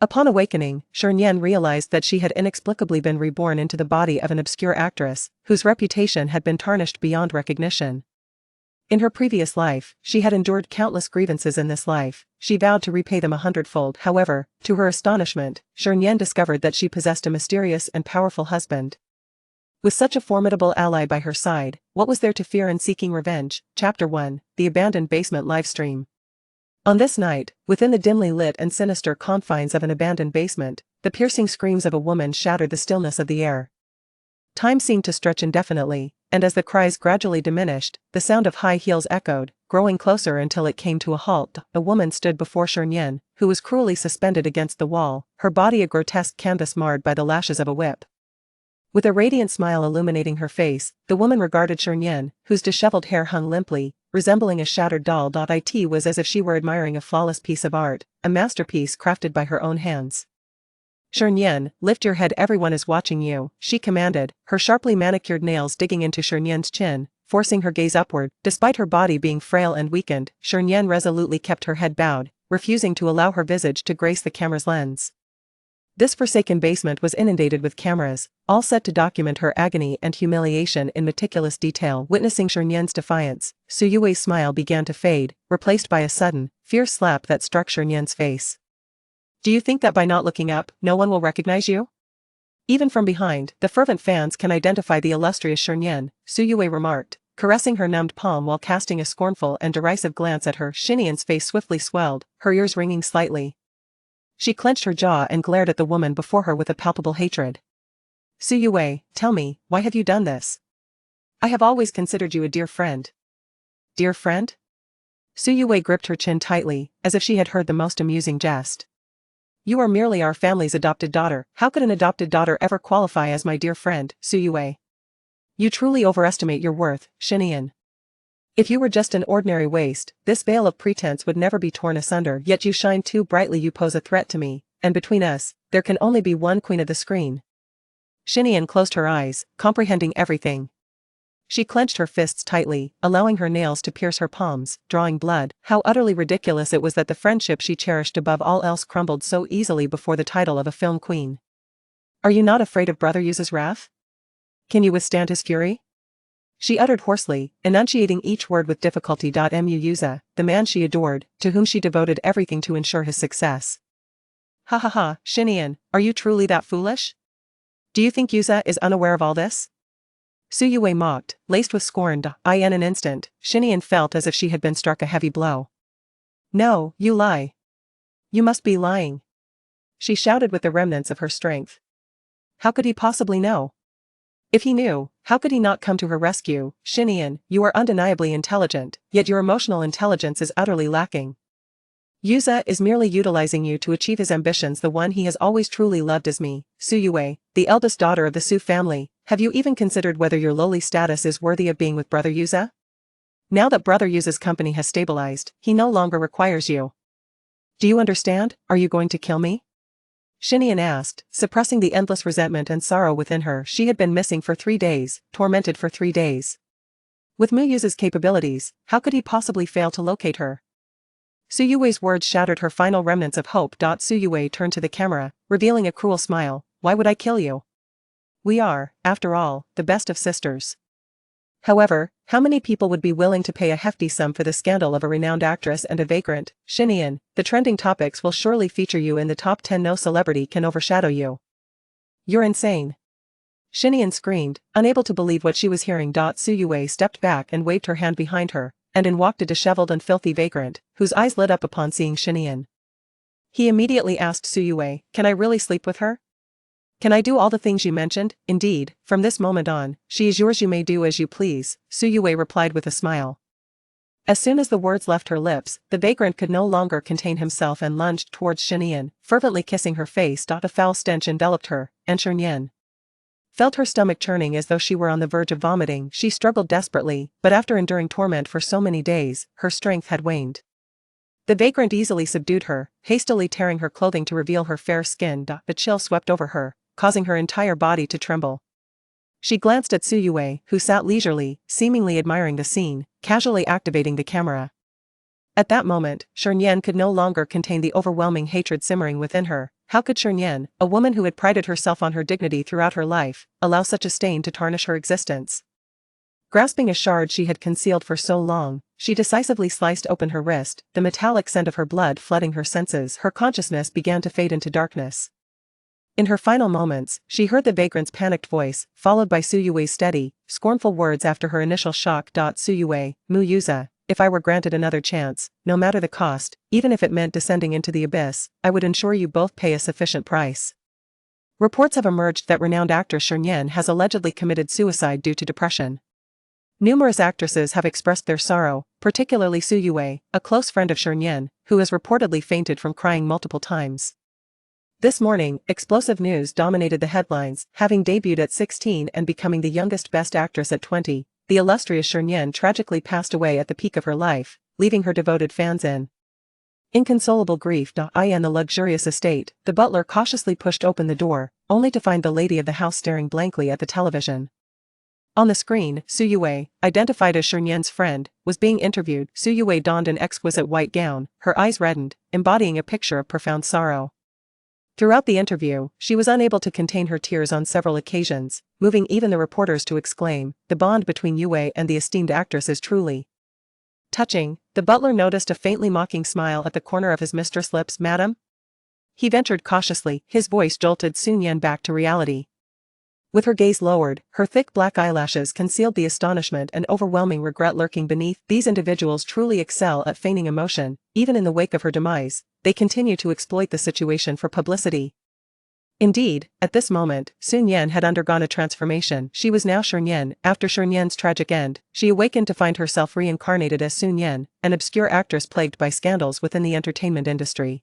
Upon awakening, Shi Nian realized that she had inexplicably been reborn into the body of an obscure actress, whose reputation had been tarnished beyond recognition. In her previous life, she had endured countless grievances. In this life, she vowed to repay them 100-fold. However, to her astonishment, Shi Nian discovered that she possessed a mysterious and powerful husband. With such a formidable ally by her side, what was there to fear in seeking revenge? Chapter 1, The Abandoned Basement Livestream. On this night, within the dimly lit and sinister confines of an abandoned basement, the piercing screams of a woman shattered the stillness of the air. Time seemed to stretch indefinitely, and as the cries gradually diminished, the sound of high heels echoed, growing closer until it came to a halt. A woman stood before Shi Nian, who was cruelly suspended against the wall, her body a grotesque canvas marred by the lashes of a whip. With a radiant smile illuminating her face, the woman regarded Shi Nian, whose disheveled hair hung limply, resembling a shattered doll. It was as if she were admiring a flawless piece of art, a masterpiece crafted by her own hands. Shi Nian, lift your head, everyone is watching you, she commanded, her sharply manicured nails digging into Shi Nian's chin, forcing her gaze upward. Despite her body being frail and weakened, Shi Nian resolutely kept her head bowed, refusing to allow her visage to grace the camera's lens. This forsaken basement was inundated with cameras, all set to document her agony and humiliation in meticulous detail. Witnessing Shi Nian's defiance, Su Yue's smile began to fade, replaced by a sudden, fierce slap that struck Shi Nian's face. Do you think that by not looking up, no one will recognize you? Even from behind, the fervent fans can identify the illustrious Shi Nian, Su Yue remarked, caressing her numbed palm while casting a scornful and derisive glance at her. Shi Nian's face swiftly swelled, her ears ringing slightly. She clenched her jaw and glared at the woman before her with a palpable hatred. Su Yue, tell me, why have you done this? I have always considered you a dear friend. Dear friend? Su Yue gripped her chin tightly, as if she had heard the most amusing jest. You are merely our family's adopted daughter. How could an adopted daughter ever qualify as my dear friend, Su Yue? You truly overestimate your worth, Shi Nian. If you were just an ordinary waste, this veil of pretense would never be torn asunder. Yet you shine too brightly. You pose a threat to me, and between us, there can only be one queen of the screen. Shi Nian closed her eyes, comprehending everything. She clenched her fists tightly, allowing her nails to pierce her palms, drawing blood. How utterly ridiculous it was that the friendship she cherished above all else crumbled so easily before the title of a film queen. Are you not afraid of Brother Yu's wrath? Can you withstand his fury? She uttered hoarsely, enunciating each word with difficulty. Mu Yuza, the man she adored, to whom she devoted everything to ensure his success. Ha ha ha, Shi Nian, are you truly that foolish? Do you think Yuza is unaware of all this? Su Yue mocked, laced with scorn. In an instant, Shi Nian felt as if she had been struck a heavy blow. No, you lie. You must be lying. She shouted with the remnants of her strength. How could he possibly know? If he knew, how could he not come to her rescue? Shi Nian, you are undeniably intelligent, yet your emotional intelligence is utterly lacking. Yuza is merely utilizing you to achieve his ambitions. The one he has always truly loved is me, Su Yue, the eldest daughter of the Su family. Have you even considered whether your lowly status is worthy of being with Brother Yuza? Now that Brother Yuza's company has stabilized, he no longer requires you. Do you understand? Are you going to kill me? Shi Nian asked, suppressing the endless resentment and sorrow within her. She had been missing for 3 days, tormented for 3 days. With Mu Yuza's capabilities, how could he possibly fail to locate her? Su Yue's words shattered her final remnants of hope. Su Yue turned to the camera, revealing a cruel smile. Why would I kill you? We are, after all, the best of sisters. However, how many people would be willing to pay a hefty sum for the scandal of a renowned actress and a vagrant? Shi Nian, the trending topics will surely feature you in the top 10. No celebrity can overshadow you. You're insane. Shi Nian screamed, unable to believe what she was hearing. Su Yue stepped back and waved her hand behind her, and in walked a disheveled and filthy vagrant, whose eyes lit up upon seeing Shi Nian. He immediately asked Su Yue, can I really sleep with her? Can I do all the things you mentioned? Indeed, from this moment on, she is yours. You may do as you please, Su Yue replied with a smile. As soon as the words left her lips, the vagrant could no longer contain himself and lunged towards Shi Nian, fervently kissing her face. A foul stench enveloped her, and Shi Nian felt her stomach churning as though she were on the verge of vomiting. She struggled desperately, but after enduring torment for so many days, her strength had waned. The vagrant easily subdued her, hastily tearing her clothing to reveal her fair skin. The chill swept over her, causing her entire body to tremble. She glanced at Su Yue, who sat leisurely, seemingly admiring the scene, casually activating the camera. At that moment, Shi Nian could no longer contain the overwhelming hatred simmering within her. How could Shi Nian, a woman who had prided herself on her dignity throughout her life, allow such a stain to tarnish her existence? Grasping a shard she had concealed for so long, she decisively sliced open her wrist, the metallic scent of her blood flooding her senses. Her consciousness began to fade into darkness. In her final moments, she heard the vagrant's panicked voice, followed by Su Yue's steady, scornful words after her initial shock. Su Yue, Mu Yuza, if I were granted another chance, no matter the cost, even if it meant descending into the abyss, I would ensure you both pay a sufficient price. Reports have emerged that renowned actress Shi Nian has allegedly committed suicide due to depression. Numerous actresses have expressed their sorrow, particularly Su Yue, a close friend of Shi Nian, who has reportedly fainted from crying multiple times. This morning, explosive news dominated the headlines. Having debuted at 16 and becoming the youngest Best Actress at 20, the illustrious Shi Nian tragically passed away at the peak of her life, leaving her devoted fans in inconsolable grief. In the luxurious estate, the butler cautiously pushed open the door, only to find the lady of the house staring blankly at the television. On the screen, Su Yue, identified as Shi Nian's friend, was being interviewed. Su Yue donned an exquisite white gown, her eyes reddened, embodying a picture of profound sorrow. Throughout the interview, she was unable to contain her tears on several occasions, moving even the reporters to exclaim, "The bond between Yue and the esteemed actress is truly touching." The butler noticed a faintly mocking smile at the corner of his mistress' lips. "Madam?" He ventured cautiously, his voice jolted Su Nian back to reality. With her gaze lowered, her thick black eyelashes concealed the astonishment and overwhelming regret lurking beneath. These individuals truly excel at feigning emotion, even in the wake of her demise. They continue to exploit the situation for publicity. Indeed, at this moment, Su Nian had undergone a transformation. She was now Shi Nian. After Shi Nian's tragic end, she awakened to find herself reincarnated as Su Nian, an obscure actress plagued by scandals within the entertainment industry.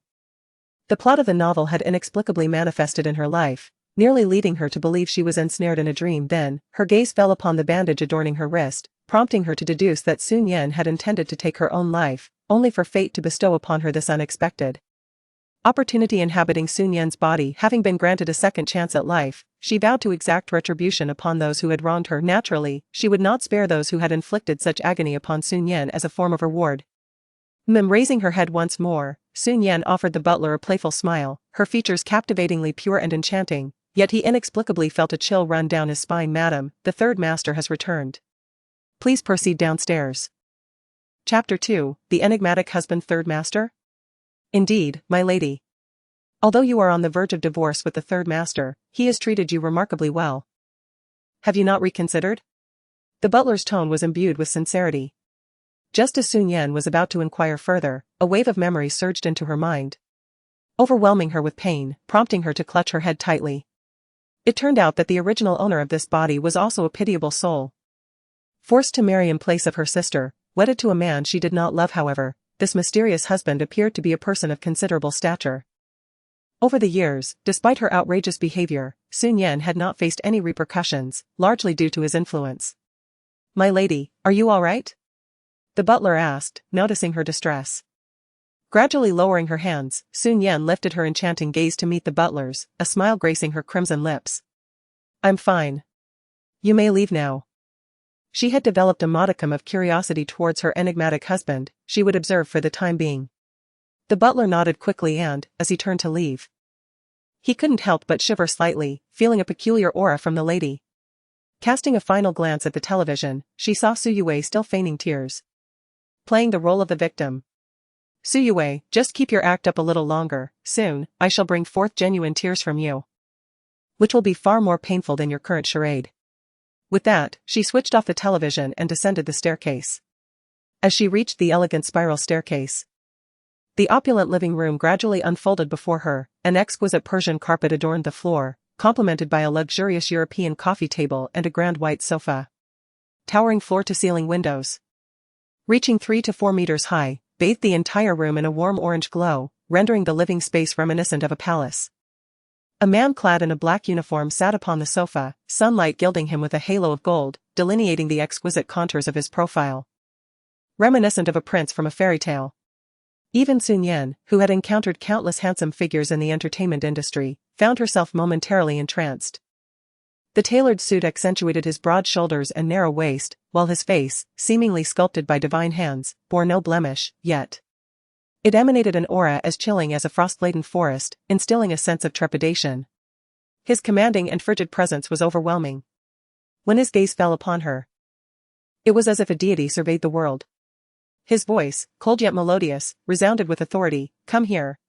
The plot of the novel had inexplicably manifested in her life, nearly leading her to believe she was ensnared in a dream. Then, her gaze fell upon the bandage adorning her wrist, prompting her to deduce that Su Nian had intended to take her own life, only for fate to bestow upon her this unexpected opportunity. Inhabiting Su Nian's body, having been granted a second chance at life, she vowed to exact retribution upon those who had wronged her. Naturally, she would not spare those who had inflicted such agony upon Su Nian as a form of reward. Raising her head once more, Su Nian offered the butler a playful smile, her features captivatingly pure and enchanting, yet he inexplicably felt a chill run down his spine. "Madam, the third master has returned. Please proceed downstairs." Chapter 2, The Enigmatic Husband. Third Master? Indeed, my lady. Although you are on the verge of divorce with the third master, he has treated you remarkably well. Have you not reconsidered? The butler's tone was imbued with sincerity. Just as Su Nian was about to inquire further, a wave of memory surged into her mind, overwhelming her with pain, prompting her to clutch her head tightly. It turned out that the original owner of this body was also a pitiable soul. Forced to marry in place of her sister, wedded to a man she did not love. However, this mysterious husband appeared to be a person of considerable stature. Over the years, despite her outrageous behavior, Su Nian had not faced any repercussions, largely due to his influence. "My lady, are you all right?" the butler asked, noticing her distress. Gradually lowering her hands, Su Nian lifted her enchanting gaze to meet the butler's, a smile gracing her crimson lips. "I'm fine. You may leave now." She had developed a modicum of curiosity towards her enigmatic husband, she would observe for the time being. The butler nodded quickly and, as he turned to leave, he couldn't help but shiver slightly, feeling a peculiar aura from the lady. Casting a final glance at the television, she saw Su Yue still feigning tears, playing the role of the victim. "Su Yue, just keep your act up a little longer. Soon, I shall bring forth genuine tears from you, which will be far more painful than your current charade." With that, she switched off the television and descended the staircase. As she reached the elegant spiral staircase, the opulent living room gradually unfolded before her. An exquisite Persian carpet adorned the floor, complemented by a luxurious European coffee table and a grand white sofa. Towering floor-to-ceiling windows, reaching 3 to 4 meters high, bathed the entire room in a warm orange glow, rendering the living space reminiscent of a palace. A man clad in a black uniform sat upon the sofa, sunlight gilding him with a halo of gold, delineating the exquisite contours of his profile, reminiscent of a prince from a fairy tale. Even Su Nian, who had encountered countless handsome figures in the entertainment industry, found herself momentarily entranced. The tailored suit accentuated his broad shoulders and narrow waist, while his face, seemingly sculpted by divine hands, bore no blemish. Yet It emanated an aura as chilling as a frost-laden forest, instilling a sense of trepidation. His commanding and frigid presence was overwhelming. When his gaze fell upon her, it was as if a deity surveyed the world. His voice, cold yet melodious, resounded with authority. "Come here."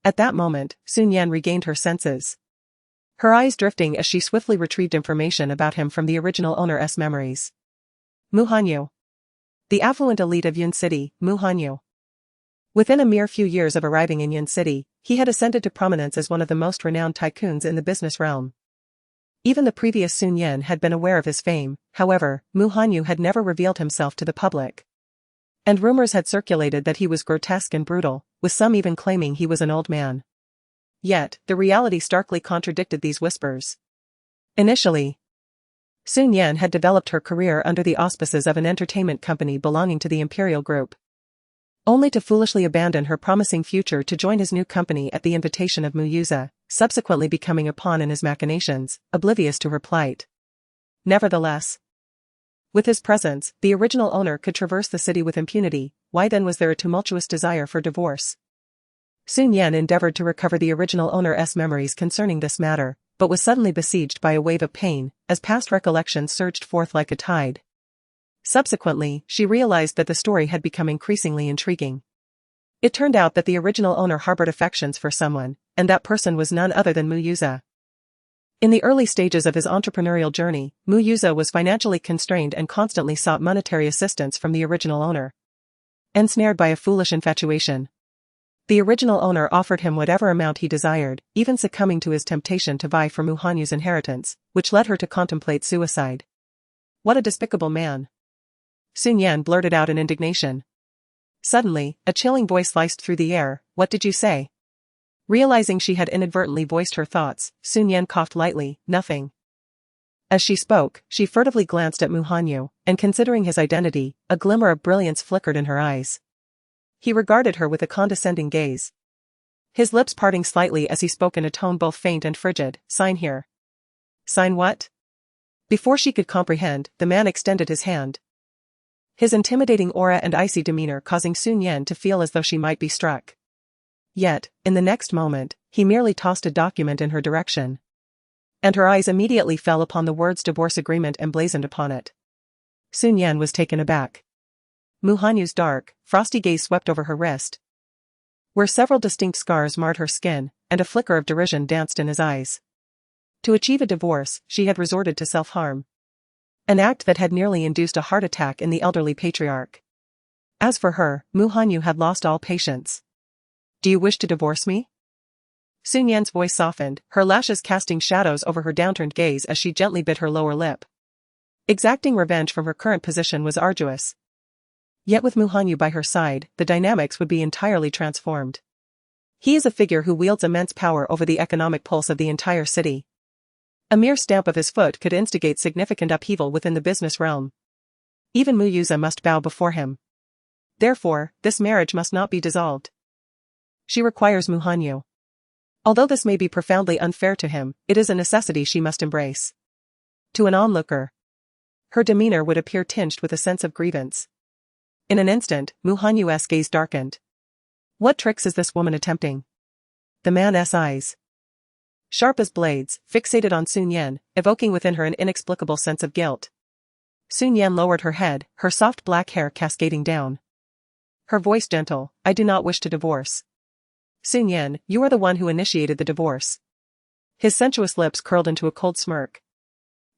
At that moment, Shi Nian regained her senses. Her eyes drifting as she swiftly retrieved information about him from the original owner's memories. Mu Hanyu. The affluent elite of Yun City, Mu Hanyu. Within a mere few years of arriving in Yun City, he had ascended to prominence as one of the most renowned tycoons in the business realm. Even the previous Shi Nian had been aware of his fame, however, Mu Hanyu had never revealed himself to the public. And rumors had circulated that he was grotesque and brutal, with some even claiming he was an old man. Yet, the reality starkly contradicted these whispers. Initially, Shi Nian had developed her career under the auspices of an entertainment company belonging to the Imperial Group, only to foolishly abandon her promising future to join his new company at the invitation of Mu Yuza, subsequently becoming a pawn in his machinations, oblivious to her plight. Nevertheless, with his presence, the original owner could traverse the city with impunity. Why then was there a tumultuous desire for divorce? Shi Nian endeavored to recover the original owner's memories concerning this matter, but was suddenly besieged by a wave of pain, as past recollections surged forth like a tide. Subsequently, she realized that the story had become increasingly intriguing. It turned out that the original owner harbored affections for someone, and that person was none other than Mu Yuza. In the early stages of his entrepreneurial journey, Mu Yuza was financially constrained and constantly sought monetary assistance from the original owner. Ensnared by a foolish infatuation, the original owner offered him whatever amount he desired, even succumbing to his temptation to vie for Mu Hanyu's inheritance, which led her to contemplate suicide. What a despicable man! Shi Nian blurted out in indignation. Suddenly, a chilling voice sliced through the air. "What did you say?" Realizing she had inadvertently voiced her thoughts, Shi Nian coughed lightly. "Nothing." As she spoke, she furtively glanced at Mu Hanyu, and considering his identity, a glimmer of brilliance flickered in her eyes. He regarded her with a condescending gaze, his lips parting slightly as he spoke in a tone both faint and frigid. "Sign here." "Sign what?" Before she could comprehend, the man extended his hand, his intimidating aura and icy demeanor causing Shi Nian to feel as though she might be struck. Yet, in the next moment, he merely tossed a document in her direction, and her eyes immediately fell upon the words divorce agreement emblazoned upon it. Shi Nian was taken aback. Mu Hanyu's dark, frosty gaze swept over her wrist, where several distinct scars marred her skin, and a flicker of derision danced in his eyes. To achieve a divorce, she had resorted to self-harm, an act that had nearly induced a heart attack in the elderly patriarch. As for her, Mu Hanyu had lost all patience. "Do you wish to divorce me?" Shi Nian's voice softened, her lashes casting shadows over her downturned gaze as she gently bit her lower lip. Exacting revenge from her current position was arduous. Yet with Mu Hanyu by her side, the dynamics would be entirely transformed. He is a figure who wields immense power over the economic pulse of the entire city. A mere stamp of his foot could instigate significant upheaval within the business realm. Even Mu Yuza must bow before him. Therefore, this marriage must not be dissolved. She requires Mu Hanyu. Although this may be profoundly unfair to him, it is a necessity she must embrace. To an onlooker, her demeanor would appear tinged with a sense of grievance. In an instant, Mu Hanyu's gaze darkened. What tricks is this woman attempting? The man's eyes, sharp as blades, fixated on Shi Nian, evoking within her an inexplicable sense of guilt. Shi Nian lowered her head, her soft black hair cascading down, her voice gentle. "I do not wish to divorce." "Shi Nian, you are the one who initiated the divorce." His sensuous lips curled into a cold smirk.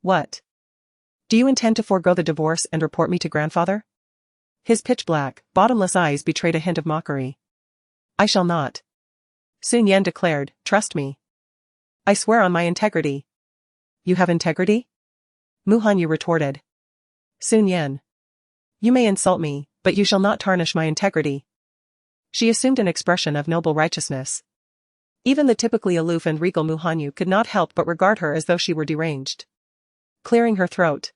"What? Do you intend to forego the divorce and report me to grandfather?" His pitch-black, bottomless eyes betrayed a hint of mockery. "I shall not," Shi Nian declared. "Trust me. I swear on my integrity." "You have integrity?" Mu Hanyu retorted. "Shi Nian, you may insult me, but you shall not tarnish my integrity." She assumed an expression of noble righteousness. Even the typically aloof and regal Mu Hanyu could not help but regard her as though she were deranged. Clearing her throat,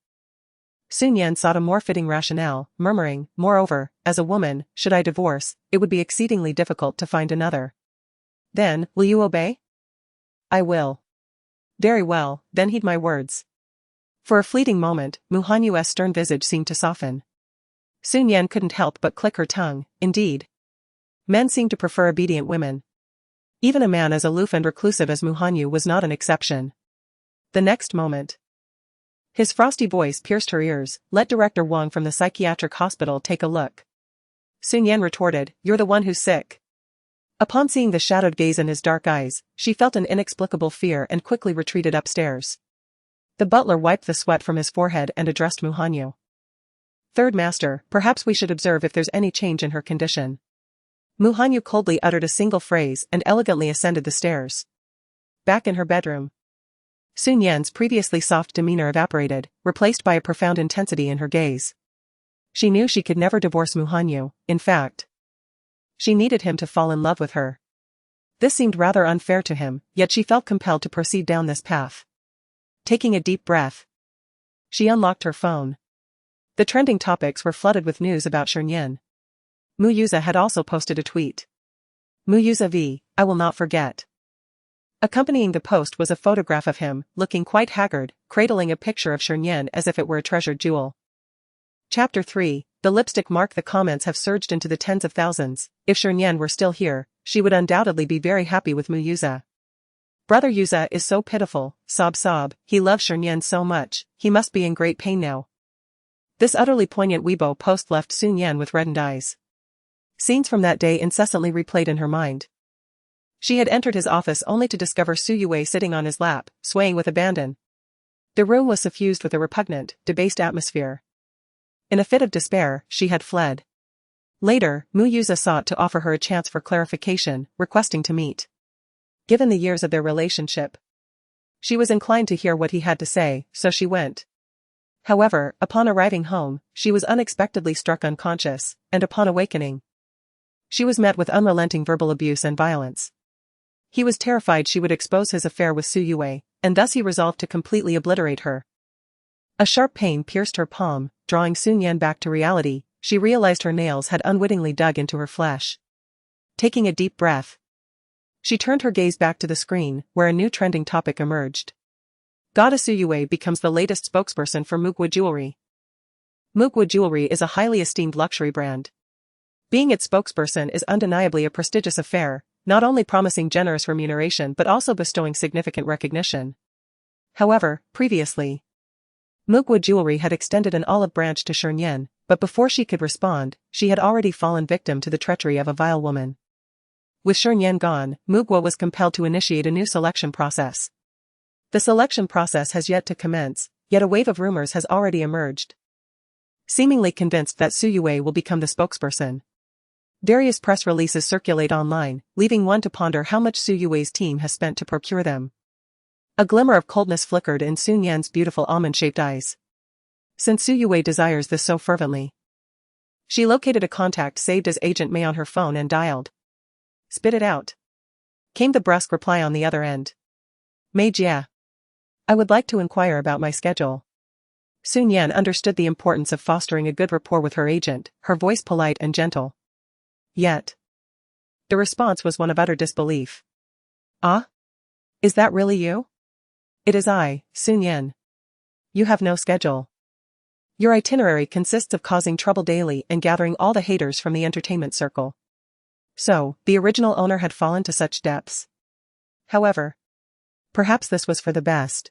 Shi Nian sought a more fitting rationale, murmuring, "Moreover, as a woman, should I divorce, it would be exceedingly difficult to find another." "Then, will you obey?" "I will." "Very well, then heed my words." For a fleeting moment, Mu Hanyu's stern visage seemed to soften. Shi Nian couldn't help but click her tongue. Indeed, Men seemed to prefer obedient women. Even a man as aloof and reclusive as Mu Hanyu was not an exception. The next moment, his frosty voice pierced her ears. "Let Director Wang from the psychiatric hospital take a look." Shi Nian retorted, "You're the one who's sick." Upon seeing the shadowed gaze in his dark eyes, she felt an inexplicable fear and quickly retreated upstairs. The butler wiped the sweat from his forehead and addressed Mu Hanyu. "Third Master, perhaps we should observe if there's any change in her condition." Mu Hanyu coldly uttered a single phrase and elegantly ascended the stairs. Back in her bedroom, Shi Nian's previously soft demeanor evaporated, replaced by a profound intensity in her gaze. She knew she could never divorce Mu Hanyu. In fact, she needed him to fall in love with her. This seemed rather unfair to him, yet she felt compelled to proceed down this path. Taking a deep breath, she unlocked her phone. The trending topics were flooded with news about Shi Nian. Mu Yuza had also posted a tweet. "Mu Yuza v. I will not forget." Accompanying the post was a photograph of him, looking quite haggard, cradling a picture of Shi Nian as if it were a treasured jewel. Chapter 3. The lipstick mark. The comments have surged into the tens of thousands. If Shi Nian were still here, she would undoubtedly be very happy with Mu Yuza. Brother Yuza is so pitiful, sob sob, he loves Shi Nian so much, he must be in great pain now. This utterly poignant Weibo post left Shi Nian with reddened eyes. Scenes from that day incessantly replayed in her mind. She had entered his office only to discover Su Yue sitting on his lap, swaying with abandon. The room was suffused with a repugnant, debased atmosphere. In a fit of despair, she had fled. Later, Mu Yuza sought to offer her a chance for clarification, requesting to meet. Given the years of their relationship, she was inclined to hear what he had to say, so she went. However, upon arriving home, she was unexpectedly struck unconscious, and upon awakening, she was met with unrelenting verbal abuse and violence. He was terrified she would expose his affair with Su Yue, and thus he resolved to completely obliterate her. A sharp pain pierced her palm, drawing Shi Nian back to reality. She realized her nails had unwittingly dug into her flesh. Taking a deep breath, she turned her gaze back to the screen, where a new trending topic emerged. Goddess Su Yue becomes the latest spokesperson for Mugwa Jewelry. Mugwa Jewelry is a highly esteemed luxury brand. Being its spokesperson is undeniably a prestigious affair, not only promising generous remuneration but also bestowing significant recognition. However, previously, Mugwa Jewelry had extended an olive branch to Shi Nian, but before she could respond, she had already fallen victim to the treachery of a vile woman. With Shi Nian gone, Mugwa was compelled to initiate a new selection process. The selection process has yet to commence, yet a wave of rumors has already emerged. Seemingly convinced that Su Yue will become the spokesperson, various press releases circulate online, leaving one to ponder how much Su Yue's team has spent to procure them. A glimmer of coldness flickered in Shi Nian's beautiful almond-shaped eyes. Since Su Yue desires this so fervently, she located a contact saved as Agent May on her phone and dialed. "Spit it out," came the brusque reply on the other end. "Mei Jia. I would like to inquire about my schedule." Shi Nian understood the importance of fostering a good rapport with her agent, her voice polite and gentle. Yet, the response was one of utter disbelief. "Ah? Is that really you?" "It is I, Shi Nian. You have no schedule. Your itinerary consists of causing trouble daily and gathering all the haters from the entertainment circle." So, the original owner had fallen to such depths. However, perhaps this was for the best.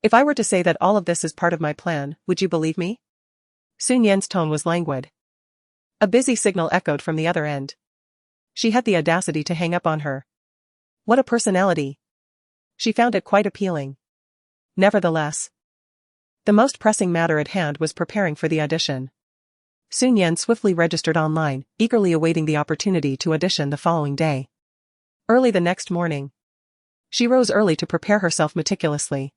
"If I were to say that all of this is part of my plan, would you believe me?" Shi Nian's tone was languid. A busy signal echoed from the other end. She had the audacity to hang up on her. What a personality! She found it quite appealing. Nevertheless, the most pressing matter at hand was preparing for the audition. Shi Nian swiftly registered online, eagerly awaiting the opportunity to audition the following day. Early the next morning, she rose early to prepare herself meticulously.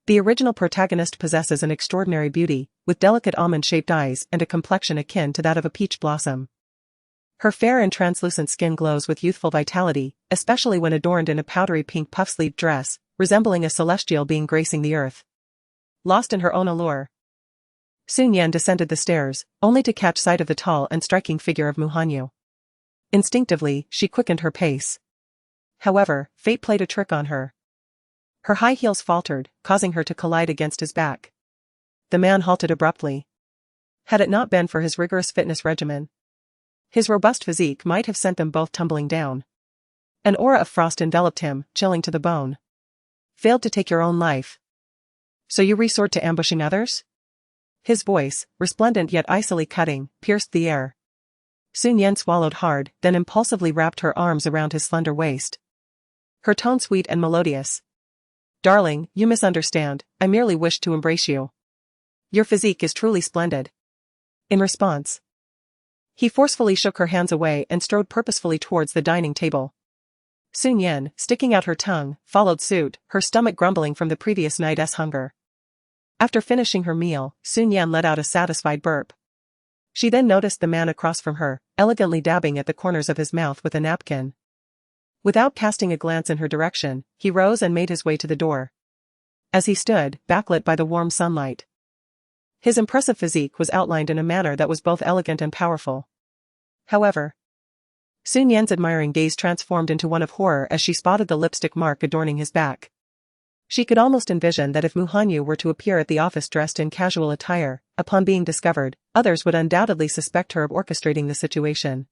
The original protagonist possesses an extraordinary beauty, with delicate almond-shaped eyes and a complexion akin to that of a peach blossom. Her fair and translucent skin glows with youthful vitality, especially when adorned in a powdery pink puff-sleeved dress, resembling a celestial being gracing the earth. Lost in her own allure, Shi Nian descended the stairs, only to catch sight of the tall and striking figure of Mu Hanyu. Instinctively, she quickened her pace. However, fate played a trick on her. Her high heels faltered, causing her to collide against his back. The man halted abruptly. Had it not been for his rigorous fitness regimen, His robust physique might have sent them both tumbling down. An aura of frost enveloped him, chilling to the bone. Failed to take your own life. So you resort to ambushing others? His voice, resplendent yet icily cutting, pierced the air. Shi Nian swallowed hard, then impulsively wrapped her arms around his slender waist. Her tone sweet and melodious. Darling, you misunderstand, I merely wished to embrace you. Your physique is truly splendid. In response, he forcefully shook her hands away and strode purposefully towards the dining table. Shi Nian, sticking out her tongue, followed suit, her stomach grumbling from the previous night's hunger. After finishing her meal, Shi Nian let out a satisfied burp. She then noticed the man across from her, elegantly dabbing at the corners of his mouth with a napkin. Without casting a glance in her direction, he rose and made his way to the door. As he stood, backlit by the warm sunlight, his impressive physique was outlined in a manner that was both elegant and powerful. However, Shi Nian's admiring gaze transformed into one of horror as she spotted the lipstick mark adorning his back. She could almost envision that if Mu Hanyu were to appear at the office dressed in casual attire, upon being discovered, others would undoubtedly suspect her of orchestrating the situation.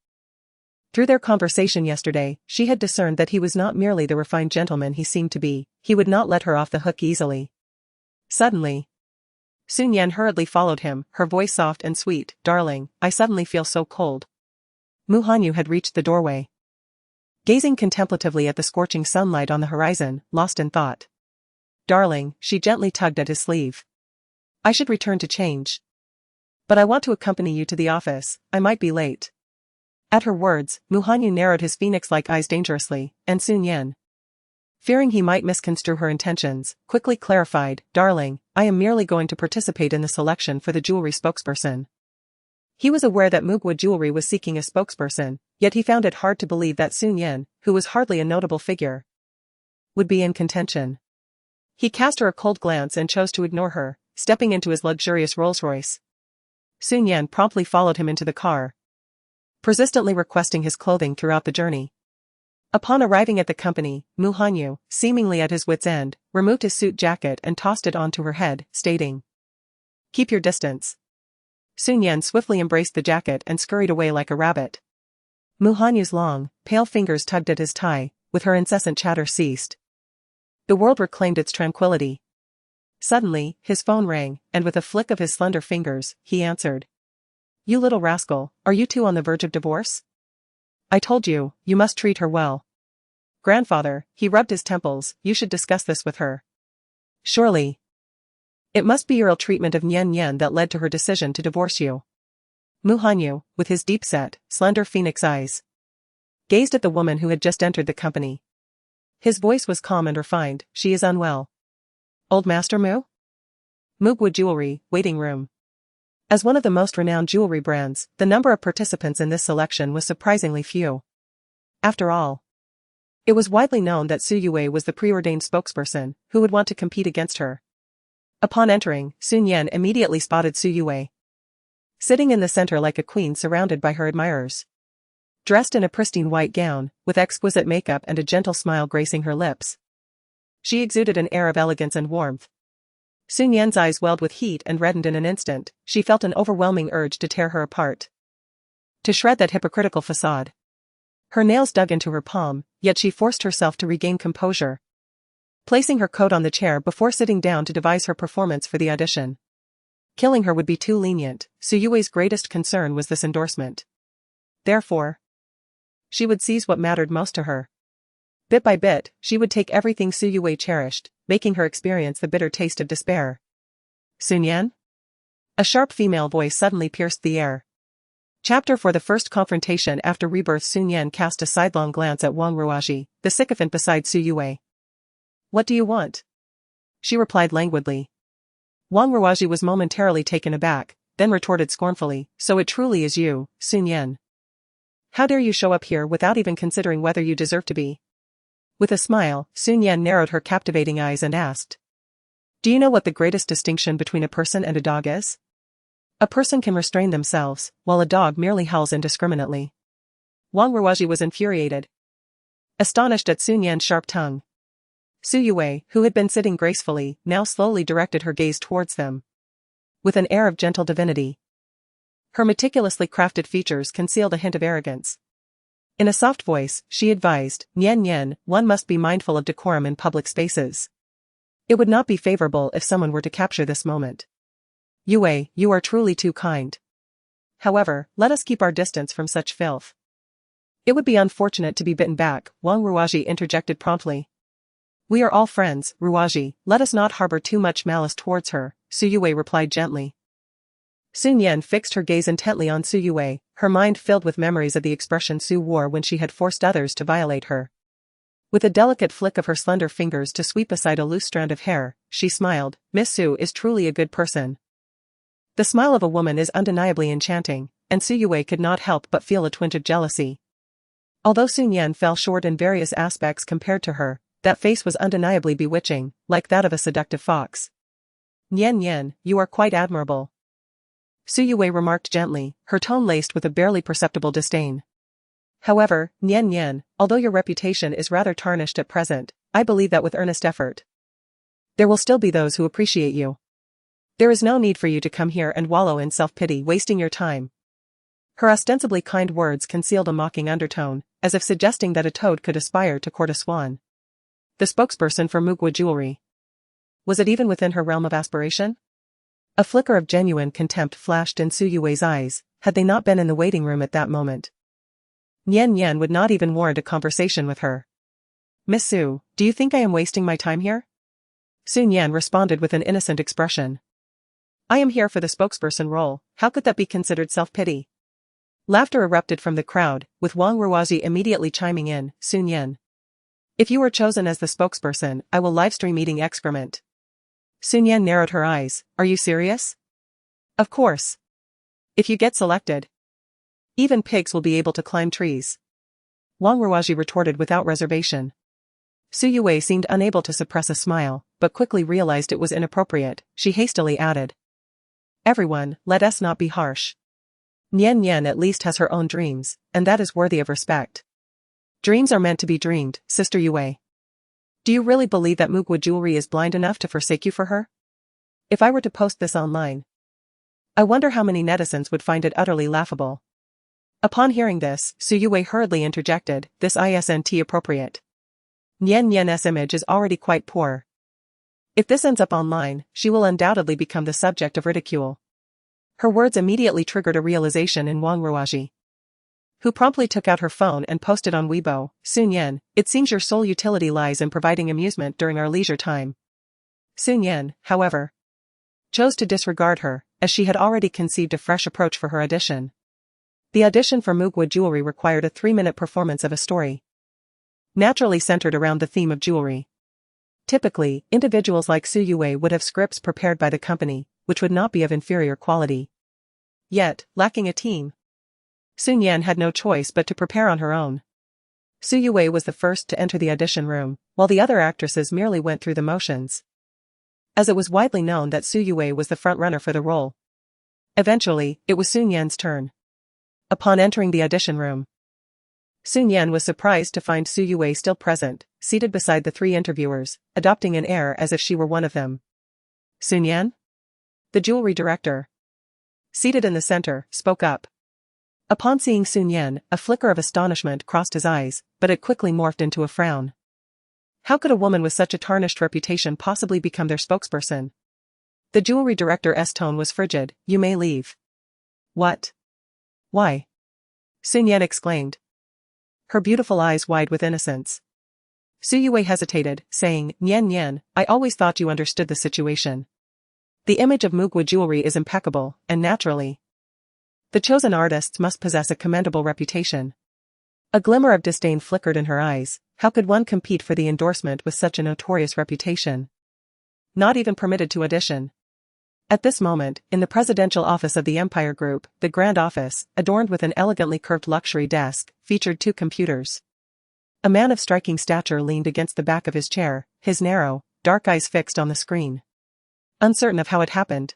Through their conversation yesterday, she had discerned that he was not merely the refined gentleman he seemed to be. He would not let her off the hook easily. Suddenly, Shi Nian hurriedly followed him, her voice soft and sweet. Darling, I suddenly feel so cold. Mu Hanyu had reached the doorway, gazing contemplatively at the scorching sunlight on the horizon, lost in thought. Darling, she gently tugged at his sleeve. I should return to change. But I want to accompany you to the office, I might be late. At her words, Mu Hanyu narrowed his phoenix-like eyes dangerously, and Shi Nian, fearing he might misconstrue her intentions, quickly clarified, Darling, I am merely going to participate in the selection for the jewelry spokesperson. He was aware that Mugwood Jewelry was seeking a spokesperson, yet he found it hard to believe that Shi Nian, who was hardly a notable figure, would be in contention. He cast her a cold glance and chose to ignore her, stepping into his luxurious Rolls-Royce. Shi Nian promptly followed him into the car, persistently requesting his clothing throughout the journey. Upon arriving at the company, Mu Hanyu, seemingly at his wit's end, removed his suit jacket and tossed it onto her head, stating, Keep your distance. Shi Nian swiftly embraced the jacket and scurried away like a rabbit. Mu Hanyu's long, pale fingers tugged at his tie, with her incessant chatter ceased. The world reclaimed its tranquility. Suddenly, his phone rang, and with a flick of his slender fingers, he answered. You little rascal, are you two on the verge of divorce? I told you, you must treat her well. Grandfather, he rubbed his temples, you should discuss this with her. Surely. It must be your ill treatment of Nian Nian that led to her decision to divorce you. Mu Hanyu, with his deep-set, slender phoenix eyes, gazed at the woman who had just entered the company. His voice was calm and refined. She is unwell. Old Master Mu? Mugwood Jewelry, waiting room. As one of the most renowned jewelry brands, the number of participants in this selection was surprisingly few. After all, it was widely known that Su Yue was the preordained spokesperson, who would want to compete against her. Upon entering, Shi Nian immediately spotted Su Yue, sitting in the center like a queen surrounded by her admirers. Dressed in a pristine white gown, with exquisite makeup and a gentle smile gracing her lips, she exuded an air of elegance and warmth. Shi Nian's eyes welled with heat and reddened in an instant. She felt an overwhelming urge to tear her apart, to shred that hypocritical facade. Her nails dug into her palm, yet she forced herself to regain composure, placing her coat on the chair before sitting down to devise her performance for the audition. Killing her would be too lenient. Su Yue's greatest concern was this endorsement. Therefore, she would seize what mattered most to her. Bit by bit, she would take everything Su Yue cherished, making her experience the bitter taste of despair. Shi Nian? A sharp female voice suddenly pierced the air. Chapter for the first confrontation after rebirth. Shi Nian cast a sidelong glance at Wang Ruaji, the sycophant beside Su Yue. What do you want? She replied languidly. Wang Ruaji was momentarily taken aback, then retorted scornfully, So it truly is you, Shi Nian. How dare you show up here without even considering whether you deserve to be? With a smile, Shi Nian narrowed her captivating eyes and asked. Do you know what the greatest distinction between a person and a dog is? A person can restrain themselves, while a dog merely howls indiscriminately. Wang Ruaji was infuriated, astonished at Shi Nian's sharp tongue. Su Yue, who had been sitting gracefully, now slowly directed her gaze towards them, with an air of gentle divinity. Her meticulously crafted features concealed a hint of arrogance. In a soft voice, she advised, Nian Nian, one must be mindful of decorum in public spaces. It would not be favorable if someone were to capture this moment. Yue, you are truly too kind. However, let us keep our distance from such filth. It would be unfortunate to be bitten back, Wang Ruaji interjected promptly. We are all friends, Ruaji, let us not harbor too much malice towards her, Su Yue replied gently. Su Nian fixed her gaze intently on Su Yue, her mind filled with memories of the expression Su wore when she had forced others to violate her. With a delicate flick of her slender fingers to sweep aside a loose strand of hair, she smiled, Miss Su is truly a good person. The smile of a woman is undeniably enchanting, and Su Yue could not help but feel a twinge of jealousy. Although Su Nian fell short in various aspects compared to her, that face was undeniably bewitching, like that of a seductive fox. Nian Nian, you are quite admirable. Su Yue remarked gently, her tone laced with a barely perceptible disdain. However, Nian Nian, although your reputation is rather tarnished at present, I believe that with earnest effort, there will still be those who appreciate you. There is no need for you to come here and wallow in self-pity, wasting your time. Her ostensibly kind words concealed a mocking undertone, as if suggesting that a toad could aspire to court a swan. The spokesperson for Mugwa Jewelry. Was it even within her realm of aspiration? A flicker of genuine contempt flashed in Su Yue's eyes, had they not been in the waiting room at that moment. Nian Nian would not even warrant a conversation with her. Miss Su, do you think I am wasting my time here? Su Nian responded with an innocent expression. I am here for the spokesperson role, how could that be considered self-pity? Laughter erupted from the crowd, with Wang Ruazi immediately chiming in, Su Nian. If you are chosen as the spokesperson, I will livestream eating excrement. Su Nian narrowed her eyes, are you serious? Of course. If you get selected, even pigs will be able to climb trees. Wang Ruaji retorted without reservation. Su Yue seemed unable to suppress a smile, but quickly realized it was inappropriate. She hastily added. Everyone, let us not be harsh. Nian Nian at least has her own dreams, and that is worthy of respect. Dreams are meant to be dreamed, Sister Yue. Do you really believe that Mugwa Jewelry is blind enough to forsake you for her? If I were to post this online, I wonder how many netizens would find it utterly laughable. Upon hearing this, Su Yue hurriedly interjected, this isn't appropriate. Nian Nian's image is already quite poor. If this ends up online, she will undoubtedly become the subject of ridicule. Her words immediately triggered a realization in Wang Ruaji, who promptly took out her phone and posted on Weibo, Su Nian, it seems your sole utility lies in providing amusement during our leisure time. Su Nian, however, chose to disregard her, as she had already conceived a fresh approach for her audition. The audition for Mugwa Jewelry required a 3-minute performance of a story, naturally centered around the theme of jewelry. Typically, individuals like Su Yue would have scripts prepared by the company, which would not be of inferior quality. Yet, lacking a team, Su Nian had no choice but to prepare on her own. Su Yue was the first to enter the audition room, while the other actresses merely went through the motions, as it was widely known that Su Yue was the front-runner for the role. Eventually, it was Su Nian's turn. Upon entering the audition room, Su Nian was surprised to find Su Yue still present, seated beside the 3 interviewers, adopting an air as if she were one of them. Su Nian? The jewelry director, seated in the center, spoke up. Upon seeing Su Nian, a flicker of astonishment crossed his eyes, but it quickly morphed into a frown. How could a woman with such a tarnished reputation possibly become their spokesperson? The jewelry director's tone was frigid, you may leave. What? Why? Su Nian exclaimed, her beautiful eyes wide with innocence. Su Yue hesitated, saying, Nian Nian, I always thought you understood the situation. The image of Mugwa Jewelry is impeccable, and naturally, the chosen artists must possess a commendable reputation. A glimmer of disdain flickered in her eyes. How could one compete for the endorsement with such a notorious reputation? Not even permitted to audition. At this moment, in the presidential office of the Empire Group, the grand office, adorned with an elegantly curved luxury desk, featured 2 computers. A man of striking stature leaned against the back of his chair, his narrow, dark eyes fixed on the screen. Uncertain of how it happened,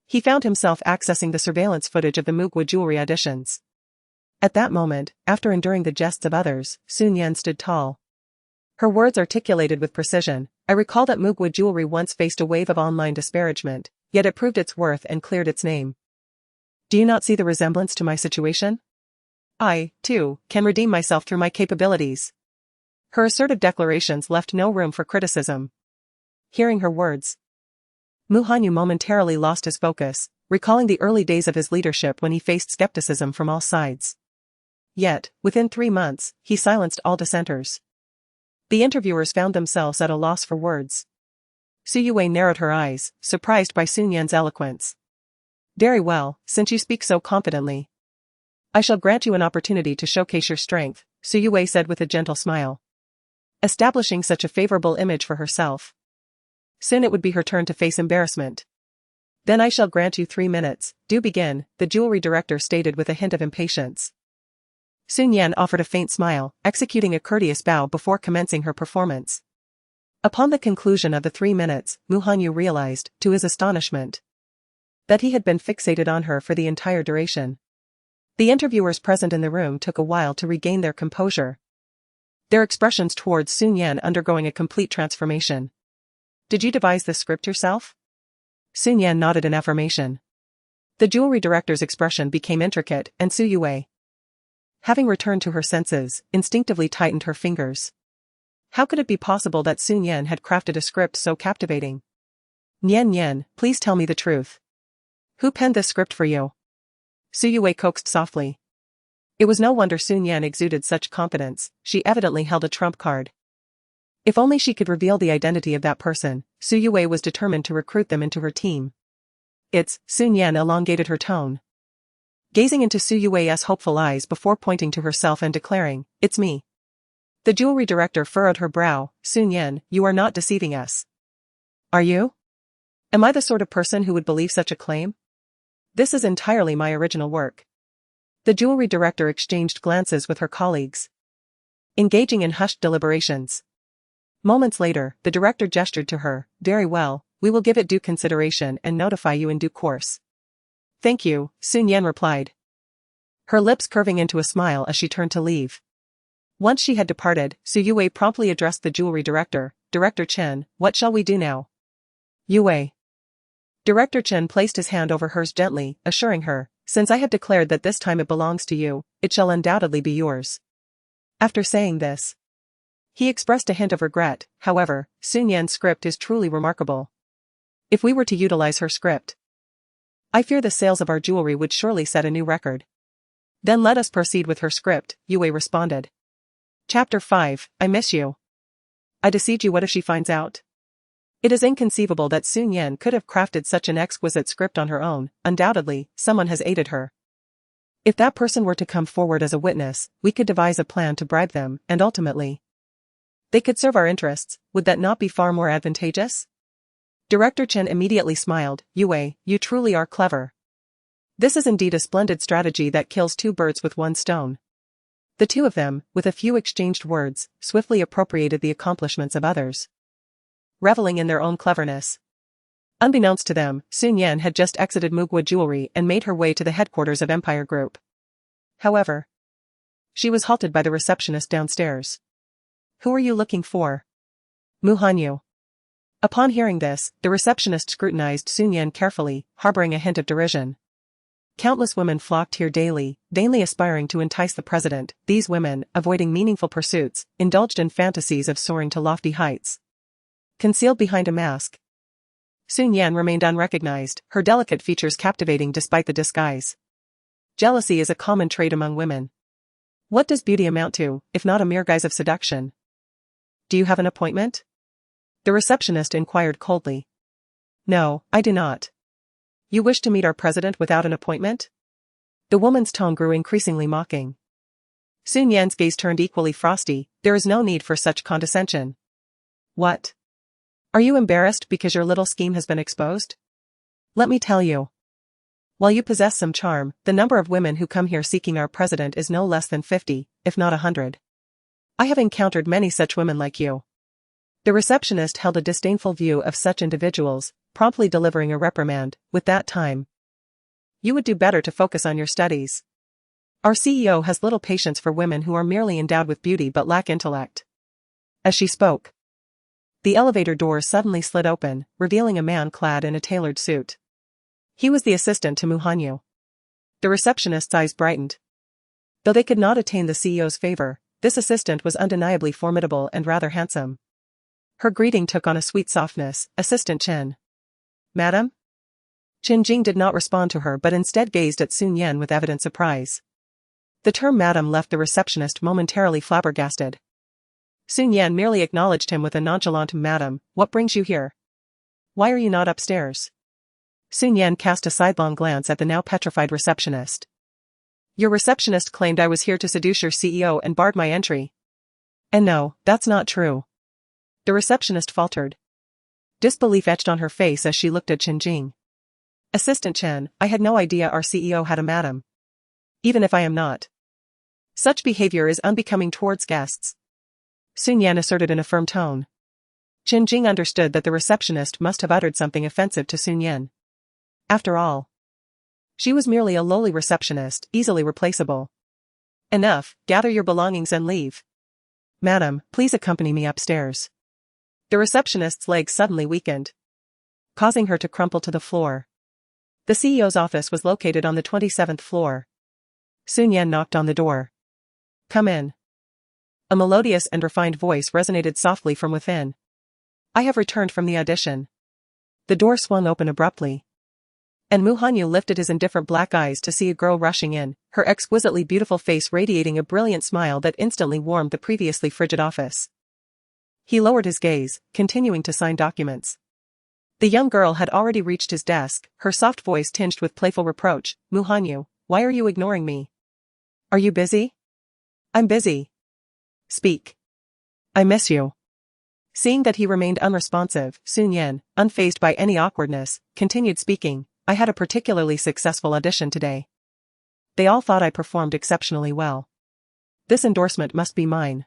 he found himself accessing the surveillance footage of the Mugwa Jewelry auditions. At that moment, after enduring the jests of others, Su Nian stood tall. Her words articulated with precision, I recall that Mugwa Jewelry once faced a wave of online disparagement, yet it proved its worth and cleared its name. Do you not see the resemblance to my situation? I, too, can redeem myself through my capabilities. Her assertive declarations left no room for criticism. Hearing her words, Mu Hanyu momentarily lost his focus, recalling the early days of his leadership when he faced skepticism from all sides. Yet, within 3 months, he silenced all dissenters. The interviewers found themselves at a loss for words. Su Yue narrowed her eyes, surprised by Sun Yan's eloquence. Very well, since you speak so confidently. I shall grant you an opportunity to showcase your strength, Su Yue said with a gentle smile. Establishing such a favorable image for herself. Soon it would be her turn to face embarrassment. Then I shall grant you 3 minutes, do begin, the jewelry director stated with a hint of impatience. Sun Yan offered a faint smile, executing a courteous bow before commencing her performance. Upon the conclusion of the 3 minutes, Mu Hanyu realized, to his astonishment, that he had been fixated on her for the entire duration. The interviewers present in the room took a while to regain their composure, their expressions towards Sun Yan undergoing a complete transformation. Did you devise this script yourself? Sun Yan nodded in affirmation. The jewelry director's expression became intricate, and Su Yue, having returned to her senses, instinctively tightened her fingers. How could it be possible that Sun Yan had crafted a script so captivating? Nian Nian, please tell me the truth. Who penned this script for you? Su Yue coaxed softly. It was no wonder Sun Yan exuded such confidence, she evidently held a trump card. If only she could reveal the identity of that person, Su Yue was determined to recruit them into her team. It's, Sun Yan elongated her tone, gazing into Su Yue's hopeful eyes before pointing to herself and declaring, it's me. The jewelry director furrowed her brow, Sun Yan, you are not deceiving us. Are you? Am I the sort of person who would believe such a claim? This is entirely my original work. The jewelry director exchanged glances with her colleagues, engaging in hushed deliberations. Moments later, the director gestured to her, very well, we will give it due consideration and notify you in due course. Thank you, Sun Yan replied, her lips curving into a smile as she turned to leave. Once she had departed, Su Yue promptly addressed the jewelry director, Director Chen, what shall we do now? Yue. Director Chen placed his hand over hers gently, assuring her, since I have declared that this time it belongs to you, it shall undoubtedly be yours. After saying this, he expressed a hint of regret. However, Sun Yan's script is truly remarkable. If we were to utilize her script, I fear the sales of our jewelry would surely set a new record. Then let us proceed with her script, Yue responded. Chapter 5, I miss you. I deceived you. What if she finds out? It is inconceivable that Sun Yan could have crafted such an exquisite script on her own. Undoubtedly, someone has aided her. If that person were to come forward as a witness, we could devise a plan to bribe them, and ultimately, they could serve our interests. Would that not be far more advantageous? Director Chen immediately smiled, Yue, you truly are clever. This is indeed a splendid strategy that kills 2 birds with 1 stone. The 2 of them, with a few exchanged words, swiftly appropriated the accomplishments of others, reveling in their own cleverness. Unbeknownst to them, Sun Yan had just exited Mugwa Jewelry and made her way to the headquarters of Empire Group. However, she was halted by the receptionist downstairs. Who are you looking for? Mu Hanyu. Upon hearing this, the receptionist scrutinized Sun Yan carefully, harboring a hint of derision. Countless women flocked here daily, vainly aspiring to entice the president. These women, avoiding meaningful pursuits, indulged in fantasies of soaring to lofty heights. Concealed behind a mask, Sun Yan remained unrecognized, her delicate features captivating despite the disguise. Jealousy is a common trait among women. What does beauty amount to, if not a mere guise of seduction? Do you have an appointment? The receptionist inquired coldly. No, I do not. You wish to meet our president without an appointment? The woman's tone grew increasingly mocking. Sun Yan's gaze turned equally frosty. There is no need for such condescension. What? Are you embarrassed because your little scheme has been exposed? Let me tell you. While you possess some charm, the number of women who come here seeking our president is no less than 50, if not 100. I have encountered many such women like you. The receptionist held a disdainful view of such individuals, promptly delivering a reprimand. With that time, you would do better to focus on your studies. Our CEO has little patience for women who are merely endowed with beauty but lack intellect. As she spoke, the elevator door suddenly slid open, revealing a man clad in a tailored suit. He was the assistant to Mu Hanyu. The receptionist's eyes brightened. Though they could not attain the CEO's favor, this assistant was undeniably formidable and rather handsome. Her greeting took on a sweet softness. Assistant Chen. Madam? Qin Jing did not respond to her but instead gazed at Sun Yan with evident surprise. The term madam left the receptionist momentarily flabbergasted. Sun Yan merely acknowledged him with a nonchalant "Madam, what brings you here? Why are you not upstairs?" Sun Yan cast a sidelong glance at the now petrified receptionist. "Your receptionist claimed I was here to seduce your CEO and barred my entry." "And no, that's not true." The receptionist faltered. Disbelief etched on her face as she looked at Qin Jing. "Assistant Chen, I had no idea our CEO had a madam. Even if I am not. Such behavior is unbecoming towards guests," Sun Yan asserted in a firm tone. Qin Jing understood that the receptionist must have uttered something offensive to Sun Yan. After all, she was merely a lowly receptionist, easily replaceable. "Enough, gather your belongings and leave. Madam, please accompany me upstairs." The receptionist's legs suddenly weakened, causing her to crumple to the floor. The CEO's office was located on the 27th floor. Sun Yan knocked on the door. "Come in." A melodious and refined voice resonated softly from within. "I have returned from the audition." The door swung open abruptly, and Mu Hanyu lifted his indifferent black eyes to see a girl rushing in, her exquisitely beautiful face radiating a brilliant smile that instantly warmed the previously frigid office. He lowered his gaze, continuing to sign documents. The young girl had already reached his desk, her soft voice tinged with playful reproach. "Mu Hanyu, why are you ignoring me? Are you busy?" "I'm busy." "Speak. I miss you." Seeing that he remained unresponsive, Sun Yan, unfazed by any awkwardness, continued speaking. "I had a particularly successful audition today. They all thought I performed exceptionally well. This endorsement must be mine."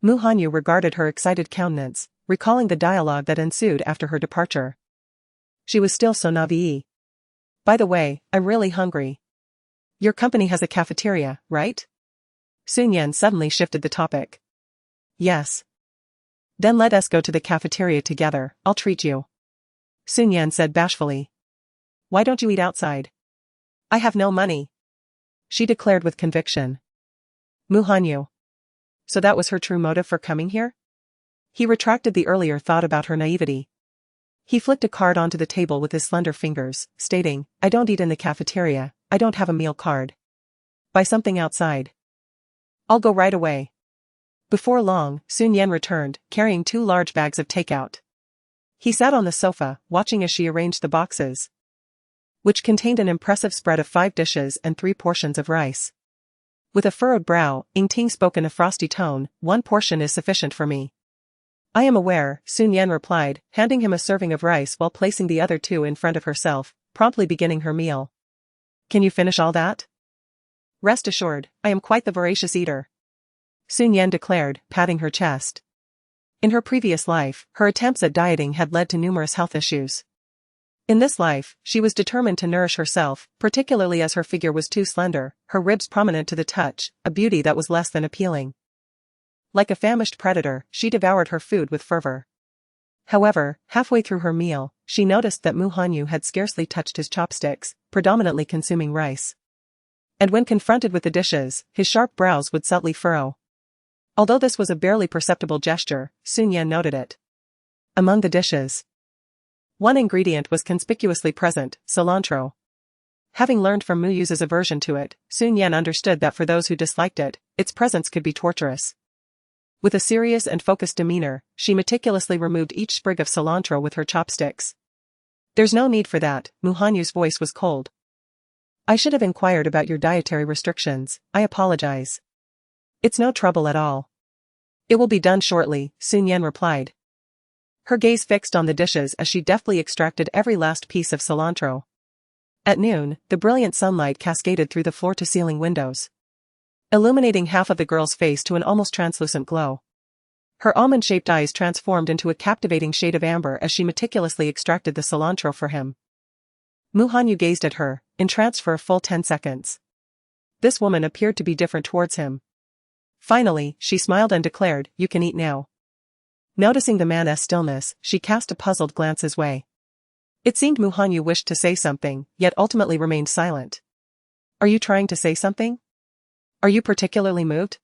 Mu Hanyu regarded her excited countenance, recalling the dialogue that ensued after her departure. She was still so naive. "By the way, I'm really hungry. Your company has a cafeteria, right?" Sun Yan suddenly shifted the topic. "Yes." "Then let us go to the cafeteria together, I'll treat you," Sun Yan said bashfully. "Why don't you eat outside?" "I have no money," she declared with conviction. Mu Hanyu. So that was her true motive for coming here? He retracted the earlier thought about her naivety. He flicked a card onto the table with his slender fingers, stating, "I don't eat in the cafeteria, I don't have a meal card. Buy something outside." "I'll go right away." Before long, Sun Yan returned, carrying 2 large bags of takeout. He sat on the sofa, watching as she arranged the boxes, which contained an impressive spread of 5 dishes and 3 portions of rice. With a furrowed brow, Ying Ting spoke in a frosty tone, "1 portion is sufficient for me." "I am aware," Sun Yan replied, handing him a serving of rice while placing the other 2 in front of herself, promptly beginning her meal. "Can you finish all that?" "Rest assured, I am quite the voracious eater," Sun Yan declared, patting her chest. In her previous life, her attempts at dieting had led to numerous health issues. In this life, she was determined to nourish herself, particularly as her figure was too slender, her ribs prominent to the touch, a beauty that was less than appealing. Like a famished predator, she devoured her food with fervor. However, halfway through her meal, she noticed that Mu Hanyu had scarcely touched his chopsticks, predominantly consuming rice. And when confronted with the dishes, his sharp brows would subtly furrow. Although this was a barely perceptible gesture, Sun Yan noted it. Among the dishes, one ingredient was conspicuously present, cilantro. Having learned from Mu Yu's aversion to it, Sun Yan understood that for those who disliked it, its presence could be torturous. With a serious and focused demeanor, she meticulously removed each sprig of cilantro with her chopsticks. "There's no need for that," Mu Hanyu's voice was cold. "I should have inquired about your dietary restrictions, I apologize." "It's no trouble at all. It will be done shortly," Sun Yan replied. Her gaze fixed on the dishes as she deftly extracted every last piece of cilantro. At noon, the brilliant sunlight cascaded through the floor-to-ceiling windows, illuminating half of the girl's face to an almost translucent glow. Her almond-shaped eyes transformed into a captivating shade of amber as she meticulously extracted the cilantro for him. Mu Hanyu gazed at her, entranced for a full 10 seconds. This woman appeared to be different towards him. Finally, she smiled and declared, "You can eat now." Noticing the man's stillness, she cast a puzzled glance his way. It seemed Mu Hanyu wished to say something, yet ultimately remained silent. Are you trying to say something? Are you particularly moved?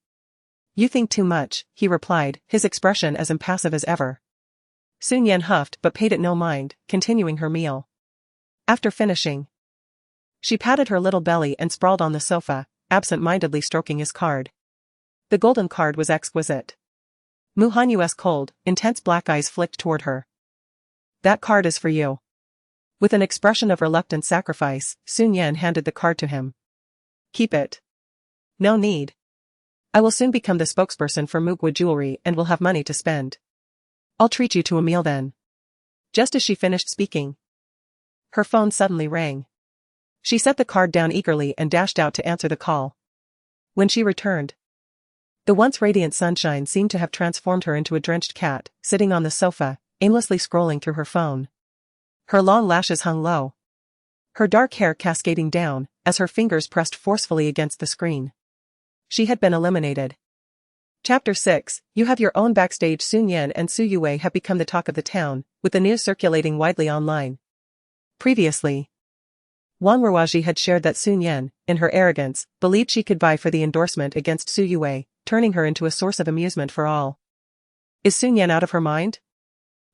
You think too much, he replied, his expression as impassive as ever. Su Nian huffed but paid it no mind, continuing her meal. After finishing, she patted her little belly and sprawled on the sofa, absent-mindedly stroking his card. The golden card was exquisite. Mu Hanyu's cold, intense black eyes flicked toward her. That card is for you. With an expression of reluctant sacrifice, Su Nian handed the card to him. Keep it. No need. I will soon become the spokesperson for Mugwa Jewelry and will have money to spend. I'll treat you to a meal then. Just as she finished speaking, her phone suddenly rang. She set the card down eagerly and dashed out to answer the call. When she returned, the once radiant sunshine seemed to have transformed her into a drenched cat, sitting on the sofa, aimlessly scrolling through her phone. Her long lashes hung low, her dark hair cascading down, as her fingers pressed forcefully against the screen. She had been eliminated. Chapter 6, You have your own backstage. Su Nian and Su Yue have become the talk of the town, with the news circulating widely online. Previously, Wang Ruaji had shared that Su Nian, in her arrogance, believed she could vie for the endorsement against Su Yue, turning her into a source of amusement for all. Is Su Nian out of her mind?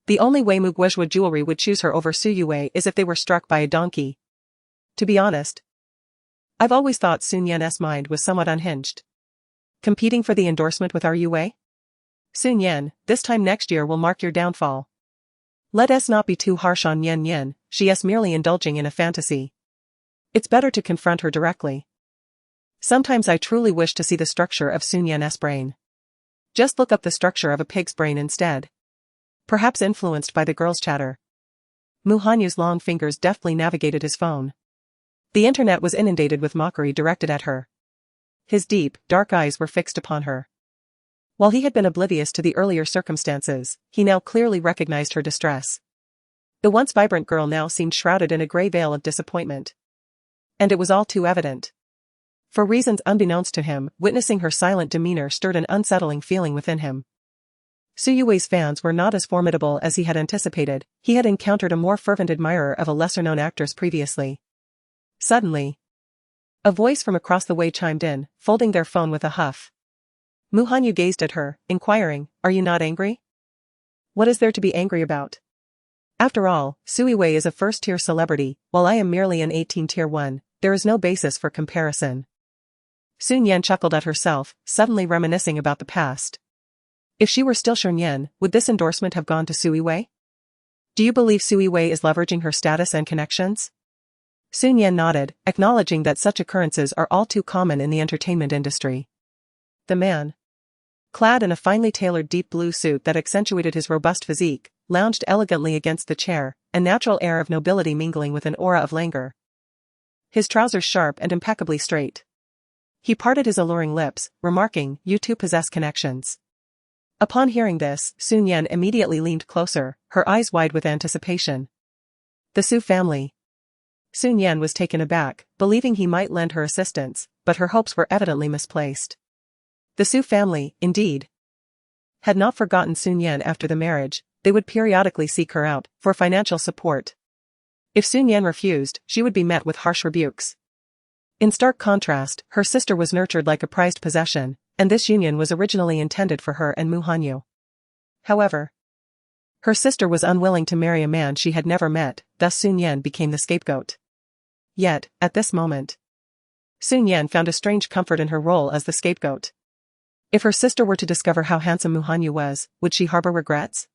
The only way Mugwa Jewelry would choose her over Su Yue is if they were struck by a donkey. To be honest, I've always thought Su Nian's mind was somewhat unhinged. Competing for the endorsement with our Yue? Su Nian, this time next year will mark your downfall. Let us not be too harsh on Nian Nian, she is merely indulging in a fantasy. It's better to confront her directly. Sometimes I truly wish to see the structure of Su Nian's brain. Just look up the structure of a pig's brain instead. Perhaps influenced by the girl's chatter. Mu Hanyu's long fingers deftly navigated his phone. The internet was inundated with mockery directed at her. His deep, dark eyes were fixed upon her. While he had been oblivious to the earlier circumstances, he now clearly recognized her distress. The once vibrant girl now seemed shrouded in a gray veil of disappointment. And it was all too evident. For reasons unbeknownst to him, witnessing her silent demeanor stirred an unsettling feeling within him. Su Yue's fans were not as formidable as he had anticipated. He had encountered a more fervent admirer of a lesser-known actress previously. Suddenly, a voice from across the way chimed in, folding their phone with a huff. Mu Hanyu gazed at her, inquiring, "Are you not angry? What is there to be angry about? After all, Su Yue is a first-tier celebrity, while I am merely an 18-tier one. There is no basis for comparison." Su Nian chuckled at herself, suddenly reminiscing about the past. If she were still Shi Nian, would this endorsement have gone to Su Yue? Do you believe Su Yue is leveraging her status and connections? Su Nian nodded, acknowledging that such occurrences are all too common in the entertainment industry. The man, clad in a finely tailored deep blue suit that accentuated his robust physique, lounged elegantly against the chair, a natural air of nobility mingling with an aura of languor. His trousers sharp and impeccably straight. He parted his alluring lips, remarking, "You two possess connections." Upon hearing this, Su Nian immediately leaned closer, her eyes wide with anticipation. The Su family. Su Nian was taken aback, believing he might lend her assistance, but her hopes were evidently misplaced. The Su family, indeed, had not forgotten Su Nian after the marriage. They would periodically seek her out, for financial support. If Su Nian refused, she would be met with harsh rebukes. In stark contrast, her sister was nurtured like a prized possession, and this union was originally intended for her and Mu Hanyu. However, her sister was unwilling to marry a man she had never met, thus Su Nian became the scapegoat. Yet, at this moment, Su Nian found a strange comfort in her role as the scapegoat. If her sister were to discover how handsome Mu Hanyu was, would she harbor regrets?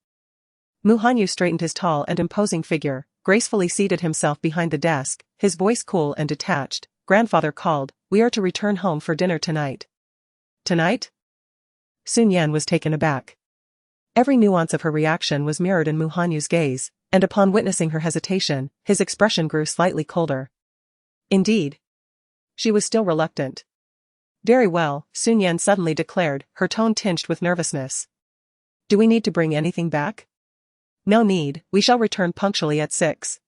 Mu Hanyu straightened his tall and imposing figure, gracefully seated himself behind the desk, his voice cool and detached. "Grandfather called, we are to return home for dinner tonight." Tonight? Su Nian was taken aback. Every nuance of her reaction was mirrored in Mu Hanyu's gaze, and upon witnessing her hesitation, his expression grew slightly colder. Indeed, she was still reluctant. "Very well," Su Nian suddenly declared, her tone tinged with nervousness. "Do we need to bring anything back?" "No need, we shall return punctually at 6.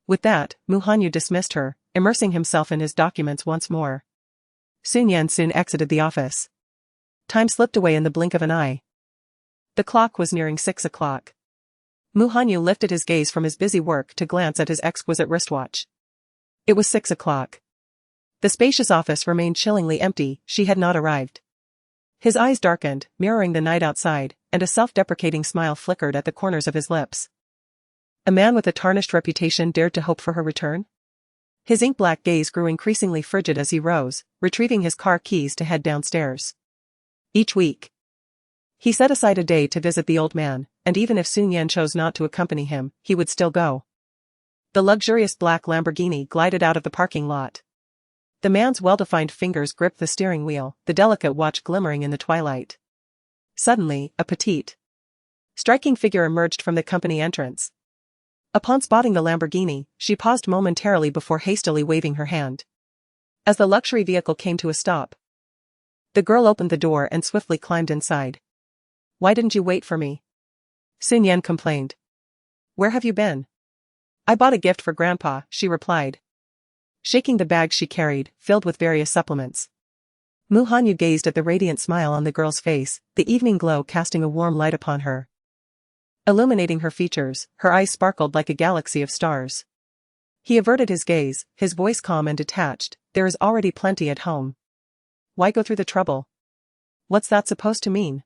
With that, Mu Hanyu dismissed her, immersing himself in his documents once more. Su Nian soon exited the office. Time slipped away in the blink of an eye. The clock was nearing 6 o'clock. Mu Hanyu lifted his gaze from his busy work to glance at his exquisite wristwatch. It was 6 o'clock. The spacious office remained chillingly empty. She had not arrived. His eyes darkened, mirroring the night outside, and a self-deprecating smile flickered at the corners of his lips. A man with a tarnished reputation dared to hope for her return? His ink-black gaze grew increasingly frigid as he rose, retrieving his car keys to head downstairs. Each week, he set aside a day to visit the old man, and even if Shi Nian chose not to accompany him, he would still go. The luxurious black Lamborghini glided out of the parking lot. The man's well-defined fingers gripped the steering wheel, the delicate watch glimmering in the twilight. Suddenly, a petite, striking figure emerged from the company entrance. Upon spotting the Lamborghini, she paused momentarily before hastily waving her hand. As the luxury vehicle came to a stop, the girl opened the door and swiftly climbed inside. "Why didn't you wait for me?" Shi Nian complained. "Where have you been?" "I bought a gift for Grandpa," she replied, shaking the bag she carried, filled with various supplements. Mu Hanyu gazed at the radiant smile on the girl's face, the evening glow casting a warm light upon her. Illuminating her features, her eyes sparkled like a galaxy of stars. He averted his gaze, his voice calm and detached. "There is already plenty at home. Why go through the trouble?" "What's that supposed to mean?"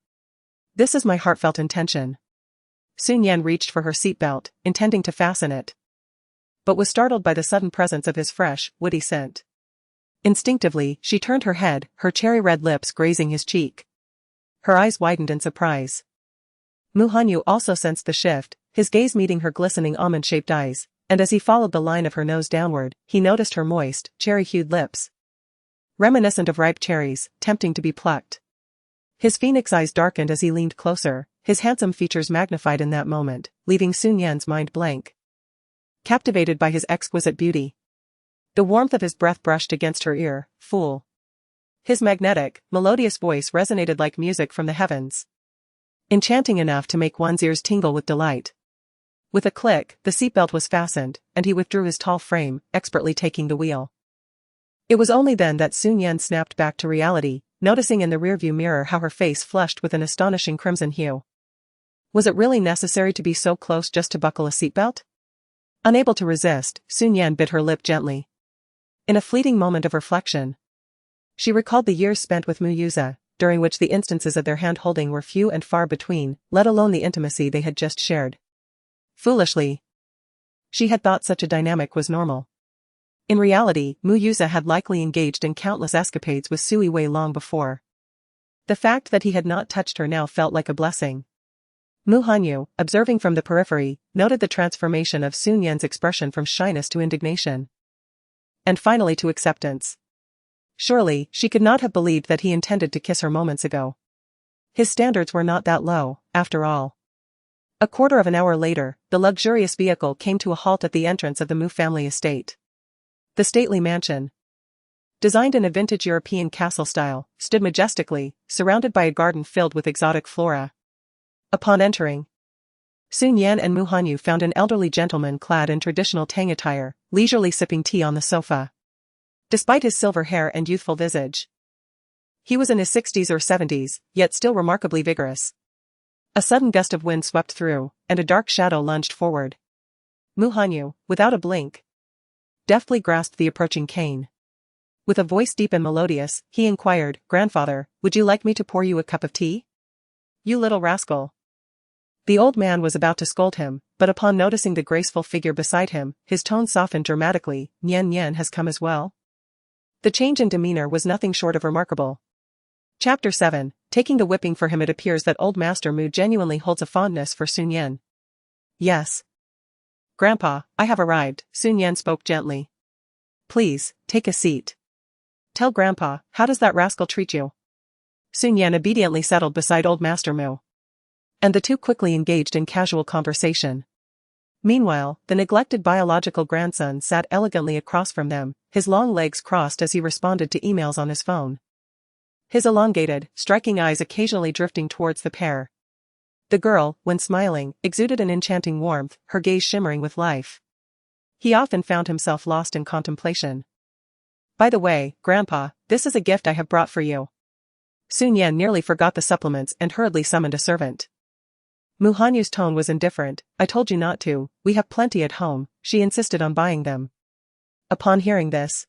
"This is my heartfelt intention." Shi Nian reached for her seatbelt, intending to fasten it, but was startled by the sudden presence of his fresh, woody scent. Instinctively, she turned her head, her cherry-red lips grazing his cheek. Her eyes widened in surprise. Mu Hanyu also sensed the shift, his gaze meeting her glistening almond-shaped eyes, and as he followed the line of her nose downward, he noticed her moist, cherry-hued lips, reminiscent of ripe cherries, tempting to be plucked. His phoenix eyes darkened as he leaned closer, his handsome features magnified in that moment, leaving Shi Nian's mind blank, captivated by his exquisite beauty. The warmth of his breath brushed against her ear. "Fool." His magnetic, melodious voice resonated like music from the heavens, enchanting enough to make one's ears tingle with delight. With a click, the seatbelt was fastened, and he withdrew his tall frame, expertly taking the wheel. It was only then that Shi Nian snapped back to reality, noticing in the rearview mirror how her face flushed with an astonishing crimson hue. Was it really necessary to be so close just to buckle a seatbelt? Unable to resist, Shi Nian bit her lip gently. In a fleeting moment of reflection, she recalled the years spent with Mu Yuza, during which the instances of their hand-holding were few and far between, let alone the intimacy they had just shared. Foolishly, she had thought such a dynamic was normal. In reality, Mu Yuza had likely engaged in countless escapades with Sui Wei long before. The fact that he had not touched her now felt like a blessing. Mu Hanyu, observing from the periphery, noted the transformation of Shi Nian's expression from shyness to indignation, and finally to acceptance. Surely, she could not have believed that he intended to kiss her moments ago. His standards were not that low, after all. A quarter of an hour later, the luxurious vehicle came to a halt at the entrance of the Mu family estate. The stately mansion, designed in a vintage European castle style, stood majestically, surrounded by a garden filled with exotic flora. Upon entering, Shi Nian and Mu Hanyu found an elderly gentleman clad in traditional Tang attire, leisurely sipping tea on the sofa. Despite his silver hair and youthful visage, he was in his 60s or 70s, yet still remarkably vigorous. A sudden gust of wind swept through, and a dark shadow lunged forward. Mu Hanyu, without a blink, deftly grasped the approaching cane. With a voice deep and melodious, he inquired, "Grandfather, would you like me to pour you a cup of tea?" "You little rascal." The old man was about to scold him, but upon noticing the graceful figure beside him, his tone softened dramatically. "Nian Nian has come as well?" The change in demeanor was nothing short of remarkable. Chapter 7, taking the whipping for him. It appears that old Master Mu genuinely holds a fondness for Shi Nian. "Yes. Grandpa, I have arrived," Shi Nian spoke gently. "Please, take a seat. Tell Grandpa, how does that rascal treat you?" Shi Nian obediently settled beside old Master Mu, and the two quickly engaged in casual conversation. Meanwhile, the neglected biological grandson sat elegantly across from them, his long legs crossed as he responded to emails on his phone. His elongated, striking eyes occasionally drifting towards the pair. The girl, when smiling, exuded an enchanting warmth, her gaze shimmering with life. He often found himself lost in contemplation. "By the way, Grandpa, this is a gift I have brought for you." Shi Nian nearly forgot the supplements and hurriedly summoned a servant. Mu Hanyu's tone was indifferent. "I told you not to, we have plenty at home," she insisted on buying them. Upon hearing this,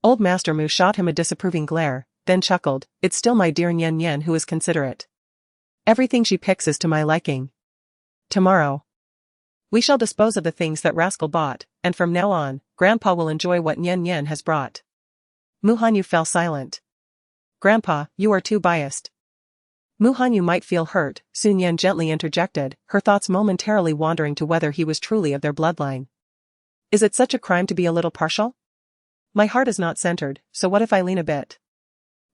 Old Master Mu shot him a disapproving glare, then chuckled, "It's still my dear Nian Nian who is considerate. Everything she picks is to my liking. Tomorrow, we shall dispose of the things that rascal bought, and from now on, Grandpa will enjoy what Nian Nian has brought." Mu Hanyu fell silent. "Grandpa, you are too biased." Mu Hanyu might feel hurt, Shi Nian gently interjected, her thoughts momentarily wandering to whether he was truly of their bloodline. "Is it such a crime to be a little partial? My heart is not centered, so what if I lean a bit?"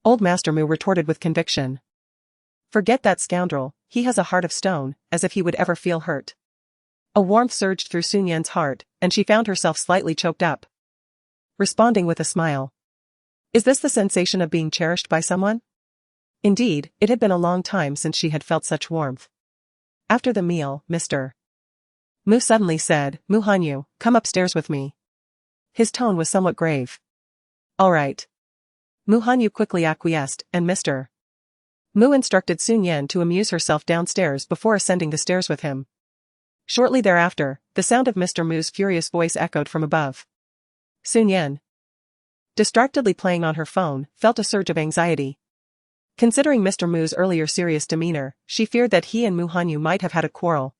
Old Master Mu retorted with conviction. "Forget that scoundrel, he has a heart of stone, as if he would ever feel hurt." A warmth surged through Shi Nian's heart, and she found herself slightly choked up. Responding with a smile. Is this the sensation of being cherished by someone? Indeed, it had been a long time since she had felt such warmth. After the meal, Mr. Mu suddenly said, "Mu Hanyu, come upstairs with me." His tone was somewhat grave. "All right." Mu Hanyu quickly acquiesced, and Mr. Mu instructed Shi Nian to amuse herself downstairs before ascending the stairs with him. Shortly thereafter, the sound of Mr. Mu's furious voice echoed from above. Shi Nian, distractedly playing on her phone, felt a surge of anxiety. Considering Mr. Mu's earlier serious demeanor, she feared that he and Mu Hanyu might have had a quarrel.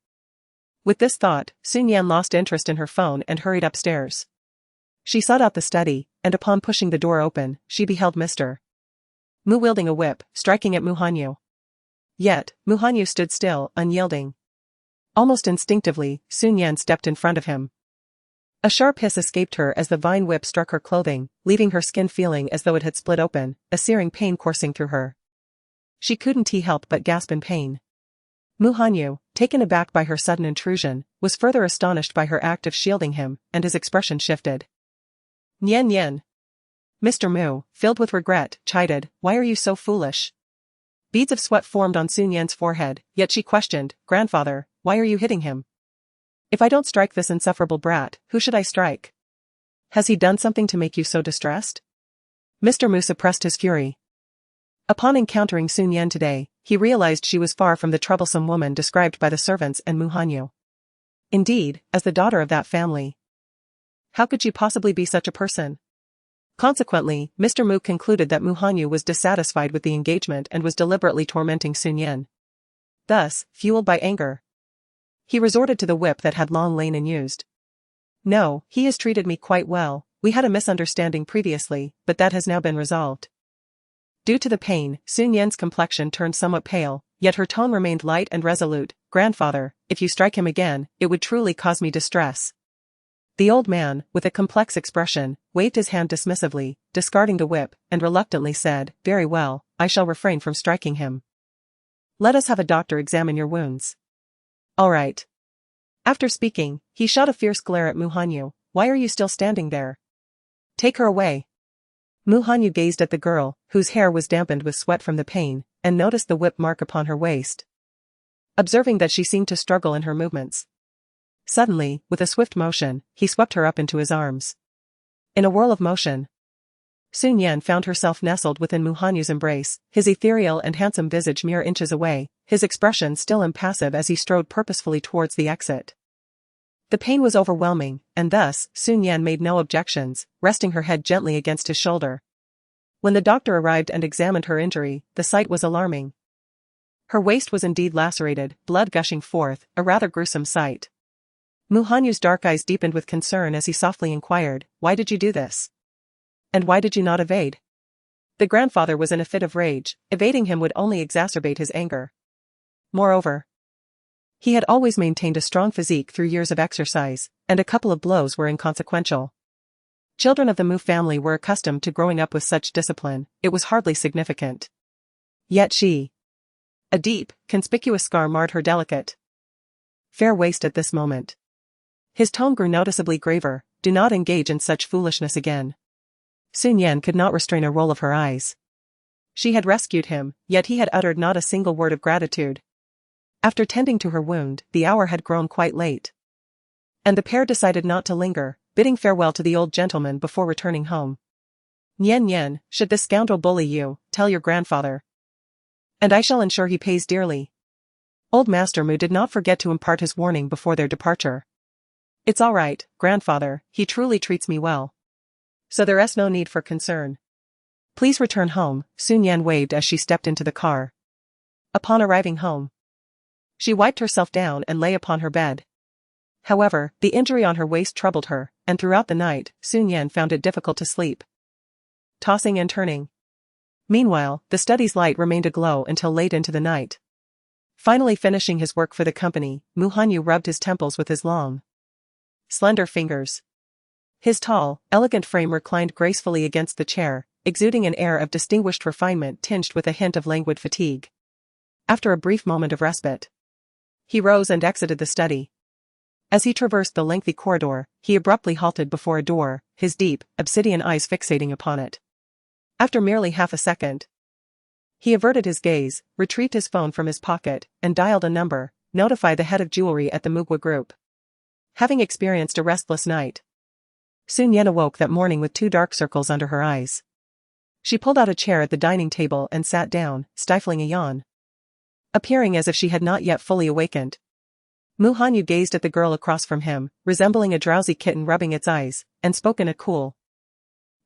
With this thought, Shi Nian lost interest in her phone and hurried upstairs. She sought out the study, and upon pushing the door open, she beheld Mr. Mu wielding a whip, striking at Mu Hanyu. Yet, Mu Hanyu stood still, unyielding. Almost instinctively, Shi Nian stepped in front of him. A sharp hiss escaped her as the vine whip struck her clothing, leaving her skin feeling as though it had split open, a searing pain coursing through her. She couldn't help but gasp in pain. Mu Hanyu, taken aback by her sudden intrusion, was further astonished by her act of shielding him, and his expression shifted. "Nian Nian." Mr. Mu, filled with regret, chided, "Why are you so foolish?" Beads of sweat formed on Shi Nian's forehead, yet she questioned, "Grandfather, why are you hitting him? If I don't strike this insufferable brat, who should I strike? Has he done something to make you so distressed?" Mr. Mu suppressed his fury. Upon encountering Shi Nian today, he realized she was far from the troublesome woman described by the servants and Mu Hanyu. Indeed, as the daughter of that family, how could she possibly be such a person? Consequently, Mr. Mu concluded that Mu Hanyu was dissatisfied with the engagement and was deliberately tormenting Shi Nian. Thus, fueled by anger, he resorted to the whip that had long lain unused. "No, he has treated me quite well. We had a misunderstanding previously, but that has now been resolved." Due to the pain, Shi Nian's complexion turned somewhat pale, yet her tone remained light and resolute. "Grandfather, if you strike him again, it would truly cause me distress." The old man, with a complex expression, waved his hand dismissively, discarding the whip, and reluctantly said, "Very well, I shall refrain from striking him. Let us have a doctor examine your wounds." "All right." After speaking, he shot a fierce glare at Mu Hanyu. "Why are you still standing there? Take her away." Mu Hanyu gazed at the girl, whose hair was dampened with sweat from the pain, and noticed the whip mark upon her waist. Observing that she seemed to struggle in her movements, suddenly, with a swift motion, he swept her up into his arms. In a whirl of motion, Shi Nian found herself nestled within Mu Hanyu's embrace, his ethereal and handsome visage mere inches away, his expression still impassive as he strode purposefully towards the exit. The pain was overwhelming, and thus, Shi Nian made no objections, resting her head gently against his shoulder. When the doctor arrived and examined her injury, the sight was alarming. Her waist was indeed lacerated, blood gushing forth, a rather gruesome sight. Mu Hanyu's dark eyes deepened with concern as he softly inquired, "Why did you do this? And why did you not evade?" The grandfather was in a fit of rage. Evading him would only exacerbate his anger. Moreover, he had always maintained a strong physique through years of exercise, and a couple of blows were inconsequential. Children of the Mu family were accustomed to growing up with such discipline, it was hardly significant. Yet a deep, conspicuous scar marred her delicate, fair waist at this moment. His tone grew noticeably graver. "Do not engage in such foolishness again." Shi Nian could not restrain a roll of her eyes. She had rescued him, yet he had uttered not a single word of gratitude. After tending to her wound, the hour had grown quite late, and the pair decided not to linger, bidding farewell to the old gentleman before returning home. "Nian Nian, should this scoundrel bully you, tell your grandfather, and I shall ensure he pays dearly." Old Master Mu did not forget to impart his warning before their departure. "It's all right, grandfather, he truly treats me well." So there's no need for concern. Please return home, Shi Nian waved as she stepped into the car. Upon arriving home, she wiped herself down and lay upon her bed. However, the injury on her waist troubled her, and throughout the night, Shi Nian found it difficult to sleep. Tossing and turning. Meanwhile, the study's light remained aglow until late into the night. Finally finishing his work for the company, Mu Hanyu rubbed his temples with his long, slender fingers. His tall, elegant frame reclined gracefully against the chair, exuding an air of distinguished refinement tinged with a hint of languid fatigue. After a brief moment of respite, he rose and exited the study. As he traversed the lengthy corridor, he abruptly halted before a door, his deep, obsidian eyes fixating upon it. After merely half a second, he averted his gaze, retrieved his phone from his pocket, and dialed a number, notify the head of jewelry at the Mugwa group. Having experienced a restless night, Shi Nian awoke that morning with 2 dark circles under her eyes. She pulled out a chair at the dining table and sat down, stifling a yawn. Appearing as if she had not yet fully awakened, Mu Hanyu gazed at the girl across from him, resembling a drowsy kitten rubbing its eyes, and spoke in a cool,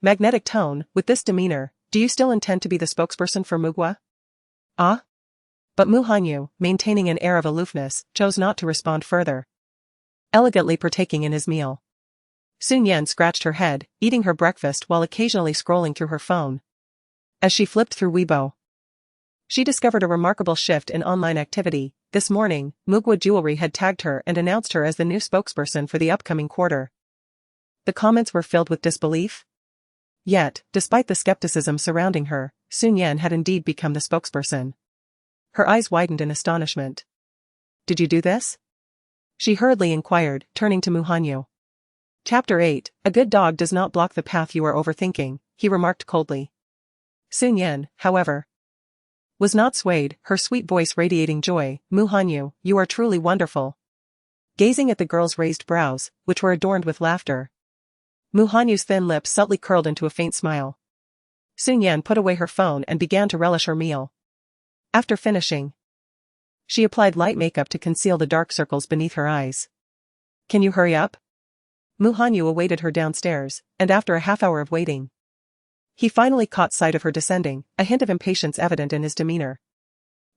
magnetic tone. With this demeanor, do you still intend to be the spokesperson for Mugwa? Ah? But Mu Hanyu, maintaining an air of aloofness, chose not to respond further. Elegantly partaking in his meal, Shi Nian scratched her head, eating her breakfast while occasionally scrolling through her phone. As she flipped through Weibo, she discovered a remarkable shift in online activity. This morning, Mugwa Jewelry had tagged her and announced her as the new spokesperson for the upcoming quarter. The comments were filled with disbelief. Yet, despite the skepticism surrounding her, Shi Nian had indeed become the spokesperson. Her eyes widened in astonishment. Did you do this? She hurriedly inquired, turning to Mu Hanyu. Chapter 8, A good dog does not block the path you are overthinking, he remarked coldly. Shi Nian, however, was not swayed, her sweet voice radiating joy. Mu Hanyu, you are truly wonderful. Gazing at the girl's raised brows, which were adorned with laughter, Mu Hanyu's thin lips subtly curled into a faint smile. Shi Nian put away her phone and began to relish her meal. After finishing, she applied light makeup to conceal the dark circles beneath her eyes. Can you hurry up? Mu Hanyu awaited her downstairs, and after a half-hour of waiting, he finally caught sight of her descending, a hint of impatience evident in his demeanor.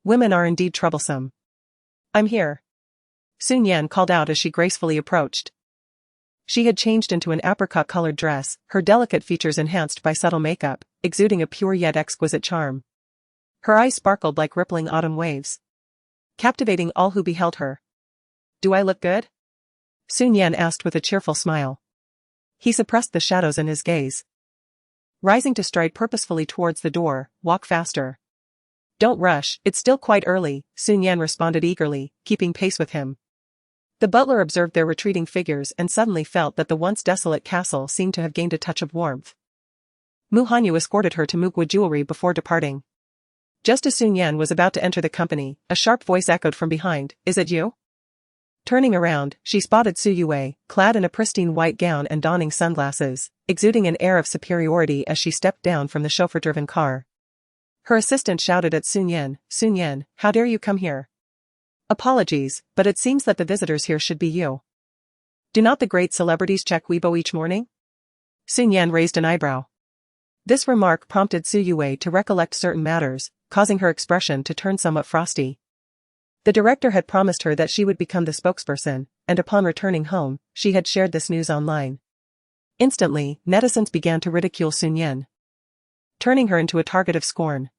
Women are indeed troublesome. I'm here. Shi Nian called out as she gracefully approached. She had changed into an apricot-colored dress, her delicate features enhanced by subtle makeup, exuding a pure yet exquisite charm. Her eyes sparkled like rippling autumn waves, captivating all who beheld her. Do I look good? Shi Nian asked with a cheerful smile. He suppressed the shadows in his gaze. Rising to stride purposefully towards the door, walk faster. Don't rush, it's still quite early, Shi Nian responded eagerly, keeping pace with him. The butler observed their retreating figures and suddenly felt that the once desolate castle seemed to have gained a touch of warmth. Mu Hanyu escorted her to Mugwa Jewelry before departing. Just as Shi Nian was about to enter the company, a sharp voice echoed from behind, Is it you? Turning around, she spotted Su Yue, clad in a pristine white gown and donning sunglasses, exuding an air of superiority as she stepped down from the chauffeur-driven car. Her assistant shouted at Shi Nian, how dare you come here? Apologies, but it seems that the visitors here should be you. Do not the great celebrities check Weibo each morning? Shi Nian raised an eyebrow. This remark prompted Su Yue to recollect certain matters, causing her expression to turn somewhat frosty. The director had promised her that she would become the spokesperson, and upon returning home, she had shared this news online. Instantly, netizens began to ridicule Shi Nian, turning her into a target of scorn.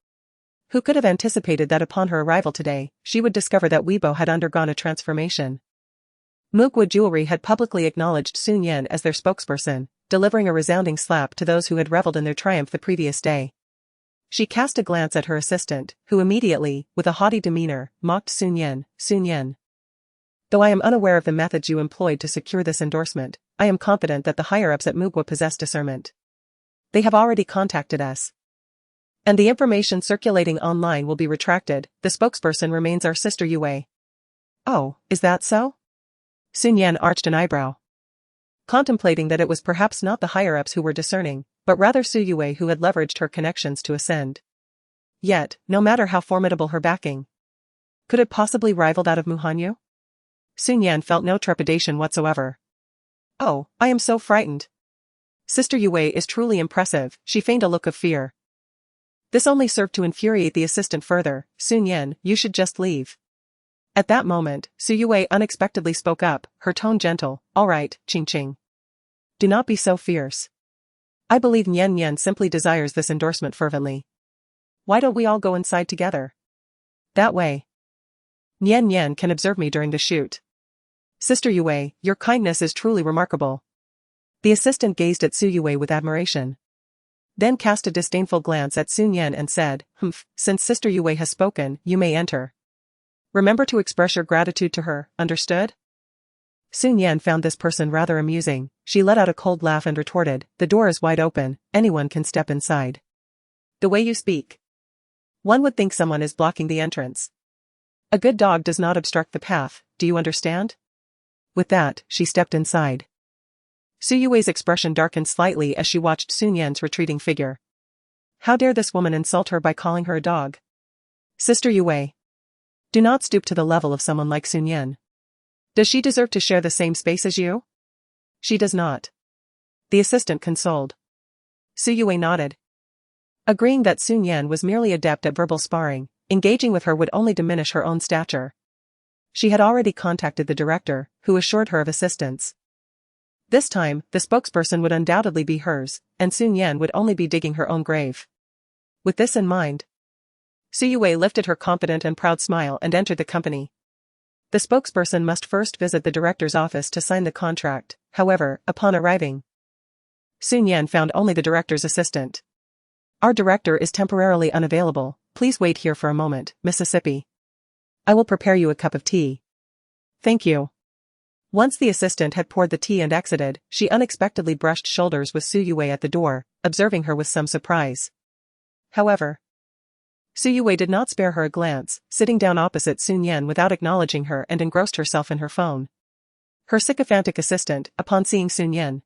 Who could have anticipated that upon her arrival today, she would discover that Weibo had undergone a transformation? Mugwa Jewelry had publicly acknowledged Shi Nian as their spokesperson, delivering a resounding slap to those who had reveled in their triumph the previous day. She cast a glance at her assistant, who immediately, with a haughty demeanor, mocked Shi Nian. Though I am unaware of the methods you employed to secure this endorsement, I am confident that the higher-ups at Mugwa possess discernment. They have already contacted us. And the information circulating online will be retracted. The spokesperson remains our sister Yue. Oh, is that so? Shi Nian arched an eyebrow, contemplating that it was perhaps not the higher-ups who were discerning, but rather Su Yue who had leveraged her connections to ascend. Yet, no matter how formidable her backing, could it possibly rival that of Mu Hanyu? Shi Nian felt no trepidation whatsoever. Oh, I am so frightened. Sister Yue is truly impressive, she feigned a look of fear. This only served to infuriate the assistant further. Shi Nian, you should just leave. At that moment, Su Yue unexpectedly spoke up, her tone gentle. All right, Qingqing. Do not be so fierce. I believe Nian simply desires this endorsement fervently. Why don't we all go inside together? That way. Nian can observe me during the shoot. Sister Yue, your kindness is truly remarkable. The assistant gazed at Su Yue with admiration. Then cast a disdainful glance at Shi Nian and said, since Sister Yue has spoken, you may enter. Remember to express your gratitude to her, understood? Shi Nian found this person rather amusing. She let out a cold laugh and retorted, the door is wide open, anyone can step inside. The way you speak. One would think someone is blocking the entrance. A good dog does not obstruct the path, do you understand? With that, she stepped inside. Su Yue's expression darkened slightly as she watched Shi Nian's retreating figure. How dare this woman insult her by calling her a dog? Sister Yue. Do not stoop to the level of someone like Shi Nian. Does she deserve to share the same space as you? She does not. The assistant consoled. Su Yue nodded. Agreeing that Shi Nian was merely adept at verbal sparring, engaging with her would only diminish her own stature. She had already contacted the director, who assured her of assistance. This time, the spokesperson would undoubtedly be hers, and Shi Nian would only be digging her own grave. With this in mind, Su Yue lifted her confident and proud smile and entered the company. The spokesperson must first visit the director's office to sign the contract. However, upon arriving, Shi Nian found only the director's assistant. Our director is temporarily unavailable, please wait here for a moment, Mississippi. I will prepare you a cup of tea. Thank you. Once the assistant had poured the tea and exited, she unexpectedly brushed shoulders with Su Yue at the door, observing her with some surprise. However, Su Yue did not spare her a glance, sitting down opposite Shi Nian without acknowledging her and engrossed herself in her phone. Her sycophantic assistant, upon seeing Shi Nian,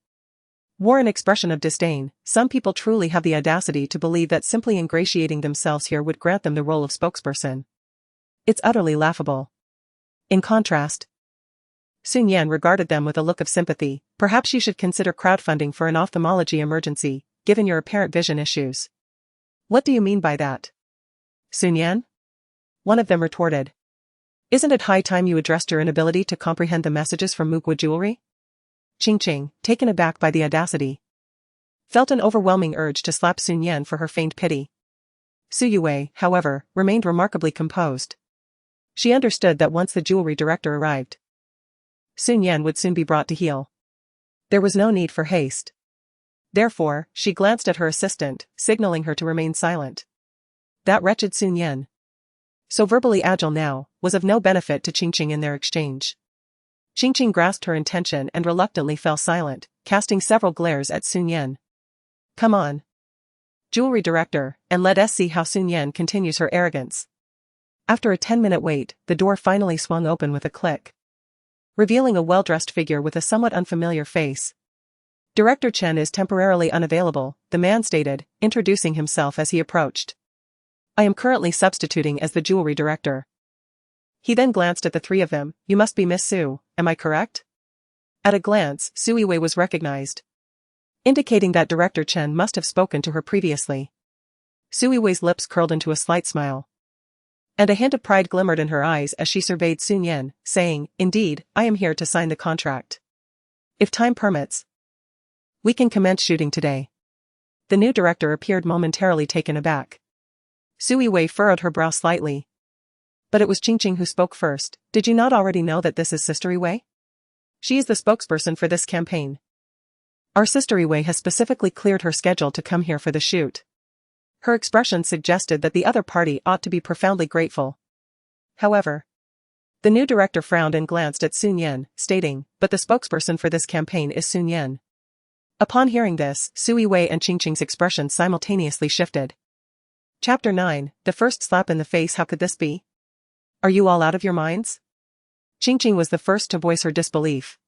wore an expression of disdain. Some people truly have the audacity to believe that simply ingratiating themselves here would grant them the role of spokesperson. It's utterly laughable. In contrast, Shi Nian regarded them with a look of sympathy. Perhaps you should consider crowdfunding for an ophthalmology emergency, given your apparent vision issues. What do you mean by that? Shi Nian? One of them retorted. Isn't it high time you addressed your inability to comprehend the messages from Mugwa Jewelry? Qingqing, taken aback by the audacity, felt an overwhelming urge to slap Shi Nian for her feigned pity. Su Yue, however, remained remarkably composed. She understood that once the jewelry director arrived, Shi Nian would soon be brought to heel. There was no need for haste. Therefore, she glanced at her assistant, signaling her to remain silent. That wretched Shi Nian, so verbally agile now, was of no benefit to Qingqing in their exchange. Qingqing grasped her intention and reluctantly fell silent, casting several glares at Shi Nian. Come on, jewelry director, and let us see how Shi Nian continues her arrogance. After a 10-minute wait, the door finally swung open with a click, revealing a well-dressed figure with a somewhat unfamiliar face. Director Chen is temporarily unavailable, the man stated, introducing himself as he approached. I am currently substituting as the jewelry director. He then glanced at the three of them. You must be Miss Su, am I correct? At a glance, Su Yue was recognized, indicating that Director Chen must have spoken to her previously. Su Yue's lips curled into a slight smile, and a hint of pride glimmered in her eyes as she surveyed Shi Nian, saying, Indeed, I am here to sign the contract. If time permits, we can commence shooting today. The new director appeared momentarily taken aback. Su Yue furrowed her brow slightly. But it was Qingqing who spoke first. Did you not already know that this is Sister Yue? She is the spokesperson for this campaign. Our Sister Yue has specifically cleared her schedule to come here for the shoot. Her expression suggested that the other party ought to be profoundly grateful. However, the new director frowned and glanced at Shi Nian, stating, but the spokesperson for this campaign is Shi Nian. Upon hearing this, Su Yue and Qingqing's expressions simultaneously shifted. Chapter 9, The First Slap in the Face. How could this be? Are you all out of your minds? Qingqing was the first to voice her disbelief.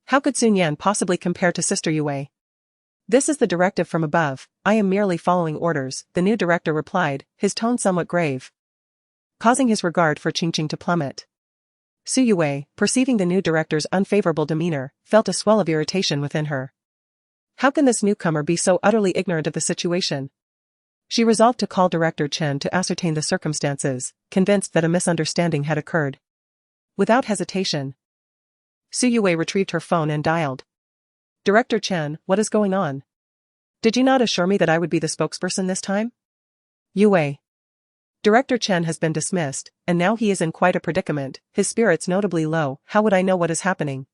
How could Shi Nian possibly compare to Sister Yue? This is the directive from above, I am merely following orders, the new director replied, his tone somewhat grave, causing his regard for Qingqing to plummet. Su Yue, perceiving the new director's unfavorable demeanor, felt a swell of irritation within her. How can this newcomer be so utterly ignorant of the situation? She resolved to call Director Chen to ascertain the circumstances, convinced that a misunderstanding had occurred. Without hesitation, Su Yue retrieved her phone and dialed. Director Chen, what is going on? Did you not assure me that I would be the spokesperson this time? Yue. Director Chen has been dismissed, and now he is in quite a predicament, his spirits notably low. How would I know what is happening?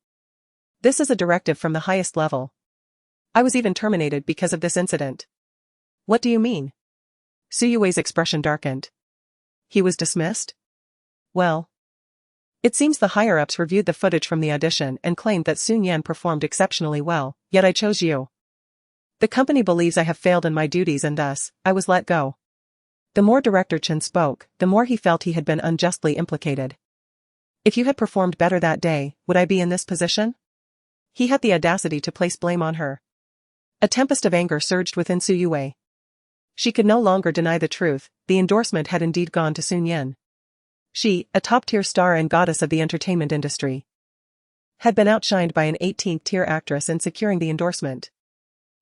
This is a directive from the highest level. I was even terminated because of this incident. What do you mean? Su Yue's expression darkened. He was dismissed? Well, it seems the higher-ups reviewed the footage from the audition and claimed that Shi Nian performed exceptionally well, yet I chose you. The company believes I have failed in my duties and thus, I was let go. The more Director Chen spoke, the more he felt he had been unjustly implicated. If you had performed better that day, would I be in this position? He had the audacity to place blame on her. A tempest of anger surged within Su Yue. She could no longer deny the truth, the endorsement had indeed gone to Shi Nian. She, a top-tier star and goddess of the entertainment industry, had been outshined by an 18th-tier actress in securing the endorsement.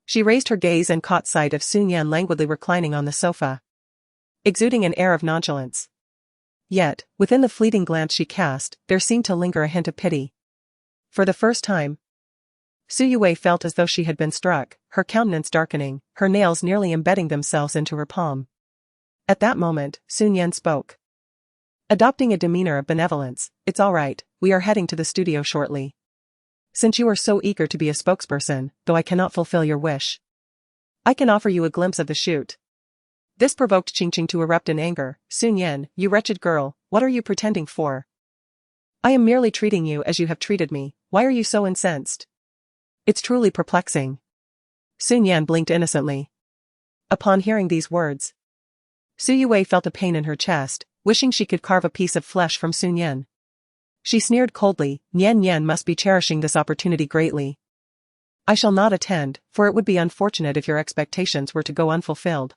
She raised her gaze and caught sight of Shi Nian languidly reclining on the sofa, exuding an air of nonchalance. Yet, within the fleeting glance she cast, there seemed to linger a hint of pity. For the first time, Su Yue felt as though she had been struck, her countenance darkening, her nails nearly embedding themselves into her palm. At that moment, Shi Nian spoke. Adopting a demeanor of benevolence, it's all right, we are heading to the studio shortly. Since you are so eager to be a spokesperson, though I cannot fulfill your wish, I can offer you a glimpse of the shoot. This provoked Qingqing to erupt in anger. Shi Nian, you wretched girl, what are you pretending for? I am merely treating you as you have treated me, why are you so incensed? It's truly perplexing. Shi Nian blinked innocently. Upon hearing these words, Su Yue felt a pain in her chest, wishing she could carve a piece of flesh from Shi Nian. She sneered coldly, Nian must be cherishing this opportunity greatly. I shall not attend, for it would be unfortunate if your expectations were to go unfulfilled.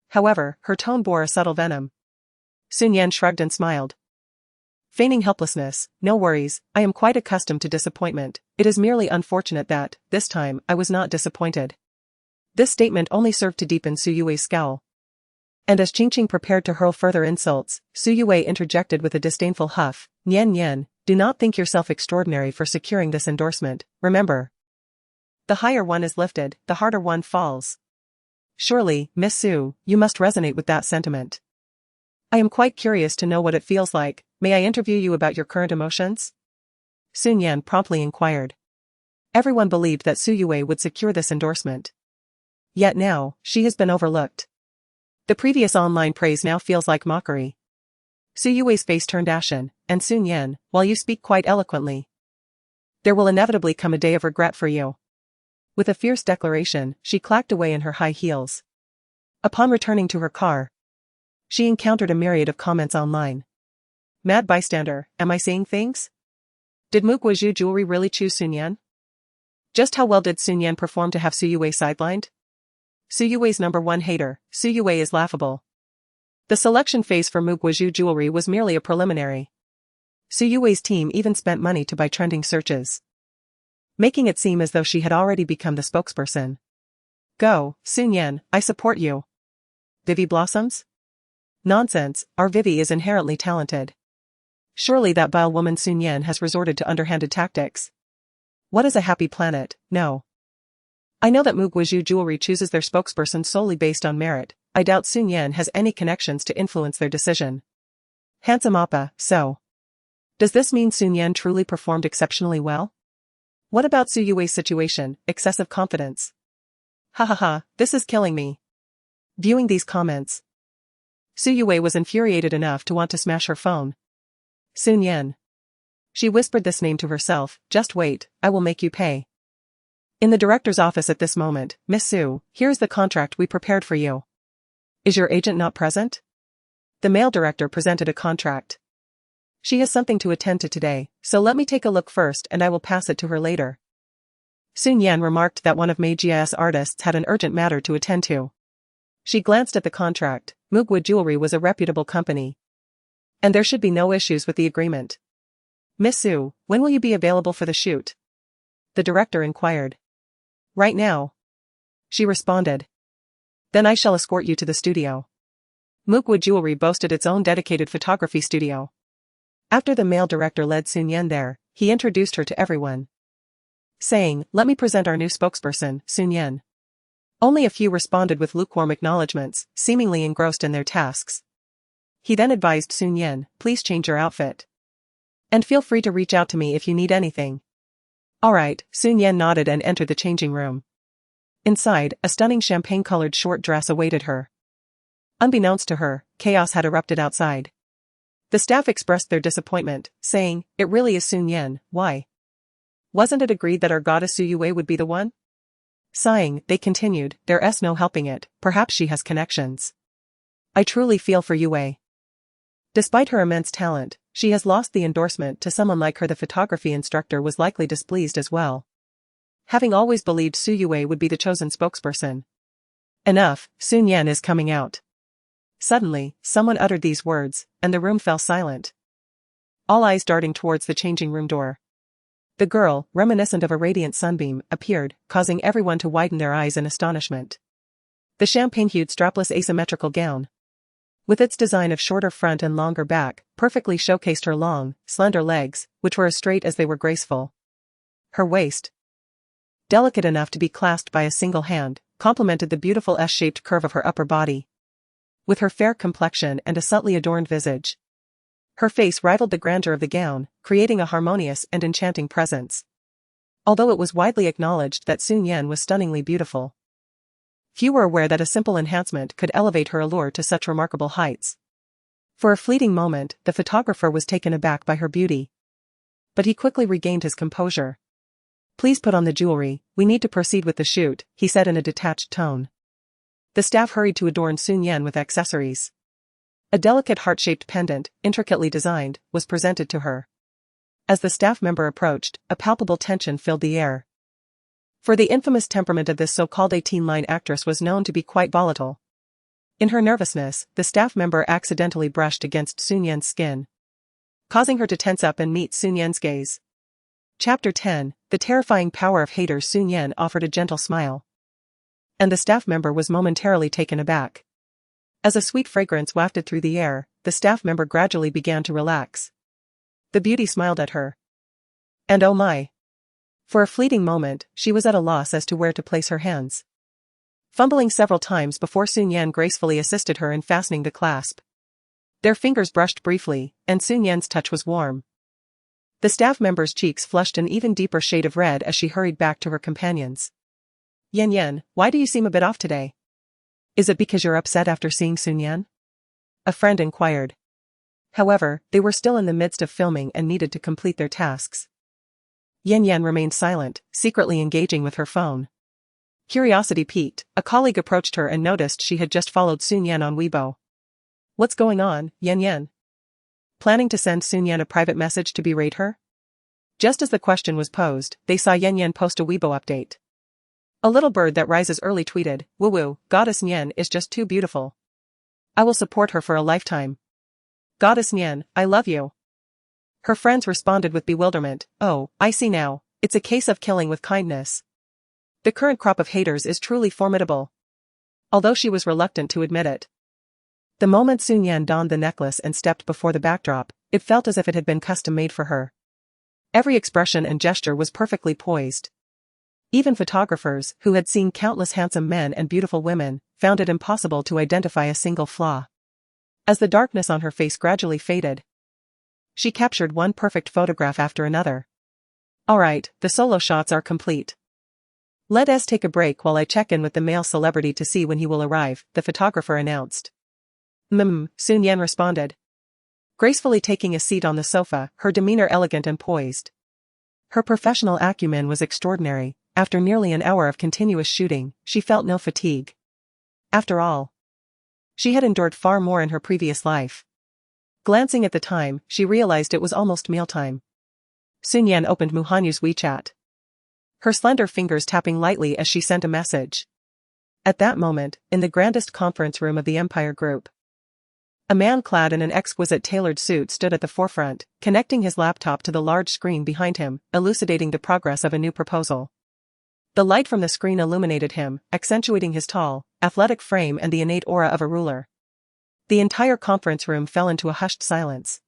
However, her tone bore a subtle venom. Shi Nian shrugged and smiled. Feigning helplessness, no worries, I am quite accustomed to disappointment, it is merely unfortunate that, this time, I was not disappointed. This statement only served to deepen Su Yue's scowl. And as Qingqing prepared to hurl further insults, Su Yue interjected with a disdainful huff, Nian, do not think yourself extraordinary for securing this endorsement, remember. The higher one is lifted, the harder one falls. Surely, Miss Su, you must resonate with that sentiment. I am quite curious to know what it feels like, may I interview you about your current emotions? Shi Nian promptly inquired. Everyone believed that Su Yue would secure this endorsement. Yet now, she has been overlooked. The previous online praise now feels like mockery. Su Yue's face turned ashen, and Shi Nian, while you speak quite eloquently, there will inevitably come a day of regret for you. With a fierce declaration, she clacked away in her high heels. Upon returning to her car, she encountered a myriad of comments online. Mad bystander, am I seeing things? Did Guizhou Jewelry really choose Shi Nian? Just how well did Shi Nian perform to have Su Yue sidelined? Su Yue's #1 hater, Su Yue is laughable. The selection phase for Guizhou Jewelry was merely a preliminary. Su Yue's team even spent money to buy trending searches, making it seem as though she had already become the spokesperson. Go, Shi Nian, I support you. Vivi blossoms? Nonsense, our Vivi is inherently talented. Surely that vile woman Shi Nian has resorted to underhanded tactics. What is a happy planet? No. I know that Guizhou Jewelry chooses their spokesperson solely based on merit. I doubt Shi Nian has any connections to influence their decision. Handsome Appa, so. Does this mean Shi Nian truly performed exceptionally well? What about Su Yue's situation, excessive confidence? Ha ha ha, this is killing me. Viewing these comments, Su Yue was infuriated enough to want to smash her phone. Shi Nian. She whispered this name to herself, just wait, I will make you pay. In the director's office at this moment, Miss Su, here's the contract we prepared for you. Is your agent not present? The male director presented a contract. She has something to attend to today, so let me take a look first and I will pass it to her later. Shi Nian remarked that one of Meijia's artists had an urgent matter to attend to. She glanced at the contract. Guizhou Jewelry was a reputable company, and there should be no issues with the agreement. Miss Su, when will you be available for the shoot? The director inquired. Right now. She responded. Then I shall escort you to the studio. Mookwood Jewelry boasted its own dedicated photography studio. After the male director led Shi Nian there, he introduced her to everyone, saying, "Let me present our new spokesperson, Shi Nian." Only a few responded with lukewarm acknowledgements, seemingly engrossed in their tasks. He then advised Shi Nian, "Please change your outfit. And feel free to reach out to me if you need anything." Alright, Shi Nian nodded and entered the changing room. Inside, a stunning champagne-colored short dress awaited her. Unbeknownst to her, chaos had erupted outside. The staff expressed their disappointment, saying, "It really is Shi Nian, why? Wasn't it agreed that our goddess Su Yue would be the one?" Sighing, they continued, "There's no helping it, perhaps she has connections. I truly feel for Yue. Despite her immense talent, she has lost the endorsement to someone like her." The photography instructor was likely displeased as well, having always believed Su Yue would be the chosen spokesperson. "Enough, Shi Nian is coming out." Suddenly, someone uttered these words, and the room fell silent. All eyes darting towards the changing room door. The girl, reminiscent of a radiant sunbeam, appeared, causing everyone to widen their eyes in astonishment. The champagne-hued strapless asymmetrical gown, with its design of shorter front and longer back, perfectly showcased her long, slender legs, which were as straight as they were graceful. Her waist, delicate enough to be clasped by a single hand, complemented the beautiful S-shaped curve of her upper body. With her fair complexion and a subtly adorned visage, her face rivaled the grandeur of the gown, creating a harmonious and enchanting presence. Although it was widely acknowledged that Shi Nian was stunningly beautiful, few were aware that a simple enhancement could elevate her allure to such remarkable heights. For a fleeting moment, the photographer was taken aback by her beauty. But he quickly regained his composure. "Please put on the jewelry, we need to proceed with the shoot," he said in a detached tone. The staff hurried to adorn Shi Nian with accessories. A delicate heart-shaped pendant, intricately designed, was presented to her. As the staff member approached, a palpable tension filled the air. For the infamous temperament of this so-called 18-line actress was known to be quite volatile. In her nervousness, the staff member accidentally brushed against Shi Nian's skin, causing her to tense up and meet Shi Nian's gaze. Chapter 10, The Terrifying Power of Haters. Shi Nian offered a gentle smile, and the staff member was momentarily taken aback. As a sweet fragrance wafted through the air, the staff member gradually began to relax. The beauty smiled at her. And oh my! For a fleeting moment, she was at a loss as to where to place her hands, fumbling several times before Shi Nian gracefully assisted her in fastening the clasp. Their fingers brushed briefly, and Shi Nian's touch was warm. The staff member's cheeks flushed an even deeper shade of red as she hurried back to her companions. "Yan, why do you seem a bit off today? Is it because you're upset after seeing Shi Nian?" a friend inquired. However, they were still in the midst of filming and needed to complete their tasks. Yan remained silent, secretly engaging with her phone. Curiosity piqued, a colleague approached her and noticed she had just followed Shi Nian on Weibo. "What's going on, Yan? Planning to send Shi Nian a private message to berate her?" Just as the question was posed, they saw Yan post a Weibo update. A little bird that rises early tweeted, "Woo-woo, Goddess Nian is just too beautiful. I will support her for a lifetime. Goddess Nian, I love you." Her friends responded with bewilderment, "Oh, I see now, it's a case of killing with kindness." The current crop of haters is truly formidable. Although she was reluctant to admit it. The moment Shi Nian donned the necklace and stepped before the backdrop, it felt as if it had been custom-made for her. Every expression and gesture was perfectly poised. Even photographers, who had seen countless handsome men and beautiful women, found it impossible to identify a single flaw. As the darkness on her face gradually faded, she captured one perfect photograph after another. "Alright, the solo shots are complete. Let us take a break while I check in with the male celebrity to see when he will arrive," the photographer announced. Shi Nian responded, gracefully taking a seat on the sofa, her demeanor elegant and poised. Her professional acumen was extraordinary. After nearly an hour of continuous shooting, she felt no fatigue. After all, she had endured far more in her previous life. Glancing at the time, she realized it was almost mealtime. Shi Nian opened Muhanyu's WeChat, her slender fingers tapping lightly as she sent a message. At that moment, in the grandest conference room of the Empire Group, a man clad in an exquisite tailored suit stood at the forefront, connecting his laptop to the large screen behind him, elucidating the progress of a new proposal. The light from the screen illuminated him, accentuating his tall, athletic frame and the innate aura of a ruler. The entire conference room fell into a hushed silence,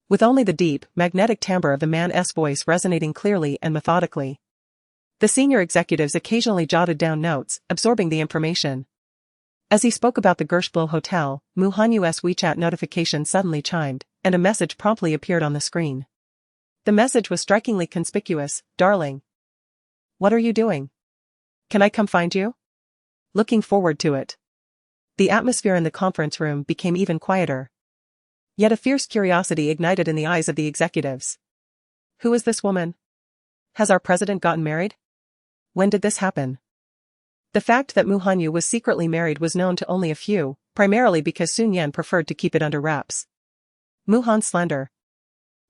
with only the deep, magnetic timbre of the man's voice resonating clearly and methodically. The senior executives occasionally jotted down notes, absorbing the information. As he spoke about the Gershblow Hotel, Mu Hanyu's WeChat notification suddenly chimed, and a message promptly appeared on the screen. The message was strikingly conspicuous. "Darling. What are you doing? Can I come find you? Looking forward to it." The atmosphere in the conference room became even quieter. Yet a fierce curiosity ignited in the eyes of the executives. Who is this woman? Has our president gotten married? When did this happen? The fact that Mu Hanyu was secretly married was known to only a few, primarily because Shi Nian preferred to keep it under wraps. Mu Han's slender,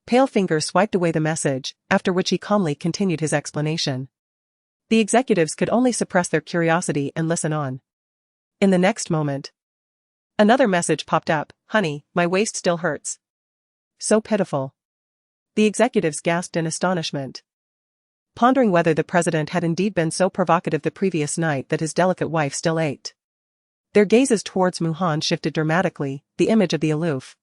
pale fingers swiped away the message, after which he calmly continued his explanation. The executives could only suppress their curiosity and listen on. In the next moment, another message popped up. "Honey, my waist still hurts." So pitiful. The executives gasped in astonishment, pondering whether the president had indeed been so provocative the previous night that his delicate wife still ached. Their gazes towards Mu Han shifted dramatically, the image of the aloof,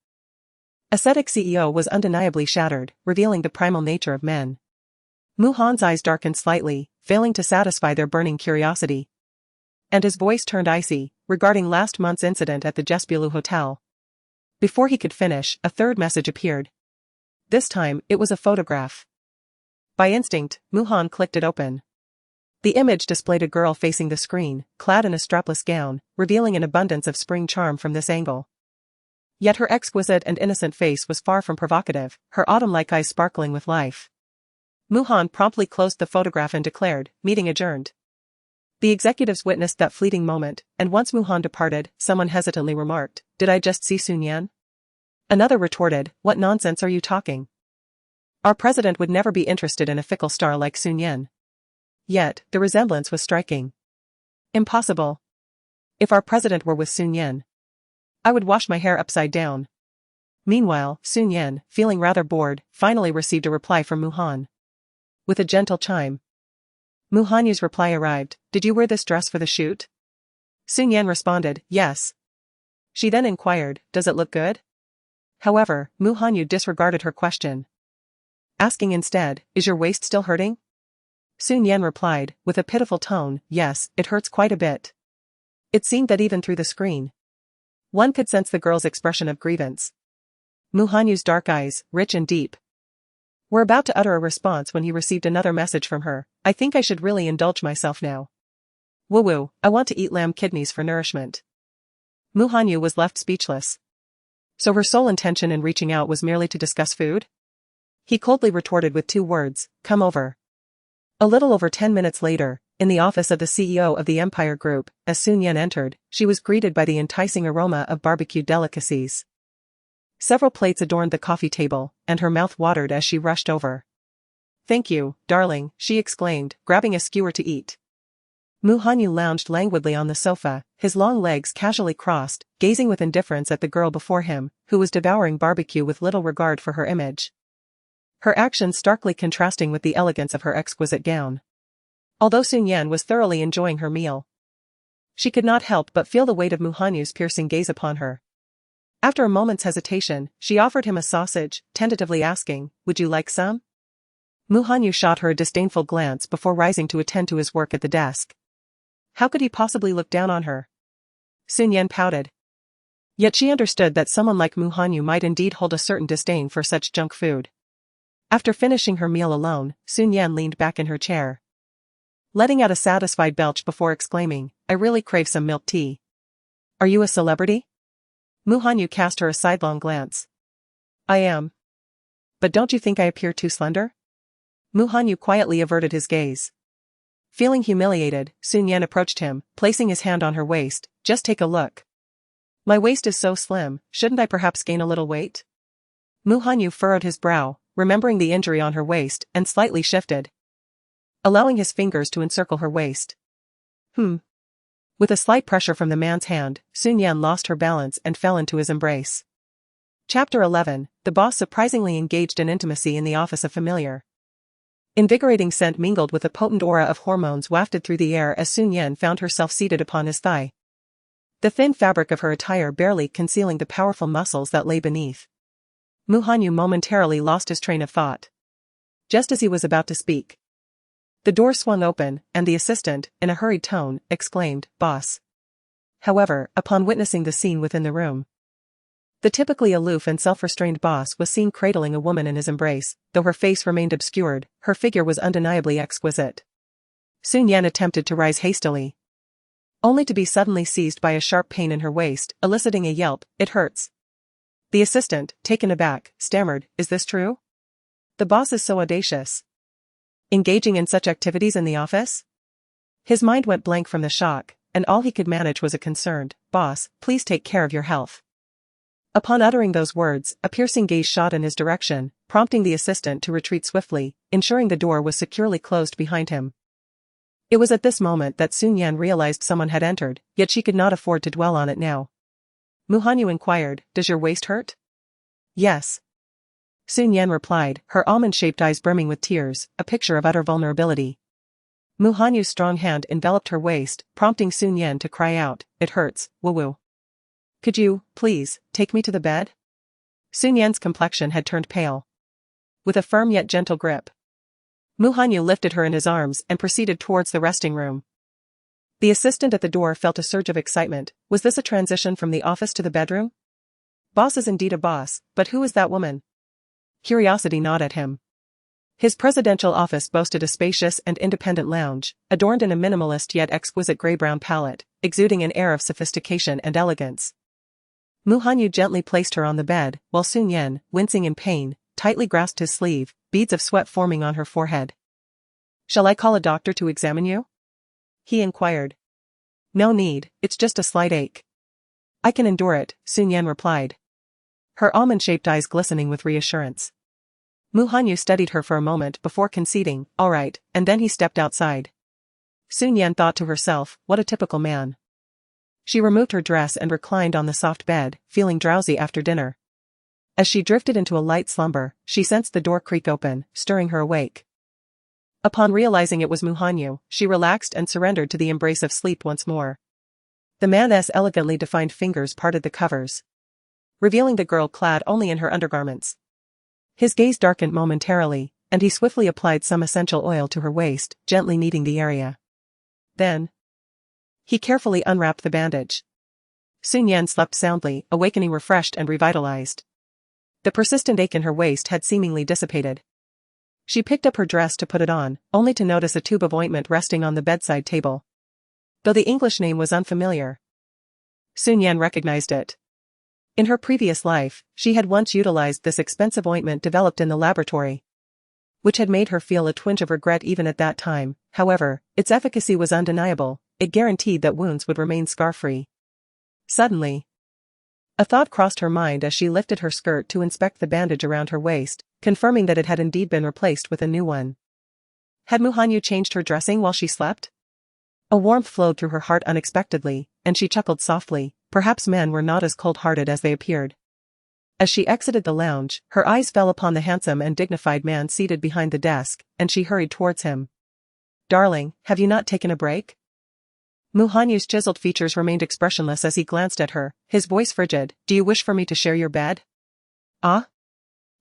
ascetic CEO was undeniably shattered, revealing the primal nature of men. Mu Han's eyes darkened slightly, failing to satisfy their burning curiosity, and his voice turned icy, regarding last month's incident at the Gesbulu Hotel. Before he could finish, a third message appeared. This time, it was a photograph. By instinct, Mu Han clicked it open. The image displayed a girl facing the screen, clad in a strapless gown, revealing an abundance of spring charm from this angle. Yet her exquisite and innocent face was far from provocative, her autumn-like eyes sparkling with life. Mu Han promptly closed the photograph and declared, "Meeting adjourned." The executives witnessed that fleeting moment, and once Mu Han departed, someone hesitantly remarked, "Did I just see Shi Nian?" Another retorted, "What nonsense are you talking? Our president would never be interested in a fickle star like Shi Nian." Yet, the resemblance was striking. Impossible. If our president were with Shi Nian, I would wash my hair upside down. Meanwhile, Shi Nian, feeling rather bored, finally received a reply from Mu Han. With a gentle chime, Mu Hanyu's reply arrived. "Did you wear this dress for the shoot?" Shi Nian responded, "Yes." She then inquired, "Does it look good?" However, Mu Hanyu disregarded her question, asking instead, "Is your waist still hurting?" Shi Nian replied, with a pitiful tone, "Yes, it hurts quite a bit." It seemed that even through the screen, one could sense the girl's expression of grievance. Mu Hanyu's dark eyes, rich and deep, were about to utter a response when he received another message from her. "I think I should really indulge myself now. Woo-woo, I want to eat lamb kidneys for nourishment." Mu Hanyu was left speechless. So her sole intention in reaching out was merely to discuss food? He coldly retorted with 2 words, "Come over." A little over 10 minutes later, in the office of the CEO of the Empire Group, as Shi Nian entered, she was greeted by the enticing aroma of barbecued delicacies. Several plates adorned the coffee table, and her mouth watered as she rushed over. "Thank you, darling," she exclaimed, grabbing a skewer to eat. Mu Hanyu lounged languidly on the sofa, his long legs casually crossed, gazing with indifference at the girl before him, who was devouring barbecue with little regard for her image. Her actions starkly contrasting with the elegance of her exquisite gown. Although Shi Nian was thoroughly enjoying her meal, she could not help but feel the weight of Mu Hanyu's piercing gaze upon her. After a moment's hesitation, she offered him a sausage, tentatively asking, "Would you like some?" Mu Hanyu shot her a disdainful glance before rising to attend to his work at the desk. How could he possibly look down on her? Shi Nian pouted. Yet she understood that someone like Mu Hanyu might indeed hold a certain disdain for such junk food. After finishing her meal alone, Shi Nian leaned back in her chair, letting out a satisfied belch before exclaiming, "I really crave some milk tea." "Are you a celebrity?" Mu Hanyu cast her a sidelong glance. "I am. But don't you think I appear too slender?" Mu Hanyu quietly averted his gaze. Feeling humiliated, Shi Nian approached him, placing his hand on her waist. "Just take a look. My waist is so slim, shouldn't I perhaps gain a little weight?" Mu Hanyu furrowed his brow, remembering the injury on her waist, and slightly shifted, allowing his fingers to encircle her waist. With a slight pressure from the man's hand, Shi Nian lost her balance and fell into his embrace. Chapter 11, the boss surprisingly engaged in intimacy in the office of familiar. Invigorating scent mingled with a potent aura of hormones wafted through the air as Su Nian found herself seated upon his thigh. The thin fabric of her attire barely concealing the powerful muscles that lay beneath. Mu Hanyu momentarily lost his train of thought. Just as he was about to speak, the door swung open, and the assistant, in a hurried tone, exclaimed, "Boss." However, upon witnessing the scene within the room, the typically aloof and self-restrained boss was seen cradling a woman in his embrace. Though her face remained obscured, her figure was undeniably exquisite. Su Nian attempted to rise hastily, only to be suddenly seized by a sharp pain in her waist, eliciting a yelp, "It hurts." The assistant, taken aback, stammered, "Is this true? The boss is so audacious. Engaging in such activities in the office?" His mind went blank from the shock, and all he could manage was a concerned, "Boss, please take care of your health." Upon uttering those words, a piercing gaze shot in his direction, prompting the assistant to retreat swiftly, ensuring the door was securely closed behind him. It was at this moment that Su Nian realized someone had entered, yet she could not afford to dwell on it now. Mu Hanyu inquired, "Does your waist hurt?" "Yes." Su Nian replied, her almond-shaped eyes brimming with tears, a picture of utter vulnerability. Mu Hanyu's strong hand enveloped her waist, prompting Su Nian to cry out, "It hurts, woo-woo. Could you, please, take me to the bed?" Su Nian's complexion had turned pale. With a firm yet gentle grip, Mu Hanyu lifted her in his arms and proceeded towards the resting room. The assistant at the door felt a surge of excitement. Was this a transition from the office to the bedroom? Boss is indeed a boss, but who is that woman? Curiosity gnawed at him. His presidential office boasted a spacious and independent lounge, adorned in a minimalist yet exquisite gray-brown palette, exuding an air of sophistication and elegance. Mu Hanyu gently placed her on the bed, while Su Nian, wincing in pain, tightly grasped his sleeve, beads of sweat forming on her forehead. "Shall I call a doctor to examine you?" he inquired. "No need, it's just a slight ache." "I can endure it," Su Nian replied, her almond-shaped eyes glistening with reassurance. Mu Hanyu studied her for a moment before conceding, "All right," and then he stepped outside. Su Nian thought to herself, what a typical man. She removed her dress and reclined on the soft bed, feeling drowsy after dinner. As she drifted into a light slumber, she sensed the door creak open, stirring her awake. Upon realizing it was Mu Hanyu, she relaxed and surrendered to the embrace of sleep once more. The man's elegantly defined fingers parted the covers, revealing the girl clad only in her undergarments. His gaze darkened momentarily, and he swiftly applied some essential oil to her waist, gently kneading the area. Then he carefully unwrapped the bandage. Su Nian slept soundly, awakening refreshed and revitalized. The persistent ache in her waist had seemingly dissipated. She picked up her dress to put it on, only to notice a tube of ointment resting on the bedside table. Though the English name was unfamiliar, Su Nian recognized it. In her previous life, she had once utilized this expensive ointment developed in the laboratory, which had made her feel a twinge of regret even at that time. However, its efficacy was undeniable. It guaranteed that wounds would remain scar-free. Suddenly, a thought crossed her mind as she lifted her skirt to inspect the bandage around her waist, confirming that it had indeed been replaced with a new one. Had Mu Hanyu changed her dressing while she slept? A warmth flowed through her heart unexpectedly, and she chuckled softly. Perhaps men were not as cold-hearted as they appeared. As she exited the lounge, her eyes fell upon the handsome and dignified man seated behind the desk, and she hurried towards him. "Darling, have you not taken a break?" Mu Hanyu's chiseled features remained expressionless as he glanced at her, his voice frigid. "Do you wish for me to share your bed?" "Ah?"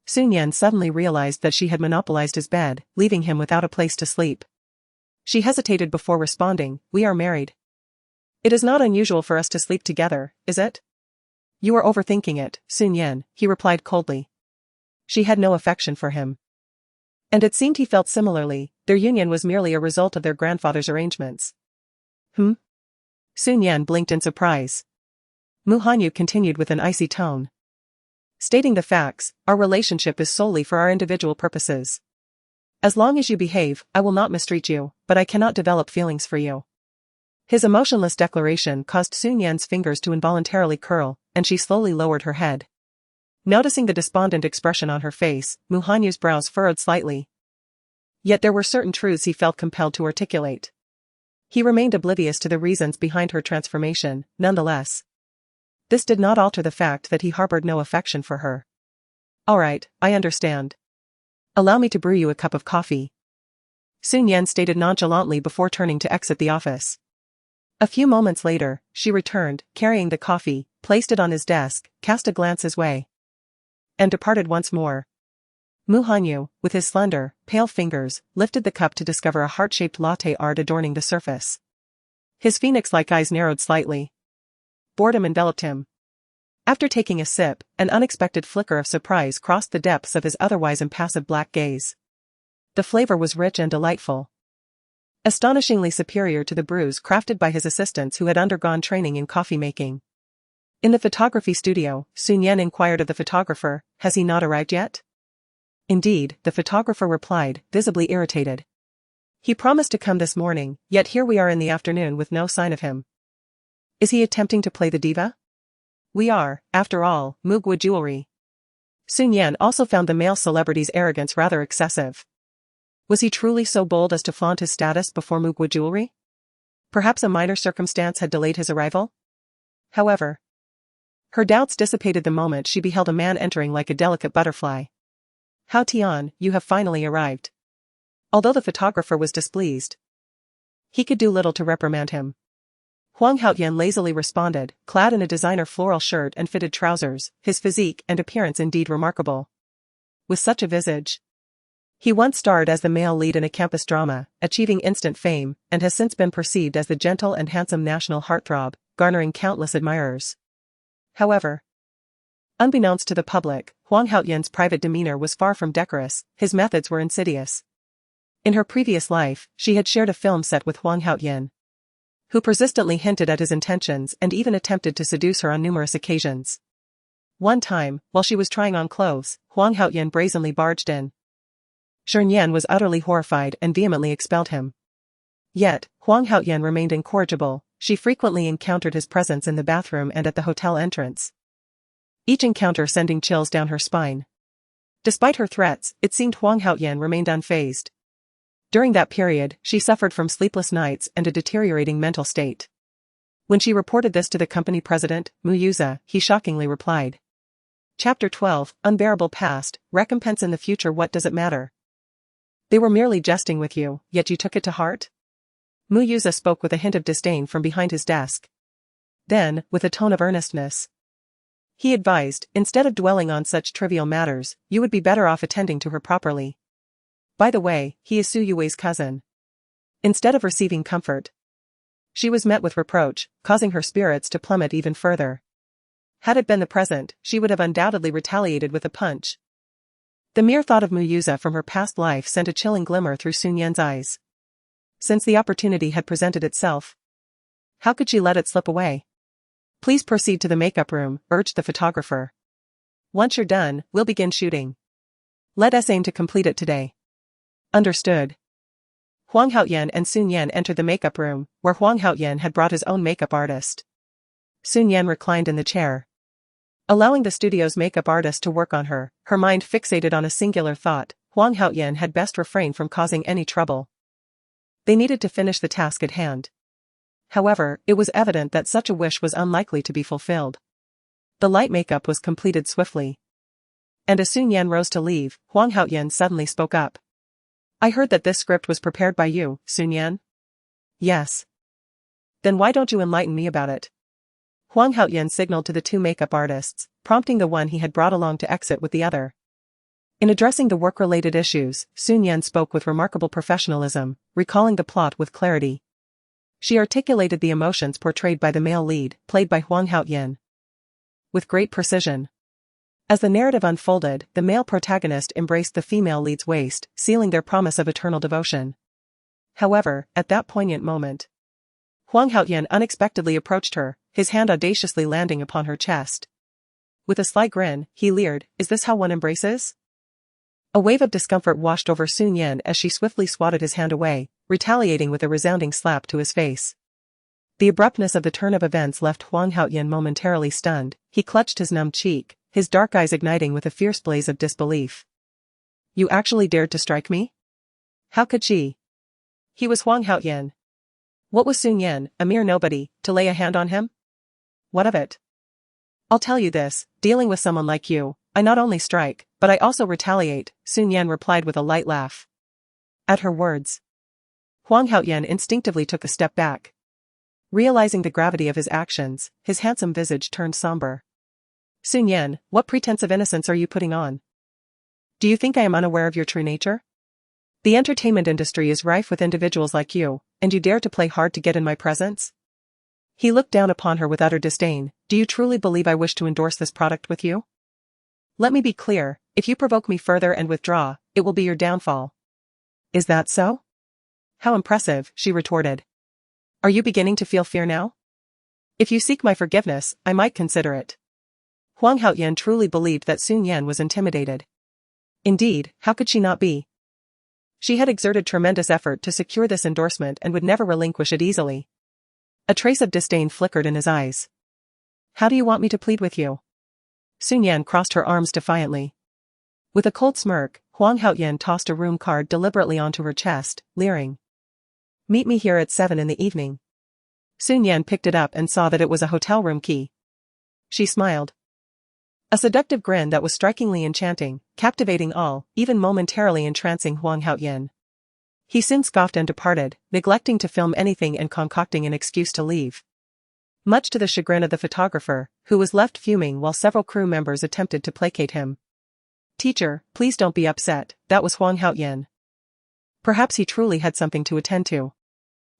Su Nian suddenly realized that she had monopolized his bed, leaving him without a place to sleep. She hesitated before responding, "We are married. It is not unusual for us to sleep together, is it?" "You are overthinking it, Su Nian," he replied coldly. She had no affection for him, and it seemed he felt similarly. Their union was merely a result of their grandfather's arrangements. Su Nian blinked in surprise. Mu Hanyu continued with an icy tone. "Stating the facts, our relationship is solely for our individual purposes. As long as you behave, I will not mistreat you, but I cannot develop feelings for you." His emotionless declaration caused Su Nian's fingers to involuntarily curl, and she slowly lowered her head. Noticing the despondent expression on her face, Mu Hanyu's brows furrowed slightly. Yet there were certain truths he felt compelled to articulate. He remained oblivious to the reasons behind her transformation, nonetheless. This did not alter the fact that he harbored no affection for her. "All right, I understand. Allow me to brew you a cup of coffee." Shi Nian stated nonchalantly before turning to exit the office. A few moments later, she returned, carrying the coffee, placed it on his desk, cast a glance his way, and departed once more. Mu Hanyu, with his slender, pale fingers, lifted the cup to discover a heart-shaped latte art adorning the surface. His phoenix-like eyes narrowed slightly. Boredom enveloped him. After taking a sip, an unexpected flicker of surprise crossed the depths of his otherwise impassive black gaze. The flavor was rich and delightful, astonishingly superior to the brews crafted by his assistants who had undergone training in coffee making. In the photography studio, Shi Nian inquired of the photographer, "Has he not arrived yet?" "Indeed," the photographer replied, visibly irritated. "He promised to come this morning, yet here we are in the afternoon with no sign of him. Is he attempting to play the diva? We are, after all, Mugwa jewelry." Shi Nian also found the male celebrity's arrogance rather excessive. Was he truly so bold as to flaunt his status before Mugwa jewelry? Perhaps a minor circumstance had delayed his arrival? However, her doubts dissipated the moment she beheld a man entering like a delicate butterfly. "Hao Tian, you have finally arrived." Although the photographer was displeased, he could do little to reprimand him. Huang Haotian lazily responded, clad in a designer floral shirt and fitted trousers, his physique and appearance indeed remarkable. With such a visage, he once starred as the male lead in a campus drama, achieving instant fame, and has since been perceived as the gentle and handsome national heartthrob, garnering countless admirers. However, unbeknownst to the public, Huang Haotian's private demeanor was far from decorous, his methods were insidious. In her previous life, she had shared a film set with Huang Haotian, who persistently hinted at his intentions and even attempted to seduce her on numerous occasions. One time, while she was trying on clothes, Huang Haotian brazenly barged in. Shi Nian was utterly horrified and vehemently expelled him. Yet, Huang Haotian remained incorrigible. She frequently encountered his presence in the bathroom and at the hotel entrance, each encounter sending chills down her spine. Despite her threats, it seemed Huang Haotian remained unfazed. During that period, she suffered from sleepless nights and a deteriorating mental state. When she reported this to the company president, Mu Yuza, he shockingly replied. Chapter 12, Unbearable Past, Recompense in the Future. What does it matter? They were merely jesting with you, yet you took it to heart? Mu Yuza spoke with a hint of disdain from behind his desk. Then, with a tone of earnestness, he advised, instead of dwelling on such trivial matters, you would be better off attending to her properly. By the way, he is Su Yue's cousin. Instead of receiving comfort, she was met with reproach, causing her spirits to plummet even further. Had it been the present, she would have undoubtedly retaliated with a punch. The mere thought of Mu Yuza from her past life sent a chilling glimmer through Shi Nian's eyes. Since the opportunity had presented itself, how could she let it slip away? Please proceed to the makeup room, urged the photographer. Once you're done, we'll begin shooting. Let us aim to complete it today. Understood. Huang Haotian and Shi Nian entered the makeup room, where Huang Haotian had brought his own makeup artist. Shi Nian reclined in the chair, allowing the studio's makeup artist to work on her, her mind fixated on a singular thought. Huang Haotian had best refrain from causing any trouble. They needed to finish the task at hand. However, it was evident that such a wish was unlikely to be fulfilled. The light makeup was completed swiftly, and as Shi Nian rose to leave, Huang Haotian suddenly spoke up. I heard that this script was prepared by you, Shi Nian? Yes. Then why don't you enlighten me about it? Huang Haotian signaled to the two makeup artists, prompting the one he had brought along to exit with the other. In addressing the work-related issues, Shi Nian spoke with remarkable professionalism, recalling the plot with clarity. She articulated the emotions portrayed by the male lead, played by Huang Haotian, with great precision. As the narrative unfolded, the male protagonist embraced the female lead's waist, sealing their promise of eternal devotion. However, at that poignant moment, Huang Haotian unexpectedly approached her, his hand audaciously landing upon her chest. With a slight grin, he leered, "Is this how one embraces?" A wave of discomfort washed over Shi Nian as she swiftly swatted his hand away, retaliating with a resounding slap to his face. The abruptness of the turn of events left Huang Haotian momentarily stunned. He clutched his numb cheek, his dark eyes igniting with a fierce blaze of disbelief. You actually dared to strike me? How could she? He was Huang Haotian. What was Shi Nian, a mere nobody, to lay a hand on him? What of it? I'll tell you this, dealing with someone like you, I not only strike, but I also retaliate, Shi Nian replied with a light laugh. At her words, Huang Haoyan instinctively took a step back. Realizing the gravity of his actions, his handsome visage turned somber. Shi Nian, what pretense of innocence are you putting on? Do you think I am unaware of your true nature? The entertainment industry is rife with individuals like you, and you dare to play hard to get in my presence? He looked down upon her with utter disdain. Do you truly believe I wish to endorse this product with you? Let me be clear, if you provoke me further and withdraw, it will be your downfall. Is that so? How impressive, she retorted. Are you beginning to feel fear now? If you seek my forgiveness, I might consider it. Huang Haoyan truly believed that Shi Nian was intimidated. Indeed, how could she not be? She had exerted tremendous effort to secure this endorsement and would never relinquish it easily. A trace of disdain flickered in his eyes. How do you want me to plead with you? Shi Nian crossed her arms defiantly. With a cold smirk, Huang Haoyan tossed a room card deliberately onto her chest, leering. Meet me here at 7 in the evening. Shi Nian picked it up and saw that it was a hotel room key. She smiled. A seductive grin that was strikingly enchanting, captivating all, even momentarily entrancing Huang Haoyan. He soon scoffed and departed, neglecting to film anything and concocting an excuse to leave. Much to the chagrin of the photographer, who was left fuming while several crew members attempted to placate him. Teacher, please don't be upset, that was Huang Haoyan. Perhaps he truly had something to attend to.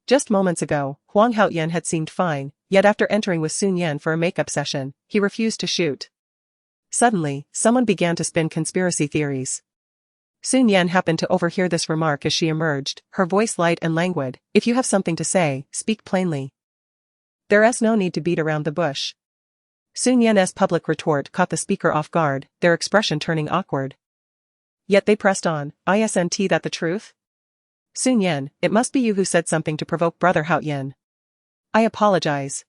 Just moments ago, Huang Haoyan had seemed fine, yet after entering with Shi Nian for a makeup session, he refused to shoot. Suddenly, someone began to spin conspiracy theories. Shi Nian happened to overhear this remark as she emerged, her voice light and languid. If you have something to say, speak plainly. There's no need to beat around the bush. Shi Nian's public retort caught the speaker off guard, their expression turning awkward. Yet they pressed on, isn't that the truth? Shi Nian, it must be you who said something to provoke Brother Haoyan. I apologize.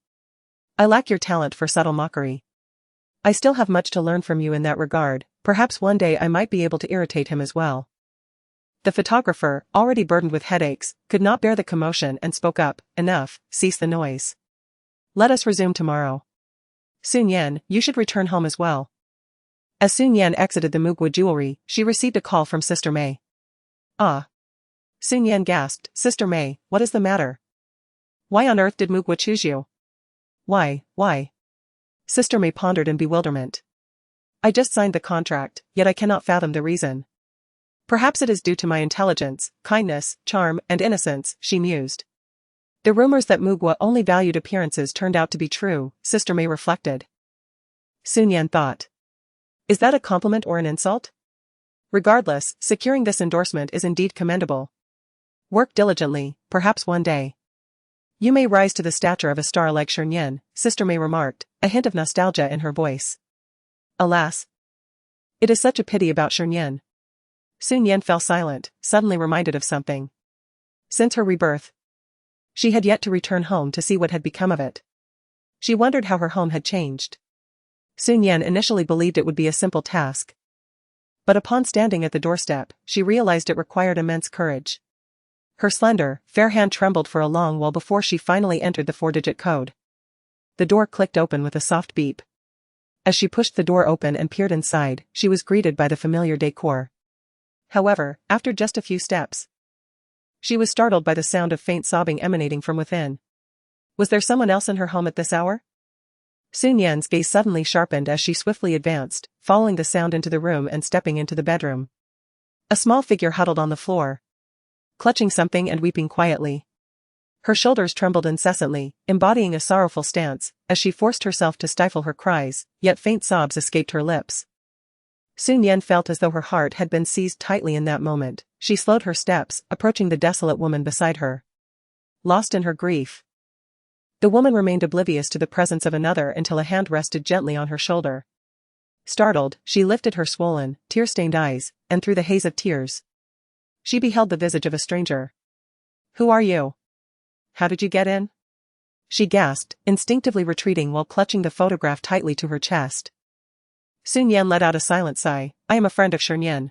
I lack your talent for subtle mockery. I still have much to learn from you in that regard, perhaps one day I might be able to irritate him as well. The photographer, already burdened with headaches, could not bear the commotion and spoke up. Enough, cease the noise. Let us resume tomorrow. Shi Nian, you should return home as well. As Shi Nian exited the Mugwa jewelry, she received a call from Sister May. Ah. Shi Nian gasped, Sister May, what is the matter? Why on earth did Mugwa choose you? Why? Sister May pondered in bewilderment. I just signed the contract, yet I cannot fathom the reason. Perhaps it is due to my intelligence, kindness, charm, and innocence, she mused. The rumors that Mugwa only valued appearances turned out to be true, Sister May reflected. Shi Nian thought. Is that a compliment or an insult? Regardless, securing this endorsement is indeed commendable. Work diligently, perhaps one day. You may rise to the stature of a star like Shi Nian, Sister May remarked, a hint of nostalgia in her voice. Alas. It is such a pity about Shi Nian. Shi Nian fell silent, suddenly reminded of something. Since her rebirth, she had yet to return home to see what had become of it. She wondered how her home had changed. Shi Nian initially believed it would be a simple task. But upon standing at the doorstep, she realized it required immense courage. Her slender, fair hand trembled for a long while before she finally entered the 4-digit code. The door clicked open with a soft beep. As she pushed the door open and peered inside, she was greeted by the familiar decor. However, after just a few steps, she was startled by the sound of faint sobbing emanating from within. Was there someone else in her home at this hour? Shi Nian's gaze suddenly sharpened as she swiftly advanced, following the sound into the room and stepping into the bedroom. A small figure huddled on the floor, clutching something and weeping quietly. Her shoulders trembled incessantly, embodying a sorrowful stance, as she forced herself to stifle her cries, yet faint sobs escaped her lips. Shi Nian felt as though her heart had been seized tightly in that moment. She slowed her steps, approaching the desolate woman beside her. Lost in her grief, the woman remained oblivious to the presence of another until a hand rested gently on her shoulder. Startled, she lifted her swollen, tear-stained eyes, and through the haze of tears, she beheld the visage of a stranger. Who are you? How did you get in? She gasped, instinctively retreating while clutching the photograph tightly to her chest. Shi Nian let out a silent sigh. I am a friend of Shi Nian.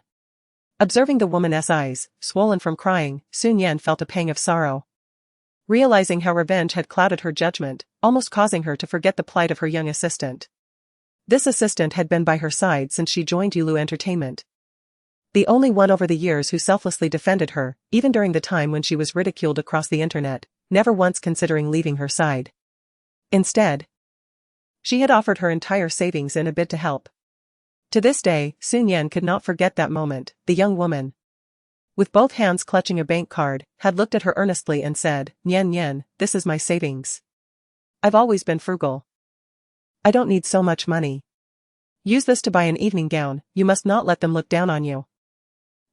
Observing the woman's eyes, swollen from crying, Shi Nian felt a pang of sorrow. Realizing how revenge had clouded her judgment, almost causing her to forget the plight of her young assistant. This assistant had been by her side since she joined Yulu Entertainment. The only one over the years who selflessly defended her, even during the time when she was ridiculed across the internet, never once considering leaving her side. Instead, she had offered her entire savings in a bid to help. To this day, Shi Nian could not forget that moment. The young woman, with both hands clutching a bank card, had looked at her earnestly and said, "Nian Nian, this is my savings. I've always been frugal. I don't need so much money. Use this to buy an evening gown, you must not let them look down on you."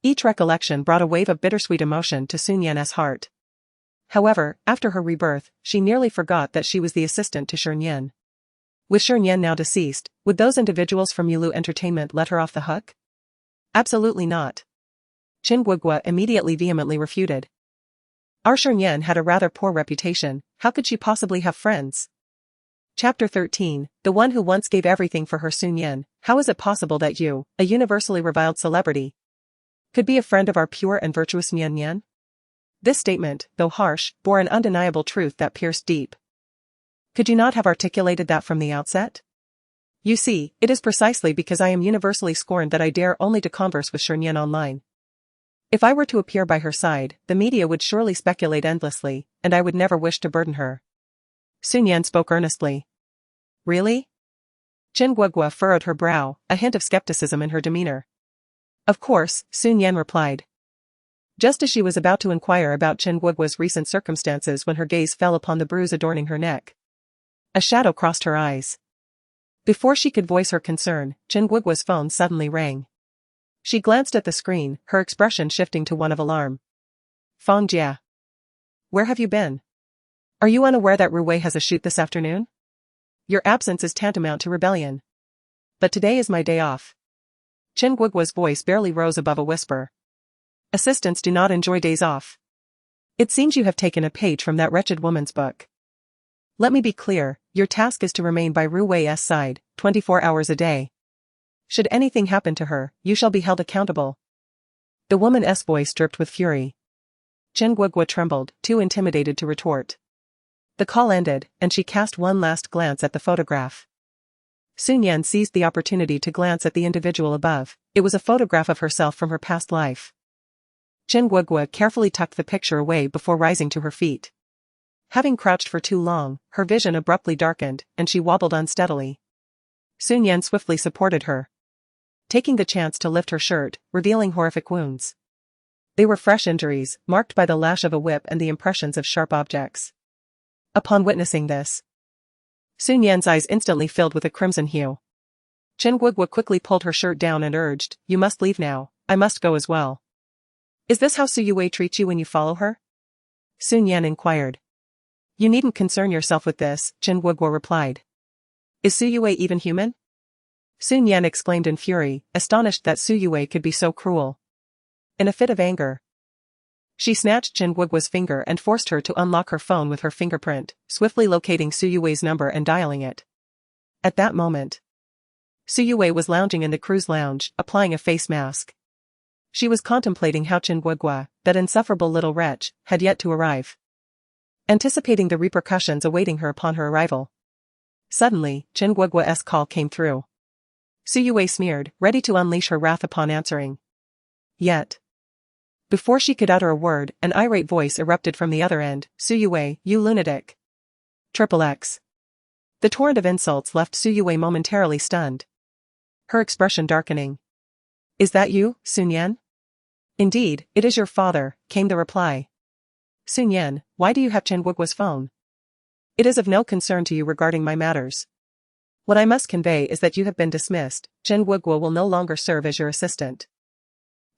Each recollection brought a wave of bittersweet emotion to Shi Nian's heart. However, after her rebirth, she nearly forgot that she was the assistant to Shi Nian. With Shi Nian now deceased, would those individuals from Yulu Entertainment let her off the hook? Absolutely not. Qin Guogua immediately vehemently refuted. Our Shi Nian had a rather poor reputation, how could she possibly have friends? Chapter 13, the one who once gave everything for her Shi Nian, how is it possible that you, a universally reviled celebrity, could be a friend of our pure and virtuous Nian Nian? This statement, though harsh, bore an undeniable truth that pierced deep. Could you not have articulated that from the outset? You see, it is precisely because I am universally scorned that I dare only to converse with Shi Nian online. If I were to appear by her side, the media would surely speculate endlessly, and I would never wish to burden her. Shi Nian spoke earnestly. Really? Qin Guogua furrowed her brow, a hint of skepticism in her demeanor. Of course, Shi Nian replied. Just as she was about to inquire about Qin Guogua's recent circumstances when her gaze fell upon the bruise adorning her neck. A shadow crossed her eyes. Before she could voice her concern, Qin Guogua's phone suddenly rang. She glanced at the screen, her expression shifting to one of alarm. Fang Jia. Where have you been? Are you unaware that Ru Wei has a shoot this afternoon? Your absence is tantamount to rebellion. But today is my day off. Qin Guogua's voice barely rose above a whisper. Assistants do not enjoy days off. It seems you have taken a page from that wretched woman's book. Let me be clear, your task is to remain by Ru Wei's side, 24 hours a day. Should anything happen to her, you shall be held accountable. The woman's voice dripped with fury. Qin Guogua trembled, too intimidated to retort. The call ended, and she cast one last glance at the photograph. Shi Nian seized the opportunity to glance at the individual above. It was a photograph of herself from her past life. Qin Guogua carefully tucked the picture away before rising to her feet. Having crouched for too long, her vision abruptly darkened, and she wobbled unsteadily. Shi Nian swiftly supported her, taking the chance to lift her shirt, revealing horrific wounds. They were fresh injuries, marked by the lash of a whip and the impressions of sharp objects. Upon witnessing this, Shi Nian's eyes instantly filled with a crimson hue. Qin Guogua quickly pulled her shirt down and urged, "You must leave now, I must go as well." Is this how Su Yue treats you when you follow her? Shi Nian inquired. You needn't concern yourself with this, Qin Guogua replied. Is Su Yue even human? Shi Nian exclaimed in fury, astonished that Su Yue could be so cruel. In a fit of anger, she snatched Qin Guogua's finger and forced her to unlock her phone with her fingerprint, swiftly locating Su Yue's number and dialing it. At that moment, Su Yue was lounging in the cruise lounge, applying a face mask. She was contemplating how Qin Guogua, that insufferable little wretch, had yet to arrive. Anticipating the repercussions awaiting her upon her arrival. Suddenly, Qin Guogua's call came through. Su Yue sneered, ready to unleash her wrath upon answering. Yet, before she could utter a word, an irate voice erupted from the other end. Su Yue, you lunatic. XXX. The torrent of insults left Su Yue momentarily stunned, her expression darkening. Is that you, Shi Nian? Indeed, it is your father, came the reply. Shi Nian, why do you have Qin Guogua's phone? It is of no concern to you regarding my matters. What I must convey is that you have been dismissed. Qin Guogua will no longer serve as your assistant.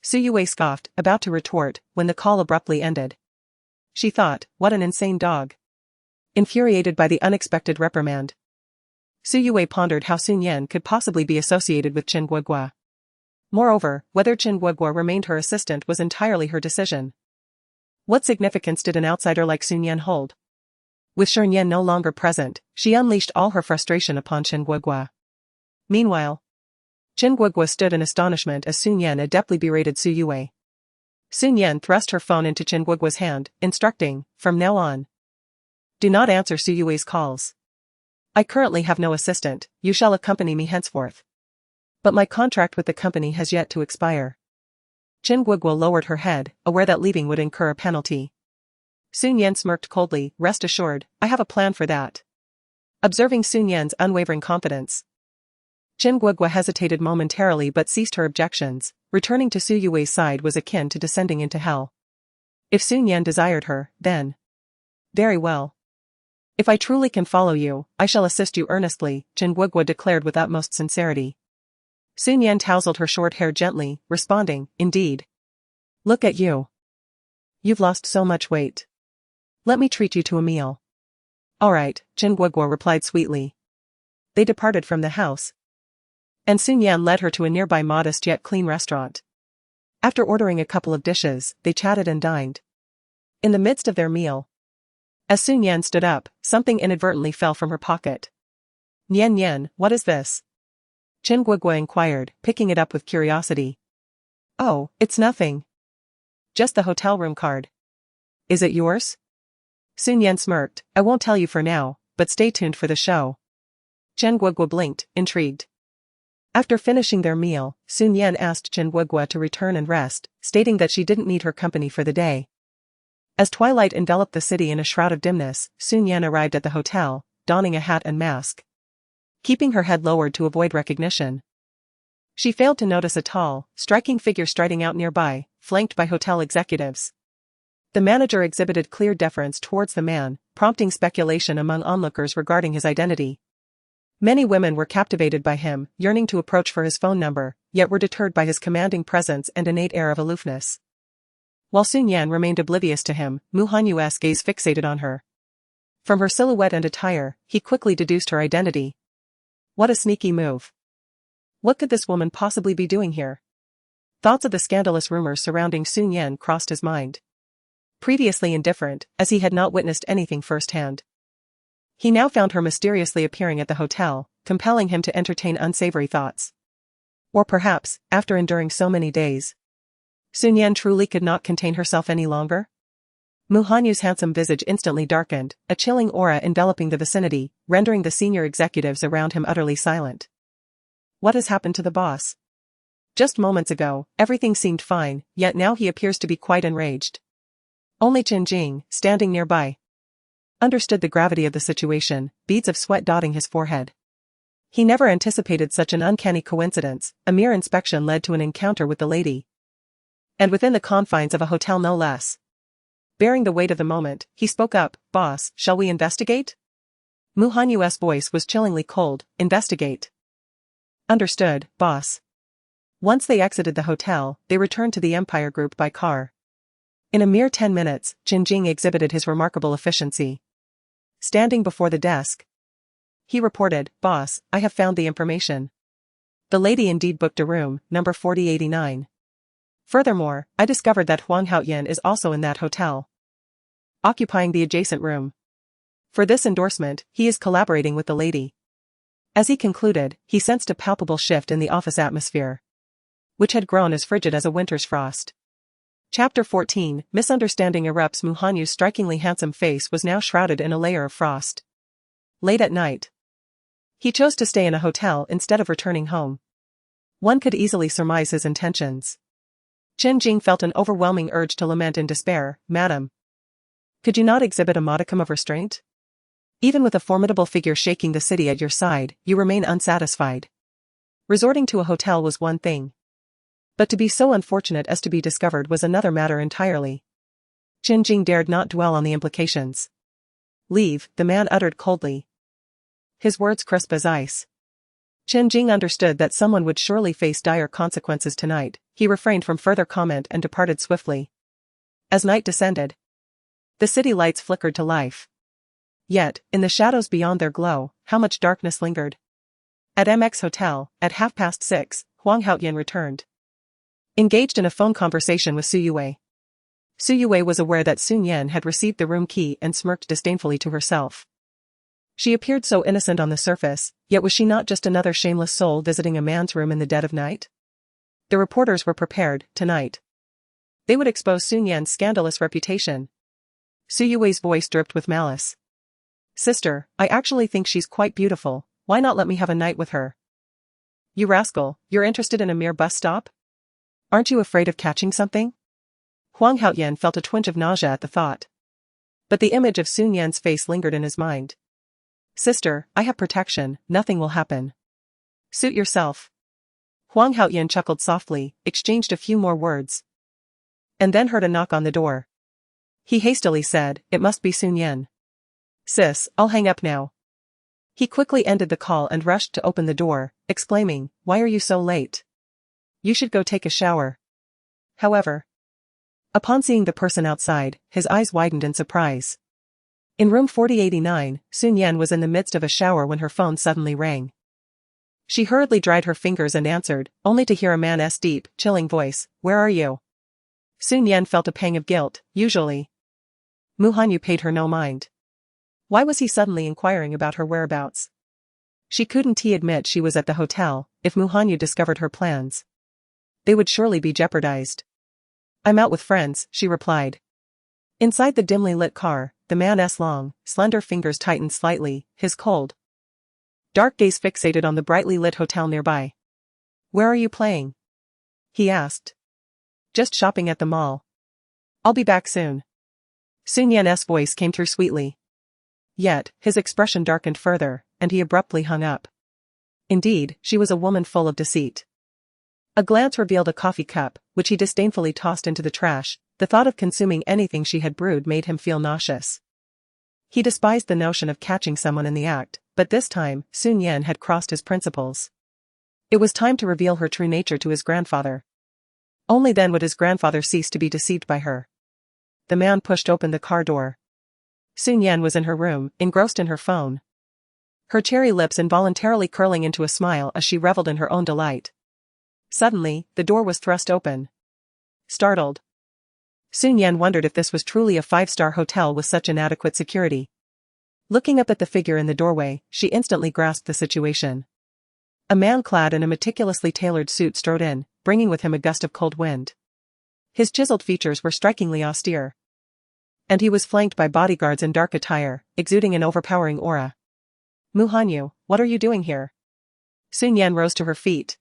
Su Yue scoffed, about to retort, when the call abruptly ended. She thought, what an insane dog. Infuriated by the unexpected reprimand, Su Yue pondered how Shi Nian could possibly be associated with Qin Guogua. Moreover, whether Qin Guogua remained her assistant was entirely her decision. What significance did an outsider like Shi Nian hold? With Shi Nian no longer present, she unleashed all her frustration upon Qin Guogua. Meanwhile, Qin Guogua stood in astonishment as Shi Nian adeptly berated Su Yue. Shi Nian thrust her phone into Qin Guogua's hand, instructing, from now on, do not answer Su Yue's calls. I currently have no assistant, you shall accompany me henceforth. But my contract with the company has yet to expire. Qin Guoguo lowered her head, aware that leaving would incur a penalty. Su Nian smirked coldly, rest assured, I have a plan for that. Observing Su Nian's unwavering confidence, Qin Guoguo hesitated momentarily but ceased her objections. Returning to Su Yue's side was akin to descending into hell. If Su Nian desired her, then. Very well. If I truly can follow you, I shall assist you earnestly, Qin Guoguo declared with utmost sincerity. Su Nian tousled her short hair gently, responding, indeed. Look at you. You've lost so much weight. Let me treat you to a meal. All right, Qin Guoguo replied sweetly. They departed from the house, and Su Nian led her to a nearby modest yet clean restaurant. After ordering a couple of dishes, they chatted and dined. In the midst of their meal, as Su Nian stood up, something inadvertently fell from her pocket. Nian Nian, what is this? Qin Guoguo inquired, picking it up with curiosity. Oh, it's nothing. Just the hotel room card. Is it yours? Su Nian smirked, I won't tell you for now, but stay tuned for the show. Qin Guoguo blinked, intrigued. After finishing their meal, Su Nian asked Qin Guoguo to return and rest, stating that she didn't need her company for the day. As twilight enveloped the city in a shroud of dimness, Su Nian arrived at the hotel, donning a hat and mask, keeping her head lowered to avoid recognition. She failed to notice a tall, striking figure striding out nearby, flanked by hotel executives. The manager exhibited clear deference towards the man, prompting speculation among onlookers regarding his identity. Many women were captivated by him, yearning to approach for his phone number, yet were deterred by his commanding presence and innate air of aloofness. While Su Nian remained oblivious to him, Mu Hanyu's gaze fixated on her. From her silhouette and attire, he quickly deduced her identity. What a sneaky move. What could this woman possibly be doing here? Thoughts of the scandalous rumors surrounding Su Nian crossed his mind. Previously indifferent, as he had not witnessed anything firsthand, he now found her mysteriously appearing at the hotel, compelling him to entertain unsavory thoughts. Or perhaps, after enduring so many days, Su Nian truly could not contain herself any longer? Mu Hanyu's handsome visage instantly darkened, a chilling aura enveloping the vicinity, rendering the senior executives around him utterly silent. What has happened to the boss? Just moments ago, everything seemed fine, yet now he appears to be quite enraged. Only Chen Jing, standing nearby, understood the gravity of the situation, beads of sweat dotting his forehead. He never anticipated such an uncanny coincidence. A mere inspection led to an encounter with the lady, and within the confines of a hotel no less. Bearing the weight of the moment, he spoke up, Boss, shall we investigate? Mu Hanyu's voice was chillingly cold, investigate. Understood, boss. Once they exited the hotel, they returned to the Empire Group by car. In a mere 10 minutes, Qin Jing exhibited his remarkable efficiency. Standing before the desk, he reported, Boss, I have found the information. The lady indeed booked a room, number 4089. Furthermore, I discovered that Huang Haoyan is also in that hotel, occupying the adjacent room. For this endorsement, he is collaborating with the lady. As he concluded, he sensed a palpable shift in the office atmosphere, which had grown as frigid as a winter's frost. Chapter 14, Misunderstanding erupts. Mu Hanyu's strikingly handsome face was now shrouded in a layer of frost. Late at night, he chose to stay in a hotel instead of returning home. One could easily surmise his intentions. Qin Jing felt an overwhelming urge to lament in despair, Madam, could you not exhibit a modicum of restraint? Even with a formidable figure shaking the city at your side, you remain unsatisfied. Resorting to a hotel was one thing, but to be so unfortunate as to be discovered was another matter entirely. Qin Jing dared not dwell on the implications. Leave, the man uttered coldly, his words crisp as ice. Qin Jing understood that someone would surely face dire consequences tonight. He refrained from further comment and departed swiftly. As night descended, the city lights flickered to life. Yet, in the shadows beyond their glow, how much darkness lingered. At MX Hotel, at 6:30, Huang Haoyan returned, engaged in a phone conversation with Su Yue. Su Yue was aware that Su Nian had received the room key and smirked disdainfully to herself. She appeared so innocent on the surface, yet was she not just another shameless soul visiting a man's room in the dead of night? The reporters were prepared, tonight. They would expose Su Nian's scandalous reputation. Su Yue's voice dripped with malice. Sister, I actually think she's quite beautiful, why not let me have a night with her? You rascal, you're interested in a mere bus stop? Aren't you afraid of catching something? Huang Haoyan felt a twinge of nausea at the thought. But the image of Shi Nian's face lingered in his mind. Sister, I have protection, nothing will happen. Suit yourself. Huang Haoyan chuckled softly, exchanged a few more words. And then heard a knock on the door. He hastily said, it must be Shi Nian. Sis, I'll hang up now. He quickly ended the call and rushed to open the door, exclaiming, why are you so late? You should go take a shower. However, upon seeing the person outside, his eyes widened in surprise. In room 4089, Shi Nian was in the midst of a shower when her phone suddenly rang. She hurriedly dried her fingers and answered, only to hear a man's deep, chilling voice, where are you? Shi Nian felt a pang of guilt, usually. Mu Hanyu paid her no mind. Why was he suddenly inquiring about her whereabouts? She couldn't admit she was at the hotel. If Mu Hanyu discovered her plans, they would surely be jeopardized. I'm out with friends, she replied. Inside the dimly lit car, the man's long, slender fingers tightened slightly, his cold, dark gaze fixated on the brightly lit hotel nearby. Where are you playing? He asked. Just shopping at the mall. I'll be back soon. Shi Nian's voice came through sweetly. Yet, his expression darkened further, and he abruptly hung up. Indeed, she was a woman full of deceit. A glance revealed a coffee cup, which he disdainfully tossed into the trash. The thought of consuming anything she had brewed made him feel nauseous. He despised the notion of catching someone in the act, but this time, Shi Nian had crossed his principles. It was time to reveal her true nature to his grandfather. Only then would his grandfather cease to be deceived by her. The man pushed open the car door. Shi Nian was in her room, engrossed in her phone. Her cherry lips involuntarily curling into a smile as she reveled in her own delight. Suddenly, the door was thrust open. Startled, Shi Nian wondered if this was truly a five-star hotel with such inadequate security. Looking up at the figure in the doorway, she instantly grasped the situation. A man clad in a meticulously tailored suit strode in, bringing with him a gust of cold wind. His chiseled features were strikingly austere. And he was flanked by bodyguards in dark attire, exuding an overpowering aura. Mu Hanyu, what are you doing here? Shi Nian rose to her feet,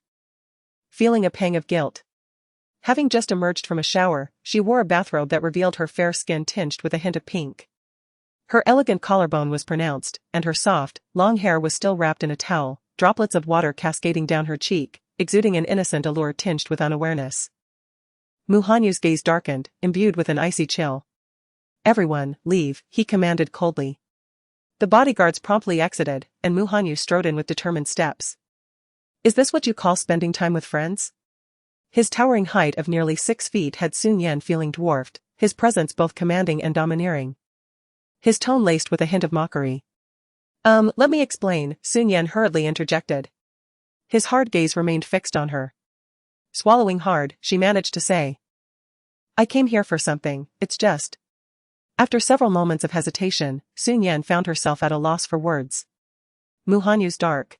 feeling a pang of guilt. Having just emerged from a shower, she wore a bathrobe that revealed her fair skin tinged with a hint of pink. Her elegant collarbone was pronounced, and her soft, long hair was still wrapped in a towel, droplets of water cascading down her cheek, exuding an innocent allure tinged with unawareness. Mu Hanyu's gaze darkened, imbued with an icy chill. Everyone, leave, he commanded coldly. The bodyguards promptly exited, and Mu Hanyu strode in with determined steps. Is this what you call spending time with friends? His towering height of nearly 6 feet had Shi Nian feeling dwarfed, his presence both commanding and domineering. His tone laced with a hint of mockery. Let me explain, Shi Nian hurriedly interjected. His hard gaze remained fixed on her. Swallowing hard, she managed to say, I came here for something, it's just. After several moments of hesitation, Shi Nian found herself at a loss for words. Mu Hanyu's dark,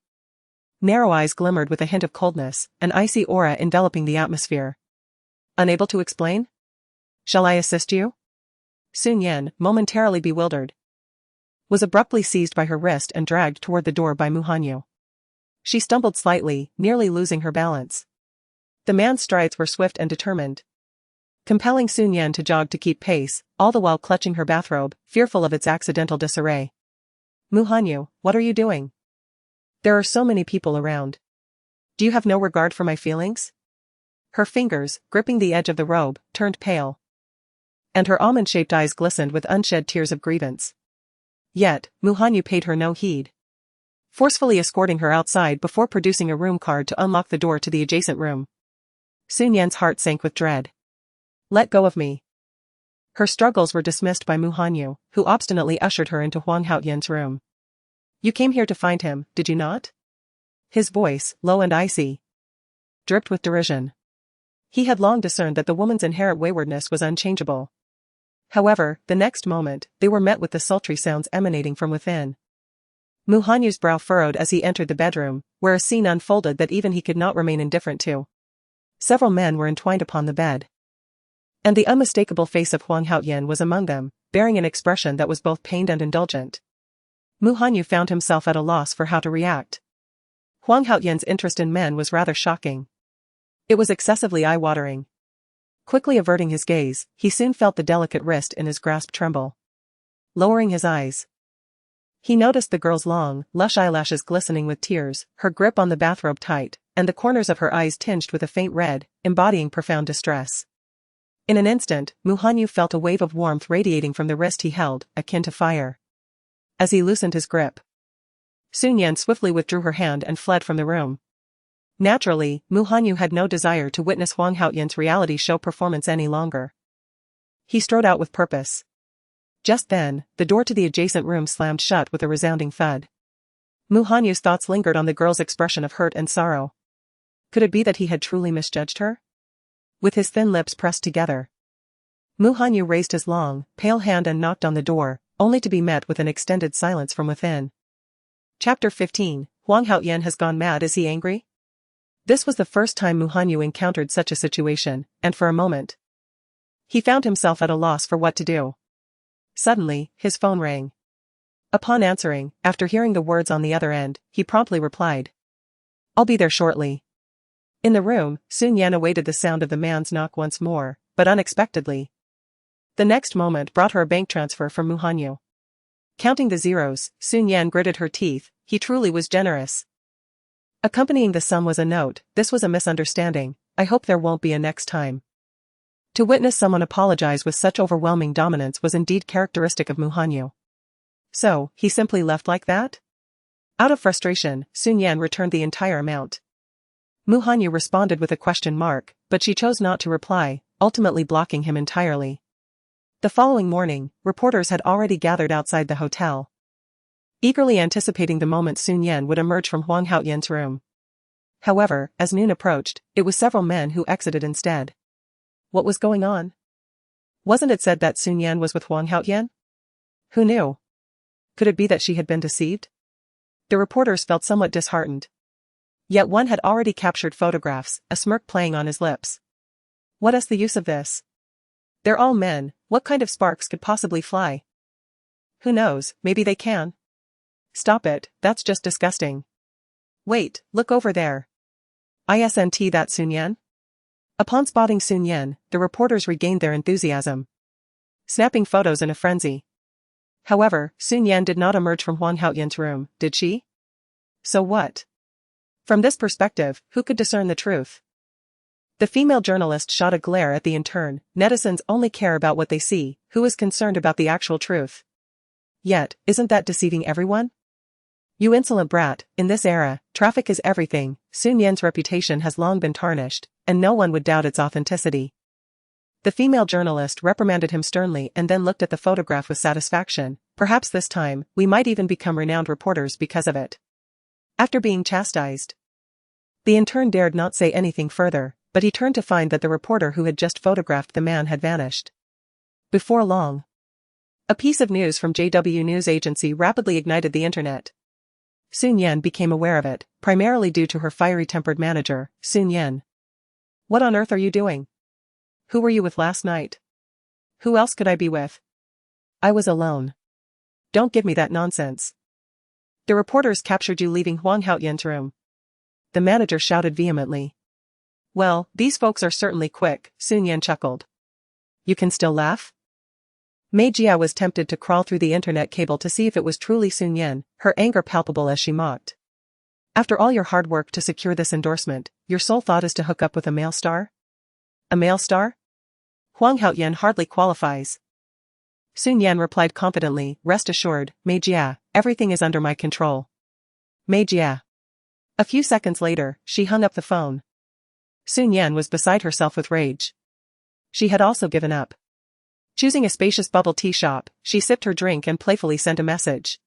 narrow eyes glimmered with a hint of coldness, an icy aura enveloping the atmosphere. Unable to explain? Shall I assist you? Shi Nian, momentarily bewildered, was abruptly seized by her wrist and dragged toward the door by Mu Hanyu. She stumbled slightly, nearly losing her balance. The man's strides were swift and determined, compelling Shi Nian to jog to keep pace, all the while clutching her bathrobe, fearful of its accidental disarray. Mu Hanyu, what are you doing? There are so many people around. Do you have no regard for my feelings? Her fingers, gripping the edge of the robe, turned pale. And her almond-shaped eyes glistened with unshed tears of grievance. Yet, Mu Hanyu paid her no heed, forcefully escorting her outside before producing a room card to unlock the door to the adjacent room. Shi Nian's heart sank with dread. Let go of me. Her struggles were dismissed by Mu Hanyu, who obstinately ushered her into Huang Haoyan's room. You came here to find him, did you not? His voice, low and icy, dripped with derision. He had long discerned that the woman's inherent waywardness was unchangeable. However, the next moment, they were met with the sultry sounds emanating from within. Mu Hanyu's brow furrowed as he entered the bedroom, where a scene unfolded that even he could not remain indifferent to. Several men were entwined upon the bed, and the unmistakable face of Huang Haoyan was among them, bearing an expression that was both pained and indulgent. Mu Hanyu found himself at a loss for how to react. Huang Haoyan's interest in men was rather shocking. It was excessively eye-watering. Quickly averting his gaze, he soon felt the delicate wrist in his grasp tremble. Lowering his eyes, he noticed the girl's long, lush eyelashes glistening with tears, her grip on the bathrobe tight, and the corners of her eyes tinged with a faint red, embodying profound distress. In an instant, Muhanyu felt a wave of warmth radiating from the wrist he held, akin to fire. As he loosened his grip, Shi Nian swiftly withdrew her hand and fled from the room. Naturally, Muhanyu had no desire to witness Huang Haoyan's reality show performance any longer. He strode out with purpose. Just then, the door to the adjacent room slammed shut with a resounding thud. Muhanyu's thoughts lingered on the girl's expression of hurt and sorrow. Could it be that he had truly misjudged her? With his thin lips pressed together, Muhanyu raised his long, pale hand and knocked on the door, only to be met with an extended silence from within. Chapter 15, Huang Haoyan has gone mad. Is he angry? This was the first time Muhanyu encountered such a situation, and for a moment, he found himself at a loss for what to do. Suddenly, his phone rang. Upon answering, after hearing the words on the other end, he promptly replied, "I'll be there shortly." In the room, Shi Nian awaited the sound of the man's knock once more, but unexpectedly, the next moment brought her a bank transfer from Muhanyu. Counting the zeros, Shi Nian gritted her teeth. He truly was generous. Accompanying the sum was a note. "This was a misunderstanding. I hope there won't be a next time." To witness someone apologize with such overwhelming dominance was indeed characteristic of Muhanyu. So, he simply left like that? Out of frustration, Shi Nian returned the entire amount. Muhanyu responded with a question mark, but she chose not to reply, ultimately blocking him entirely. The following morning, reporters had already gathered outside the hotel, eagerly anticipating the moment Shi Nian would emerge from Huang Haoyan's room. However, as noon approached, it was several men who exited instead. What was going on? Wasn't it said that Shi Nian was with Huang Haoyan? Who knew? Could it be that she had been deceived? The reporters felt somewhat disheartened. Yet one had already captured photographs, a smirk playing on his lips. What is the use of this? They're all men, what kind of sparks could possibly fly? Who knows, maybe they can. Stop it, that's just disgusting. Wait, look over there. Isn't that Shi Nian? Upon spotting Shi Nian, the reporters regained their enthusiasm, snapping photos in a frenzy. However, Shi Nian did not emerge from Huang Haoyan's room, did she? So what? From this perspective, who could discern the truth? The female journalist shot a glare at the intern. Netizens only care about what they see, who is concerned about the actual truth? Yet, isn't that deceiving everyone? You insolent brat, in this era, traffic is everything. Shi Nian's reputation has long been tarnished, and no one would doubt its authenticity. The female journalist reprimanded him sternly and then looked at the photograph with satisfaction. Perhaps this time, we might even become renowned reporters because of it. After being chastised, the intern dared not say anything further, but he turned to find that the reporter who had just photographed the man had vanished. Before long, a piece of news from JW News Agency rapidly ignited the internet. Shi Nian became aware of it, primarily due to her fiery-tempered manager, Shi Nian. What on earth are you doing? Who were you with last night? Who else could I be with? I was alone. Don't give me that nonsense. The reporters captured you leaving Huang Haoyan's room. The manager shouted vehemently. Well, these folks are certainly quick, Shi Nian chuckled. You can still laugh? Mei Jia was tempted to crawl through the internet cable to see if it was truly Shi Nian, her anger palpable as she mocked. After all your hard work to secure this endorsement, your sole thought is to hook up with a male star? A male star? Huang Haoyan hardly qualifies. Shi Nian replied confidently, rest assured, Mei Jia, everything is under my control. Mei Jia. A few seconds later, she hung up the phone. Shi Nian was beside herself with rage. She had also given up. Choosing a spacious bubble tea shop, she sipped her drink and playfully sent a message.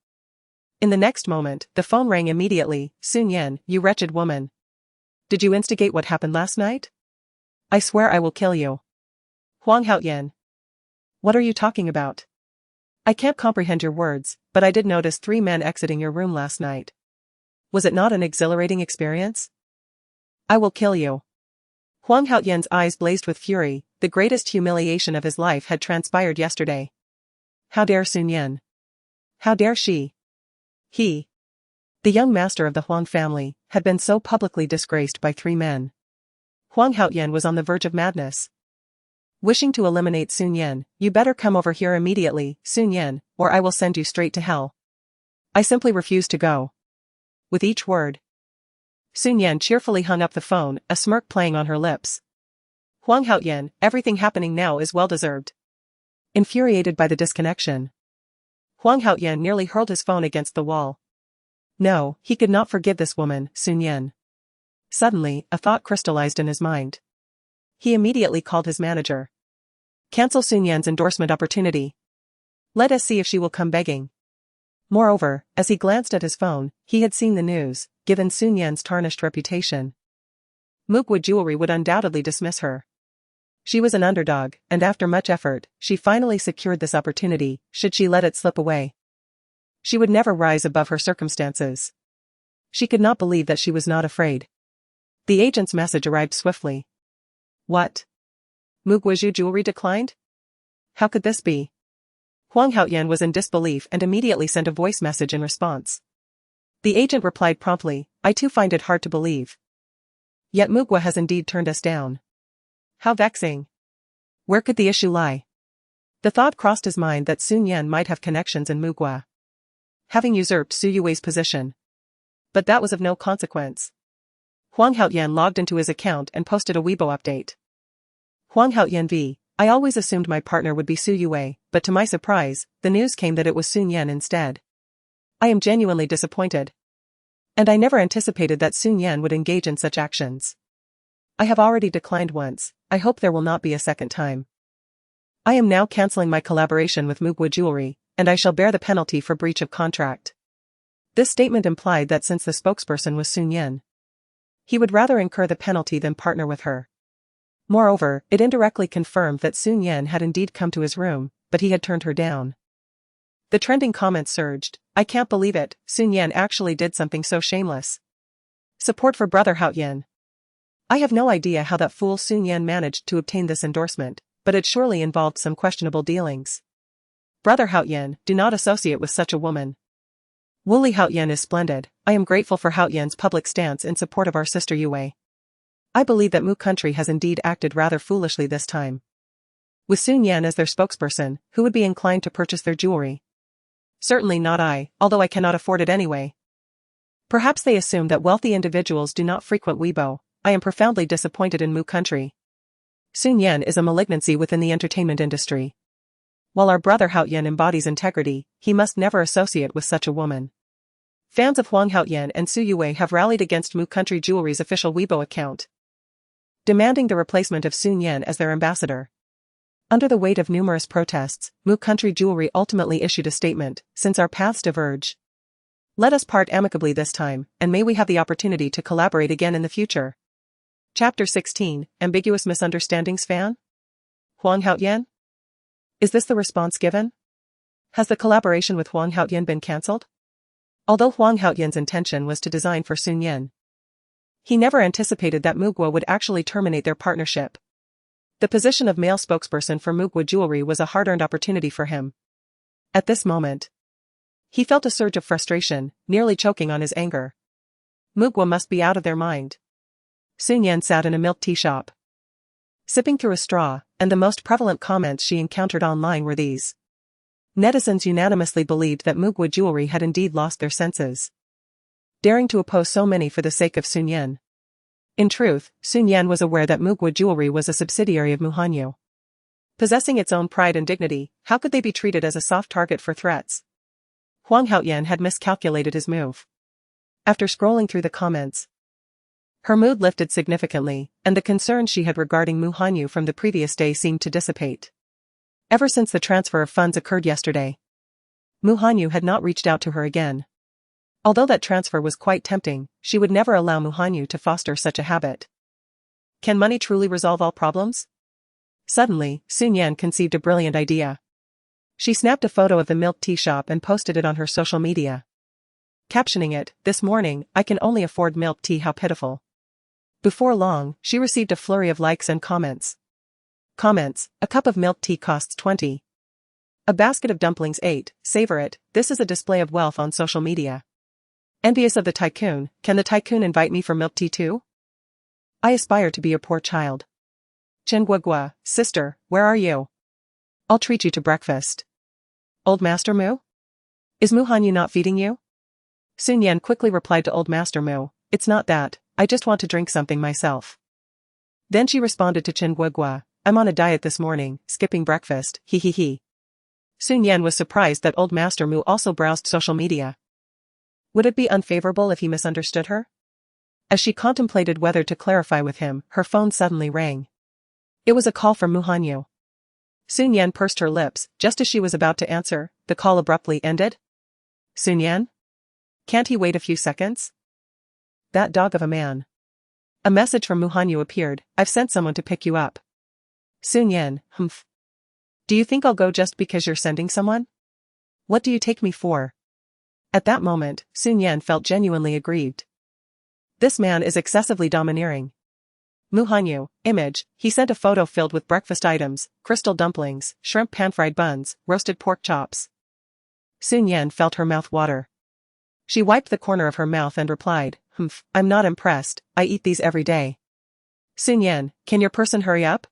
In the next moment, the phone rang immediately. Shi Nian, you wretched woman. Did you instigate what happened last night? I swear I will kill you. Huang Haoyan. What are you talking about? I can't comprehend your words, but I did notice 3 men exiting your room last night. Was it not an exhilarating experience? I will kill you. Huang Haoyan's eyes blazed with fury. The greatest humiliation of his life had transpired yesterday. How dare Shi Nian? How dare she? He, the young master of the Huang family, had been so publicly disgraced by 3 men. Huang Haoyan was on the verge of madness. Wishing to eliminate Sun Yan, "You better come over here immediately, Sun Yan, or I will send you straight to hell. I simply refuse to go." With each word, Sun Yan cheerfully hung up the phone, a smirk playing on her lips. "Huang Haoyan, everything happening now is well-deserved." Infuriated by the disconnection, Huang Haoyan nearly hurled his phone against the wall. No, he could not forgive this woman, Sun Yan. Suddenly, a thought crystallized in his mind. He immediately called his manager. "Cancel Sun Yan's endorsement opportunity. Let us see if she will come begging." Moreover, as he glanced at his phone, he had seen the news. Given Sun Yan's tarnished reputation, Mugwa Jewelry would undoubtedly dismiss her. She was an underdog, and after much effort, she finally secured this opportunity. Should she let it slip away, she would never rise above her circumstances. She could not believe that she was not afraid. The agent's message arrived swiftly. What? Mugwa Jewelry declined? How could this be? Huang Haoyan was in disbelief and immediately sent a voice message in response. The agent replied promptly, "I too find it hard to believe. Yet Mugwa has indeed turned us down. How vexing. Where could the issue lie?" The thought crossed his mind that Sun Yan might have connections in Mugwa, having usurped Su Yue's position. But that was of no consequence. Huang Haoyan logged into his account and posted a Weibo update. Huang Haoyan v. I always assumed my partner would be Su Yue, but to my surprise, the news came that it was Sun Yan instead. I am genuinely disappointed. And I never anticipated that Sun Yan would engage in such actions. I have already declined once, I hope there will not be a second time. I am now cancelling my collaboration with Mugwa Jewelry, and I shall bear the penalty for breach of contract. This statement implied that since the spokesperson was Sun Yan, he would rather incur the penalty than partner with her. Moreover, it indirectly confirmed that Sun Yan had indeed come to his room, but he had turned her down. The trending comments surged. "I can't believe it, Sun Yan actually did something so shameless. Support for Brother Haoyan. I have no idea how that fool Sun Yan managed to obtain this endorsement, but it surely involved some questionable dealings. Brother Haoyan, do not associate with such a woman. Wuli Haoyan is splendid. I am grateful for Haoyan's public stance in support of our sister Yue. I believe that Mu country has indeed acted rather foolishly this time. With Sun Yan as their spokesperson, who would be inclined to purchase their jewelry? Certainly not I, although I cannot afford it anyway. Perhaps they assume that wealthy individuals do not frequent Weibo. I am profoundly disappointed in Mu country. Sun Yan is a malignancy within the entertainment industry. While our brother Haoyan embodies integrity, he must never associate with such a woman." Fans of Huang Haoyan and Su Yue have rallied against Mu country Jewelry's official Weibo account, demanding the replacement of Sun Yan as their ambassador. Under the weight of numerous protests, Mu country Jewelry ultimately issued a statement, "Since our paths diverge, let us part amicably this time, and may we have the opportunity to collaborate again in the future." Chapter 16, Ambiguous Misunderstandings. Fan? Huang Haoyan? Is this the response given? Has the collaboration with Huang Haoyan been cancelled? Although Huang Haoyan's intention was to design for Sun Yan, he never anticipated that Mugwa would actually terminate their partnership. The position of male spokesperson for Mugwa Jewelry was a hard-earned opportunity for him. At this moment, he felt a surge of frustration, nearly choking on his anger. Mugwa must be out of their mind. Sun Yan sat in a milk tea shop, sipping through a straw, and the most prevalent comments she encountered online were these. Netizens unanimously believed that Mugwa Jewelry had indeed lost their senses, daring to oppose so many for the sake of Sun Yan. In truth, Sun Yan was aware that Mugwa Jewelry was a subsidiary of Muhanyu. Possessing its own pride and dignity, how could they be treated as a soft target for threats? Huang Haoyan had miscalculated his move. After scrolling through the comments, her mood lifted significantly, and the concerns she had regarding Muhanyu from the previous day seemed to dissipate. Ever since the transfer of funds occurred yesterday, Muhanyu had not reached out to her again. Although that transfer was quite tempting, she would never allow Muhanyu to foster such a habit. Can money truly resolve all problems? Suddenly, Sun Yan conceived a brilliant idea. She snapped a photo of the milk tea shop and posted it on her social media, captioning it, "This morning, I can only afford milk tea, how pitiful." Before long, she received a flurry of likes and comments. Comments: "A cup of milk tea costs 20. A basket of dumplings 8, savor it, this is a display of wealth on social media. Envious of the tycoon, can the tycoon invite me for milk tea too?" I aspire to be a poor child. Chinguagua, sister, where are you? I'll treat you to breakfast. Old Master Mu? Is Mu Hanyu not feeding you? Sun Yan quickly replied to Old Master Mu, it's not that, I just want to drink something myself. Then she responded to Chinguagua, I'm on a diet this morning, skipping breakfast, he he he. Sun Yan was surprised that Old Master Mu also browsed social media. Would it be unfavorable if he misunderstood her? As she contemplated whether to clarify with him, her phone suddenly rang. It was a call from Mu Hanyu. Sun Yan pursed her lips, just as she was about to answer, the call abruptly ended. Sun Yan? Can't he wait a few seconds? That dog of a man. A message from Mu Hanyu appeared, I've sent someone to pick you up. Sun Yan, humph. Do you think I'll go just because you're sending someone? What do you take me for? At that moment, Sun Yan felt genuinely aggrieved. This man is excessively domineering. Mu Hanyu, image, he sent a photo filled with breakfast items, crystal dumplings, shrimp pan-fried buns, roasted pork chops. Sun Yan felt her mouth water. She wiped the corner of her mouth and replied, humph, I'm not impressed, I eat these every day. Sun Yan, can your person hurry up?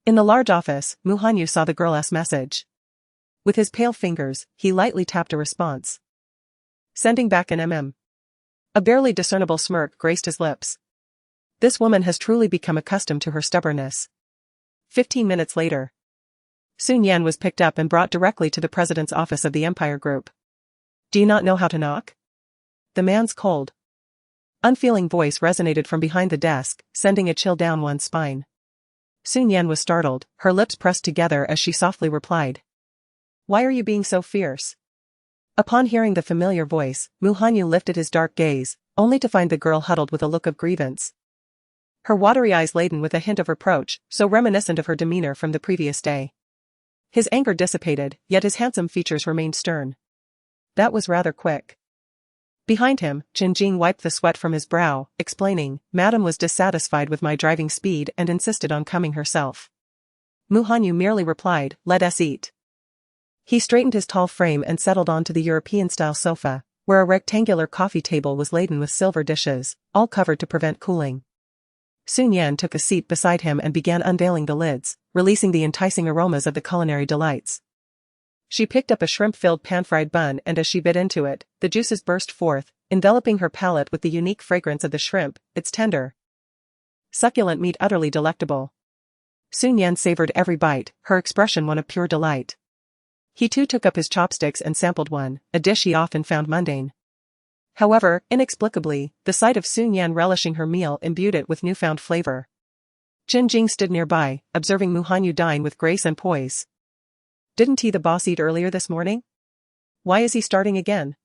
In the large office, Mu Hanyu saw the girl's message. With his pale fingers, he lightly tapped a response. Sending back an MM. A barely discernible smirk graced his lips. This woman has truly become accustomed to her stubbornness. 15 minutes later. Sun Yan was picked up and brought directly to the president's office of the Empire Group. Do you not know how to knock? The man's cold, unfeeling voice resonated from behind the desk, sending a chill down one's spine. Sun Yan was startled, her lips pressed together as she softly replied. Why are you being so fierce? Upon hearing the familiar voice, Mu Hanyu lifted his dark gaze, only to find the girl huddled with a look of grievance. Her watery eyes laden with a hint of reproach, so reminiscent of her demeanor from the previous day. His anger dissipated, yet his handsome features remained stern. That was rather quick. Behind him, Jinjing wiped the sweat from his brow, explaining, Madam was dissatisfied with my driving speed and insisted on coming herself. Mu Hanyu merely replied, let us eat. He straightened his tall frame and settled onto the European-style sofa, where a rectangular coffee table was laden with silver dishes, all covered to prevent cooling. Sun Yan took a seat beside him and began unveiling the lids, releasing the enticing aromas of the culinary delights. She picked up a shrimp-filled pan-fried bun and as she bit into it, the juices burst forth, enveloping her palate with the unique fragrance of the shrimp, its tender, succulent meat utterly delectable. Sun Yan savored every bite, her expression one of pure delight. He too took up his chopsticks and sampled one, a dish he often found mundane. However, inexplicably, the sight of Sun Yan relishing her meal imbued it with newfound flavor. Jinjing stood nearby, observing Mu Hanyu dine with grace and poise. Didn't he the boss eat earlier this morning? Why is he starting again?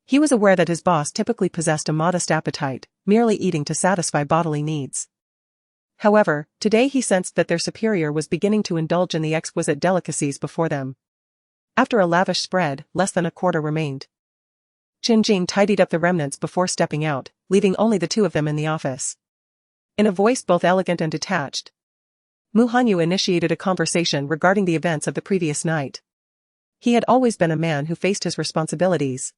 He was aware that his boss typically possessed a modest appetite, merely eating to satisfy bodily needs. However, today he sensed that their superior was beginning to indulge in the exquisite delicacies before them. After a lavish spread, less than a quarter remained. Jinjing tidied up the remnants before stepping out, leaving only the two of them in the office. In a voice both elegant and detached, Mu Hanyu initiated a conversation regarding the events of the previous night. He had always been a man who faced his responsibilities.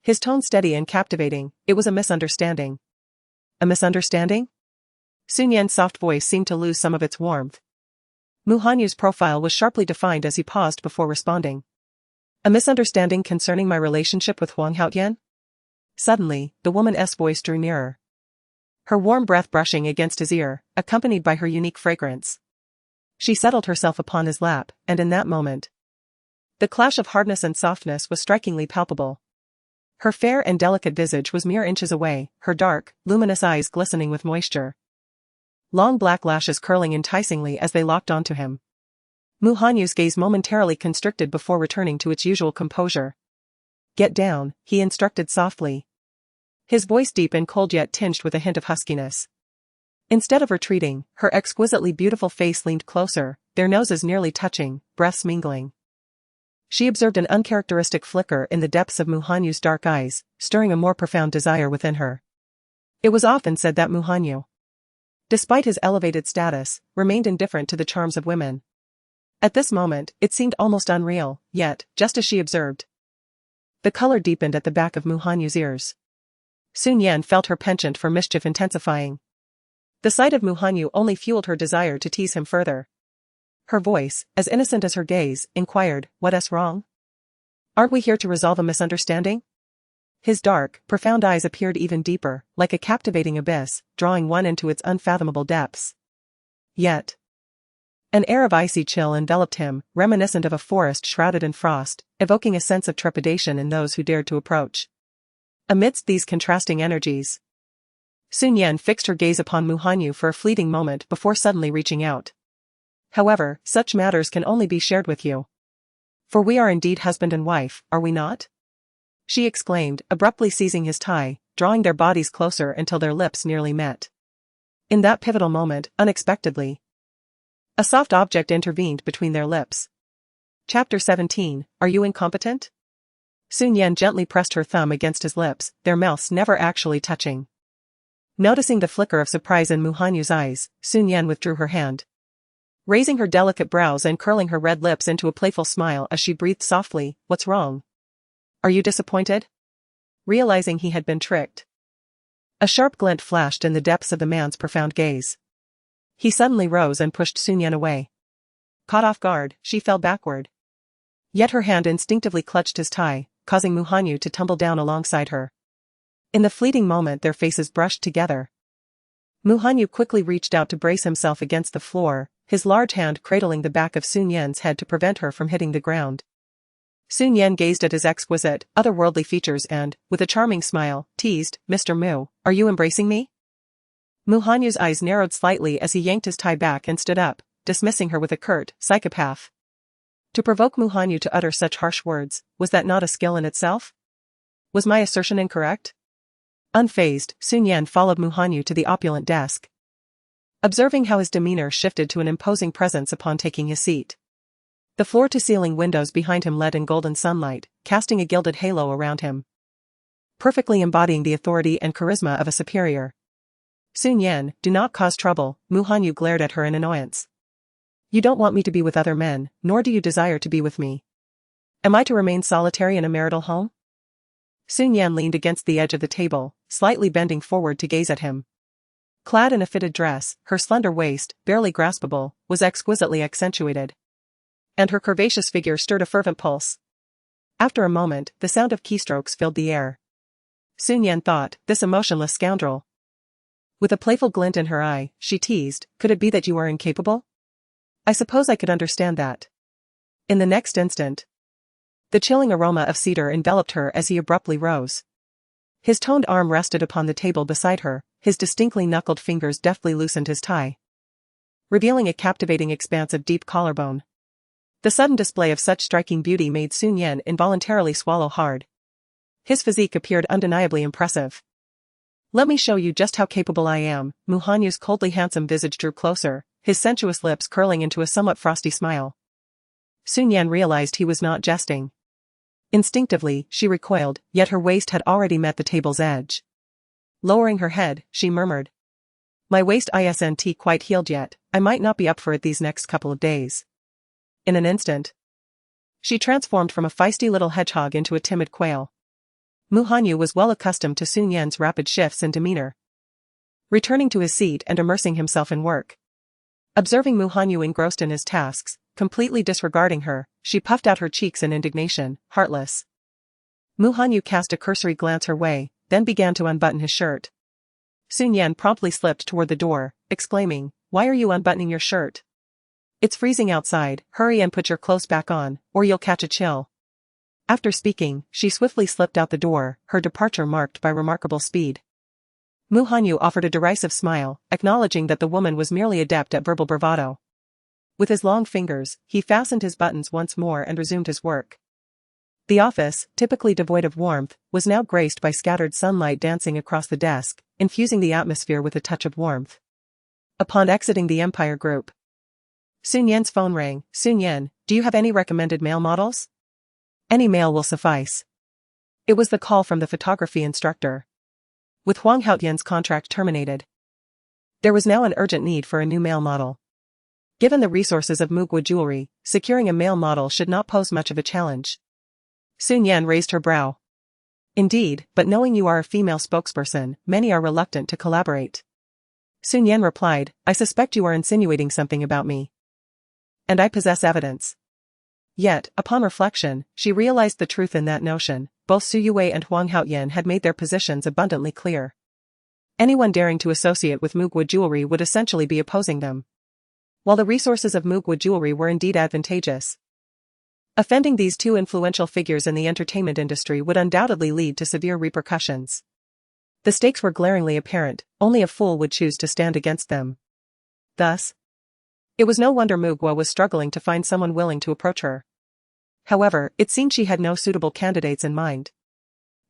His tone steady and captivating, it was a misunderstanding. A misunderstanding? Sun Yan's soft voice seemed to lose some of its warmth. Mu Hanyu's profile was sharply defined as he paused before responding. A misunderstanding concerning my relationship with Huang Haotian? Suddenly, the woman's voice drew nearer. Her warm breath brushing against his ear, accompanied by her unique fragrance. She settled herself upon his lap, and in that moment, the clash of hardness and softness was strikingly palpable. Her fair and delicate visage was mere inches away, her dark, luminous eyes glistening with moisture. Long black lashes curling enticingly as they locked onto him. Mu Hanyu's gaze momentarily constricted before returning to its usual composure. Get down, he instructed softly. His voice deep and cold yet tinged with a hint of huskiness. Instead of retreating, her exquisitely beautiful face leaned closer, their noses nearly touching, breaths mingling. She observed an uncharacteristic flicker in the depths of Mu Hanyu's dark eyes, stirring a more profound desire within her. It was often said that Mu Hanyu, despite his elevated status, remained indifferent to the charms of women. At this moment, it seemed almost unreal, yet, just as she observed, the color deepened at the back of Mu Hanyu's ears. Sun Yan felt her penchant for mischief intensifying. The sight of Mu Hanyu only fueled her desire to tease him further. Her voice, as innocent as her gaze, inquired, "What's wrong? Aren't we here to resolve a misunderstanding?" His dark, profound eyes appeared even deeper, like a captivating abyss, drawing one into its unfathomable depths. Yet, an air of icy chill enveloped him, reminiscent of a forest shrouded in frost, evoking a sense of trepidation in those who dared to approach. Amidst these contrasting energies, Shi Nian fixed her gaze upon Mu Hanyu for a fleeting moment before suddenly reaching out. "However, such matters can only be shared with you. For we are indeed husband and wife, are we not?" she exclaimed, abruptly seizing his tie, drawing their bodies closer until their lips nearly met. In that pivotal moment, unexpectedly, a soft object intervened between their lips. Chapter 17, Are You Incompetent? Shi Nian gently pressed her thumb against his lips, their mouths never actually touching. Noticing the flicker of surprise in Mu Hanyu's eyes, Shi Nian withdrew her hand, raising her delicate brows and curling her red lips into a playful smile as she breathed softly, "What's wrong? Are you disappointed?" Realizing he had been tricked, a sharp glint flashed in the depths of the man's profound gaze. He suddenly rose and pushed Shi Nian away. Caught off guard, she fell backward. Yet her hand instinctively clutched his tie, causing Mu Hanyu to tumble down alongside her. In the fleeting moment their faces brushed together. Mu Hanyu quickly reached out to brace himself against the floor, his large hand cradling the back of Shi Nian's head to prevent her from hitting the ground. Shi Nian gazed at his exquisite, otherworldly features and, with a charming smile, teased, "Mr. Mu, are you embracing me?" Mu Hanyu's eyes narrowed slightly as he yanked his tie back and stood up, dismissing her with a curt, "Psychopath." To provoke Mu Hanyu to utter such harsh words, was that not a skill in itself? Was my assertion incorrect? Unfazed, Shi Nian followed Mu Hanyu to the opulent desk, observing how his demeanor shifted to an imposing presence upon taking his seat. The floor-to-ceiling windows behind him led in golden sunlight, casting a gilded halo around him, perfectly embodying the authority and charisma of a superior. "Shi Nian, do not cause trouble," Mu Hanyu glared at her in annoyance. "You don't want me to be with other men, nor do you desire to be with me. Am I to remain solitary in a marital home?" Shi Nian leaned against the edge of the table, slightly bending forward to gaze at him. Clad in a fitted dress, her slender waist, barely graspable, was exquisitely accentuated, and her curvaceous figure stirred a fervent pulse. After a moment, the sound of keystrokes filled the air. Shi Nian thought, this emotionless scoundrel. With a playful glint in her eye, she teased, "Could it be that you are incapable? I suppose I could understand that." In the next instant, the chilling aroma of cedar enveloped her as he abruptly rose. His toned arm rested upon the table beside her, his distinctly knuckled fingers deftly loosened his tie, revealing a captivating expanse of deep collarbone. The sudden display of such striking beauty made Shi Nian involuntarily swallow hard. His physique appeared undeniably impressive. "Let me show you just how capable I am." Mu Hanyu's coldly handsome visage drew closer, his sensuous lips curling into a somewhat frosty smile. Shi Nian realized he was not jesting. Instinctively, she recoiled, yet her waist had already met the table's edge. Lowering her head, she murmured, "My waist isn't quite healed yet, I might not be up for it these next couple of days." In an instant, she transformed from a feisty little hedgehog into a timid quail. Mu Hanyu was well accustomed to Shi Nian's rapid shifts in demeanor. Returning to his seat and immersing himself in work, observing Mu Hanyu engrossed in his tasks, completely disregarding her, she puffed out her cheeks in indignation, heartless. Mu Hanyu cast a cursory glance her way, then began to unbutton his shirt. Shi Nian promptly slipped toward the door, exclaiming, "Why are you unbuttoning your shirt? It's freezing outside, hurry and put your clothes back on, or you'll catch a chill." After speaking, she swiftly slipped out the door, her departure marked by remarkable speed. Mu Hanyu offered a derisive smile, acknowledging that the woman was merely adept at verbal bravado. With his long fingers, he fastened his buttons once more and resumed his work. The office, typically devoid of warmth, was now graced by scattered sunlight dancing across the desk, infusing the atmosphere with a touch of warmth. Upon exiting the Empire Group, Shi Nian's phone rang. "Shi Nian, do you have any recommended male models?" "Any male will suffice." It was the call from the photography instructor. With Huang Haotian's contract terminated, there was now an urgent need for a new male model. Given the resources of Mugwa Jewelry, securing a male model should not pose much of a challenge. Shi Nian raised her brow. "Indeed, but knowing you are a female spokesperson, many are reluctant to collaborate." Sun Yan replied, I suspect you are insinuating something about me. And I possess evidence. Yet, upon reflection, she realized the truth in that notion. Both Su Yue and Huang Haoyan had made their positions abundantly clear. Anyone daring to associate with Mugwa jewelry would essentially be opposing them. While the resources of Mugwa jewelry were indeed advantageous, offending these two influential figures in the entertainment industry would undoubtedly lead to severe repercussions. The stakes were glaringly apparent, only a fool would choose to stand against them. Thus, it was no wonder Mugwa was struggling to find someone willing to approach her. However, it seemed she had no suitable candidates in mind.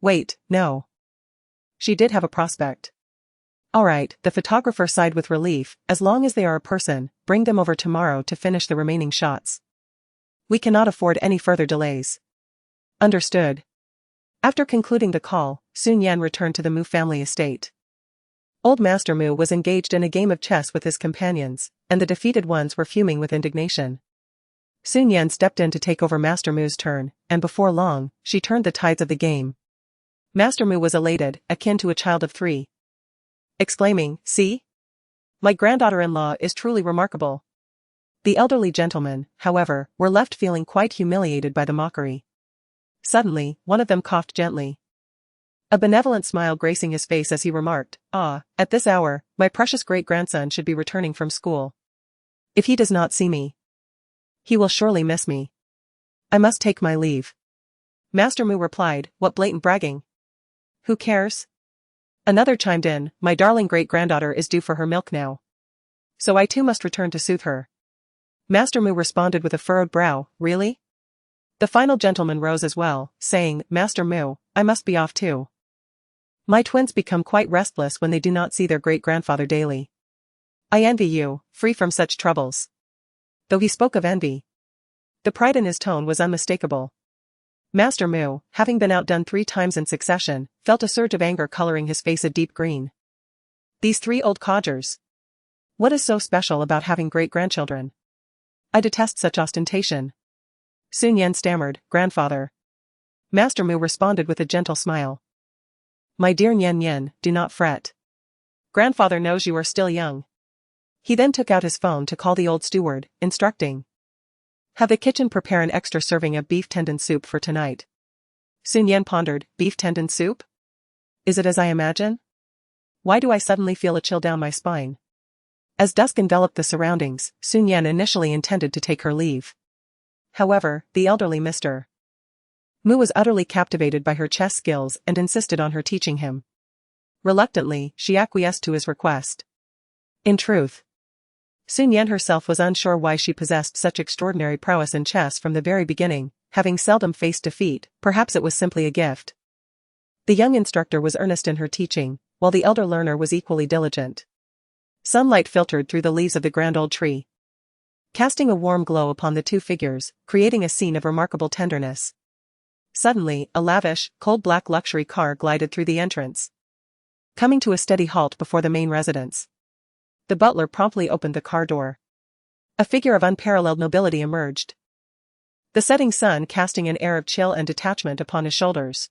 Wait, no. She did have a prospect. Alright, the photographer sighed with relief, as long as they are a person, bring them over tomorrow to finish the remaining shots. We cannot afford any further delays. Understood. After concluding the call, Sun Yan returned to the Mu family estate. Old Master Mu was engaged in a game of chess with his companions, and the defeated ones were fuming with indignation. Sun Yan stepped in to take over Master Mu's turn, and before long, she turned the tides of the game. Master Mu was elated, akin to a child of 3. Exclaiming, see? My granddaughter-in-law is truly remarkable. The elderly gentlemen, however, were left feeling quite humiliated by the mockery. Suddenly, one of them coughed gently. A benevolent smile gracing his face as he remarked, at this hour, my precious great-grandson should be returning from school. If he does not see me, he will surely miss me. I must take my leave. Master Mu replied, what blatant bragging. Who cares? Another chimed in, my darling great-granddaughter is due for her milk now. So I too must return to soothe her. Master Mu responded with a furrowed brow, really? The final gentleman rose as well, saying, Master Mu, I must be off too. My twins become quite restless when they do not see their great-grandfather daily. I envy you, free from such troubles. Though he spoke of envy, the pride in his tone was unmistakable. Master Mu, having been outdone 3 times in succession, felt a surge of anger coloring his face a deep green. These 3 old codgers. What is so special about having great-grandchildren? I detest such ostentation. Sun Yan stammered, grandfather. Master Mu responded with a gentle smile. My dear Nian Nian, do not fret. Grandfather knows you are still young. He then took out his phone to call the old steward, instructing. Have the kitchen prepare an extra serving of beef tendon soup for tonight. Sun Yan pondered, beef tendon soup? Is it as I imagine? Why do I suddenly feel a chill down my spine? As dusk enveloped the surroundings, Sun Yan initially intended to take her leave. However, the elderly Mr. Mu was utterly captivated by her chess skills and insisted on her teaching him. Reluctantly, she acquiesced to his request. In truth, Sun Yan herself was unsure why she possessed such extraordinary prowess in chess from the very beginning, having seldom faced defeat. Perhaps it was simply a gift. The young instructor was earnest in her teaching, while the elder learner was equally diligent. Sunlight filtered through the leaves of the grand old tree, casting a warm glow upon the 2 figures, creating a scene of remarkable tenderness. Suddenly, a lavish, coal-black luxury car glided through the entrance, coming to a steady halt before the main residence. The butler promptly opened the car door. A figure of unparalleled nobility emerged, the setting sun casting an air of chill and detachment upon his shoulders.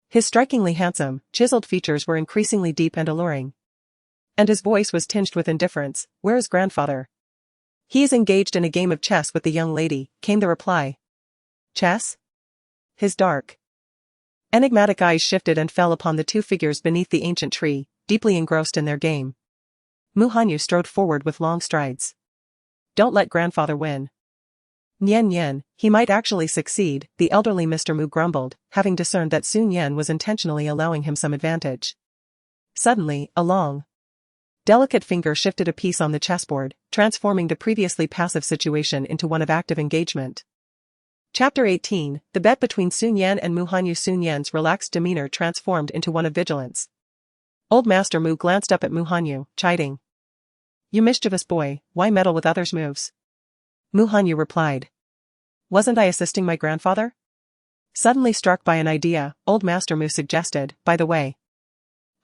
His strikingly handsome, chiseled features were increasingly deep and alluring, and his voice was tinged with indifference. Where is grandfather? He is engaged in a game of chess with the young lady, came the reply. Chess? His dark, enigmatic eyes shifted and fell upon the 2 figures beneath the ancient tree, deeply engrossed in their game. Mu Hanyu strode forward with long strides. Don't let grandfather win. Nian Nian, he might actually succeed, the elderly Mr. Mu grumbled, having discerned that Sun Yan was intentionally allowing him some advantage. Suddenly, a long, delicate finger shifted a piece on the chessboard, transforming the previously passive situation into one of active engagement. Chapter 18, the bet between Sun Yan and Mu Hanyu. Sun Yan's relaxed demeanor transformed into one of vigilance. Old Master Mu glanced up at Mu Hanyu, chiding. You mischievous boy, why meddle with others' moves? Mu Hanyu replied. Wasn't I assisting my grandfather? Suddenly struck by an idea, Old Master Mu suggested, by the way,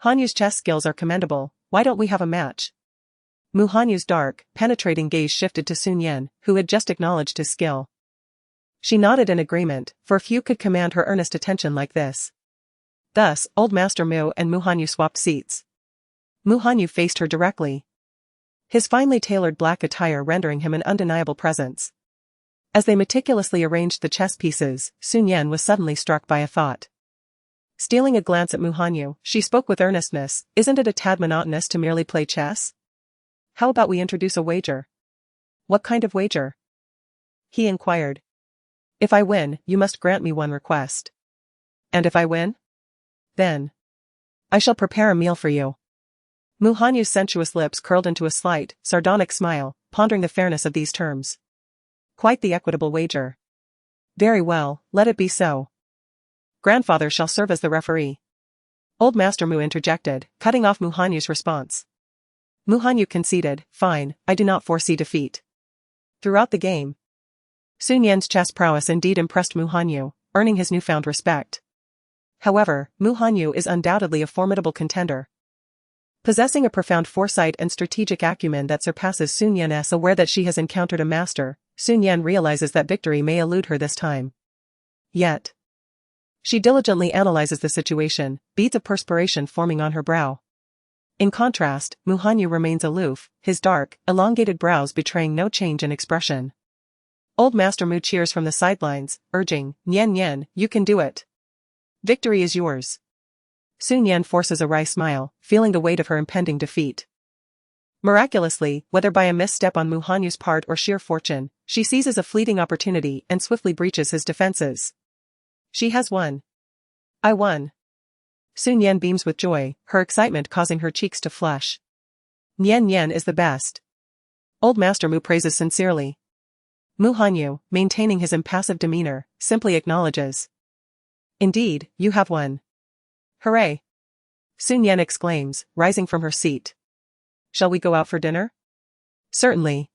Hanyu's chess skills are commendable, why don't we have a match? Mu Hanyu's dark, penetrating gaze shifted to Sun Yan, who had just acknowledged his skill. She nodded in agreement, for few could command her earnest attention like this. Thus, Old Master Mu and Mu Hanyu swapped seats. Mu Hanyu faced her directly, his finely tailored black attire rendering him an undeniable presence. As they meticulously arranged the chess pieces, Shi Nian was suddenly struck by a thought. Stealing a glance at Mu Hanyu, she spoke with earnestness, "Isn't it a tad monotonous to merely play chess? How about we introduce a wager?" "What kind of wager?" he inquired. "If I win, you must grant me one request." "And if I win?" "Then I shall prepare a meal for you." Mu Hanyu's sensuous lips curled into a slight, sardonic smile, pondering the fairness of these terms. Quite the equitable wager. "Very well, let it be so. Grandfather shall serve as the referee." Old Master Mu interjected, cutting off Mu Hanyu's response. Mu Hanyu conceded, "Fine, I do not foresee defeat." Throughout the game, Shi Nian's chess prowess indeed impressed Mu Hanyu, earning his newfound respect. However, Mu Hanyu is undoubtedly a formidable contender. Possessing a profound foresight and strategic acumen that surpasses Shi Nian. Aware that she has encountered a master, Shi Nian realizes that victory may elude her this time. Yet, she diligently analyzes the situation, beads of perspiration forming on her brow. In contrast, Mu Hanyu remains aloof, his dark, elongated brows betraying no change in expression. Old Master Mu cheers from the sidelines, urging, "Nian Nian, you can do it. Victory is yours." Shi Nian forces a wry smile, feeling the weight of her impending defeat. Miraculously, whether by a misstep on Mu Hanyu's part or sheer fortune, she seizes a fleeting opportunity and swiftly breaches his defenses. She has won. "I won." Shi Nian beams with joy, her excitement causing her cheeks to flush. "Nian Nian is the best." Old Master Mu praises sincerely. Mu Hanyu, maintaining his impassive demeanor, simply acknowledges. "Indeed, you have won." "Hooray!" Shi Nian exclaims, rising from her seat. "Shall we go out for dinner?" "Certainly,"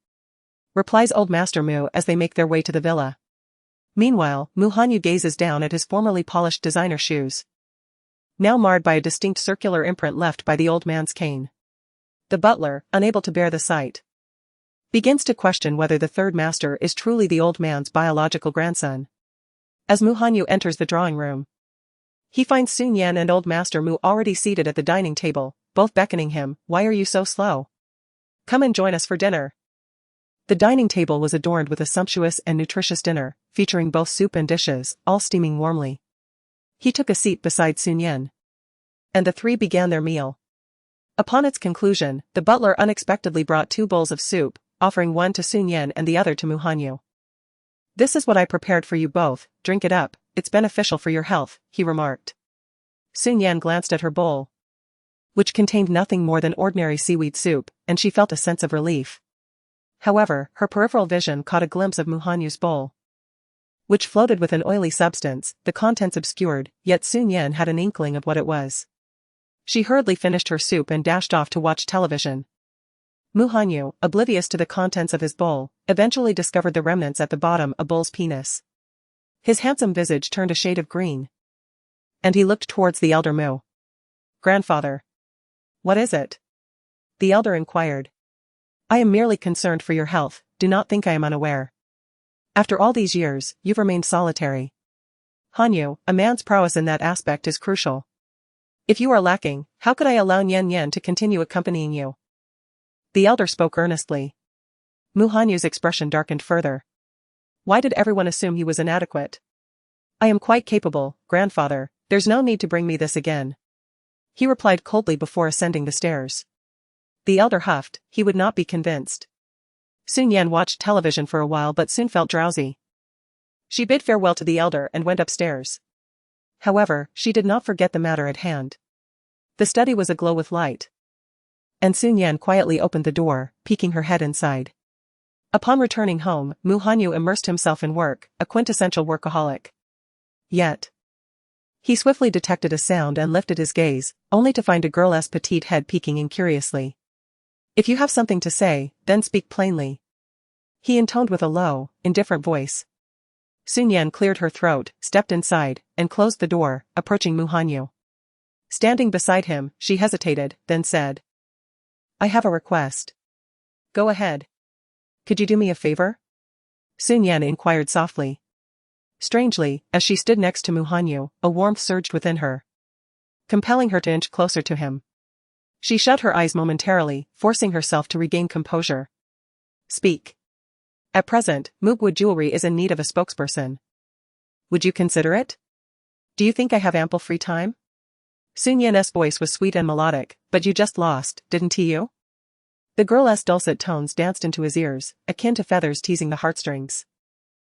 replies Old Master Mu as they make their way to the villa. Meanwhile, Mu Hanyu gazes down at his formerly polished designer shoes, now marred by a distinct circular imprint left by the old man's cane. The butler, unable to bear the sight, begins to question whether the third master is truly the old man's biological grandson. As Mu Hanyu enters the drawing room, he finds Shi Nian and Old Master Mu already seated at the dining table, both beckoning him. "Why are you so slow? Come and join us for dinner." The dining table was adorned with a sumptuous and nutritious dinner, featuring both soup and dishes, all steaming warmly. He took a seat beside Shi Nian, and the three began their meal. Upon its conclusion, the butler unexpectedly brought 2 bowls of soup, offering one to Shi Nian and the other to Mu Hanyu. "This is what I prepared for you both, drink it up, it's beneficial for your health," he remarked. Shi Nian glanced at her bowl, which contained nothing more than ordinary seaweed soup, and she felt a sense of relief. However, her peripheral vision caught a glimpse of Mu Hanyu's bowl, which floated with an oily substance, the contents obscured, yet Shi Nian had an inkling of what it was. She hurriedly finished her soup and dashed off to watch television. Mu Hanyu, oblivious to the contents of his bowl, eventually discovered the remnants at the bottom of Bull's penis. His handsome visage turned a shade of green, and he looked towards the elder Mu. "Grandfather." "What is it?" the elder inquired. "I am merely concerned for your health, do not think I am unaware. After all these years, you've remained solitary. Hanyu, a man's prowess in that aspect is crucial. If you are lacking, how could I allow Nian Nian to continue accompanying you?" The elder spoke earnestly. Mu Hanyu's expression darkened further. Why did everyone assume he was inadequate? "I am quite capable, grandfather, there's no need to bring me this again," he replied coldly before ascending the stairs. The elder huffed, he would not be convinced. Shi Nian watched television for a while but soon felt drowsy. She bid farewell to the elder and went upstairs. However, she did not forget the matter at hand. The study was aglow with light, and Shi Nian quietly opened the door, peeking her head inside. Upon returning home, Mu Hanyu immersed himself in work, a quintessential workaholic. Yet, he swiftly detected a sound and lifted his gaze, only to find a girl's petite head peeking in curiously. "If you have something to say, then speak plainly," he intoned with a low, indifferent voice. Shi Nian cleared her throat, stepped inside, and closed the door, approaching Mu Hanyu. Standing beside him, she hesitated, then said, "I have a request." "Go ahead." "Could you do me a favor?" Shi Nian inquired softly. Strangely, as she stood next to Mu Hanyu, a warmth surged within her, compelling her to inch closer to him. She shut her eyes momentarily, forcing herself to regain composure. Speak. At present, Moogwood Jewelry is in need of a spokesperson. Would you consider it? Do you think I have ample free time? Shi Nian's voice was sweet and melodic, but you just lost, didn't you? The girl's dulcet tones danced into his ears, akin to feathers teasing the heartstrings.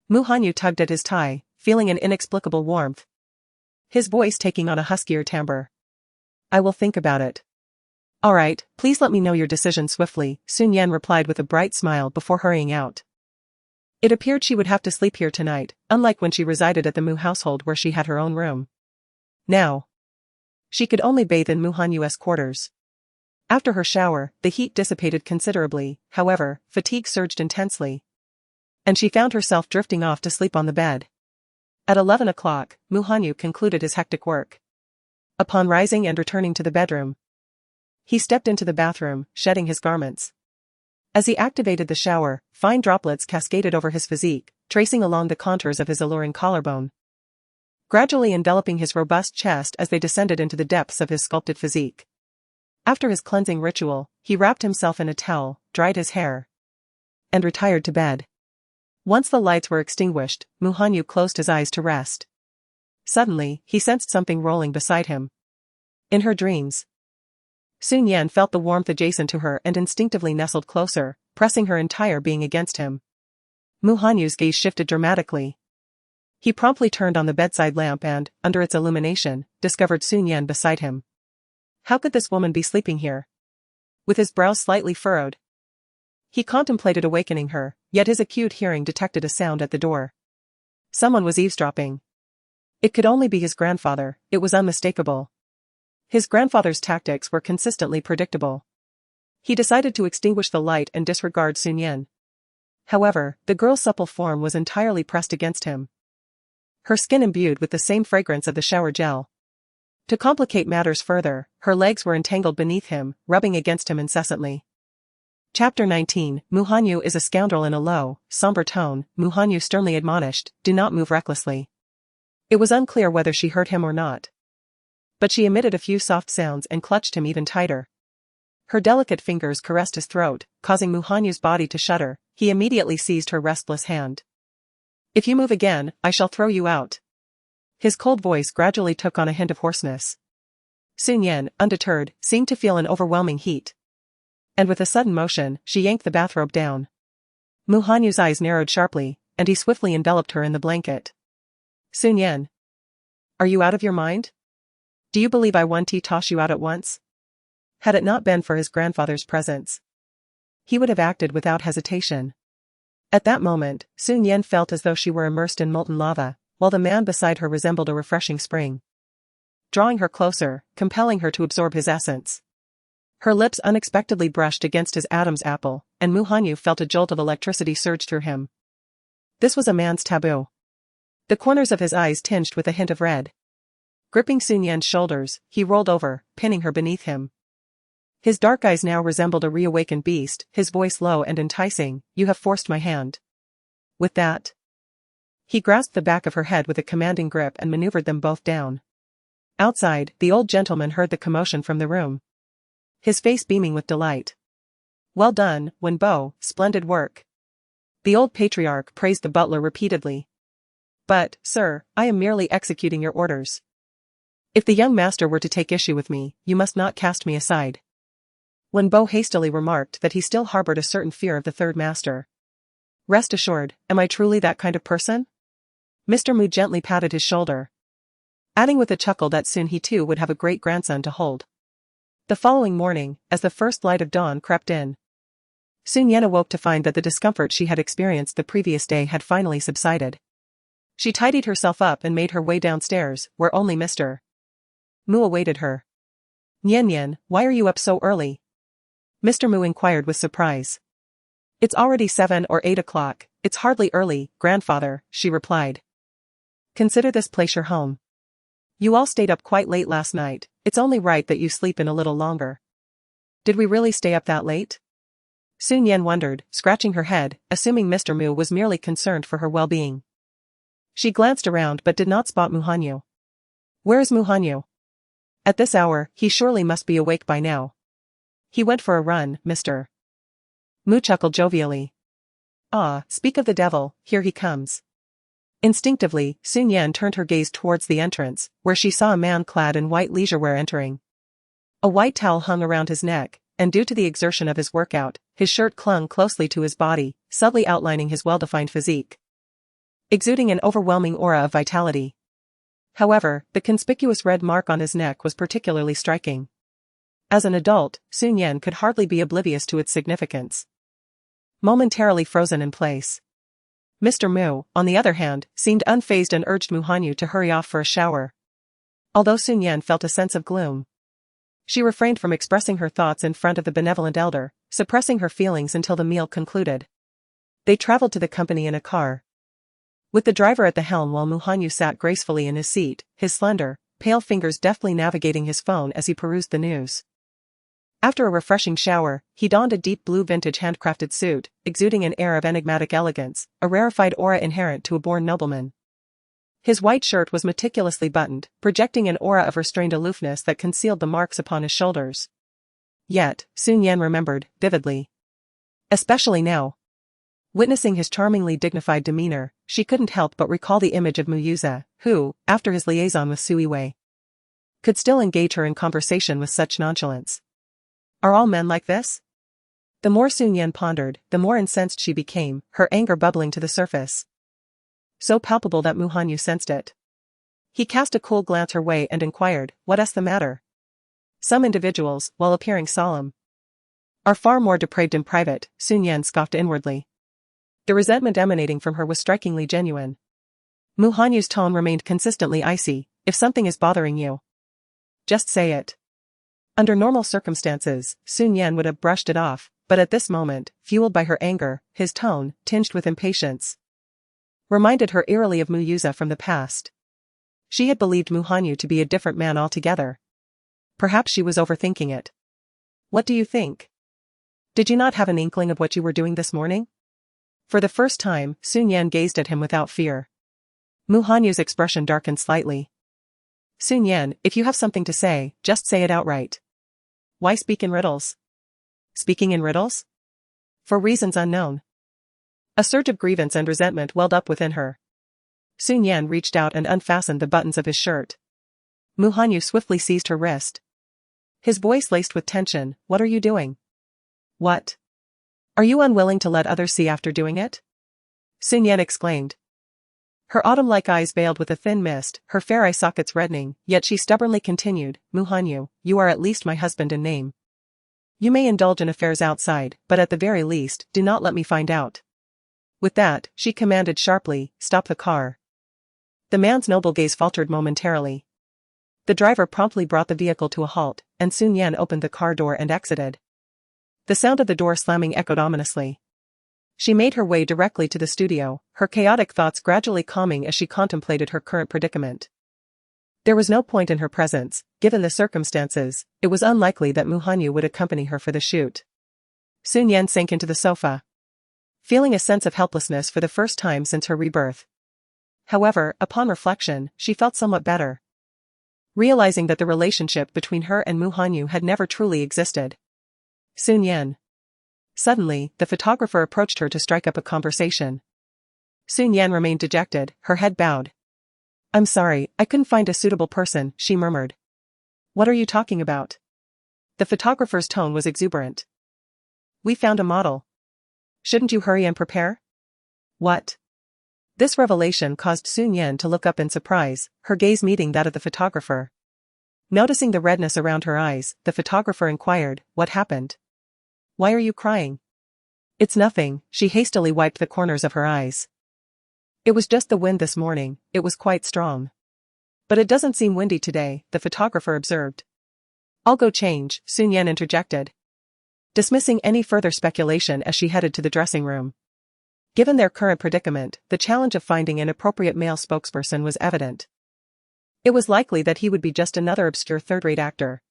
Mu Hanyu tugged at his tie, feeling an inexplicable warmth. His voice taking on a huskier timbre. I will think about it. All right, please let me know your decision swiftly, Shi Nian replied with a bright smile before hurrying out. It appeared she would have to sleep here tonight, unlike when she resided at the Mu household where she had her own room. Now, she could only bathe in Mu Hanyu's quarters. After her shower, the heat dissipated considerably, however, fatigue surged intensely. And she found herself drifting off to sleep on the bed. At 11 o'clock, Mu Hanyu concluded his hectic work. Upon rising and returning to the bedroom, he stepped into the bathroom, shedding his garments. As he activated the shower, fine droplets cascaded over his physique, tracing along the contours of his alluring collarbone, gradually enveloping his robust chest as they descended into the depths of his sculpted physique. After his cleansing ritual, he wrapped himself in a towel, dried his hair, and retired to bed. Once the lights were extinguished, Mu Hanyu closed his eyes to rest. Suddenly, he sensed something rolling beside him. In her dreams, Shi Nian felt the warmth adjacent to her and instinctively nestled closer, pressing her entire being against him. Mu Hanyu's gaze shifted dramatically. He promptly turned on the bedside lamp and, under its illumination, discovered Shi Nian beside him. How could this woman be sleeping here? With his brows slightly furrowed, he contemplated awakening her, yet his acute hearing detected a sound at the door. Someone was eavesdropping. It could only be his grandfather, it was unmistakable. His grandfather's tactics were consistently predictable. He decided to extinguish the light and disregard Shi Nian. However, the girl's supple form was entirely pressed against him, her skin imbued with the same fragrance of the shower gel. To complicate matters further, her legs were entangled beneath him, rubbing against him incessantly. Chapter 19, Mu Hanyu is a scoundrel. In a low, somber tone, Mu Hanyu sternly admonished, do not move recklessly. It was unclear whether she heard him or not, but she emitted a few soft sounds and clutched him even tighter. Her delicate fingers caressed his throat, causing Mu Hanyu's body to shudder. He immediately seized her restless hand. If you move again, I shall throw you out. His cold voice gradually took on a hint of hoarseness. Shi Nian, undeterred, seemed to feel an overwhelming heat. And with a sudden motion, she yanked the bathrobe down. Mu Hanyu's eyes narrowed sharply, and he swiftly enveloped her in the blanket. Shi Nian, are you out of your mind? Do you believe I want to toss you out at once? Had it not been for his grandfather's presence, he would have acted without hesitation. At that moment, Shi Nian felt as though she were immersed in molten lava, while the man beside her resembled a refreshing spring, drawing her closer, compelling her to absorb his essence. Her lips unexpectedly brushed against his Adam's apple, and Mu Hanyu felt a jolt of electricity surge through him. This was a man's taboo. The corners of his eyes tinged with a hint of red. Gripping Shi Nian's shoulders, he rolled over, pinning her beneath him. His dark eyes now resembled a reawakened beast, his voice low and enticing, you have forced my hand. With that, he grasped the back of her head with a commanding grip and maneuvered them both down. Outside, the old gentleman heard the commotion from the room, his face beaming with delight. Well done, Wenbo, splendid work. The old patriarch praised the butler repeatedly. But, sir, I am merely executing your orders. If the young master were to take issue with me, you must not cast me aside. Wenbo hastily remarked that he still harbored a certain fear of the third master. Rest assured, am I truly that kind of person? Mr. Mu gently patted his shoulder, adding with a chuckle that soon he too would have a great grandson to hold. The following morning, as the first light of dawn crept in, Shi Nian awoke to find that the discomfort she had experienced the previous day had finally subsided. She tidied herself up and made her way downstairs, where only Mr. Mu awaited her. Nian, why are you up so early? Mr. Mu inquired with surprise. It's already 7 or 8 o'clock, it's hardly early, grandfather, she replied. Consider this place your home. You all stayed up quite late last night, it's only right that you sleep in a little longer. Did we really stay up that late? Shi Nian wondered, scratching her head, assuming Mr. Mu was merely concerned for her well-being. She glanced around but did not spot Mu Hanyu. Where is Mu Hanyu? At this hour, he surely must be awake by now. He went for a run, Mr. Mu chuckled jovially. Ah, speak of the devil, here he comes. Instinctively, Shi Nian turned her gaze towards the entrance, where she saw a man clad in white leisurewear entering. A white towel hung around his neck, and due to the exertion of his workout, his shirt clung closely to his body, subtly outlining his well-defined physique, exuding an overwhelming aura of vitality. However, the conspicuous red mark on his neck was particularly striking. As an adult, Shi Nian could hardly be oblivious to its significance. Momentarily frozen in place, Mr. Mu, on the other hand, seemed unfazed and urged Mu Hanyu to hurry off for a shower. Although Shi Nian felt a sense of gloom, she refrained from expressing her thoughts in front of the benevolent elder, suppressing her feelings until the meal concluded. They traveled to the company in a car, with the driver at the helm while Mu Hanyu sat gracefully in his seat, his slender, pale fingers deftly navigating his phone as he perused the news. After a refreshing shower, he donned a deep blue vintage handcrafted suit, exuding an air of enigmatic elegance, a rarefied aura inherent to a born nobleman. His white shirt was meticulously buttoned, projecting an aura of restrained aloofness that concealed the marks upon his shoulders. Yet, Shi Nian remembered, vividly. Especially now, witnessing his charmingly dignified demeanor, she couldn't help but recall the image of Mu Yuze, who, after his liaison with Sui Wei, could still engage her in conversation with such nonchalance. Are all men like this? The more Shi Nian pondered, the more incensed she became, her anger bubbling to the surface, so palpable that Mu Hanyu sensed it. He cast a cool glance her way and inquired, "What's the matter?" Some individuals, while appearing solemn, are far more depraved in private, Shi Nian scoffed inwardly. The resentment emanating from her was strikingly genuine. Mu Hanyu's tone remained consistently icy. If something is bothering you, just say it. Under normal circumstances, Shi Nian would have brushed it off, but at this moment, fueled by her anger, his tone, tinged with impatience, reminded her eerily of Mu Yuze from the past. She had believed Mu Hanyu to be a different man altogether. Perhaps she was overthinking it. What do you think? Did you not have an inkling of what you were doing this morning? For the first time, Shi Nian gazed at him without fear. Mu Hanyu's expression darkened slightly. Shi Nian, if you have something to say, just say it outright. Why speak in riddles? Speaking in riddles? For reasons unknown. A surge of grievance and resentment welled up within her. Shi Nian reached out and unfastened the buttons of his shirt. Mu Hanyu swiftly seized her wrist, his voice laced with tension. What are you doing? What? Are you unwilling to let others see after doing it? Shi Nian exclaimed. Her autumn-like eyes veiled with a thin mist, her fair eye sockets reddening, yet she stubbornly continued, Mu Hanyu, you are at least my husband in name. You may indulge in affairs outside, but at the very least, do not let me find out. With that, she commanded sharply, stop the car. The man's noble gaze faltered momentarily. The driver promptly brought the vehicle to a halt, and Shi Nian opened the car door and exited. The sound of the door slamming echoed ominously. She made her way directly to the studio, her chaotic thoughts gradually calming as she contemplated her current predicament. There was no point in her presence, given the circumstances. It was unlikely that Mu Hanyu would accompany her for the shoot. Shi Nian sank into the sofa, feeling a sense of helplessness for the first time since her rebirth. However, upon reflection, she felt somewhat better, realizing that the relationship between her and Mu Hanyu had never truly existed. Shi Nian. Suddenly, the photographer approached her to strike up a conversation. Shi Nian remained dejected, her head bowed. I'm sorry, I couldn't find a suitable person, she murmured. What are you talking about? The photographer's tone was exuberant. We found a model. Shouldn't you hurry and prepare? What? This revelation caused Shi Nian to look up in surprise, her gaze meeting that of the photographer. Noticing the redness around her eyes, the photographer inquired, what happened? Why are you crying? It's nothing, she hastily wiped the corners of her eyes. It was just the wind this morning, it was quite strong. But it doesn't seem windy today, the photographer observed. I'll go change, Shi Nian interjected, dismissing any further speculation as she headed to the dressing room. Given their current predicament, the challenge of finding an appropriate male spokesperson was evident. It was likely that he would be just another obscure third-rate actor.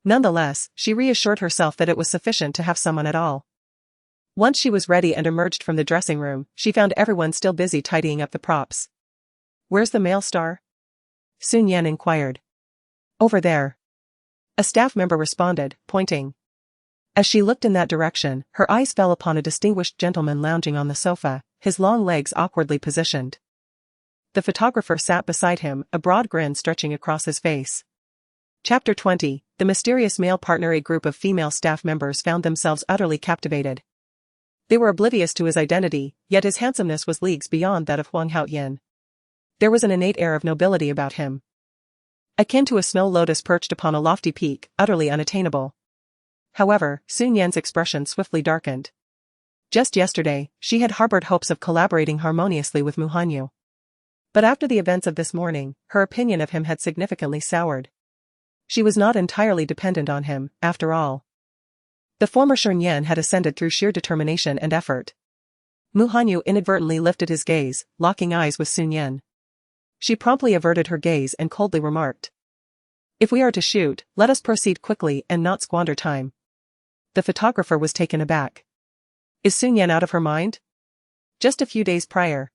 Nonetheless, she reassured herself that it was sufficient to have someone at all. Once she was ready and emerged from the dressing room, she found everyone still busy tidying up the props. Where's the male star? Shi Nian inquired. Over there. A staff member responded, pointing. As she looked in that direction, her eyes fell upon a distinguished gentleman lounging on the sofa, his long legs awkwardly positioned. The photographer sat beside him, a broad grin stretching across his face. Chapter 20. The mysterious male partner. A group of female staff members found themselves utterly captivated. They were oblivious to his identity, yet his handsomeness was leagues beyond that of Huang Haoyin. There was an innate air of nobility about him, akin to a snow lotus perched upon a lofty peak, utterly unattainable. However, Shi Nian's expression swiftly darkened. Just yesterday, she had harbored hopes of collaborating harmoniously with Mu Hanyu. But after the events of this morning, her opinion of him had significantly soured. She was not entirely dependent on him, after all. The former Shi Nian had ascended through sheer determination and effort. Mu Hanyu inadvertently lifted his gaze, locking eyes with Shi Nian. She promptly averted her gaze and coldly remarked, "If we are to shoot, let us proceed quickly and not squander time." The photographer was taken aback. Is Shi Nian out of her mind? Just a few days prior,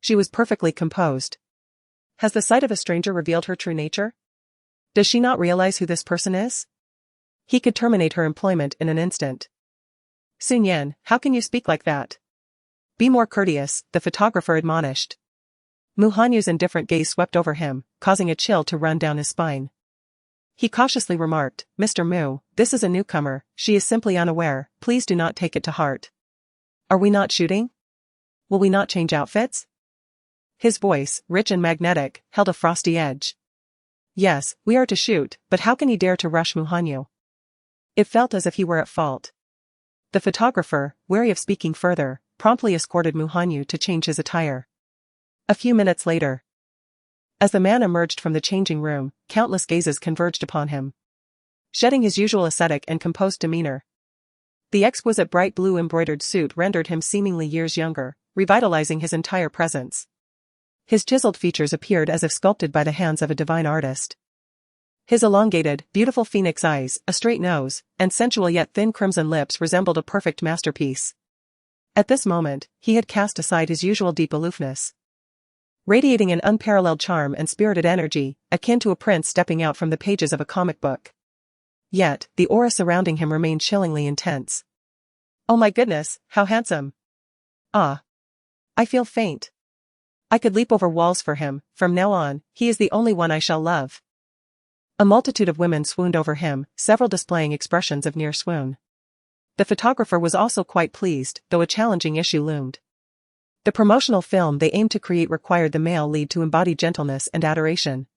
she was perfectly composed. Has the sight of a stranger revealed her true nature? Does she not realize who this person is? He could terminate her employment in an instant. Shi Nian, how can you speak like that? Be more courteous, the photographer admonished. Mu Hanyu's indifferent gaze swept over him, causing a chill to run down his spine. He cautiously remarked, "Mr. Mu, this is a newcomer, she is simply unaware, please do not take it to heart." Are we not shooting? Will we not change outfits? His voice, rich and magnetic, held a frosty edge. Yes, we are to shoot, but how can he dare to rush Mu Hanyu? It felt as if he were at fault. The photographer, wary of speaking further, promptly escorted Mu Hanyu to change his attire. A few minutes later, as the man emerged from the changing room, countless gazes converged upon him, shedding his usual ascetic and composed demeanor. The exquisite bright blue embroidered suit rendered him seemingly years younger, revitalizing his entire presence. His chiseled features appeared as if sculpted by the hands of a divine artist. His elongated, beautiful phoenix eyes, a straight nose, and sensual yet thin crimson lips resembled a perfect masterpiece. At this moment, he had cast aside his usual deep aloofness, radiating an unparalleled charm and spirited energy, akin to a prince stepping out from the pages of a comic book. Yet, the aura surrounding him remained chillingly intense. Oh my goodness, how handsome! Ah! I feel faint. I could leap over walls for him, from now on, he is the only one I shall love. A multitude of women swooned over him, several displaying expressions of near swoon. The photographer was also quite pleased, though a challenging issue loomed. The promotional film they aimed to create required the male lead to embody gentleness and adoration.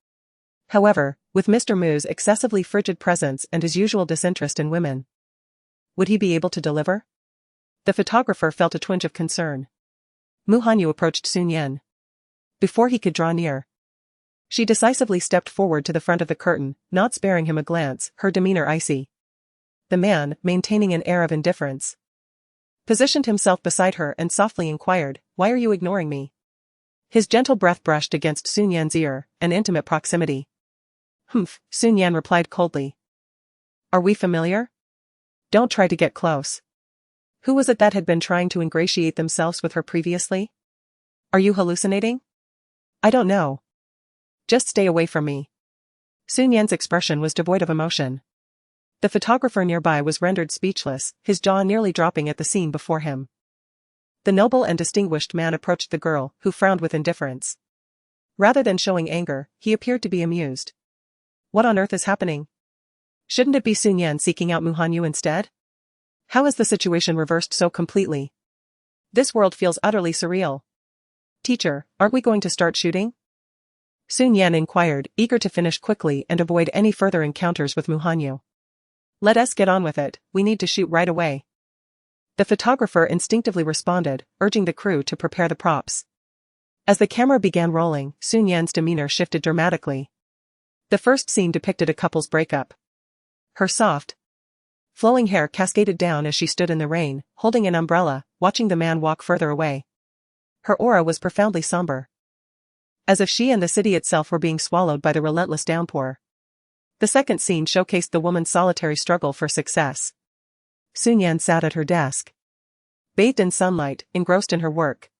However, with Mr. Mu's excessively frigid presence and his usual disinterest in women, would he be able to deliver? The photographer felt a twinge of concern. Mu Hanyu approached Shi Nian. Before he could draw near, she decisively stepped forward to the front of the curtain, not sparing him a glance, her demeanor icy. The man, maintaining an air of indifference, positioned himself beside her and softly inquired, "Why are you ignoring me?" His gentle breath brushed against Shi Nian's ear, an intimate proximity. "Humph," Shi Nian replied coldly. "Are we familiar? Don't try to get close." Who was it that had been trying to ingratiate themselves with her previously? Are you hallucinating? I don't know. Just stay away from me. Shi Nian's expression was devoid of emotion. The photographer nearby was rendered speechless, his jaw nearly dropping at the scene before him. The noble and distinguished man approached the girl, who frowned with indifference. Rather than showing anger, he appeared to be amused. What on earth is happening? Shouldn't it be Shi Nian seeking out Mu Hanyu instead? How has the situation reversed so completely? This world feels utterly surreal. Teacher, aren't we going to start shooting? Shi Nian inquired, eager to finish quickly and avoid any further encounters with Mu Hanyu. Let us get on with it, we need to shoot right away. The photographer instinctively responded, urging the crew to prepare the props. As the camera began rolling, Shi Nian's demeanor shifted dramatically. The first scene depicted a couple's breakup. Her soft, flowing hair cascaded down as she stood in the rain, holding an umbrella, watching the man walk further away. Her aura was profoundly somber, as if she and the city itself were being swallowed by the relentless downpour. The second scene showcased the woman's solitary struggle for success. Shi Nian sat at her desk, bathed in sunlight, engrossed in her work.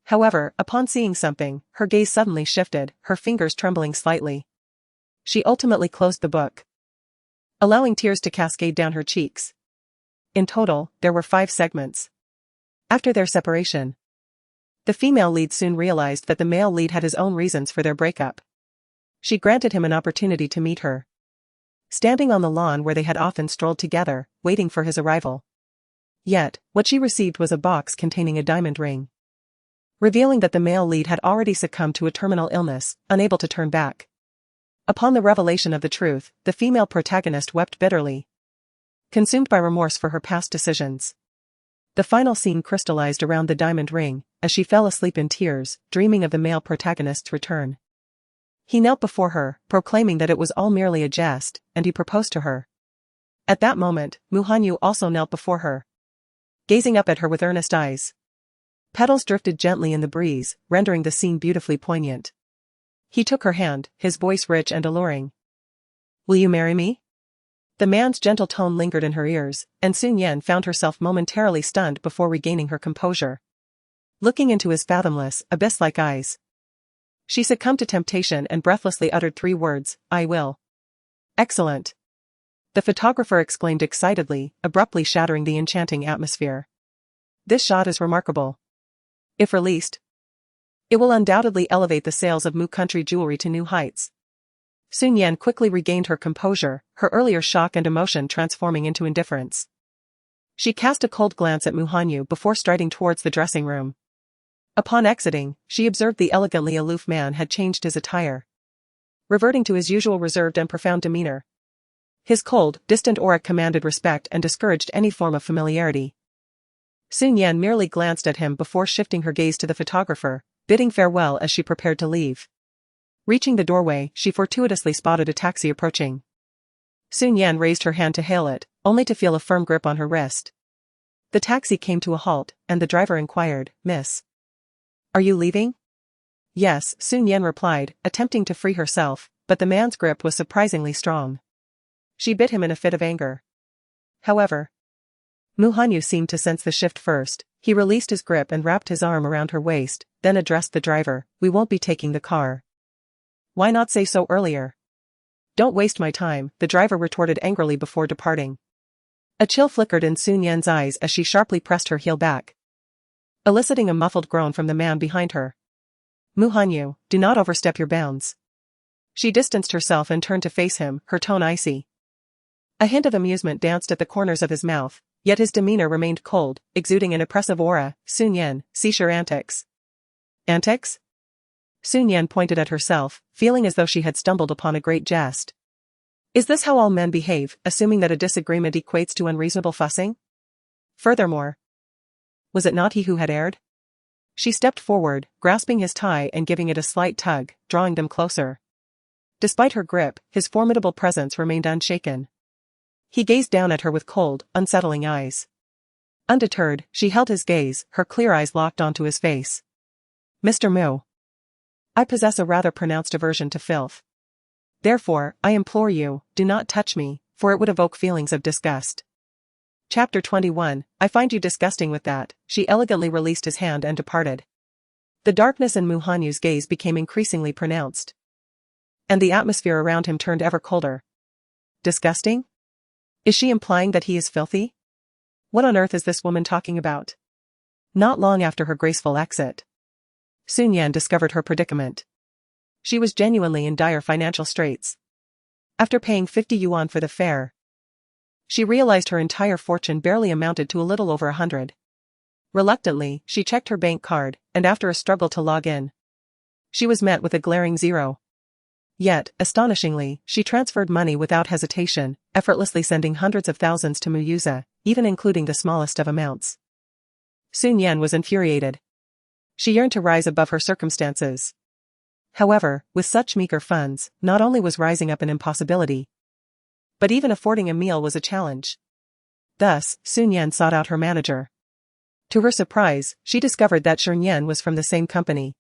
However, upon seeing something, her gaze suddenly shifted, her fingers trembling slightly. She ultimately closed the book, allowing tears to cascade down her cheeks. In total, there were 5 segments. After their separation, the female lead soon realized that the male lead had his own reasons for their breakup. She granted him an opportunity to meet her, standing on the lawn where they had often strolled together, waiting for his arrival. Yet, what she received was a box containing a diamond ring, revealing that the male lead had already succumbed to a terminal illness, unable to turn back. Upon the revelation of the truth, the female protagonist wept bitterly, consumed by remorse for her past decisions. The final scene crystallized around the diamond ring, as she fell asleep in tears, dreaming of the male protagonist's return. He knelt before her, proclaiming that it was all merely a jest, and he proposed to her. At that moment, Muhanyu also knelt before her, gazing up at her with earnest eyes. Petals drifted gently in the breeze, rendering the scene beautifully poignant. He took her hand, his voice rich and alluring. "Will you marry me?" The man's gentle tone lingered in her ears, and Shi Nian found herself momentarily stunned before regaining her composure. Looking into his fathomless, abyss-like eyes, she succumbed to temptation and breathlessly uttered 3 words, "I will." "Excellent!" the photographer exclaimed excitedly, abruptly shattering the enchanting atmosphere. "This shot is remarkable. If released, it will undoubtedly elevate the sales of Mu country jewelry to new heights." Shi Nian quickly regained her composure, her earlier shock and emotion transforming into indifference. She cast a cold glance at Muhanyu before striding towards the dressing room. Upon exiting, she observed the elegantly aloof man had changed his attire, reverting to his usual reserved and profound demeanor. His cold, distant aura commanded respect and discouraged any form of familiarity. Shi Nian merely glanced at him before shifting her gaze to the photographer, bidding farewell as she prepared to leave. Reaching the doorway, she fortuitously spotted a taxi approaching. Shi Nian raised her hand to hail it, only to feel a firm grip on her wrist. The taxi came to a halt, and the driver inquired, "Miss, are you leaving?" "Yes," Shi Nian replied, attempting to free herself, but the man's grip was surprisingly strong. She bit him in a fit of anger. However, Muhanyu seemed to sense the shift first. He released his grip and wrapped his arm around her waist, then addressed the driver, "We won't be taking the car." "Why not say so earlier?" "Don't waste my time," the driver retorted angrily before departing. A chill flickered in Shi Nian's eyes as she sharply pressed her heel back, eliciting a muffled groan from the man behind her. "Muhanyu, do not overstep your bounds." She distanced herself and turned to face him, her tone icy. A hint of amusement danced at the corners of his mouth, yet his demeanor remained cold, exuding an oppressive aura. "Shi Nian, cease your antics." "Antics?" Shi Nian pointed at herself, feeling as though she had stumbled upon a great jest. Is this how all men behave, assuming that a disagreement equates to unreasonable fussing? Furthermore, was it not he who had erred? She stepped forward, grasping his tie and giving it a slight tug, drawing them closer. Despite her grip, his formidable presence remained unshaken. He gazed down at her with cold, unsettling eyes. Undeterred, she held his gaze, her clear eyes locked onto his face. "Mr. Mu, I possess a rather pronounced aversion to filth. Therefore, I implore you, do not touch me, for it would evoke feelings of disgust." Chapter 21, I find you disgusting with that. She elegantly released his hand and departed. The darkness in Muhanyu's gaze became increasingly pronounced, and the atmosphere around him turned ever colder. Disgusting? Is she implying that he is filthy? What on earth is this woman talking about? Not long after her graceful exit, Shi Nian discovered her predicament. She was genuinely in dire financial straits. After paying 50 yuan for the fare, she realized her entire fortune barely amounted to a little over 100. Reluctantly, she checked her bank card, and after a struggle to log in, she was met with a glaring zero. Yet, astonishingly, she transferred money without hesitation, effortlessly sending hundreds of thousands to Muyuza, even including the smallest of amounts. Shi Nian was infuriated. She yearned to rise above her circumstances. However, with such meager funds, not only was rising up an impossibility, but even affording a meal was a challenge. Thus, Shi Nian sought out her manager. To her surprise, she discovered that Shi Nian was from the same company.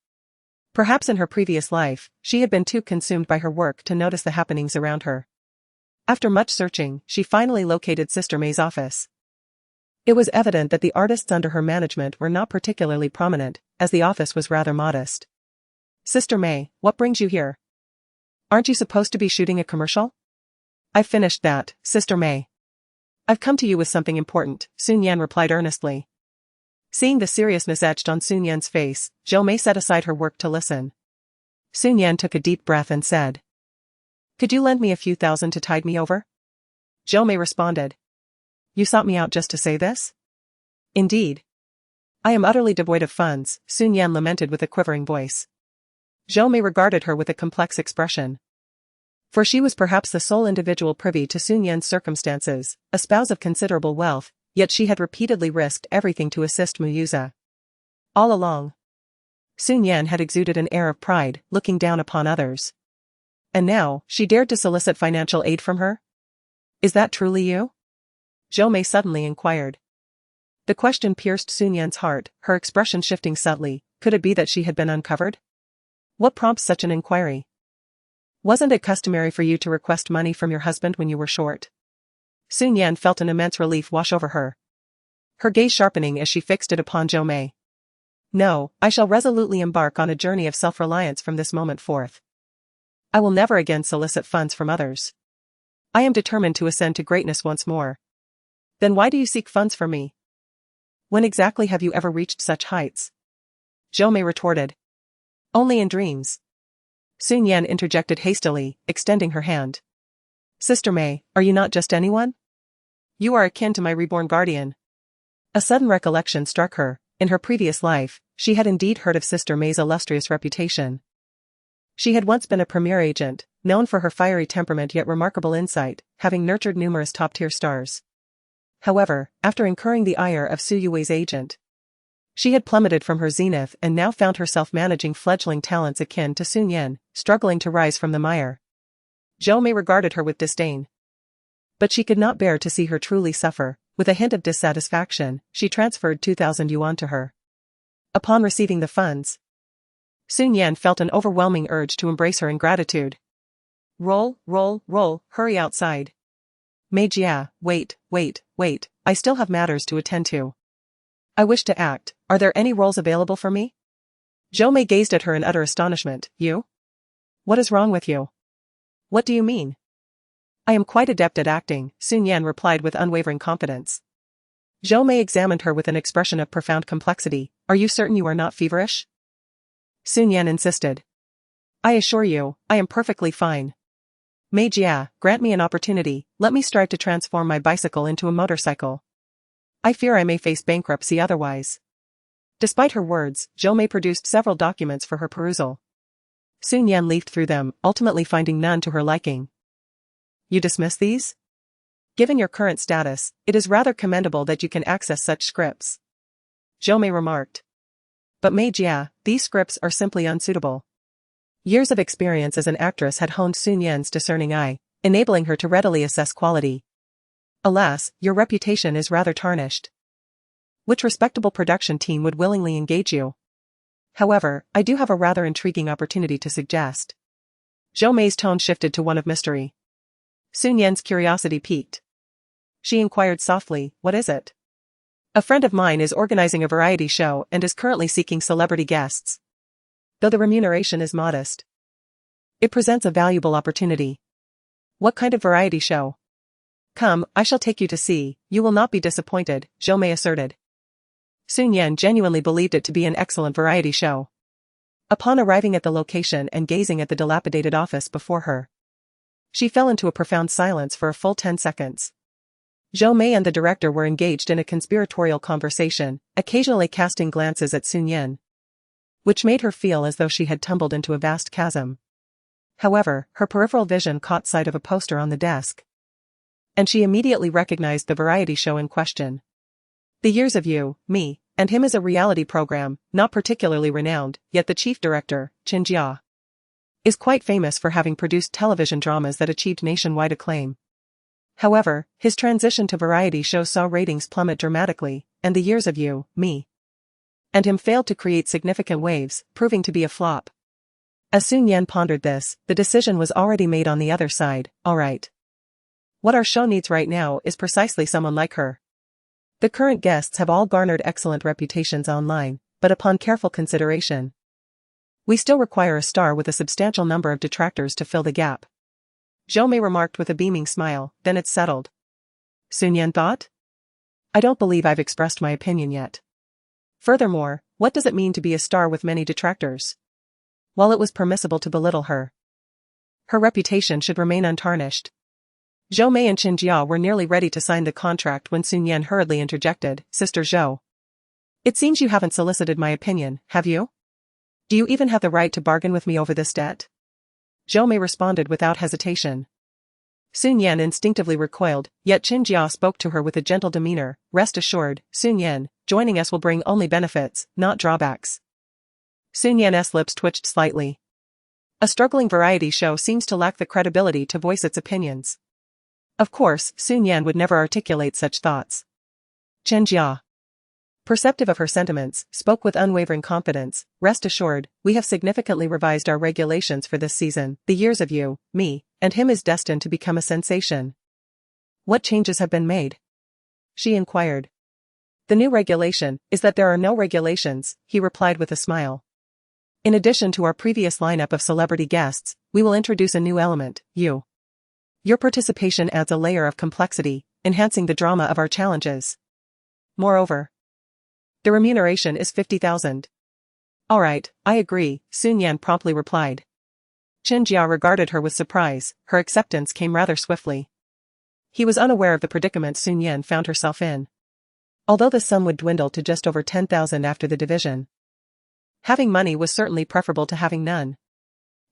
Perhaps in her previous life, she had been too consumed by her work to notice the happenings around her. After much searching, she finally located Sister May's office. It was evident that the artists under her management were not particularly prominent, as the office was rather modest. "Sister May, what brings you here? Aren't you supposed to be shooting a commercial?" "I've finished that, Sister May. I've come to you with something important, Shi Nian replied earnestly. Seeing the seriousness etched on Shi Nian's face, Zhou Mei set aside her work to listen. Shi Nian took a deep breath and said, "Could you lend me a few thousand to tide me over?" Zhou Mei responded. "You sought me out just to say this?" "Indeed. I am utterly devoid of funds," Shi Nian lamented with a quivering voice. Zhou Mei regarded her with a complex expression. For she was perhaps the sole individual privy to Shi Nian's circumstances, a spouse of considerable wealth, yet she had repeatedly risked everything to assist Muyuza. All along, Shi Nian had exuded an air of pride, looking down upon others. And now, she dared to solicit financial aid from her? "Is that truly you?" Zhou Mei suddenly inquired. The question pierced Shi Nian's heart, her expression shifting subtly. Could it be that she had been uncovered? What prompts such an inquiry? Wasn't it customary for you to request money from your husband when you were short? Shi Nian felt an immense relief wash over her. Her gaze sharpening as she fixed it upon Zhou Mei. "No, I shall resolutely embark on a journey of self-reliance from this moment forth. I will never again solicit funds from others. I am determined to ascend to greatness once more." "Then why do you seek funds from me? When exactly have you ever reached such heights?" Zhou Mei retorted. "Only in dreams." Shi Nian interjected hastily, extending her hand. "Sister Mei, are you not just anyone? You are akin to my reborn guardian." A sudden recollection struck her. In her previous life, she had indeed heard of Sister Mei's illustrious reputation. She had once been a premier agent, known for her fiery temperament yet remarkable insight, having nurtured numerous top-tier stars. However, after incurring the ire of Su Yue's agent, she had plummeted from her zenith and now found herself managing fledgling talents akin to Shi Nian, struggling to rise from the mire. Zhou Mei regarded her with disdain. But she could not bear to see her truly suffer. With a hint of dissatisfaction, she transferred 2,000 yuan to her. Upon receiving the funds, Shi Nian felt an overwhelming urge to embrace her in gratitude. Roll, hurry outside. Mei Jia, wait, I still have matters to attend to. I wish to act. Are there any roles available for me? Zhou Mei gazed at her in utter astonishment. You? What is wrong with you? What do you mean? I am quite adept at acting, Shi Nian replied with unwavering confidence. Zhou Mei examined her with an expression of profound complexity. Are you certain you are not feverish? Shi Nian insisted. I assure you, I am perfectly fine. Mei Jia, grant me an opportunity, let me strive to transform my bicycle into a motorcycle. I fear I may face bankruptcy otherwise. Despite her words, Zhou Mei produced several documents for her perusal. Shi Nian leafed through them, ultimately finding none to her liking. You dismiss these? Given your current status, it is rather commendable that you can access such scripts. Zhou Mei remarked. But Mei Jia, these scripts are simply unsuitable. Years of experience as an actress had honed Shi Nian's discerning eye, enabling her to readily assess quality. Alas, your reputation is rather tarnished. Which respectable production team would willingly engage you? However, I do have a rather intriguing opportunity to suggest. Zhou Mei's tone shifted to one of mystery. Shi Nian's curiosity piqued. She inquired softly, what is it? A friend of mine is organizing a variety show and is currently seeking celebrity guests. Though the remuneration is modest, it presents a valuable opportunity. What kind of variety show? Come, I shall take you to see, you will not be disappointed, Zhou Mei asserted. Shi Nian genuinely believed it to be an excellent variety show. Upon arriving at the location and gazing at the dilapidated office before her, she fell into a profound silence for a full 10 seconds. Zhou Mei and the director were engaged in a conspiratorial conversation, occasionally casting glances at Shi Nian, which made her feel as though she had tumbled into a vast chasm. However, her peripheral vision caught sight of a poster on the desk, and she immediately recognized the variety show in question. The Years of You, Me, and Him is a reality program, not particularly renowned, yet the chief director, Qin Jia, is quite famous for having produced television dramas that achieved nationwide acclaim. However, his transition to variety shows saw ratings plummet dramatically, and The Years of You, Me, and Him failed to create significant waves, proving to be a flop. As Shi Nian pondered this, the decision was already made on the other side. All right. What our show needs right now is precisely someone like her. The current guests have all garnered excellent reputations online, but upon careful consideration, we still require a star with a substantial number of detractors to fill the gap. Zhou Mei remarked with a beaming smile, then it's settled. Sun Yan thought. I don't believe I've expressed my opinion yet. Furthermore, what does it mean to be a star with many detractors? While it was permissible to belittle her, her reputation should remain untarnished. Zhou Mei and Qin Jia were nearly ready to sign the contract when Sun Yan hurriedly interjected, Sister Zhou. It seems you haven't solicited my opinion, have you? Do you even have the right to bargain with me over this debt? Zhou Mei responded without hesitation. Sun Yan instinctively recoiled, yet Qin Jia spoke to her with a gentle demeanor, rest assured, Sun Yan, joining us will bring only benefits, not drawbacks. Sun Yan's lips twitched slightly. A struggling variety show seems to lack the credibility to voice its opinions. Of course, Sun Yan would never articulate such thoughts. Qin Jia, perceptive of her sentiments, spoke with unwavering confidence, rest assured, we have significantly revised our regulations for this season. The years of you, me, and him is destined to become a sensation. What changes have been made? She inquired. The new regulation is that there are no regulations, he replied with a smile. In addition to our previous lineup of celebrity guests, we will introduce a new element, you. Your participation adds a layer of complexity, enhancing the drama of our challenges. Moreover, the remuneration is 50,000. All right, I agree, Sun Yan promptly replied. Qin Jia regarded her with surprise, her acceptance came rather swiftly. He was unaware of the predicament Sun Yan found herself in. Although the sum would dwindle to just over 10,000 after the division, having money was certainly preferable to having none.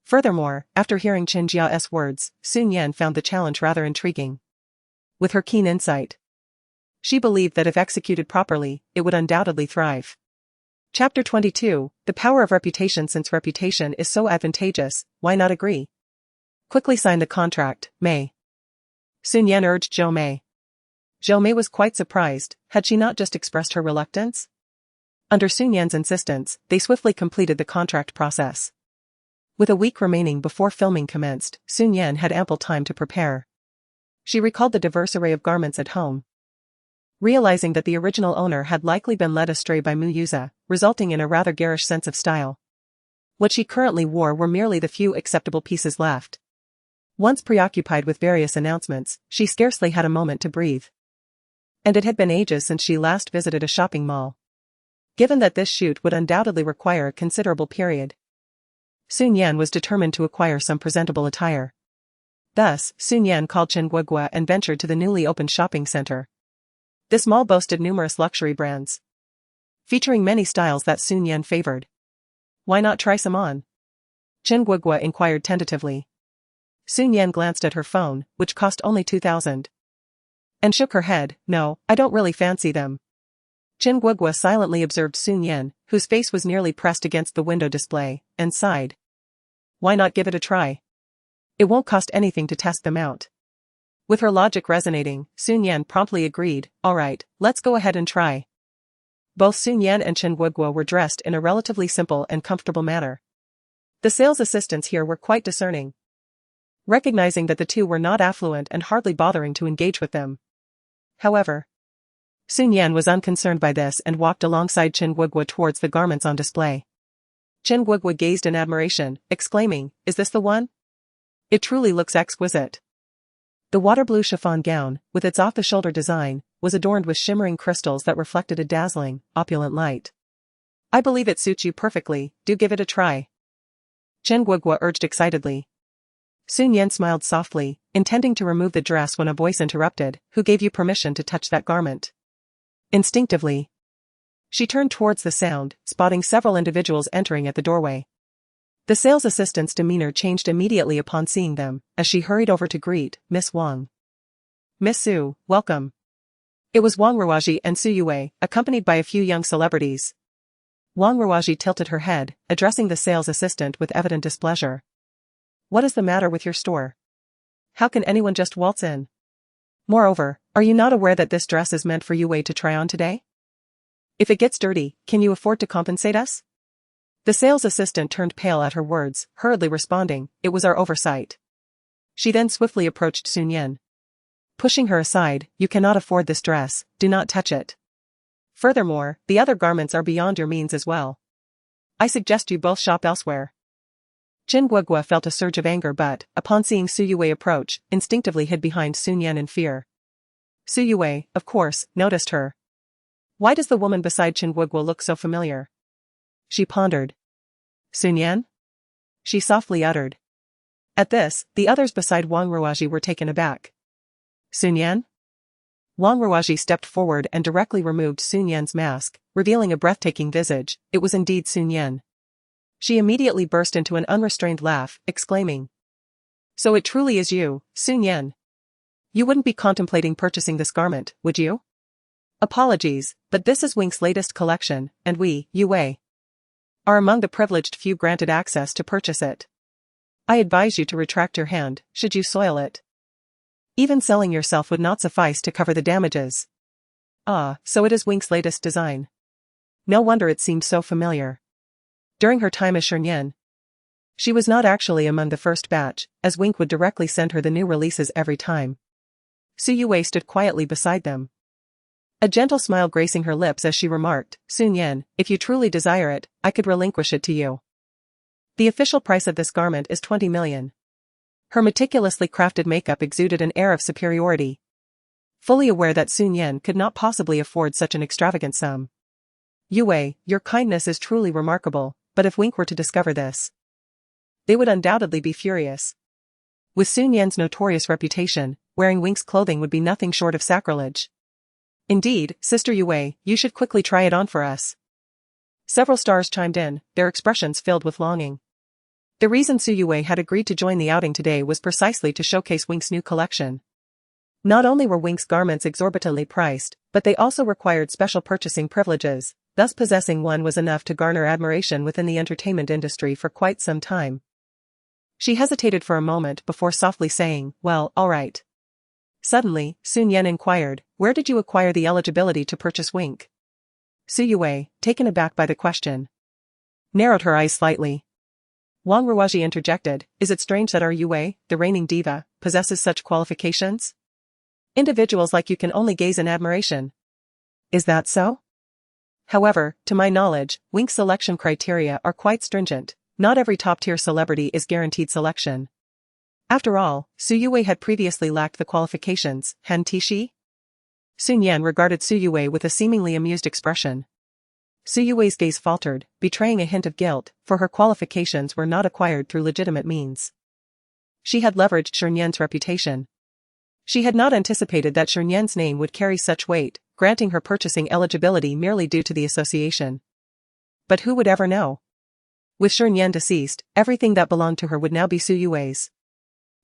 Furthermore, after hearing Qin Jia's words, Sun Yan found the challenge rather intriguing. With her keen insight, she believed that if executed properly, it would undoubtedly thrive. Chapter 22, The Power of Reputation. Since reputation is so advantageous, why not agree? Quickly sign the contract, Mei. Sun Yan urged Zhou Mei. Zhou Mei was quite surprised, had she not just expressed her reluctance? Under Sun Yan's insistence, they swiftly completed the contract process. With a week remaining before filming commenced, Sun Yan had ample time to prepare. She recalled the diverse array of garments at home, realizing that the original owner had likely been led astray by Mu Yuza, resulting in a rather garish sense of style. What she currently wore were merely the few acceptable pieces left. Once preoccupied with various announcements, she scarcely had a moment to breathe. And it had been ages since she last visited a shopping mall. Given that this shoot would undoubtedly require a considerable period, Sun Yan was determined to acquire some presentable attire. Thus, Sun Yan called Chen Guogua and ventured to the newly opened shopping center. This mall boasted numerous luxury brands, featuring many styles that Sun Yan favored. Why not try some on? Chen Guogua inquired tentatively. Sun Yan glanced at her phone, which cost only 2,000. And shook her head, no, I don't really fancy them. Chen Guogua silently observed Sun Yan, whose face was nearly pressed against the window display, and sighed. Why not give it a try? It won't cost anything to test them out. With her logic resonating, Sun Yan promptly agreed, all right, let's go ahead and try. Both Sun Yan and Chen Guogua were dressed in a relatively simple and comfortable manner. The sales assistants here were quite discerning, recognizing that the two were not affluent and hardly bothering to engage with them. However, Sun Yan was unconcerned by this and walked alongside Chen Guogua towards the garments on display. Chen Guogua gazed in admiration, exclaiming, is this the one? It truly looks exquisite. The water blue chiffon gown, with its off-the-shoulder design, was adorned with shimmering crystals that reflected a dazzling, opulent light. I believe it suits you perfectly, do give it a try. Chen Guogua urged excitedly. Sun Yan smiled softly, intending to remove the dress when a voice interrupted, who gave you permission to touch that garment? Instinctively, she turned towards the sound, spotting several individuals entering at the doorway. The sales assistant's demeanor changed immediately upon seeing them, as she hurried over to greet Miss Wang. Miss Su, welcome. It was Wang Ruaji and Su Yue, accompanied by a few young celebrities. Wang Ruaji tilted her head, addressing the sales assistant with evident displeasure. What is the matter with your store? How can anyone just waltz in? Moreover, are you not aware that this dress is meant for Yue to try on today? If it gets dirty, can you afford to compensate us? The sales assistant turned pale at her words, hurriedly responding, it was our oversight. She then swiftly approached Sun Yan. Pushing her aside, you cannot afford this dress, do not touch it. Furthermore, the other garments are beyond your means as well. I suggest you both shop elsewhere. Chen Guogua felt a surge of anger but, upon seeing Su Yue approach, instinctively hid behind Sun Yan in fear. Su Yue, of course, noticed her. Why does the woman beside Chen Guoguo look so familiar? She pondered. Su Nian? She softly uttered. At this, the others beside Wang Ruoji were taken aback. Su Nian? Wang Ruoji stepped forward and directly removed Su Nian's mask, revealing a breathtaking visage. It was indeed Su Nian. She immediately burst into an unrestrained laugh, exclaiming. So it truly is you, Su Nian. You wouldn't be contemplating purchasing this garment, would you? Apologies, but this is Wink's latest collection, and we, Yue, are among the privileged few granted access to purchase it. I advise you to retract your hand, should you soil it. Even selling yourself would not suffice to cover the damages. Ah, so it is Wink's latest design. No wonder it seemed so familiar. During her time as Shi Nian, she was not actually among the first batch, as Wink would directly send her the new releases every time. Su Yue stood quietly beside them, a gentle smile gracing her lips as she remarked, Su Nian, if you truly desire it, I could relinquish it to you. The official price of this garment is 20 million. Her meticulously crafted makeup exuded an air of superiority. Fully aware that Su Nian could not possibly afford such an extravagant sum. Yue, your kindness is truly remarkable, but if Wink were to discover this, they would undoubtedly be furious. With Su Nian's notorious reputation, wearing Wink's clothing would be nothing short of sacrilege. Indeed, Sister Yue, you should quickly try it on for us. Several stars chimed in, their expressions filled with longing. The reason Su Yue had agreed to join the outing today was precisely to showcase Wink's new collection. Not only were Wink's garments exorbitantly priced, but they also required special purchasing privileges, thus possessing one was enough to garner admiration within the entertainment industry for quite some time. She hesitated for a moment before softly saying, well, all right. Suddenly, Su Nian inquired, where did you acquire the eligibility to purchase Wink? Su Yue, taken aback by the question, narrowed her eyes slightly. Wang Ruoji interjected, is it strange that our Yue, the reigning diva, possesses such qualifications? Individuals like you can only gaze in admiration. Is that so? However, to my knowledge, Wink's selection criteria are quite stringent. Not every top-tier celebrity is guaranteed selection. After all, Su Yue had previously lacked the qualifications, hadn't she? Su Nian regarded Su Yue with a seemingly amused expression. Su Yue's gaze faltered, betraying a hint of guilt, for her qualifications were not acquired through legitimate means. She had leveraged Shi Nian's reputation. She had not anticipated that Shi Nian's name would carry such weight, granting her purchasing eligibility merely due to the association. But who would ever know? With Shi Nian deceased, everything that belonged to her would now be Su Yue's.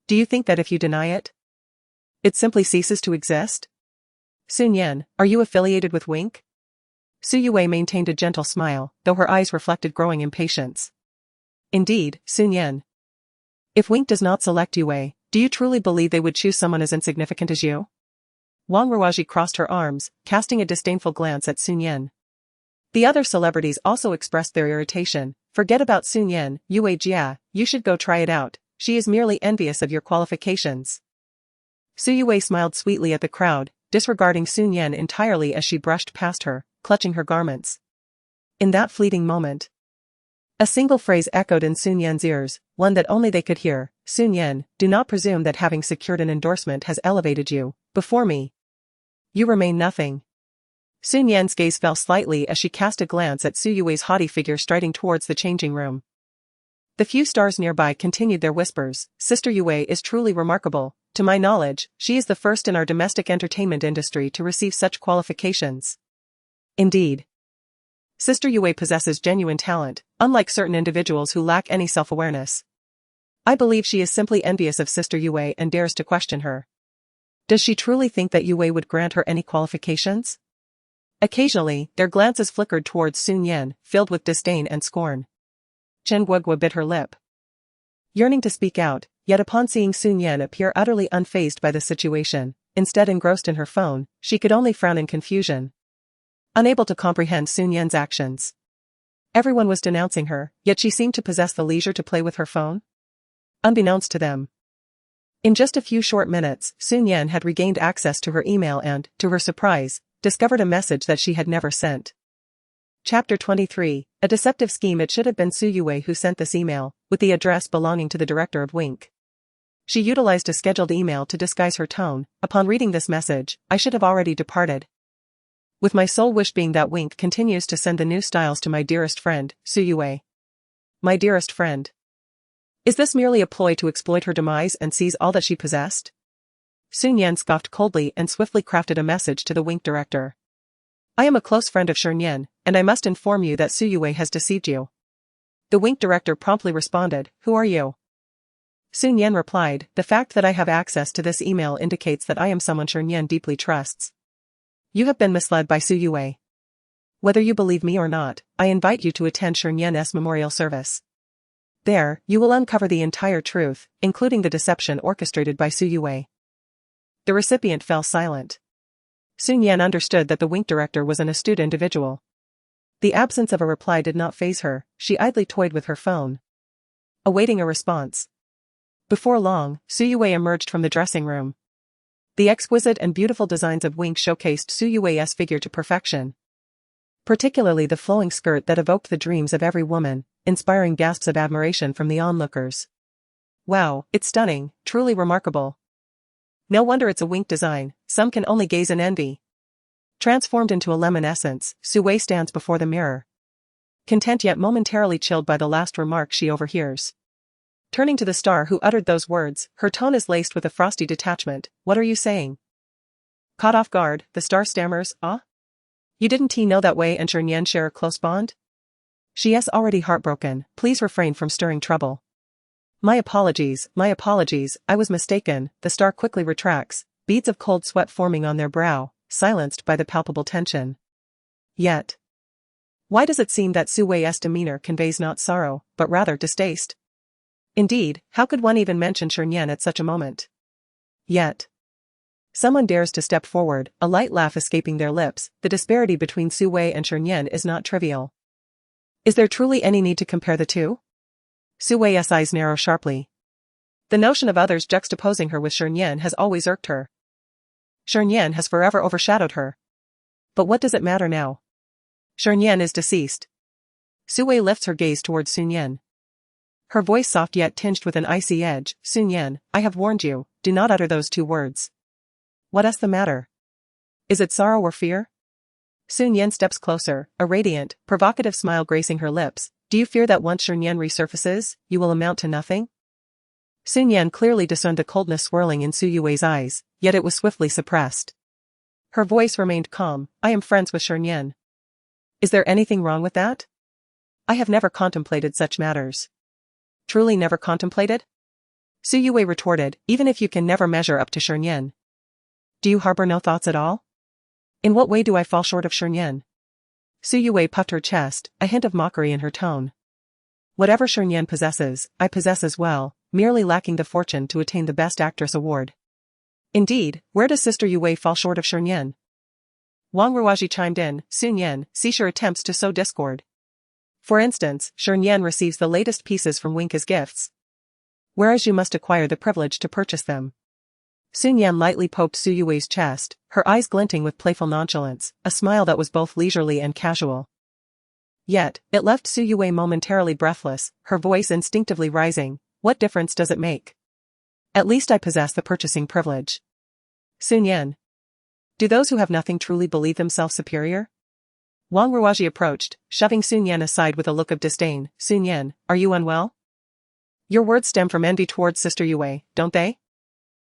Do you think that if you deny it, it simply ceases to exist? Su Nian, are you affiliated with Wink? Su Yue maintained a gentle smile, though her eyes reflected growing impatience. Indeed, Su Nian. If Wink does not select Yue, do you truly believe they would choose someone as insignificant as you? Wang Ruoji crossed her arms, casting a disdainful glance at Su Nian. The other celebrities also expressed their irritation. Forget about Su Nian, Yue Jia, you should go try it out. She is merely envious of your qualifications. Su Yue smiled sweetly at the crowd, disregarding Su Nian entirely as she brushed past her, clutching her garments. In that fleeting moment, a single phrase echoed in Su Nian's ears, one that only they could hear. Su Nian, do not presume that having secured an endorsement has elevated you, before me. You remain nothing. Su Nian's gaze fell slightly as she cast a glance at Su Yue's haughty figure striding towards the changing room. The few stars nearby continued their whispers, Sister Yue is truly remarkable. To my knowledge, she is the first in our domestic entertainment industry to receive such qualifications. Indeed. Sister Yue possesses genuine talent, unlike certain individuals who lack any self-awareness. I believe she is simply envious of Sister Yue and dares to question her. Does she truly think that Yue would grant her any qualifications? Occasionally, their glances flickered towards Su Nian, filled with disdain and scorn. Chen Guoguo bit her lip, yearning to speak out, yet upon seeing Su Nian appear utterly unfazed by the situation, instead engrossed in her phone, she could only frown in confusion, unable to comprehend Su Nian's actions. Everyone was denouncing her, yet she seemed to possess the leisure to play with her phone. Unbeknownst to them, in just a few short minutes, Su Nian had regained access to her email and, to her surprise, discovered a message that she had never sent. Chapter 23, a deceptive scheme. It should have been Su Yue who sent this email, with the address belonging to the director of Wink. She utilized a scheduled email to disguise her tone. Upon reading this message, I should have already departed. With my sole wish being that Wink continues to send the new styles to my dearest friend, Su Yue. My dearest friend. Is this merely a ploy to exploit her demise and seize all that she possessed? Su Nian scoffed coldly and swiftly crafted a message to the Wink director. I am a close friend of Shi Nian, and I must inform you that Su Yue has deceived you. The Wink director promptly responded, Who are you? Su Nian replied, The fact that I have access to this email indicates that I am someone Shi Nian deeply trusts. You have been misled by Su Yue. Whether you believe me or not, I invite you to attend Shi Nian's memorial service. There, you will uncover the entire truth, including the deception orchestrated by Su Yue. The recipient fell silent. Su Nian understood that the Wink director was an astute individual. The absence of a reply did not faze her. She idly toyed with her phone, awaiting a response. Before long, Su Yue emerged from the dressing room. The exquisite and beautiful designs of Wink showcased Su Yue's figure to perfection. Particularly the flowing skirt that evoked the dreams of every woman, inspiring gasps of admiration from the onlookers. Wow, it's stunning, truly remarkable. No wonder it's a Wink design, some can only gaze in envy. Transformed into a lemon essence, Su Yue stands before the mirror. Content yet momentarily chilled by the last remark she overhears. Turning to the star who uttered those words, her tone is laced with a frosty detachment. What are you saying? Caught off guard, the star stammers, You didn't know that Wei and Shi Nian share a close bond? She is already heartbroken, please refrain from stirring trouble. My apologies, I was mistaken, the star quickly retracts, beads of cold sweat forming on their brow, silenced by the palpable tension. Yet, why does it seem that Su Yue's demeanor conveys not sorrow, but rather distaste? Indeed, how could one even mention Shi Nian at such a moment? Yet, someone dares to step forward, a light laugh escaping their lips. The disparity between Su Yue and Shi Nian is not trivial. Is there truly any need to compare the two? Su Yue's eyes narrow sharply. The notion of others juxtaposing her with Shi Nian has always irked her. Shi Nian has forever overshadowed her. But what does it matter now? Shi Nian is deceased. Su Yue lifts her gaze towards Su Nian. Her voice soft yet tinged with an icy edge. Su Nian, I have warned you, do not utter those two words. What is the matter? Is it sorrow or fear? Su Nian steps closer, a radiant, provocative smile gracing her lips. Do you fear that once Shi Nian resurfaces, you will amount to nothing? Su Nian clearly discerned the coldness swirling in Su Yue's eyes, yet it was swiftly suppressed. Her voice remained calm. I am friends with Shi Nian. Is there anything wrong with that? I have never contemplated such matters. Truly never contemplated? Su Yue retorted, even if you can never measure up to Shi Nian. Do you harbor no thoughts at all? In what way do I fall short of Shi Nian? Su Yue puffed her chest, a hint of mockery in her tone. Whatever Shi Nian possesses, I possess as well, merely lacking the fortune to attain the Best Actress award. Indeed, where does Sister Yue fall short of Shi Nian? Wang Ruaji chimed in, Su Nian, cease your attempts to sow discord. For instance, Shi Nian receives the latest pieces from Wink as gifts, whereas you must acquire the privilege to purchase them. Su Nian lightly poked Su Yue's chest, her eyes glinting with playful nonchalance, a smile that was both leisurely and casual. Yet, it left Su Yue momentarily breathless, her voice instinctively rising. What difference does it make? At least I possess the purchasing privilege. Su Nian. Do those who have nothing truly believe themselves superior? Wang Ruaji approached, shoving Su Nian aside with a look of disdain. Su Nian, are you unwell? Your words stem from envy towards Sister Yue, don't they?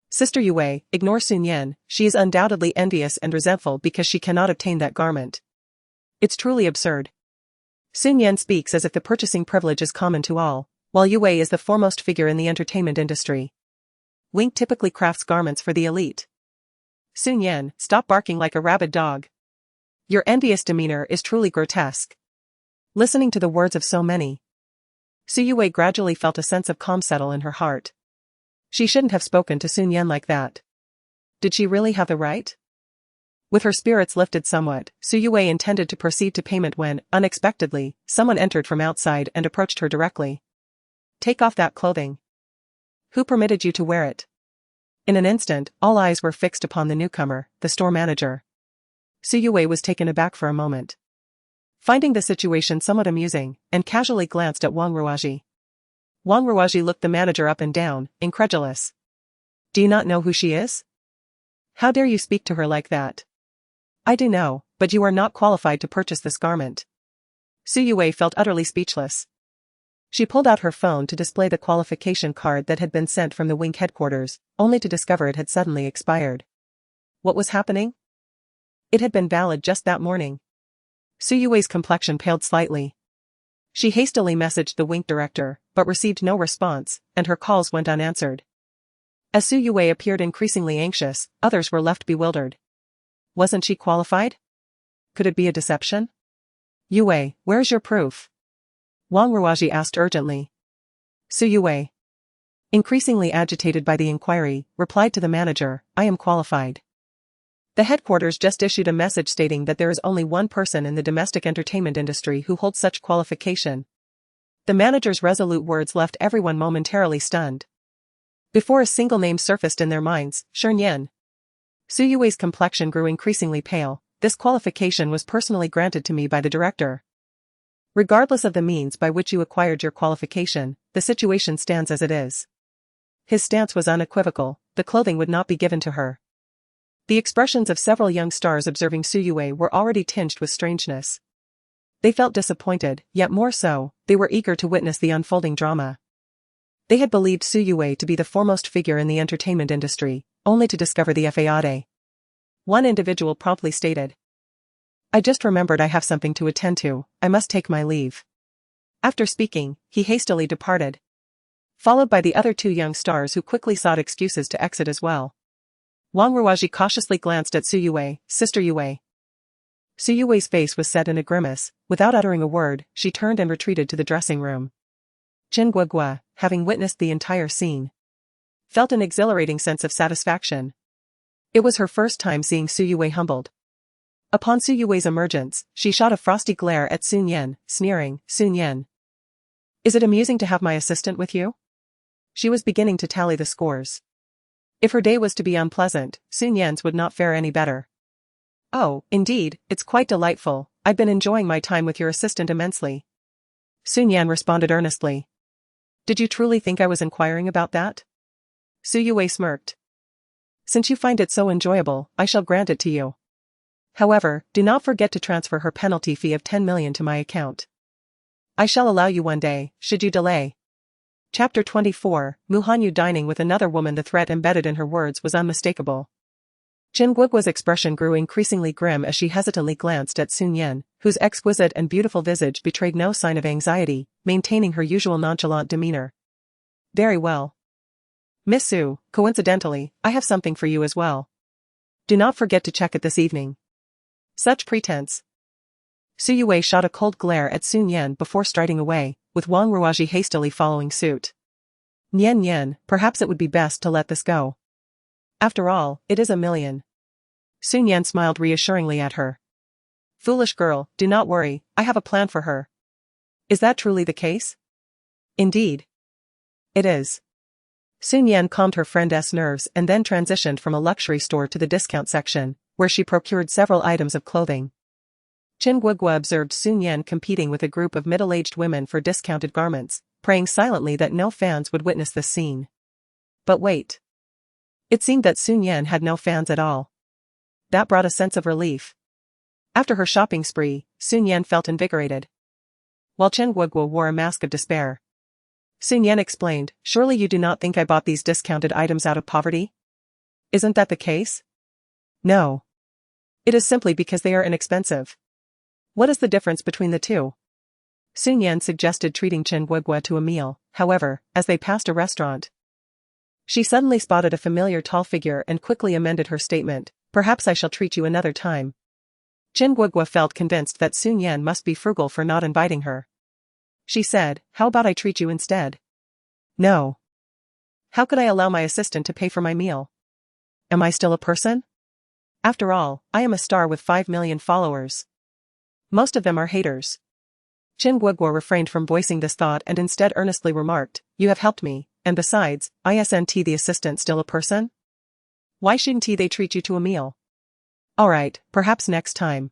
Sister Yue, ignore Su Nian, she is undoubtedly envious and resentful because she cannot obtain that garment. It's truly absurd. Su Nian speaks as if the purchasing privilege is common to all, while Yue is the foremost figure in the entertainment industry. Wink typically crafts garments for the elite. Su Nian, stop barking like a rabid dog. Your envious demeanor is truly grotesque. Listening to the words of so many, Su Yue gradually felt a sense of calm settle in her heart. She shouldn't have spoken to Su Nian like that. Did she really have the right? With her spirits lifted somewhat, Su Yue intended to proceed to payment when, unexpectedly, someone entered from outside and approached her directly. Take off that clothing. Who permitted you to wear it? In an instant, all eyes were fixed upon the newcomer, the store manager. Su Yue was taken aback for a moment, finding the situation somewhat amusing, and casually glanced at Wang Ruaji. Wang Ruaji looked the manager up and down, incredulous. Do you not know who she is? How dare you speak to her like that? I do know, but you are not qualified to purchase this garment. Su Yue felt utterly speechless. She pulled out her phone to display the qualification card that had been sent from the wing headquarters, only to discover it had suddenly expired. What was happening? It had been valid just that morning. Su Yue's complexion paled slightly. She hastily messaged the wing director, but received no response, and her calls went unanswered. As Su Yue appeared increasingly anxious, others were left bewildered. Wasn't she qualified? Could it be a deception? Yue, where's your proof? Wang Ruaji asked urgently. Su Yue, increasingly agitated by the inquiry, replied to the manager, I am qualified. The headquarters just issued a message stating that there is only one person in the domestic entertainment industry who holds such qualification. The manager's resolute words left everyone momentarily stunned. Before a single name surfaced in their minds, Shi Nian. Su Yue's complexion grew increasingly pale. This qualification was personally granted to me by the director. Regardless of the means by which you acquired your qualification, the situation stands as it is. His stance was unequivocal, the clothing would not be given to her. The expressions of several young stars observing Su Yue were already tinged with strangeness. They felt disappointed, yet more so, they were eager to witness the unfolding drama. They had believed Su Yue to be the foremost figure in the entertainment industry, only to discover the fade. One individual promptly stated, I just remembered I have something to attend to, I must take my leave. After speaking, he hastily departed, followed by the other two young stars who quickly sought excuses to exit as well. Wang Ruaji cautiously glanced at Su Yue, Sister Yue. Su Yue's face was set in a grimace. Without uttering a word, she turned and retreated to the dressing room. Chen Guogua, having witnessed the entire scene, felt an exhilarating sense of satisfaction. It was her first time seeing Su Yue humbled. Upon Su Yue's emergence, she shot a frosty glare at Su Nian, sneering, Su Nian. Is it amusing to have my assistant with you? She was beginning to tally the scores. If her day was to be unpleasant, Su Nian's would not fare any better. Oh, indeed, it's quite delightful, I've been enjoying my time with your assistant immensely. Su Nian responded earnestly. Did you truly think I was inquiring about that? Su Yue smirked. Since you find it so enjoyable, I shall grant it to you. However, do not forget to transfer her penalty fee of 10 million to my account. I shall allow you one day, should you delay. Chapter 24, Mu Hanyu dining with another woman. The threat embedded in her words was unmistakable. Chen Guoguo's expression grew increasingly grim as she hesitantly glanced at Sun Yan, whose exquisite and beautiful visage betrayed no sign of anxiety, maintaining her usual nonchalant demeanor. Very well. Miss Su, coincidentally, I have something for you as well. Do not forget to check it this evening. Such pretense. Su Yue shot a cold glare at Sun Yan before striding away, with Wang Ruaji hastily following suit. Nian Nian, perhaps it would be best to let this go. After all, it is 1 million. Sun Yan smiled reassuringly at her. Foolish girl, do not worry, I have a plan for her. Is that truly the case? Indeed. It is. Sun Yan calmed her friend's nerves and then transitioned from a luxury store to the discount section, where she procured several items of clothing. Chen Guogua observed Sun Yan competing with a group of middle-aged women for discounted garments, praying silently that no fans would witness this scene. But wait. It seemed that Sun Yan had no fans at all. That brought a sense of relief. After her shopping spree, Sun Yan felt invigorated. While Chen Guogua wore a mask of despair. Sun Yan explained, surely you do not think I bought these discounted items out of poverty? Isn't that the case? No. It is simply because they are inexpensive. What is the difference between the two? Sun Yan suggested treating Chen Guogua to a meal, however, as they passed a restaurant. She suddenly spotted a familiar tall figure and quickly amended her statement, perhaps I shall treat you another time. Chen Guogua felt convinced that Sun Yan must be frugal for not inviting her. She said, how about I treat you instead? No. How could I allow my assistant to pay for my meal? Am I still a person? After all, I am a star with 5 million followers. Most of them are haters. Chen Guogua refrained from voicing this thought and instead earnestly remarked, you have helped me, and besides, isn't the assistant still a person? Why shouldn't they treat you to a meal? Alright, perhaps next time.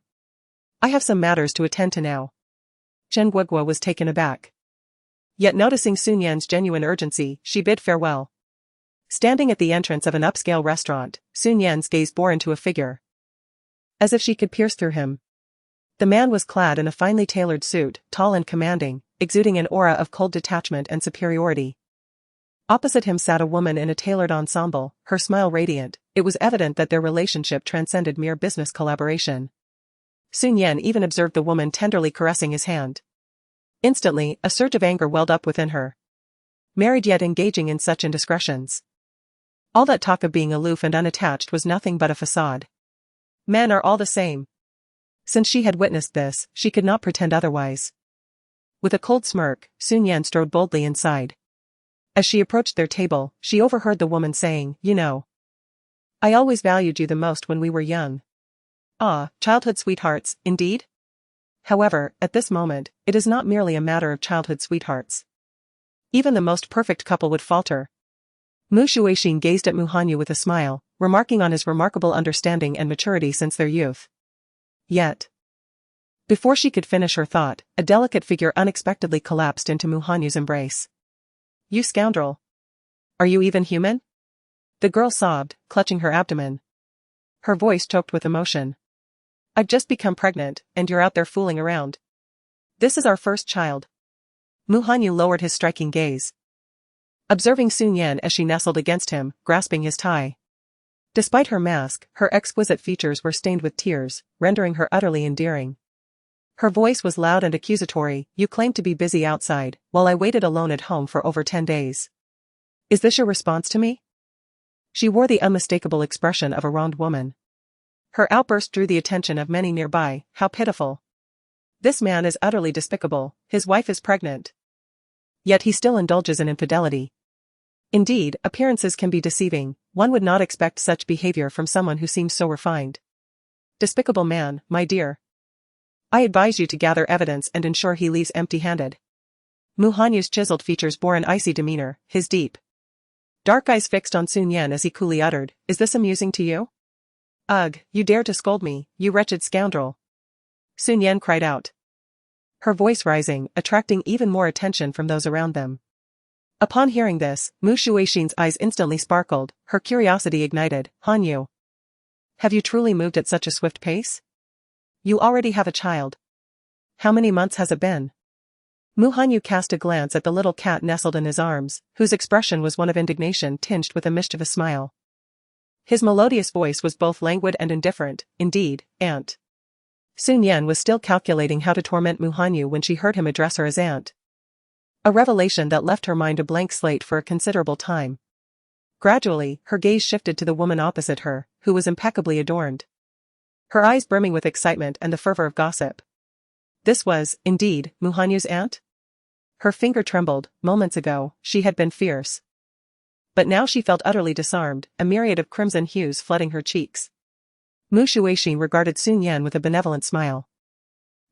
I have some matters to attend to now. Chen Guogua was taken aback. Yet noticing Sun Yan's genuine urgency, she bid farewell. Standing at the entrance of an upscale restaurant, Shi Nian's gaze bore into a figure. As if she could pierce through him. The man was clad in a finely tailored suit, tall and commanding, exuding an aura of cold detachment and superiority. Opposite him sat a woman in a tailored ensemble, her smile radiant. It was evident that their relationship transcended mere business collaboration. Shi Nian even observed the woman tenderly caressing his hand. Instantly, a surge of anger welled up within her. Married yet engaging in such indiscretions. All that talk of being aloof and unattached was nothing but a facade. Men are all the same. Since she had witnessed this, she could not pretend otherwise. With a cold smirk, Shi Nian strode boldly inside. As she approached their table, she overheard the woman saying, "You know, I always valued you the most when we were young." Ah, childhood sweethearts, indeed? However, at this moment, it is not merely a matter of childhood sweethearts. Even the most perfect couple would falter. Mu Shuixin gazed at Mu Hanyu with a smile, remarking on his remarkable understanding and maturity since their youth. Yet, before she could finish her thought, a delicate figure unexpectedly collapsed into Mu Hanyu's embrace. "You scoundrel! Are you even human?" The girl sobbed, clutching her abdomen. Her voice choked with emotion. "I've just become pregnant, and you're out there fooling around. This is our first child." Mu Hanyu lowered his striking gaze, observing Shi Nian as she nestled against him, grasping his tie. Despite her mask, her exquisite features were stained with tears, rendering her utterly endearing. Her voice was loud and accusatory. "You claimed to be busy outside, while I waited alone at home for over 10 days. Is this your response to me?" She wore the unmistakable expression of a wronged woman. Her outburst drew the attention of many nearby. How pitiful. This man is utterly despicable, his wife is pregnant. Yet he still indulges in infidelity. Indeed, appearances can be deceiving. One would not expect such behavior from someone who seems so refined. Despicable man, my dear. I advise you to gather evidence and ensure he leaves empty-handed. Mu Hanyu's chiseled features bore an icy demeanor, his deep, dark eyes fixed on Shi Nian as he coolly uttered, "Is this amusing to you?" "Ugh, you dare to scold me, you wretched scoundrel!" Shi Nian cried out, her voice rising, attracting even more attention from those around them. Upon hearing this, Mu Shuixin's eyes instantly sparkled, her curiosity ignited. "Hanyu, have you truly moved at such a swift pace? You already have a child. How many months has it been?" Mu Hanyu cast a glance at the little cat nestled in his arms, whose expression was one of indignation tinged with a mischievous smile. His melodious voice was both languid and indifferent. Indeed, aunt. Shi Nian was still calculating how to torment Mu Hanyu when she heard him address her as aunt. A revelation that left her mind a blank slate for a considerable time. Gradually, her gaze shifted to the woman opposite her, who was impeccably adorned. Her eyes brimming with excitement and the fervor of gossip. This was, indeed, Mu Hanyu's aunt? Her finger trembled. Moments ago, she had been fierce. But now she felt utterly disarmed, a myriad of crimson hues flooding her cheeks. Mu Shuixin regarded Shi Nian with a benevolent smile.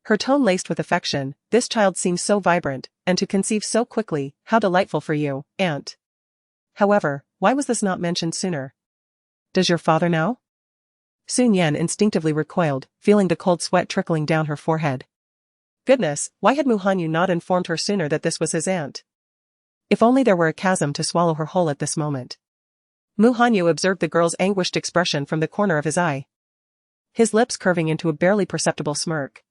Her tone laced with affection. "This child seems so vibrant, and to conceive so quickly. How delightful for you, aunt. However, why was this not mentioned sooner? Does your father know?" Shi Nian instinctively recoiled, feeling the cold sweat trickling down her forehead. Goodness, why had Mu Hanyu not informed her sooner that this was his aunt? If only there were a chasm to swallow her whole at this moment. Mu Hanyu observed the girl's anguished expression from the corner of his eye. His lips curving into a barely perceptible smirk.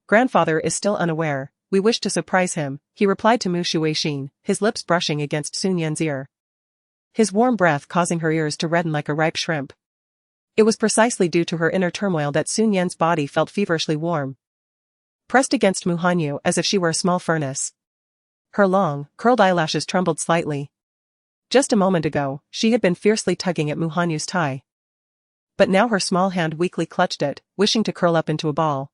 "Grandfather is still unaware. We wish to surprise him," he replied to Mu Shuixin, his lips brushing against Shi Nian's ear. His warm breath causing her ears to redden like a ripe shrimp. It was precisely due to her inner turmoil that Shi Nian's body felt feverishly warm. Pressed against Mu Hanyu as if she were a small furnace. Her long, curled eyelashes trembled slightly. Just a moment ago, she had been fiercely tugging at Mu Hanyu's tie. But now her small hand weakly clutched it, wishing to curl up into a ball.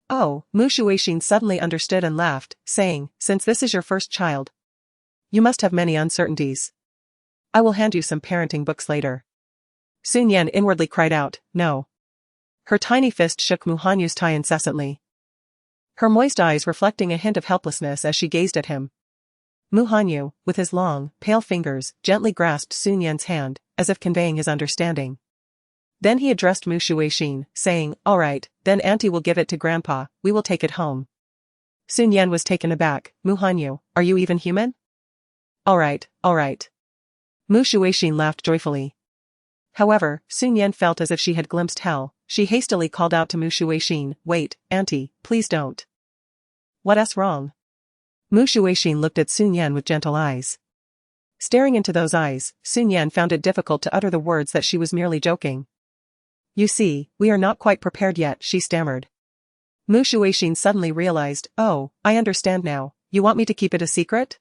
"Oh," Mu Shuixin suddenly understood and laughed, saying, "Since this is your first child, you must have many uncertainties. I will hand you some parenting books later." Shi Nian inwardly cried out, "No." Her tiny fist shook Mu Hanyu's tie incessantly. Her moist eyes reflecting a hint of helplessness as she gazed at him. Mu Hanyu, with his long, pale fingers, gently grasped Shi Nian's hand, as if conveying his understanding. Then he addressed Mu Shuixin, saying, "All right, then auntie will give it to grandpa, we will take it home." Shi Nian was taken aback. "Mu Hanyu, are you even human?" All right. Mu Shuixin laughed joyfully. However, Sun Yan felt as if she had glimpsed hell. She hastily called out to Mu Shuixin, "Wait, auntie, please don't." "What's wrong?" Mu Shuixin looked at Sun Yan with gentle eyes. Staring into those eyes, Sun Yan found it difficult to utter the words that she was merely joking. "You see, we are not quite prepared yet," she stammered. Mu Shuixin suddenly realized, "Oh, I understand now, you want me to keep it a secret?"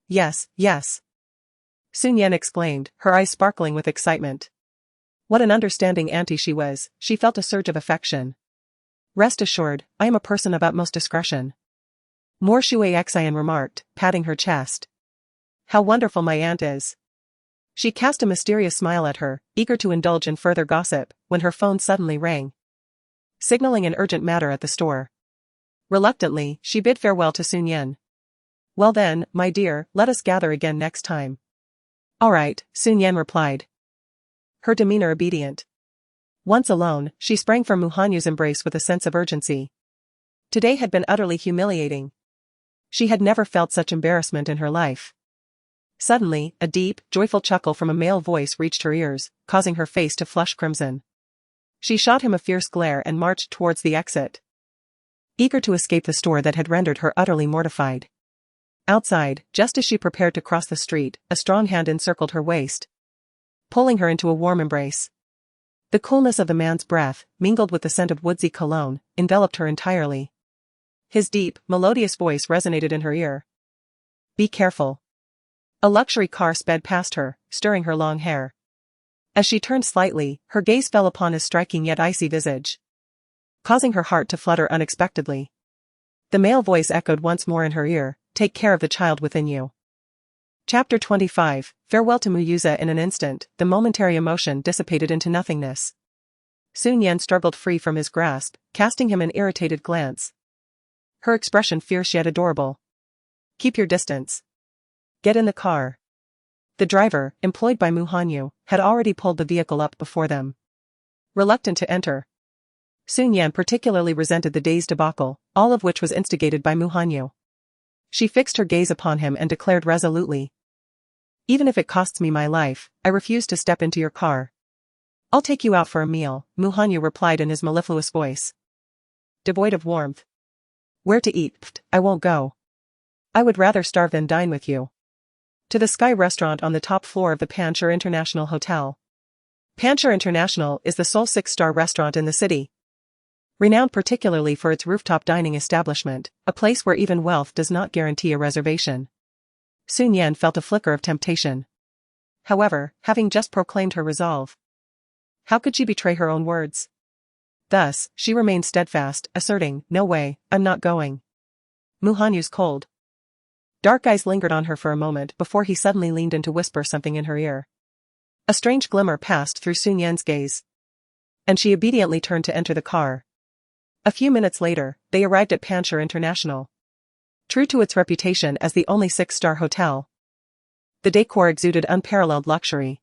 "Yes, yes," Sun Yan exclaimed, her eyes sparkling with excitement. What an understanding auntie she was, she felt a surge of affection. "Rest assured, I am a person of utmost discretion," Mu Shuixin remarked, patting her chest. "How wonderful my aunt is." She cast a mysterious smile at her, eager to indulge in further gossip, when her phone suddenly rang, signaling an urgent matter at the store. Reluctantly, she bid farewell to Sun Yan. "Well then, my dear, let us gather again next time." "All right," Sun Yan replied, her demeanor obedient. Once alone, she sprang from Mu Hanyu's embrace with a sense of urgency. Today had been utterly humiliating. She had never felt such embarrassment in her life. Suddenly, a deep, joyful chuckle from a male voice reached her ears, causing her face to flush crimson. She shot him a fierce glare and marched towards the exit, eager to escape the store that had rendered her utterly mortified. Outside, just as she prepared to cross the street, a strong hand encircled her waist, pulling her into a warm embrace. The coolness of the man's breath, mingled with the scent of woodsy cologne, enveloped her entirely. His deep, melodious voice resonated in her ear. "Be careful." A luxury car sped past her, stirring her long hair. As she turned slightly, her gaze fell upon his striking yet icy visage, causing her heart to flutter unexpectedly. The male voice echoed once more in her ear, "Take care of the child within you." Chapter 25, Farewell to Muyuza. In an instant, the momentary emotion dissipated into nothingness. Sun Yan struggled free from his grasp, casting him an irritated glance, her expression fierce yet adorable. "Keep your distance. Get in the car." The driver, employed by Mu Hanyu, had already pulled the vehicle up before them. Reluctant to enter, Sun Yan particularly resented the day's debacle, all of which was instigated by Mu Hanyu. She fixed her gaze upon him and declared resolutely, "Even if it costs me my life, I refuse to step into your car." "I'll take you out for a meal," Mu Hanyu replied in his mellifluous voice, devoid of warmth. "Where to eat? Pfft, I won't go. I would rather starve than dine with you." "To the Sky Restaurant on the top floor of the Panchur International Hotel." Panchur International is the sole 6-star restaurant in the city, renowned particularly for its rooftop dining establishment, a place where even wealth does not guarantee a reservation. Sun Yan felt a flicker of temptation. However, having just proclaimed her resolve, how could she betray her own words? Thus, she remained steadfast, asserting, "No way, I'm not going." Mu Hanyu's cold, dark eyes lingered on her for a moment before he suddenly leaned in to whisper something in her ear. A strange glimmer passed through Sun Yan's gaze, and she obediently turned to enter the car. A few minutes later, they arrived at Panchur International. True to its reputation as the only 6-star hotel, the decor exuded unparalleled luxury.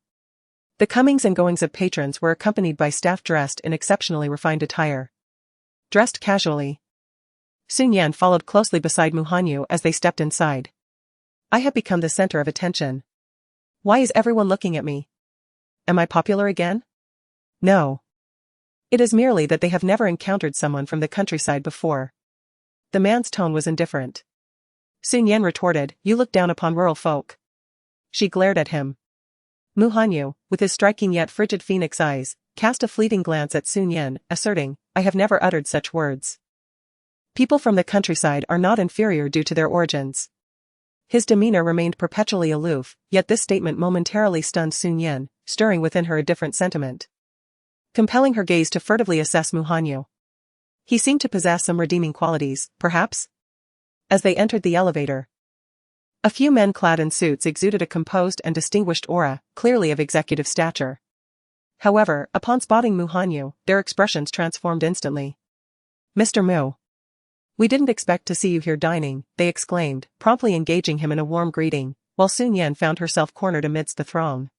The comings and goings of patrons were accompanied by staff dressed in exceptionally refined attire. Dressed casually, Sun Yan followed closely beside Mu Hanyu as they stepped inside. "I have become the center of attention. Why is everyone looking at me? Am I popular again? No. It is merely that they have never encountered someone from the countryside before." The man's tone was indifferent. Sun Yan retorted, "You look down upon rural folk." She glared at him. Mu Hanyu, with his striking yet frigid phoenix eyes, cast a fleeting glance at Sun Yan, asserting, "I have never uttered such words. People from the countryside are not inferior due to their origins." His demeanor remained perpetually aloof, yet this statement momentarily stunned Sun Yan, stirring within her a different sentiment, compelling her gaze to furtively assess Mu Hanyu. He seemed to possess some redeeming qualities, perhaps? As they entered the elevator, a few men clad in suits exuded a composed and distinguished aura, clearly of executive stature. However, upon spotting Mu Hanyu, their expressions transformed instantly. "Mr. Mu, we didn't expect to see you here dining," they exclaimed, promptly engaging him in a warm greeting, while Sun Yan found herself cornered amidst the throng.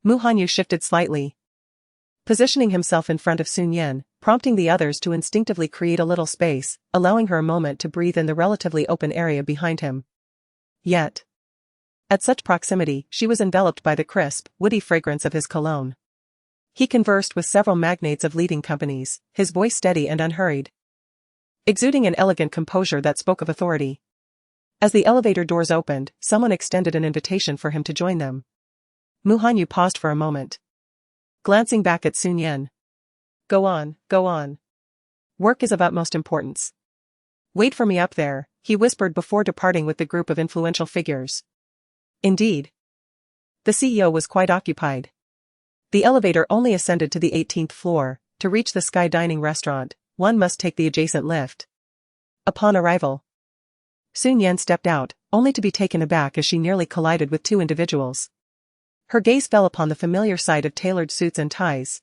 Mu Hanyu shifted slightly, positioning himself in front of Sun Yan, prompting the others to instinctively create a little space, allowing her a moment to breathe in the relatively open area behind him. Yet, At such proximity, she was enveloped by the crisp, woody fragrance of his cologne. He conversed with several magnates of leading companies, his voice steady and unhurried, exuding an elegant composure that spoke of authority. As the elevator doors opened, someone extended an invitation for him to join them. Mu Hanyu paused for a moment, glancing back at Shi Nian. Go on, go on. Work is of utmost importance. Wait for me up there, he whispered before departing with the group of influential figures. Indeed. The CEO was quite occupied. The elevator only ascended to the 18th floor. To reach the Sky Dining restaurant, one must take the adjacent lift. Upon arrival, Shi Nian stepped out, only to be taken aback as she nearly collided with two individuals. Her gaze fell upon the familiar sight of tailored suits and ties.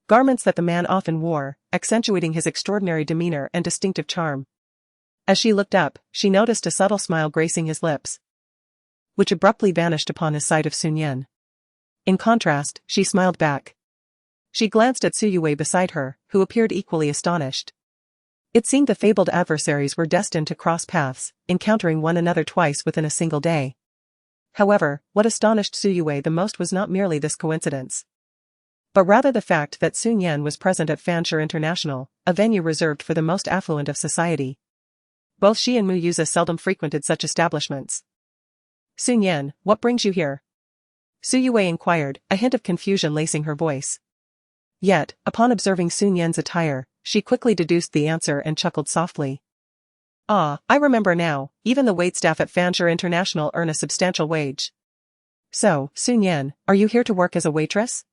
Garments that the man often wore, accentuating his extraordinary demeanor and distinctive charm. As she looked up, she noticed a subtle smile gracing his lips, which abruptly vanished upon his sight of Shi Nian. In contrast, she smiled back. She glanced at Su Yue beside her, who appeared equally astonished. It seemed the fabled adversaries were destined to cross paths, encountering one another twice within a single day. However, what astonished Su Yue the most was not merely this coincidence, but rather the fact that Shi Nian was present at Fanshur International, a venue reserved for the most affluent of society. Both she and Mu Yuza seldom frequented such establishments. Shi Nian, what brings you here? Su Yue inquired, a hint of confusion lacing her voice. Yet, upon observing Shi Nian's attire, she quickly deduced the answer and chuckled softly. Ah, I remember now, even the waitstaff at Fanshur International earn a substantial wage. So, Shi Nian, are you here to work as a waitress?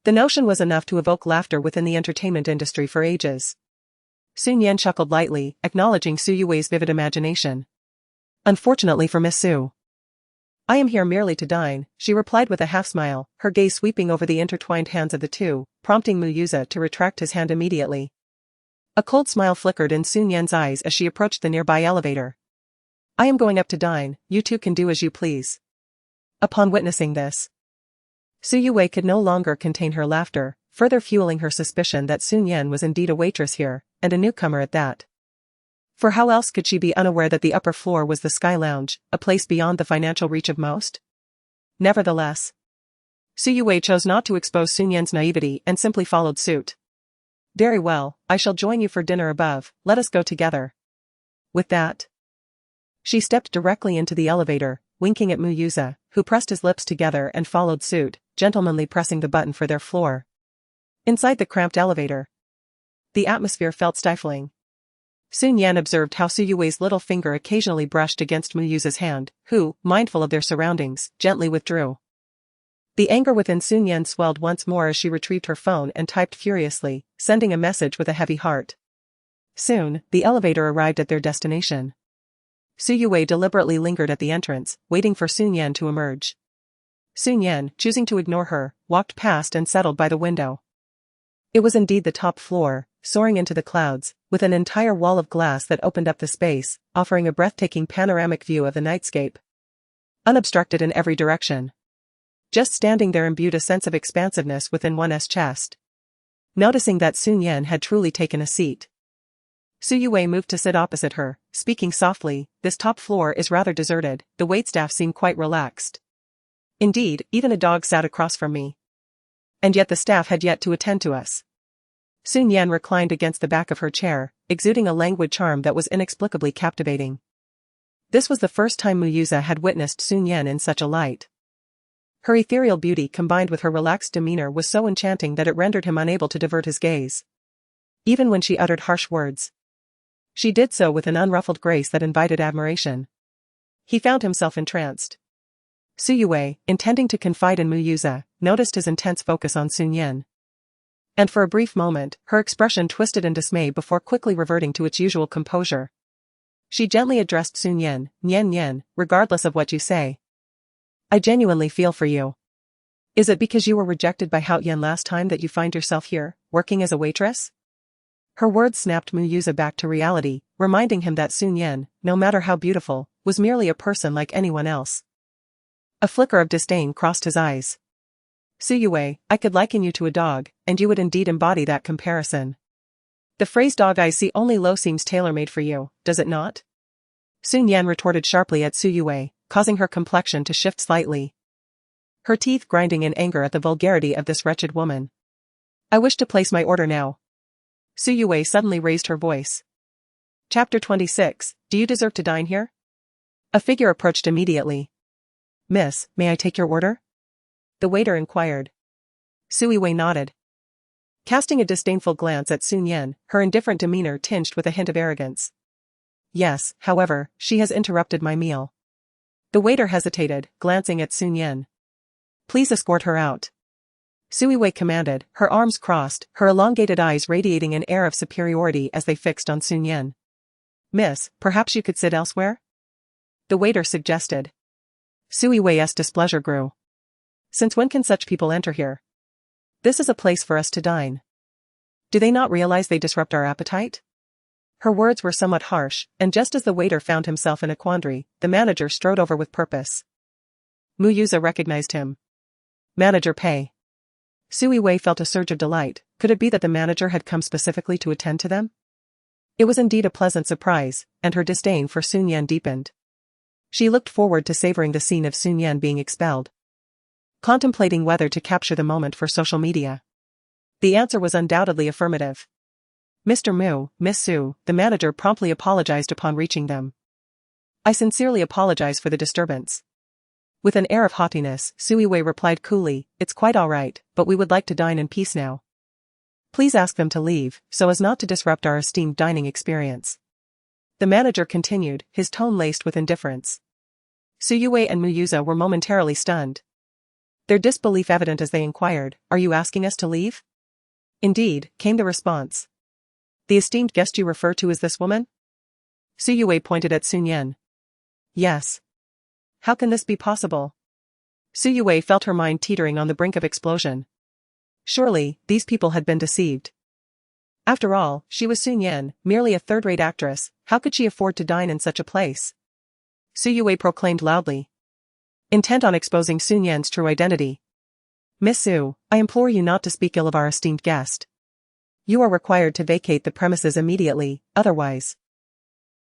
The notion was enough to evoke laughter within the entertainment industry for ages. Shi Nian chuckled lightly, acknowledging Su Yue's vivid imagination. Unfortunately for Miss Su, I am here merely to dine, she replied with a half-smile, her gaze sweeping over the intertwined hands of the two, prompting Mu Yuza to retract his hand immediately. A cold smile flickered in Shi Nian's eyes as she approached the nearby elevator. I am going up to dine, you two can do as you please. Upon witnessing this, Su Yue could no longer contain her laughter, further fueling her suspicion that Shi Nian was indeed a waitress here, and a newcomer at that. For how else could she be unaware that the upper floor was the Sky Lounge, a place beyond the financial reach of most? Nevertheless, Su Yue chose not to expose Shi Nian's naivety and simply followed suit. Very well, I shall join you for dinner above, let us go together. With that, she stepped directly into the elevator, winking at Mu Yuza, who pressed his lips together and followed suit, gentlemanly pressing the button for their floor. Inside the cramped elevator, the atmosphere felt stifling. Shi Nian observed how Su Yue's little finger occasionally brushed against Mu Yuza's hand, who, mindful of their surroundings, gently withdrew. The anger within Shi Nian swelled once more as she retrieved her phone and typed furiously, sending a message with a heavy heart. Soon, the elevator arrived at their destination. Su Yue deliberately lingered at the entrance, waiting for Shi Nian to emerge. Shi Nian, choosing to ignore her, walked past and settled by the window. It was indeed the top floor, soaring into the clouds, with an entire wall of glass that opened up the space, offering a breathtaking panoramic view of the nightscape. Unobstructed in every direction. Just standing there imbued a sense of expansiveness within one's chest. Noticing that Shi Nian had truly taken a seat, Su Yue moved to sit opposite her, speaking softly, this top floor is rather deserted, the waitstaff seem quite relaxed. Indeed, even a dog sat across from me. And yet the staff had yet to attend to us. Shi Nian reclined against the back of her chair, exuding a languid charm that was inexplicably captivating. This was the first time Mu Yuza had witnessed Shi Nian in such a light. Her ethereal beauty combined with her relaxed demeanor was so enchanting that it rendered him unable to divert his gaze. Even when she uttered harsh words, she did so with an unruffled grace that invited admiration. He found himself entranced. Su Yue, intending to confide in Mu Yuza, noticed his intense focus on Shi Nian. And for a brief moment, her expression twisted in dismay before quickly reverting to its usual composure. She gently addressed Shi Nian, Nian, regardless of what you say. I genuinely feel for you. Is it because you were rejected by Hao Yan last time that you find yourself here, working as a waitress? Her words snapped Mu Yuza back to reality, reminding him that Shi Nian, no matter how beautiful, was merely a person like anyone else. A flicker of disdain crossed his eyes. Su Yue, I could liken you to a dog, and you would indeed embody that comparison. The phrase dog I see only low seems tailor-made for you, does it not? Shi Nian retorted sharply at Su Yue, causing her complexion to shift slightly. Her teeth grinding in anger at the vulgarity of this wretched woman. I wish to place my order now. Su Yue suddenly raised her voice. Chapter 26, Do you deserve to dine here? A figure approached immediately. Miss, may I take your order? The waiter inquired. Su Yue nodded. Casting a disdainful glance at Shi Nian, her indifferent demeanor tinged with a hint of arrogance. Yes, however, she has interrupted my meal. The waiter hesitated, glancing at Shi Nian. Please escort her out. Su Yue commanded, her arms crossed, her elongated eyes radiating an air of superiority as they fixed on Shi Nian. Miss, perhaps you could sit elsewhere? The waiter suggested. Su Yue's displeasure grew. Since when can such people enter here? This is a place for us to dine. Do they not realize they disrupt our appetite? Her words were somewhat harsh, and just as the waiter found himself in a quandary, the manager strode over with purpose. Mu Yuza recognized him. Manager Pei. Su Yue felt a surge of delight. Could it be that the manager had come specifically to attend to them? It was indeed a pleasant surprise, and her disdain for Shi Nian deepened. She looked forward to savoring the scene of Shi Nian being expelled. Contemplating whether to capture the moment for social media. The answer was undoubtedly affirmative. Mr. Mu, Miss Su, the manager promptly apologized upon reaching them. I sincerely apologize for the disturbance. With an air of haughtiness, Su Yue replied coolly, It's quite all right, but we would like to dine in peace now. Please ask them to leave, so as not to disrupt our esteemed dining experience. The manager continued, his tone laced with indifference. Su Yue and Mu Yuza were momentarily stunned. Their disbelief evident as they inquired, Are you asking us to leave? Indeed, came the response. The esteemed guest you refer to is this woman? Su Yue pointed at Shi Nian. Yes. How can this be possible? Su Yue felt her mind teetering on the brink of explosion. Surely, these people had been deceived. After all, she was Shi Nian, merely a third-rate actress. How could she afford to dine in such a place? Su Yue proclaimed loudly. Intent on exposing Shi Nian's true identity. Miss Su, I implore you not to speak ill of our esteemed guest. You are required to vacate the premises immediately, otherwise.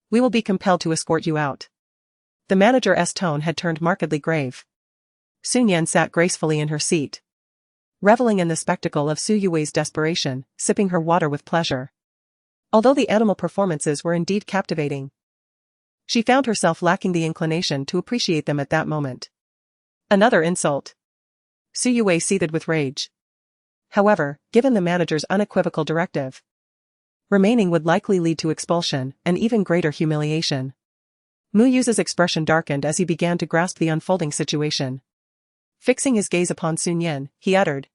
We will be compelled to escort you out. The manager's tone had turned markedly grave. Shi Nian sat gracefully in her seat, reveling in the spectacle of Su Yue's desperation, sipping her water with pleasure. Although the animal performances were indeed captivating, she found herself lacking the inclination to appreciate them at that moment. Another insult. Su Yue seethed with rage. However, given the manager's unequivocal directive, remaining would likely lead to expulsion and even greater humiliation. Mu Yuza's expression darkened as he began to grasp the unfolding situation. Fixing his gaze upon Shi Nian, he uttered.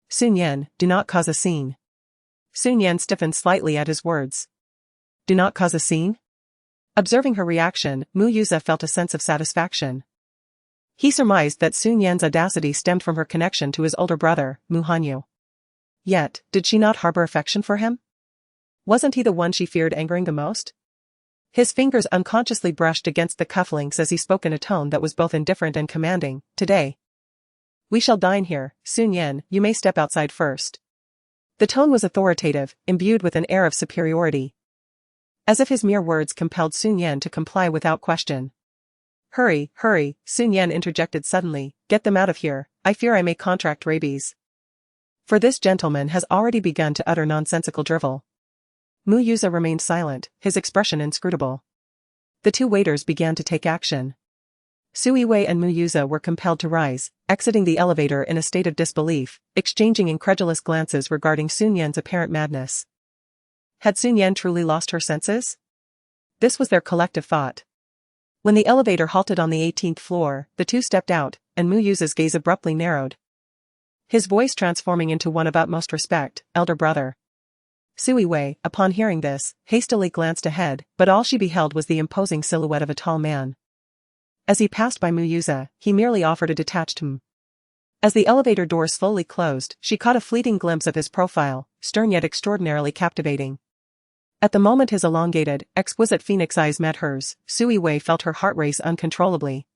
Shi Nian, do not cause a scene. Shi Nian stiffened slightly at his words. Do not cause a scene? Observing her reaction, Mu Yuza felt a sense of satisfaction. He surmised that Shi Nian's audacity stemmed from her connection to his older brother, Mu Hanyu. Yet, did she not harbor affection for him? Wasn't he the one she feared angering the most? His fingers unconsciously brushed against the cufflinks as he spoke in a tone that was both indifferent and commanding. Today, we shall dine here. Shi Nian, you may step outside first. The tone was authoritative, imbued with an air of superiority. As if his mere words compelled Shi Nian to comply without question. Hurry, hurry, Shi Nian interjected suddenly, get them out of here, I fear I may contract rabies. For this gentleman has already begun to utter nonsensical drivel. Mu Yuza remained silent, his expression inscrutable. The two waiters began to take action. Su Yue and Mu Yuza were compelled to rise, exiting the elevator in a state of disbelief, exchanging incredulous glances regarding Shi Nian's apparent madness. Had Shi Nian truly lost her senses? This was their collective thought. When the elevator halted on the 18th floor, the two stepped out, and Mu Yuza's gaze abruptly narrowed. His voice transforming into one of utmost respect, elder brother. Su Yue, upon hearing this, hastily glanced ahead, but all she beheld was the imposing silhouette of a tall man. As he passed by Mu Yuza, he merely offered a detached "hm." As the elevator door slowly closed, she caught a fleeting glimpse of his profile, stern yet extraordinarily captivating. At the moment his elongated, exquisite phoenix eyes met hers, Su Yue felt her heart race uncontrollably.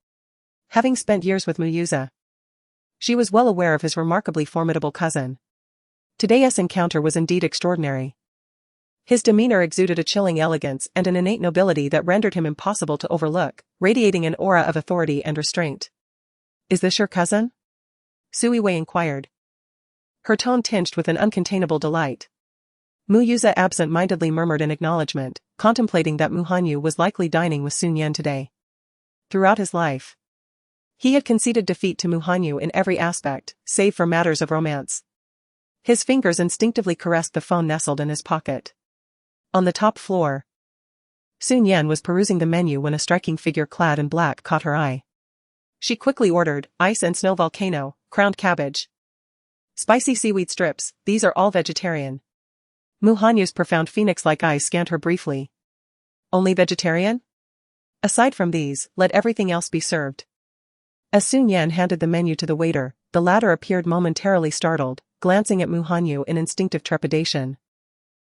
Having spent years with Mu Yuza, she was well aware of his remarkably formidable cousin. Today's encounter was indeed extraordinary. His demeanor exuded a chilling elegance and an innate nobility that rendered him impossible to overlook, radiating an aura of authority and restraint. "Is this your cousin?" Sui Wei inquired, her tone tinged with an uncontainable delight. Mu Yuza absent-mindedly murmured in acknowledgement, contemplating that Mu Hanyu was likely dining with Shi Nian today. Throughout his life, he had conceded defeat to Mu Hanyu in every aspect, save for matters of romance. His fingers instinctively caressed the phone nestled in his pocket. On the top floor, Shi Nian was perusing the menu when a striking figure clad in black caught her eye. She quickly ordered, ice and snow volcano, crowned cabbage, spicy seaweed strips, these are all vegetarian. Mu Hanyu's profound phoenix-like eyes scanned her briefly. Only vegetarian? Aside from these, let everything else be served. As Shi Nian handed the menu to the waiter, the latter appeared momentarily startled, glancing at Mu Hanyu in instinctive trepidation.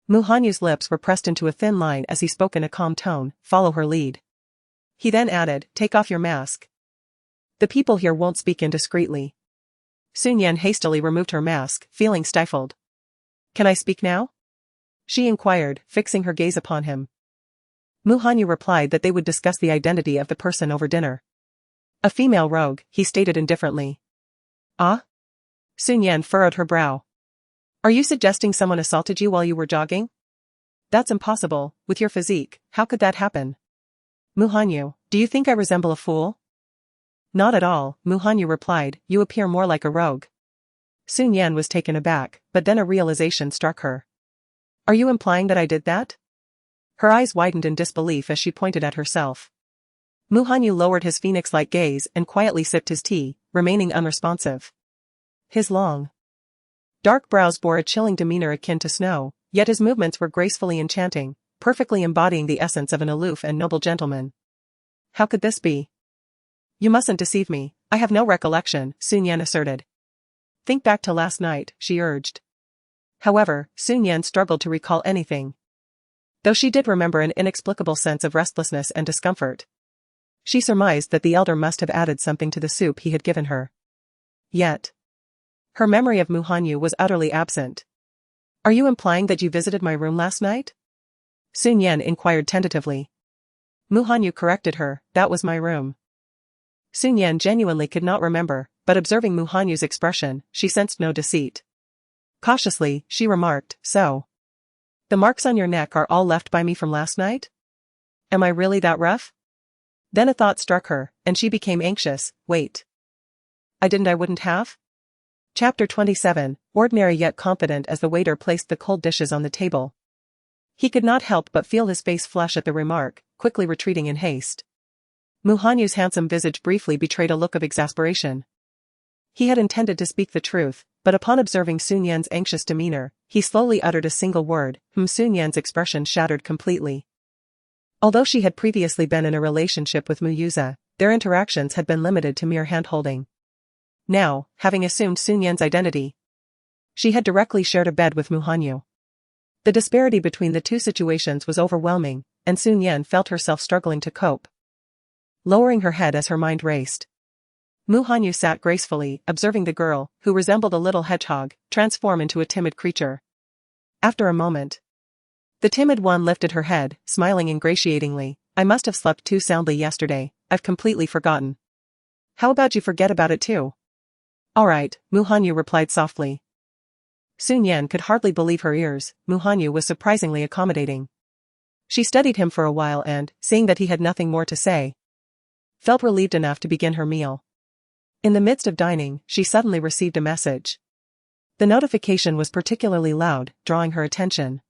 Mu Hanyu's lips were pressed into a thin line as he spoke in a calm tone, follow her lead. He then added, take off your mask. The people here won't speak indiscreetly. Shi Nian hastily removed her mask, feeling stifled. Can I speak now? She inquired, fixing her gaze upon him. Mu Hanyu replied that they would discuss the identity of the person over dinner. A female rogue, he stated indifferently. Ah? Shi Nian furrowed her brow. Are you suggesting someone assaulted you while you were jogging? That's impossible, with your physique, how could that happen? Mu Hanyu, do you think I resemble a fool? Not at all, Mu Hanyu replied, you appear more like a rogue. Shi Nian was taken aback, but then a realization struck her. Are you implying that I did that? Her eyes widened in disbelief as she pointed at herself. Mu Hanyu lowered his phoenix-like gaze and quietly sipped his tea, remaining unresponsive. His long, dark brows bore a chilling demeanor akin to snow, yet his movements were gracefully enchanting, perfectly embodying the essence of an aloof and noble gentleman. How could this be? You mustn't deceive me, I have no recollection, Shi Nian asserted. Think back to last night, she urged. However, Shi Nian struggled to recall anything. Though she did remember an inexplicable sense of restlessness and discomfort. She surmised that the elder must have added something to the soup he had given her. Yet, her memory of Mu Hanyu was utterly absent. Are you implying that you visited my room last night? Shi Nian inquired tentatively. Mu Hanyu corrected her, that was my room. Shi Nian genuinely could not remember, but observing Mu Hanyu's expression, she sensed no deceit. Cautiously, she remarked, so. The marks on your neck are all left by me from last night? Am I really that rough? Then a thought struck her, and she became anxious, wait. I wouldn't have? Chapter 27, ordinary yet confident as the waiter placed the cold dishes on the table. He could not help but feel his face flush at the remark, quickly retreating in haste. Mu Hanyu's handsome visage briefly betrayed a look of exasperation. He had intended to speak the truth, but upon observing Shi Nian's anxious demeanor, he slowly uttered a single word, Shi Nian's expression shattered completely. Although she had previously been in a relationship with Mu Yuza, their interactions had been limited to mere hand-holding. Now, having assumed Shi Nian's identity, she had directly shared a bed with Mu Hanyu. The disparity between the two situations was overwhelming, and Shi Nian felt herself struggling to cope. Lowering her head as her mind raced, Mu Hanyu sat gracefully, observing the girl, who resembled a little hedgehog, transform into a timid creature. After a moment, the timid one lifted her head, smiling ingratiatingly. I must have slept too soundly yesterday, I've completely forgotten. How about you forget about it too? All right, Mu Hanyu replied softly. Shi Nian could hardly believe her ears, Mu Hanyu was surprisingly accommodating. She studied him for a while and, seeing that he had nothing more to say, felt relieved enough to begin her meal. In the midst of dining, she suddenly received a message. The notification was particularly loud, drawing her attention.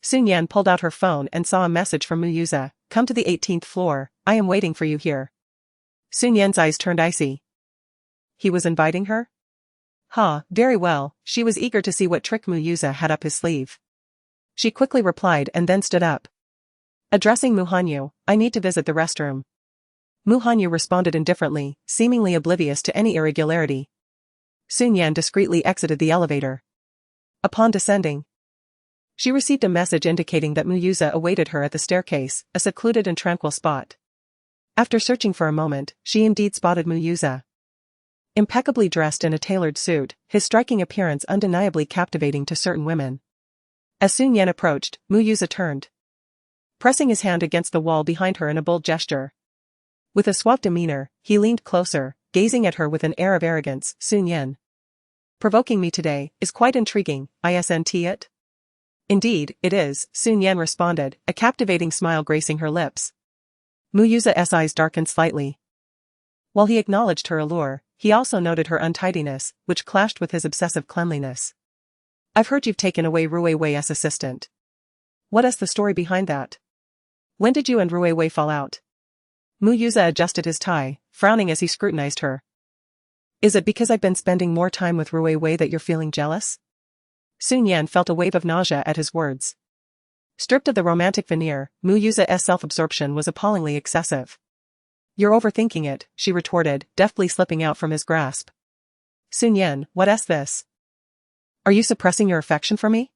Shi Nian pulled out her phone and saw a message from Mu Yuza, come to the 18th floor, I am waiting for you here. Shi Nian's eyes turned icy. He was inviting her? Very well, she was eager to see what trick Mu Yuza had up his sleeve. She quickly replied and then stood up. Addressing Mu Hanyu, I need to visit the restroom. Mu Hanyu responded indifferently, seemingly oblivious to any irregularity. Shi Nian discreetly exited the elevator. Upon descending, she received a message indicating that Mu Yuza awaited her at the staircase, a secluded and tranquil spot. After searching for a moment, she indeed spotted Mu Yuza. Impeccably dressed in a tailored suit, his striking appearance undeniably captivating to certain women. As Sun Yan approached, Mu Yuza turned, pressing his hand against the wall behind her in a bold gesture. With a suave demeanor, he leaned closer, gazing at her with an air of arrogance. Sun Yan, provoking me today is quite intriguing, isn't it? Indeed, it is, Sun Yan responded, a captivating smile gracing her lips. Mu Yuza's eyes darkened slightly. While he acknowledged her allure, he also noted her untidiness, which clashed with his obsessive cleanliness. I've heard you've taken away Rui Wei's assistant. What is the story behind that? When did you and Rui Wei fall out? Mu Yuza adjusted his tie, frowning as he scrutinized her. Is it because I've been spending more time with Rui Wei that you're feeling jealous? Sun Yan felt a wave of nausea at his words. Stripped of the romantic veneer, Mu Yuza's self-absorption was appallingly excessive. You're overthinking it, she retorted, deftly slipping out from his grasp. Sun Yan, what's this? Are you suppressing your affection for me?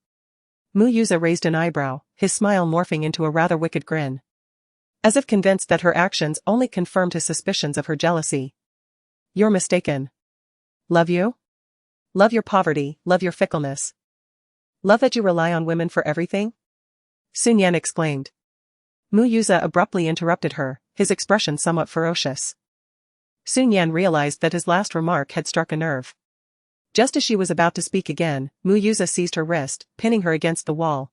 Mu Yuza raised an eyebrow, his smile morphing into a rather wicked grin. As if convinced that her actions only confirmed his suspicions of her jealousy. You're mistaken. Love you? Love your poverty, love your fickleness. Love that you rely on women for everything? Sun Yan exclaimed. Mu Yuza abruptly interrupted her, his expression somewhat ferocious. Sun Yan realized that his last remark had struck a nerve. Just as she was about to speak again, Mu Yuza seized her wrist, pinning her against the wall.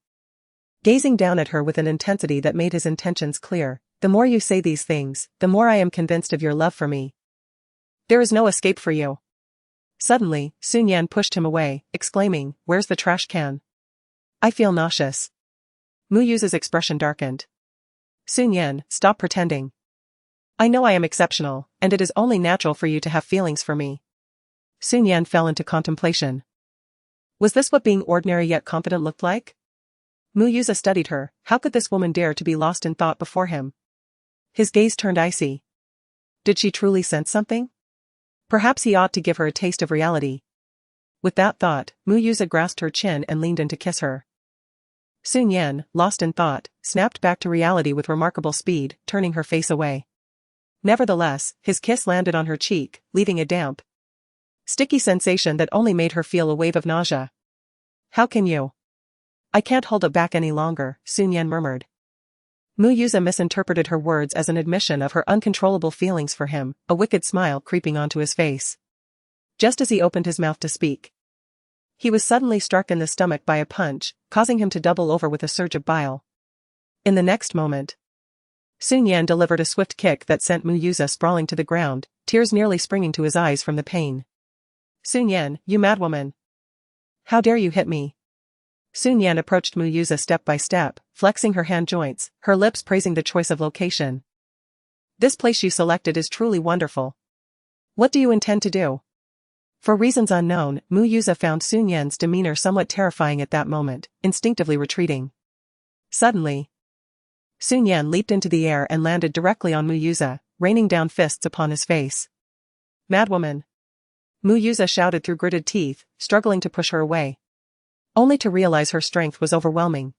Gazing down at her with an intensity that made his intentions clear, the more you say these things, the more I am convinced of your love for me. There is no escape for you. Suddenly, Sun Yan pushed him away, exclaiming, where's the trash can? I feel nauseous. Mu Yuza's expression darkened. Sun Yan, stop pretending. I know I am exceptional, and it is only natural for you to have feelings for me. Sun Yan fell into contemplation. Was this what being ordinary yet confident looked like? Mu Yuza studied her. How could this woman dare to be lost in thought before him? His gaze turned icy. Did she truly sense something? Perhaps he ought to give her a taste of reality. With that thought, Mu Yuza grasped her chin and leaned in to kiss her. Sun Yan, lost in thought, snapped back to reality with remarkable speed, turning her face away. Nevertheless, his kiss landed on her cheek, leaving a damp, sticky sensation that only made her feel a wave of nausea. How can you? I can't hold it back any longer, Sun Yan murmured. Mu Yuza misinterpreted her words as an admission of her uncontrollable feelings for him, a wicked smile creeping onto his face. Just as he opened his mouth to speak, he was suddenly struck in the stomach by a punch, causing him to double over with a surge of bile. In the next moment, Sun Yan delivered a swift kick that sent Mu Yuza sprawling to the ground, tears nearly springing to his eyes from the pain. Sun Yan, you madwoman! How dare you hit me? Sun Yan approached Mu Yuza step by step, flexing her hand joints, her lips praising the choice of location. This place you selected is truly wonderful. What do you intend to do? For reasons unknown, Mu Yuza found Sun Yan's demeanor somewhat terrifying at that moment, instinctively retreating. Suddenly, Sun Yan leaped into the air and landed directly on Mu Yuza, raining down fists upon his face. Madwoman! Mu Yuza shouted through gritted teeth, struggling to push her away. Only to realize her strength was overwhelming.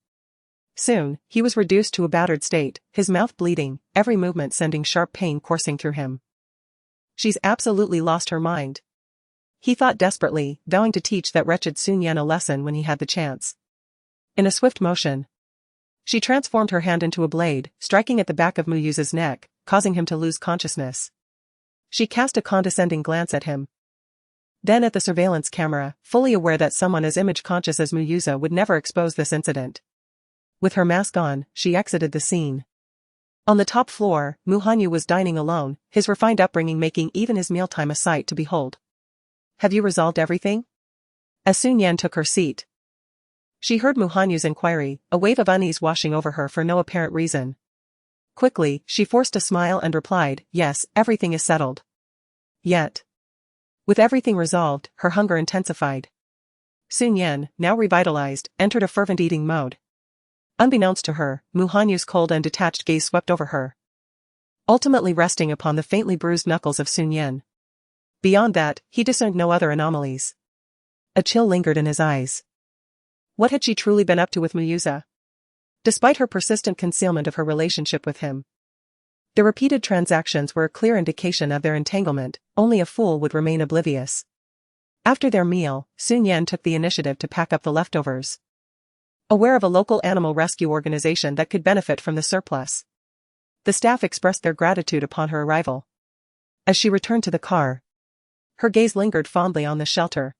Soon, he was reduced to a battered state, his mouth bleeding, every movement sending sharp pain coursing through him. She's absolutely lost her mind. He thought desperately, vowing to teach that wretched Sun Yan a lesson when he had the chance. In a swift motion, she transformed her hand into a blade, striking at the back of Mu Yuza's neck, causing him to lose consciousness. She cast a condescending glance at him. Then at the surveillance camera, fully aware that someone as image-conscious as Mu Yuza would never expose this incident. With her mask on, she exited the scene. On the top floor, Mu Hanyu was dining alone, his refined upbringing making even his mealtime a sight to behold. Have you resolved everything? As Sun Yan took her seat, she heard Mu Hanyu's inquiry, a wave of unease washing over her for no apparent reason. Quickly, she forced a smile and replied, yes, everything is settled. Yet, with everything resolved, her hunger intensified. Sun Yan, now revitalized, entered a fervent eating mode. Unbeknownst to her, Mu Hanyu's cold and detached gaze swept over her, ultimately resting upon the faintly bruised knuckles of Sun Yan. Beyond that, he discerned no other anomalies. A chill lingered in his eyes. What had she truly been up to with Mu Yuza? Despite her persistent concealment of her relationship with him, the repeated transactions were a clear indication of their entanglement. Only a fool would remain oblivious. After their meal, Sun Yan took the initiative to pack up the leftovers. aware of a local animal rescue organization that could benefit from the surplus. The staff expressed their gratitude upon her arrival. As she returned to the car, her gaze lingered fondly on the shelter.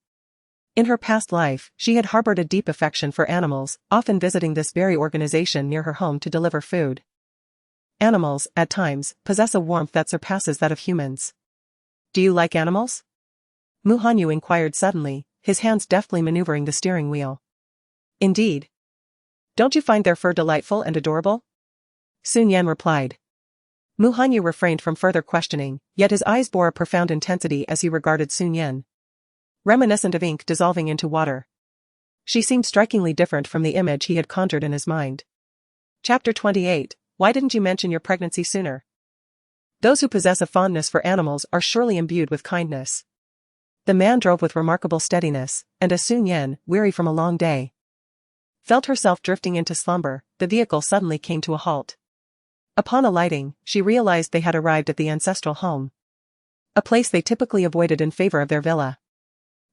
In her past life, she had harbored a deep affection for animals, often visiting this very organization near her home to deliver food. Animals, at times, possess a warmth that surpasses that of humans. Do you like animals? Mu Hanyu inquired suddenly, his hands deftly maneuvering the steering wheel. Indeed. Don't you find their fur delightful and adorable? Shi Nian replied. Mu Hanyu refrained from further questioning, yet his eyes bore a profound intensity as he regarded Shi Nian. Reminiscent of ink dissolving into water. She seemed strikingly different from the image he had conjured in his mind. Chapter 28. Why didn't you mention your pregnancy sooner? Those who possess a fondness for animals are surely imbued with kindness. The man drove with remarkable steadiness, and as Shi Nian, weary from a long day, felt herself drifting into slumber, the vehicle suddenly came to a halt. Upon alighting, she realized they had arrived at the ancestral home, a place they typically avoided in favor of their villa.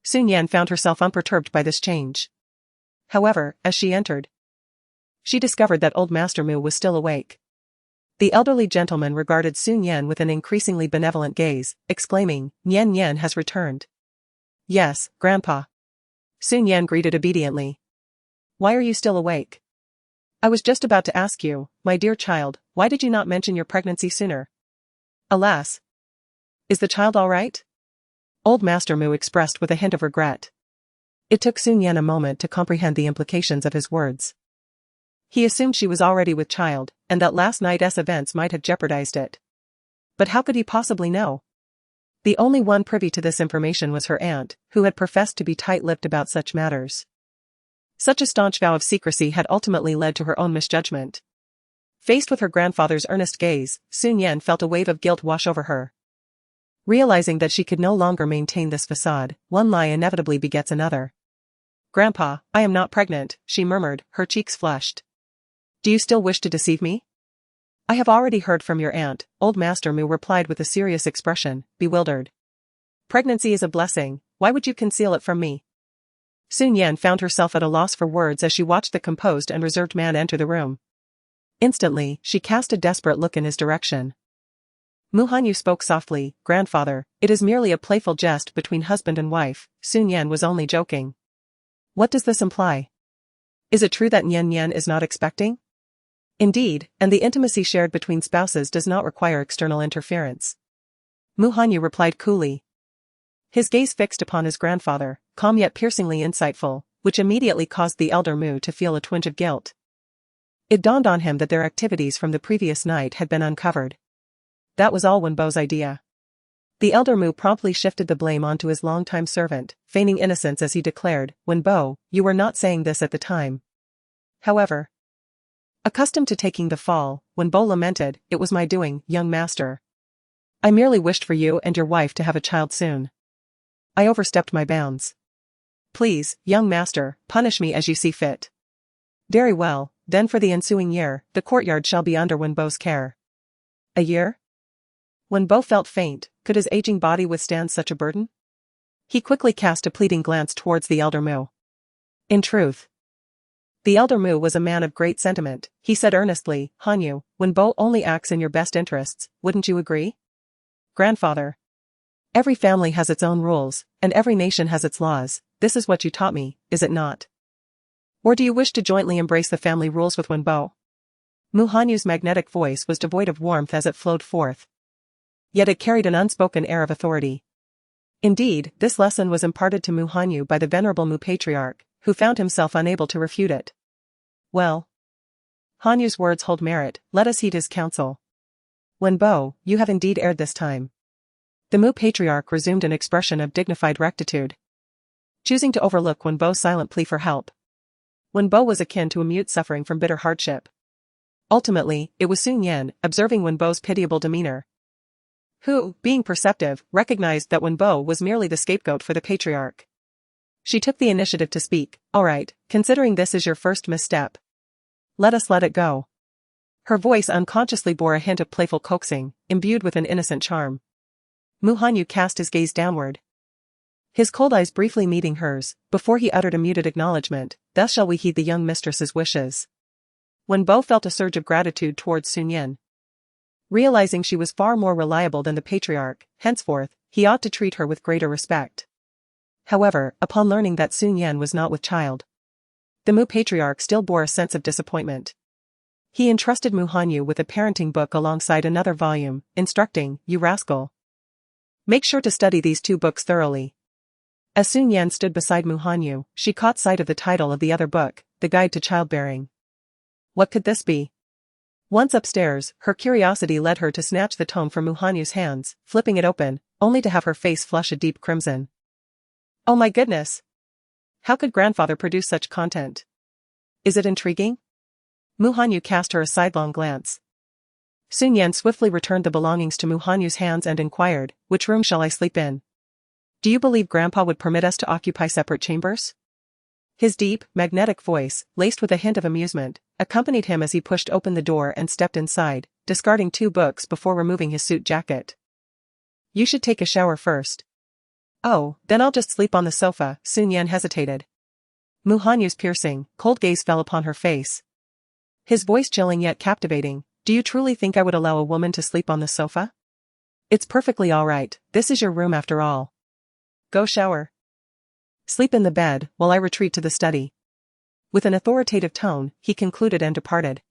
Shi Nian found herself unperturbed by this change. However, as she entered, she discovered that old Master Mu was still awake. The elderly gentleman regarded Shi Nian with an increasingly benevolent gaze, exclaiming, "Nian Nian has returned." "Yes, Grandpa." Shi Nian greeted obediently. "Why are you still awake?" "I was just about to ask you, my dear child, why did you not mention your pregnancy sooner?" "Alas. Is the child all right?" Old Master Mu expressed with a hint of regret. It took Shi Nian a moment to comprehend the implications of his words. He assumed she was already with child, and that last night's events might have jeopardized it. But how could he possibly know? The only one privy to this information was her aunt, who had professed to be tight-lipped about such matters. Such a staunch vow of secrecy had ultimately led to her own misjudgment. Faced with her grandfather's earnest gaze, Shi Nian felt a wave of guilt wash over her. Realizing that she could no longer maintain this facade, one lie inevitably begets another. "Grandpa, I am not pregnant," she murmured, her cheeks flushed. "Do you still wish to deceive me?" "I have already heard from your aunt," old Master Mu replied with a serious expression, bewildered. "Pregnancy is a blessing, why would you conceal it from me?" Shi Nian found herself at a loss for words as she watched the composed and reserved man enter the room. Instantly, she cast a desperate look in his direction. Mu Hanyu spoke softly, "Grandfather, it is merely a playful jest between husband and wife, Shi Nian was only joking." "What does this imply? Is it true that Nian Nian is not expecting?" "Indeed, and the intimacy shared between spouses does not require external interference." Mu Hanyu replied coolly. His gaze fixed upon his grandfather, calm yet piercingly insightful, which immediately caused the elder Mu to feel a twinge of guilt. It dawned on him that their activities from the previous night had been uncovered. That was all Wenbo's idea. The elder Mu promptly shifted the blame onto his longtime servant, feigning innocence as he declared, "Wenbo, you were not saying this at the time." However, accustomed to taking the fall, Wenbo lamented, "It was my doing, young master. I merely wished for you and your wife to have a child soon. I overstepped my bounds. Please, young master, punish me as you see fit." "Very well, then for the ensuing year, the courtyard shall be under Wenbo's care." "A year?" Wenbo felt faint. Could his aging body withstand such a burden? He quickly cast a pleading glance towards the elder Mu. In truth, the elder Mu was a man of great sentiment. He said earnestly, "Hanyu, Wenbo only acts in your best interests, wouldn't you agree?" "Grandfather, every family has its own rules, and every nation has its laws. This is what you taught me, is it not? Or do you wish to jointly embrace the family rules with Wenbo?" Mu Hanyu's magnetic voice was devoid of warmth as it flowed forth. Yet it carried an unspoken air of authority. Indeed, this lesson was imparted to Mu Hanyu by the venerable Mu Patriarch, who found himself unable to refute it. Well, Hanyu's words hold merit, let us heed his counsel. Wenbo, you have indeed erred this time. The Mu Patriarch resumed an expression of dignified rectitude, choosing to overlook Wenbo's silent plea for help. Wenbo was akin to a mute suffering from bitter hardship. Ultimately, it was Shi Nian, observing Wenbo's pitiable demeanor, who, being perceptive, recognized that Wenbo was merely the scapegoat for the patriarch. She took the initiative to speak. "All right, considering this is your first misstep, let us let it go." Her voice unconsciously bore a hint of playful coaxing, imbued with an innocent charm. Mu Hanyu cast his gaze downward, his cold eyes briefly meeting hers, before he uttered a muted acknowledgement, thus shall we heed the young mistress's wishes. Wenbo felt a surge of gratitude towards Shi Nian. Realizing she was far more reliable than the patriarch, henceforth, he ought to treat her with greater respect. However, upon learning that Shi Nian was not with child, the Mu patriarch still bore a sense of disappointment. He entrusted Mu Hanyu with a parenting book alongside another volume, instructing, "You rascal. Make sure to study these 2 books thoroughly." As Shi Nian stood beside Mu Hanyu, she caught sight of the title of the other book, The Guide to Childbearing. What could this be? Once upstairs, her curiosity led her to snatch the tome from Mu Hanyu's hands, flipping it open, only to have her face flush a deep crimson. Oh my goodness! How could grandfather produce such content? Is it intriguing? Mu Hanyu cast her a sidelong glance. Shi Nian swiftly returned the belongings to Mu Hanyu's hands and inquired, "Which room shall I sleep in? Do you believe Grandpa would permit us to occupy separate chambers?" His deep, magnetic voice, laced with a hint of amusement, accompanied him as he pushed open the door and stepped inside, discarding 2 books before removing his suit jacket. "You should take a shower first." "Oh, then I'll just sleep on the sofa," Shi Nian hesitated. Mu Hanyu's piercing, cold gaze fell upon her face. His voice chilling yet captivating. "Do you truly think I would allow a woman to sleep on the sofa? It's perfectly alright, this is your room after all. Go shower. Sleep in the bed, while I retreat to the study." With an authoritative tone, he concluded and departed.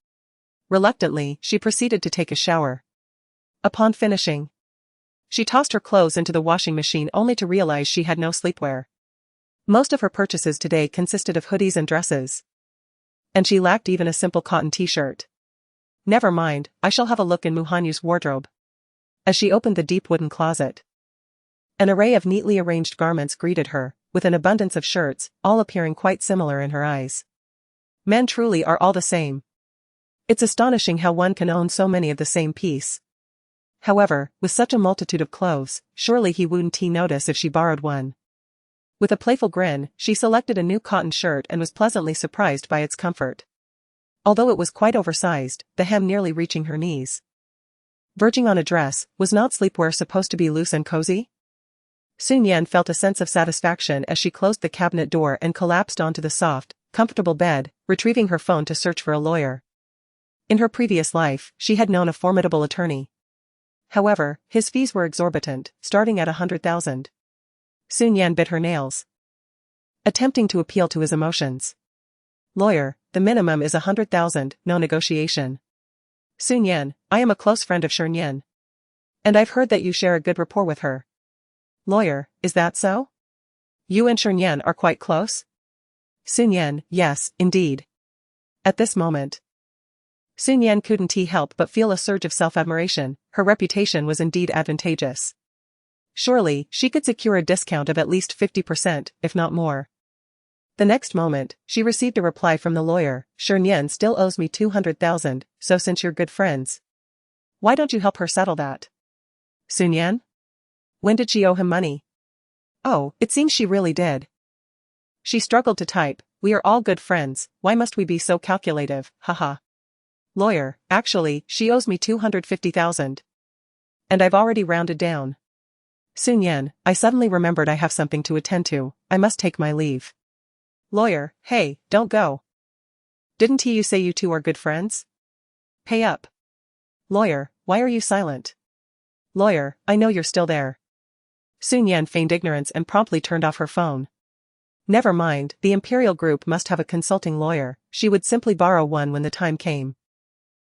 Reluctantly, she proceeded to take a shower. Upon finishing, she tossed her clothes into the washing machine only to realize she had no sleepwear. Most of her purchases today consisted of hoodies and dresses, and she lacked even a simple cotton t-shirt. Never mind, I shall have a look in Mu Hanyu's wardrobe. As she opened the deep wooden closet, an array of neatly arranged garments greeted her, with an abundance of shirts, all appearing quite similar in her eyes. Men truly are all the same. It's astonishing how one can own so many of the same piece. However, with such a multitude of clothes, surely he wouldn't notice if she borrowed one. With a playful grin, she selected a new cotton shirt and was pleasantly surprised by its comfort. Although it was quite oversized, the hem nearly reaching her knees, verging on a dress, was not sleepwear supposed to be loose and cozy? Shi Nian felt a sense of satisfaction as she closed the cabinet door and collapsed onto the soft, comfortable bed, retrieving her phone to search for a lawyer. In her previous life, she had known a formidable attorney. However, his fees were exorbitant, starting at 100,000. Shi Nian bit her nails, attempting to appeal to his emotions. "Lawyer, the minimum is 100,000, no negotiation." "Shi Nian, I am a close friend of Shi Nian, and I've heard that you share a good rapport with her." "Lawyer, is that so? You and Shi Nian are quite close?" Shi Nian, yes, indeed. At this moment, Shi Nian couldn't help but feel a surge of self-admiration. Her reputation was indeed advantageous. Surely, she could secure a discount of at least 50%, if not more. The next moment, she received a reply from the lawyer. "Shi Nian still owes me 200,000, so since you're good friends, why don't you help her settle that?" Shi Nian? When did she owe him money? Oh, it seems she really did. She struggled to type, "We are all good friends, why must we be so calculative, haha." Lawyer, actually, she owes me 250,000. And I've already rounded down. Shi Nian, I suddenly remembered I have something to attend to, I must take my leave. Lawyer, hey, don't go. Didn't you say you two are good friends? Pay up. Lawyer, why are you silent? Lawyer, I know you're still there. Shi Nian feigned ignorance and promptly turned off her phone. Never mind, the Imperial Group must have a consulting lawyer, she would simply borrow one when the time came.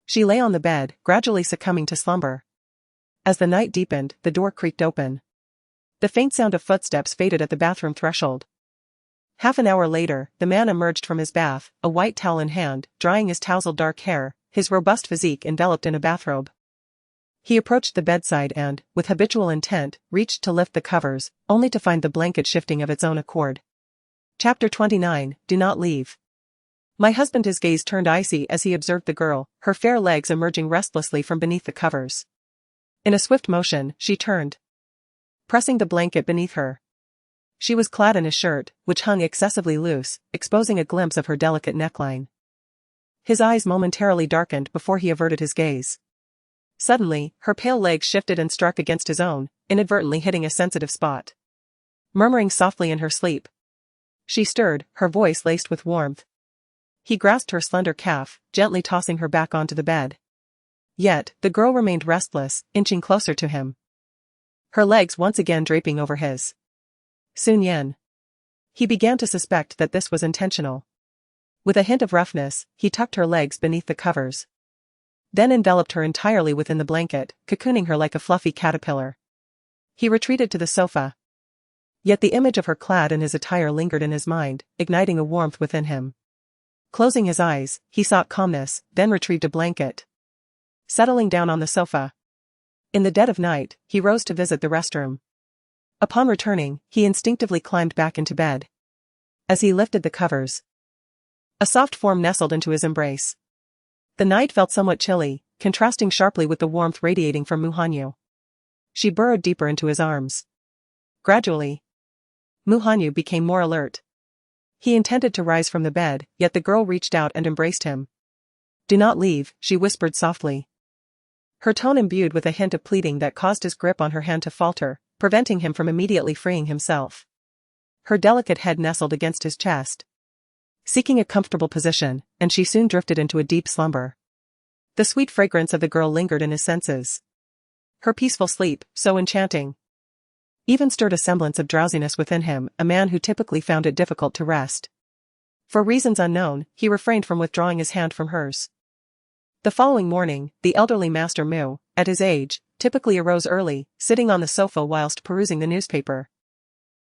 She lay on the bed, gradually succumbing to slumber. As the night deepened, the door creaked open. The faint sound of footsteps faded at the bathroom threshold. Half an hour later, the man emerged from his bath, a white towel in hand, drying his tousled dark hair, his robust physique enveloped in a bathrobe. He approached the bedside and, with habitual intent, reached to lift the covers, only to find the blanket shifting of its own accord. Chapter 29, Do Not Leave. My husband. His gaze turned icy as he observed the girl, her fair legs emerging restlessly from beneath the covers. In a swift motion, she turned, pressing the blanket beneath her. She was clad in a shirt, which hung excessively loose, exposing a glimpse of her delicate neckline. His eyes momentarily darkened before he averted his gaze. Suddenly, her pale legs shifted and struck against his own, inadvertently hitting a sensitive spot. Murmuring softly in her sleep, She stirred, her voice laced with warmth. He grasped her slender calf, gently tossing her back onto the bed. Yet, the girl remained restless, inching closer to him. Her legs once again draping over his. Shi Nian. He began to suspect that this was intentional. With a hint of roughness, he tucked her legs beneath the covers. Then enveloped her entirely within the blanket, cocooning her like a fluffy caterpillar. He retreated to the sofa. Yet the image of her clad in his attire lingered in his mind, igniting a warmth within him. Closing his eyes, he sought calmness, then retrieved a blanket. Settling down on the sofa. In the dead of night, he rose to visit the restroom. Upon returning, he instinctively climbed back into bed. As he lifted the covers, a soft form nestled into his embrace. The night felt somewhat chilly, contrasting sharply with the warmth radiating from Mu Hanyu. She burrowed deeper into his arms. Gradually, Mu Hanyu became more alert. He intended to rise from the bed, yet the girl reached out and embraced him. "Do not leave," she whispered softly. Her tone imbued with a hint of pleading that caused his grip on her hand to falter, preventing him from immediately freeing himself. Her delicate head nestled against his chest, seeking a comfortable position, and she soon drifted into a deep slumber. The sweet fragrance of the girl lingered in his senses. Her peaceful sleep, so enchanting, even stirred a semblance of drowsiness within him, a man who typically found it difficult to rest. For reasons unknown, he refrained from withdrawing his hand from hers. The following morning, the elderly Master Mu, at his age, typically arose early, sitting on the sofa whilst perusing the newspaper.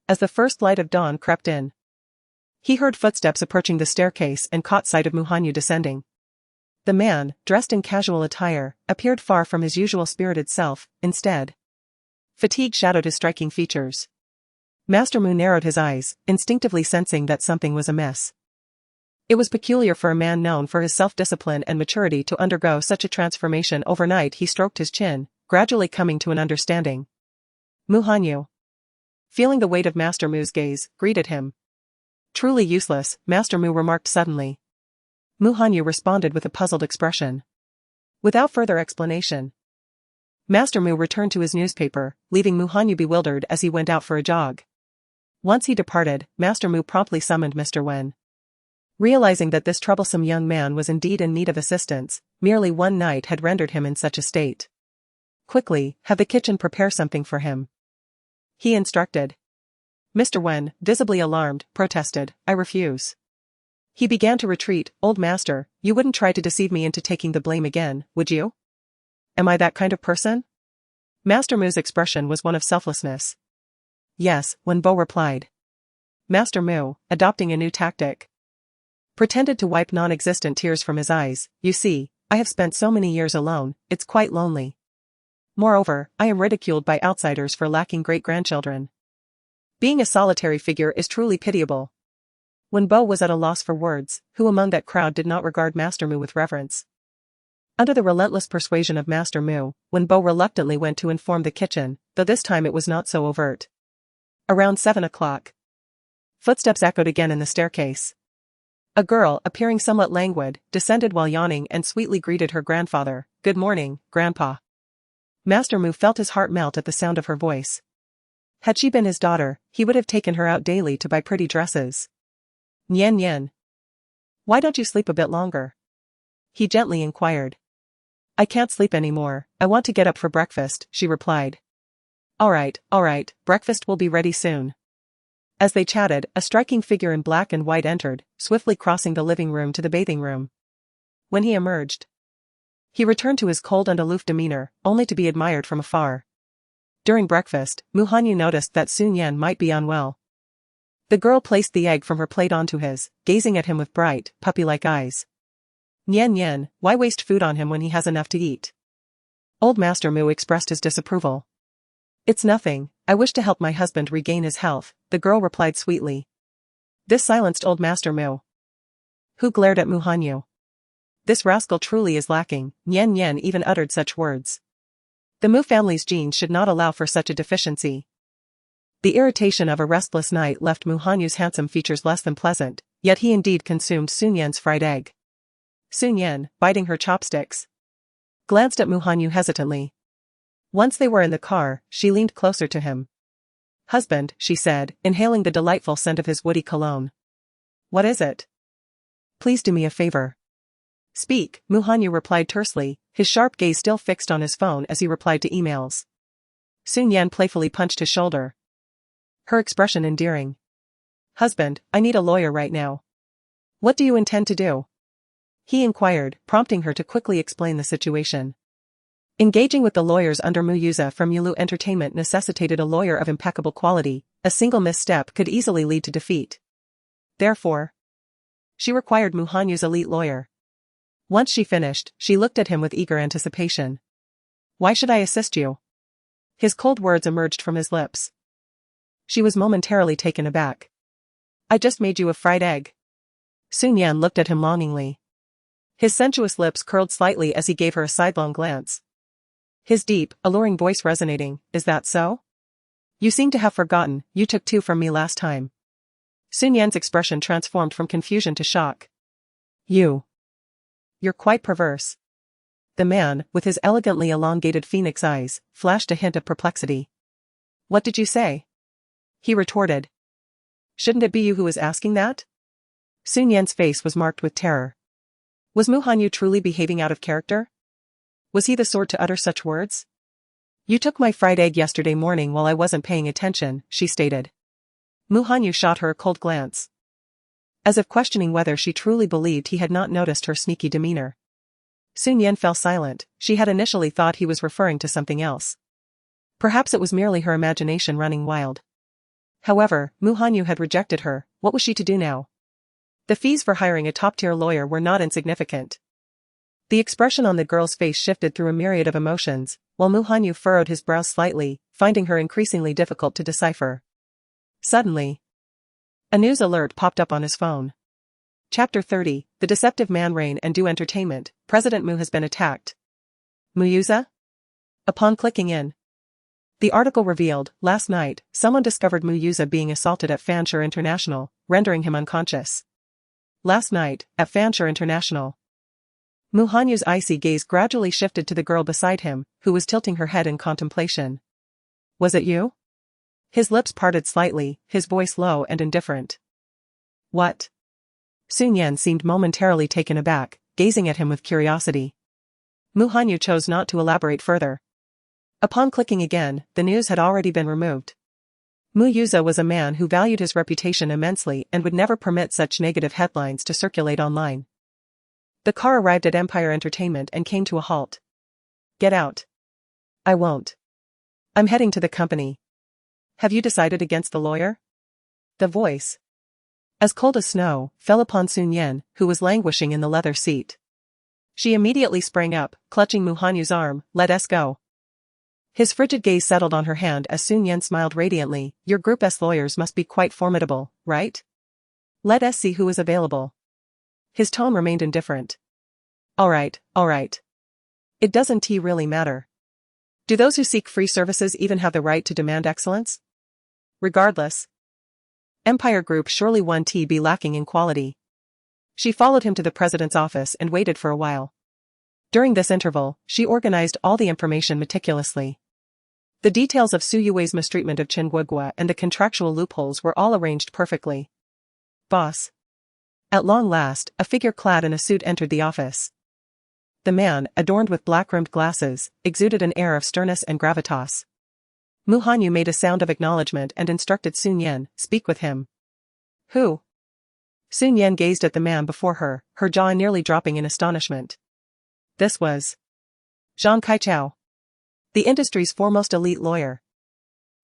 As the first light of dawn crept in, he heard footsteps approaching the staircase and caught sight of Mu Hanyu descending. The man, dressed in casual attire, appeared far from his usual spirited self. Instead, fatigue shadowed his striking features. Master Mu narrowed his eyes, instinctively sensing that something was amiss. It was peculiar for a man known for his self-discipline and maturity to undergo such a transformation overnight. He stroked his chin, gradually coming to an understanding. Mu Hanyu, feeling the weight of Master Mu's gaze, greeted him. "Truly useless," Master Mu remarked suddenly. Mu Hanyu responded with a puzzled expression. Without further explanation, Master Mu returned to his newspaper, leaving Mu Hanyu bewildered as he went out for a jog. Once he departed, Master Mu promptly summoned Mr. Wen. Realizing that this troublesome young man was indeed in need of assistance, merely one night had rendered him in such a state. "Quickly, have the kitchen prepare something for him," he instructed. Mr. Wen, visibly alarmed, protested, "I refuse." He began to retreat. "Old master, you wouldn't try to deceive me into taking the blame again, would you? Am I that kind of person?" Master Mu's expression was one of selflessness. "Yes," Wen Bo replied. Master Mu, adopting a new tactic, pretended to wipe non-existent tears from his eyes. "You see, I have spent so many years alone, it's quite lonely. Moreover, I am ridiculed by outsiders for lacking great-grandchildren. Being a solitary figure is truly pitiable." Wen Bo was at a loss for words. Who among that crowd did not regard Master Mu with reverence? Under the relentless persuasion of Master Mu, Wen Bo reluctantly went to inform the kitchen, though this time it was not so overt. Around 7 o'clock, footsteps echoed again in the staircase. A girl, appearing somewhat languid, descended while yawning and sweetly greeted her grandfather. "Good morning, Grandpa." Master Mu felt his heart melt at the sound of her voice. Had she been his daughter, he would have taken her out daily to buy pretty dresses. "Nian Nian, why don't you sleep a bit longer?" he gently inquired. "I can't sleep anymore, I want to get up for breakfast," she replied. All right, breakfast will be ready soon." As they chatted, a striking figure in black and white entered, swiftly crossing the living room to the bathing room. When he emerged, he returned to his cold and aloof demeanor, only to be admired from afar. During breakfast, Mu Hanyu noticed that Shi Nian might be unwell. The girl placed the egg from her plate onto his, gazing at him with bright, puppy-like eyes. "Nian Nian, why waste food on him when he has enough to eat?" Old Master Mu expressed his disapproval. "It's nothing, I wish to help my husband regain his health," the girl replied sweetly. This silenced Old Master Mu, who glared at Mu Hanyu. "This rascal truly is lacking." Nian Nian even uttered such words. The Mu family's genes should not allow for such a deficiency. The irritation of a restless night left Mu Hanyu's handsome features less than pleasant, yet he indeed consumed Shi Nian's fried egg. Shi Nian, biting her chopsticks, glanced at Mu Hanyu hesitantly. Once they were in the car, she leaned closer to him. Husband, she said, inhaling the delightful scent of his woody cologne. What is it? Please do me a favor. Speak, Mu Hanyu replied tersely, his sharp gaze still fixed on his phone as he replied to emails. Sun Yan playfully punched his shoulder, her expression endearing. Husband, I need a lawyer right now. What do you intend to do? He inquired, prompting her to quickly explain the situation. Engaging with the lawyers under Mu Yuza from Yulu Entertainment necessitated a lawyer of impeccable quality. A single misstep could easily lead to defeat. Therefore, she required Mu Hanyu's elite lawyer. Once she finished, she looked at him with eager anticipation. Why should I assist you? His cold words emerged from his lips. She was momentarily taken aback. I just made you a fried egg. Sun Yan looked at him longingly. His sensuous lips curled slightly as he gave her a sidelong glance. His deep, alluring voice resonating, is that so? You seem to have forgotten, you took 2 from me last time. Sun Yan's expression transformed from confusion to shock. You're quite perverse. The man, with his elegantly elongated phoenix eyes, flashed a hint of perplexity. What did you say? He retorted. Shouldn't it be you who is asking that? Sun Yan's face was marked with terror. Was Mu Hanyu truly behaving out of character? Was he the sort to utter such words? You took my fried egg yesterday morning while I wasn't paying attention, she stated. Mu Hanyu shot her a cold glance, as if questioning whether she truly believed he had not noticed her sneaky demeanor. Sun Yan fell silent. She had initially thought he was referring to something else. Perhaps it was merely her imagination running wild. However, Mu Hanyu had rejected her. What was she to do now? The fees for hiring a top-tier lawyer were not insignificant. The expression on the girl's face shifted through a myriad of emotions, while Mu Hanyu furrowed his brows slightly, finding her increasingly difficult to decipher. Suddenly, a news alert popped up on his phone. Chapter 30, The Deceptive Man Rain and Do Entertainment, President Mu has been attacked. Mu Yuza? Upon clicking in, the article revealed, last night, someone discovered Mu Yuza being assaulted at Fanshur International, rendering him unconscious. Last night, at Fanshur International. Mu Hanyu's icy gaze gradually shifted to the girl beside him, who was tilting her head in contemplation. Was it you? His lips parted slightly, his voice low and indifferent. What? Sun Yan seemed momentarily taken aback, gazing at him with curiosity. Mu Hanyu chose not to elaborate further. Upon clicking again, the news had already been removed. Mu Yuza was a man who valued his reputation immensely and would never permit such negative headlines to circulate online. The car arrived at Empire Entertainment and came to a halt. Get out. I won't. I'm heading to the company. Have you decided against the lawyer? The voice, as cold as snow, fell upon Sun Yan, who was languishing in the leather seat. She immediately sprang up, clutching Mu Hanyu's arm. Let us go. His frigid gaze settled on her hand as Sun Yan smiled radiantly. Your Group S lawyers must be quite formidable, right? Let us see who is available. His tone remained indifferent. All right. It doesn't really matter. Do those who seek free services even have the right to demand excellence? Regardless, Empire Group surely won't be lacking in quality. She followed him to the president's office and waited for a while. During this interval, she organized all the information meticulously. The details of Su Yue's mistreatment of Chen Guogua and the contractual loopholes were all arranged perfectly. Boss. At long last, a figure clad in a suit entered the office. The man, adorned with black-rimmed glasses, exuded an air of sternness and gravitas. Mu Hanyu made a sound of acknowledgement and instructed Sun Yan, speak with him. Who? Sun Yan gazed at the man before her, her jaw nearly dropping in astonishment. This was Zhang Kaichao, the industry's foremost elite lawyer.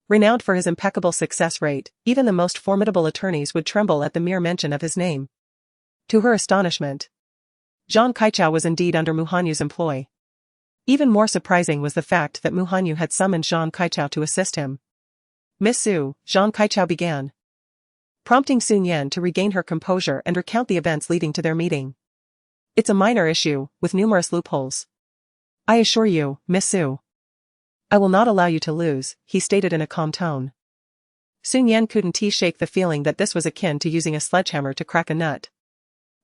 Renowned for his impeccable success rate, even the most formidable attorneys would tremble at the mere mention of his name. To her astonishment, Zhang Kaichao was indeed under Mu Hanyu's employ. Even more surprising was the fact that Mu Hanyu had summoned Zhang Kaichao to assist him. Miss Su, Zhang Kaichao began, prompting Sun Yan to regain her composure and recount the events leading to their meeting. It's a minor issue, with numerous loopholes. I assure you, Miss Su, I will not allow you to lose, he stated in a calm tone. Sun Yan couldn't shake the feeling that this was akin to using a sledgehammer to crack a nut.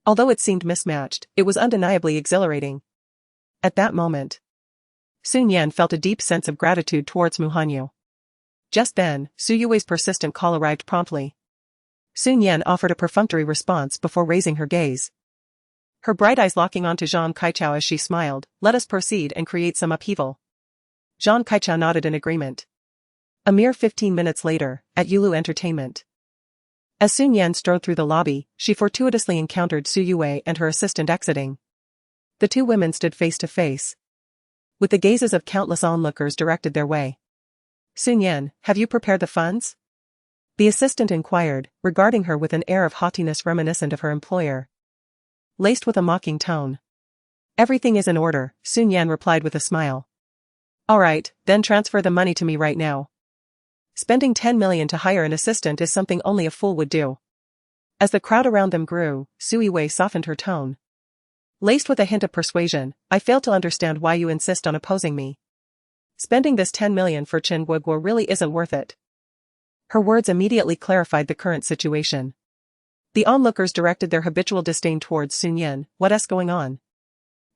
Although it seemed mismatched, it was undeniably exhilarating. At that moment, Sun Yan felt a deep sense of gratitude towards Mu Hanyu. Just then, Su Yui's persistent call arrived promptly. Shi Nian offered a perfunctory response before raising her gaze. Her bright eyes locking onto Zhang Kaichao as she smiled. Let us proceed and create some upheaval. Zhang Kaichao nodded in agreement. A mere 15 minutes later, at Yulu Entertainment. As Shi Nian strode through the lobby, she fortuitously encountered Su Yue and her assistant exiting. The two women stood face to face, with the gazes of countless onlookers directed their way. Shi Nian, have you prepared the funds? The assistant inquired, regarding her with an air of haughtiness reminiscent of her employer, laced with a mocking tone. Everything is in order, Shi Nian replied with a smile. All right, then transfer the money to me right now. Spending 10 million to hire an assistant is something only a fool would do. As the crowd around them grew, Su Yue softened her tone, laced with a hint of persuasion. I fail to understand why you insist on opposing me. Spending this 10 million for Chen Guoguo really isn't worth it. Her words immediately clarified the current situation. The onlookers directed their habitual disdain towards Shi Nian. What's going on?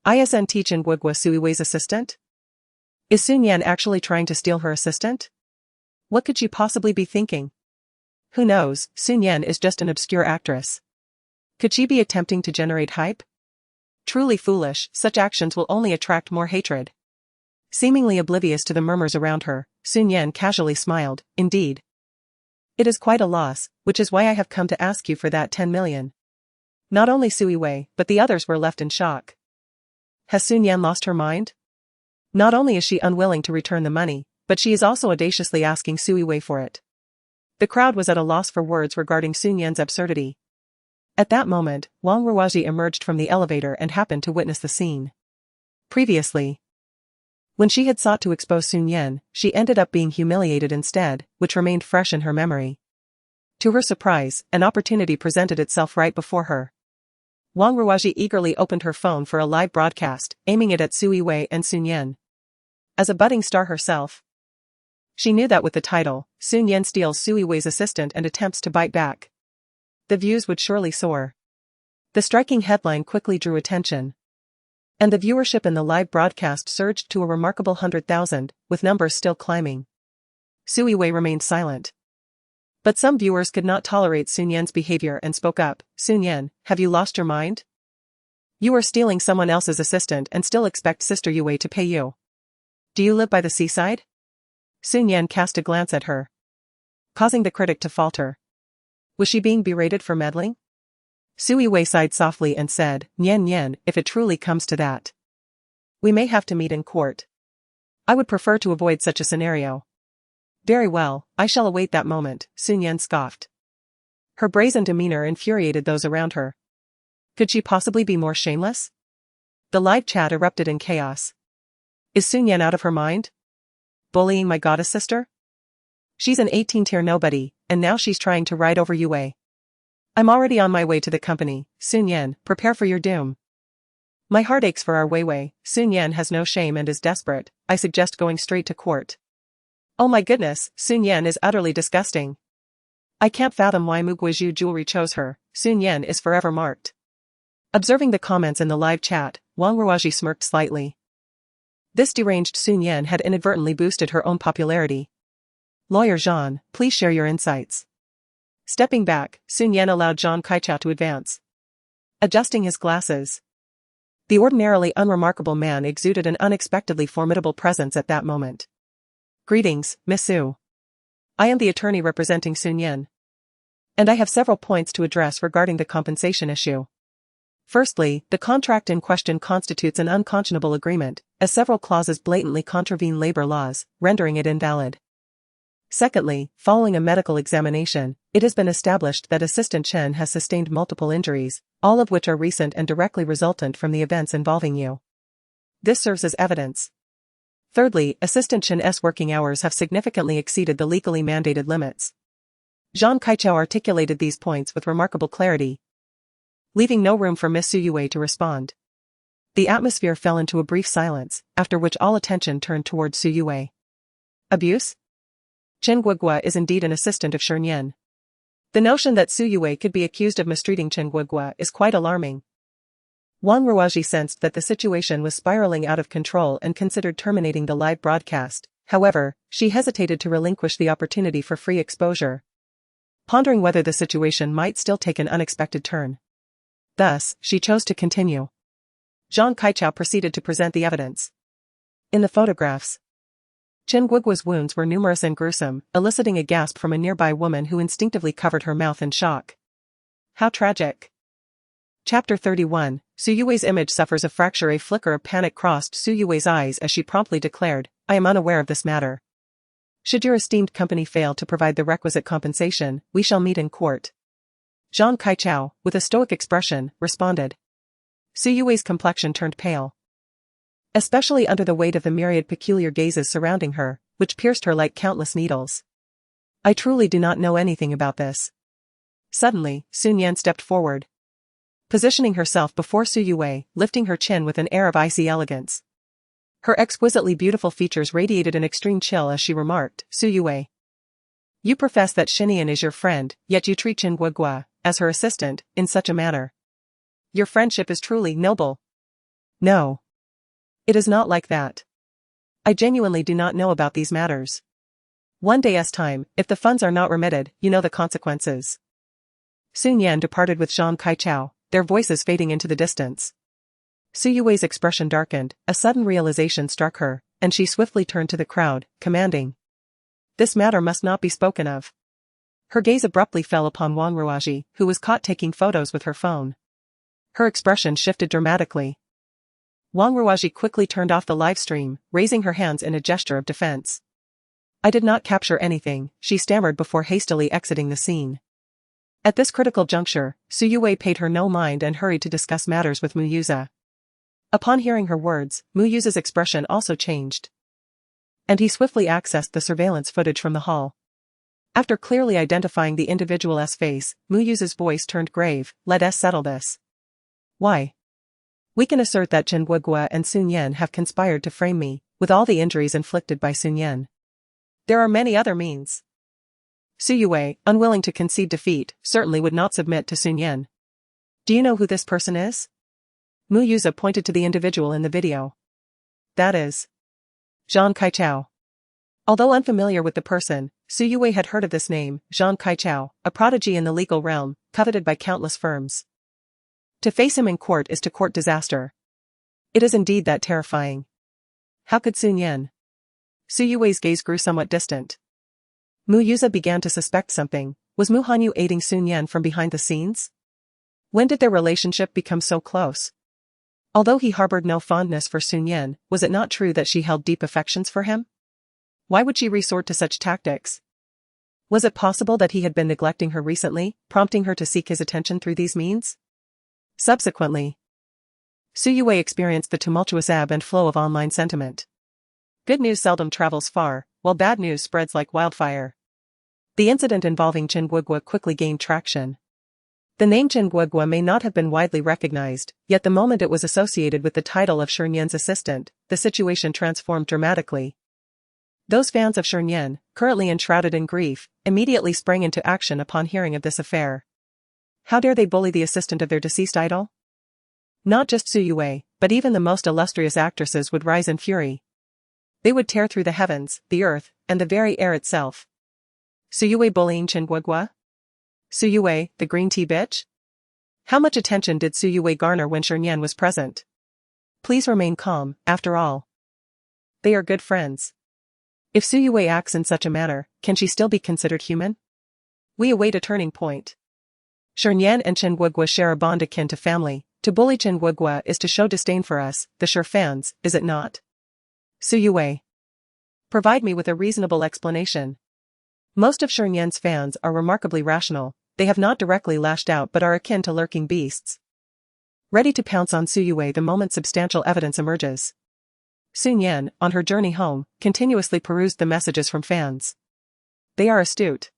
Isn't Chen Guoguo Su Yui's assistant? Is Shi Nian actually trying to steal her assistant? What could she possibly be thinking? Who knows, Shi Nian is just an obscure actress. Could she be attempting to generate hype? Truly foolish, such actions will only attract more hatred. Seemingly oblivious to the murmurs around her, Shi Nian casually smiled. Indeed. It is quite a loss, which is why I have come to ask you for that 10 million. Not only Su Yue, but the others were left in shock. Has Shi Nian lost her mind? Not only is she unwilling to return the money, but she is also audaciously asking Su Yue for it. The crowd was at a loss for words regarding Shi Nian's absurdity. At that moment, Wang Ruoji emerged from the elevator and happened to witness the scene. Previously, when she had sought to expose Shi Nian, she ended up being humiliated instead, which remained fresh in her memory. To her surprise, an opportunity presented itself right before her. Wang Ruoji eagerly opened her phone for a live broadcast, aiming it at Su Yue and Shi Nian. As a budding star herself, she knew that with the title, Shi Nian steals Su Yue's assistant and attempts to bite back, the views would surely soar. The striking headline quickly drew attention, and the viewership in the live broadcast surged to a remarkable 100,000, with numbers still climbing. Su Yue remained silent. But some viewers could not tolerate Shi Nian's behavior and spoke up. Shi Nian, have you lost your mind? You are stealing someone else's assistant and still expect Sister Yue to pay you. Do you live by the seaside? Shi Nian cast a glance at her, causing the critic to falter. Was she being berated for meddling? Su Yue sighed softly and said, Nian Nian, if it truly comes to that, we may have to meet in court. I would prefer to avoid such a scenario. Very well, I shall await that moment, Shi Nian scoffed. Her brazen demeanor infuriated those around her. Could she possibly be more shameless? The live chat erupted in chaos. Is Shi Nian out of her mind? Bullying my goddess sister? She's an 18-tier nobody, and now she's trying to ride over Yue. I'm already on my way to the company. Shi Nian, prepare for your doom. My heart aches for our Weiwei. Shi Nian has no shame and is desperate. I suggest going straight to court. Oh my goodness, Shi Nian is utterly disgusting. I can't fathom why Muguizhu Jewelry chose her. Shi Nian is forever marked. Observing the comments in the live chat, Wang Ruoji smirked slightly. This deranged Shi Nian had inadvertently boosted her own popularity. Lawyer Zhang, please share your insights. Stepping back, Shi Nian allowed Zhang Kaichao to advance. Adjusting his glasses, the ordinarily unremarkable man exuded an unexpectedly formidable presence at that moment. Greetings, Miss Su. I am the attorney representing Shi Nian, and I have several points to address regarding the compensation issue. Firstly, the contract in question constitutes an unconscionable agreement, as several clauses blatantly contravene labor laws, rendering it invalid. Secondly, following a medical examination, it has been established that Assistant Chen has sustained multiple injuries, all of which are recent and directly resultant from the events involving you. This serves as evidence. Thirdly, Assistant Chen's working hours have significantly exceeded the legally mandated limits. Zhang Kaichao articulated these points with remarkable clarity, leaving no room for Miss Su Yue to respond. The atmosphere fell into a brief silence, after which all attention turned towards Su Yue. Abuse? Chen Guoguo is indeed an assistant of Shi Nian. The notion that Su Yue could be accused of mistreating Chen Guoguo is quite alarming. Wang Ruoji sensed that the situation was spiraling out of control and considered terminating the live broadcast. However, she hesitated to relinquish the opportunity for free exposure, pondering whether the situation might still take an unexpected turn. Thus, she chose to continue. Zhang Kaichao proceeded to present the evidence. In the photographs, Chen Guoguo's wounds were numerous and gruesome, eliciting a gasp from a nearby woman who instinctively covered her mouth in shock. How tragic. Chapter 31, Su Yue's image suffers a fracture. A flicker of panic crossed Su Yue's eyes as she promptly declared, I am unaware of this matter. Should your esteemed company fail to provide the requisite compensation, we shall meet in court. Zhang Kaichao, with a stoic expression, responded. Su Yue's complexion turned pale, especially under the weight of the myriad peculiar gazes surrounding her, which pierced her like countless needles. I truly do not know anything about this. Suddenly, Su Nian stepped forward, positioning herself before Su Yue, lifting her chin with an air of icy elegance. Her exquisitely beautiful features radiated an extreme chill as she remarked, Su Yue, you profess that Shi Nian is your friend, yet you treat Chen Guoguo, as her assistant, in such a manner. Your friendship is truly noble. No. It is not like that. I genuinely do not know about these matters. One day's time, if the funds are not remitted, you know the consequences. Su Nian departed with Zhang Kaichao, their voices fading into the distance. Su Yue's expression darkened, a sudden realization struck her, and she swiftly turned to the crowd, commanding. This matter must not be spoken of. Her gaze abruptly fell upon Wang Ruaji, who was caught taking photos with her phone. Her expression shifted dramatically. Wang Ruaji quickly turned off the live stream, raising her hands in a gesture of defense. I did not capture anything, she stammered before hastily exiting the scene. At this critical juncture, Su Yue paid her no mind and hurried to discuss matters with Mu Yuze. Upon hearing her words, Mu Yuze's expression also changed, and he swiftly accessed the surveillance footage from the hall. After clearly identifying the individual's face, Mu Yuze's voice turned grave. Let us settle this. Why? We can assert that Chen Guoguo and Su Nian have conspired to frame me, with all the injuries inflicted by Su Nian. There are many other means. Su Yue, unwilling to concede defeat, certainly would not submit to Su Nian. Do you know who this person is? Mu Yuze pointed to the individual in the video. That is Zhang Kaichao. Although unfamiliar with the person, Su Yue had heard of this name, Zhang Kaichao, a prodigy in the legal realm, coveted by countless firms. To face him in court is to court disaster. It is indeed that terrifying. How could Su Nian? Su Yue's gaze grew somewhat distant. Mu Yuze began to suspect something. Was Mu Hanyu aiding Su Nian from behind the scenes? When did their relationship become so close? Although he harbored no fondness for Su Nian, was it not true that she held deep affections for him? Why would she resort to such tactics? Was it possible that he had been neglecting her recently, prompting her to seek his attention through these means? Subsequently, Su Yue experienced the tumultuous ebb and flow of online sentiment. Good news seldom travels far, while bad news spreads like wildfire. The incident involving Chen Guoguo quickly gained traction. The name Chen Guoguo may not have been widely recognized, yet the moment it was associated with the title of Shi Nian's assistant, the situation transformed dramatically. Those fans of Shi Nian, currently enshrouded in grief, immediately sprang into action upon hearing of this affair. How dare they bully the assistant of their deceased idol? Not just Su Yue, but even the most illustrious actresses would rise in fury. They would tear through the heavens, the earth, and the very air itself. Su Yue bullying Chen Guoguo? Su Yue, the green tea bitch? How much attention did Su Yue garner when Shi Nian was present? Please remain calm, after all. They are good friends. If Su Yue acts in such a manner, can she still be considered human? We await a turning point. Shi Nian and Chen Guoguo share a bond akin to family. To bully Chen Guoguo is to show disdain for us, the Shi fans, is it not? Su Yue, provide me with a reasonable explanation. Most of Shi Nian's fans are remarkably rational. They have not directly lashed out but are akin to lurking beasts, ready to pounce on Su Yue the moment substantial evidence emerges. Su Nian, on her journey home, continuously perused the messages from fans. They are astute,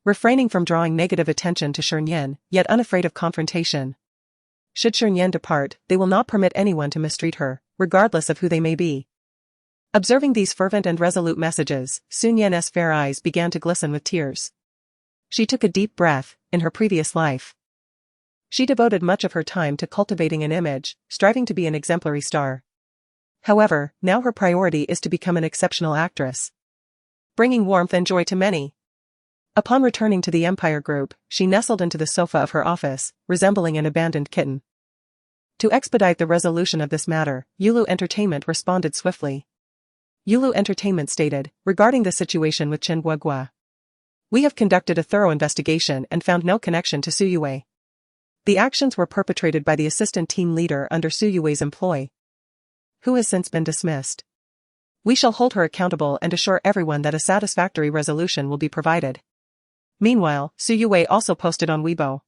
refraining from drawing negative attention to Shi Nian, yet unafraid of confrontation. Should Shi Nian depart, they will not permit anyone to mistreat her, regardless of who they may be. Observing these fervent and resolute messages, Su Nian's fair eyes began to glisten with tears. She took a deep breath. In her previous life, she devoted much of her time to cultivating an image, striving to be an exemplary star. However, now her priority is to become an exceptional actress, bringing warmth and joy to many. Upon returning to the Empire Group, she nestled into the sofa of her office, resembling an abandoned kitten. To expedite the resolution of this matter, Yulu Entertainment responded swiftly. Yulu Entertainment stated, regarding the situation with Chen Guogua. We have conducted a thorough investigation and found no connection to Su Yue. The actions were perpetrated by the assistant team leader under Su Yue's employ, who has since been dismissed. We shall hold her accountable and assure everyone that a satisfactory resolution will be provided. Meanwhile, Su Yue also posted on Weibo.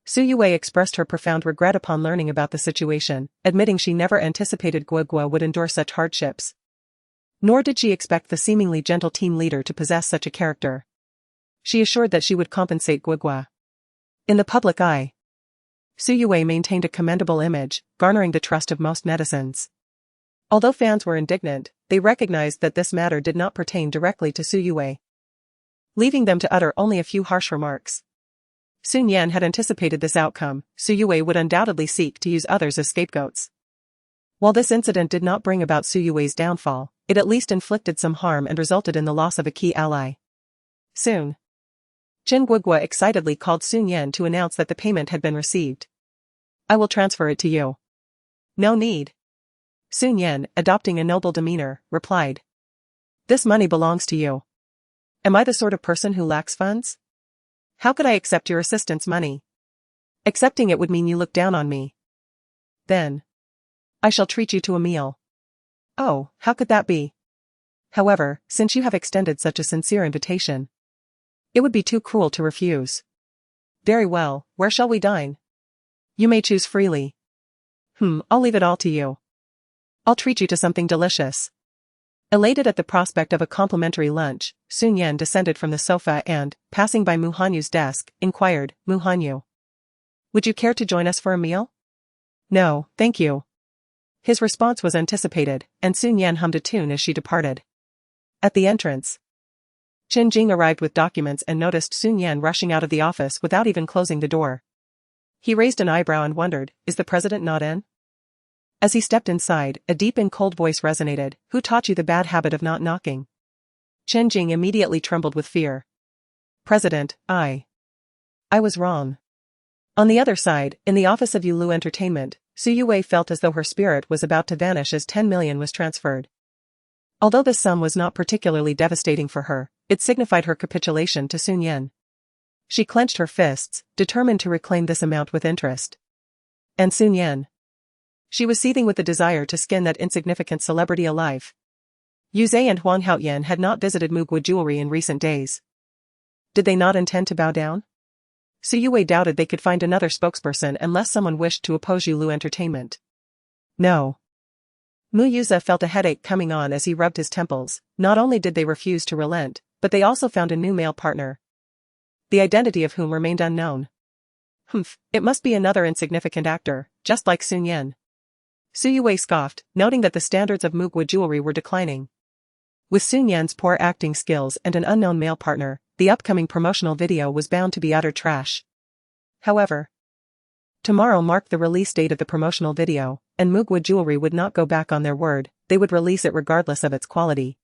Su Yue expressed her profound regret upon learning about the situation, admitting she never anticipated Guogua would endure such hardships. Nor did she expect the seemingly gentle team leader to possess such a character. She assured that she would compensate Guogua. In the public eye, Su Yue maintained a commendable image, garnering the trust of most netizens. Although fans were indignant, they recognized that this matter did not pertain directly to Su Yue, leaving them to utter only a few harsh remarks. Shi Nian had anticipated this outcome. Su Yue would undoubtedly seek to use others as scapegoats. While this incident did not bring about Su Yue's downfall, it at least inflicted some harm and resulted in the loss of a key ally. Soon, Chen Guogua excitedly called Su Nian to announce that the payment had been received. I will transfer it to you. No need. Su Nian, adopting a noble demeanor, replied. This money belongs to you. Am I the sort of person who lacks funds? How could I accept your assistant's money? Accepting it would mean you look down on me. Then, I shall treat you to a meal. Oh, how could that be? However, since you have extended such a sincere invitation, it would be too cruel to refuse. Very well, where shall we dine? You may choose freely. I'll leave it all to you. I'll treat you to something delicious. Elated at the prospect of a complimentary lunch, Su Nian descended from the sofa and, passing by Mu Hanyu's desk, inquired, Mu Hanyu, would you care to join us for a meal? No, thank you. His response was anticipated, and Su Nian hummed a tune as she departed. At the entrance, Chen Jing arrived with documents and noticed Su Nian rushing out of the office without even closing the door. He raised an eyebrow and wondered, is the president not in? As he stepped inside, a deep and cold voice resonated, who taught you the bad habit of not knocking? Chen Jing immediately trembled with fear. President, I was wrong. On the other side, in the office of Yulu Entertainment, Su Yue felt as though her spirit was about to vanish as 10 million was transferred. Although this sum was not particularly devastating for her, it signified her capitulation to Su Nian. She clenched her fists, determined to reclaim this amount with interest. And Su Nian. She was seething with the desire to skin that insignificant celebrity alive. Yu Zhe and Huang Haoyan had not visited Mugwa Jewelry in recent days. Did they not intend to bow down? Su Yue doubted they could find another spokesperson unless someone wished to oppose Yulu Entertainment. No. Mu Yuza felt a headache coming on as he rubbed his temples. Not only did they refuse to relent, but they also found a new male partner, the identity of whom remained unknown. It must be another insignificant actor, just like Su Nian. Su Yue scoffed, noting that the standards of Mugwa Jewelry were declining. With Su Nian's poor acting skills and an unknown male partner, the upcoming promotional video was bound to be utter trash. However, tomorrow marked the release date of the promotional video, and Mugwa Jewelry would not go back on their word. They would release it regardless of its quality.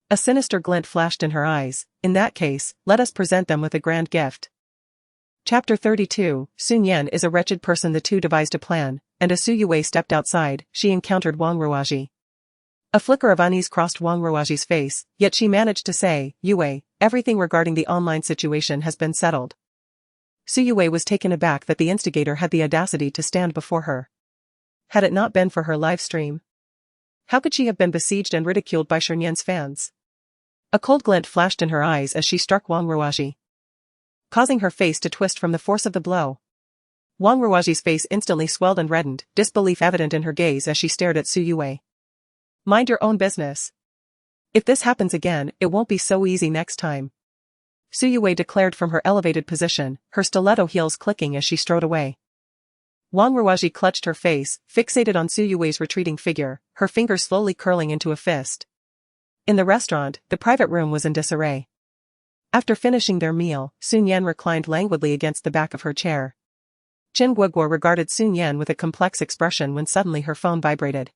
A sinister glint flashed in her eyes. In that case, let us present them with a grand gift. Chapter 32, Su Nian is a wretched person. The two devised a plan, and as Su Yue stepped outside, she encountered Wang Ruoji. A flicker of unease crossed Wang Ruoji's face, yet she managed to say, Yue, everything regarding the online situation has been settled. Su Yue was taken aback that the instigator had the audacity to stand before her. Had it not been for her live stream, how could she have been besieged and ridiculed by Shi Nian's fans? A cold glint flashed in her eyes as she struck Wang Ruoji, causing her face to twist from the force of the blow. Wang Ruoji's face instantly swelled and reddened, disbelief evident in her gaze as she stared at Su Yue. Mind your own business. If this happens again, it won't be so easy next time. Su Yue declared from her elevated position, her stiletto heels clicking as she strode away. Wang Ruoji clutched her face, fixated on Su Yue's retreating figure, her fingers slowly curling into a fist. In the restaurant, the private room was in disarray. After finishing their meal, Su Nian reclined languidly against the back of her chair. Chen Guogua regarded Su Nian with a complex expression when suddenly her phone vibrated.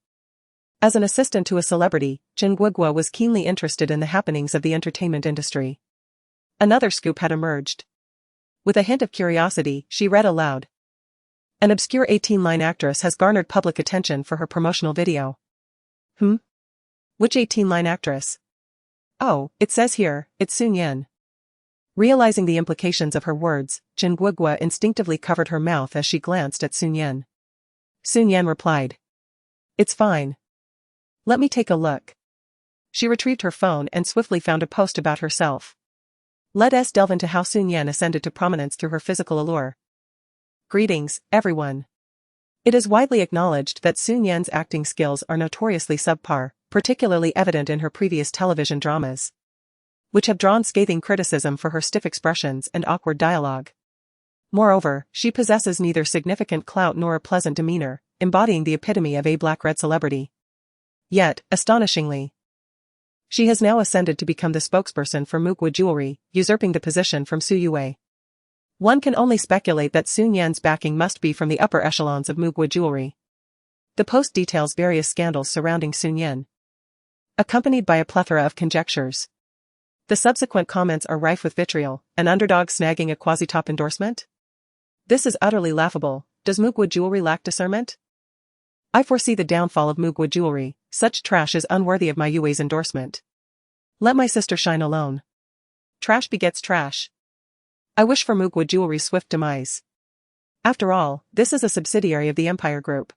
As an assistant to a celebrity, Jin Guogua was keenly interested in the happenings of the entertainment industry. Another scoop had emerged. With a hint of curiosity, she read aloud. An obscure 18-line actress has garnered public attention for her promotional video. Which 18-line actress? Oh, it says here, it's Shi Nian. Realizing the implications of her words, Jin Guogua instinctively covered her mouth as she glanced at Shi Nian. Shi Nian replied. It's fine. Let me take a look. She retrieved her phone and swiftly found a post about herself. Let us delve into how Shi Nian ascended to prominence through her physical allure. Greetings, everyone. It is widely acknowledged that Shi Nian's acting skills are notoriously subpar, particularly evident in her previous television dramas, which have drawn scathing criticism for her stiff expressions and awkward dialogue. Moreover, she possesses neither significant clout nor a pleasant demeanor, embodying the epitome of a black-red celebrity. Yet, astonishingly, she has now ascended to become the spokesperson for Mugwa Jewelry, usurping the position from Su Yue. One can only speculate that Shi Nian's backing must be from the upper echelons of Mugwa Jewelry. The post details various scandals surrounding Shi Nian, accompanied by a plethora of conjectures. The subsequent comments are rife with vitriol, an underdog snagging a quasi-top endorsement? This is utterly laughable. Does Mugwa Jewelry lack discernment? I foresee the downfall of Mugwa Jewelry. Such trash is unworthy of my Yue's endorsement. Let my sister shine alone. Trash begets trash. I wish for Mugwa Jewelry's swift demise. After all, this is a subsidiary of the Empire Group.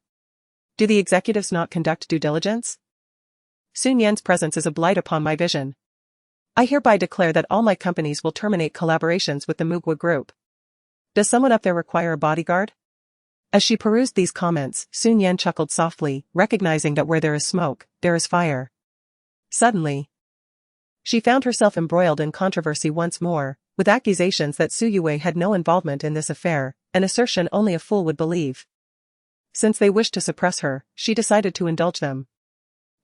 Do the executives not conduct due diligence? Shi Nian's presence is a blight upon my vision. I hereby declare that all my companies will terminate collaborations with the Mugwa Group. Does someone up there require a bodyguard? As she perused these comments, Shi Nian chuckled softly, recognizing that where there is smoke, there is fire. Suddenly, she found herself embroiled in controversy once more, with accusations that Su Yue had no involvement in this affair, an assertion only a fool would believe. Since they wished to suppress her, she decided to indulge them.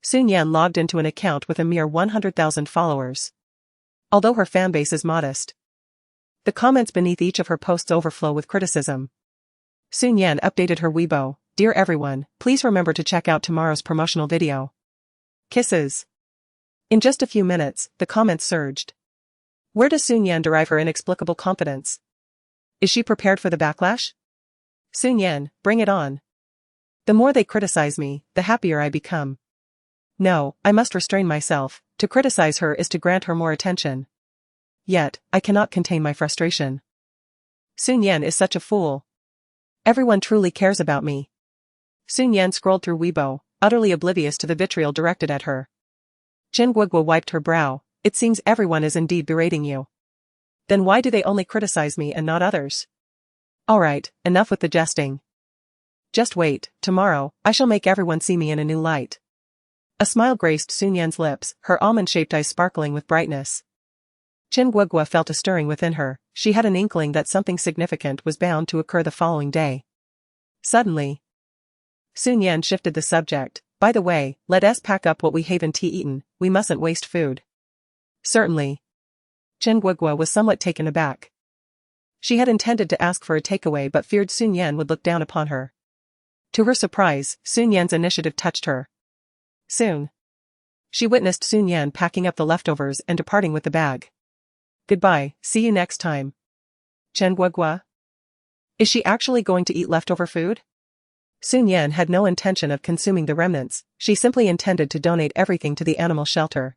Shi Nian logged into an account with a mere 100,000 followers. Although her fanbase is modest, the comments beneath each of her posts overflow with criticism. Shi Nian updated her Weibo. Dear everyone, please remember to check out tomorrow's promotional video. Kisses. In just a few minutes, the comments surged. Where does Shi Nian derive her inexplicable confidence? Is she prepared for the backlash? Shi Nian, bring it on. The more they criticize me, the happier I become. No, I must restrain myself. To criticize her is to grant her more attention. Yet, I cannot contain my frustration. Shi Nian is such a fool. Everyone truly cares about me. Shi Nian scrolled through Weibo, utterly oblivious to the vitriol directed at her. Jin Guogua wiped her brow. It seems everyone is indeed berating you. Then why do they only criticize me and not others? Alright, enough with the jesting. Just wait, tomorrow, I shall make everyone see me in a new light. A smile graced Shi Nian's lips, her almond-shaped eyes sparkling with brightness. Jin Guogua felt a stirring within her. She had an inkling that something significant was bound to occur the following day. Suddenly, Shi Nian shifted the subject. By the way, let us pack up what we haven't eaten, we mustn't waste food. Certainly. Jin Guogua was somewhat taken aback. She had intended to ask for a takeaway but feared Shi Nian would look down upon her. To her surprise, Shi Nian's initiative touched her. Soon, she witnessed Shi Nian packing up the leftovers and departing with the bag. Goodbye, see you next time. Jin Guogua? Is she actually going to eat leftover food? Shi Nian had no intention of consuming the remnants, she simply intended to donate everything to the animal shelter.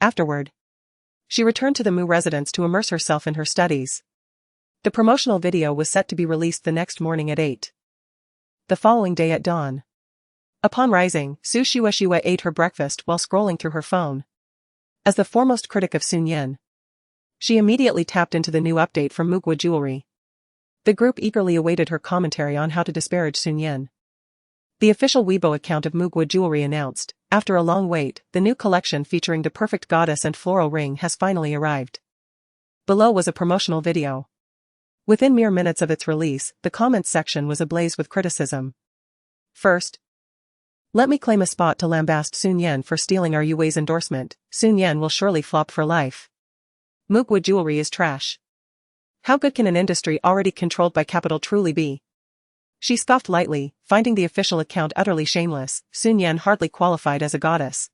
Afterward, she returned to the Mu residence to immerse herself in her studies. The promotional video was set to be released the next morning at 8. The following day at dawn. Upon rising, Su Shiwei ate her breakfast while scrolling through her phone. As the foremost critic of Shi Nian, she immediately tapped into the new update from Mugwa Jewelry. The group eagerly awaited her commentary on how to disparage Shi Nian. The official Weibo account of Mugwa Jewelry announced, after a long wait, the new collection featuring the perfect goddess and floral ring has finally arrived. Below was a promotional video. Within mere minutes of its release, the comments section was ablaze with criticism. First, let me claim a spot to lambast Shi Nian for stealing our Yue's endorsement. Shi Nian will surely flop for life. Mugwa Jewelry is trash. How good can an industry already controlled by capital truly be? She scoffed lightly, finding the official account utterly shameless. Shi Nian hardly qualified as a goddess.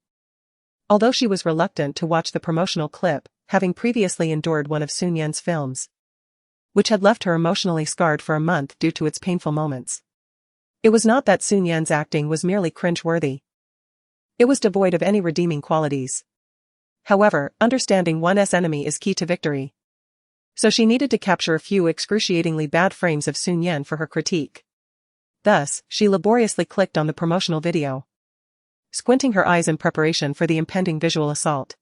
Although she was reluctant to watch the promotional clip, having previously endured one of Shi Nian's films, which had left her emotionally scarred for a month due to its painful moments. It was not that Shi Nian's acting was merely cringe-worthy. It was devoid of any redeeming qualities. However, understanding one's enemy is key to victory. So she needed to capture a few excruciatingly bad frames of Shi Nian for her critique. Thus, she laboriously clicked on the promotional video, squinting her eyes in preparation for the impending visual assault.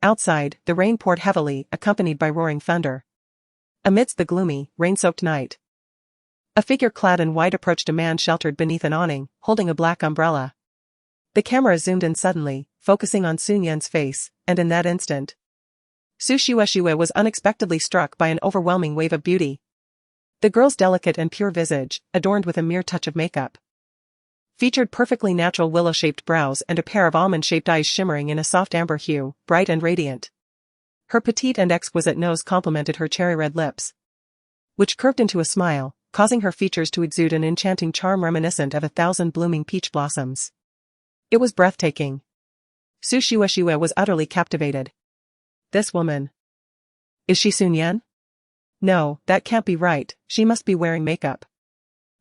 Outside, the rain poured heavily, accompanied by roaring thunder. Amidst the gloomy, rain-soaked night, a figure clad in white approached a man sheltered beneath an awning, holding a black umbrella. The camera zoomed in suddenly, focusing on Shi Nian's face, and in that instant, Shi Nian was unexpectedly struck by an overwhelming wave of beauty. The girl's delicate and pure visage, adorned with a mere touch of makeup, featured perfectly natural willow-shaped brows and a pair of almond-shaped eyes shimmering in a soft amber hue, bright and radiant. Her petite and exquisite nose complemented her cherry-red lips, which curved into a smile, causing her features to exude an enchanting charm reminiscent of 1,000 blooming peach blossoms. It was breathtaking. Shi Nian was utterly captivated. This woman. Is she Shi Nian? No, that can't be right, she must be wearing makeup.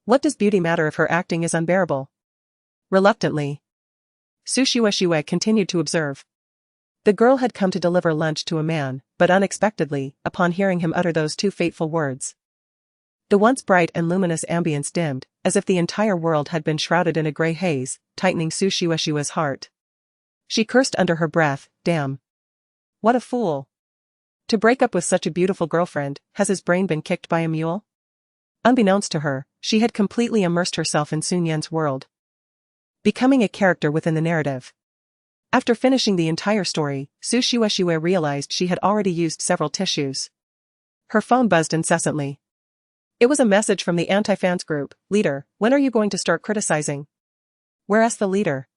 What does beauty matter if her acting is unbearable? Reluctantly, Shi Nian continued to observe. The girl had come to deliver lunch to a man, but unexpectedly, upon hearing him utter those two fateful words, the once bright and luminous ambience dimmed, as if the entire world had been shrouded in a grey haze, tightening Shi Nian's heart. She cursed under her breath, damn. What a fool. To break up with such a beautiful girlfriend, has his brain been kicked by a mule? Unbeknownst to her, she had completely immersed herself in Shi Nian's world, becoming a character within the narrative. After finishing the entire story, Shi Nian realized she had already used several tissues. Her phone buzzed incessantly. It was a message from the anti-fans group. Leader, when are you going to start criticizing? Whereas the leader?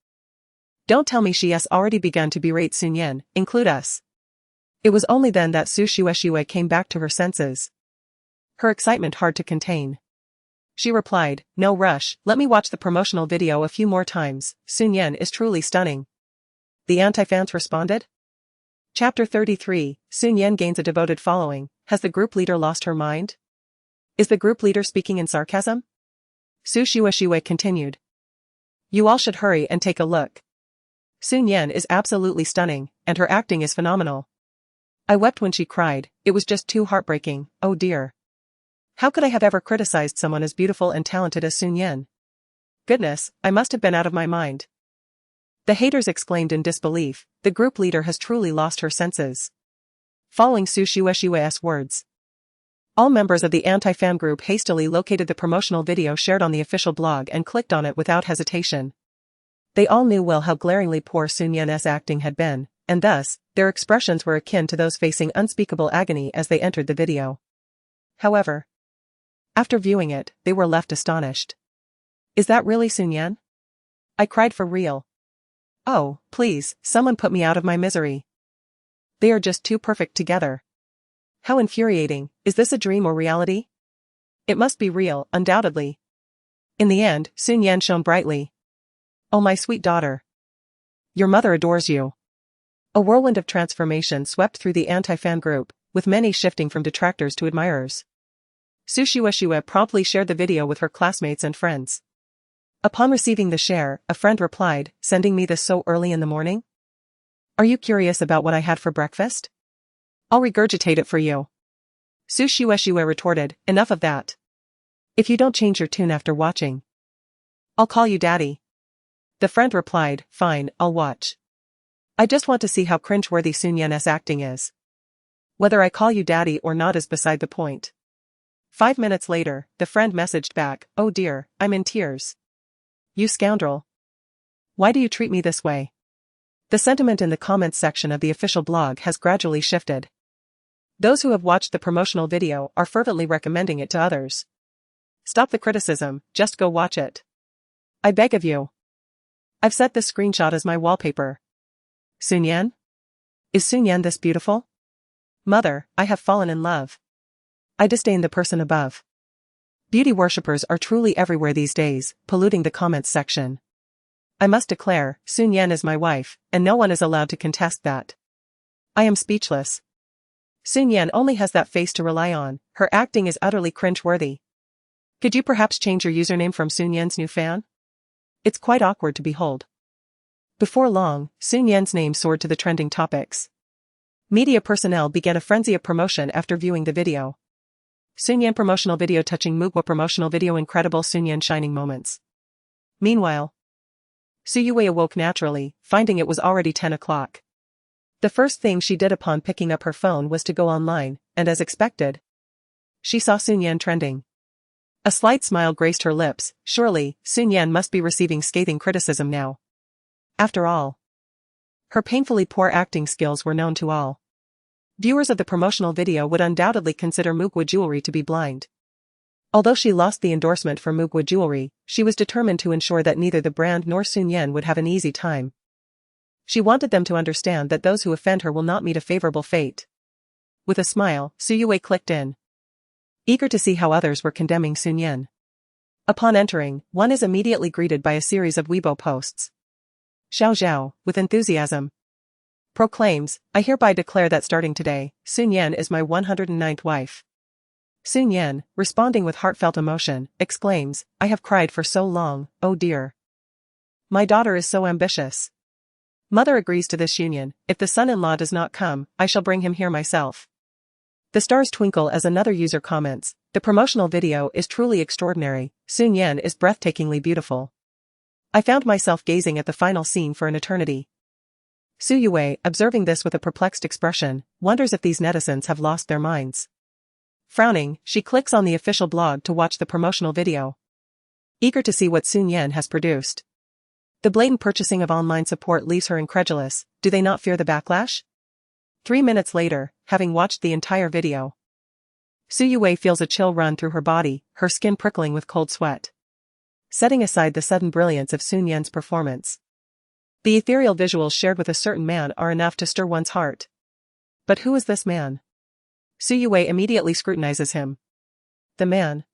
Don't tell me she has already begun to berate Shi Nian, include us. It was only then that Shi Nian came back to her senses, her excitement hard to contain. She replied, no rush, let me watch the promotional video a few more times, Shi Nian is truly stunning. The anti-fans responded. Chapter 33, Shi Nian gains a devoted following. Has the group leader lost her mind? Is the group leader speaking in sarcasm? Shi Nian continued. You all should hurry and take a look. Shi Nian is absolutely stunning, and her acting is phenomenal. I wept when she cried, it was just too heartbreaking, oh dear. How could I have ever criticized someone as beautiful and talented as Shi Nian? Goodness, I must have been out of my mind. The haters exclaimed in disbelief, the group leader has truly lost her senses. Following Shi Nian's words, all members of the anti-fan group hastily located the promotional video shared on the official blog and clicked on it without hesitation. They all knew well how glaringly poor Shi Nian's acting had been, and thus, their expressions were akin to those facing unspeakable agony as they entered the video. However, after viewing it, they were left astonished. Is that really Shi Nian? I cried for real. Oh, please, someone put me out of my misery. They are just too perfect together. How infuriating, is this a dream or reality? It must be real, undoubtedly. In the end, Shi Nian shone brightly. Oh my sweet daughter. Your mother adores you. A whirlwind of transformation swept through the anti-fan group, with many shifting from detractors to admirers. Shi Nian promptly shared the video with her classmates and friends. Upon receiving the share, a friend replied, sending me this so early in the morning? Are you curious about what I had for breakfast? I'll regurgitate it for you. Shi Nian retorted, enough of that. If you don't change your tune after watching, I'll call you daddy. The friend replied, fine, I'll watch. I just want to see how cringeworthy Shi Nian's acting is. Whether I call you daddy or not is beside the point. 5 minutes later, the friend messaged back, oh dear, I'm in tears. You scoundrel. Why do you treat me this way? The sentiment in the comments section of the official blog has gradually shifted. Those who have watched the promotional video are fervently recommending it to others. Stop the criticism, just go watch it. I beg of you. I've set this screenshot as my wallpaper. Shi Nian? Is Shi Nian this beautiful? Mother, I have fallen in love. I disdain the person above. Beauty worshippers are truly everywhere these days, polluting the comments section. I must declare, Shi Nian is my wife, and no one is allowed to contest that. I am speechless. Shi Nian only has that face to rely on, her acting is utterly cringe-worthy. Could you perhaps change your username from Shi Nian's new fan? It's quite awkward to behold. Before long, Shi Nian's name soared to the trending topics. Media personnel began a frenzy of promotion after viewing the video. Shi Nian promotional video touching Mugwa promotional video incredible Shi Nian shining moments. Meanwhile, Su Yue awoke naturally, finding it was already 10 o'clock. The first thing she did upon picking up her phone was to go online, and as expected, she saw Shi Nian trending. A slight smile graced her lips. Surely, Shi Nian must be receiving scathing criticism now. After all, her painfully poor acting skills were known to all. Viewers of the promotional video would undoubtedly consider Mugwa jewelry to be blind. Although she lost the endorsement for Mugwa jewelry, she was determined to ensure that neither the brand nor Shi Nian would have an easy time. She wanted them to understand that those who offend her will not meet a favorable fate. With a smile, Su Yue clicked in, eager to see how others were condemning Shi Nian. Upon entering, one is immediately greeted by a series of Weibo posts. Xiao Zhao, with enthusiasm, proclaims, I hereby declare that starting today, Shi Nian is my 109th wife. Shi Nian, responding with heartfelt emotion, exclaims, I have cried for so long, oh dear. My daughter is so ambitious. Mother agrees to this union. If the son-in-law does not come, I shall bring him here myself. The stars twinkle as another user comments, the promotional video is truly extraordinary, Shi Nian is breathtakingly beautiful. I found myself gazing at the final scene for an eternity. Su Yue, observing this with a perplexed expression, wonders if these netizens have lost their minds. Frowning, she clicks on the official blog to watch the promotional video, eager to see what Shi Nian has produced. The blatant purchasing of online support leaves her incredulous. Do they not fear the backlash? 3 minutes later, having watched the entire video, Su Yue feels a chill run through her body, her skin prickling with cold sweat. Setting aside the sudden brilliance of Shi Nian's performance, the ethereal visuals shared with a certain man are enough to stir one's heart. But who is this man? Su Yue immediately scrutinizes him. The man,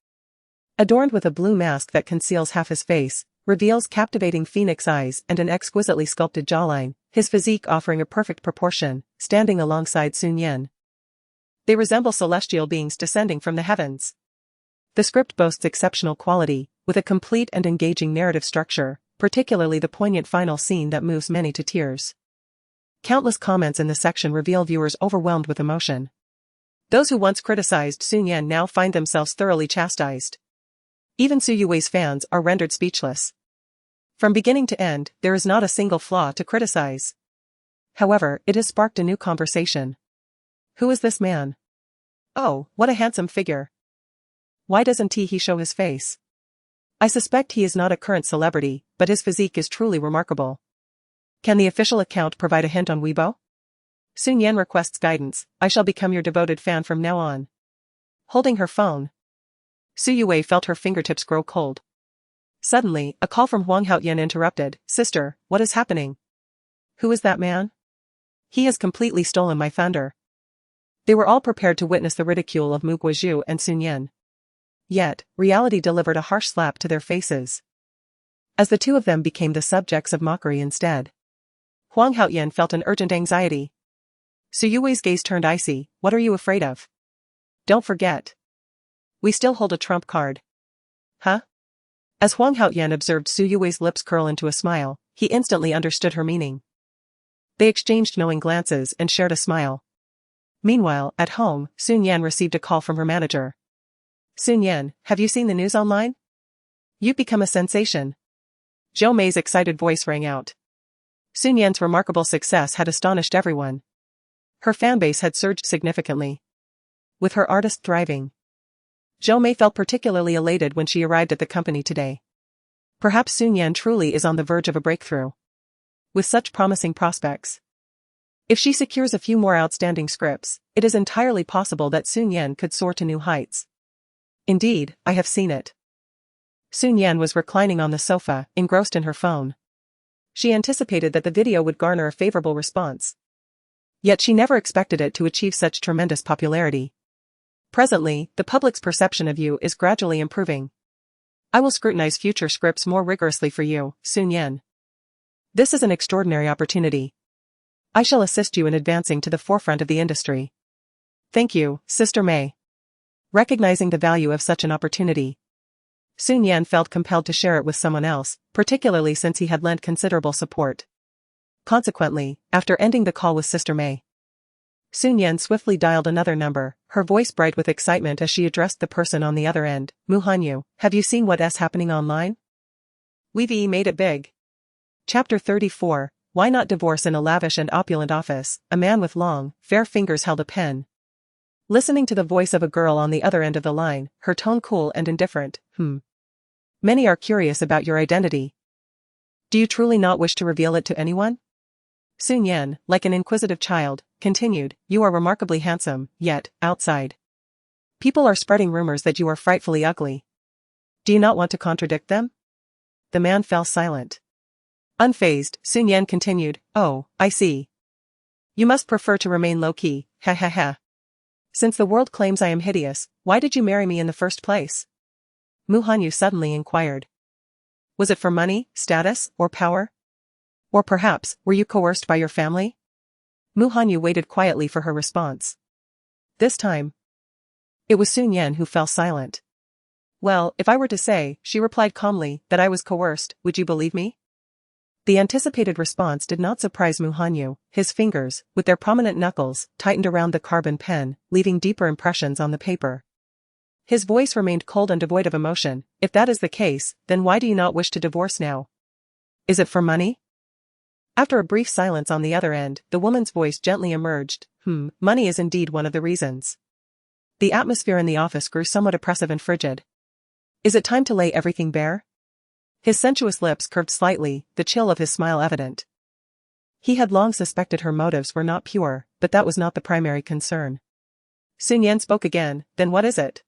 adorned with a blue mask that conceals half his face, reveals captivating phoenix eyes and an exquisitely sculpted jawline, his physique offering a perfect proportion, standing alongside Shi Nian. They resemble celestial beings descending from the heavens. The script boasts exceptional quality, with a complete and engaging narrative structure, particularly the poignant final scene that moves many to tears. Countless comments in the section reveal viewers overwhelmed with emotion. Those who once criticized Shi Nian now find themselves thoroughly chastised. Even Su Yue's fans are rendered speechless. From beginning to end, there is not a single flaw to criticize. However, it has sparked a new conversation. Who is this man? Oh, what a handsome figure. Why doesn't he show his face? I suspect he is not a current celebrity, but his physique is truly remarkable. Can the official account provide a hint on Weibo? Shi Nian requests guidance. I shall become your devoted fan from now on. Holding her phone, Su Yue felt her fingertips grow cold. Suddenly, a call from Huang Haoyan interrupted. Sister, what is happening? Who is that man? He has completely stolen my thunder. They were all prepared to witness the ridicule of Mu Guizhu and Shi Nian. Yet, reality delivered a harsh slap to their faces, as the two of them became the subjects of mockery instead. Huang Haoyan felt an urgent anxiety. Su Yue's gaze turned icy. What are you afraid of? Don't forget, we still hold a trump card. Huh? As Huang Haoyan observed Su Yue's lips curl into a smile, he instantly understood her meaning. They exchanged knowing glances and shared a smile. Meanwhile, at home, Shi Nian received a call from her manager. Shi Nian, have you seen the news online? You've become a sensation. Zhou Mei's excited voice rang out. Shi Nian's remarkable success had astonished everyone. Her fanbase had surged significantly, with her artist thriving. Zhou Mei felt particularly elated when she arrived at the company today. Perhaps Shi Nian truly is on the verge of a breakthrough. With such promising prospects, if she secures a few more outstanding scripts, it is entirely possible that Shi Nian could soar to new heights. Indeed, I have seen it. Shi Nian was reclining on the sofa, engrossed in her phone. She anticipated that the video would garner a favorable response. Yet she never expected it to achieve such tremendous popularity. Presently, the public's perception of you is gradually improving. I will scrutinize future scripts more rigorously for you, Shi Nian. This is an extraordinary opportunity. I shall assist you in advancing to the forefront of the industry. Thank you, Sister May. Recognizing the value of such an opportunity, Shi Nian felt compelled to share it with someone else, particularly since he had lent considerable support. Consequently, after ending the call with Sister May, Shi Nian swiftly dialed another number, her voice bright with excitement as she addressed the person on the other end. Hanyu, have you seen what's happening online? We've made it big. Chapter 34, Why Not Divorce in a Lavish and Opulent Office? A man with long, fair fingers held a pen. Listening to the voice of a girl on the other end of the line, her tone cool and indifferent. Many are curious about your identity. Do you truly not wish to reveal it to anyone? Shi Nian, like an inquisitive child, continued, you are remarkably handsome, yet, outside, people are spreading rumors that you are frightfully ugly. Do you not want to contradict them? The man fell silent. Unfazed, Shi Nian continued, oh, I see. You must prefer to remain low-key, ha ha ha. Since the world claims I am hideous, why did you marry me in the first place? Hanyu suddenly inquired. Was it for money, status, or power? Or perhaps, were you coerced by your family? Hanyu waited quietly for her response. This time, it was Shi Nian who fell silent. Well, if I were to say, she replied calmly, that I was coerced, would you believe me? The anticipated response did not surprise Hanyu. His fingers, with their prominent knuckles, tightened around the carbon pen, leaving deeper impressions on the paper. His voice remained cold and devoid of emotion. If that is the case, then why do you not wish to divorce now? Is it for money? After a brief silence on the other end, the woman's voice gently emerged. Money is indeed one of the reasons. The atmosphere in the office grew somewhat oppressive and frigid. Is it time to lay everything bare? His sensuous lips curved slightly, the chill of his smile evident. He had long suspected her motives were not pure, but that was not the primary concern. Shi Nian spoke again, then what is it?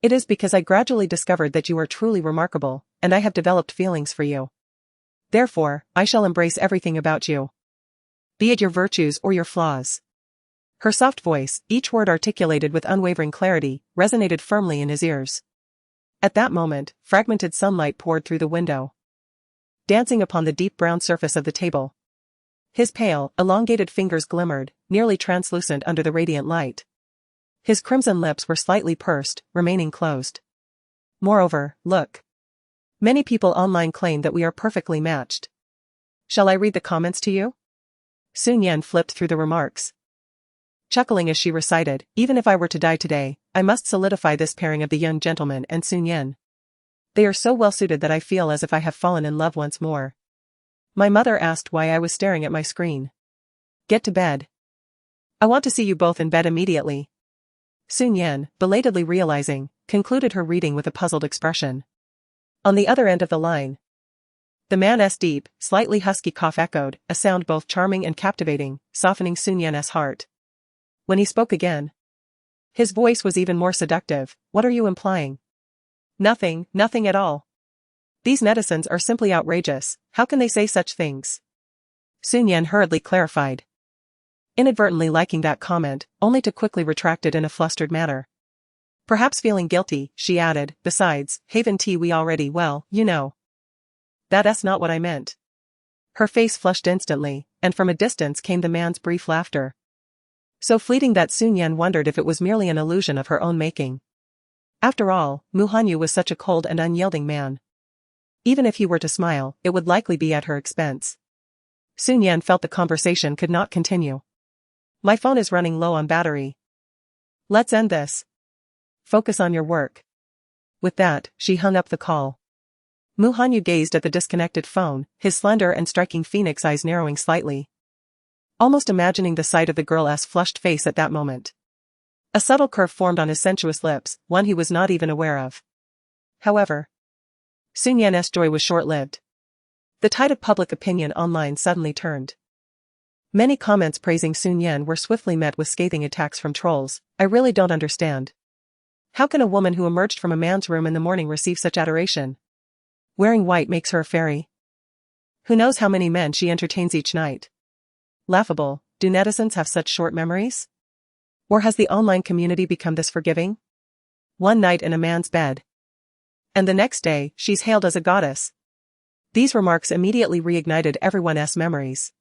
It is because I gradually discovered that you are truly remarkable, and I have developed feelings for you. Therefore, I shall embrace everything about you, be it your virtues or your flaws. Her soft voice, each word articulated with unwavering clarity, resonated firmly in his ears. At that moment, fragmented sunlight poured through the window, dancing upon the deep brown surface of the table. His pale, elongated fingers glimmered, nearly translucent under the radiant light. His crimson lips were slightly pursed, remaining closed. Moreover, look. Many people online claim that we are perfectly matched. Shall I read the comments to you? Shi Nian flipped through the remarks, chuckling as she recited, even if I were to die today, I must solidify this pairing of the young gentleman and Shi Nian. They are so well suited that I feel as if I have fallen in love once more. My mother asked why I was staring at my screen. Get to bed. I want to see you both in bed immediately. Shi Nian, belatedly realizing, concluded her reading with a puzzled expression. On the other end of the line, the man's deep, slightly husky cough echoed, a sound both charming and captivating, softening Shi Nian's heart. When he spoke again, his voice was even more seductive. What are you implying? Nothing, nothing at all. These netizens are simply outrageous. How can they say such things? Shi Nian hurriedly clarified, inadvertently liking that comment, only to quickly retract it in a flustered manner. Perhaps feeling guilty, she added, besides, haven't we already, well, you know. That's not what I meant. Her face flushed instantly, and from a distance came the man's brief laughter. So fleeting that Shi Nian wondered if it was merely an illusion of her own making. After all, Hanyu was such a cold and unyielding man. Even if he were to smile, it would likely be at her expense. Shi Nian felt the conversation could not continue. My phone is running low on battery. Let's end this. Focus on your work. With that, she hung up the call. Hanyu gazed at the disconnected phone, his slender and striking phoenix eyes narrowing slightly, almost imagining the sight of the girl's flushed face at that moment. A subtle curve formed on his sensuous lips, one he was not even aware of. However, Shi Nian's joy was short-lived. The tide of public opinion online suddenly turned. Many comments praising Shi Nian were swiftly met with scathing attacks from trolls. I really don't understand. How can a woman who emerged from a man's room in the morning receive such adoration? Wearing white makes her a fairy. Who knows how many men she entertains each night? Laughable, do netizens have such short memories? Or has the online community become this forgiving? One night in a man's bed. And the next day, she's hailed as a goddess. These remarks immediately reignited everyone's memories.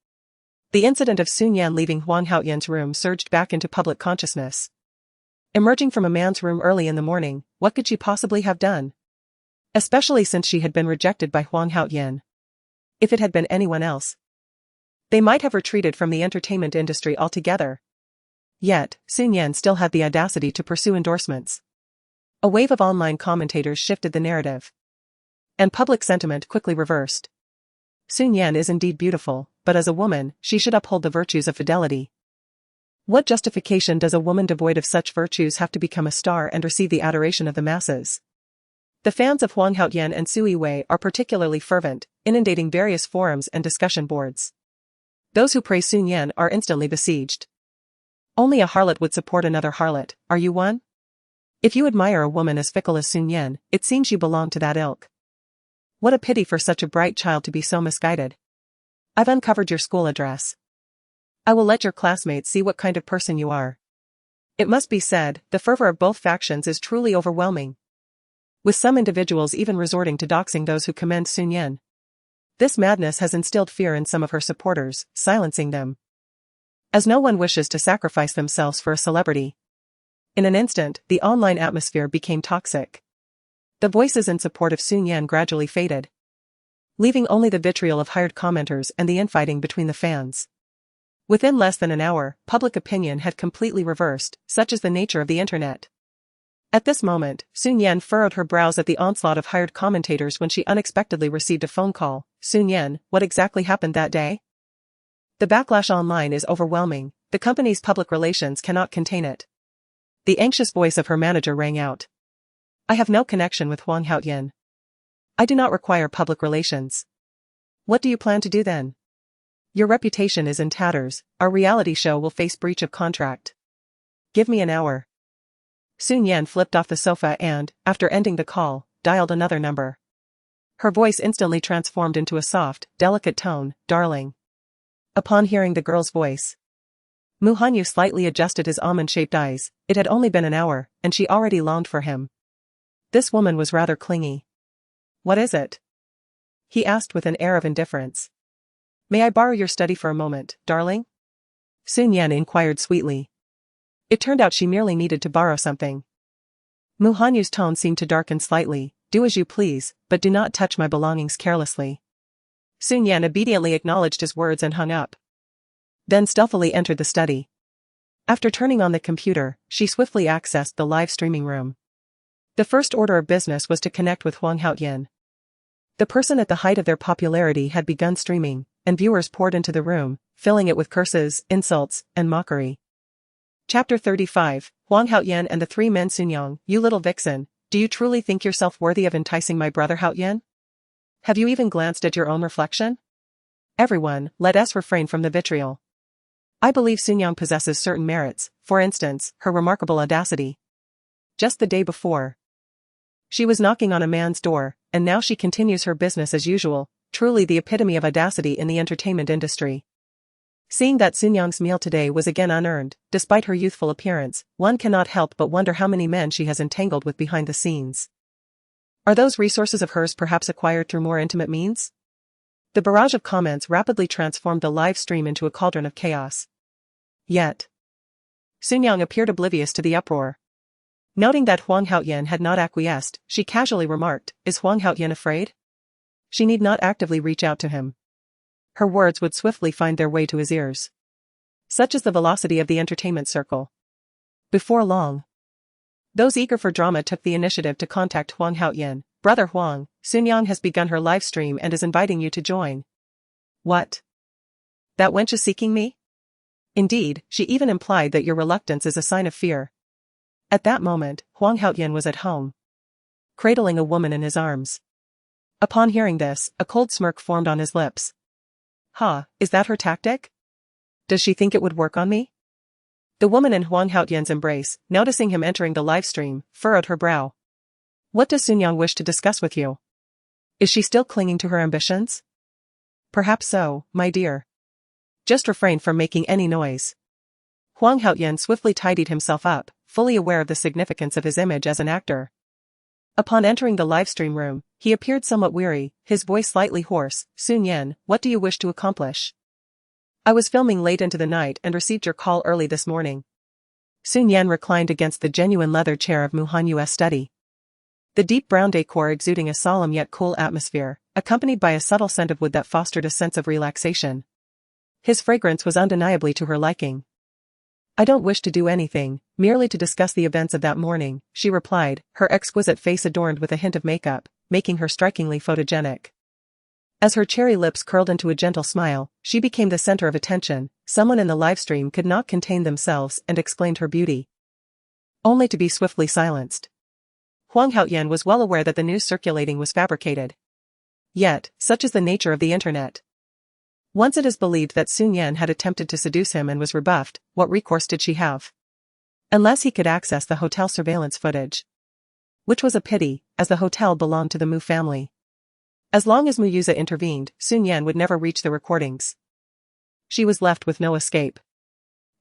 The incident of Shi Nian leaving Huang Haoyan's room surged back into public consciousness. Emerging from a man's room early in the morning, what could she possibly have done? Especially since she had been rejected by Huang Haoyan. If it had been anyone else, they might have retreated from the entertainment industry altogether. Yet, Shi Nian still had the audacity to pursue endorsements. A wave of online commentators shifted the narrative. And public sentiment quickly reversed. Shi Nian is indeed beautiful, but as a woman, she should uphold the virtues of fidelity. What justification does a woman devoid of such virtues have to become a star and receive the adoration of the masses? The fans of Huang Haoyan and Sui Wei are particularly fervent, inundating various forums and discussion boards. Those who praise Shi Nian are instantly besieged. Only a harlot would support another harlot, are you one? If you admire a woman as fickle as Shi Nian, it seems you belong to that ilk. What a pity for such a bright child to be so misguided. I've uncovered your school address. I will let your classmates see what kind of person you are. It must be said, the fervor of both factions is truly overwhelming, with some individuals even resorting to doxing those who commend Shi Nian. This madness has instilled fear in some of her supporters, silencing them, as no one wishes to sacrifice themselves for a celebrity. In an instant, the online atmosphere became toxic. The voices in support of Shi Nian gradually faded, leaving only the vitriol of hired commenters and the infighting between the fans. Within less than an hour, public opinion had completely reversed, such is the nature of the internet. At this moment, Shi Nian furrowed her brows at the onslaught of hired commentators when she unexpectedly received a phone call. Shi Nian, what exactly happened that day? The backlash online is overwhelming, the company's public relations cannot contain it. The anxious voice of her manager rang out. I have no connection with Huang Haoyan. I do not require public relations. What do you plan to do then? Your reputation is in tatters, our reality show will face breach of contract. Give me an hour. Shi Nian flipped off the sofa and, after ending the call, dialed another number. Her voice instantly transformed into a soft, delicate tone, darling. Upon hearing the girl's voice, Mu Hanyu slightly adjusted his almond-shaped eyes. It had only been an hour, and she already longed for him. This woman was rather clingy. What is it? He asked with an air of indifference. May I borrow your study for a moment, darling? Shi Nian inquired sweetly. It turned out she merely needed to borrow something. Mu Hanyu's tone seemed to darken slightly. Do as you please, but do not touch my belongings carelessly. Shi Nian obediently acknowledged his words and hung up. Then stealthily entered the study. After turning on the computer, she swiftly accessed the live streaming room. The first order of business was to connect with Huang Haoyan. The person at the height of their popularity had begun streaming, and viewers poured into the room, filling it with curses, insults, and mockery. Chapter 35, Huang Haoyan and the Three Men. Sunyang, you little vixen, do you truly think yourself worthy of enticing my brother Haoyan? Have you even glanced at your own reflection? Everyone, let us refrain from the vitriol. I believe Sunyang possesses certain merits, for instance, her remarkable audacity. Just the day before, she was knocking on a man's door, and now she continues her business as usual, truly the epitome of audacity in the entertainment industry. Seeing that Sunyang's meal today was again unearned, despite her youthful appearance, one cannot help but wonder how many men she has entangled with behind the scenes. Are those resources of hers perhaps acquired through more intimate means? The barrage of comments rapidly transformed the live stream into a cauldron of chaos. Yet, Sunyang appeared oblivious to the uproar. Noting that Huang Haoyan had not acquiesced, she casually remarked, Is Huang Haoyan afraid? She need not actively reach out to him. Her words would swiftly find their way to his ears. Such is the velocity of the entertainment circle. Before long, those eager for drama took the initiative to contact Huang Haoyan. Brother Huang, Sunyang has begun her live stream and is inviting you to join. What? That wench is seeking me? Indeed, she even implied that your reluctance is a sign of fear. At that moment, Huang Haoyan was at home, cradling a woman in his arms. Upon hearing this, a cold smirk formed on his lips. Is that her tactic? Does she think it would work on me? The woman in Huang Haoyan's embrace, noticing him entering the live stream, furrowed her brow. What does Sunyang wish to discuss with you? Is she still clinging to her ambitions? Perhaps so, my dear. Just refrain from making any noise. Huang Haoyan swiftly tidied himself up, fully aware of the significance of his image as an actor. Upon entering the livestream room, he appeared somewhat weary, his voice slightly hoarse. Shi Nian, what do you wish to accomplish? I was filming late into the night and received your call early this morning. Shi Nian reclined against the genuine leather chair of Muhan Yue's study. The deep brown decor exuding a solemn yet cool atmosphere, accompanied by a subtle scent of wood that fostered a sense of relaxation. His fragrance was undeniably to her liking. I don't wish to do anything, merely to discuss the events of that morning, she replied, her exquisite face adorned with a hint of makeup, making her strikingly photogenic. As her cherry lips curled into a gentle smile, she became the center of attention. Someone in the livestream could not contain themselves and exclaimed her beauty, only to be swiftly silenced. Huang Haoyan was well aware that the news circulating was fabricated. Yet, such is the nature of the internet. Once it is believed that Shi Nian had attempted to seduce him and was rebuffed, what recourse did she have? Unless he could access the hotel surveillance footage. Which was a pity, as the hotel belonged to the Mu family. As long as Mu Yuza intervened, Shi Nian would never reach the recordings. She was left with no escape.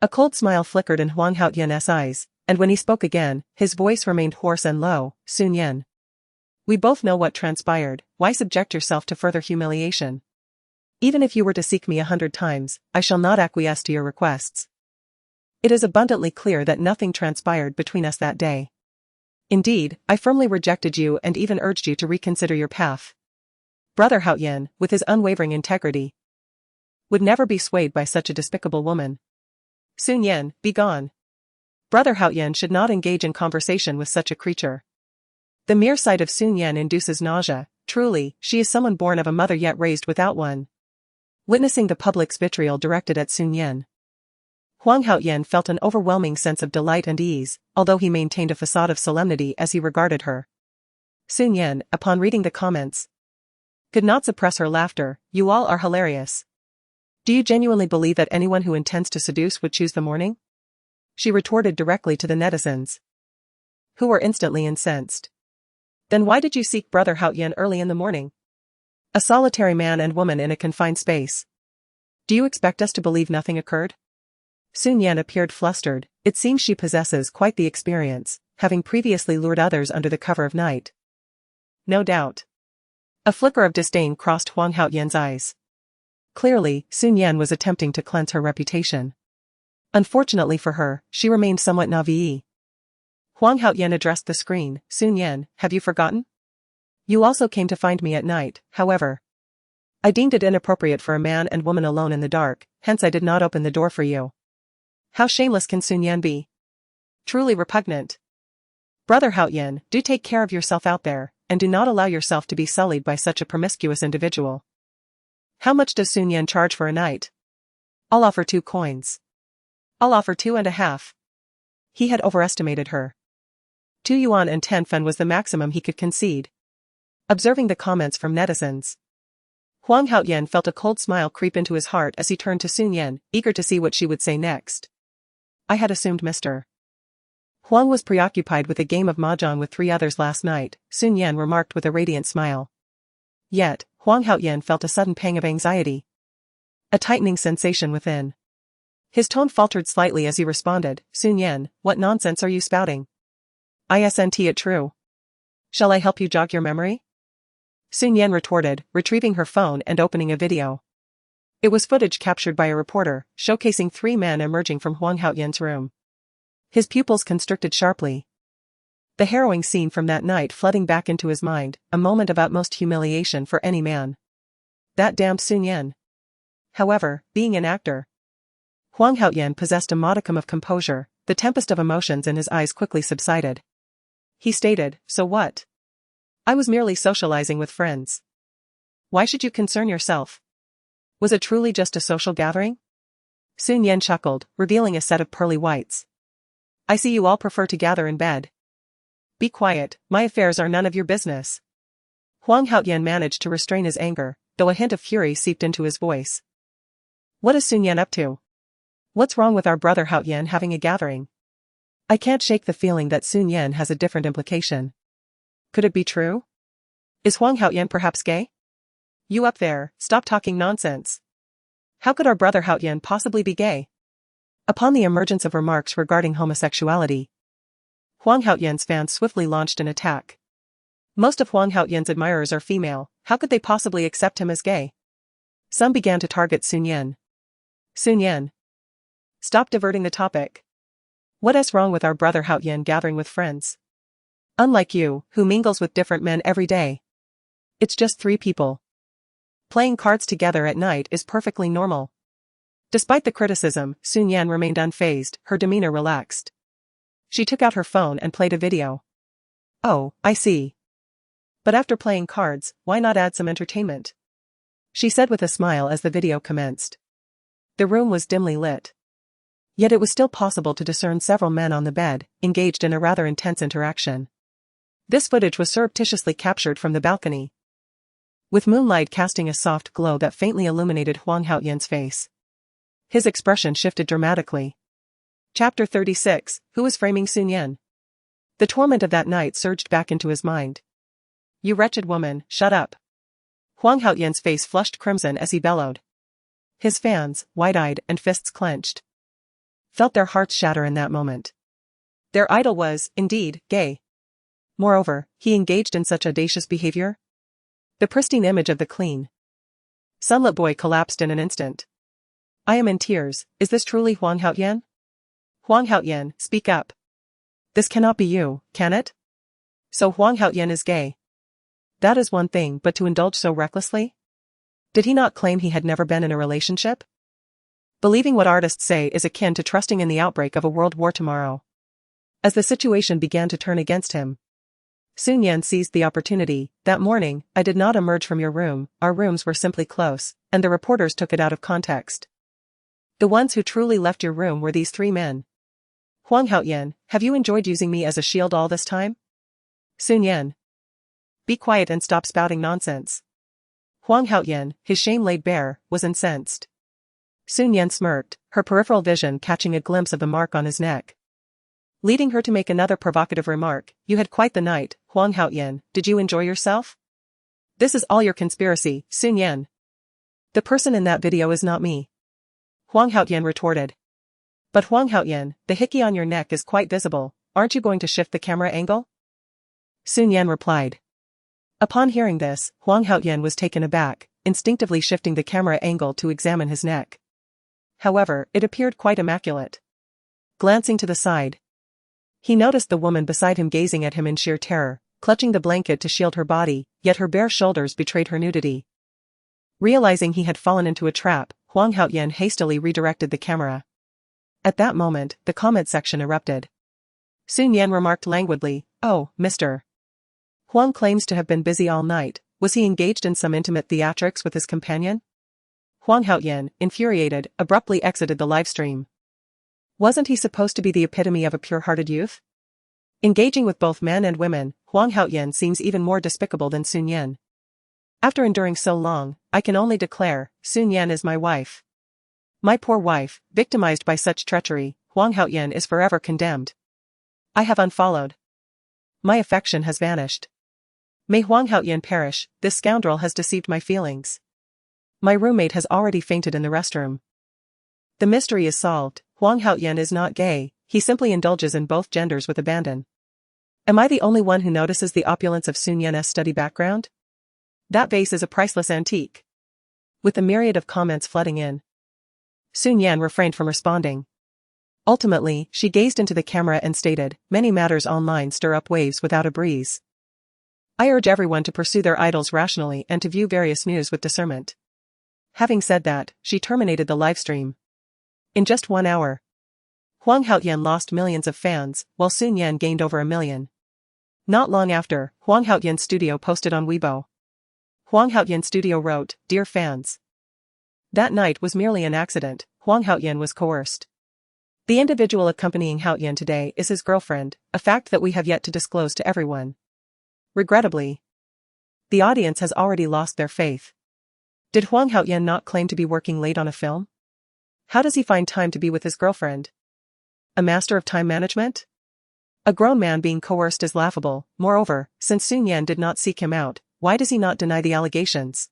A cold smile flickered in Huang Haoyan's eyes, and when he spoke again, his voice remained hoarse and low. Shi Nian. We both know what transpired, why subject yourself to further humiliation? Even if you were to seek me 100 times, I shall not acquiesce to your requests. It is abundantly clear that nothing transpired between us that day. Indeed, I firmly rejected you and even urged you to reconsider your path. Brother Haoyan, with his unwavering integrity, would never be swayed by such a despicable woman. Shi Nian, be gone. Brother Haoyan should not engage in conversation with such a creature. The mere sight of Shi Nian induces nausea. Truly, she is someone born of a mother yet raised without one. Witnessing the public's vitriol directed at Shi Nian, Huang Haoyan felt an overwhelming sense of delight and ease, although he maintained a facade of solemnity as he regarded her. Shi Nian, upon reading the comments, could not suppress her laughter. You all are hilarious. Do you genuinely believe that anyone who intends to seduce would choose the morning? She retorted directly to the netizens, who were instantly incensed. Then why did you seek Brother Haoyan early in the morning? A solitary man and woman in a confined space. Do you expect us to believe nothing occurred? Shi Nian appeared flustered. It seems she possesses quite the experience, having previously lured others under the cover of night. No doubt. A flicker of disdain crossed Huang Haoyan's eyes. Clearly, Shi Nian was attempting to cleanse her reputation. Unfortunately for her, she remained somewhat naïve. Huang Haoyan addressed the screen. Shi Nian, have you forgotten? You also came to find me at night, however. I deemed it inappropriate for a man and woman alone in the dark, hence I did not open the door for you. How shameless can Shi Nian be? Truly repugnant. Brother Haoyan, do take care of yourself out there, and do not allow yourself to be sullied by such a promiscuous individual. How much does Shi Nian charge for a night? I'll offer 2 coins. I'll offer 2.5. He had overestimated her. 2 yuan and 10 fen was the maximum he could concede. Observing the comments from netizens, Huang Haoyan felt a cold smile creep into his heart as he turned to Shi Nian, eager to see what she would say next. I had assumed Mr. Huang was preoccupied with a game of mahjong with 3 others last night, Shi Nian remarked with a radiant smile. Yet, Huang Haoyan felt a sudden pang of anxiety. A tightening sensation within. His tone faltered slightly as he responded, Shi Nian, what nonsense are you spouting? Isn't it true? Shall I help you jog your memory? Shi Nian retorted, retrieving her phone and opening a video. It was footage captured by a reporter, showcasing 3 men emerging from Huang Haoyan's room. His pupils constricted sharply. The harrowing scene from that night flooding back into his mind, a moment of utmost humiliation for any man. That damned Shi Nian. However, being an actor, Huang Haoyan possessed a modicum of composure. The tempest of emotions in his eyes quickly subsided. He stated, so what? I was merely socializing with friends. Why should you concern yourself? Was it truly just a social gathering? Shi Nian chuckled, revealing a set of pearly whites. I see you all prefer to gather in bed. Be quiet, my affairs are none of your business. Huang Haoyan managed to restrain his anger, though a hint of fury seeped into his voice. What is Shi Nian up to? What's wrong with our brother Haoyan having a gathering? I can't shake the feeling that Shi Nian has a different implication. Could it be true? Is Huang Haoyan perhaps gay? You up there, stop talking nonsense. How could our brother Haoyan possibly be gay? Upon the emergence of remarks regarding homosexuality, Huang Haoyan's fans swiftly launched an attack. Most of Huang Haoyan's admirers are female, how could they possibly accept him as gay? Some began to target Shi Nian. Shi Nian, stop diverting the topic. What is wrong with our brother Haoyan gathering with friends? Unlike you, who mingles with different men every day. It's just 3 people. Playing cards together at night is perfectly normal. Despite the criticism, Shi Nian remained unfazed, her demeanor relaxed. She took out her phone and played a video. Oh, I see. But after playing cards, why not add some entertainment? She said with a smile as the video commenced. The room was dimly lit. Yet it was still possible to discern several men on the bed, engaged in a rather intense interaction. This footage was surreptitiously captured from the balcony, with moonlight casting a soft glow that faintly illuminated Huang Haoyan's face. His expression shifted dramatically. Chapter 36, Who was framing Shi Nian? The torment of that night surged back into his mind. You wretched woman, shut up. Huang Haoyan's face flushed crimson as he bellowed. His fans, wide-eyed and fists clenched, felt their hearts shatter in that moment. Their idol was, indeed, gay. Moreover, he engaged in such audacious behavior. The pristine image of the clean, sunlit boy collapsed in an instant. I am in tears, is this truly Huang Haoyan? Huang Haoyan, speak up. This cannot be you, can it? So Huang Haoyan is gay. That is one thing, but to indulge so recklessly? Did he not claim he had never been in a relationship? Believing what artists say is akin to trusting in the outbreak of a world war tomorrow. As the situation began to turn against him, Shi Nian seized the opportunity. That morning, I did not emerge from your room, our rooms were simply close, and the reporters took it out of context. The ones who truly left your room were these 3 men. Huang Haoyan, have you enjoyed using me as a shield all this time? Shi Nian, be quiet and stop spouting nonsense. Huang Haoyan, his shame laid bare, was incensed. Shi Nian smirked, her peripheral vision catching a glimpse of the mark on his neck, leading her to make another provocative remark. You had quite the night, Huang Haoyan, did you enjoy yourself? This is all your conspiracy, Shi Nian. The person in that video is not me. Huang Haoyan retorted. But Huang Haoyan, the hickey on your neck is quite visible, aren't you going to shift the camera angle? Shi Nian replied. Upon hearing this, Huang Haoyan was taken aback, instinctively shifting the camera angle to examine his neck. However, it appeared quite immaculate. Glancing to the side, he noticed the woman beside him gazing at him in sheer terror, clutching the blanket to shield her body, yet her bare shoulders betrayed her nudity. Realizing he had fallen into a trap, Huang Haoyan hastily redirected the camera. At that moment, the comment section erupted. Shi Nian remarked languidly, Oh, Mr. Huang claims to have been busy all night, was he engaged in some intimate theatrics with his companion? Huang Haoyan, infuriated, abruptly exited the livestream. Wasn't he supposed to be the epitome of a pure-hearted youth? Engaging with both men and women, Huang Haoyan seems even more despicable than Shi Nian. After enduring so long, I can only declare, Shi Nian is my wife. My poor wife, victimized by such treachery, Huang Haoyan is forever condemned. I have unfollowed. My affection has vanished. May Huang Haoyan perish, this scoundrel has deceived my feelings. My roommate has already fainted in the restroom. The mystery is solved, Huang Haoyan is not gay, he simply indulges in both genders with abandon. Am I the only one who notices the opulence of Shi Nian's study background? That vase is a priceless antique. With a myriad of comments flooding in, Shi Nian refrained from responding. Ultimately, she gazed into the camera and stated, Many matters online stir up waves without a breeze. I urge everyone to pursue their idols rationally and to view various news with discernment. Having said that, she terminated the livestream. In just 1 hour, Huang Haoyan lost millions of fans, while Shi Nian gained over 1 million. Not long after, Huang Haoyan's studio posted on Weibo. Huang Haoyan's studio wrote, Dear fans. That night was merely an accident, Huang Haoyan was coerced. The individual accompanying Haoyan today is his girlfriend, a fact that we have yet to disclose to everyone. Regrettably, the audience has already lost their faith. Did Huang Haoyan not claim to be working late on a film? How does he find time to be with his girlfriend? A master of time management? A grown man being coerced is laughable. Moreover, since Shi Nian did not seek him out, why does he not deny the allegations?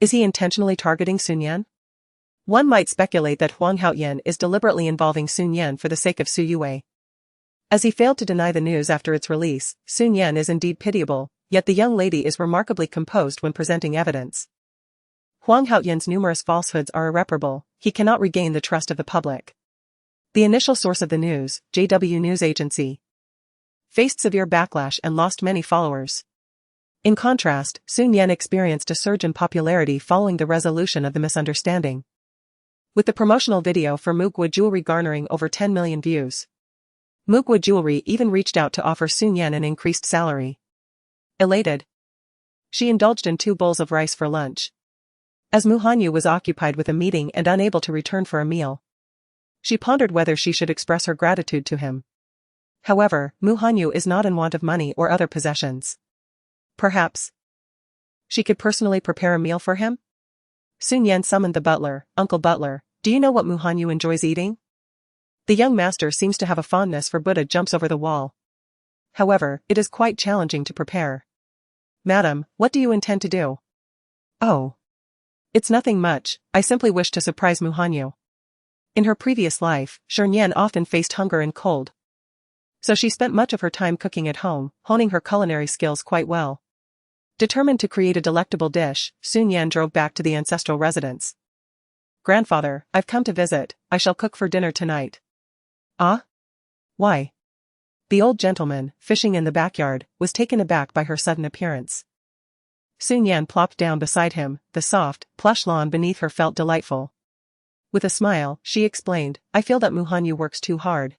Is he intentionally targeting Shi Nian? One might speculate that Huang Haoyan is deliberately involving Sun Yan for the sake of Su Yue. As he failed to deny the news after its release, Sun Yan is indeed pitiable, yet the young lady is remarkably composed when presenting evidence. Huang Haoyan's numerous falsehoods are irreparable, he cannot regain the trust of the public. The initial source of the news, JW News Agency, faced severe backlash and lost many followers. In contrast, Sun Yan experienced a surge in popularity following the resolution of the misunderstanding, with the promotional video for Mugwa jewelry garnering over 10 million views. Mugwa Jewelry even reached out to offer Sun Yan an increased salary. Elated, she indulged in 2 bowls of rice for lunch. As Mu Hanyu was occupied with a meeting and unable to return for a meal, she pondered whether she should express her gratitude to him. However, Mu Hanyu is not in want of money or other possessions. Perhaps she could personally prepare a meal for him? Sun Yan summoned the butler. Uncle Butler, do you know what Mu Hanyu enjoys eating? The young master seems to have a fondness for Buddha jumps over the wall. However, it is quite challenging to prepare. Madam, what do you intend to do? Oh. It's nothing much, I simply wish to surprise Mu Hanyu. In her previous life, Shi Nian often faced hunger and cold, so she spent much of her time cooking at home, honing her culinary skills quite well. Determined to create a delectable dish, Sun Yan drove back to the ancestral residence. Grandfather, I've come to visit, I shall cook for dinner tonight. Ah? Why? The old gentleman, fishing in the backyard, was taken aback by her sudden appearance. Sun Yan plopped down beside him, the soft, plush lawn beneath her felt delightful. With a smile, she explained, I feel that Mu Hanyu works too hard.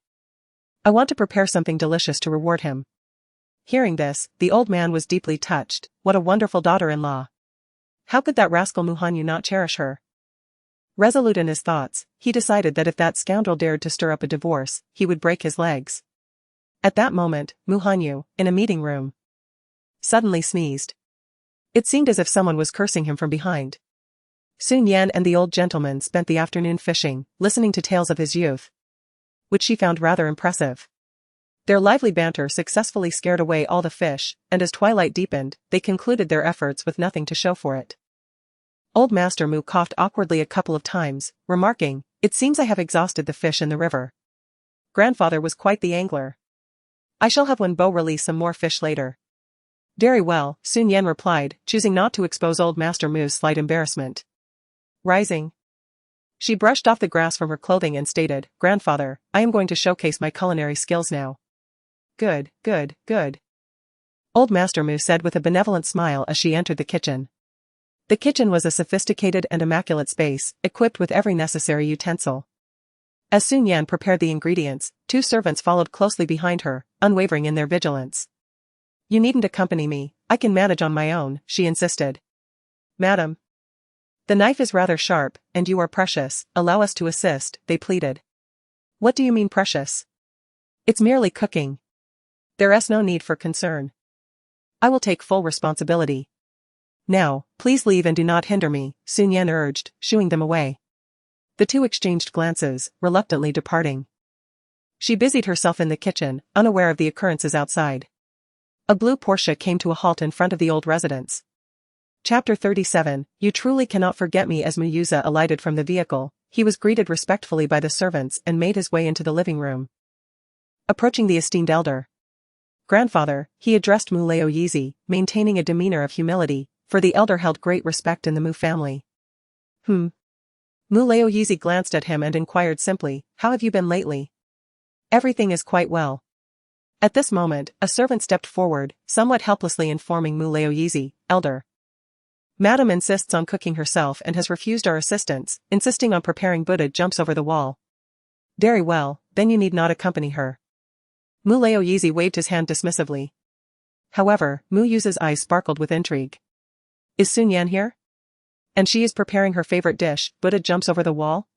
I want to prepare something delicious to reward him. Hearing this, the old man was deeply touched. What a wonderful daughter-in-law. How could that rascal Mu Hanyu not cherish her? Resolute in his thoughts, he decided that if that scoundrel dared to stir up a divorce, he would break his legs. At that moment, Mu Hanyu, in a meeting room, suddenly sneezed. It seemed as if someone was cursing him from behind. Sun Yan and the old gentleman spent the afternoon fishing, listening to tales of his youth, which she found rather impressive. Their lively banter successfully scared away all the fish, and as twilight deepened, they concluded their efforts with nothing to show for it. Old Master Mu coughed awkwardly a couple of times, remarking, It seems I have exhausted the fish in the river. Grandfather was quite the angler. I shall have Wenbo release some more fish later. Very well, Sun Yan replied, choosing not to expose Old Master Mu's slight embarrassment. Rising, she brushed off the grass from her clothing and stated, Grandfather, I am going to showcase my culinary skills now. Good, good, good. Old Master Mu said with a benevolent smile as she entered the kitchen. The kitchen was a sophisticated and immaculate space, equipped with every necessary utensil. As Sun Yan prepared the ingredients, 2 servants followed closely behind her, unwavering in their vigilance. You needn't accompany me, I can manage on my own, she insisted. Madam, the knife is rather sharp, and you are precious, allow us to assist, they pleaded. What do you mean precious? It's merely cooking. There's no need for concern. I will take full responsibility. Now, please leave and do not hinder me, Sun Yan urged, shooing them away. The 2 exchanged glances, reluctantly departing. She busied herself in the kitchen, unaware of the occurrences outside. A blue Porsche came to a halt in front of the old residence. Chapter 37, You truly cannot forget me. As Muyuza alighted from the vehicle, he was greeted respectfully by the servants and made his way into the living room. Approaching the esteemed elder grandfather, he addressed Mu Leo Yizi, maintaining a demeanor of humility, for the elder held great respect in the Mu family. Mu Leo Yizi glanced at him and inquired simply, How have you been lately? Everything is quite well. At this moment, a servant stepped forward, somewhat helplessly informing Mu Leo Yizi, Elder. Madam insists on cooking herself and has refused our assistance, insisting on preparing Buddha jumps over the wall. Very well, then you need not accompany her. Mu Leo Yizi waved his hand dismissively. However, Mu Yuza's eyes sparkled with intrigue. Is Sun Yan here? And she is preparing her favorite dish, Buddha jumps over the wall?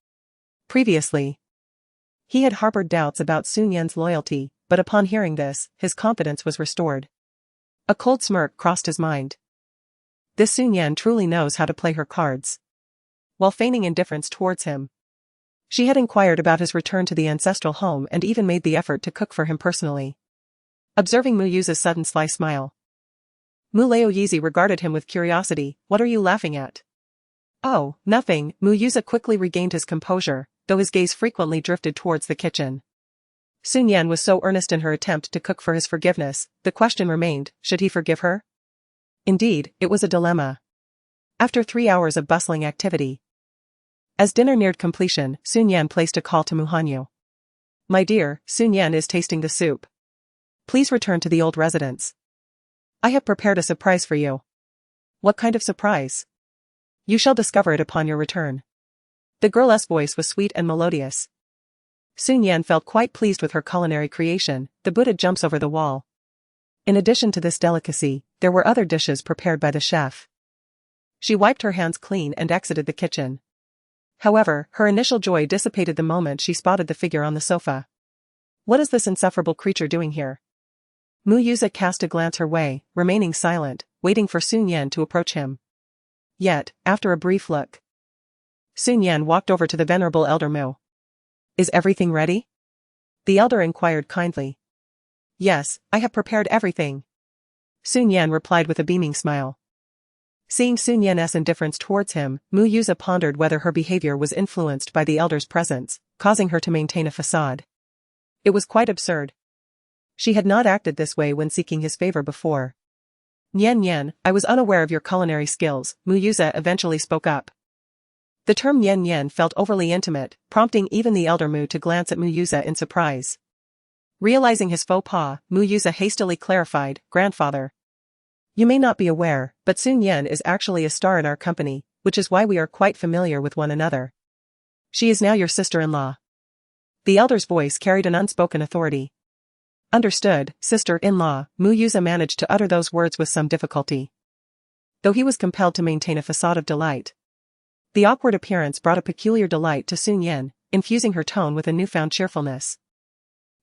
Previously, he had harbored doubts about Sun Yan's loyalty, but upon hearing this, his confidence was restored. A cold smirk crossed his mind. This Sun Yan truly knows how to play her cards. While feigning indifference towards him, she had inquired about his return to the ancestral home and even made the effort to cook for him personally. Observing Mu Yuza's sudden sly smile, Mu Leo Yizi regarded him with curiosity. What are you laughing at? Oh, nothing. Mu Yuza quickly regained his composure, though his gaze frequently drifted towards the kitchen. Shi Nian was so earnest in her attempt to cook for his forgiveness, the question remained, should he forgive her? Indeed, it was a dilemma. After 3 hours of bustling activity. As dinner neared completion, Shi Nian placed a call to Mu Hanyu. My dear, Shi Nian is tasting the soup. Please return to the old residence. I have prepared a surprise for you. What kind of surprise? You shall discover it upon your return. The girl's voice was sweet and melodious. Shi Nian felt quite pleased with her culinary creation. The Buddha jumps over the wall. In addition to this delicacy, there were other dishes prepared by the chef. She wiped her hands clean and exited the kitchen. However, her initial joy dissipated the moment she spotted the figure on the sofa. What is this insufferable creature doing here? Mu Yuza cast a glance her way, remaining silent, waiting for Shi Nian to approach him. Yet, after a brief look, Shi Nian walked over to the venerable elder Mu. Is everything ready? The elder inquired kindly. Yes, I have prepared everything. Shi Nian replied with a beaming smile. Seeing Shi Nian's indifference towards him, Mu Yuza pondered whether her behavior was influenced by the elder's presence, causing her to maintain a facade. It was quite absurd. She had not acted this way when seeking his favor before. Nian, I was unaware of your culinary skills, Mu Yuza eventually spoke up. The term Nian felt overly intimate, prompting even the elder Mu to glance at Mu Yuza in surprise. Realizing his faux pas, Mu Yuza hastily clarified, Grandfather. You may not be aware, but Shi Nian is actually a star in our company, which is why we are quite familiar with one another. She is now your sister-in-law. The elder's voice carried an unspoken authority. Understood, sister-in-law, Mu Yuza managed to utter those words with some difficulty. Though he was compelled to maintain a facade of delight. The awkward appearance brought a peculiar delight to Shi Nian, infusing her tone with a newfound cheerfulness.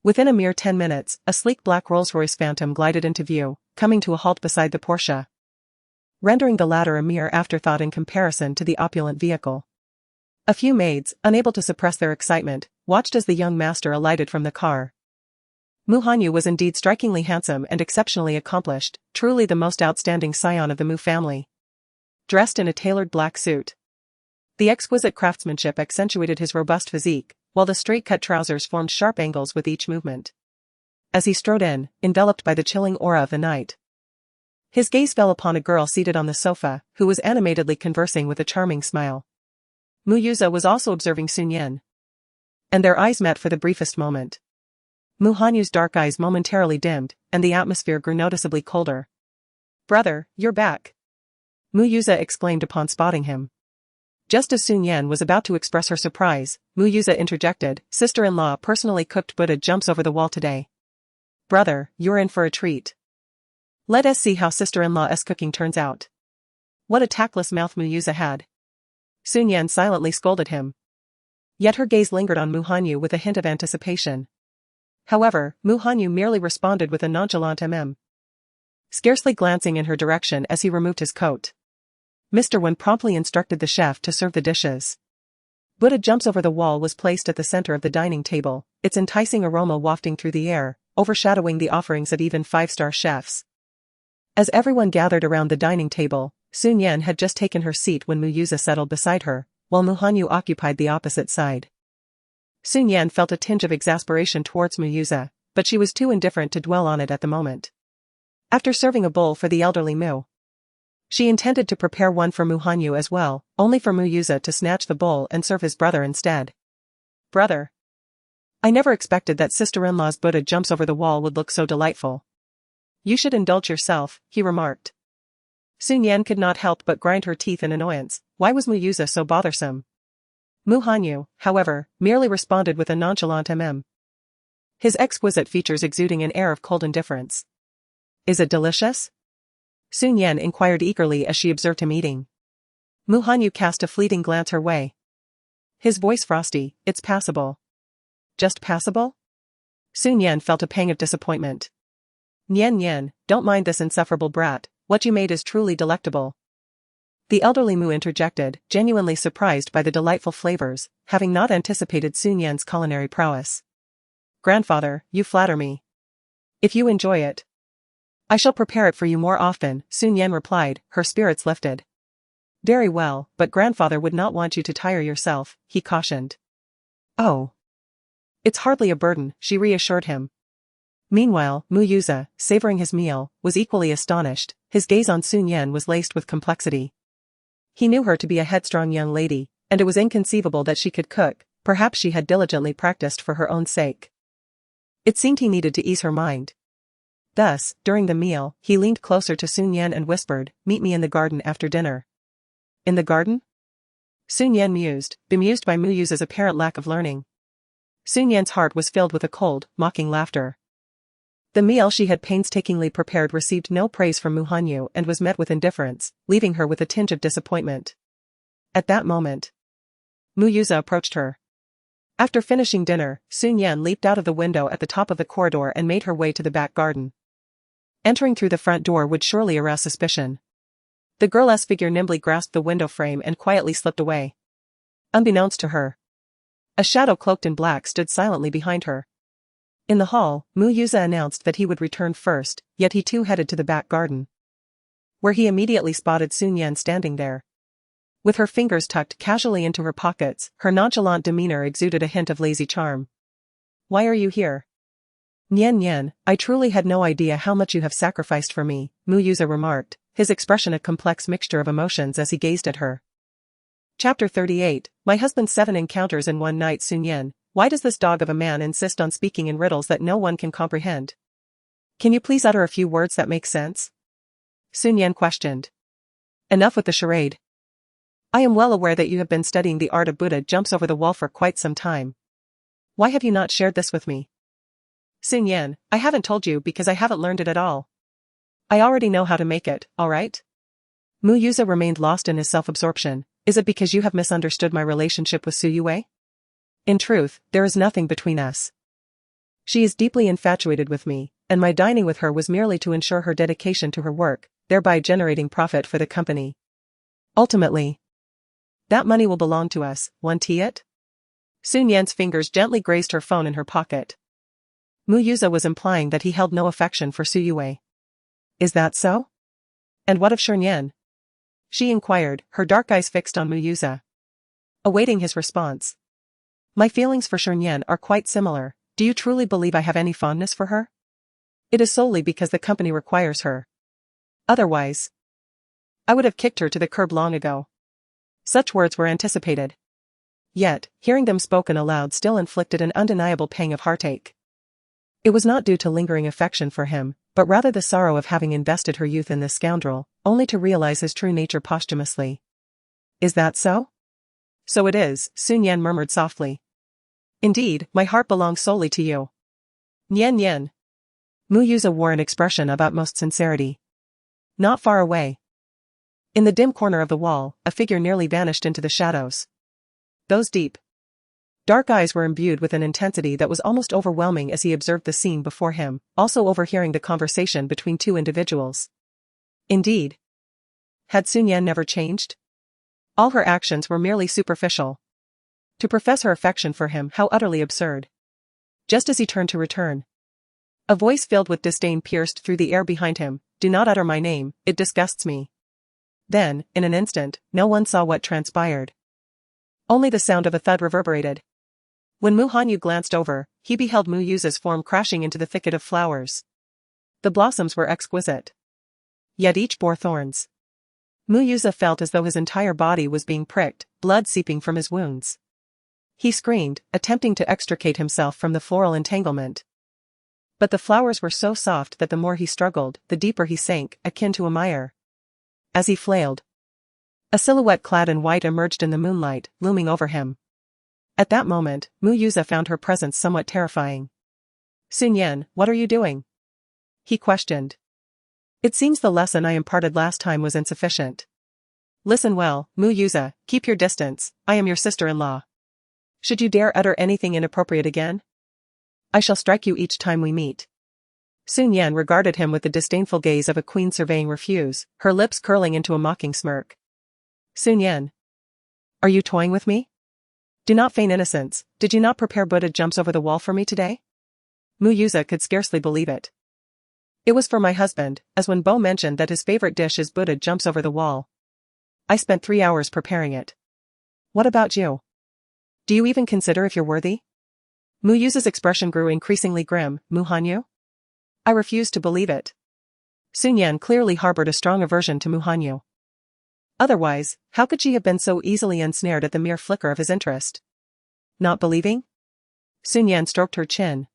Within a mere 10 minutes, a sleek black Rolls-Royce Phantom glided into view, coming to a halt beside the Porsche, rendering the latter a mere afterthought in comparison to the opulent vehicle. A few maids, unable to suppress their excitement, watched as the young master alighted from the car. Mu Hanyu was indeed strikingly handsome and exceptionally accomplished, truly the most outstanding scion of the Mu family. Dressed in a tailored black suit, the exquisite craftsmanship accentuated his robust physique, while the straight-cut trousers formed sharp angles with each movement. As he strode in, enveloped by the chilling aura of the night, his gaze fell upon a girl seated on the sofa, who was animatedly conversing with a charming smile. Mu Yuza was also observing Shi Nian. And their eyes met for the briefest moment. Mu Hanyu's dark eyes momentarily dimmed, and the atmosphere grew noticeably colder. Brother, you're back. Mu Yuza exclaimed upon spotting him. Just as Shi Nian was about to express her surprise, Mu Yuza interjected, Sister-in-law personally cooked Buddha jumps over the wall today. Brother, you're in for a treat. Let us see how sister-in-law's cooking turns out. What a tactless mouth Mu Yuza had. Shi Nian silently scolded him. Yet her gaze lingered on Mu Hanyu with a hint of anticipation. However, Mu Hanyu merely responded with a nonchalant scarcely glancing in her direction as he removed his coat. Mr. Wen promptly instructed the chef to serve the dishes. Buddha jumps over the wall was placed at the center of the dining table, its enticing aroma wafting through the air, overshadowing the offerings of even 5-star chefs. As everyone gathered around the dining table, Shi Nian had just taken her seat when Mu Yuza settled beside her, while Mu Hanyu occupied the opposite side. Shi Nian felt a tinge of exasperation towards Mu Yuza, but she was too indifferent to dwell on it at the moment. After serving a bowl for the elderly Mu, she intended to prepare one for Mu Hanyu as well, only for Mu Yuza to snatch the bowl and serve his brother instead. Brother. I never expected that sister-in-law's Buddha jumps over the wall would look so delightful. You should indulge yourself, he remarked. Shi Nian could not help but grind her teeth in annoyance. Why was Mu Yuza so bothersome? Mu Hanyu, however, merely responded with a nonchalant his exquisite features exuding an air of cold indifference. Is it delicious? Shi Nian inquired eagerly as she observed him eating. Mu Hanyu cast a fleeting glance her way. His voice frosty, it's passable. Just passable? Shi Nian felt a pang of disappointment. Nian, don't mind this insufferable brat, what you made is truly delectable. The elderly Mu interjected, genuinely surprised by the delightful flavors, having not anticipated Shi Nian's culinary prowess. Grandfather, you flatter me. If you enjoy it, I shall prepare it for you more often, Shi Nian replied, her spirits lifted. Very well, but grandfather would not want you to tire yourself, he cautioned. Oh. It's hardly a burden, she reassured him. Meanwhile, Mu Yuza, savoring his meal, was equally astonished. His gaze on Sun Yan was laced with complexity. He knew her to be a headstrong young lady, and it was inconceivable that she could cook. Perhaps she had diligently practiced for her own sake. It seemed he needed to ease her mind. Thus, during the meal, he leaned closer to Sun Yan and whispered, "Meet me in the garden after dinner." In the garden? Sun Yan mused, bemused by Mu Yuza's apparent lack of learning. Sun Yan's heart was filled with a cold, mocking laughter. The meal she had painstakingly prepared received no praise from Mu Hanyu and was met with indifference, leaving her with a tinge of disappointment. At that moment, Mu Yuza approached her. After finishing dinner, Sun Yan leaped out of the window at the top of the corridor and made her way to the back garden. Entering through the front door would surely arouse suspicion. The girl's figure nimbly grasped the window frame and quietly slipped away. Unbeknownst to her, a shadow cloaked in black stood silently behind her. In the hall, Mu Yuza announced that he would return first, yet he too headed to the back garden, where he immediately spotted Sun Yan standing there. With her fingers tucked casually into her pockets, her nonchalant demeanor exuded a hint of lazy charm. "Why are you here?" "Nian Nian, I truly had no idea how much you have sacrificed for me," Mu Yuza remarked, his expression a complex mixture of emotions as he gazed at her. Chapter 38, My Husband's 7 Encounters in One Night. Sun Yan, why does this dog of a man insist on speaking in riddles that no one can comprehend? Can you please utter a few words that make sense? Sun Yan questioned. Enough with the charade. I am well aware that you have been studying the art of Buddha jumps over the wall for quite some time. Why have you not shared this with me? Sun Yan, I haven't told you because I haven't learned it at all. I already know how to make it, alright? Mu Yuza remained lost in his self-absorption. Is it because you have misunderstood my relationship with Su Yue? In truth, there is nothing between us. She is deeply infatuated with me, and my dining with her was merely to ensure her dedication to her work, thereby generating profit for the company. Ultimately, that money will belong to us, won't it? Sun Yan's fingers gently grazed her phone in her pocket. Mu Yuza was implying that he held no affection for Su Yue. Is that so? And what of Shi Nian? She inquired, her dark eyes fixed on Mu Yuza. Awaiting his response. My feelings for Shi Nian are quite similar. Do you truly believe I have any fondness for her? It is solely because the company requires her. Otherwise, I would have kicked her to the curb long ago. Such words were anticipated. Yet, hearing them spoken aloud still inflicted an undeniable pang of heartache. It was not due to lingering affection for him, but rather the sorrow of having invested her youth in this scoundrel, only to realize his true nature posthumously. Is that so? So it is, Sun Yan murmured softly. Indeed, my heart belongs solely to you. Nian Nian. Mu Yuza wore an expression of utmost sincerity. Not far away, in the dim corner of the wall, a figure nearly vanished into the shadows. Those deep, dark eyes were imbued with an intensity that was almost overwhelming as he observed the scene before him, also overhearing the conversation between two individuals. Indeed, had Sun Yan never changed? All her actions were merely superficial. To profess her affection for him, how utterly absurd. Just as he turned to return, a voice filled with disdain pierced through the air behind him. Do not utter my name, it disgusts me. Then, in an instant, no one saw what transpired. Only the sound of a thud reverberated. When Mu Hanyu glanced over, he beheld Mu Yuza's form crashing into the thicket of flowers. The blossoms were exquisite. Yet each bore thorns. Mu Yuza felt as though his entire body was being pricked, blood seeping from his wounds. He screamed, attempting to extricate himself from the floral entanglement. But the flowers were so soft that the more he struggled, the deeper he sank, akin to a mire. As he flailed, a silhouette clad in white emerged in the moonlight, looming over him. At that moment, Mu Yuza found her presence somewhat terrifying. Sun Yan, what are you doing? He questioned. It seems the lesson I imparted last time was insufficient. Listen well, Mu Yuza, keep your distance, I am your sister-in-law. Should you dare utter anything inappropriate again, I shall strike you each time we meet. Sun Yan regarded him with the disdainful gaze of a queen surveying refuse, her lips curling into a mocking smirk. Sun Yan, are you toying with me? Do not feign innocence. Did you not prepare Buddha jumps over the wall for me today? Mu Yuza could scarcely believe it. It was for my husband, as when Bo mentioned that his favorite dish is Buddha jumps over the wall. I spent 3 hours preparing it. What about you? Do you even consider if you're worthy? Mu Yuza's expression grew increasingly grim. Mu Hanyu? I refused to believe it. Shi Nian clearly harbored a strong aversion to Mu Hanyu. Otherwise, how could she have been so easily ensnared at the mere flicker of his interest? Not believing? Shi Nian stroked her chin.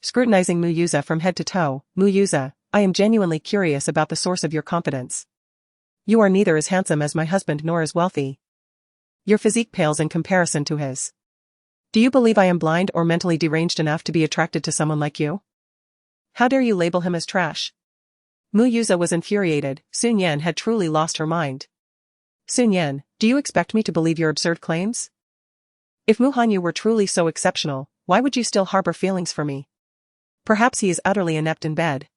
Scrutinizing Mu Yuza from head to toe, Mu Yuza, I am genuinely curious about the source of your confidence. You are neither as handsome as my husband nor as wealthy. Your physique pales in comparison to his. Do you believe I am blind or mentally deranged enough to be attracted to someone like you? How dare you label him as trash? Mu Yuza was infuriated. Shi Nian had truly lost her mind. Shi Nian, do you expect me to believe your absurd claims? If Mu Hanyu were truly so exceptional, why would you still harbor feelings for me? Perhaps he is utterly inept in bed.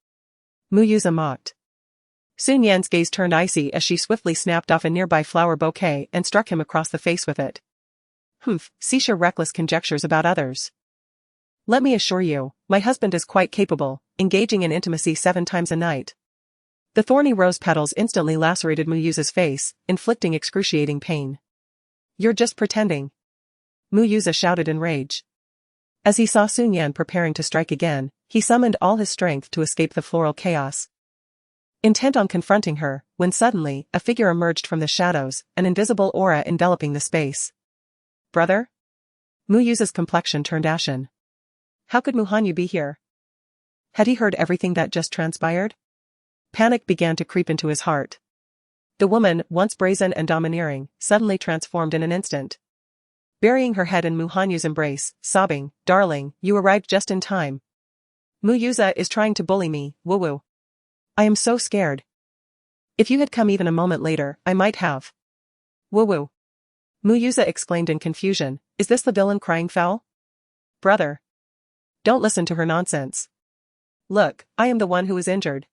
Mu Yuza mocked. Shi Nian's gaze turned icy as she swiftly snapped off a nearby flower bouquet and struck him across the face with it. Cease your reckless conjectures about others. Let me assure you, my husband is quite capable, engaging in intimacy 7 times a night. The thorny rose petals instantly lacerated Mu Yuza's face, inflicting excruciating pain. You're just pretending. Mu Yuza shouted in rage. As he saw Shi Nian preparing to strike again, he summoned all his strength to escape the floral chaos. Intent on confronting her, when suddenly, a figure emerged from the shadows, an invisible aura enveloping the space. Brother? Mu Yuza's complexion turned ashen. How could Mu Hanyu be here? Had he heard everything that just transpired? Panic began to creep into his heart. The woman, once brazen and domineering, suddenly transformed in an instant. Burying her head in Mu Hanyu's embrace, sobbing, Darling, you arrived just in time. Mu Yuza is trying to bully me, woo-woo. I am so scared. If you had come even a moment later, I might have. Woo-woo. Mu Yuza exclaimed in confusion, is this the villain crying foul? Brother. Don't listen to her nonsense. Look, I am the one who is injured.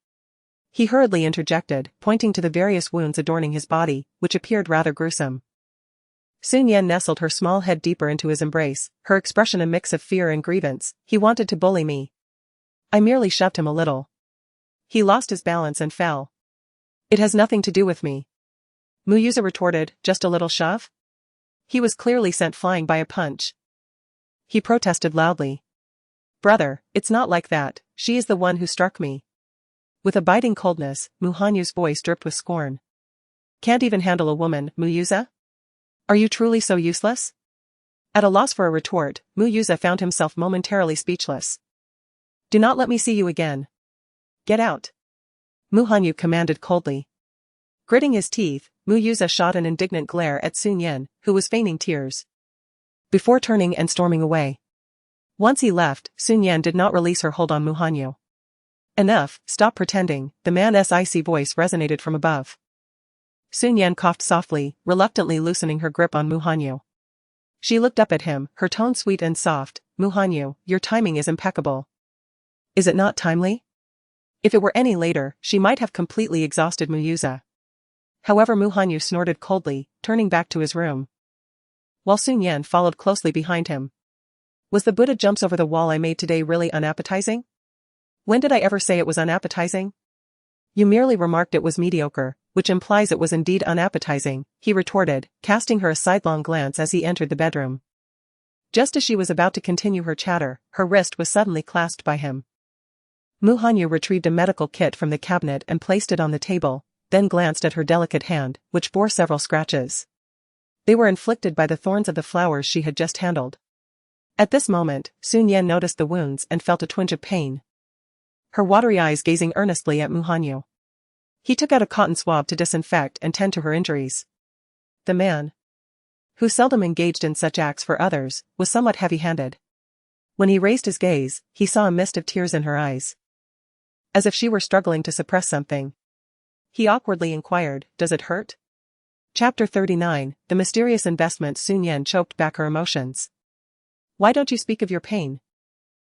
He hurriedly interjected, pointing to the various wounds adorning his body, which appeared rather gruesome. Shi Nian nestled her small head deeper into his embrace, her expression a mix of fear and grievance. He wanted to bully me. I merely shoved him a little. He lost his balance and fell. It has nothing to do with me. Mu Yuza retorted, just a little shove? He was clearly sent flying by a punch. He protested loudly. Brother, it's not like that, she is the one who struck me. With a biting coldness, Mu Hanyu's voice dripped with scorn. Can't even handle a woman, Mu Yuza? Are you truly so useless? At a loss for a retort, Mu Yuza found himself momentarily speechless. Do not let me see you again. Get out. Mu Hanyu commanded coldly. Gritting his teeth, Mu Yuza shot an indignant glare at Shi Nian, who was feigning tears. Before turning and storming away. Once he left, Shi Nian did not release her hold on Mu Hanyu. Enough, stop pretending, the man's icy voice resonated from above. Shi Nian coughed softly, reluctantly loosening her grip on Mu Hanyu. She looked up at him, her tone sweet and soft. Mu Hanyu, your timing is impeccable. Is it not timely? If it were any later, she might have completely exhausted Mu Yuza. However, Mu Hanyu snorted coldly, turning back to his room. While Shi Nian followed closely behind him. Was the Buddha jumps over the wall I made today really unappetizing? When did I ever say it was unappetizing? You merely remarked it was mediocre, which implies it was indeed unappetizing, he retorted, casting her a sidelong glance as he entered the bedroom. Just as she was about to continue her chatter, her wrist was suddenly clasped by him. Mu Hanyu retrieved a medical kit from the cabinet and placed it on the table, then glanced at her delicate hand, which bore several scratches. They were inflicted by the thorns of the flowers she had just handled. At this moment, Shi Nian noticed the wounds and felt a twinge of pain. Her watery eyes gazing earnestly at Mu Hanyu. He took out a cotton swab to disinfect and tend to her injuries. The man, who seldom engaged in such acts for others, was somewhat heavy-handed. When he raised his gaze, he saw a mist of tears in her eyes. As if she were struggling to suppress something. He awkwardly inquired, does it hurt? Chapter 39, The Mysterious Investment. Shi Nian choked back her emotions. Why don't you speak of your pain?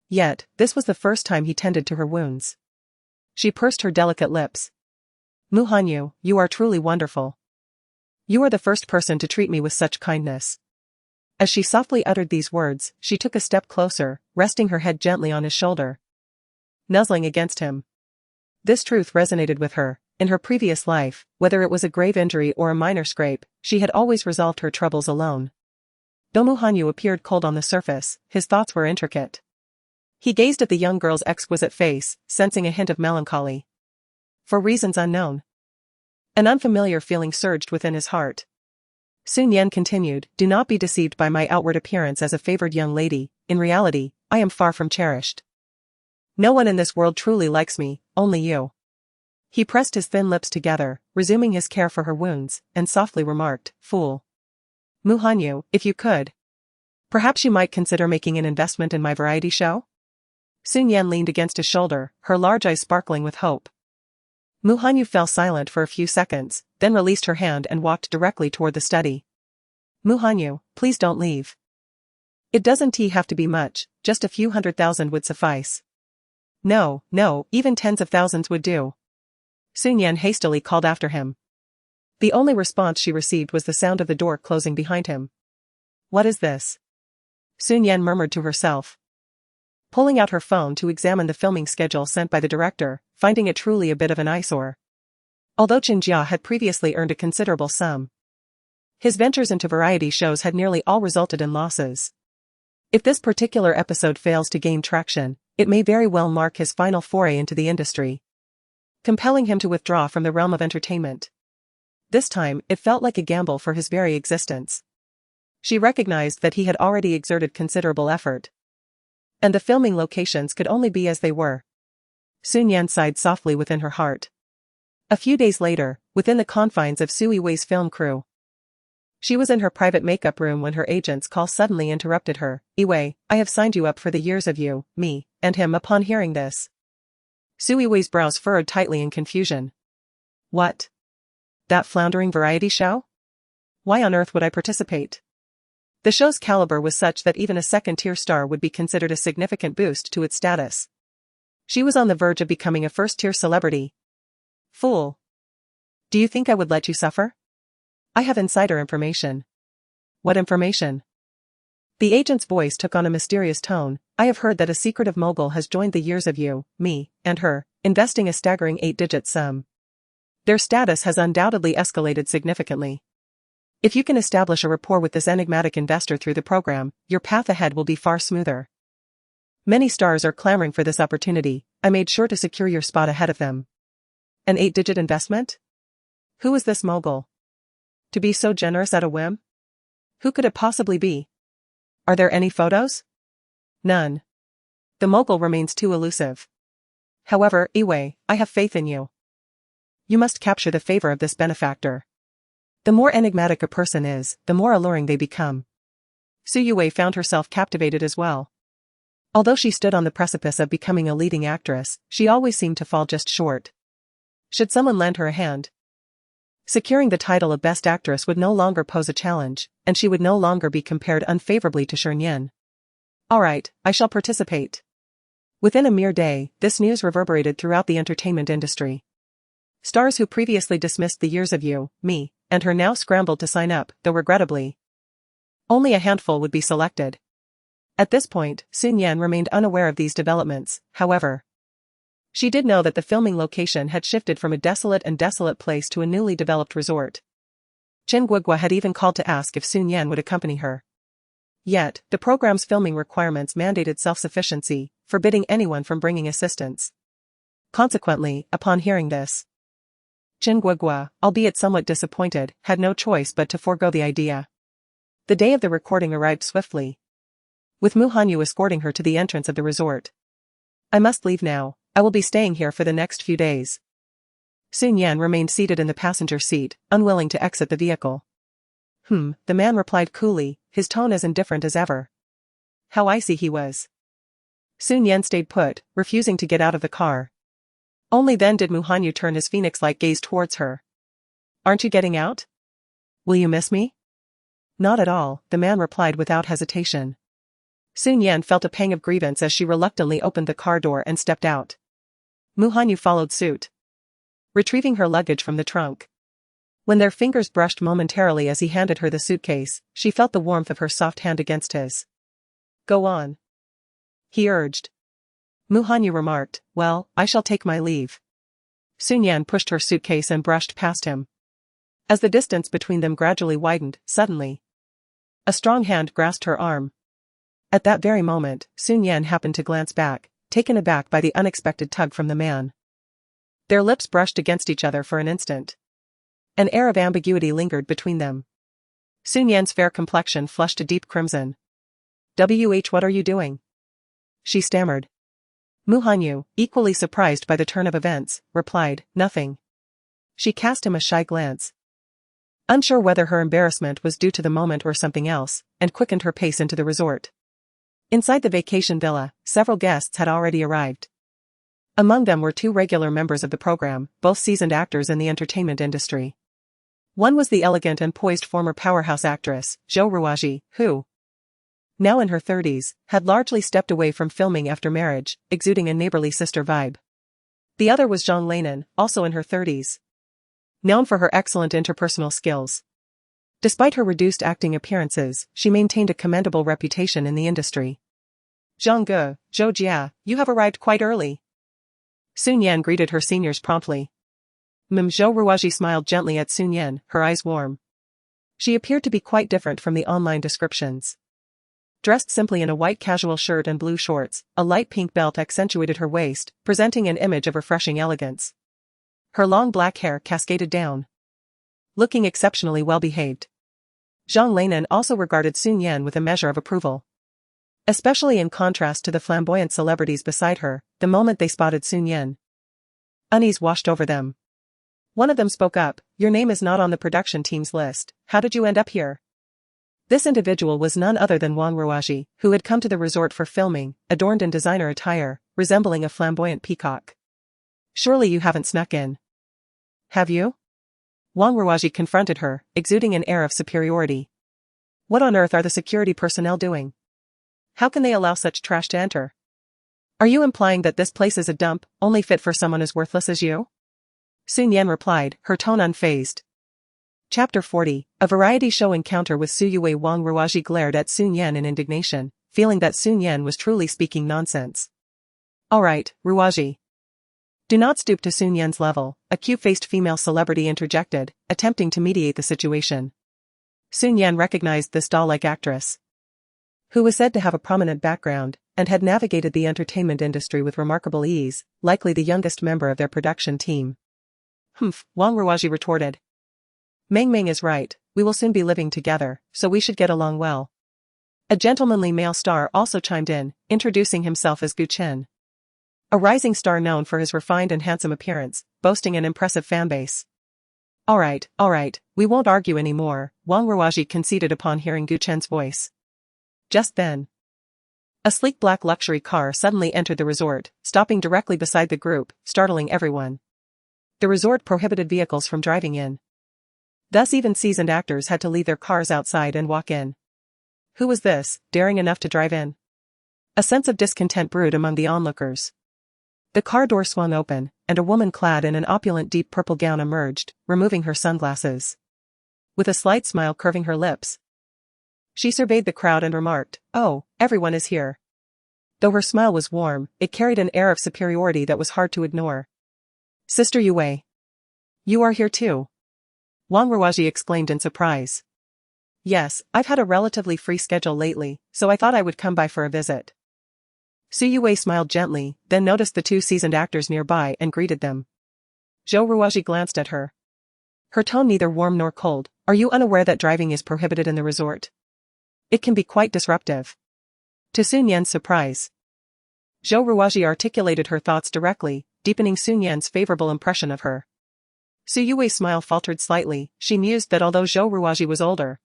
Yet, this was the first time he tended to her wounds. She pursed her delicate lips. Mu Hanyu, you are truly wonderful. You are the first person to treat me with such kindness. As she softly uttered these words, she took a step closer, resting her head gently on his shoulder. Nuzzling against him. This truth resonated with her, in her previous life, whether it was a grave injury or a minor scrape, she had always resolved her troubles alone. Though Mu Hanyu appeared cold on the surface, his thoughts were intricate. He gazed at the young girl's exquisite face, sensing a hint of melancholy. For reasons unknown, an unfamiliar feeling surged within his heart. Shi Nian continued, "Do not be deceived by my outward appearance as a favored young lady. In reality, I am far from cherished. No one in this world truly likes me, only you." He pressed his thin lips together, resuming his care for her wounds, and softly remarked, "Fool. Mu Hanyu, if you could, perhaps you might consider making an investment in my variety show?" Shi Nian leaned against his shoulder, her large eyes sparkling with hope. Mu Hanyu fell silent for a few seconds, then released her hand and walked directly toward the study. "Mu Hanyu, please don't leave. It doesn't have to be much, just a few 100,000 would suffice." "No, even tens of thousands would do." Shi Nian hastily called after him. The only response she received was the sound of the door closing behind him. "What is this?" Shi Nian murmured to herself, pulling out her phone to examine the filming schedule sent by the director, finding it truly a bit of an eyesore. Although Chen Jia had previously earned a considerable sum, his ventures into variety shows had nearly all resulted in losses. If this particular episode fails to gain traction, it may very well mark his final foray into the industry, compelling him to withdraw from the realm of entertainment. This time, it felt like a gamble for his very existence. She recognized that he had already exerted considerable effort, and the filming locations could only be as they were. Shi Nian sighed softly within her heart. A few days later, within the confines of Sui Wei's film crew, she was in her private makeup room when her agent's call suddenly interrupted her. "Wei, I have signed you up for the years of you, me, and him." Upon hearing this, Sui Wei's brows furrowed tightly in confusion. "What? That floundering variety show? Why on earth would I participate?" The show's caliber was such that even a second-tier star would be considered a significant boost to its status. She was on the verge of becoming a first-tier celebrity. "Fool. Do you think I would let you suffer? I have insider information." "What information?" The agent's voice took on a mysterious tone. "I have heard that a secretive mogul has joined the years of you, me, and her, investing a staggering 8-digit sum. Their status has undoubtedly escalated significantly. If you can establish a rapport with this enigmatic investor through the program, your path ahead will be far smoother. Many stars are clamoring for this opportunity. I made sure to secure your spot ahead of them." "An 8-digit investment? Who is this mogul? To be so generous at a whim? Who could it possibly be? Are there any photos?" "None. The mogul remains too elusive. However, Wei, I have faith in you. You must capture the favor of this benefactor. The more enigmatic a person is, the more alluring they become." Su Wei found herself captivated as well. Although she stood on the precipice of becoming a leading actress, she always seemed to fall just short. Should someone lend her a hand, securing the title of Best Actress would no longer pose a challenge, and she would no longer be compared unfavorably to Shi Nian. "All right, I shall participate." Within a mere day, this news reverberated throughout the entertainment industry. Stars who previously dismissed the years of you, me, and her now scrambled to sign up, though regrettably, only a handful would be selected. At this point, Shi Nian remained unaware of these developments, however. She did know that the filming location had shifted from a desolate place to a newly developed resort. Chen Guogua had even called to ask if Shi Nian would accompany her. Yet, the program's filming requirements mandated self-sufficiency, forbidding anyone from bringing assistance. Consequently, upon hearing this, Chen Guogua, albeit somewhat disappointed, had no choice but to forego the idea. The day of the recording arrived swiftly, with Mu Hanyu escorting her to the entrance of the resort. "I must leave now. I will be staying here for the next few days." Shi Nian remained seated in the passenger seat, unwilling to exit the vehicle. The man replied coolly, his tone as indifferent as ever. How icy he was. Shi Nian stayed put, refusing to get out of the car. Only then did Mu Hanyu turn his phoenix-like gaze towards her. "Aren't you getting out? Will you miss me?" "Not at all," the man replied without hesitation. Shi Nian felt a pang of grievance as she reluctantly opened the car door and stepped out. Mu Hanyu followed suit, retrieving her luggage from the trunk. When their fingers brushed momentarily as he handed her the suitcase, she felt the warmth of her soft hand against his. "Go on," he urged. Mu Hanyu remarked, "Well, I shall take my leave." Shi Nian pushed her suitcase and brushed past him. As the distance between them gradually widened, suddenly, a strong hand grasped her arm. At that very moment, Shi Nian happened to glance back, taken aback by the unexpected tug from the man. Their lips brushed against each other for an instant. An air of ambiguity lingered between them. Shi Nian's fair complexion flushed a deep crimson. What are you doing? She stammered. Mu Hanyu, equally surprised by the turn of events, replied, nothing. She cast him a shy glance, unsure whether her embarrassment was due to the moment or something else, and quickened her pace into the resort. Inside the vacation villa, several guests had already arrived. Among them were 2 regular members of the program, both seasoned actors in the entertainment industry. One was the elegant and poised former powerhouse actress, Zhou Ruaji, who, now in her 30s, had largely stepped away from filming after marriage, exuding a neighborly sister vibe. The other was Zhang Leinan, also in her 30s. Known for her excellent interpersonal skills. Despite her reduced acting appearances, she maintained a commendable reputation in the industry. Zhang Ge, Zhou Jia, you have arrived quite early. Shi Nian greeted her seniors promptly. Zhou Ruaji smiled gently at Shi Nian, her eyes warm. She appeared to be quite different from the online descriptions. Dressed simply in a white casual shirt and blue shorts, a light pink belt accentuated her waist, presenting an image of refreshing elegance. Her long black hair cascaded down, looking exceptionally well-behaved. Zhang Leinan also regarded Shi Nian with a measure of approval. Especially in contrast to the flamboyant celebrities beside her, the moment they spotted Shi Nian, unease washed over them. One of them spoke up, your name is not on the production team's list, how did you end up here? This individual was none other than Wang Ruaji, who had come to the resort for filming, adorned in designer attire, resembling a flamboyant peacock. Surely you haven't snuck in. Have you? Wang Ruaji confronted her, exuding an air of superiority. What on earth are the security personnel doing? How can they allow such trash to enter? Are you implying that this place is a dump, only fit for someone as worthless as you? Shi Nian replied, her tone unfazed. Chapter 40, a variety show encounter with Su Yue. Wang Ruaji glared at Shi Nian in indignation, feeling that Shi Nian was truly speaking nonsense. Alright, Ruaji. Do not stoop to Shi Nian's level, a cute-faced female celebrity interjected, attempting to mediate the situation. Shi Nian recognized this doll-like actress, who was said to have a prominent background, and had navigated the entertainment industry with remarkable ease, likely the youngest member of their production team. Humph, Wang Ruaji retorted. Meng Meng is right, we will soon be living together, so we should get along well. A gentlemanly male star also chimed in, introducing himself as Gu Chen. A rising star known for his refined and handsome appearance, boasting an impressive fanbase. Alright, we won't argue anymore, Wang Ruaji conceded upon hearing Gu Chen's voice. Just then, a sleek black luxury car suddenly entered the resort, stopping directly beside the group, startling everyone. The resort prohibited vehicles from driving in. Thus even seasoned actors had to leave their cars outside and walk in. Who was this, daring enough to drive in? A sense of discontent brewed among the onlookers. The car door swung open, and a woman clad in an opulent deep purple gown emerged, removing her sunglasses. With a slight smile curving her lips, she surveyed the crowd and remarked, oh, everyone is here. Though her smile was warm, it carried an air of superiority that was hard to ignore. Sister Yue. You are here too? Wang Ruaji exclaimed in surprise. Yes, I've had a relatively free schedule lately, so I thought I would come by for a visit. Su Yue smiled gently, then noticed the 2 seasoned actors nearby and greeted them. Zhou Ruaji glanced at her. Her tone neither warm nor cold. Are you unaware that driving is prohibited in the resort? It can be quite disruptive. To Shi Nian's surprise, Zhou Ruaji articulated her thoughts directly, deepening Shi Nian's favorable impression of her. Su Yue's smile faltered slightly. She mused that although Zhou Ruaji was older,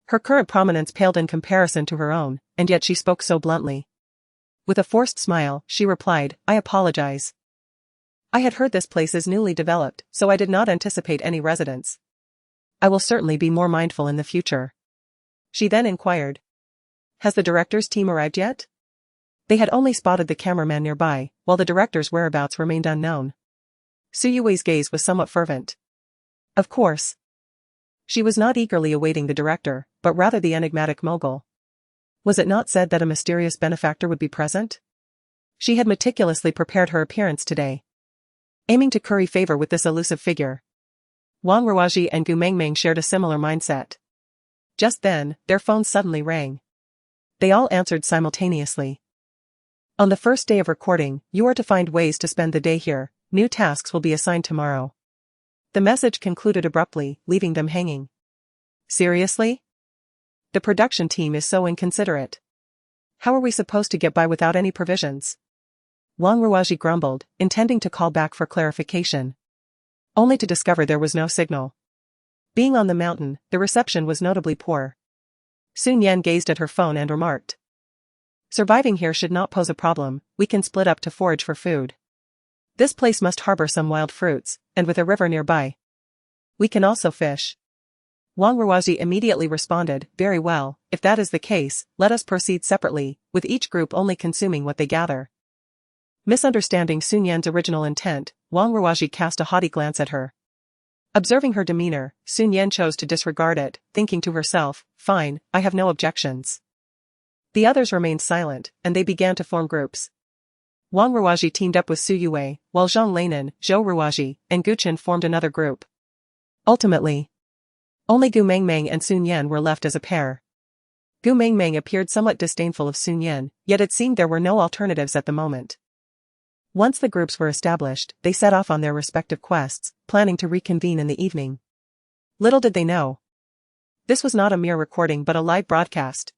her current prominence paled in comparison to her own, and yet she spoke so bluntly. With a forced smile, she replied, I apologize. I had heard this place is newly developed, so I did not anticipate any residents. I will certainly be more mindful in the future. She then inquired, has the director's team arrived yet? They had only spotted the cameraman nearby, while the director's whereabouts remained unknown. Su Yue's gaze was somewhat fervent. Of course. She was not eagerly awaiting the director, but rather the enigmatic mogul. Was it not said that a mysterious benefactor would be present? She had meticulously prepared her appearance today. aiming to curry favor with this elusive figure. Wang Ruoji and Gu Mengmeng shared a similar mindset. Just then, their phones suddenly rang. They all answered simultaneously. On the first day of recording, you are to find ways to spend the day here. New tasks will be assigned tomorrow. The message concluded abruptly, leaving them hanging. Seriously? The production team is so inconsiderate. How are we supposed to get by without any provisions? Wang Ruoji grumbled, intending to call back for clarification. Only to discover there was no signal. Being on the mountain, the reception was notably poor. Shi Nian gazed at her phone and remarked. Surviving here should not pose a problem, we can split up to forage for food. This place must harbor some wild fruits, and with a river nearby. We can also fish. Wang Ruoji immediately responded, very well, if that is the case, let us proceed separately, with each group only consuming what they gather. Misunderstanding Shi Nian's original intent, Wang Ruoji cast a haughty glance at her. Observing her demeanor, Shi Nian chose to disregard it, thinking to herself, fine, I have no objections. The others remained silent, and they began to form groups. Wang Ruoji teamed up with Su Yue, while Zhang Leinan, Zhou Ruoji, and Gu Qin formed another group. Ultimately, only Gu Mengmeng and Shi Nian were left as a pair. Gu Mengmeng appeared somewhat disdainful of Shi Nian, yet it seemed there were no alternatives at the moment. Once the groups were established, they set off on their respective quests, planning to reconvene in the evening. Little did they know. This was not a mere recording but a live broadcast.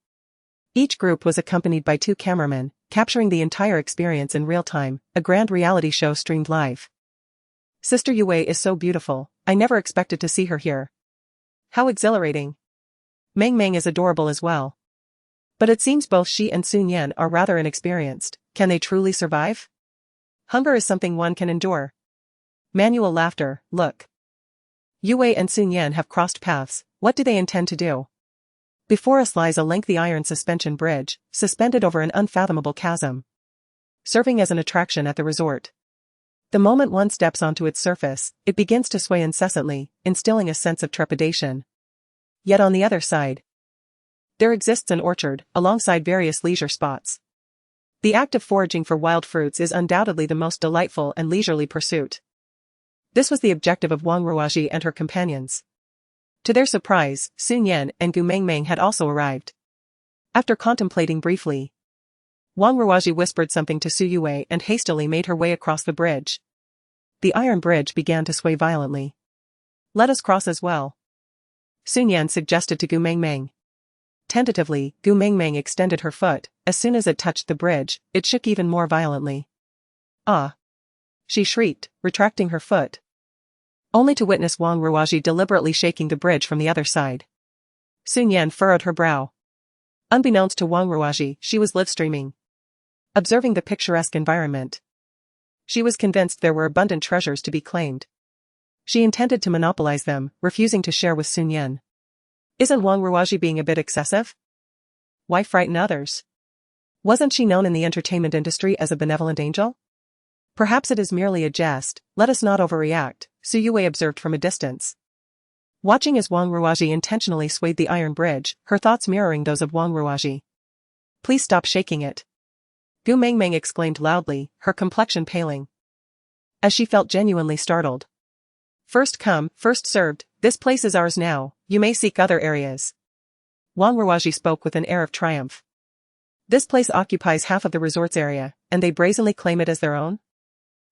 Each group was accompanied by 2 cameramen, capturing the entire experience in real time, a grand reality show streamed live. Sister Yue is so beautiful, I never expected to see her here. How exhilarating. Meng Meng is adorable as well. But it seems both she and Shi Nian are rather inexperienced, can they truly survive? Hunger is something one can endure. Manual laughter, look. Yue and Shi Nian have crossed paths, what do they intend to do? Before us lies a lengthy iron suspension bridge, suspended over an unfathomable chasm. Serving as an attraction at the resort. The moment one steps onto its surface, it begins to sway incessantly, instilling a sense of trepidation. Yet on the other side, there exists an orchard, alongside various leisure spots. The act of foraging for wild fruits is undoubtedly the most delightful and leisurely pursuit. This was the objective of Wang Ruoji and her companions. To their surprise, Shi Nian and Gu Mengmeng had also arrived. After contemplating briefly, Wang Ruoji whispered something to Su Yue and hastily made her way across the bridge. The iron bridge began to sway violently. Let us cross as well. Shi Nian suggested to Gu Mengmeng. Tentatively, Gu Mengmeng extended her foot. As soon as it touched the bridge, it shook even more violently. Ah! She shrieked, retracting her foot. Only to witness Wang Ruoji deliberately shaking the bridge from the other side. Shi Nian furrowed her brow. Unbeknownst to Wang Ruoji, she was live-streaming. Observing the picturesque environment, she was convinced there were abundant treasures to be claimed. She intended to monopolize them, refusing to share with Shi Nian. Isn't Wang Ruoji being a bit excessive? Why frighten others? Wasn't she known in the entertainment industry as a benevolent angel? Perhaps it is merely a jest, let us not overreact, Su Yue observed from a distance. Watching as Wang Ruoji intentionally swayed the iron bridge, her thoughts mirroring those of Wang Ruoji. Please stop shaking it. Gu Mengmeng exclaimed loudly, her complexion paling. As she felt genuinely startled. First come, first served, this place is ours now, you may seek other areas. Wang Ruoji spoke with an air of triumph. This place occupies half of the resort's area, and they brazenly claim it as their own?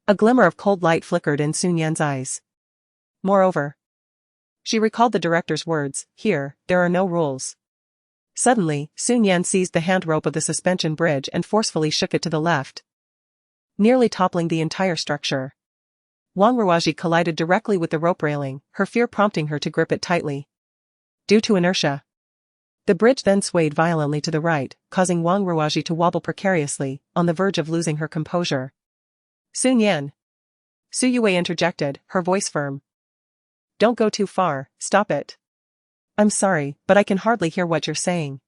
A glimmer of cold light flickered in Shi Nian's eyes. Moreover, she recalled the director's words, here, there are no rules. Suddenly, Shi Nian seized the hand rope of the suspension bridge and forcefully shook it to the left, nearly toppling the entire structure. Wang Ruoji collided directly with the rope railing, her fear prompting her to grip it tightly. Due to inertia, the bridge then swayed violently to the right, causing Wang Ruoji to wobble precariously, on the verge of losing her composure. Shi Nian. Su Yue interjected, her voice firm. Don't go too far, stop it. I'm sorry, but I can hardly hear what you're saying.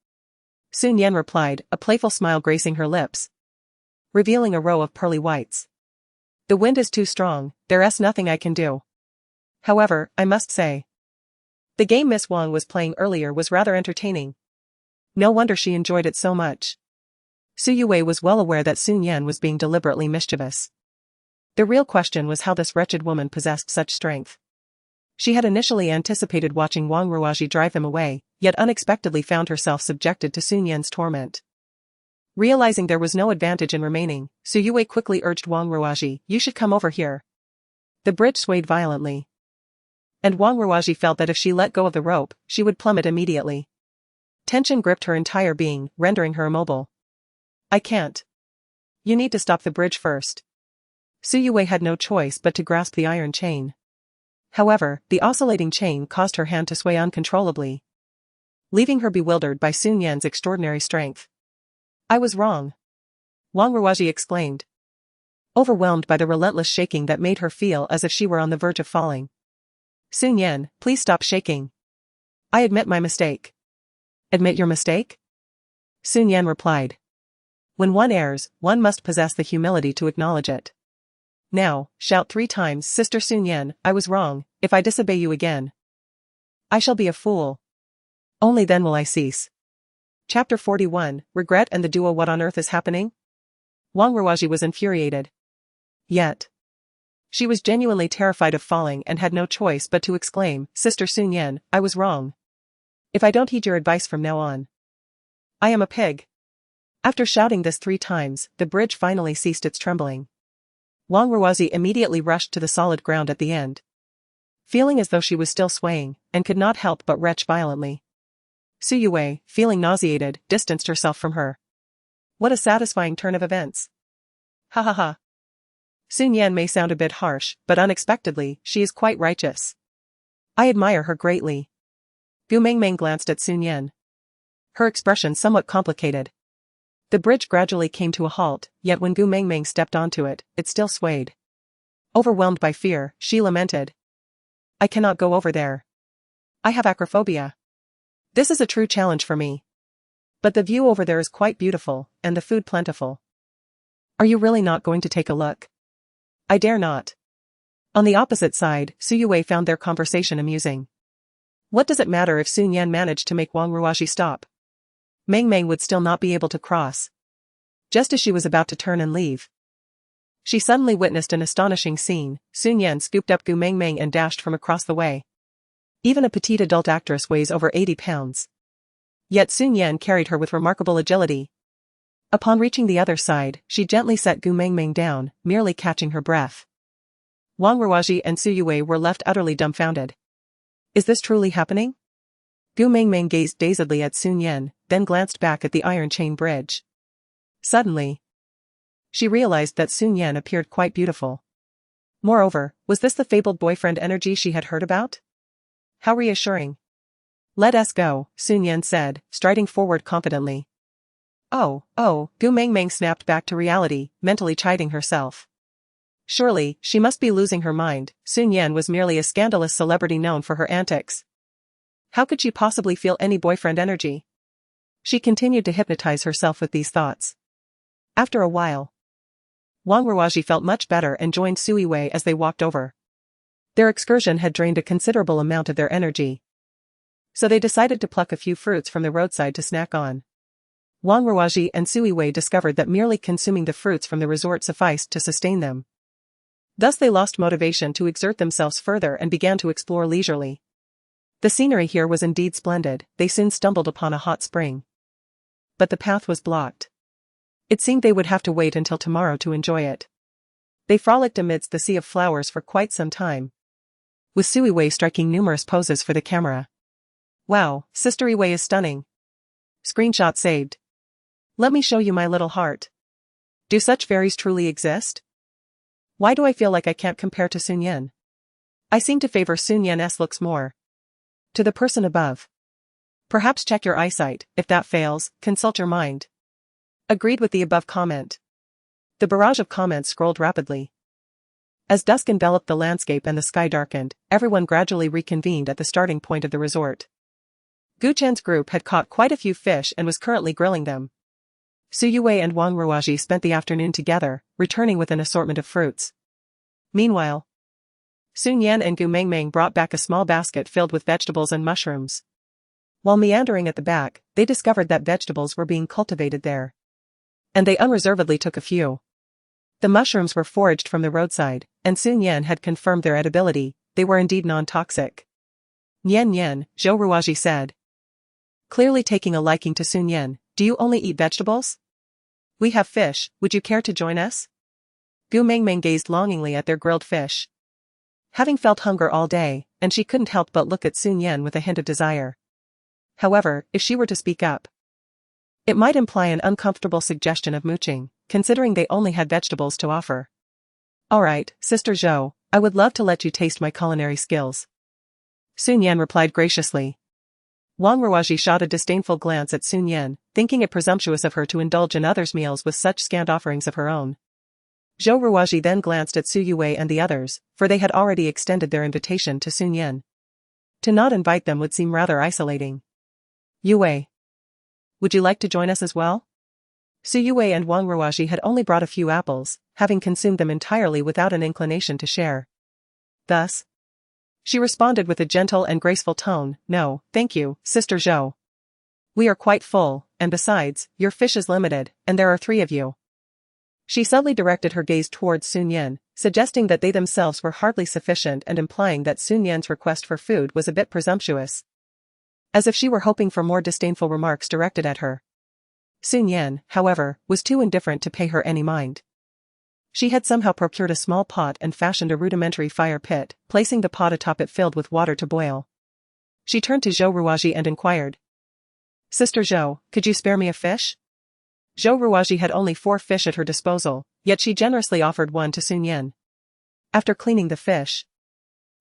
Shi Nian replied, a playful smile gracing her lips, revealing a row of pearly whites. The wind is too strong, there's nothing I can do. However, I must say, the game Miss Wang was playing earlier was rather entertaining. No wonder she enjoyed it so much. Su Yue was well aware that Shi Nian was being deliberately mischievous. The real question was how this wretched woman possessed such strength. She had initially anticipated watching Wang Ruoji drive them away, yet unexpectedly found herself subjected to Su Nian's torment. Realizing there was no advantage in remaining, Su Yue quickly urged Wang Ruoji, "You should come over here." The bridge swayed violently. And Wang Ruoji felt that if she let go of the rope, she would plummet immediately. Tension gripped her entire being, rendering her immobile. "I can't. You need to stop the bridge first." Su Yue had no choice but to grasp the iron chain. However, the oscillating chain caused her hand to sway uncontrollably, leaving her bewildered by Su Nian's extraordinary strength. "I was wrong," Wang Ruoji exclaimed, overwhelmed by the relentless shaking that made her feel as if she were on the verge of falling. "Su Nian, please stop shaking. I admit my mistake." "Admit your mistake?" Su Nian replied. "When one errs, one must possess the humility to acknowledge it. Now, shout 3 times, Sister Su Nian, I was wrong. If I disobey you again, I shall be a fool. Only then will I cease." Chapter 41, Regret and the Duo. What on earth is happening? Wang Ruoji was infuriated. Yet, she was genuinely terrified of falling and had no choice but to exclaim, "Sister Su Nian, I was wrong. If I don't heed your advice from now on, I am a pig." After shouting this 3 times, the bridge finally ceased its trembling. Wang Ruoji immediately rushed to the solid ground at the end, feeling as though she was still swaying, and could not help but retch violently. Su Yue, feeling nauseated, distanced herself from her. What a satisfying turn of events. Ha ha ha. Su Nian may sound a bit harsh, but unexpectedly, she is quite righteous. I admire her greatly. Gu Mengmeng glanced at Su Nian, her expression somewhat complicated. The bridge gradually came to a halt, yet when Gu Mengmeng stepped onto it, it still swayed. Overwhelmed by fear, she lamented. "I cannot go over there. I have acrophobia. This is a true challenge for me. But the view over there is quite beautiful, and the food plentiful. Are you really not going to take a look?" "I dare not." On the opposite side, Su Yue found their conversation amusing. What does it matter if Su Nian managed to make Wang Ruoji stop? Meng Meng would still not be able to cross. Just as she was about to turn and leave, she suddenly witnessed an astonishing scene. Su Nian scooped up Gu Mengmeng and dashed from across the way. Even a petite adult actress weighs over 80 pounds. Yet Su Nian carried her with remarkable agility. Upon reaching the other side, she gently set Gu Mengmeng down, merely catching her breath. Wang Ruoji and Su Yue were left utterly dumbfounded. Is this truly happening? Gu Mengmeng gazed dazedly at Su Nian, then glanced back at the iron chain bridge. Suddenly, she realized that Su Nian appeared quite beautiful. Moreover, was this the fabled boyfriend energy she had heard about? How reassuring. "Let us go," Su Nian said, striding forward confidently. Oh, Gu Mengmeng snapped back to reality, mentally chiding herself. Surely, she must be losing her mind. Su Nian was merely a scandalous celebrity known for her antics. How could she possibly feel any boyfriend energy? She continued to hypnotize herself with these thoughts. After a while, Wang Ruoji felt much better and joined Su Yue as they walked over. Their excursion had drained a considerable amount of their energy, so they decided to pluck a few fruits from the roadside to snack on. Wang Ruoji and Su Yue discovered that merely consuming the fruits from the resort sufficed to sustain them. Thus they lost motivation to exert themselves further and began to explore leisurely. The scenery here was indeed splendid. They soon stumbled upon a hot spring, but the path was blocked. It seemed they would have to wait until tomorrow to enjoy it. They frolicked amidst the sea of flowers for quite some time, with Su Yue striking numerous poses for the camera. Wow, Sister Yue is stunning. Screenshot saved. Let me show you my little heart. Do such fairies truly exist? Why do I feel like I can't compare to Su Nian? I seem to favor Su Nian's looks more. To the person above. Perhaps check your eyesight. If that fails, consult your mind. Agreed with the above comment. The barrage of comments scrolled rapidly. As dusk enveloped the landscape and the sky darkened, everyone gradually reconvened at the starting point of the resort. Gu Chen's group had caught quite a few fish and was currently grilling them. Su Yue and Wang Ruoji spent the afternoon together, returning with an assortment of fruits. Meanwhile, Su Nian and Gu Mengmeng brought back a small basket filled with vegetables and mushrooms. While meandering at the back, they discovered that vegetables were being cultivated there, and they unreservedly took a few. The mushrooms were foraged from the roadside, and Shi Nian had confirmed their edibility. They were indeed non-toxic. Nian Nian, Zhou Ruoji said. Clearly taking a liking to Shi Nian, do you only eat vegetables? We have fish, would you care to join us? Gu Mengmeng gazed longingly at their grilled fish. Having felt hunger all day, and she couldn't help but look at Shi Nian with a hint of desire. However, if she were to speak up, it might imply an uncomfortable suggestion of mooching, considering they only had vegetables to offer. Alright, Sister Zhou, I would love to let you taste my culinary skills. Shi Nian replied graciously. Wang Ruoji shot a disdainful glance at Shi Nian, thinking it presumptuous of her to indulge in others' meals with such scant offerings of her own. Zhou Ruoji then glanced at Su Yue and the others, for they had already extended their invitation to Shi Nian. To not invite them would seem rather isolating. Yue, would you like to join us as well? Su Yue and Wang Ruoji had only brought a few apples, having consumed them entirely without an inclination to share. Thus, she responded with a gentle and graceful tone, no, thank you, Sister Zhou. We are quite full, and besides, your fish is limited, and there are 3 of you. She subtly directed her gaze towards Shi Nian, suggesting that they themselves were hardly sufficient and implying that Shi Nian's request for food was a bit presumptuous. As if she were hoping for more disdainful remarks directed at her. Shi Nian, however, was too indifferent to pay her any mind. She had somehow procured a small pot and fashioned a rudimentary fire pit, placing the pot atop it filled with water to boil. She turned to Zhou Ruoji and inquired. Sister Zhou, could you spare me a fish? Zhou Ruoji had only 4 fish at her disposal, yet she generously offered one to Shi Nian. After cleaning the fish,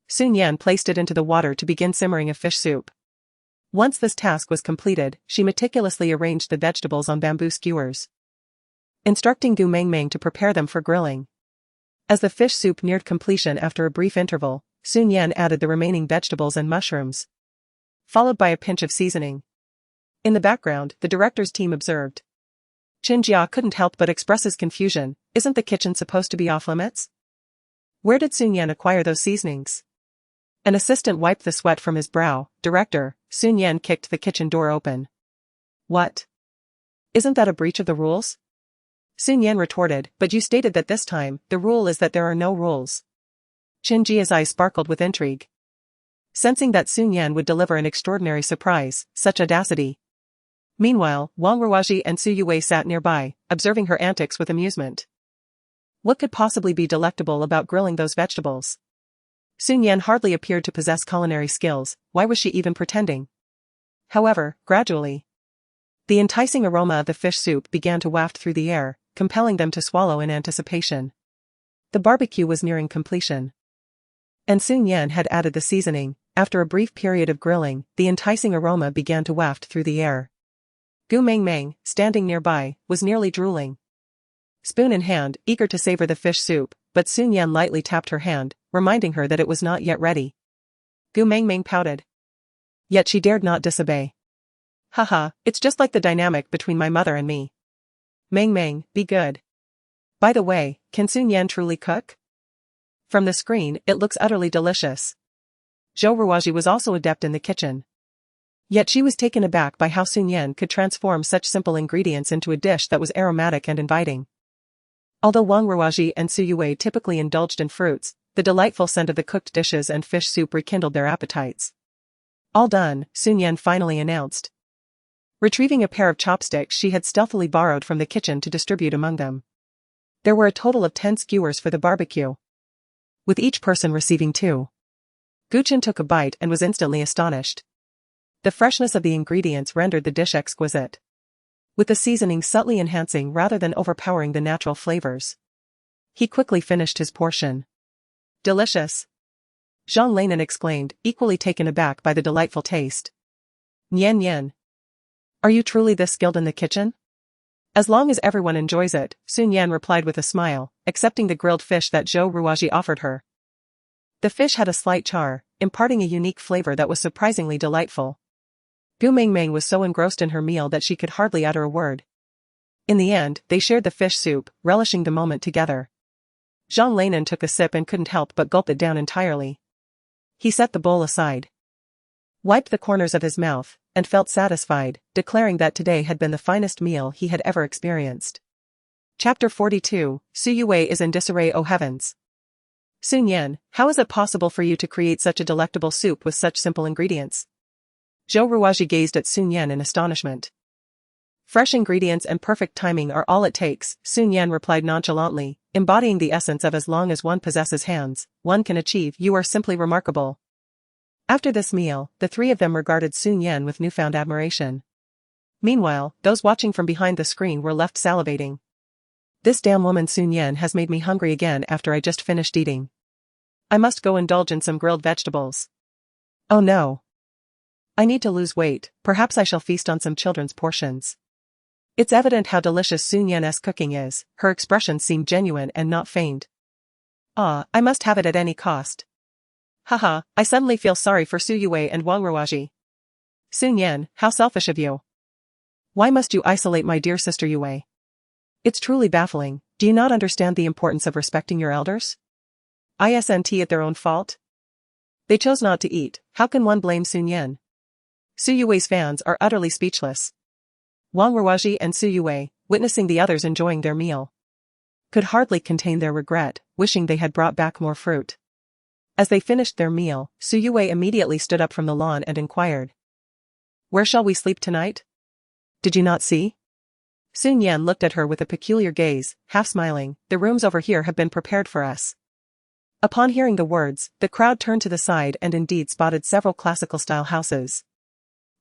Shi Nian placed it into the water to begin simmering a fish soup. Once this task was completed, she meticulously arranged the vegetables on bamboo skewers, instructing Gu Mengmeng to prepare them for grilling. As the fish soup neared completion after a brief interval, Shi Nian added the remaining vegetables and mushrooms, followed by a pinch of seasoning. In the background, the director's team observed. Qin Jia couldn't help but express his confusion. Isn't the kitchen supposed to be off limits? Where did Shi Nian acquire those seasonings? An assistant wiped the sweat from his brow. Director, Shi Nian kicked the kitchen door open. What? Isn't that a breach of the rules? Shi Nian retorted, but you stated that this time, the rule is that there are no rules. Qin Jia's eyes sparkled with intrigue. Sensing that Shi Nian would deliver an extraordinary surprise, such audacity. Meanwhile, Wang Ruoji and Su Yue sat nearby, observing her antics with amusement. What could possibly be delectable about grilling those vegetables? Shi Nian hardly appeared to possess culinary skills, why was she even pretending? However, gradually, the enticing aroma of the fish soup began to waft through the air, compelling them to swallow in anticipation. The barbecue was nearing completion, and Shi Nian had added the seasoning. After a brief period of grilling, the enticing aroma began to waft through the air. Gu Mengmeng, standing nearby, was nearly drooling. Spoon in hand, eager to savor the fish soup, but Shi Nian lightly tapped her hand, reminding her that it was not yet ready. Gu Mengmeng pouted. Yet she dared not disobey. Haha, it's just like the dynamic between my mother and me. Mengmeng, be good. By the way, can Shi Nian truly cook? From the screen, it looks utterly delicious. Zhou Ruoji was also adept in the kitchen. Yet she was taken aback by how Shi Nian could transform such simple ingredients into a dish that was aromatic and inviting. Although Wang Ruoji and Su Yue typically indulged in fruits, the delightful scent of the cooked dishes and fish soup rekindled their appetites. All done, Shi Nian finally announced. Retrieving a pair of chopsticks she had stealthily borrowed from the kitchen to distribute among them. There were a total of 10 skewers for the barbecue, with each person receiving 2. Guchen took a bite and was instantly astonished. The freshness of the ingredients rendered the dish exquisite, with the seasoning subtly enhancing rather than overpowering the natural flavors. He quickly finished his portion. Delicious! Zhang Lainan exclaimed, equally taken aback by the delightful taste. Nian Nian. Are you truly this skilled in the kitchen? As long as everyone enjoys it, Shi Nian replied with a smile, accepting the grilled fish that Zhou Ruoji offered her. The fish had a slight char, imparting a unique flavor that was surprisingly delightful. Gu Mengmeng was so engrossed in her meal that she could hardly utter a word. In the end, they shared the fish soup, relishing the moment together. Zhang Lainan took a sip and couldn't help but gulp it down entirely. He set the bowl aside, wiped the corners of his mouth, and felt satisfied, declaring that today had been the finest meal he had ever experienced. Chapter 42, Su Yue is in disarray. Oh heavens. Su Nian, how is it possible for you to create such a delectable soup with such simple ingredients? Zhou Ruoji gazed at Su Nian in astonishment. Fresh ingredients and perfect timing are all it takes, Su Nian replied nonchalantly, embodying the essence of as long as one possesses hands, one can achieve. You are simply remarkable. After this meal, the three of them regarded Su Nian with newfound admiration. Meanwhile, those watching from behind the screen were left salivating. This damn woman Su Nian has made me hungry again after I just finished eating. I must go indulge in some grilled vegetables. Oh no. I need to lose weight, perhaps I shall feast on some children's portions. It's evident how delicious Su Nian's cooking is, her expressions seem genuine and not feigned. Ah, I must have it at any cost. Haha, I suddenly feel sorry for Su Yue and Wang Ruoji. Su Nian, how selfish of you. Why must you isolate my dear sister Yue? It's truly baffling. Do you not understand the importance of respecting your elders? Isn't at their own fault? They chose not to eat, how can one blame Su Nian? Su Yue's fans are utterly speechless. Wang Ruoji and Su Yue, witnessing the others enjoying their meal, could hardly contain their regret, wishing they had brought back more fruit. As they finished their meal, Su Yue immediately stood up from the lawn and inquired. Where shall we sleep tonight? Did you not see? Su Nian looked at her with a peculiar gaze, half smiling. The rooms over here have been prepared for us. Upon hearing the words, the crowd turned to the side and indeed spotted several classical-style houses.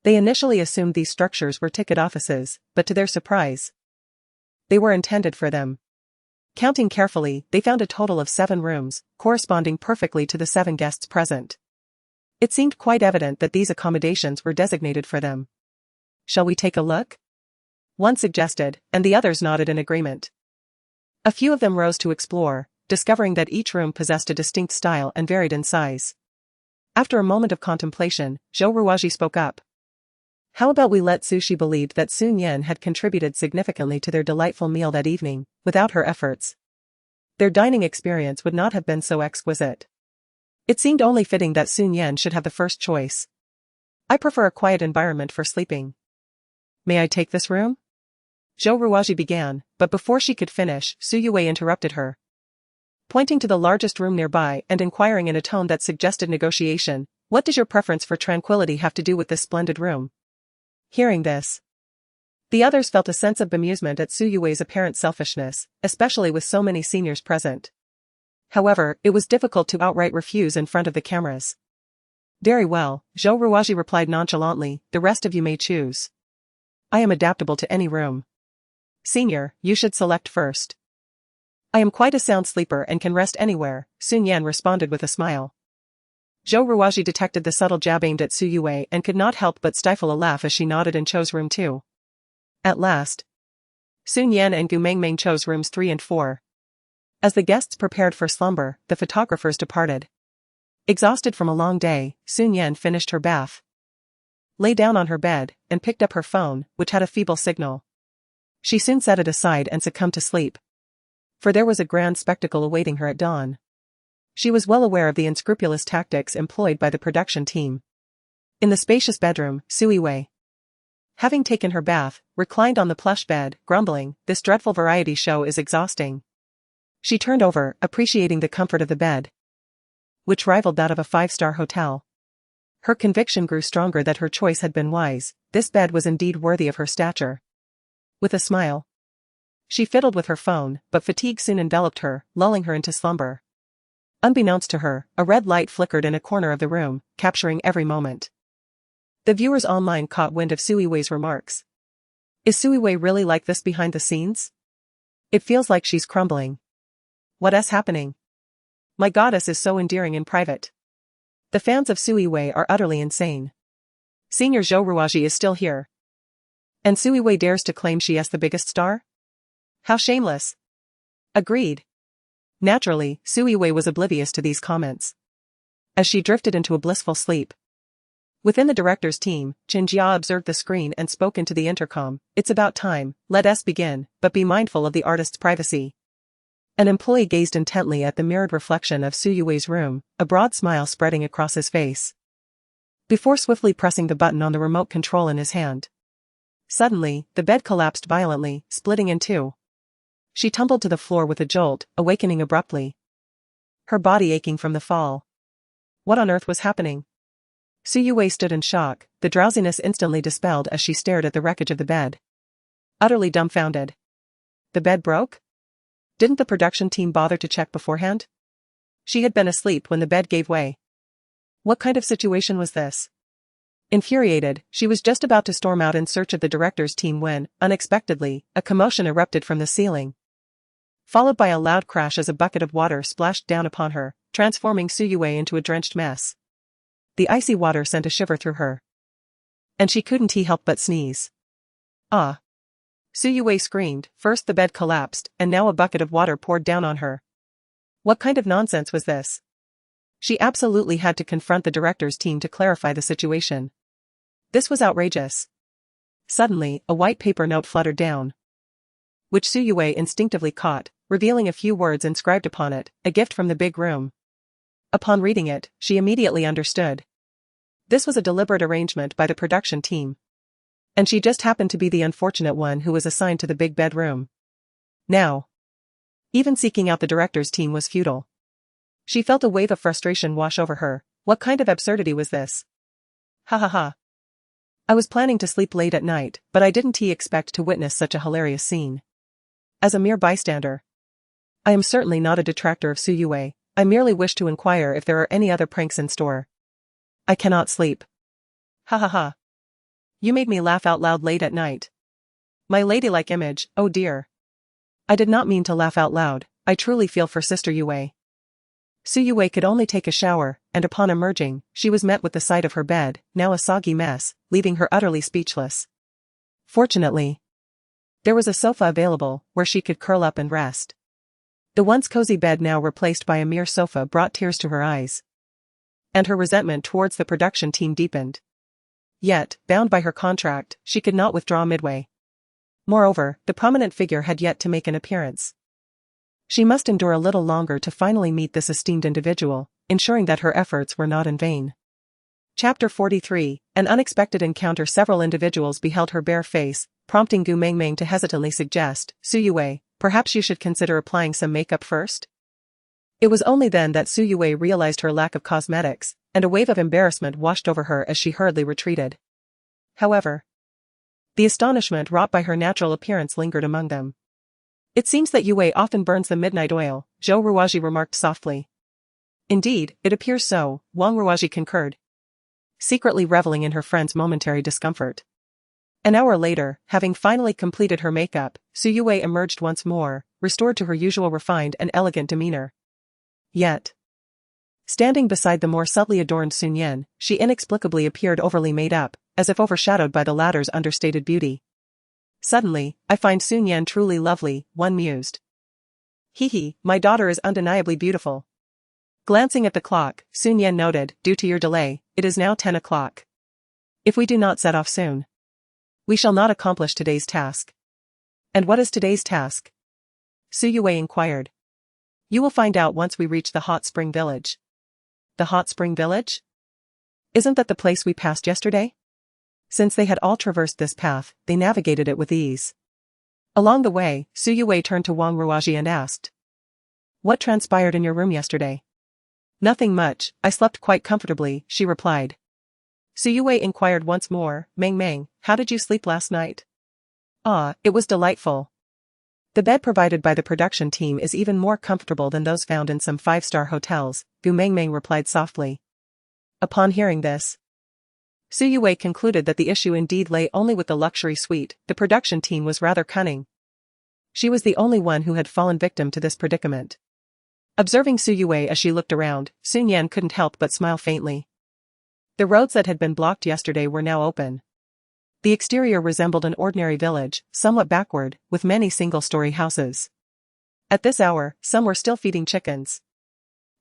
They initially assumed these structures were ticket offices, but to their surprise, they were intended for them. Counting carefully, they found a total of 7 rooms, corresponding perfectly to the 7 guests present. It seemed quite evident that these accommodations were designated for them. Shall we take a look? One suggested, and the others nodded in agreement. A few of them rose to explore, discovering that each room possessed a distinct style and varied in size. After a moment of contemplation, Zhou Ruoji spoke up. How about we let Sushi believe that Su Nian had contributed significantly to their delightful meal that evening, without her efforts. Their dining experience would not have been so exquisite. It seemed only fitting that Su Nian should have the first choice. I prefer a quiet environment for sleeping. May I take this room? Zhou Ruoji began, but before she could finish, Su Yue interrupted her. Pointing to the largest room nearby and inquiring in a tone that suggested negotiation, what does your preference for tranquility have to do with this splendid room? Hearing this, the others felt a sense of bemusement at Su Yue's apparent selfishness, especially with so many seniors present. However, it was difficult to outright refuse in front of the cameras. Very well, Zhou Ruoji replied nonchalantly, the rest of you may choose. I am adaptable to any room. Senior, you should select first. I am quite a sound sleeper and can rest anywhere, Su Nian responded with a smile. Zhou Ruoji detected the subtle jab aimed at Su Yue and could not help but stifle a laugh as she nodded and chose room 2. At last, Su Nian and Gu Mengmeng chose rooms 3 and 4. As the guests prepared for slumber, the photographers departed. Exhausted from a long day, Su Nian finished her bath, lay down on her bed, and picked up her phone, which had a feeble signal. She soon set it aside and succumbed to sleep. For there was a grand spectacle awaiting her at dawn. She was well aware of the unscrupulous tactics employed by the production team. In the spacious bedroom, Su Yue, having taken her bath, reclined on the plush bed, grumbling, this dreadful variety show is exhausting. She turned over, appreciating the comfort of the bed, which rivaled that of a 5-star hotel. Her conviction grew stronger that her choice had been wise. This bed was indeed worthy of her stature. With a smile, she fiddled with her phone, but fatigue soon enveloped her, lulling her into slumber. Unbeknownst to her, a red light flickered in a corner of the room, capturing every moment. The viewers online caught wind of Su Yue's remarks. Is Su Yue really like this behind the scenes? It feels like she's crumbling. What's happening? My goddess is so endearing in private. The fans of Su Yue are utterly insane. Senior Zhou Ruoji is still here. And Su Yue dares to claim she is the biggest star? How shameless. Agreed. Naturally, Su Yue was oblivious to these comments, as she drifted into a blissful sleep. Within the director's team, Qin Jia observed the screen and spoke into the intercom. It's about time, let us begin, but be mindful of the artist's privacy. An employee gazed intently at the mirrored reflection of Su Yue's room, a broad smile spreading across his face, before swiftly pressing the button on the remote control in his hand. Suddenly, the bed collapsed violently, splitting in two. She tumbled to the floor with a jolt, awakening abruptly, her body aching from the fall. What on earth was happening? Su Yue stood in shock, the drowsiness instantly dispelled as she stared at the wreckage of the bed. Utterly dumbfounded. The bed broke? Didn't the production team bother to check beforehand? She had been asleep when the bed gave way. What kind of situation was this? Infuriated, she was just about to storm out in search of the director's team when, unexpectedly, a commotion erupted from the ceiling, followed by a loud crash as a bucket of water splashed down upon her, transforming Su Yue into a drenched mess. The icy water sent a shiver through her, and she couldn't help but sneeze. Ah! Su Yue screamed, first the bed collapsed, and now a bucket of water poured down on her. What kind of nonsense was this? She absolutely had to confront the director's team to clarify the situation. This was outrageous. Suddenly, a white paper note fluttered down, which Su Yue instinctively caught, revealing a few words inscribed upon it, a gift from the big room. Upon reading it, she immediately understood. This was a deliberate arrangement by the production team, and she just happened to be the unfortunate one who was assigned to the big bedroom. Now, even seeking out the director's team was futile. She felt a wave of frustration wash over her. What kind of absurdity was this? Ha ha ha. I was planning to sleep late at night, but I didn't expect to witness such a hilarious scene. As a mere bystander, I am certainly not a detractor of Su Yue. I merely wish to inquire if there are any other pranks in store. I cannot sleep. Ha ha ha. You made me laugh out loud late at night. My ladylike image, oh dear. I did not mean to laugh out loud, I truly feel for Sister Yue. Su Yue could only take a shower, and upon emerging, she was met with the sight of her bed, now a soggy mess, leaving her utterly speechless. Fortunately, there was a sofa available, where she could curl up and rest. The once cozy bed now replaced by a mere sofa brought tears to her eyes, and her resentment towards the production team deepened. Yet, bound by her contract, she could not withdraw midway. Moreover, the prominent figure had yet to make an appearance. She must endure a little longer to finally meet this esteemed individual, ensuring that her efforts were not in vain. Chapter 43, An unexpected encounter. Several individuals beheld her bare face, prompting Gu Mengmeng to hesitantly suggest, Su Yue, perhaps you should consider applying some makeup first? It was only then that Su Yue realized her lack of cosmetics, and a wave of embarrassment washed over her as she hurriedly retreated. However, the astonishment wrought by her natural appearance lingered among them. It seems that Yue often burns the midnight oil, Zhou Ruoji remarked softly. Indeed, it appears so, Wang Ruoji concurred, secretly reveling in her friend's momentary discomfort. An hour later, having finally completed her makeup, Su Yue emerged once more, restored to her usual refined and elegant demeanor. Yet, standing beside the more subtly adorned Shi Nian, she inexplicably appeared overly made up, as if overshadowed by the latter's understated beauty. Suddenly, I find Shi Nian truly lovely, one mused. Hee, my daughter is undeniably beautiful. Glancing at the clock, Shi Nian noted, due to your delay, it is now 10 o'clock. If we do not set off soon, we shall not accomplish today's task. And what is today's task? Su Yue inquired. You will find out once we reach the hot spring village. The hot spring village? Isn't that the place we passed yesterday? Since they had all traversed this path, they navigated it with ease. Along the way, Su Yue turned to Wang Ruoji and asked, what transpired in your room yesterday? Nothing much, I slept quite comfortably, she replied. Su Yue inquired once more, Meng, how did you sleep last night? Ah, it was delightful. The bed provided by the production team is even more comfortable than those found in some 5-star hotels, Gu Mengmeng replied softly. Upon hearing this, Su Yue concluded that the issue indeed lay only with the luxury suite. The production team was rather cunning. She was the only one who had fallen victim to this predicament. Observing Su Yue as she looked around, Shi Nian couldn't help but smile faintly. The roads that had been blocked yesterday were now open. The exterior resembled an ordinary village, somewhat backward, with many single-story houses. At this hour, some were still feeding chickens,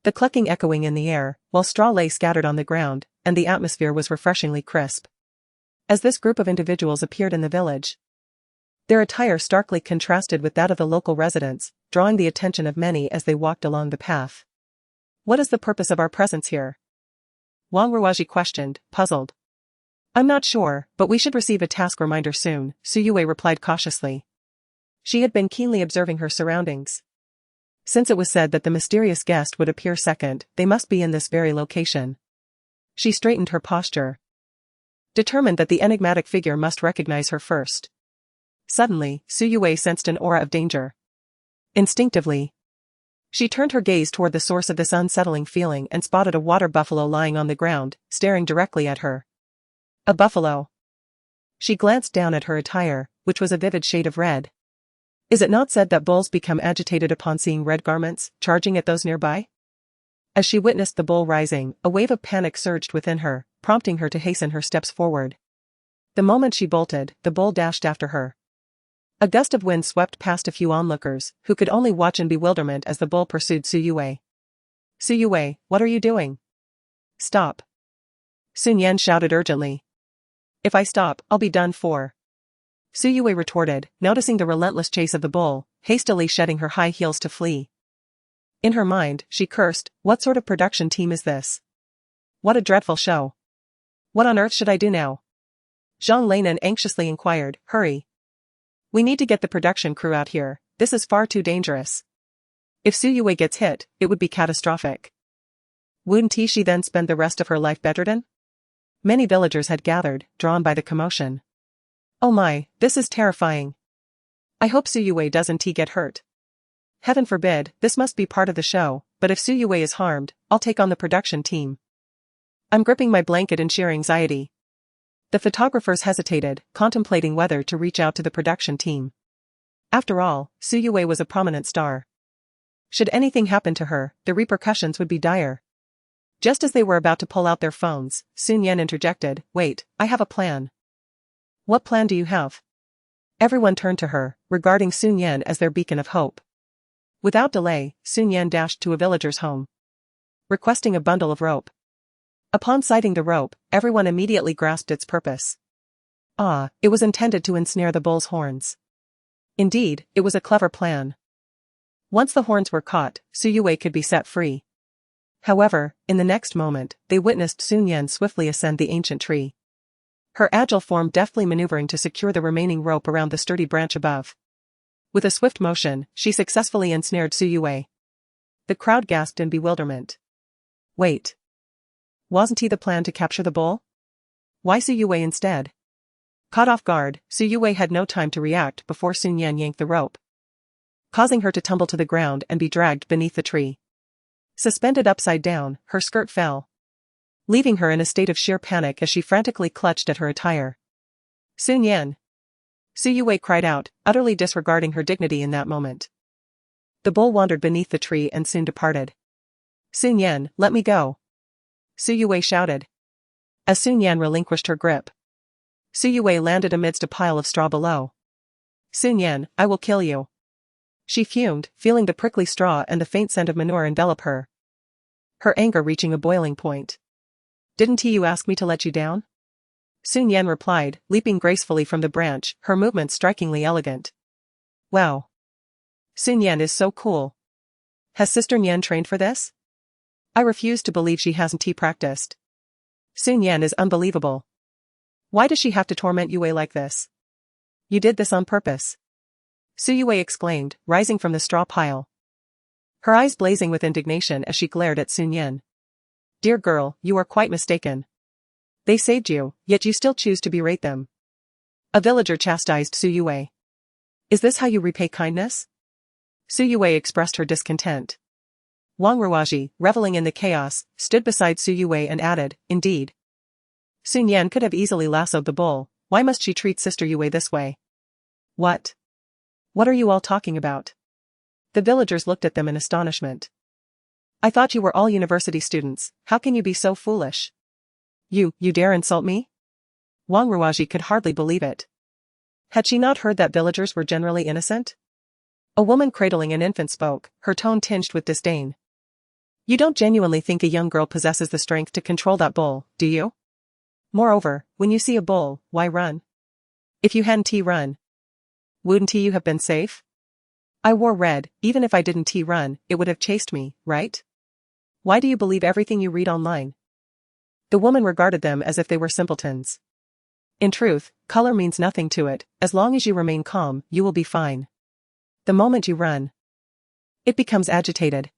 the clucking echoing in the air, while straw lay scattered on the ground, and the atmosphere was refreshingly crisp. As this group of individuals appeared in the village, their attire starkly contrasted with that of the local residents, drawing the attention of many as they walked along the path. What is the purpose of our presence here? Wang Ruoji questioned, puzzled. I'm not sure, but we should receive a task reminder soon, Su Yue replied cautiously. She had been keenly observing her surroundings. Since it was said that the mysterious guest would appear second, they must be in this very location. She straightened her posture, determined that the enigmatic figure must recognize her first. Suddenly, Su Yue sensed an aura of danger. Instinctively, she turned her gaze toward the source of this unsettling feeling and spotted a water buffalo lying on the ground, staring directly at her. A buffalo. She glanced down at her attire, which was a vivid shade of red. Is it not said that bulls become agitated upon seeing red garments, charging at those nearby? As she witnessed the bull rising, a wave of panic surged within her, prompting her to hasten her steps forward. The moment she bolted, the bull dashed after her. A gust of wind swept past a few onlookers, who could only watch in bewilderment as the bull pursued Su Yue. Su Yue, what are you doing? Stop. Shi Nian shouted urgently. If I stop, I'll be done for. Su Yue retorted, noticing the relentless chase of the bull, hastily shedding her high heels to flee. In her mind, she cursed, what sort of production team is this? What a dreadful show. What on earth should I do now? Zhang Leinan anxiously inquired, hurry. We need to get the production crew out here, this is far too dangerous. If Su Yue gets hit, it would be catastrophic. Wouldn't she then spend the rest of her life bedridden? Many villagers had gathered, drawn by the commotion. Oh my, this is terrifying. I hope Su Yue doesn't get hurt. Heaven forbid, this must be part of the show, but if Su Yue is harmed, I'll take on the production team. I'm gripping my blanket in sheer anxiety. The photographers hesitated, contemplating whether to reach out to the production team. After all, Su Yue was a prominent star. Should anything happen to her, the repercussions would be dire. Just as they were about to pull out their phones, Shi Nian interjected, wait, I have a plan. What plan do you have? Everyone turned to her, regarding Shi Nian as their beacon of hope. Without delay, Shi Nian dashed to a villager's home, requesting a bundle of rope. Upon sighting the rope, everyone immediately grasped its purpose. Ah, it was intended to ensnare the bull's horns. Indeed, it was a clever plan. Once the horns were caught, Su Yue could be set free. However, in the next moment, they witnessed Shi Nian swiftly ascend the ancient tree, her agile form deftly maneuvering to secure the remaining rope around the sturdy branch above. With a swift motion, she successfully ensnared Su Yue. The crowd gasped in bewilderment. Wait. Wasn't the plan to capture the bull? Why Su Yue instead? Caught off guard, Su Yue had no time to react before Shi Nian yanked the rope, causing her to tumble to the ground and be dragged beneath the tree. Suspended upside down, her skirt fell, leaving her in a state of sheer panic as she frantically clutched at her attire. Shi Nian! Su Yue cried out, utterly disregarding her dignity in that moment. The bull wandered beneath the tree and soon departed. Shi Nian, let me go! Su Yue shouted. As Shi Nian relinquished her grip, Su Yue landed amidst a pile of straw below. Shi Nian, I will kill you. She fumed, feeling the prickly straw and the faint scent of manure envelop her, her anger reaching a boiling point. Didn't you ask me to let you down? Shi Nian replied, leaping gracefully from the branch, her movements strikingly elegant. Wow. Shi Nian is so cool. Has Sister Nian trained for this? I refuse to believe she hasn't practiced. Shi Nian is unbelievable. Why does she have to torment Yue like this? You did this on purpose. Su Yue exclaimed, rising from the straw pile, her eyes blazing with indignation as she glared at Shi Nian. Dear girl, you are quite mistaken. They saved you, yet you still choose to berate them. A villager chastised Su Yue. Is this how you repay kindness? Su Yue expressed her discontent. Wang Ruaji, reveling in the chaos, stood beside Su Yue and added, indeed. Shi Nian could have easily lassoed the bull, why must she treat Sister Yue this way? What? What are you all talking about? The villagers looked at them in astonishment. I thought you were all university students, how can you be so foolish? You dare insult me? Wang Ruaji could hardly believe it. Had she not heard that villagers were generally innocent? A woman cradling an infant spoke, her tone tinged with disdain. You don't genuinely think a young girl possesses the strength to control that bull, do you? Moreover, when you see a bull, why run? If you hadn't run, wouldn't you have been safe? I wore red, even if I didn't run, it would have chased me, right? Why do you believe everything you read online? The woman regarded them as if they were simpletons. In truth, color means nothing to it, as long as you remain calm, you will be fine. The moment you run, it becomes agitated.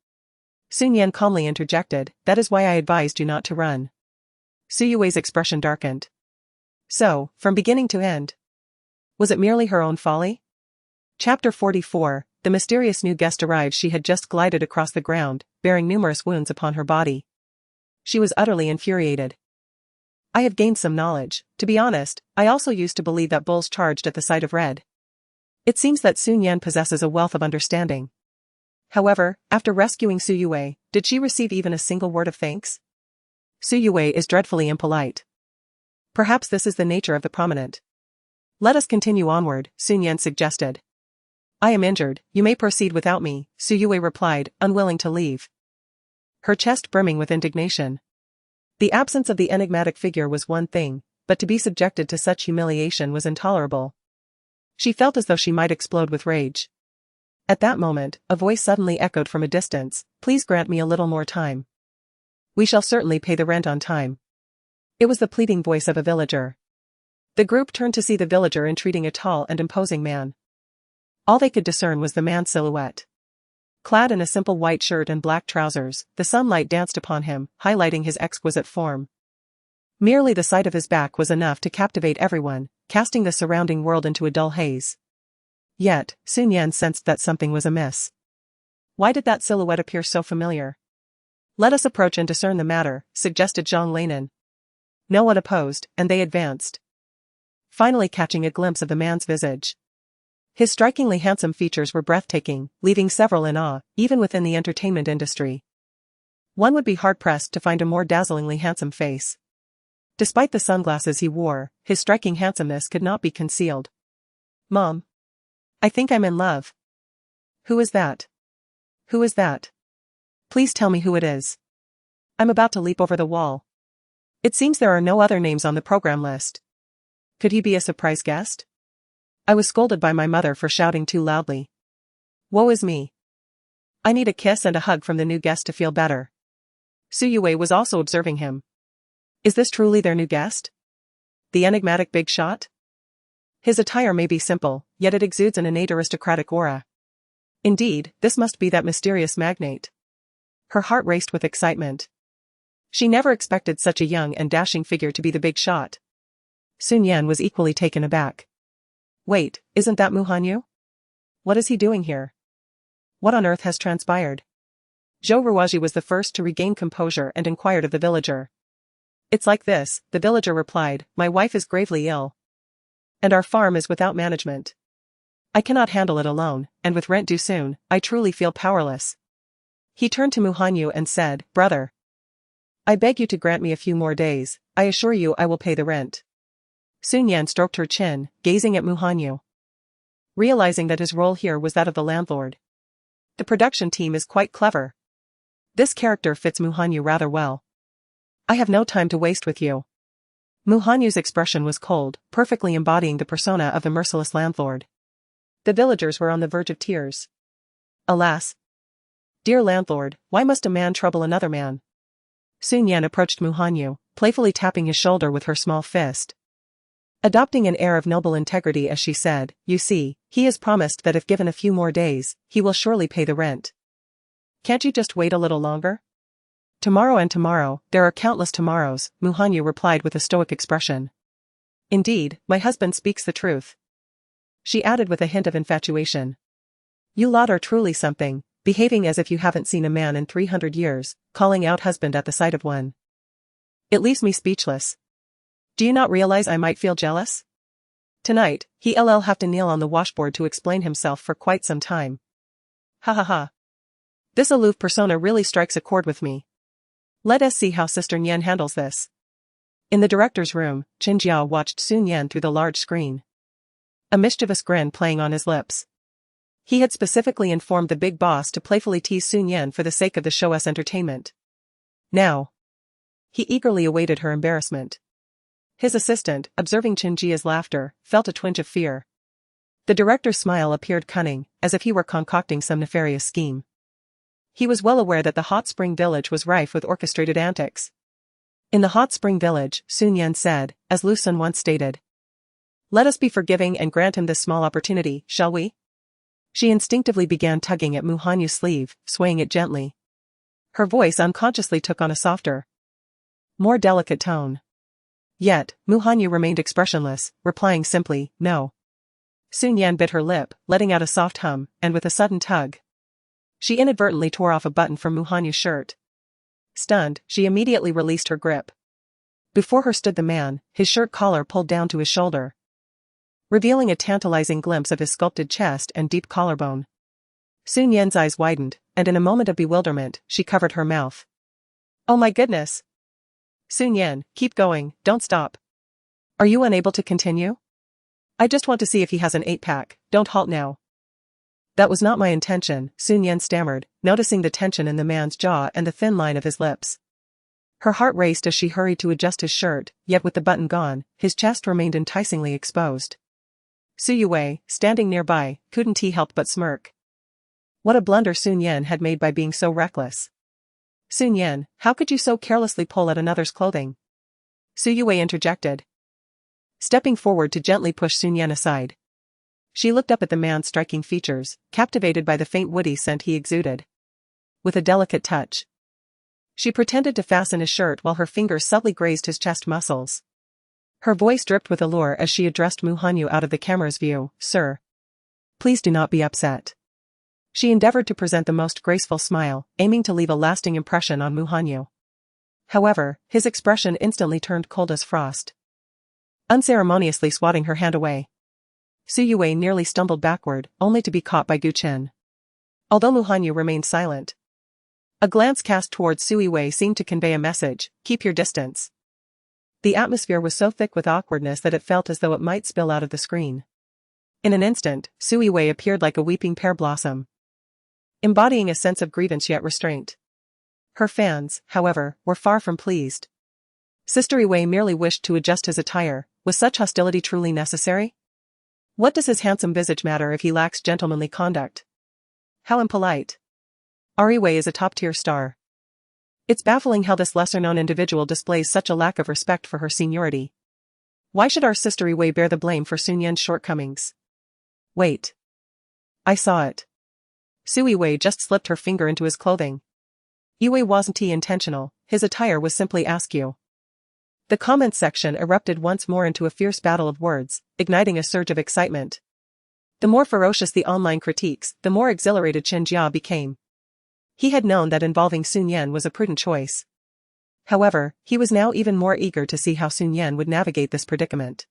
Su Nian calmly interjected, that is why I advised you not to run. Su Yue's expression darkened. So, from beginning to end, was it merely her own folly? Chapter 44, the mysterious new guest arrived. She had just glided across the ground, bearing numerous wounds upon her body. She was utterly infuriated. I have gained some knowledge. To be honest, I also used to believe that bulls charged at the sight of red. It seems that Su Nian possesses a wealth of understanding. However, after rescuing Su Yue, did she receive even a single word of thanks? Su Yue is dreadfully impolite. Perhaps this is the nature of the prominent. Let us continue onward, Su Nian suggested. I am injured, you may proceed without me, Su Yue replied, unwilling to leave. Her chest brimming with indignation. The absence of the enigmatic figure was one thing, but to be subjected to such humiliation was intolerable. She felt as though she might explode with rage. At that moment, a voice suddenly echoed from a distance, please grant me a little more time. We shall certainly pay the rent on time. It was the pleading voice of a villager. The group turned to see the villager entreating a tall and imposing man. All they could discern was the man's silhouette. Clad in a simple white shirt and black trousers, the sunlight danced upon him, highlighting his exquisite form. Merely the sight of his back was enough to captivate everyone, casting the surrounding world into a dull haze. Yet, Su Nian sensed that something was amiss. Why did that silhouette appear so familiar? Let us approach and discern the matter, suggested Zhang Leinan. No one opposed, and they advanced. Finally catching a glimpse of the man's visage. His strikingly handsome features were breathtaking, leaving several in awe, even within the entertainment industry. One would be hard-pressed to find a more dazzlingly handsome face. Despite the sunglasses he wore, his striking handsomeness could not be concealed. Mom. I think I'm in love. Who is that? Who is that? Please tell me who it is. I'm about to leap over the wall. It seems there are no other names on the program list. Could he be a surprise guest? I was scolded by my mother for shouting too loudly. Woe is me. I need a kiss and a hug from the new guest to feel better. Su Yue was also observing him. Is this truly their new guest? The enigmatic big shot? His attire may be simple, yet it exudes an innate aristocratic aura. Indeed, this must be that mysterious magnate. Her heart raced with excitement. She never expected such a young and dashing figure to be the big shot. Su Nian was equally taken aback. Wait, isn't that Mu Hanyu? What is he doing here? What on earth has transpired? Zhou Ruoji was the first to regain composure and inquired of the villager. It's like this, the villager replied, my wife is gravely ill. And our farm is without management. I cannot handle it alone, and with rent due soon, I truly feel powerless. He turned to Mu Hanyu and said, brother. I beg you to grant me a few more days, I assure you I will pay the rent. Su Nian stroked her chin, gazing at Mu Hanyu. Realizing that his role here was that of the landlord. The production team is quite clever. This character fits Mu Hanyu rather well. I have no time to waste with you. Mu Hanyu's expression was cold, perfectly embodying the persona of the merciless landlord. The villagers were on the verge of tears. Alas! Dear landlord, why must a man trouble another man? Su Nian approached Mu Hanyu, playfully tapping his shoulder with her small fist. Adopting an air of noble integrity as she said, you see, he has promised that if given a few more days, he will surely pay the rent. Can't you just wait a little longer? Tomorrow and tomorrow, there are countless tomorrows, Mu Hanyu replied with a stoic expression. Indeed, my husband speaks the truth. She added with a hint of infatuation. You lot are truly something, behaving as if you haven't seen a man in 300 years, calling out husband at the sight of one. It leaves me speechless. Do you not realize I might feel jealous? Tonight, he'll have to kneel on the washboard to explain himself for quite some time. Ha ha ha. This aloof persona really strikes a chord with me. Let us see how Sister Nian handles this. In the director's room, Qin Jiao watched Su Nian through the large screen. A mischievous grin playing on his lips. He had specifically informed the big boss to playfully tease Su Nian for the sake of the show's entertainment. Now, he eagerly awaited her embarrassment. His assistant, observing Qin Jia's laughter, felt a twinge of fear. The director's smile appeared cunning, as if he were concocting some nefarious scheme. He was well aware that the hot spring village was rife with orchestrated antics. In the hot spring village, Su Nian said, as Lu Sun once stated. Let us be forgiving and grant him this small opportunity, shall we? She instinctively began tugging at Mu Hanyu's sleeve, swaying it gently. Her voice unconsciously took on a softer, more delicate tone. Yet, Mu Hanyu remained expressionless, replying simply, no. Su Nian bit her lip, letting out a soft hum, and with a sudden tug, she inadvertently tore off a button from Mu Hanyu's shirt. Stunned, she immediately released her grip. Before her stood the man, his shirt collar pulled down to his shoulder, revealing a tantalizing glimpse of his sculpted chest and deep collarbone. Su Nian's eyes widened, and in a moment of bewilderment, she covered her mouth. Oh my goodness! Su Nian, keep going, don't stop. Are you unable to continue? I just want to see if he has an 8-pack, don't halt now. That was not my intention, Su Nian stammered, noticing the tension in the man's jaw and the thin line of his lips. Her heart raced as she hurried to adjust his shirt, yet with the button gone, his chest remained enticingly exposed. Su Yue, standing nearby, couldn't he help but smirk. What a blunder Su Nian had made by being so reckless. Su Nian, how could you so carelessly pull at another's clothing? Su Yue interjected, stepping forward to gently push Su Nian aside. She looked up at the man's striking features, captivated by the faint woody scent he exuded. With a delicate touch, she pretended to fasten his shirt while her fingers subtly grazed his chest muscles. Her voice dripped with allure as she addressed Mu Hanyu out of the camera's view, Sir, please do not be upset. She endeavored to present the most graceful smile, aiming to leave a lasting impression on Mu Hanyu. However, his expression instantly turned cold as frost. Unceremoniously swatting her hand away, Su Yue nearly stumbled backward, only to be caught by Gu Chen. Although Mu Hanyu remained silent, a glance cast towards Su Yue seemed to convey a message, keep your distance. The atmosphere was so thick with awkwardness that it felt as though it might spill out of the screen. In an instant, Su Yue appeared like a weeping pear blossom, embodying a sense of grievance yet restraint. Her fans, however, were far from pleased. Sister Yue merely wished to adjust his attire. Was such hostility truly necessary? What does his handsome visage matter if he lacks gentlemanly conduct? How impolite. Our Yue is a top-tier star. It's baffling how this lesser-known individual displays such a lack of respect for her seniority. Why should our sister Yue bear the blame for Su Nian's shortcomings? Wait. I saw it. Su Yue just slipped her finger into his clothing. Yue wasn't intentional, his attire was simply askew. The comments section erupted once more into a fierce battle of words, igniting a surge of excitement. The more ferocious the online critiques, the more exhilarated Chen Jia became. He had known that involving Su Nian was a prudent choice. However, he was now even more eager to see how Su Nian would navigate this predicament.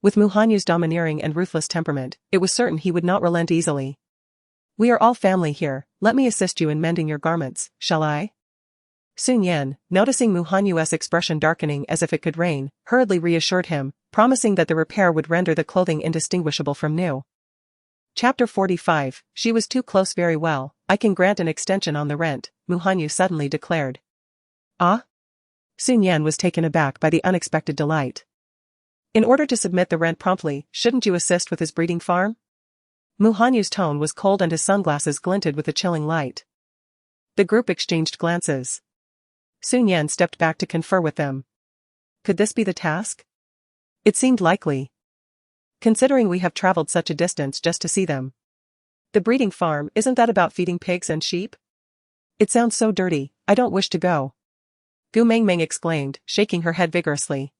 With Mu Hanyu's domineering and ruthless temperament, it was certain he would not relent easily. We are all family here, let me assist you in mending your garments, shall I? Su Nian, noticing Mu Hanyu's expression darkening as if it could rain, hurriedly reassured him, promising that the repair would render the clothing indistinguishable from new. Chapter 45, She was too close. Very well, I can grant an extension on the rent, Mu Hanyu suddenly declared. Ah? Su Nian was taken aback by the unexpected delight. In order to submit the rent promptly, shouldn't you assist with his breeding farm? Mu Hanyu's tone was cold and his sunglasses glinted with a chilling light. The group exchanged glances. Su Nian stepped back to confer with them. Could this be the task? It seemed likely, considering we have traveled such a distance just to see them. The breeding farm, isn't that about feeding pigs and sheep? It sounds so dirty, I don't wish to go. Gu Mengmeng exclaimed, shaking her head vigorously.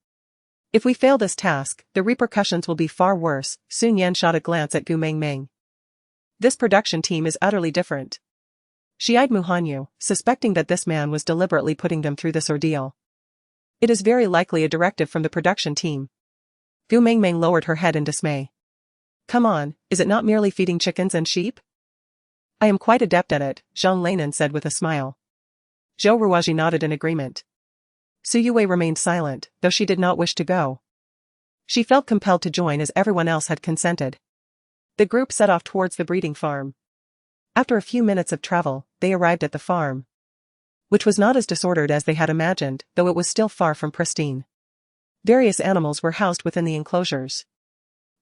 If we fail this task, the repercussions will be far worse. Su Nian shot a glance at Gu Mengmeng. This production team is utterly different. She eyed Mu Hanyu, suspecting that this man was deliberately putting them through this ordeal. It is very likely a directive from the production team. Gu Mengmeng lowered her head in dismay. Come on, is it not merely feeding chickens and sheep? I am quite adept at it, Zhang Leinan said with a smile. Zhou Ruaji nodded in agreement. Su Yue remained silent, though she did not wish to go. She felt compelled to join as everyone else had consented. The group set off towards the breeding farm. After a few minutes of travel, they arrived at the farm, which was not as disordered as they had imagined, though it was still far from pristine. Various animals were housed within the enclosures.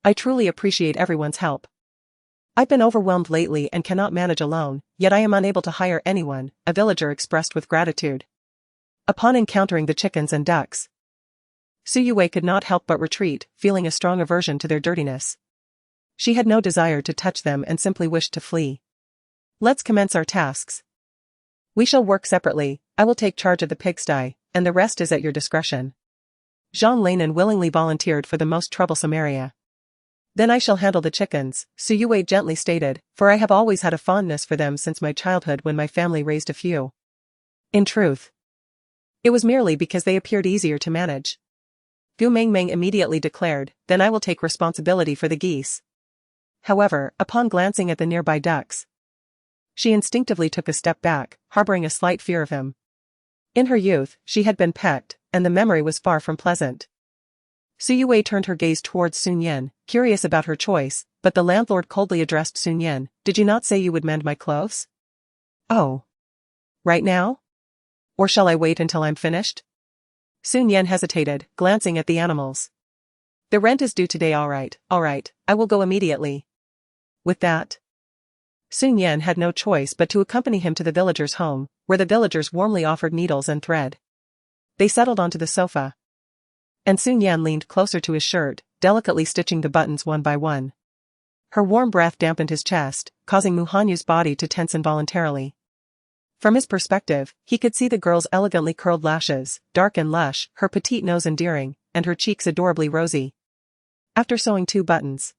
I truly appreciate everyone's help. I've been overwhelmed lately and cannot manage alone, yet I am unable to hire anyone, a villager expressed with gratitude. Upon encountering the chickens and ducks, Su Yue could not help but retreat, feeling a strong aversion to their dirtiness. She had no desire to touch them and simply wished to flee. Let's commence our tasks. We shall work separately, I will take charge of the pigsty, and the rest is at your discretion. Jean Lanin willingly volunteered for the most troublesome area. Then I shall handle the chickens, Su Yue gently stated, for I have always had a fondness for them since my childhood when my family raised a few. In truth, it was merely because they appeared easier to manage. Gu Mengmeng immediately declared, then I will take responsibility for the geese. However, upon glancing at the nearby ducks, she instinctively took a step back, harboring a slight fear of him. In her youth, she had been pecked, and the memory was far from pleasant. Su Yue turned her gaze towards Sun Yan, curious about her choice, but the landlord coldly addressed Sun Yan, did you not say you would mend my clothes? Oh. Right now? Or shall I wait until I'm finished? Sun Yan hesitated, glancing at the animals. The rent is due today, all right, I will go immediately. With that, Sun Yan had no choice but to accompany him to the villager's home, where the villagers warmly offered needles and thread. They settled onto the sofa, and Sun Yan leaned closer to his shirt, delicately stitching the buttons one by one. Her warm breath dampened his chest, causing Mu Hanyu's body to tense involuntarily. From his perspective, he could see the girl's elegantly curled lashes, dark and lush, her petite nose endearing, and her cheeks adorably rosy. After sewing 2 buttons,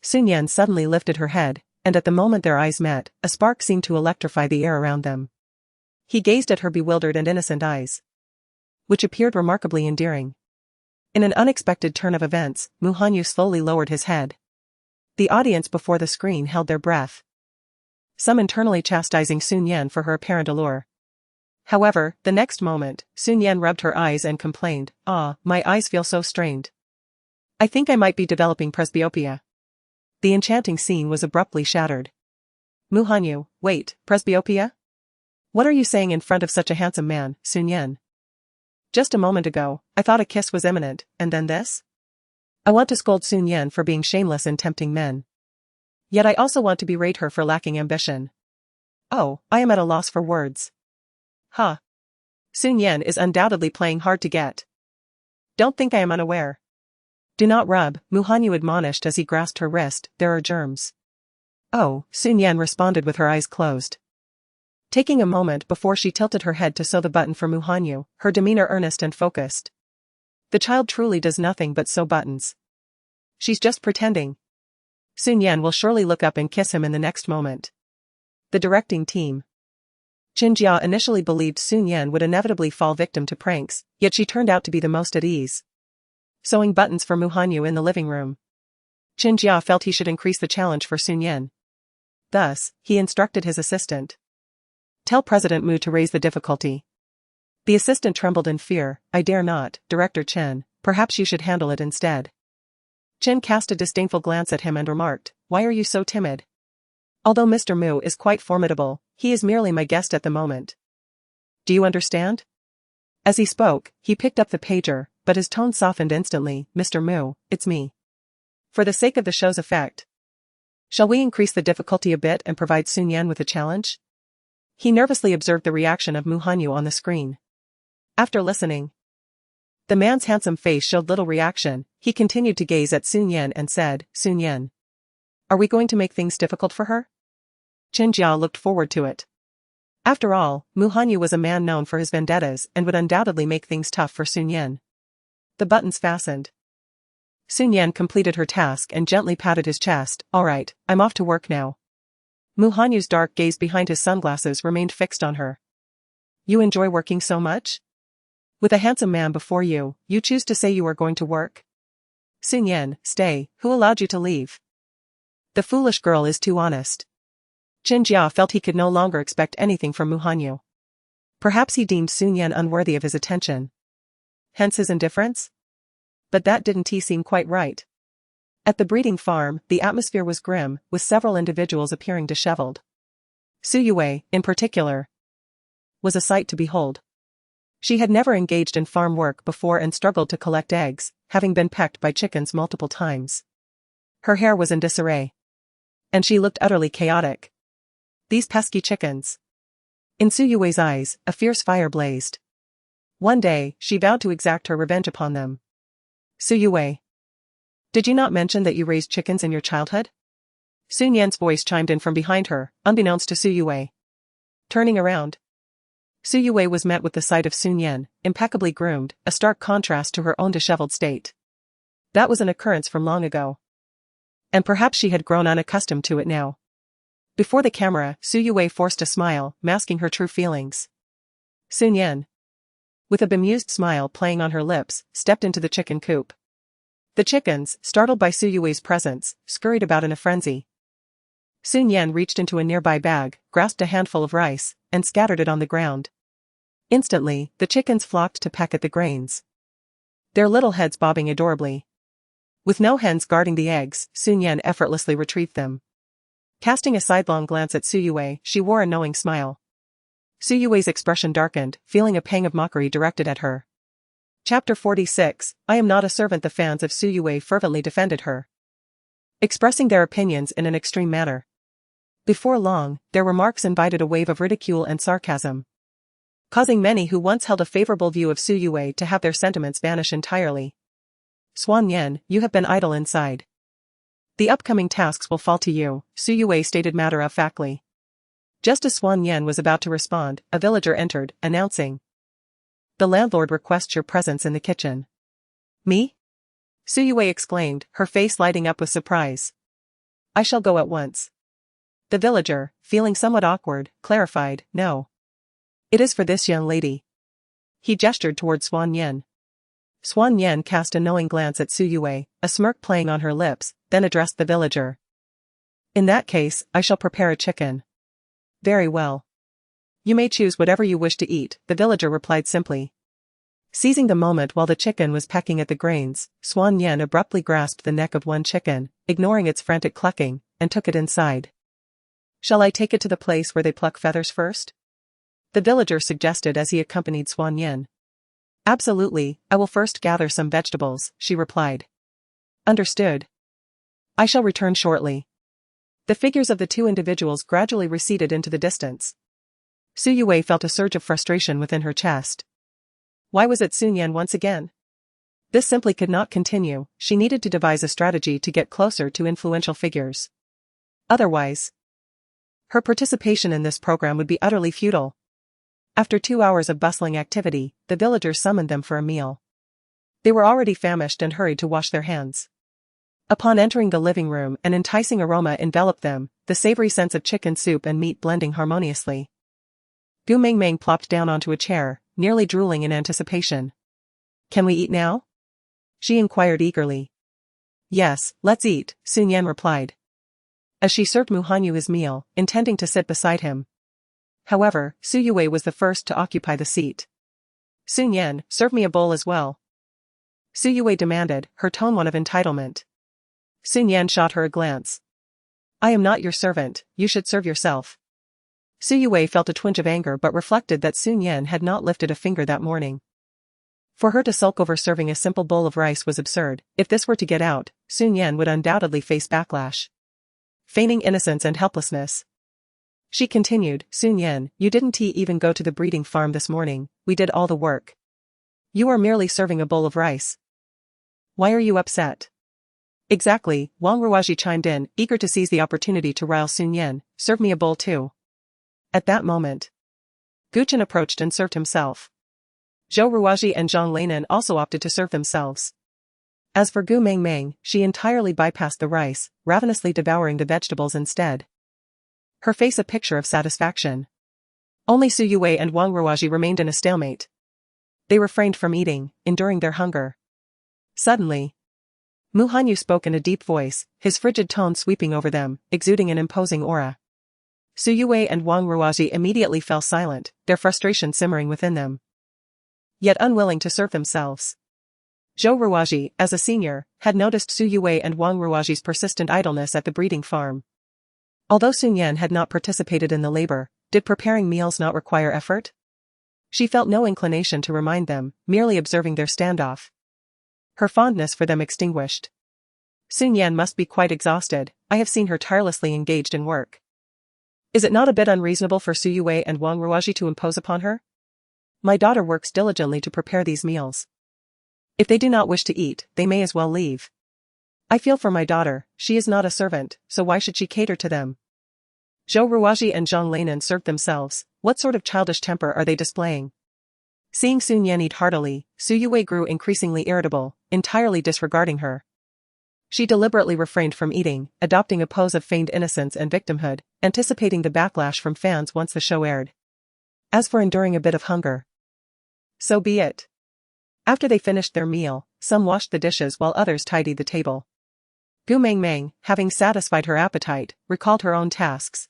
Sun Yan suddenly lifted her head, and at the moment their eyes met, a spark seemed to electrify the air around them. He gazed at her bewildered and innocent eyes, which appeared remarkably endearing. In an unexpected turn of events, Mu Hanyu slowly lowered his head. The audience before the screen held their breath, some internally chastising Sun Yan for her apparent allure. However, the next moment, Sun Yan rubbed her eyes and complained, my eyes feel so strained. I think I might be developing presbyopia. The enchanting scene was abruptly shattered. Mu Hanyu, wait, presbyopia? What are you saying in front of such a handsome man, Sun Yan? Just a moment ago, I thought a kiss was imminent, and then this? I want to scold Sun Yan for being shameless and tempting men. Yet I also want to berate her for lacking ambition. Oh, I am at a loss for words. Huh. Sun Yan is undoubtedly playing hard to get. Don't think I am unaware. Do not rub, Mu Hanyu admonished as he grasped her wrist, there are germs. Oh, Sun Yan responded with her eyes closed. Taking a moment before she tilted her head to sew the button for Mu Hanyu, her demeanor earnest and focused. The child truly does nothing but sew buttons. She's just pretending. Sun Yan will surely look up and kiss him in the next moment. The directing team. Qin Jia initially believed Sun Yan would inevitably fall victim to pranks, yet she turned out to be the most at ease. Sewing buttons for Mu Hanyu in the living room. Qin Jia felt he should increase the challenge for Sun Yan. Thus, he instructed his assistant. Tell President Mu to raise the difficulty. The assistant trembled in fear, I dare not, Director Chen, perhaps you should handle it instead. Chen cast a disdainful glance at him and remarked, why are you so timid? Although Mr. Mu is quite formidable, he is merely my guest at the moment. Do you understand? As he spoke, he picked up the pager, but his tone softened instantly, Mr. Mu, it's me. For the sake of the show's effect, shall we increase the difficulty a bit and provide Sun Yan with a challenge? He nervously observed the reaction of Mu Hanyu on the screen. After listening, the man's handsome face showed little reaction. He continued to gaze at Sun Yan and said, Sun Yan, are we going to make things difficult for her? Qin Jia looked forward to it. After all, Mu Hanyu was a man known for his vendettas and would undoubtedly make things tough for Sun Yan. The buttons fastened. Sun Yan completed her task and gently patted his chest, all right, I'm off to work now. Mu Hanyu's dark gaze behind his sunglasses remained fixed on her. You enjoy working so much? With a handsome man before you, you choose to say you are going to work? Sun Yan, stay, who allowed you to leave? The foolish girl is too honest. Qin Jia felt he could no longer expect anything from Mu Hanyu. Perhaps he deemed Sun Yan unworthy of his attention. Hence his indifference? But that didn't seem quite right. At the breeding farm, the atmosphere was grim, with several individuals appearing disheveled. Su Yue, in particular, was a sight to behold. She had never engaged in farm work before and struggled to collect eggs, having been pecked by chickens multiple times. Her hair was in disarray, and she looked utterly chaotic. These pesky chickens. In Su Yue's eyes, a fierce fire blazed. One day, she vowed to exact her revenge upon them. Su Yue. Did you not mention that you raised chickens in your childhood? Su Nian's voice chimed in from behind her, unbeknownst to Su Yue. Turning around, Su Yue was met with the sight of Su Nian, impeccably groomed, a stark contrast to her own disheveled state. That was an occurrence from long ago. And perhaps she had grown unaccustomed to it now. Before the camera, Su Yue forced a smile, masking her true feelings. Su Nian, with a bemused smile playing on her lips, stepped into the chicken coop. The chickens, startled by Su Yue's presence, scurried about in a frenzy. Su Nian reached into a nearby bag, grasped a handful of rice, and scattered it on the ground. Instantly, the chickens flocked to peck at the grains, their little heads bobbing adorably. With no hens guarding the eggs, Su Nian effortlessly retrieved them. Casting a sidelong glance at Su Yue, she wore a knowing smile. Su Yue's expression darkened, feeling a pang of mockery directed at her. Chapter 46, I am not a servant. The fans of Su Yue fervently defended her, expressing their opinions in an extreme manner. Before long, their remarks invited a wave of ridicule and sarcasm, causing many who once held a favorable view of Su Yue to have their sentiments vanish entirely. Suan Yen, you have been idle inside. The upcoming tasks will fall to you, Su Yue stated matter-of-factly. Just as Suan Yen was about to respond, a villager entered, announcing, the landlord requests your presence in the kitchen. Me? Su Yue exclaimed, her face lighting up with surprise. I shall go at once. The villager, feeling somewhat awkward, clarified, no. It is for this young lady. He gestured toward Suan Yen. Suan Yen cast a knowing glance at Su Yue, a smirk playing on her lips, then addressed the villager. In that case, I shall prepare a chicken. Very well. You may choose whatever you wish to eat, the villager replied simply. Seizing the moment while the chicken was pecking at the grains, Suan Yen abruptly grasped the neck of one chicken, ignoring its frantic clucking, and took it inside. Shall I take it to the place where they pluck feathers first? The villager suggested as he accompanied Suan Yen. Absolutely, I will first gather some vegetables, she replied. Understood. I shall return shortly. The figures of the two individuals gradually receded into the distance. Su Yue felt a surge of frustration within her chest. Why was it Su Nian once again? This simply could not continue, she needed to devise a strategy to get closer to influential figures. Otherwise, her participation in this program would be utterly futile. After 2 hours of bustling activity, the villagers summoned them for a meal. They were already famished and hurried to wash their hands. Upon entering the living room, an enticing aroma enveloped them, the savory scents of chicken soup and meat blending harmoniously. Gu Mingming plopped down onto a chair, nearly drooling in anticipation. Can we eat now? She inquired eagerly. Yes, let's eat, Su Nian replied, as she served Mu Hanyu his meal, intending to sit beside him. However, Su Yue was the first to occupy the seat. Su Nian, serve me a bowl as well. Su Yue demanded, her tone one of entitlement. Su Nian shot her a glance. I am not your servant, you should serve yourself. Su Yue felt a twinge of anger but reflected that Su Nian had not lifted a finger that morning. For her to sulk over serving a simple bowl of rice was absurd. If this were to get out, Su Nian would undoubtedly face backlash. Feigning innocence and helplessness, she continued, Su Nian, you didn't even go to the breeding farm this morning, we did all the work. You are merely serving a bowl of rice. Why are you upset? Exactly, Wang Ruaji chimed in, eager to seize the opportunity to rile Su Nian, serve me a bowl too. At that moment, Guchen approached and served himself. Zhou Ruaji and Zhang Leinan also opted to serve themselves. As for Gu Mingming, she entirely bypassed the rice, ravenously devouring the vegetables instead. Her face a picture of satisfaction. Only Su Yue and Wang Ruaji remained in a stalemate. They refrained from eating, enduring their hunger. Suddenly, Mu Hanyu spoke in a deep voice, his frigid tone sweeping over them, exuding an imposing aura. Su Yue and Wang Ruaji immediately fell silent, their frustration simmering within them, yet unwilling to serve themselves. Zhou Ruaji, as a senior, had noticed Su Yue and Wang Ruaji's persistent idleness at the breeding farm. Although Su Nian had not participated in the labor, did preparing meals not require effort? She felt no inclination to remind them, merely observing their standoff. Her fondness for them extinguished. Su Nian must be quite exhausted, I have seen her tirelessly engaged in work. Is it not a bit unreasonable for Su Yue and Wang Ruaji to impose upon her? My daughter works diligently to prepare these meals. If they do not wish to eat, they may as well leave. I feel for my daughter, she is not a servant, so why should she cater to them? Zhou Ruoji and Zhang Lainan served themselves, what sort of childish temper are they displaying? Seeing Su Nian eat heartily, Su Yue grew increasingly irritable, entirely disregarding her. She deliberately refrained from eating, adopting a pose of feigned innocence and victimhood, anticipating the backlash from fans once the show aired. As for enduring a bit of hunger, so be it. After they finished their meal, some washed the dishes while others tidied the table. Gu Mengmeng, having satisfied her appetite, recalled her own tasks.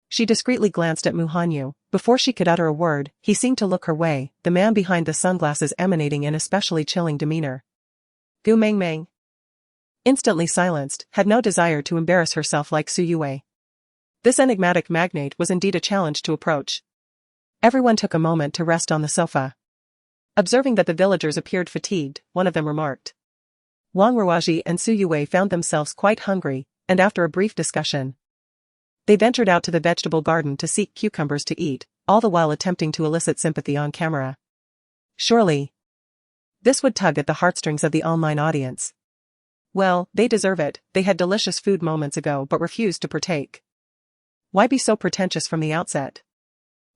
She discreetly glanced at Mu Hanyu. Before she could utter a word, he seemed to look her way, the man behind the sunglasses emanating an especially chilling demeanor. Gu Mengmeng, instantly silenced, had no desire to embarrass herself like Su Yue. This enigmatic magnate was indeed a challenge to approach. Everyone took a moment to rest on the sofa. Observing that the villagers appeared fatigued, one of them remarked. Wang Ruoji and Su Yue found themselves quite hungry, and after a brief discussion, they ventured out to the vegetable garden to seek cucumbers to eat, all the while attempting to elicit sympathy on camera. Surely, this would tug at the heartstrings of the online audience. Well, they deserve it, they had delicious food moments ago but refused to partake. Why be so pretentious from the outset?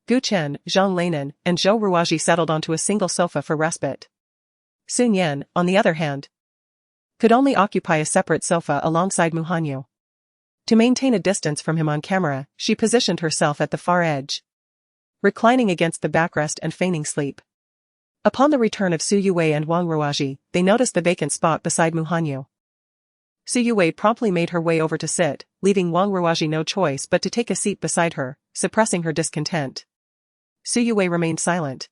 Gu Chen, Zhang Lainan, and Zhou Ruoji settled onto a single sofa for respite. Su Nian, on the other hand, could only occupy a separate sofa alongside Mu Hanyu. To maintain a distance from him on camera, she positioned herself at the far edge, reclining against the backrest and feigning sleep. Upon the return of Su Yue and Wang Ruoji, they noticed the vacant spot beside Mu Hanyu. Su Yue promptly made her way over to sit, leaving Wang Ruoji no choice but to take a seat beside her, suppressing her discontent. Su Yue remained silent,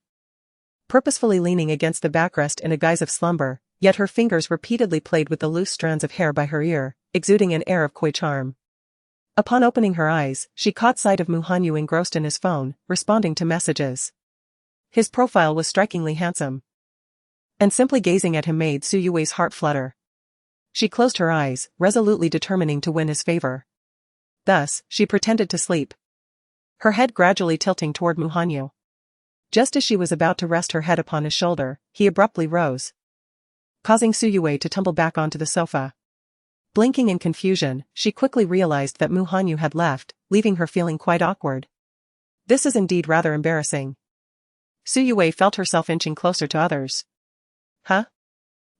purposefully leaning against the backrest in a guise of slumber, yet her fingers repeatedly played with the loose strands of hair by her ear, exuding an air of coy charm. Upon opening her eyes, she caught sight of Mu Hanyu engrossed in his phone, responding to messages. His profile was strikingly handsome, and simply gazing at him made Su Yue's heart flutter. She closed her eyes, resolutely determining to win his favor. Thus, she pretended to sleep, her head gradually tilting toward Mu Hanyu. Just as she was about to rest her head upon his shoulder, he abruptly rose, causing Su Yue to tumble back onto the sofa. Blinking in confusion, she quickly realized that Mu Hanyu had left, leaving her feeling quite awkward. This is indeed rather embarrassing. Su Yue felt herself inching closer to others. Huh?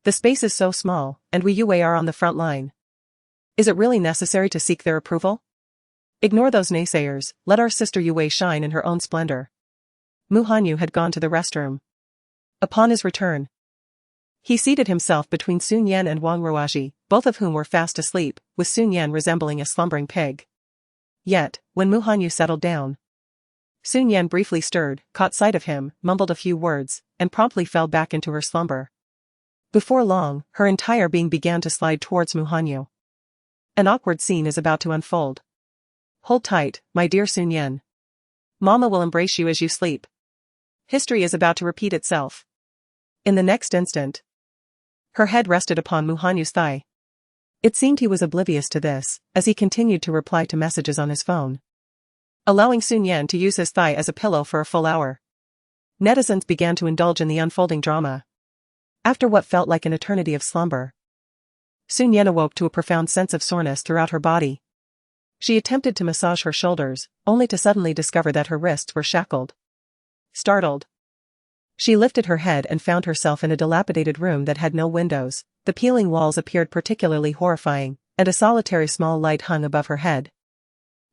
The space is so small, and we Yue are on the front line. Is it really necessary to seek their approval? Ignore those naysayers, let our sister Yue shine in her own splendor. Mu Hanyu had gone to the restroom. Upon his return, he seated himself between Su Nian and Wang Ruoji, both of whom were fast asleep, with Su Nian resembling a slumbering pig. Yet, when Mu Hanyu settled down, Su Nian briefly stirred, caught sight of him, mumbled a few words, and promptly fell back into her slumber. Before long, her entire being began to slide towards Mu Hanyu. An awkward scene is about to unfold. Hold tight, my dear Su Nian. Mama will embrace you as you sleep. History is about to repeat itself. In the next instant, her head rested upon Mu Hanyu's thigh. It seemed he was oblivious to this, as he continued to reply to messages on his phone, allowing Su Nian to use his thigh as a pillow for a full hour. Netizens began to indulge in the unfolding drama. After what felt like an eternity of slumber, Su Nian awoke to a profound sense of soreness throughout her body. She attempted to massage her shoulders, only to suddenly discover that her wrists were shackled. Startled, she lifted her head and found herself in a dilapidated room that had no windows. The peeling walls appeared particularly horrifying, and a solitary small light hung above her head,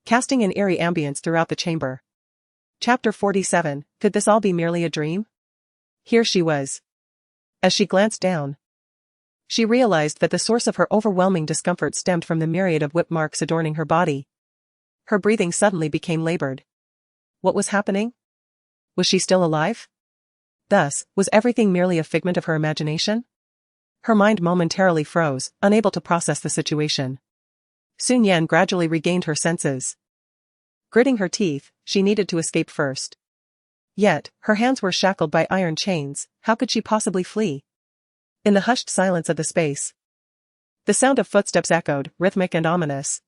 casting an eerie ambience throughout the chamber. Chapter 47, Could this all be merely a dream? Here she was. As she glanced down, she realized that the source of her overwhelming discomfort stemmed from the myriad of whip marks adorning her body. Her breathing suddenly became labored. What was happening? Was she still alive? Thus, was everything merely a figment of her imagination? Her mind momentarily froze, unable to process the situation. Su Nian gradually regained her senses. Gritting her teeth, she needed to escape first. Yet, her hands were shackled by iron chains, how could she possibly flee? In the hushed silence of the space, the sound of footsteps echoed, rhythmic and ominous.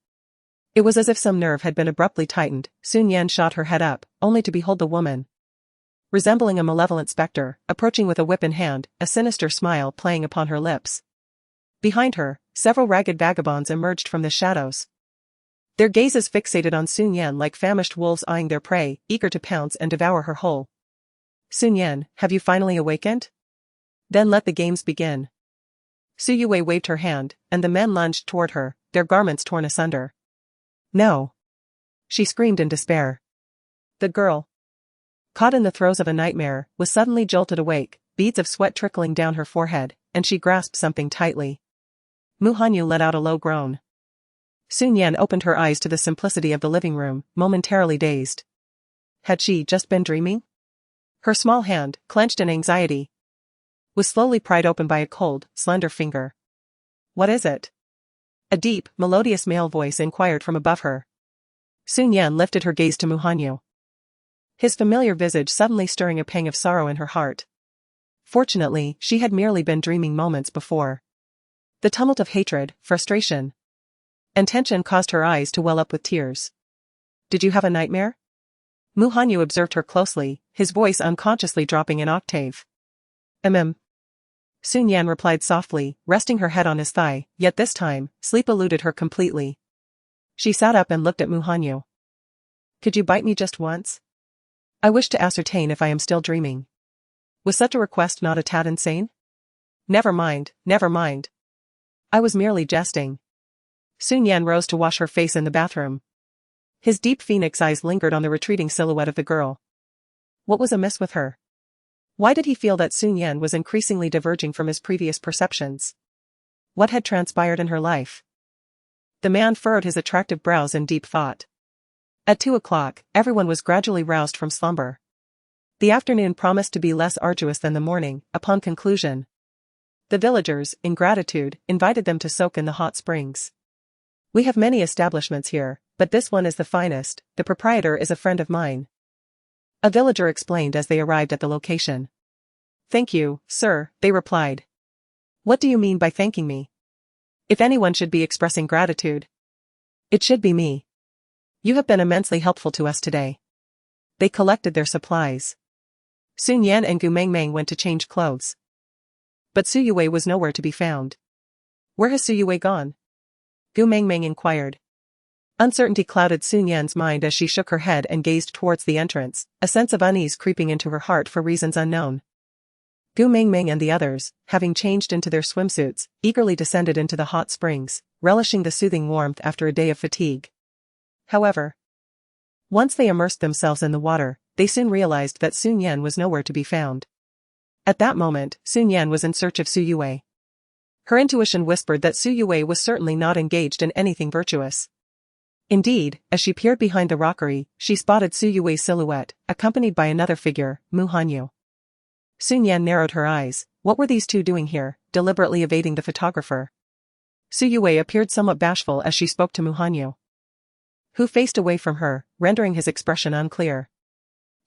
It was as if some nerve had been abruptly tightened. Su Nian shot her head up, only to behold the woman, resembling a malevolent specter, approaching with a whip in hand, a sinister smile playing upon her lips. Behind her, several ragged vagabonds emerged from the shadows. Their gazes fixated on Shi Nian like famished wolves eyeing their prey, eager to pounce and devour her whole. Shi Nian, have you finally awakened? Then let the games begin. Su Yue waved her hand, and the men lunged toward her, their garments torn asunder. No! She screamed in despair. The girl, caught in the throes of a nightmare, was suddenly jolted awake, beads of sweat trickling down her forehead, and she grasped something tightly. Mu Hanyu let out a low groan. Shi Nian opened her eyes to the simplicity of the living room, momentarily dazed. Had she just been dreaming? Her small hand, clenched in anxiety, was slowly pried open by a cold, slender finger. What is it? A deep, melodious male voice inquired from above her. Shi Nian lifted her gaze to Mu Hanyu, his familiar visage suddenly stirring a pang of sorrow in her heart. Fortunately, she had merely been dreaming moments before. The tumult of hatred, frustration, and tension caused her eyes to well up with tears. Did you have a nightmare? Mu Hanyu observed her closely, his voice unconsciously dropping an octave. Shi Nian replied softly, resting her head on his thigh, yet this time, sleep eluded her completely. She sat up and looked at Mu Hanyu. Could you bite me just once? I wish to ascertain if I am still dreaming. Was such a request not a tad insane? Never mind, never mind. I was merely jesting. Shi Nian rose to wash her face in the bathroom. His deep phoenix eyes lingered on the retreating silhouette of the girl. What was amiss with her? Why did he feel that Shi Nian was increasingly diverging from his previous perceptions? What had transpired in her life? The man furrowed his attractive brows in deep thought. At 2 o'clock, everyone was gradually roused from slumber. The afternoon promised to be less arduous than the morning. Upon conclusion, the villagers, in gratitude, invited them to soak in the hot springs. We have many establishments here, but this one is the finest. The proprietor is a friend of mine, a villager explained as they arrived at the location. Thank you, sir, they replied. What do you mean by thanking me? If anyone should be expressing gratitude, it should be me. You have been immensely helpful to us today. They collected their supplies. Shi Nian and Gu Mengmeng went to change clothes. But Su Yue was nowhere to be found. Where has Su Yue gone? Gu Mengmeng inquired. Uncertainty clouded Shi Nian's mind as she shook her head and gazed towards the entrance, a sense of unease creeping into her heart for reasons unknown. Gu Mengmeng and the others, having changed into their swimsuits, eagerly descended into the hot springs, relishing the soothing warmth after a day of fatigue. However, once they immersed themselves in the water, they soon realized that Shi Nian was nowhere to be found. At that moment, Shi Nian was in search of Su Yue. Her intuition whispered that Su Yue was certainly not engaged in anything virtuous. Indeed, as she peered behind the rockery, she spotted Su Yue's silhouette, accompanied by another figure, Mu Hanyu. Shi Nian narrowed her eyes. What were these two doing here, deliberately evading the photographer? Su Yue appeared somewhat bashful as she spoke to Mu Hanyu, who faced away from her, rendering his expression unclear.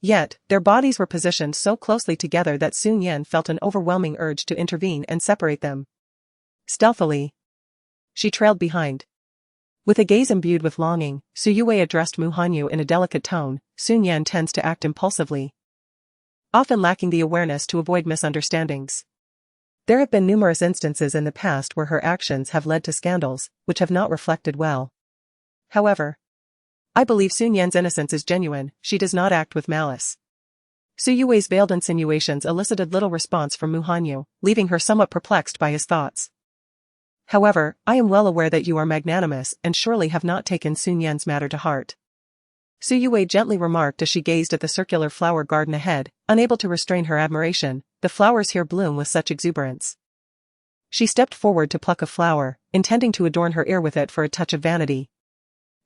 Yet, their bodies were positioned so closely together that Shi Nian felt an overwhelming urge to intervene and separate them. Stealthily, she trailed behind. With a gaze imbued with longing, Su Yue addressed Mu Hanyu in a delicate tone. Shi Nian tends to act impulsively, often lacking the awareness to avoid misunderstandings. There have been numerous instances in the past where her actions have led to scandals, which have not reflected well. However, I believe Shi Nian's innocence is genuine. She does not act with malice. Su Yue's veiled insinuations elicited little response from Mu Hanyu, leaving her somewhat perplexed by his thoughts. However, I am well aware that you are magnanimous and surely have not taken Shi Nian's matter to heart. Su Yue gently remarked as she gazed at the circular flower garden ahead, unable to restrain her admiration. The flowers here bloom with such exuberance. She stepped forward to pluck a flower, intending to adorn her ear with it for a touch of vanity.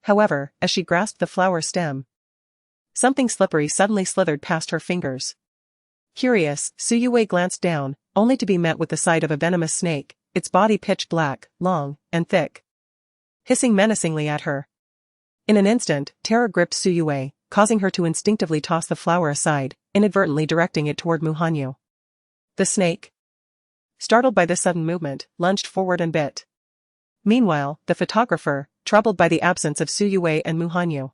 However, as she grasped the flower stem, something slippery suddenly slithered past her fingers. Curious, Su Yue glanced down, only to be met with the sight of a venomous snake, its body pitch black, long, and thick, hissing menacingly at her. In an instant, terror gripped Su Yue, causing her to instinctively toss the flower aside, inadvertently directing it toward Mu Hanyu. The snake, startled by this sudden movement, lunged forward and bit. Meanwhile, the photographer, troubled by the absence of Su Yue and Mu Hanyu,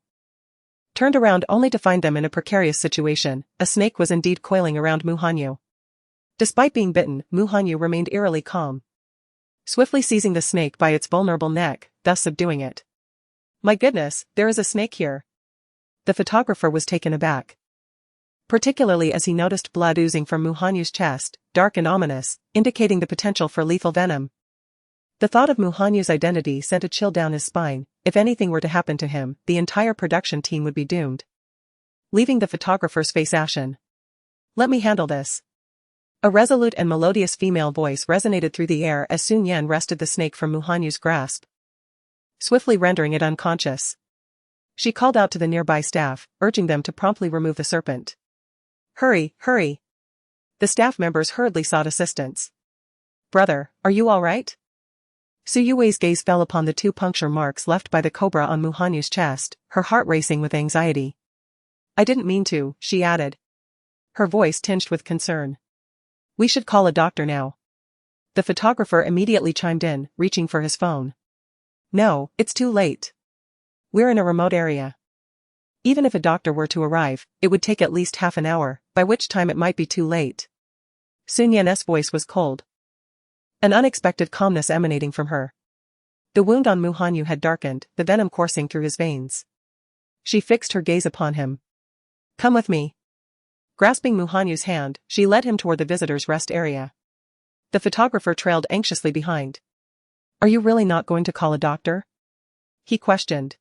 turned around only to find them in a precarious situation. A snake was indeed coiling around Mu Hanyu. Despite being bitten, Mu Hanyu remained eerily calm. swiftly seizing the snake by its vulnerable neck, thus subduing it. My goodness, there is a snake here. The photographer was taken aback. Particularly as he noticed blood oozing from Mu Hanyu's chest, dark and ominous, indicating the potential for lethal venom. The thought of Mu Hanyu's identity sent a chill down his spine. If anything were to happen to him, the entire production team would be doomed. Leaving the photographer's face ashen. Let me handle this. A resolute and melodious female voice resonated through the air as Shi Nian wrested the snake from Mu Hanyu's grasp, swiftly rendering it unconscious. She called out to the nearby staff, urging them to promptly remove the serpent. Hurry, hurry. The staff members hurriedly sought assistance. Brother, are you all right? Su Yui's gaze fell upon the 2 puncture marks left by the cobra on Mu Hanyu's chest, her heart racing with anxiety. I didn't mean to, she added, her voice tinged with concern. We should call a doctor now. The photographer immediately chimed in, reaching for his phone. No, it's too late. We're in a remote area. Even if a doctor were to arrive, it would take at least half an hour, by which time it might be too late. Shi Nian's voice was cold. An unexpected calmness emanating from her. The wound on Mu Hanyu had darkened, the venom coursing through his veins. She fixed her gaze upon him. Come with me. Grasping Mu Hanyu's hand, she led him toward the visitor's rest area. The photographer trailed anxiously behind. Are you really not going to call a doctor? He questioned.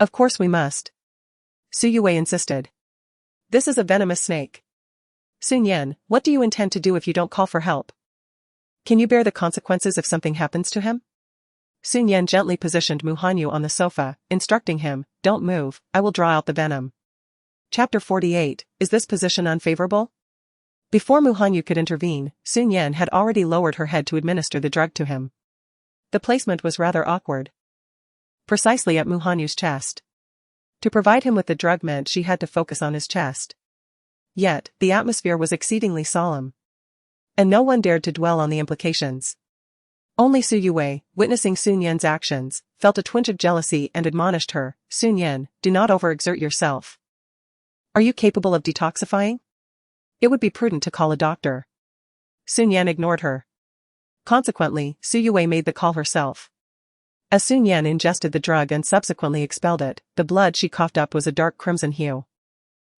Of course we must. Su Yue insisted. This is a venomous snake. Shi Nian, what do you intend to do if you don't call for help? Can you bear the consequences if something happens to him? Shi Nian gently positioned Mu Hanyu on the sofa, instructing him, don't move, I will draw out the venom. Chapter 48, is this position unfavorable? Before Mu Hanyu could intervene, Shi Nian had already lowered her head to administer the drug to him. The placement was rather awkward. Precisely at Mu Hanyu's chest. To provide him with the drug meant she had to focus on his chest. Yet, the atmosphere was exceedingly solemn. And no one dared to dwell on the implications. Only Su Yue, witnessing Shi Nian's actions, felt a twinge of jealousy and admonished her, Shi Nian, do not overexert yourself. Are you capable of detoxifying? It would be prudent to call a doctor. Shi Nian ignored her. Consequently, Su Yue made the call herself. As Shi Nian ingested the drug and subsequently expelled it, the blood she coughed up was a dark crimson hue.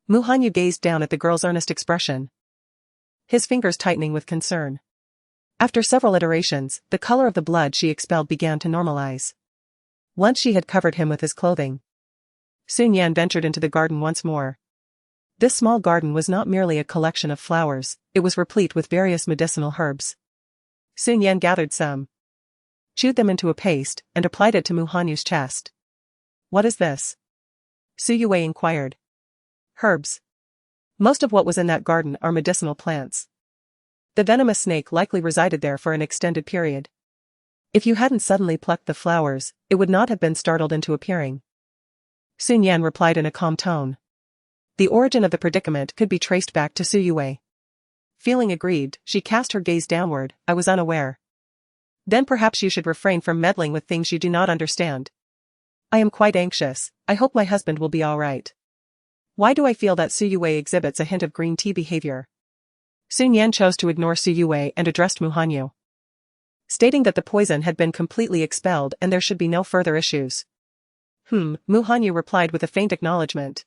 Mu Hanyu gazed down at the girl's earnest expression, his fingers tightening with concern. After several iterations, the color of the blood she expelled began to normalize. Once she had covered him with his clothing. Shi Nian ventured into the garden once more. This small garden was not merely a collection of flowers, it was replete with various medicinal herbs. Shi Nian gathered some, chewed them into a paste, and applied it to Mu Hanyu's chest. What is this? Su Yue inquired. Herbs. Most of what was in that garden are medicinal plants. The venomous snake likely resided there for an extended period. If you hadn't suddenly plucked the flowers, it would not have been startled into appearing. Shi Nian replied in a calm tone. The origin of the predicament could be traced back to Su Yue. Feeling aggrieved, she cast her gaze downward. I was unaware. Then perhaps you should refrain from meddling with things you do not understand. I am quite anxious. I hope my husband will be all right. Why do I feel that Su Yue exhibits a hint of green tea behavior? Shi Nian chose to ignore Su Yue and addressed Mu Hanyu, stating that the poison had been completely expelled and there should be no further issues. Mu Hanyu replied with a faint acknowledgement,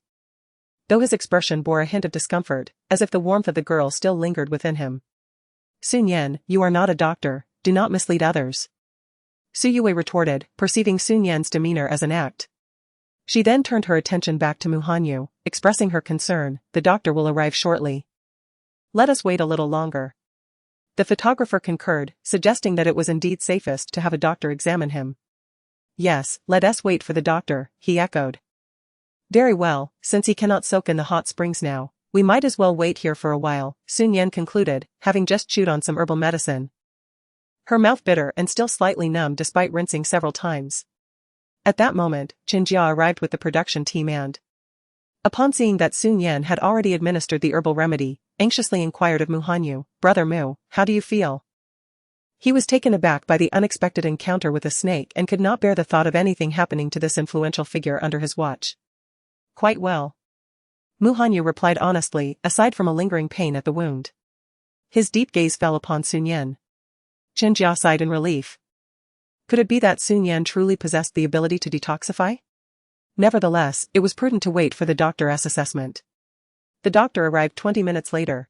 though his expression bore a hint of discomfort, as if the warmth of the girl still lingered within him. Shi Nian, you are not a doctor, do not mislead others. Su Yue retorted, perceiving Shi Nian's demeanor as an act. She then turned her attention back to Mu Hanyu, expressing her concern, the doctor will arrive shortly. Let us wait a little longer. The photographer concurred, suggesting that it was indeed safest to have a doctor examine him. Yes, let us wait for the doctor, he echoed. Very well, since he cannot soak in the hot springs now, we might as well wait here for a while, Shi Nian concluded, having just chewed on some herbal medicine. Her mouth bitter and still slightly numb despite rinsing several times. At that moment, Qinjia arrived with the production team and, upon seeing that Shi Nian had already administered the herbal remedy, anxiously inquired of Mu Hanyu, Brother Mu, how do you feel? He was taken aback by the unexpected encounter with a snake and could not bear the thought of anything happening to this influential figure under his watch. Quite well. Mu Hanyu replied honestly, aside from a lingering pain at the wound. His deep gaze fell upon Shi Nian. Chen Jia sighed in relief. Could it be that Shi Nian truly possessed the ability to detoxify? Nevertheless, it was prudent to wait for the doctor's assessment. The doctor arrived 20 minutes later.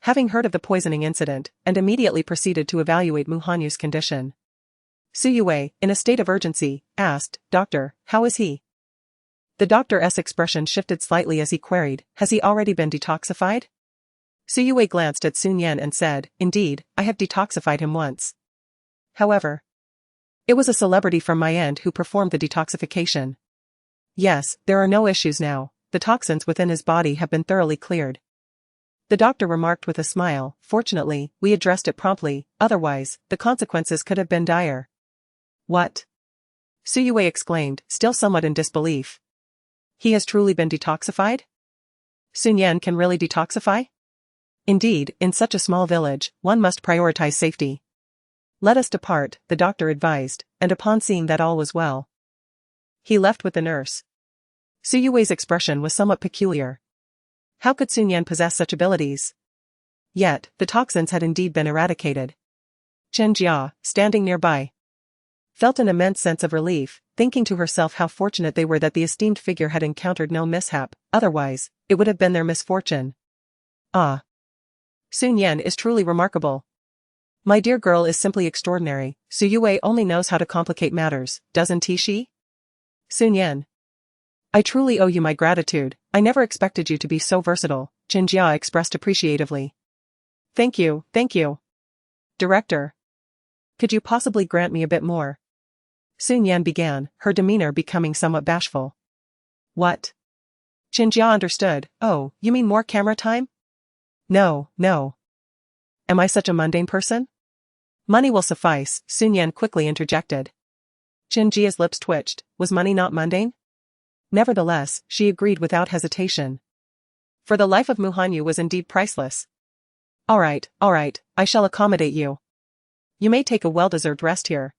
Having heard of the poisoning incident, and immediately proceeded to evaluate Mu Hanyu's condition. Su Yue, in a state of urgency, asked, "Doctor, how is he?" The doctor's expression shifted slightly as he queried, "Has he already been detoxified?" Su Yue glanced at Shi Nian and said, "Indeed, I have detoxified him once. However, it was a celebrity from my end who performed the detoxification. Yes, there are no issues now, the toxins within his body have been thoroughly cleared." The doctor remarked with a smile, "Fortunately, we addressed it promptly, otherwise, the consequences could have been dire." "What?" Su Yue exclaimed, still somewhat in disbelief. "He has truly been detoxified? Shi Nian can really detoxify?" "Indeed, in such a small village, one must prioritize safety. Let us depart," the doctor advised, and upon seeing that all was well, he left with the nurse. Su Yue's expression was somewhat peculiar. How could Shi Nian possess such abilities? Yet, the toxins had indeed been eradicated. Chen Jia, standing nearby, felt an immense sense of relief, thinking to herself how fortunate they were that the esteemed figure had encountered no mishap, otherwise, it would have been their misfortune. Ah! Shi Nian is truly remarkable. My dear girl is simply extraordinary. Su Yue only knows how to complicate matters, doesn't he? Shi Nian. I truly owe you my gratitude, I never expected you to be so versatile, Chen Jia expressed appreciatively. Thank you. Director. Could you possibly grant me a bit more? Shi Nian began, her demeanor becoming somewhat bashful. What? Chen Jia understood. Oh, you mean more camera time? No. Am I such a mundane person? Money will suffice, Shi Nian quickly interjected. Chen Jia's lips twitched. Was money not mundane? Nevertheless, she agreed without hesitation. For the life of Mu Hanyu was indeed priceless. All right, I shall accommodate you. You may take a well-deserved rest here.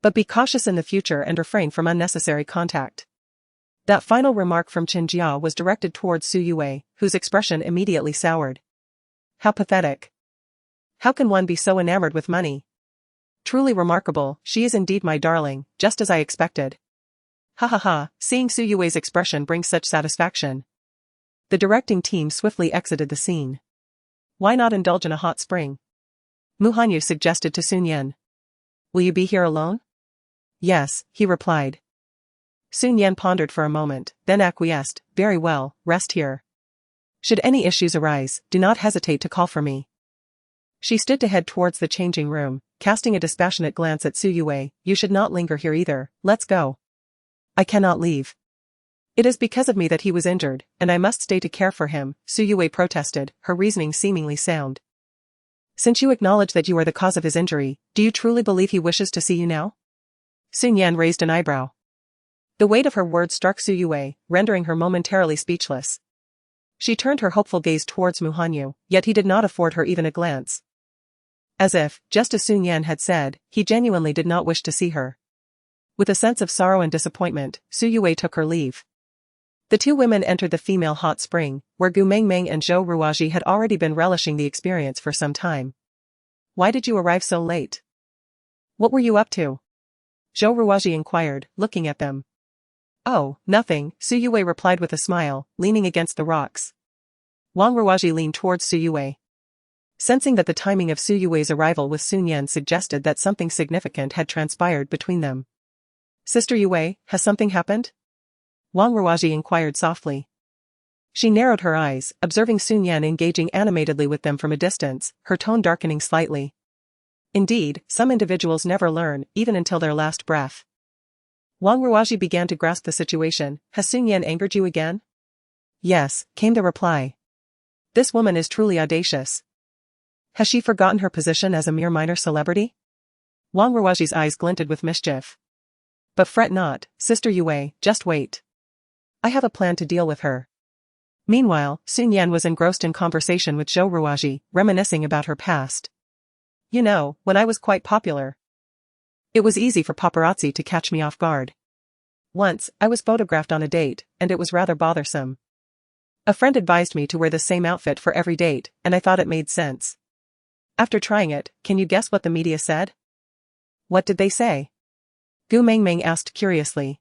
But be cautious in the future and refrain from unnecessary contact. That final remark from Chen Jia was directed towards Su Yue, whose expression immediately soured. How pathetic. How can one be so enamored with money? Truly remarkable, she is indeed my darling, just as I expected. Ha, seeing Su Yue's expression brings such satisfaction. The directing team swiftly exited the scene. Why not indulge in a hot spring? Mu Hanyu suggested to Shi Nian. Will you be here alone? Yes, he replied. Shi Nian pondered for a moment, then acquiesced, very well, rest here. Should any issues arise, do not hesitate to call for me. She stood to head towards the changing room, casting a dispassionate glance at Su Yue. You should not linger here either, let's go. I cannot leave. It is because of me that he was injured, and I must stay to care for him, Su Yue protested, her reasoning seemingly sound. Since you acknowledge that you are the cause of his injury, do you truly believe he wishes to see you now? Shi Nian raised an eyebrow. The weight of her words struck Su Yue, rendering her momentarily speechless. She turned her hopeful gaze towards Mu Hanyu, yet he did not afford her even a glance. As if, just as Shi Nian had said, he genuinely did not wish to see her. With a sense of sorrow and disappointment, Su Yue took her leave. The two women entered the female hot spring, where Gu Mengmeng and Zhou Ruoji had already been relishing the experience for some time. Why did you arrive so late? What were you up to? Zhou Ruoji inquired, looking at them. Oh, nothing, Su Yue replied with a smile, leaning against the rocks. Wang Ruoji leaned towards Su Yue. Sensing that the timing of Su Yue's arrival with Shi Nian suggested that something significant had transpired between them. Sister Yue, has something happened? Wang Ruoji inquired softly. She narrowed her eyes, observing Shi Nian engaging animatedly with them from a distance, her tone darkening slightly. Indeed, some individuals never learn, even until their last breath. Wang Ruoji began to grasp the situation. Has Shi Nian angered you again? Yes, came the reply. This woman is truly audacious. Has she forgotten her position as a mere minor celebrity? Wang Ruoji's eyes glinted with mischief. But fret not, Sister Yue, just wait. I have a plan to deal with her. Meanwhile, Shi Nian was engrossed in conversation with Zhou Ruoji, reminiscing about her past. You know, when I was quite popular, it was easy for paparazzi to catch me off guard. Once, I was photographed on a date, and it was rather bothersome. A friend advised me to wear the same outfit for every date, and I thought it made sense. After trying it, can you guess what the media said? What did they say? Gu Mengmeng asked curiously.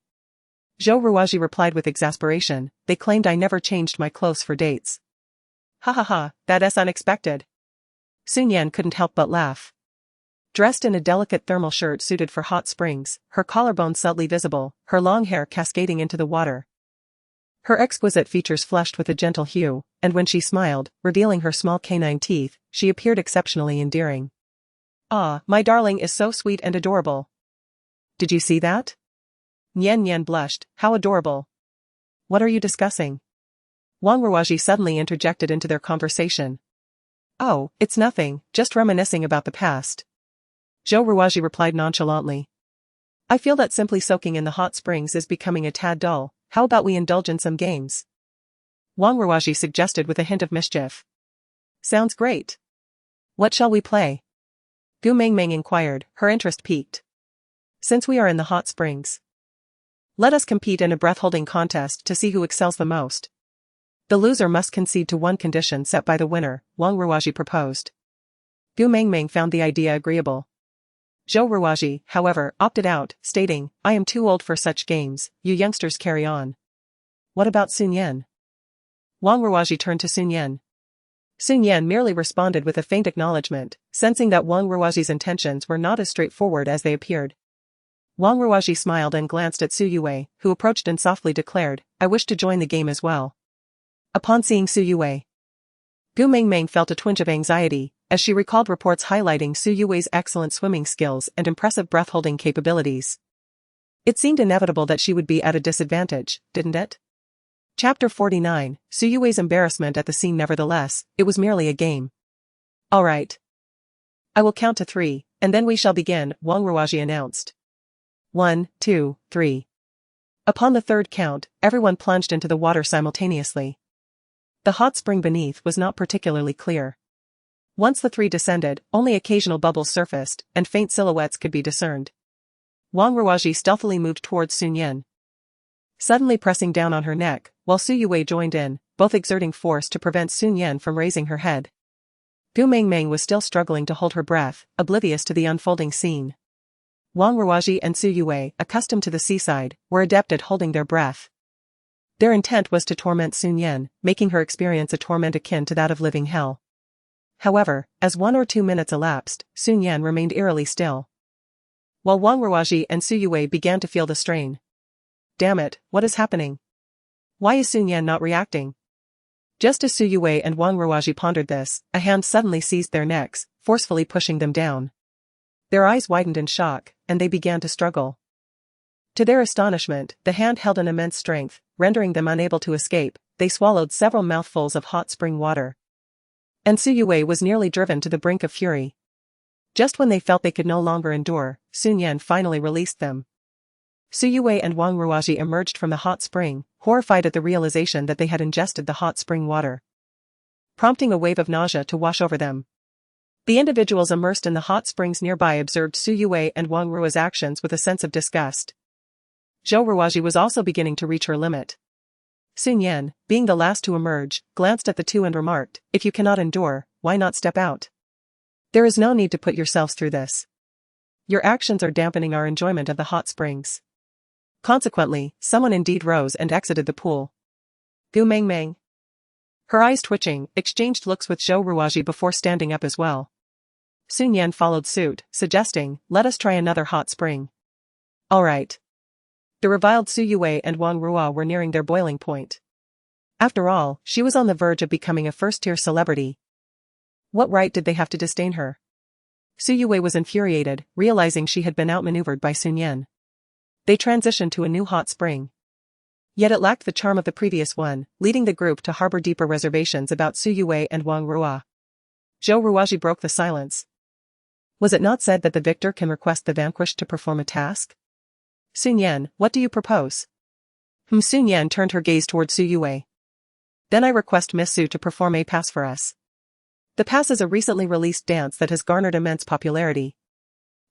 Zhou Ruoji replied with exasperation, they claimed I never changed my clothes for dates. Ha ha ha, that's unexpected. Sun Yan couldn't help but laugh. Dressed in a delicate thermal shirt suited for hot springs, her collarbone subtly visible, her long hair cascading into the water. Her exquisite features flushed with a gentle hue, and when she smiled, revealing her small canine teeth, she appeared exceptionally endearing. Ah, my darling is so sweet and adorable. Did you see that? Nian Nian blushed, how adorable. What are you discussing? Wang Ruoji suddenly interjected into their conversation. Oh, it's nothing, just reminiscing about the past. Zhou Ruoji replied nonchalantly. I feel that simply soaking in the hot springs is becoming a tad dull, how about we indulge in some games? Wang Ruoji suggested with a hint of mischief. Sounds great. What shall we play? Gu Mengmeng inquired, her interest piqued. Since we are in the hot springs, let us compete in a breath-holding contest to see who excels the most. The loser must concede to one condition set by the winner, Wang Ruoji proposed. Gu Mengmeng found the idea agreeable. Zhou Ruoji, however, opted out, stating, I am too old for such games, you youngsters carry on. What about Sun Yan? Wang Ruoji turned to Sun Yan. Sun Yan merely responded with a faint acknowledgement, sensing that Wang Ruoji's intentions were not as straightforward as they appeared. Wang Ruoji smiled and glanced at Su Yue, who approached and softly declared, I wish to join the game as well. Upon seeing Su Yue, Gu Mengmeng felt a twinge of anxiety, as she recalled reports highlighting Su Yue's excellent swimming skills and impressive breath-holding capabilities. It seemed inevitable that she would be at a disadvantage, didn't it? Chapter 49, Su Yue's embarrassment at the scene. Nevertheless, it was merely a game. All right. I will count to 3, and then we shall begin, Wang Ruoji announced. 1, 2, 3. Upon the third count, everyone plunged into the water simultaneously. The hot spring beneath was not particularly clear. Once the 3 descended, only occasional bubbles surfaced, and faint silhouettes could be discerned. Wang Ruoji stealthily moved towards Sun Yan, suddenly pressing down on her neck, while Su Yue joined in, both exerting force to prevent Sun Yan from raising her head. Gu Mengmeng was still struggling to hold her breath, oblivious to the unfolding scene. Wang Ruoji and Su Yue, accustomed to the seaside, were adept at holding their breath. Their intent was to torment Sun Yan, making her experience a torment akin to that of living hell. However, as 1 or 2 minutes elapsed, Sun Yan remained eerily still, while Wang Ruoji and Su Yue began to feel the strain. Damn it, what is happening? Why is Sun Yan not reacting? Just as Su Yue and Wang Ruoji pondered this, a hand suddenly seized their necks, forcefully pushing them down. Their eyes widened in shock, and they began to struggle. To their astonishment, the hand held an immense strength, rendering them unable to escape. They swallowed several mouthfuls of hot spring water. And Su Yue was nearly driven to the brink of fury. Just when they felt they could no longer endure, Sun Yan finally released them. Su Yue and Wang Ruoji emerged from the hot spring, horrified at the realization that they had ingested the hot spring water, prompting a wave of nausea to wash over them. The individuals immersed in the hot springs nearby observed Su Yue and Wang Ruo's actions with a sense of disgust. Zhou Ruoji was also beginning to reach her limit. Sun Yan, being the last to emerge, glanced at the two and remarked, if you cannot endure, why not step out? There is no need to put yourselves through this. Your actions are dampening our enjoyment of the hot springs. Consequently, someone indeed rose and exited the pool. Gu Mengmeng, her eyes twitching, exchanged looks with Zhou Ruoji before standing up as well. Sun Yan followed suit, suggesting, let us try another hot spring. All right. The reviled Su Yue and Wang Ruo were nearing their boiling point. After all, she was on the verge of becoming a first-tier celebrity. What right did they have to disdain her? Su Yue was infuriated, realizing she had been outmaneuvered by Sun Yan. They transitioned to a new hot spring. Yet it lacked the charm of the previous one, leading the group to harbor deeper reservations about Su Yue and Wang Ruo. Zhou Ruoji broke the silence. Was it not said that the victor can request the vanquished to perform a task? Sun Yan, what do you propose? Sun Yan turned her gaze toward Su Yue. Then I request Miss Su to perform a pass for us. The pass is a recently released dance that has garnered immense popularity.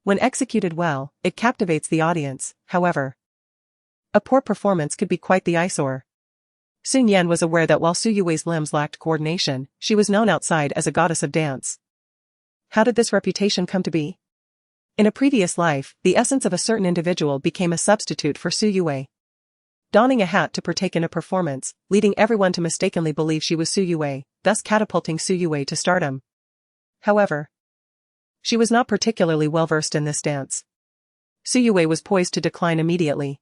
When executed well, it captivates the audience, however. A poor performance could be quite the eyesore. Sun Yan was aware that while Su Yue's limbs lacked coordination, she was known outside as a goddess of dance. How did this reputation come to be? In a previous life, the essence of a certain individual became a substitute for Su Yue. Donning a hat to partake in a performance, leading everyone to mistakenly believe she was Su Yue, thus catapulting Su Yue to stardom. However, she was not particularly well versed in this dance. Su Yue was poised to decline immediately.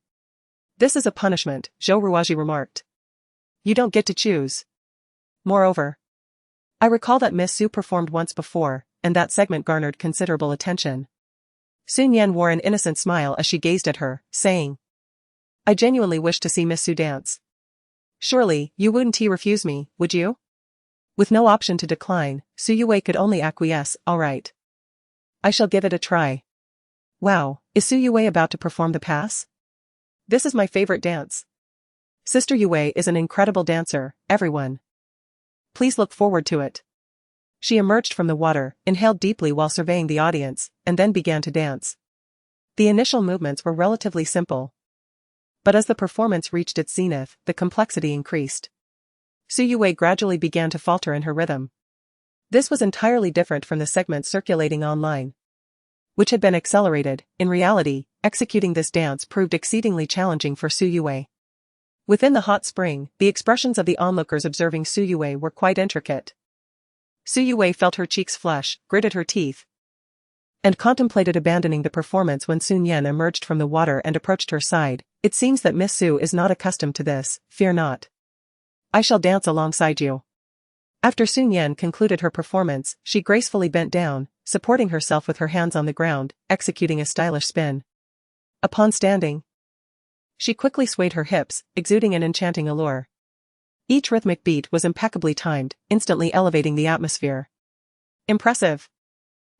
This is a punishment, Zhou Ruoji remarked. You don't get to choose. Moreover, I recall that Miss Su performed once before, and that segment garnered considerable attention. Shi Nian wore an innocent smile as she gazed at her, saying, I genuinely wish to see Miss Su dance. Surely, you wouldn't refuse me, would you? With no option to decline, Su Yue could only acquiesce, all right. I shall give it a try. Wow, is Su Yue about to perform the pass? This is my favorite dance. Sister Yue is an incredible dancer, everyone. Please look forward to it. She emerged from the water, inhaled deeply while surveying the audience, and then began to dance. The initial movements were relatively simple. But as the performance reached its zenith, the complexity increased. Su Yue gradually began to falter in her rhythm. This was entirely different from the segments circulating online, which had been accelerated. In reality, executing this dance proved exceedingly challenging for Su Yue. Within the hot spring, the expressions of the onlookers observing Su Yue were quite intricate. Su Yue felt her cheeks flush, gritted her teeth, and contemplated abandoning the performance when Shi Nian emerged from the water and approached her side. It seems that Miss Su is not accustomed to this, fear not. I shall dance alongside you. After Shi Nian concluded her performance, she gracefully bent down, supporting herself with her hands on the ground, executing a stylish spin. Upon standing, she quickly swayed her hips, exuding an enchanting allure. Each rhythmic beat was impeccably timed, instantly elevating the atmosphere. Impressive!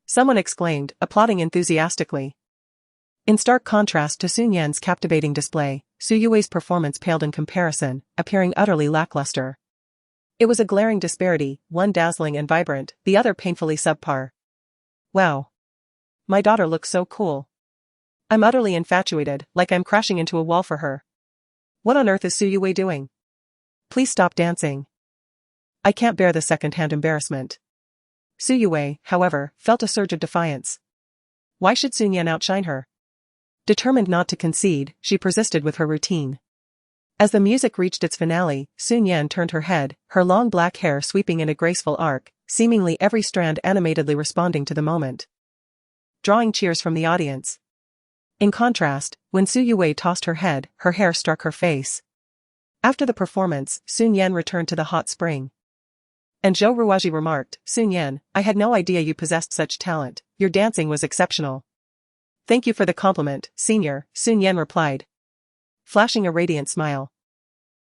Someone exclaimed, applauding enthusiastically. In stark contrast to Shi Nian's captivating display, Su Yue's performance paled in comparison, appearing utterly lackluster. It was a glaring disparity, one dazzling and vibrant, the other painfully subpar. Wow! My daughter looks so cool. I'm utterly infatuated, like I'm crashing into a wall for her. What on earth is Su Yue doing? Please stop dancing. I can't bear the second-hand embarrassment. Su Yue, however, felt a surge of defiance. Why should Shi Nian outshine her? Determined not to concede, she persisted with her routine. As the music reached its finale, Shi Nian turned her head, her long black hair sweeping in a graceful arc, seemingly every strand animatedly responding to the moment, drawing cheers from the audience. In contrast, when Su Yue tossed her head, her hair struck her face. After the performance, Shi Nian returned to the hot spring. And Zhou Ruoji remarked, Shi Nian, I had no idea you possessed such talent. Your dancing was exceptional. Thank you for the compliment, senior, Shi Nian replied, flashing a radiant smile.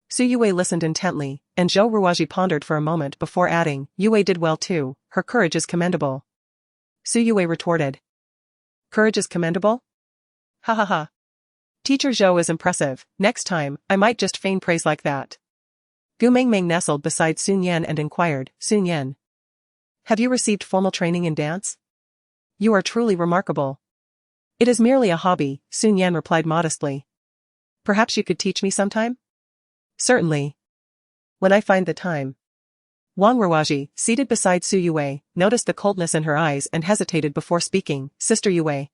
Su Yue listened intently, and Zhou Ruoji pondered for a moment before adding, Yue did well too, her courage is commendable. Su Yue retorted. Courage is commendable? Ha ha ha. Teacher Zhou is impressive, next time, I might just feign praise like that. Gu Mengmeng nestled beside Shi Nian and inquired, Shi Nian, have you received formal training in dance? You are truly remarkable. It is merely a hobby, Shi Nian replied modestly. Perhaps you could teach me sometime? Certainly. When I find the time. Wang Ruoji, seated beside Su Yue, noticed the coldness in her eyes and hesitated before speaking, Sister Yue.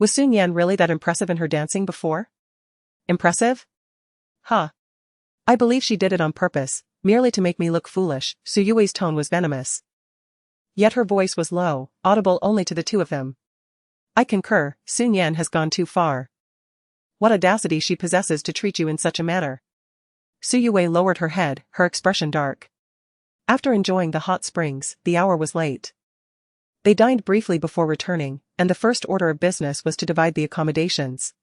Was Shi Nian really that impressive in her dancing before? Impressive? Huh. I believe she did it on purpose, merely to make me look foolish. Su Yue's tone was venomous. Yet her voice was low, audible only to the two of them. I concur, Shi Nian has gone too far. What audacity she possesses to treat you in such a manner. Su Yue lowered her head, her expression dark. After enjoying the hot springs, the hour was late. They dined briefly before returning, and the first order of business was to divide the accommodations.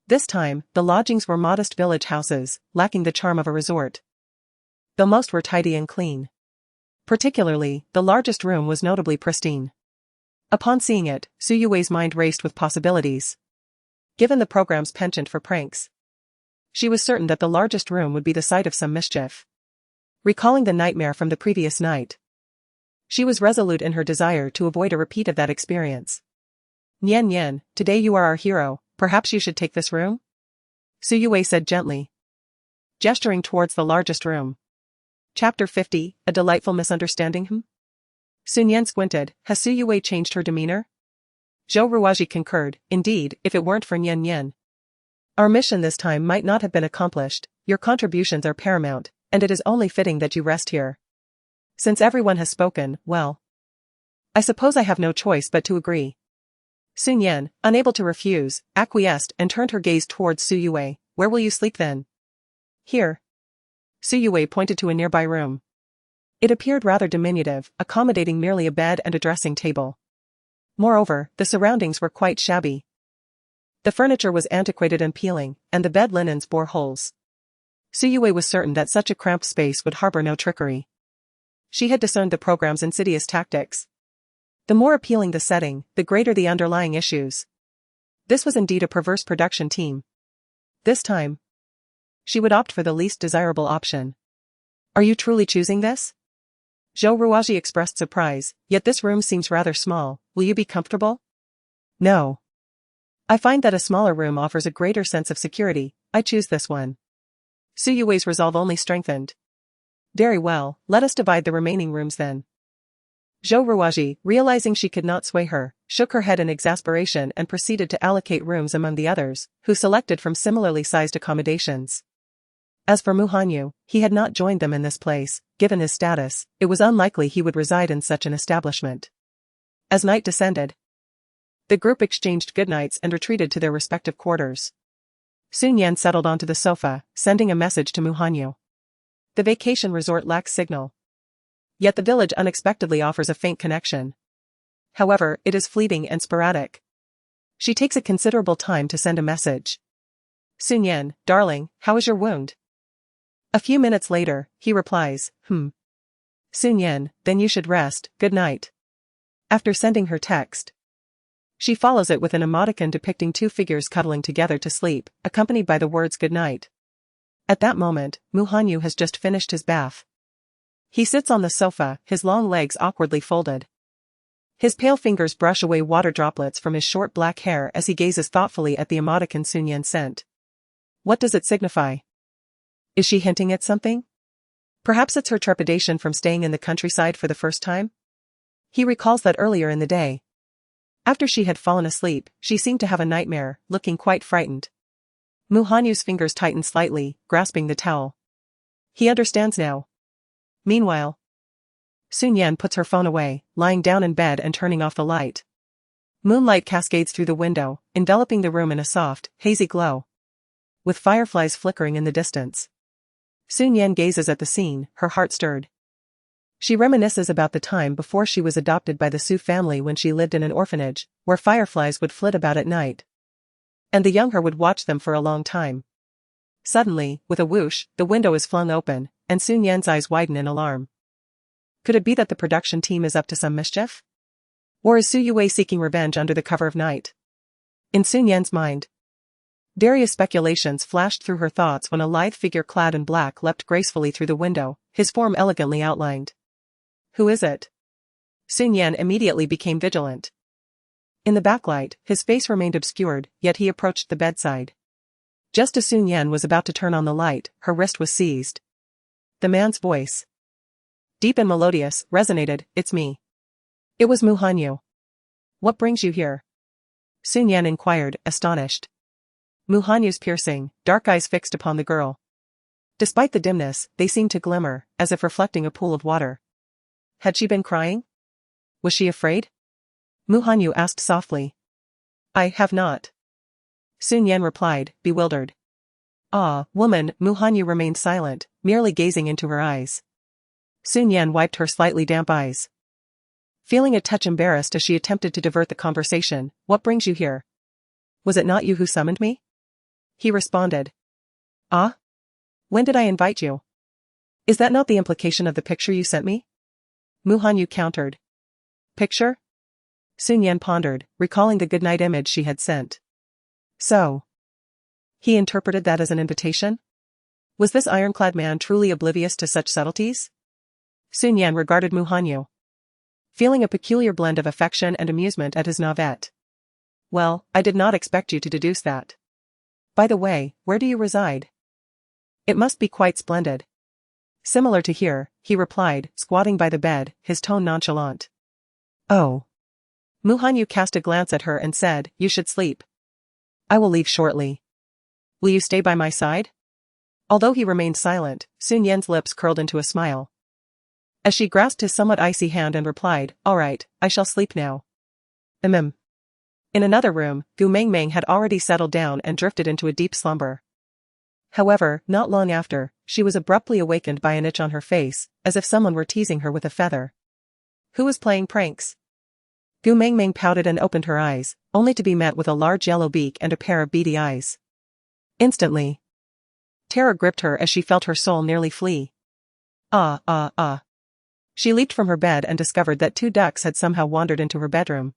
This time, the lodgings were modest village houses, lacking the charm of a resort, though most were tidy and clean. Particularly, the largest room was notably pristine. Upon seeing it, Su Yue's mind raced with possibilities. Given the program's penchant for pranks, she was certain that the largest room would be the site of some mischief. Recalling the nightmare from the previous night, she was resolute in her desire to avoid a repeat of that experience. Nian Nian, today you are our hero, perhaps you should take this room? Su Yue said gently, gesturing towards the largest room. Chapter 50, A Delightful Misunderstanding. Sun Yan squinted. Has Su Yue changed her demeanor? Zhou Ruoji concurred. Indeed, if it weren't for Nian Nian, our mission this time might not have been accomplished. Your contributions are paramount, and it is only fitting that you rest here. Since everyone has spoken, well, I suppose I have no choice but to agree. Sun Yan, unable to refuse, acquiesced and turned her gaze towards Su Yue. Where will you sleep then? Here. Su Yue pointed to a nearby room. It appeared rather diminutive, accommodating merely a bed and a dressing table. Moreover, the surroundings were quite shabby. The furniture was antiquated and peeling, and the bed linens bore holes. Su Yue was certain that such a cramped space would harbor no trickery. She had discerned the program's insidious tactics. The more appealing the setting, the greater the underlying issues. This was indeed a perverse production team. This time, she would opt for the least desirable option. Are you truly choosing this? Zhou Ruoji expressed surprise, yet this room seems rather small. Will you be comfortable? No. I find that a smaller room offers a greater sense of security. I choose this one. Su Yue's resolve only strengthened. Very well, let us divide the remaining rooms then. Zhou Ruoji, realizing she could not sway her, shook her head in exasperation and proceeded to allocate rooms among the others, who selected from similarly sized accommodations. As for Mu Hanyu, he had not joined them in this place. Given his status, it was unlikely he would reside in such an establishment. As night descended, the group exchanged goodnights and retreated to their respective quarters. Sun Yan settled onto the sofa, sending a message to Mu Hanyu. The vacation resort lacks signal. Yet the village unexpectedly offers a faint connection. However, it is fleeting and sporadic. She takes a considerable time to send a message. Sun Yan, darling, how is your wound? A few minutes later, he replies, Sun Yan, then you should rest, good night. After sending her text, she follows it with an emoticon depicting two figures cuddling together to sleep, accompanied by the words good night. At that moment, Mu Hanyu has just finished his bath. He sits on the sofa, his long legs awkwardly folded. His pale fingers brush away water droplets from his short black hair as he gazes thoughtfully at the emoticon Sun Yan sent. What does it signify? Is she hinting at something? Perhaps it's her trepidation from staying in the countryside for the first time? He recalls that earlier in the day, after she had fallen asleep, she seemed to have a nightmare, looking quite frightened. Mu Hanyu's fingers tightened slightly, grasping the towel. He understands now. Meanwhile, Sun Yan puts her phone away, lying down in bed and turning off the light. Moonlight cascades through the window, enveloping the room in a soft, hazy glow, with fireflies flickering in the distance. Sun Yan gazes at the scene, her heart stirred. She reminisces about the time before she was adopted by the Su family when she lived in an orphanage, where fireflies would flit about at night, and the young her would watch them for a long time. Suddenly, with a whoosh, the window is flung open, and Sun Yan's eyes widen in alarm. Could it be that the production team is up to some mischief? Or is Su Yue seeking revenge under the cover of night? In Sun Yan's mind, various speculations flashed through her thoughts when a lithe figure clad in black leapt gracefully through the window, his form elegantly outlined. Who is it? Sun Yan immediately became vigilant. In the backlight, his face remained obscured, yet he approached the bedside. Just as Sun Yan was about to turn on the light, her wrist was seized. The man's voice, deep and melodious, resonated. It's me. It was Mu Hanyu. What brings you here? Sun Yan inquired, astonished. Mu Hanyu's piercing, dark eyes fixed upon the girl. Despite the dimness, they seemed to glimmer, as if reflecting a pool of water. Had she been crying? Was she afraid? Mu Hanyu asked softly. I have not. Sun Yan replied, bewildered. Ah, woman, Mu Hanyu remained silent, merely gazing into her eyes. Sun Yan wiped her slightly damp eyes, feeling a touch embarrassed as she attempted to divert the conversation. What brings you here? Was it not you who summoned me? He responded. Ah? When did I invite you? Is that not the implication of the picture you sent me? Mu Hanyu countered. Picture? Sun Yan pondered, recalling the goodnight image she had sent. So, he interpreted that as an invitation? Was this ironclad man truly oblivious to such subtleties? Sun Yan regarded Mu Hanyu, feeling a peculiar blend of affection and amusement at his naivete. Well, I did not expect you to deduce that. By the way, where do you reside? It must be quite splendid. Similar to here, he replied, squatting by the bed, his tone nonchalant. Oh. Mu Hanyu cast a glance at her and said, "You should sleep. I will leave shortly. Will you stay by my side?" Although he remained silent, Sun Yan's lips curled into a smile. As she grasped his somewhat icy hand and replied, "All right, I shall sleep now." In another room, Gu Mengmeng had already settled down and drifted into a deep slumber. However, not long after, she was abruptly awakened by an itch on her face, as if someone were teasing her with a feather. Who was playing pranks? Gu Mengmeng pouted and opened her eyes, only to be met with a large yellow beak and a pair of beady eyes. Instantly, terror gripped her as she felt her soul nearly flee. She leaped from her bed and discovered that 2 ducks had somehow wandered into her bedroom.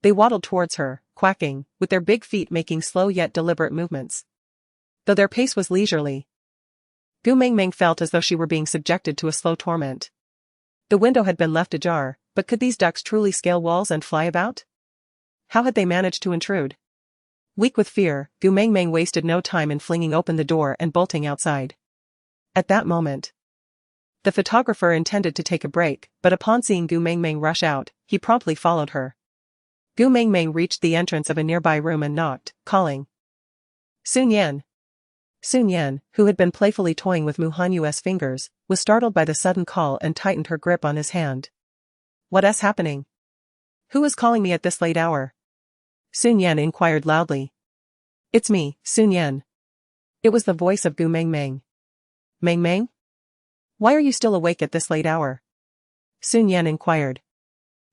They waddled towards her, quacking, with their big feet making slow yet deliberate movements. Though their pace was leisurely, Gu Mengmeng felt as though she were being subjected to a slow torment. The window had been left ajar, but could these ducks truly scale walls and fly about? How had they managed to intrude? Weak with fear, Gu Mengmeng wasted no time in flinging open the door and bolting outside. At that moment, the photographer intended to take a break, but upon seeing Gu Mengmeng rush out, he promptly followed her. Gu Mengmeng reached the entrance of a nearby room and knocked, calling, "Sun Yan." Sun Yan, who had been playfully toying with Mu Hanyu's fingers, was startled by the sudden call and tightened her grip on his hand. "What's happening? Who is calling me at this late hour?" Sun Yan inquired loudly. "It's me, Sun Yan." It was the voice of Gu Mengmeng. "Mengmeng? Why are you still awake at this late hour?" Sun Yan inquired.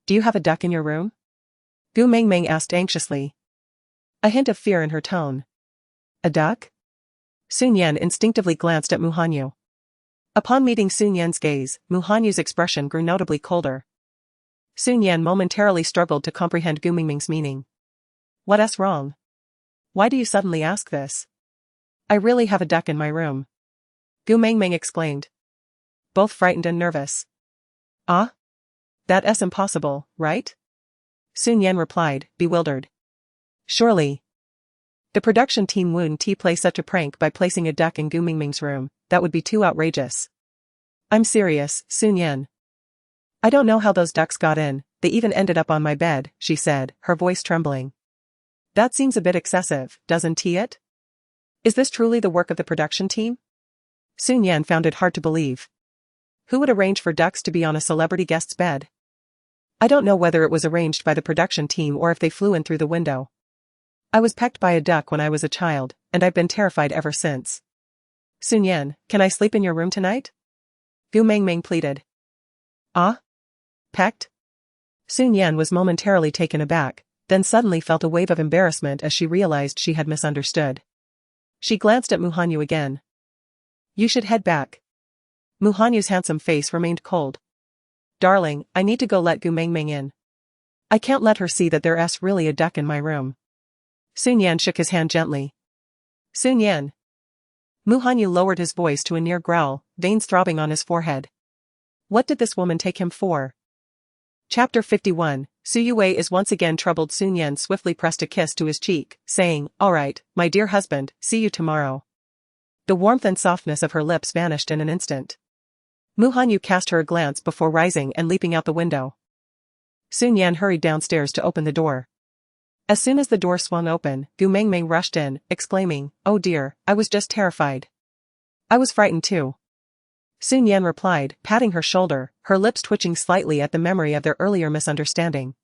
"Do you have a duck in your room?" Gu Mengmeng asked anxiously, a hint of fear in her tone. "A duck?" Sun Yan instinctively glanced at Mu Hanyu. Upon meeting Sun Yan's gaze, Mu Hanyu's expression grew notably colder. Sun Yan momentarily struggled to comprehend Gu Mengmeng's meaning. "What's wrong? Why do you suddenly ask this?" "I really have a duck in my room," Gu Mengmeng exclaimed, both frightened and nervous. "Ah? That's impossible, right?" Sun Yan replied, bewildered. "Surely. The production team wouldn't play such a prank by placing a duck in Gu Mengmeng's room. That would be too outrageous." "I'm serious, Sun Yan. I don't know how those ducks got in, they even ended up on my bed," she said, her voice trembling. "That seems a bit excessive, doesn't it? Is this truly the work of the production team?" Sun Yan found it hard to believe. Who would arrange for ducks to be on a celebrity guest's bed? "I don't know whether it was arranged by the production team or if they flew in through the window. I was pecked by a duck when I was a child, and I've been terrified ever since." "Sun Yan, can I sleep in your room tonight?" Gu Mengmeng pleaded. "Ah? Pecked?" Sun Yan was momentarily taken aback, then suddenly felt a wave of embarrassment as she realized she had misunderstood. She glanced at Mu Hanyu again. "You should head back." Mu Hanyu's handsome face remained cold. "Darling, I need to go let Gu Mengmeng in. I can't let her see that there's really a duck in my room." Sun Yan shook his hand gently. "Sun Yan." Mu Hanyu lowered his voice to a near growl, veins throbbing on his forehead. What did this woman take him for? Chapter 51, Su Yue is once again troubled. Sun Yan swiftly pressed a kiss to his cheek, saying, "All right, my dear husband, see you tomorrow." The warmth and softness of her lips vanished in an instant. Mu Hanyu cast her a glance before rising and leaping out the window. Sun Yan hurried downstairs to open the door. As soon as the door swung open, Gu Mengmeng rushed in, exclaiming, "Oh dear, I was just terrified." "I was frightened too," Sun Yan replied, patting her shoulder, her lips twitching slightly at the memory of their earlier misunderstanding.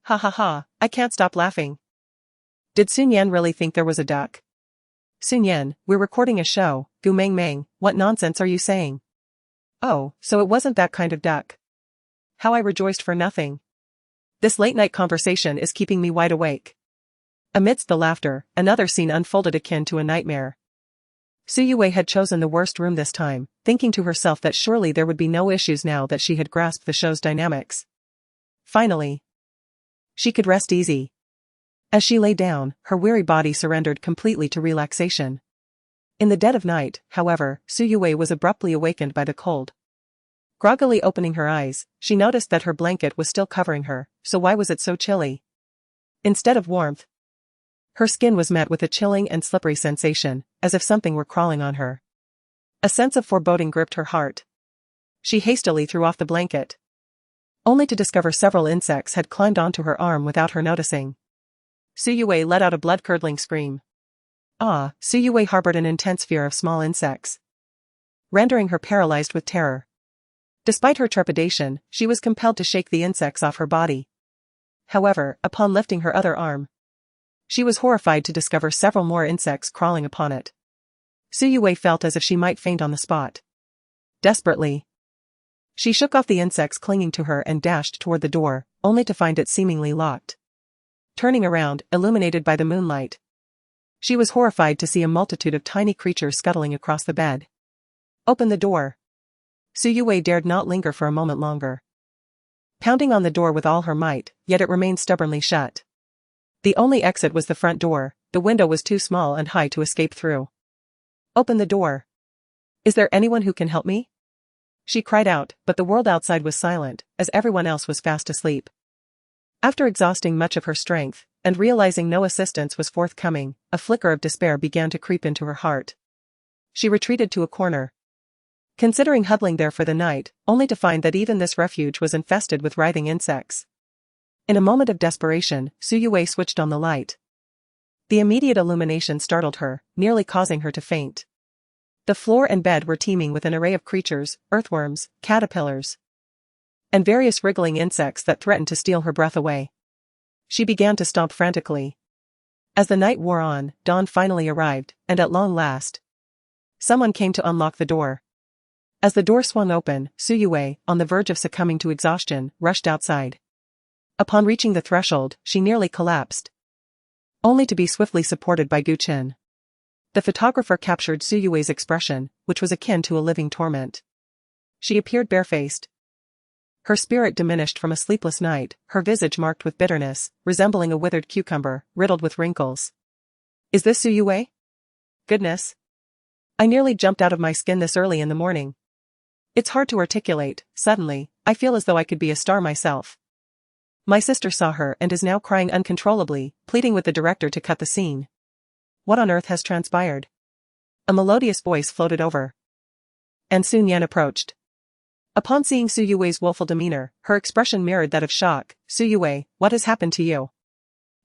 "Ha ha ha, I can't stop laughing." Did Sun Yan really think there was a duck? "Sun Yan, we're recording a show." Gu Mengmeng, what nonsense are you saying? "Oh, so it wasn't that kind of duck. How I rejoiced for nothing. This late-night conversation is keeping me wide awake." Amidst the laughter, another scene unfolded akin to a nightmare. Su Yue had chosen the worst room this time, thinking to herself that surely there would be no issues now that she had grasped the show's dynamics. Finally, she could rest easy. As she lay down, her weary body surrendered completely to relaxation. In the dead of night, however, Su Yue was abruptly awakened by the cold. Groggily opening her eyes, she noticed that her blanket was still covering her, so why was it so chilly? Instead of warmth, her skin was met with a chilling and slippery sensation, as if something were crawling on her. A sense of foreboding gripped her heart. She hastily threw off the blanket. only to discover several insects had climbed onto her arm without her noticing. Su Yue let out a blood-curdling scream. Su Yue harbored an intense fear of small insects, rendering her paralyzed with terror. Despite her trepidation, she was compelled to shake the insects off her body. However, upon lifting her other arm, she was horrified to discover several more insects crawling upon it. Su Yue felt as if she might faint on the spot. Desperately, she shook off the insects clinging to her and dashed toward the door, only to find it seemingly locked. Turning around, illuminated by the moonlight, she was horrified to see a multitude of tiny creatures scuttling across the bed. Open the door. Su Yue dared not linger for a moment longer, pounding on the door with all her might, yet it remained stubbornly shut. The only exit was the front door. The window was too small and high to escape through. Open the door. Is there anyone who can help me? She cried out, but the world outside was silent, as everyone else was fast asleep. After exhausting much of her strength, and realizing no assistance was forthcoming, a flicker of despair began to creep into her heart. She retreated to a corner, considering huddling there for the night, only to find that even this refuge was infested with writhing insects. In a moment of desperation, Su Yue switched on the light. The immediate illumination startled her, nearly causing her to faint. The floor and bed were teeming with an array of creatures, earthworms, caterpillars, and various wriggling insects that threatened to steal her breath away. She began to stomp frantically. As the night wore on, dawn finally arrived, and at long last, someone came to unlock the door. As the door swung open, Su Yue, on the verge of succumbing to exhaustion, rushed outside. Upon reaching the threshold, she nearly collapsed, only to be swiftly supported by Gu Qin. The photographer captured Su Yue's expression, which was akin to a living torment. She appeared barefaced, her spirit diminished from a sleepless night, her visage marked with bitterness, resembling a withered cucumber, riddled with wrinkles. Is this Su Yue? Goodness! I nearly jumped out of my skin this early in the morning. It's hard to articulate. Suddenly, I feel as though I could be a star myself. My sister saw her and is now crying uncontrollably, pleading with the director to cut the scene. What on earth has transpired? A melodious voice floated over, and Shi Nian approached. Upon seeing Su Yue's woeful demeanor, her expression mirrored that of shock. Su Yue, what has happened to you?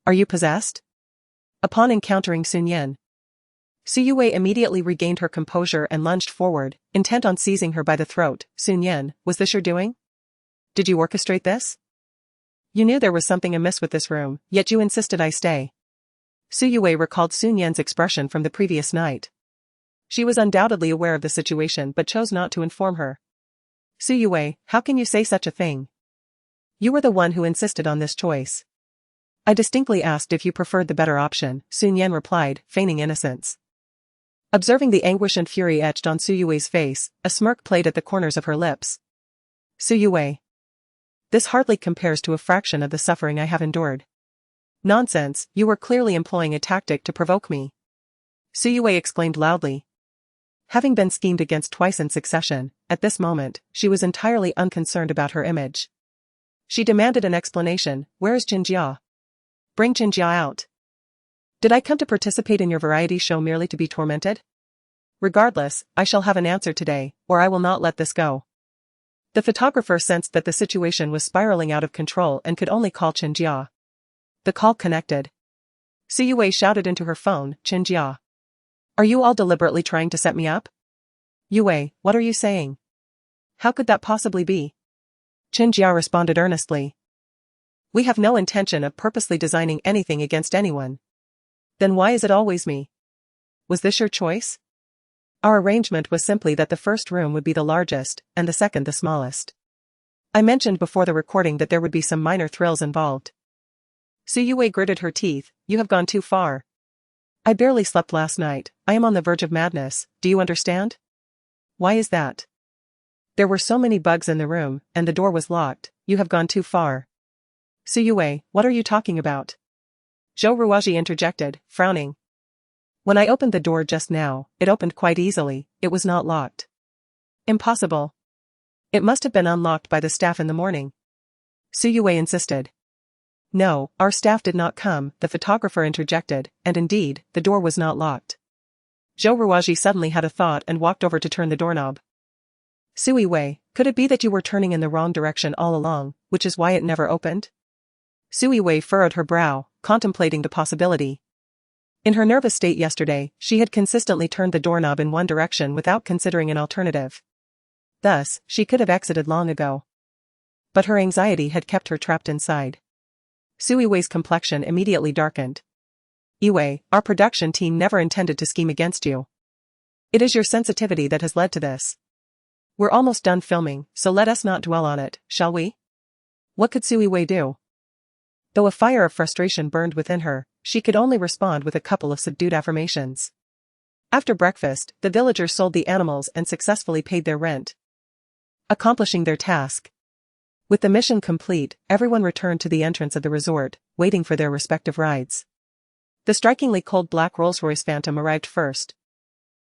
Are you possessed? Upon encountering Shi Nian, Su Yue immediately regained her composure and lunged forward, intent on seizing her by the throat. Shi Nian, was this your doing? Did you orchestrate this? You knew there was something amiss with this room, yet you insisted I stay. Su Yue recalled Shi Nian's expression from the previous night. She was undoubtedly aware of the situation but chose not to inform her. Su Yue, how can you say such a thing? You were the one who insisted on this choice. I distinctly asked if you preferred the better option, Shi Nian replied, feigning innocence. Observing the anguish and fury etched on Su Yue's face, a smirk played at the corners of her lips. Su Yue, this hardly compares to a fraction of the suffering I have endured. Nonsense, you were clearly employing a tactic to provoke me. Su Yue exclaimed loudly. Having been schemed against twice in succession, at this moment, she was entirely unconcerned about her image. She demanded an explanation. Where is Qinjia? Bring Qinjia out. Did I come to participate in your variety show merely to be tormented? Regardless, I shall have an answer today, or I will not let this go. The photographer sensed that the situation was spiraling out of control and could only call Qinjia. The call connected. Su Yue shouted into her phone, Qinjia. Are you all deliberately trying to set me up? Yue, what are you saying? How could that possibly be? Qinjia responded earnestly. We have no intention of purposely designing anything against anyone. Then why is it always me? Was this your choice? Our arrangement was simply that the first room would be the largest, and the second the smallest. I mentioned before the recording that there would be some minor thrills involved. Su Yue gritted her teeth. You have gone too far. I barely slept last night. I am on the verge of madness, do you understand? Why is that? There were so many bugs in the room, and the door was locked. You have gone too far. Su Yue, what are you talking about? Zhou Ruoji interjected, frowning. When I opened the door just now, it opened quite easily. It was not locked. Impossible. It must have been unlocked by the staff in the morning. Su Yue insisted. No, our staff did not come, the photographer interjected, and indeed, the door was not locked. Zhou Ruoji suddenly had a thought and walked over to turn the doorknob. Sui Wei, could it be that you were turning in the wrong direction all along, which is why it never opened? Sui Wei furrowed her brow, contemplating the possibility. In her nervous state yesterday, she had consistently turned the doorknob in one direction without considering an alternative. Thus, she could have exited long ago. But her anxiety had kept her trapped inside. Sui Wei's complexion immediately darkened. Yue, our production team never intended to scheme against you. It is your sensitivity that has led to this. We're almost done filming, so let us not dwell on it, shall we? What could Sui Wei do? Though a fire of frustration burned within her, she could only respond with a couple of subdued affirmations. After breakfast, the villagers sold the animals and successfully paid their rent, accomplishing their task. With the mission complete, everyone returned to the entrance of the resort, waiting for their respective rides. The strikingly cold black Rolls-Royce Phantom arrived first,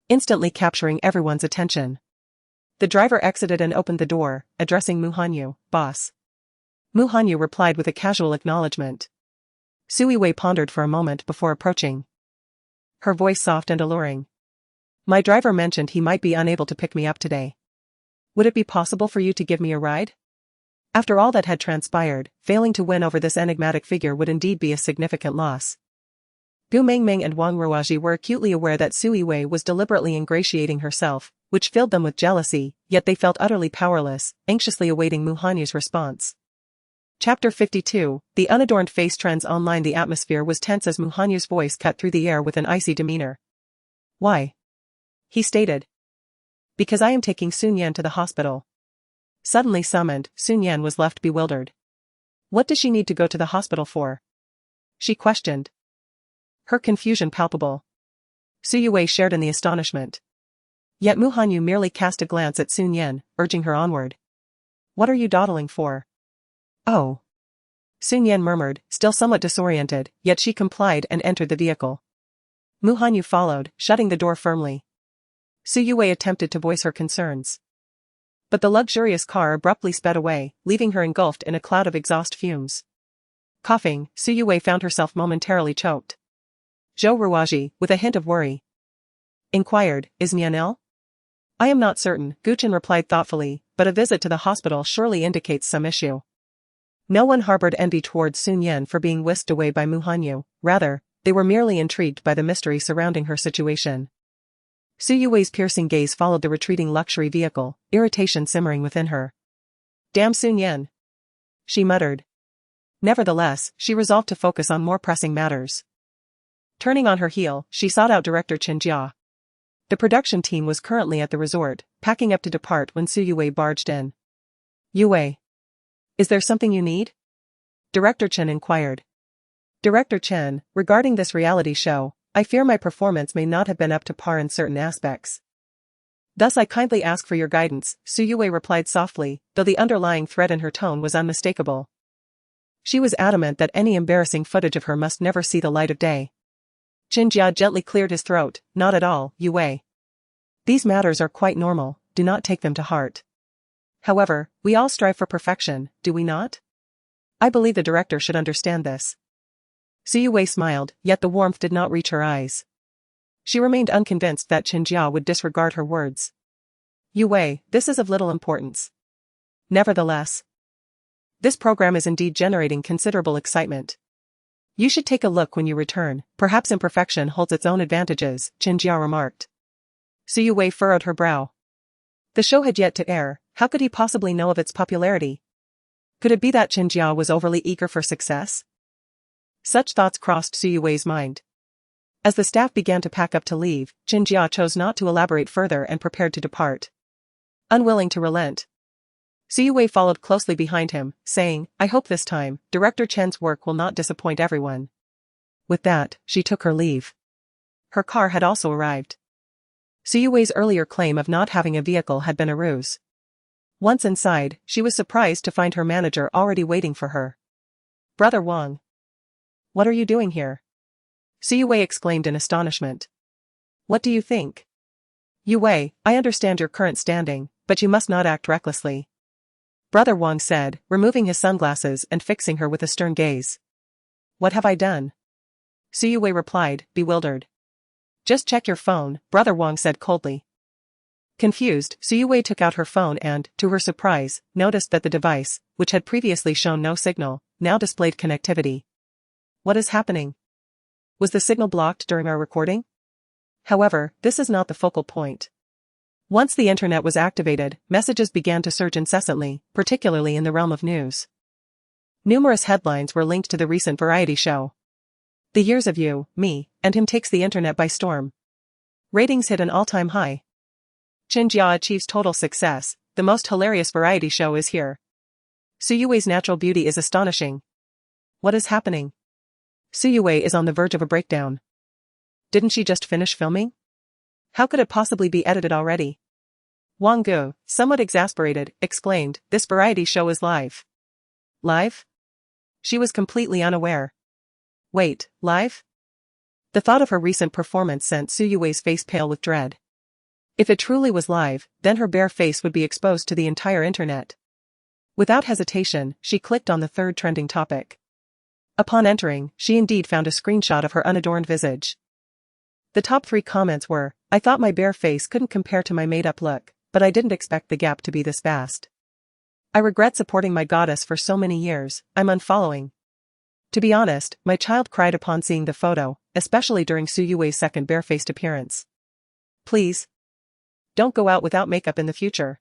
instantly capturing everyone's attention. The driver exited and opened the door, addressing Mu Hanyu, boss. Mu Hanyu replied with a casual acknowledgement. Sui Wei pondered for a moment before approaching, her voice soft and alluring. My driver mentioned he might be unable to pick me up today. Would it be possible for you to give me a ride? After all that had transpired, failing to win over this enigmatic figure would indeed be a significant loss. Gu Mengmeng and Wang Ruoji were acutely aware that Sui Wei was deliberately ingratiating herself, which filled them with jealousy, yet they felt utterly powerless, anxiously awaiting Mu Hanyu's response. Chapter 52, The unadorned face trends online. The atmosphere was tense as Mu Hanyu's voice cut through the air with an icy demeanor. Why? He stated. Because I am taking Shi Nian to the hospital. Suddenly summoned, Shi Nian was left bewildered. What does she need to go to the hospital for? She questioned, her confusion palpable. Sui Wei shared in the astonishment. Yet Mu Hanyu merely cast a glance at Shi Nian, urging her onward. What are you dawdling for? Oh. Shi Nian murmured, still somewhat disoriented, yet she complied and entered the vehicle. Mu Hanyu followed, shutting the door firmly. Sui Wei attempted to voice her concerns, but the luxurious car abruptly sped away, leaving her engulfed in a cloud of exhaust fumes. Coughing, Sui Wei found herself momentarily choked. Zhou Ruoji, with a hint of worry, inquired, is Nian ill? I am not certain, Guchen replied thoughtfully, but a visit to the hospital surely indicates some issue. No one harbored envy towards Shi Nian for being whisked away by Mu Hanyu, rather, they were merely intrigued by the mystery surrounding her situation. Sui Wei's piercing gaze followed the retreating luxury vehicle, irritation simmering within her. Damn Shi Nian, she muttered. Nevertheless, she resolved to focus on more pressing matters. Turning on her heel, she sought out director Chen Jia. The production team was currently at the resort, packing up to depart when Sui Wei barged in. Yue. Is there something you need? Director Chen inquired. Director Chen, regarding this reality show, I fear my performance may not have been up to par in certain aspects. Thus I kindly ask for your guidance, Sui Wei replied softly, though the underlying threat in her tone was unmistakable. She was adamant that any embarrassing footage of her must never see the light of day. Chen Jia gently cleared his throat, not at all, Yue. These matters are quite normal, do not take them to heart. However, we all strive for perfection, do we not? I believe the director should understand this. Sui Wei smiled, yet the warmth did not reach her eyes. She remained unconvinced that Chen Jia would disregard her words. Yue, this is of little importance. Nevertheless, this program is indeed generating considerable excitement. You should take a look when you return, perhaps imperfection holds its own advantages, Chen Jia remarked. Sui Wei furrowed her brow. The show had yet to air, how could he possibly know of its popularity? Could it be that Chen Jia was overly eager for success? Such thoughts crossed Sui Wei's mind. As the staff began to pack up to leave, Chen Jia chose not to elaborate further and prepared to depart. Unwilling to relent, Sui Wei followed closely behind him, saying, I hope this time, Director Chen's work will not disappoint everyone. With that, she took her leave. Her car had also arrived. Sui Wei's earlier claim of not having a vehicle had been a ruse. Once inside, she was surprised to find her manager already waiting for her. Brother Wang. What are you doing here? Sui Wei exclaimed in astonishment. What do you think? Yue, I understand your current standing, but you must not act recklessly. Brother Wang said, removing his sunglasses and fixing her with a stern gaze. What have I done? Sui Wei replied, bewildered. Just check your phone, Brother Wang said coldly. Confused, Suyue took out her phone and, to her surprise, noticed that the device, which had previously shown no signal, now displayed connectivity. What is happening? Was the signal blocked during our recording? However, this is not the focal point. Once the internet was activated, messages began to surge incessantly, particularly in the realm of news. Numerous headlines were linked to the recent variety show. The years of you, me, and him takes the internet by storm. Ratings hit an all-time high. Chen Jia achieves total success, the most hilarious variety show is here. Suyue's natural beauty is astonishing. What is happening? Suyue is on the verge of a breakdown. Didn't she just finish filming? How could it possibly be edited already? Wang Gu, somewhat exasperated, exclaimed, "This variety show is live." Live? She was completely unaware. Wait, live? The thought of her recent performance sent Suyue's face pale with dread. If it truly was live, then her bare face would be exposed to the entire internet. Without hesitation, she clicked on the third trending topic. Upon entering, she indeed found a screenshot of her unadorned visage. The top 3 comments were, "I thought my bare face couldn't compare to my made-up look, but I didn't expect the gap to be this vast. I regret supporting my goddess for so many years, I'm unfollowing." To be honest, my child cried upon seeing the photo, especially during Suyue's second barefaced appearance. Please. Don't go out without makeup in the future.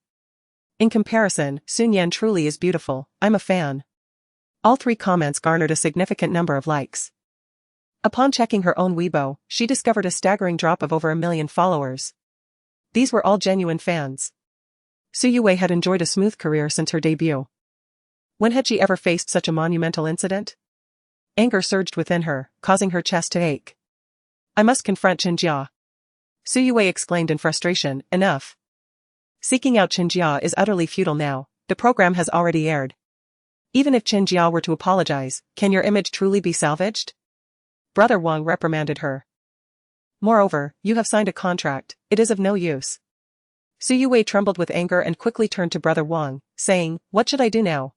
In comparison, Shi Nian truly is beautiful, I'm a fan. All 3 comments garnered a significant number of likes. Upon checking her own Weibo, she discovered a staggering drop of over 1 million followers. These were all genuine fans. Suyue had enjoyed a smooth career since her debut. When had she ever faced such a monumental incident? Anger surged within her, causing her chest to ache. "I must confront Chen Jia." Suyue exclaimed in frustration, "Enough. Seeking out Chen Jia is utterly futile now, the program has already aired. Even if Chen Jia were to apologize, can your image truly be salvaged?" Brother Wang reprimanded her. "Moreover, you have signed a contract, it is of no use." Suyue trembled with anger and quickly turned to Brother Wang, saying, "What should I do now?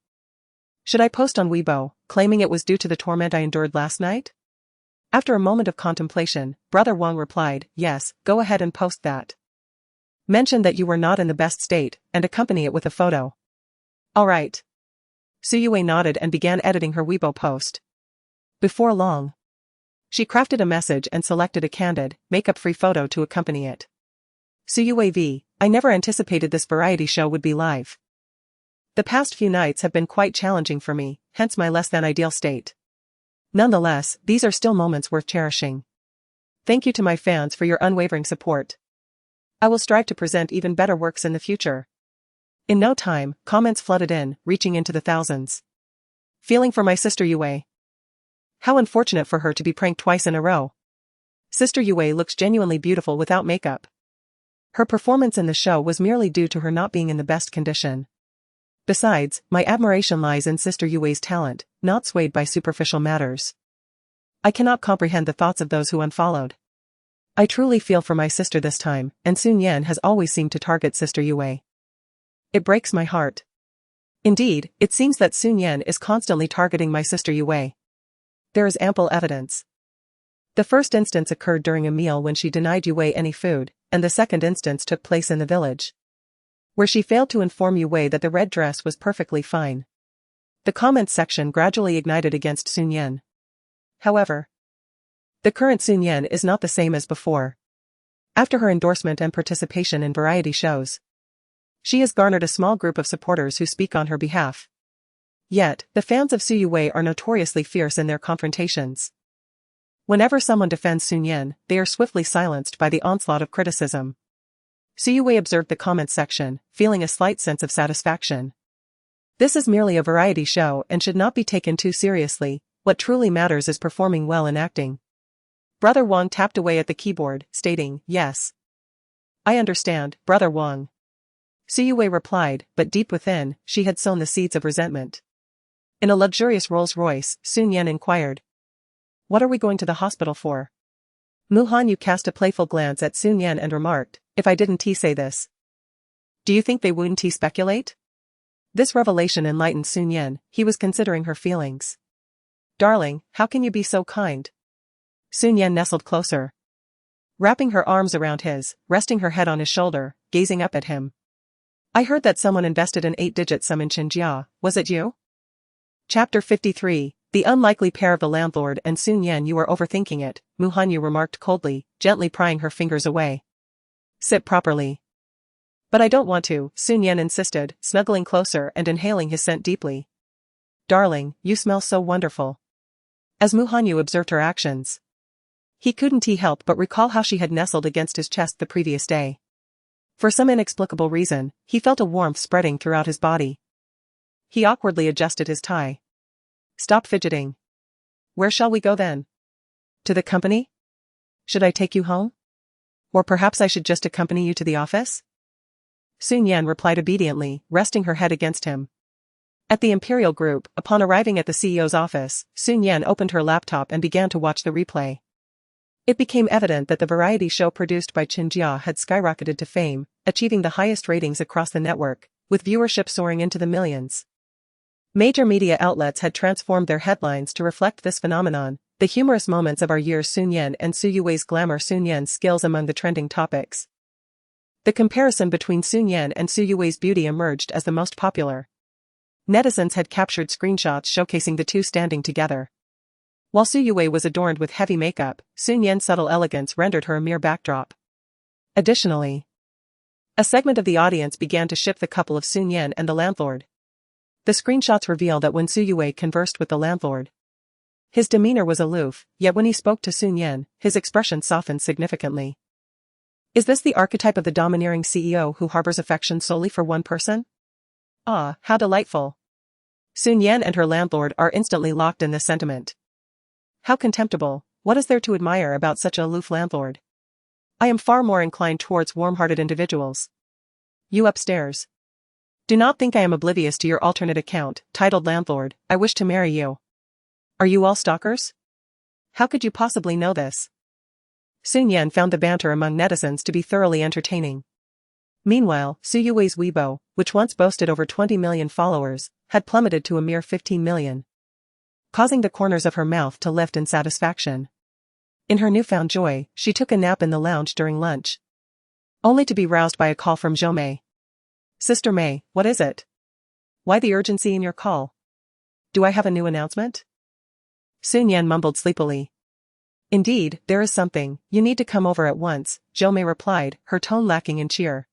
Should I post on Weibo, claiming it was due to the torment I endured last night?" After a moment of contemplation, Brother Wang replied, "Yes, go ahead and post that. Mention that you were not in the best state, and accompany it with a photo." "All right." Suyue nodded and began editing her Weibo post. Before long, she crafted a message and selected a candid, makeup-free photo to accompany it. Suyue v. I never anticipated this variety show would be live. The past few nights have been quite challenging for me, hence my less than ideal state. Nonetheless, these are still moments worth cherishing. Thank you to my fans for your unwavering support. I will strive to present even better works in the future. In no time, comments flooded in, reaching into the thousands. Feeling for my sister Yue. How unfortunate for her to be pranked twice in a row. Sister Yue looks genuinely beautiful without makeup. Her performance in the show was merely due to her not being in the best condition. Besides, my admiration lies in Sister Yue's talent, not swayed by superficial matters. I cannot comprehend the thoughts of those who unfollowed. I truly feel for my sister this time, and Shi Nian has always seemed to target Sister Yue. It breaks my heart. Indeed, it seems that Shi Nian is constantly targeting my sister Yue. There is ample evidence. The first instance occurred during a meal when she denied Yue any food, and the second instance took place in the village, where she failed to inform Yue that the red dress was perfectly fine. The comments section gradually ignited against Shi Nian. However, the current Shi Nian is not the same as before. After her endorsement and participation in variety shows, she has garnered a small group of supporters who speak on her behalf. Yet, the fans of Shi Yue are notoriously fierce in their confrontations. Whenever someone defends Shi Nian, they are swiftly silenced by the onslaught of criticism. Shi Yue observed the comments section, feeling a slight sense of satisfaction. This is merely a variety show and should not be taken too seriously. What truly matters is performing well and acting. Brother Wang tapped away at the keyboard, stating, "Yes. I understand, Brother Wang." Shi Yue replied, but deep within, she had sown the seeds of resentment. In a luxurious Rolls-Royce, Shi Nian inquired, "What are we going to the hospital for?" Mu Hanyu cast a playful glance at Shi Nian and remarked, "If I didn't say this, do you think they wouldn't speculate?" This revelation enlightened Shi Nian. He was considering her feelings. "Darling, how can you be so kind?" Shi Nian nestled closer, wrapping her arms around his, resting her head on his shoulder, gazing up at him. I heard that someone invested an 8-digit sum in Qinjia, was it you? Chapter 53, The Unlikely Pair of the Landlord and Shi Nian. You are overthinking it, Mu Hanyu remarked coldly, gently prying her fingers away. Sit properly. But I don't want to, Shi Nian insisted, snuggling closer and inhaling his scent deeply. Darling, you smell so wonderful. As Mu Hanyu observed her actions, he couldn't help but recall how she had nestled against his chest the previous day. For some inexplicable reason, he felt a warmth spreading throughout his body. He awkwardly adjusted his tie. Stop fidgeting. Where shall we go then? To the company? Should I take you home? Or perhaps I should just accompany you to the office? Shi Nian replied obediently, resting her head against him. At the Imperial Group, upon arriving at the CEO's office, Shi Nian opened her laptop and began to watch the replay. It became evident that the variety show produced by Qinjia had skyrocketed to fame, achieving the highest ratings across the network, with viewership soaring into the millions. Major media outlets had transformed their headlines to reflect this phenomenon, the humorous moments of our years Shi Nian and Su Yue's glamour, Shi Nian's skills among the trending topics. The comparison between Shi Nian and Su Yue's beauty emerged as the most popular. Netizens had captured screenshots showcasing the two standing together. While Su Yue was adorned with heavy makeup, Shi Nian's subtle elegance rendered her a mere backdrop. Additionally, a segment of the audience began to ship the couple of Shi Nian and the landlord. The screenshots reveal that when Su Yue conversed with the landlord, his demeanor was aloof, yet when he spoke to Shi Nian, his expression softened significantly. Is this the archetype of the domineering CEO who harbors affection solely for one person? Ah, how delightful. Shi Nian and her landlord are instantly locked in this sentiment. How contemptible, what is there to admire about such a aloof landlord? I am far more inclined towards warm-hearted individuals. You upstairs. Do not think I am oblivious to your alternate account, titled landlord, I wish to marry you. Are you all stalkers? How could you possibly know this? Shi Nian found the banter among netizens to be thoroughly entertaining. Meanwhile, Su Yue's Weibo, which once boasted over 20 million followers, had plummeted to a mere 15 million. Causing the corners of her mouth to lift in satisfaction. In her newfound joy, she took a nap in the lounge during lunch. Only to be roused by a call from Zhou Mei. Sister Mei, what is it? Why the urgency in your call? Do I have a new announcement? Shi Nian mumbled sleepily. Indeed, there is something, you need to come over at once, Zhou Mei replied, her tone lacking in cheer.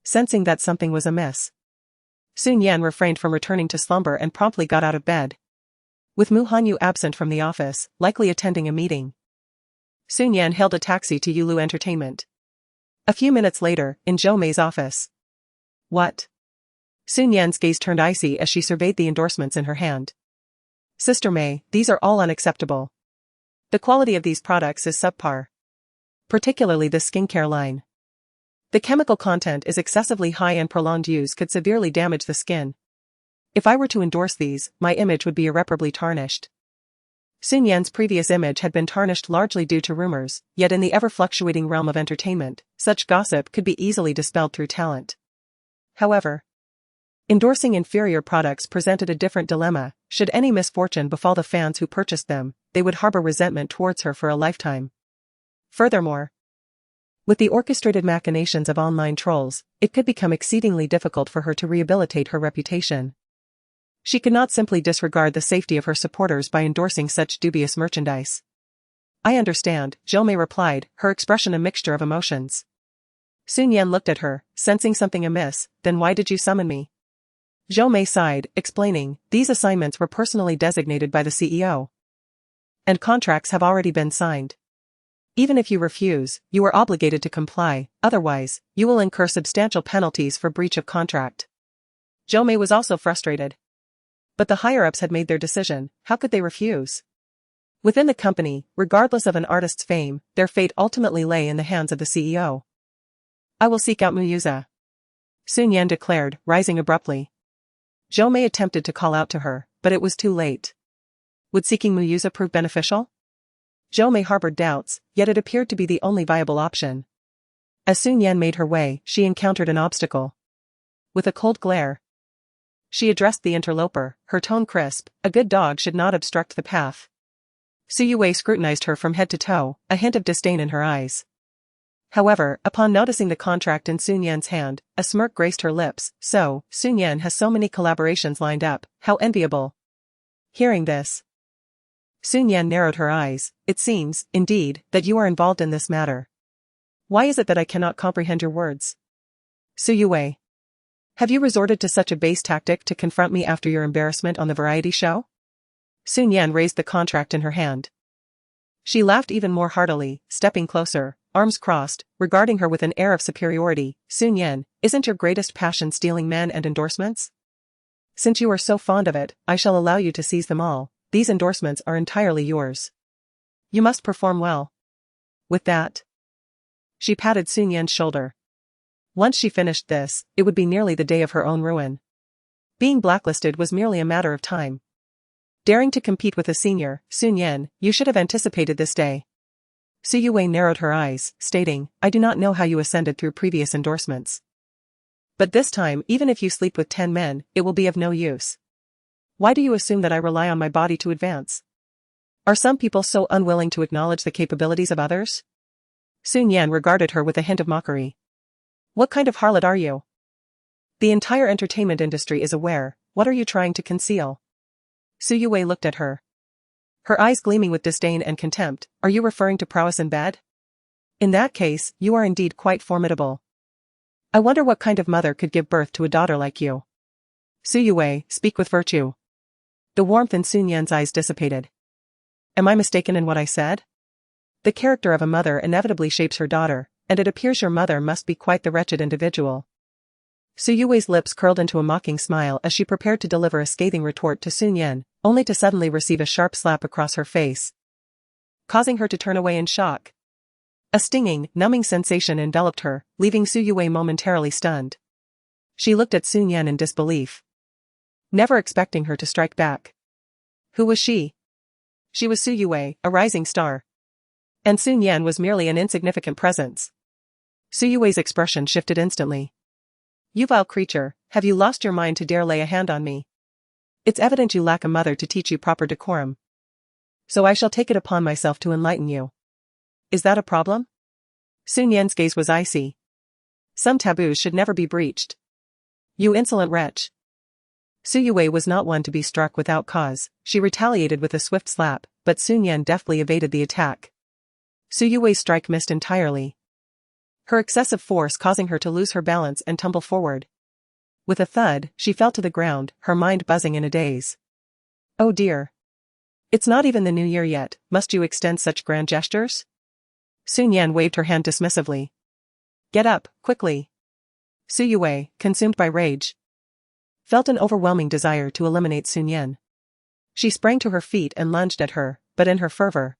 Sensing that something was amiss, Shi Nian refrained from returning to slumber and promptly got out of bed. With Mu Hanyu absent from the office, likely attending a meeting, Shi Nian hailed a taxi to Yulu Entertainment. A few minutes later, in Zhou Mei's office. What? Shi Nian's gaze turned icy as she surveyed the endorsements in her hand. Sister Mei, these are all unacceptable. The quality of these products is subpar. Particularly the skincare line. The chemical content is excessively high and prolonged use could severely damage the skin. If I were to endorse these, my image would be irreparably tarnished. Shi Nian's previous image had been tarnished largely due to rumors, yet in the ever-fluctuating realm of entertainment, such gossip could be easily dispelled through talent. However, endorsing inferior products presented a different dilemma. Should any misfortune befall the fans who purchased them, they would harbor resentment towards her for a lifetime. Furthermore, with the orchestrated machinations of online trolls, it could become exceedingly difficult for her to rehabilitate her reputation. She could not simply disregard the safety of her supporters by endorsing such dubious merchandise. I understand, Zhou Mei replied, her expression a mixture of emotions. Shi Nian looked at her, sensing something amiss. Then why did you summon me? Zhou Mei sighed, explaining, these assignments were personally designated by the CEO. And contracts have already been signed. Even if you refuse, you are obligated to comply, otherwise, you will incur substantial penalties for breach of contract. Zhou Mei was also frustrated. But the higher-ups had made their decision, how could they refuse? Within the company, regardless of an artist's fame, their fate ultimately lay in the hands of the CEO. I will seek out Muyuza. Shi Nian declared, rising abruptly. Zhou Mei attempted to call out to her, but it was too late. Would seeking Muyuza prove beneficial? Zhou Mei harbored doubts, yet it appeared to be the only viable option. As Shi Nian made her way, she encountered an obstacle. With a cold glare, she addressed the interloper, her tone crisp, a good dog should not obstruct the path. Su Yue scrutinized her from head to toe, a hint of disdain in her eyes. However, upon noticing the contract in Shi Nian's hand, a smirk graced her lips. So, Shi Nian has so many collaborations lined up, how enviable. Hearing this, Shi Nian narrowed her eyes. It seems, indeed, that you are involved in this matter. Why is it that I cannot comprehend your words? Su Yue. Have you resorted to such a base tactic to confront me after your embarrassment on the variety show? Shi Nian raised the contract in her hand. She laughed even more heartily, stepping closer, arms crossed, regarding her with an air of superiority. Shi Nian, isn't your greatest passion stealing men and endorsements? Since you are so fond of it, I shall allow you to seize them all. These endorsements are entirely yours. You must perform well. With that, she patted Shi Nian's shoulder. Once she finished this, it would be nearly the day of her own ruin. Being blacklisted was merely a matter of time. Daring to compete with a senior, Shi Nian, you should have anticipated this day. Su Yue narrowed her eyes, stating, I do not know how you ascended through previous endorsements. But this time, even if you sleep with 10 men, it will be of no use. Why do you assume that I rely on my body to advance? Are some people so unwilling to acknowledge the capabilities of others? Shi Nian regarded her with a hint of mockery. What kind of harlot are you? The entire entertainment industry is aware. What are you trying to conceal? Su Yue looked at her. Her eyes gleaming with disdain and contempt. Are you referring to prowess in bed? In that case, you are indeed quite formidable. I wonder what kind of mother could give birth to a daughter like you. Su Yue, speak with virtue. The warmth in Shi Nian's eyes dissipated. Am I mistaken in what I said? The character of a mother inevitably shapes her daughter, and it appears your mother must be quite the wretched individual. Su Yue's lips curled into a mocking smile as she prepared to deliver a scathing retort to Shi Nian, only to suddenly receive a sharp slap across her face, causing her to turn away in shock. A stinging, numbing sensation enveloped her, leaving Su Yue momentarily stunned. She looked at Shi Nian in disbelief, never expecting her to strike back. Who was she? She was Su Yue, a rising star. And Shi Nian was merely an insignificant presence. Su Yue's expression shifted instantly. You vile creature, have you lost your mind to dare lay a hand on me? It's evident you lack a mother to teach you proper decorum. So I shall take it upon myself to enlighten you. Is that a problem? Shi Nian's gaze was icy. Some taboos should never be breached. You insolent wretch. Su Yue was not one to be struck without cause. She retaliated with a swift slap, but Shi Nian deftly evaded the attack. Su Yue's strike missed entirely, her excessive force causing her to lose her balance and tumble forward. With a thud, she fell to the ground, her mind buzzing in a daze. Oh dear. It's not even the new year yet, must you extend such grand gestures? Shi Nian waved her hand dismissively. Get up, quickly. Su Yue, consumed by rage, felt an overwhelming desire to eliminate Shi Nian. She sprang to her feet and lunged at her, but in her fervor,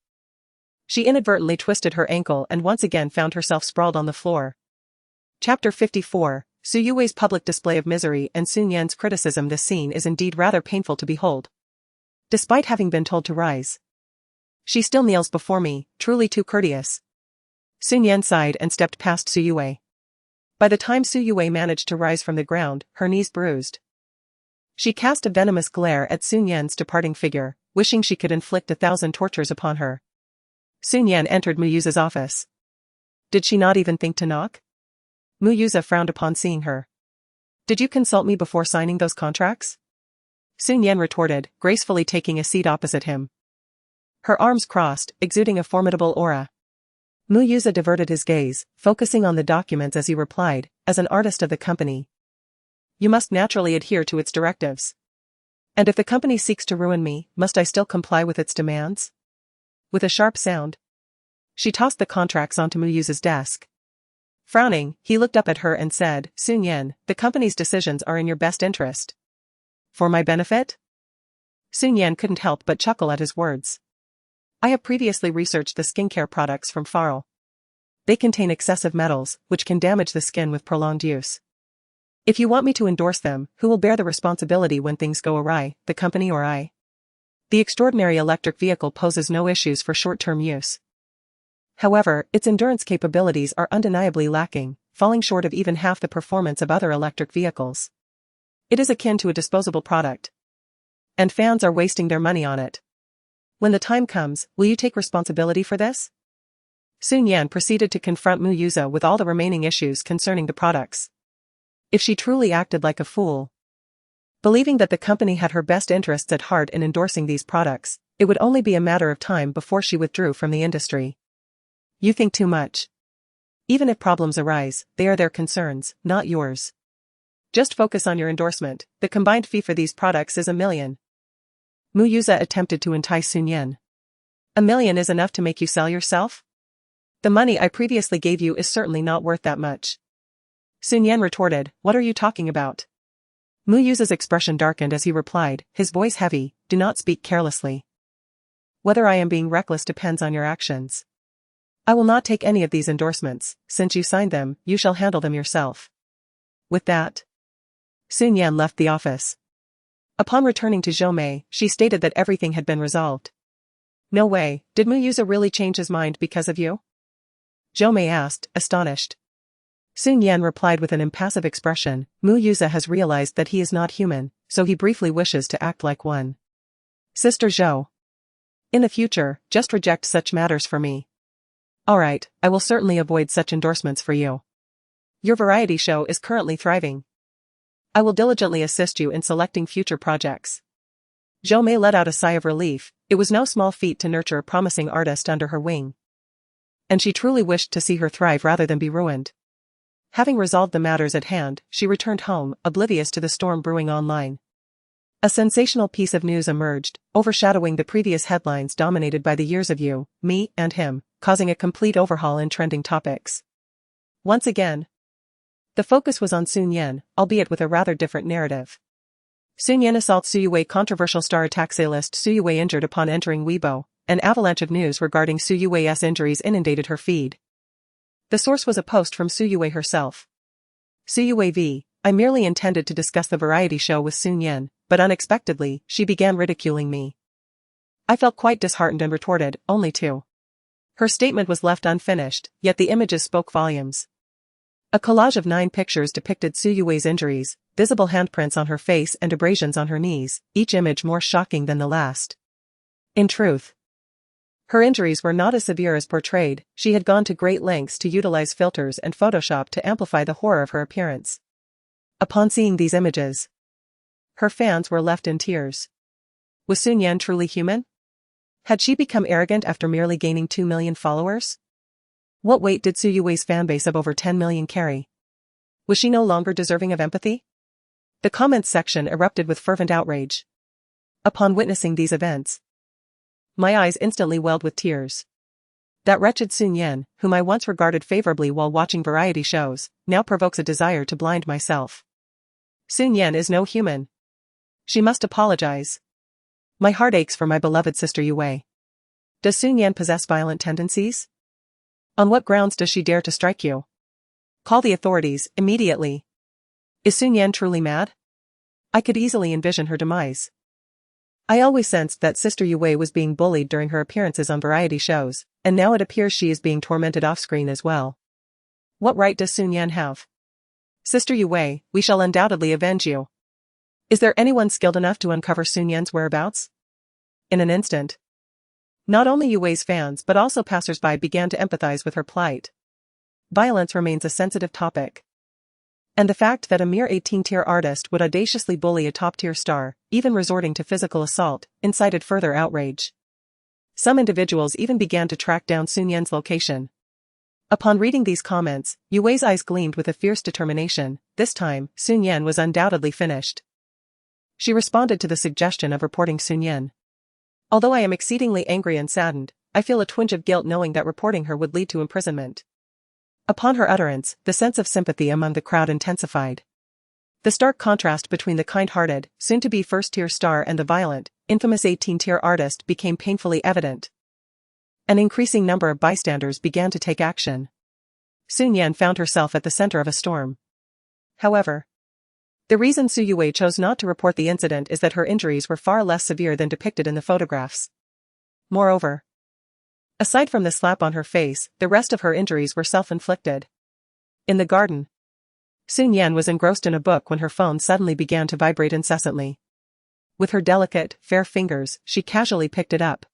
she inadvertently twisted her ankle and once again found herself sprawled on the floor. Chapter 54, Su Yue's public display of misery and Shi Nian's criticism. This scene is indeed rather painful to behold. Despite having been told to rise, she still kneels before me, truly too courteous. Shi Nian sighed and stepped past Su Yue. By the time Su Yue managed to rise from the ground, her knees bruised. She cast a venomous glare at Shi Nian's departing figure, wishing she could inflict 1,000 tortures upon her. Shi Nian entered Mu Yuza's office. Did she not even think to knock? Mu Yuza frowned upon seeing her. Did you consult me before signing those contracts? Shi Nian retorted, gracefully taking a seat opposite him. Her arms crossed, exuding a formidable aura. Mu Yuza diverted his gaze, focusing on the documents as he replied, as an artist of the company, you must naturally adhere to its directives. And if the company seeks to ruin me, must I still comply with its demands? With a sharp sound, she tossed the contracts onto Mu Yuza's desk. Frowning, he looked up at her and said, Shi Nian, the company's decisions are in your best interest. For my benefit? Shi Nian couldn't help but chuckle at his words. I have previously researched the skincare products from Farrell. They contain excessive metals, which can damage the skin with prolonged use. If you want me to endorse them, who will bear the responsibility when things go awry, the company or I? The extraordinary electric vehicle poses no issues for short-term use. However, its endurance capabilities are undeniably lacking, falling short of even half the performance of other electric vehicles. It is akin to a disposable product. And fans are wasting their money on it. When the time comes, will you take responsibility for this? Shi Nian proceeded to confront Mu Yuza with all the remaining issues concerning the products. If she truly acted like a fool, believing that the company had her best interests at heart in endorsing these products, it would only be a matter of time before she withdrew from the industry. You think too much. Even if problems arise, they are their concerns, not yours. Just focus on your endorsement. The combined fee for these products is $1 million. Mu Yuza attempted to entice Shi Nian. $1 million is enough to make you sell yourself? The money I previously gave you is certainly not worth that much. Shi Nian retorted, what are you talking about? Mu Yuza's expression darkened as he replied, his voice heavy, do not speak carelessly. Whether I am being reckless depends on your actions. I will not take any of these endorsements, since you signed them, you shall handle them yourself. With that, Shi Nian left the office. Upon returning to Zhou, she stated that everything had been resolved. No way, did Mu Yuza really change his mind because of you? Zhou asked, astonished. Shi Nian replied with an impassive expression, Mu Yuza has realized that he is not human, so he briefly wishes to act like one. Sister Zhou. In the future, just reject such matters for me. Alright, I will certainly avoid such endorsements for you. Your variety show is currently thriving. I will diligently assist you in selecting future projects. Zhou let out a sigh of relief. It was no small feat to nurture a promising artist under her wing. And she truly wished to see her thrive rather than be ruined. Having resolved the matters at hand, she returned home, oblivious to the storm brewing online. A sensational piece of news emerged, overshadowing the previous headlines dominated by the years of you, me, and him, causing a complete overhaul in trending topics. Once again, the focus was on Shi Nian, albeit with a rather different narrative. Shi Nian assaults Su Yue, controversial star attacks A-list Su Yue injured upon entering Weibo. An avalanche of news regarding Su Yue's injuries inundated her feed. The source was a post from Su Yue herself. Su Yue v. I merely intended to discuss the variety show with Shi Nian, but unexpectedly, she began ridiculing me. I felt quite disheartened and retorted, only to. Her statement was left unfinished, yet the images spoke volumes. A collage of 9 pictures depicted Su Yue's injuries, visible handprints on her face and abrasions on her knees, each image more shocking than the last. In truth, her injuries were not as severe as portrayed. She had gone to great lengths to utilize filters and Photoshop to amplify the horror of her appearance. Upon seeing these images, her fans were left in tears. Was Shi Nian truly human? Had she become arrogant after merely gaining 2 million followers? What weight did Su Yue's fanbase of over 10 million carry? Was she no longer deserving of empathy? The comments section erupted with fervent outrage. Upon witnessing these events, my eyes instantly welled with tears. That wretched Shi Nian, whom I once regarded favorably while watching variety shows, now provokes a desire to blind myself. Shi Nian is no human. She must apologize. My heart aches for my beloved sister Yue. Does Shi Nian possess violent tendencies? On what grounds does she dare to strike you? Call the authorities, immediately. Is Shi Nian truly mad? I could easily envision her demise. I always sensed that Sister Yue was being bullied during her appearances on variety shows, and now it appears she is being tormented off-screen as well. What right does Shi Nian have? Sister Yue, we shall undoubtedly avenge you. Is there anyone skilled enough to uncover Shi Nian's whereabouts? In an instant, not only Yue's fans but also passers-by began to empathize with her plight. Violence remains a sensitive topic. And the fact that a mere 18-tier artist would audaciously bully a top-tier star, even resorting to physical assault, incited further outrage. Some individuals even began to track down Shi Nian's location. Upon reading these comments, Yue's eyes gleamed with a fierce determination. This time, Shi Nian was undoubtedly finished. She responded to the suggestion of reporting Shi Nian. Although I am exceedingly angry and saddened, I feel a twinge of guilt knowing that reporting her would lead to imprisonment. Upon her utterance, the sense of sympathy among the crowd intensified. The stark contrast between the kind-hearted, soon-to-be first-tier star and the violent, infamous 18-tier artist became painfully evident. An increasing number of bystanders began to take action. Shi Nian found herself at the center of a storm. However, the reason Su Yue chose not to report the incident is that her injuries were far less severe than depicted in the photographs. Moreover, aside from the slap on her face, the rest of her injuries were self-inflicted. In the garden, Shi Nian was engrossed in a book when her phone suddenly began to vibrate incessantly. With her delicate, fair fingers, she casually picked it up.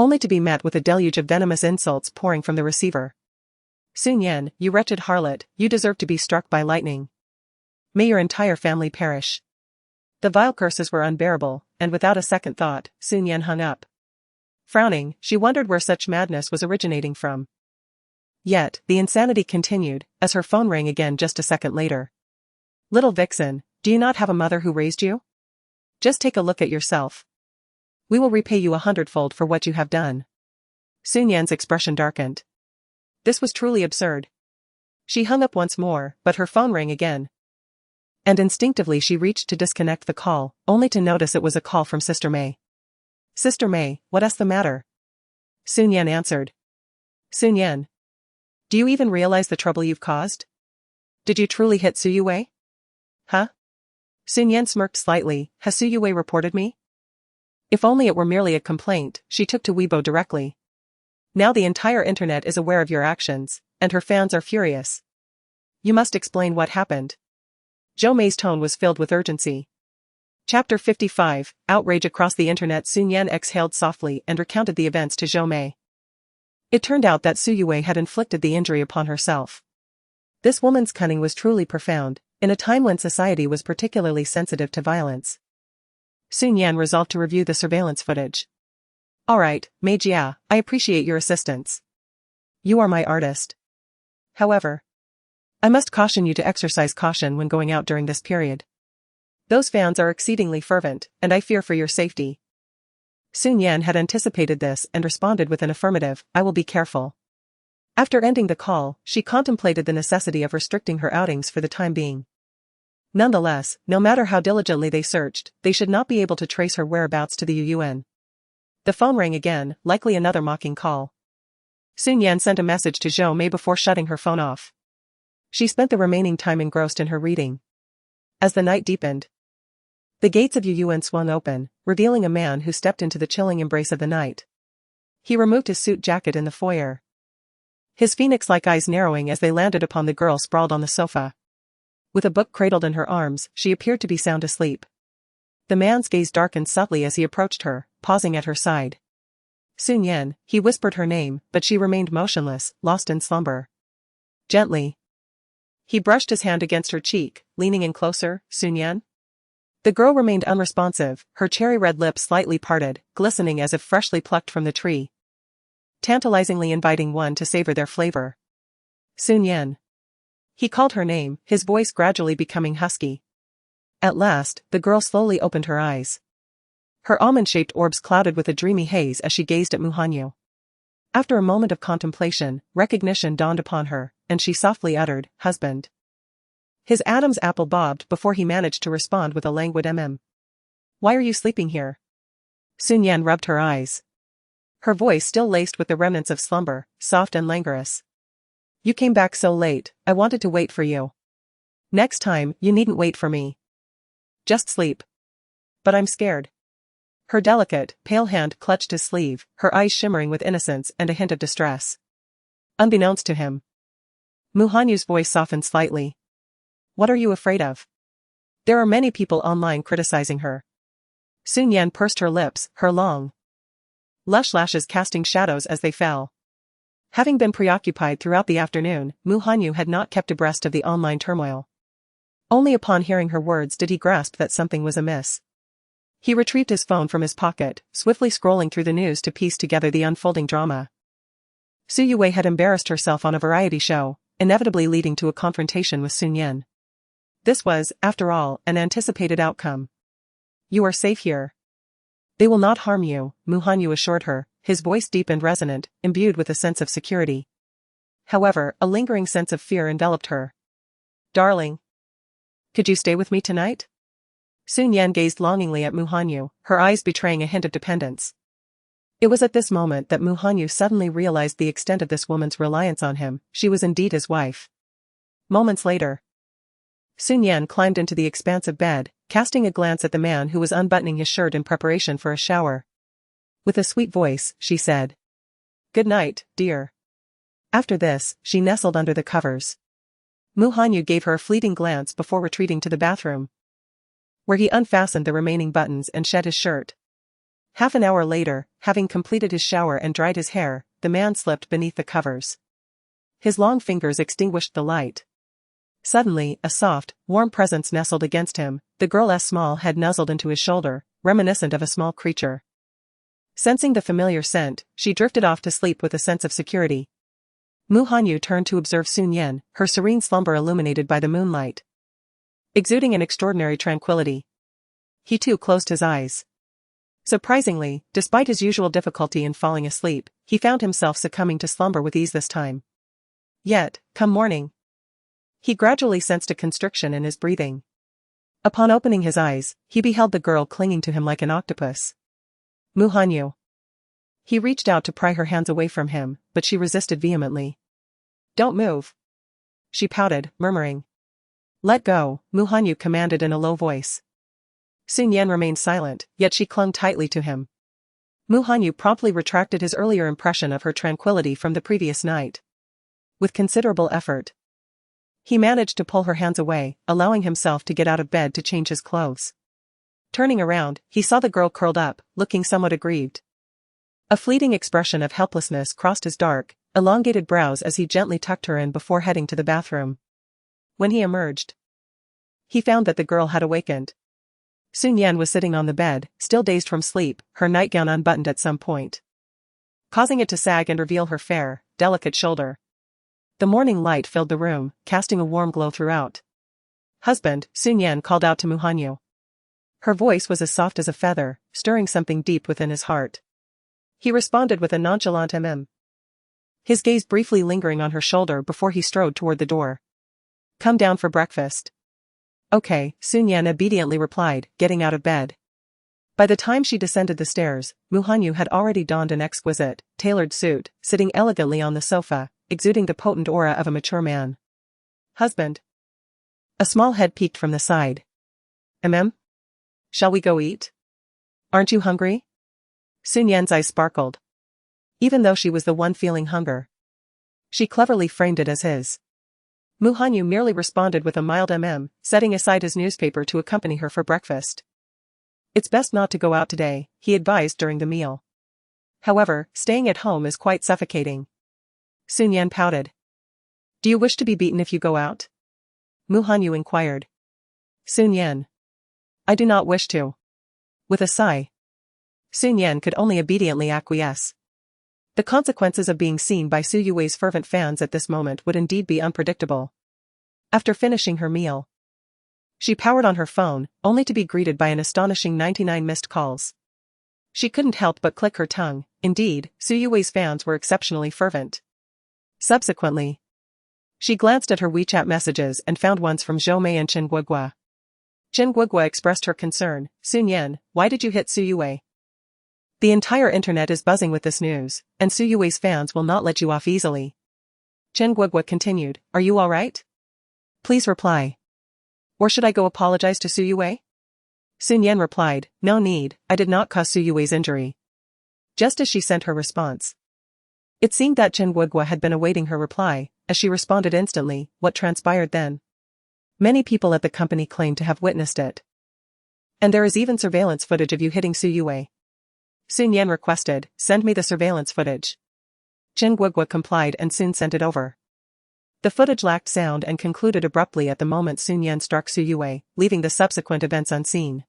only to be met with a deluge of venomous insults pouring from the receiver. Shi Nian, you wretched harlot, you deserve to be struck by lightning. May your entire family perish. The vile curses were unbearable, and without a second thought, Shi Nian hung up. Frowning, she wondered where such madness was originating from. Yet, the insanity continued, as her phone rang again just a second later. Little vixen, do you not have a mother who raised you? Just take a look at yourself. We will repay you 100-fold for what you have done. Shi Nian's expression darkened. This was truly absurd. She hung up once more, but her phone rang again. And instinctively she reached to disconnect the call, only to notice it was a call from Sister May. Sister May, what's the matter? Shi Nian answered. Shi Nian. Do you even realize the trouble you've caused? Did you truly hit Suyue? Huh? Shi Nian smirked slightly. Has Suyue reported me? If only it were merely a complaint, she took to Weibo directly. Now the entire internet is aware of your actions, and her fans are furious. You must explain what happened. Zhou Mei's tone was filled with urgency. Chapter 55, Outrage across the internet. Shi Nian exhaled softly and recounted the events to Zhou Mei. It turned out that Suyue had inflicted the injury upon herself. This woman's cunning was truly profound, in a time when society was particularly sensitive to violence. Shi Nian resolved to review the surveillance footage. Alright, Mei Jia, I appreciate your assistance. You are my artist. However, I must caution you to exercise caution when going out during this period. Those fans are exceedingly fervent, and I fear for your safety. Shi Nian had anticipated this and responded with an affirmative, I will be careful. After ending the call, she contemplated the necessity of restricting her outings for the time being. Nonetheless, no matter how diligently they searched, they should not be able to trace her whereabouts to the Yuan. The phone rang again, likely another mocking call. Shi Nian sent a message to Zhou Mei before shutting her phone off. She spent the remaining time engrossed in her reading. As the night deepened, the gates of Yuan swung open, revealing a man who stepped into the chilling embrace of the night. He removed his suit jacket in the foyer, his phoenix-like eyes narrowing as they landed upon the girl sprawled on the sofa. With a book cradled in her arms, she appeared to be sound asleep. The man's gaze darkened subtly as he approached her, pausing at her side. Shi Nian, he whispered her name, but she remained motionless, lost in slumber. Gently. He brushed his hand against her cheek, leaning in closer. Shi Nian? The girl remained unresponsive, her cherry-red lips slightly parted, glistening as if freshly plucked from the tree, tantalizingly inviting one to savor their flavor. Shi Nian. He called her name, his voice gradually becoming husky. At last, the girl slowly opened her eyes. Her almond-shaped orbs clouded with a dreamy haze as she gazed at Mu Hanyu. After a moment of contemplation, recognition dawned upon her, and she softly uttered, husband. His Adam's apple bobbed before he managed to respond with a languid Why are you sleeping here? Shi Nian rubbed her eyes. Her voice still laced with the remnants of slumber, soft and languorous. You came back so late, I wanted to wait for you. Next time, you needn't wait for me. Just sleep. But I'm scared. Her delicate, pale hand clutched his sleeve, her eyes shimmering with innocence and a hint of distress. Unbeknownst to him, Mu Hanyu's voice softened slightly. What are you afraid of? There are many people online criticizing her. Shi Nian pursed her lips, her long, lush lashes casting shadows as they fell. Having been preoccupied throughout the afternoon, Mu Hanyu had not kept abreast of the online turmoil. Only upon hearing her words did he grasp that something was amiss. He retrieved his phone from his pocket, swiftly scrolling through the news to piece together the unfolding drama. Suyue had embarrassed herself on a variety show, inevitably leading to a confrontation with Shi Nian. This was, after all, an anticipated outcome. You are safe here. They will not harm you, Mu Hanyu assured her, his voice deep and resonant, imbued with a sense of security. However, a lingering sense of fear enveloped her. Darling. Could you stay with me tonight? Shi Nian gazed longingly at Mu Hanyu, her eyes betraying a hint of dependence. It was at this moment that Mu Hanyu suddenly realized the extent of this woman's reliance on him. She was indeed his wife. Moments later, Shi Nian climbed into the expansive bed, casting a glance at the man who was unbuttoning his shirt in preparation for a shower. With a sweet voice, she said, Good night, dear. After this, she nestled under the covers. Mu Hanyu gave her a fleeting glance before retreating to the bathroom, where he unfastened the remaining buttons and shed his shirt. Half an hour later, having completed his shower and dried his hair, the man slipped beneath the covers. His long fingers extinguished the light. Suddenly, a soft, warm presence nestled against him, the girl's small head nuzzled into his shoulder, reminiscent of a small creature. Sensing the familiar scent, she drifted off to sleep with a sense of security. Mu Hanyu turned to observe Shi Nian, her serene slumber illuminated by the moonlight. Exuding an extraordinary tranquility. He too closed his eyes. Surprisingly, despite his usual difficulty in falling asleep, he found himself succumbing to slumber with ease this time. Yet, come morning, he gradually sensed a constriction in his breathing. Upon opening his eyes, he beheld the girl clinging to him like an octopus. Mu Hanyu. He reached out to pry her hands away from him, but she resisted vehemently. Don't move. She pouted, murmuring. Let go, Mu Hanyu commanded in a low voice. Shi Nian remained silent, yet she clung tightly to him. Mu Hanyu promptly retracted his earlier impression of her tranquility from the previous night. With considerable effort, he managed to pull her hands away, allowing himself to get out of bed to change his clothes. Turning around, he saw the girl curled up, looking somewhat aggrieved. A fleeting expression of helplessness crossed his dark, elongated brows as he gently tucked her in before heading to the bathroom. When he emerged, he found that the girl had awakened. Shi Nian was sitting on the bed, still dazed from sleep, her nightgown unbuttoned at some point, causing it to sag and reveal her fair, delicate shoulder. The morning light filled the room, casting a warm glow throughout. Husband, Shi Nian called out to Mu Hanyu. Her voice was as soft as a feather, stirring something deep within his heart. He responded with a nonchalant his gaze briefly lingering on her shoulder before he strode toward the door. Come down for breakfast. Okay, Shi Nian obediently replied, getting out of bed. By the time she descended the stairs, Mu Hanyu had already donned an exquisite, tailored suit, sitting elegantly on the sofa, exuding the potent aura of a mature man. Husband. A small head peeked from the side. Shall we go eat? Aren't you hungry? Shi Nian's eyes sparkled. Even though she was the one feeling hunger, she cleverly framed it as his. Mu Hanyu merely responded with a mild setting aside his newspaper to accompany her for breakfast. It's best not to go out today, he advised during the meal. However, staying at home is quite suffocating. Shi Nian pouted. Do you wish to be beaten if you go out? Mu Hanyu inquired. Shi Nian. I do not wish to. With a sigh, Shi Nian could only obediently acquiesce. The consequences of being seen by Su Yue's fervent fans at this moment would indeed be unpredictable. After finishing her meal, she powered on her phone, only to be greeted by an astonishing 99 missed calls. She couldn't help but click her tongue. Indeed, Su Yue's fans were exceptionally fervent. Subsequently, she glanced at her WeChat messages and found ones from Zhou Mei and Chen Guogua. Chen Guogua expressed her concern. Shi Nian, why did you hit Su Yue? The entire internet is buzzing with this news, and Su Yue's fans will not let you off easily. Chen Guogua continued, are you alright? Please reply. Or should I go apologize to Su Yue? Shi Nian replied, no need, I did not cause Su Yue's injury. Just as she sent her response, it seemed that Chen Guogua had been awaiting her reply, as she responded instantly. What transpired then? Many people at the company claim to have witnessed it. And there is even surveillance footage of you hitting Su Yue. Shi Nian requested, send me the surveillance footage. Chen Guogua complied and soon sent it over. The footage lacked sound and concluded abruptly at the moment Shi Nian struck Su Yue, leaving the subsequent events unseen.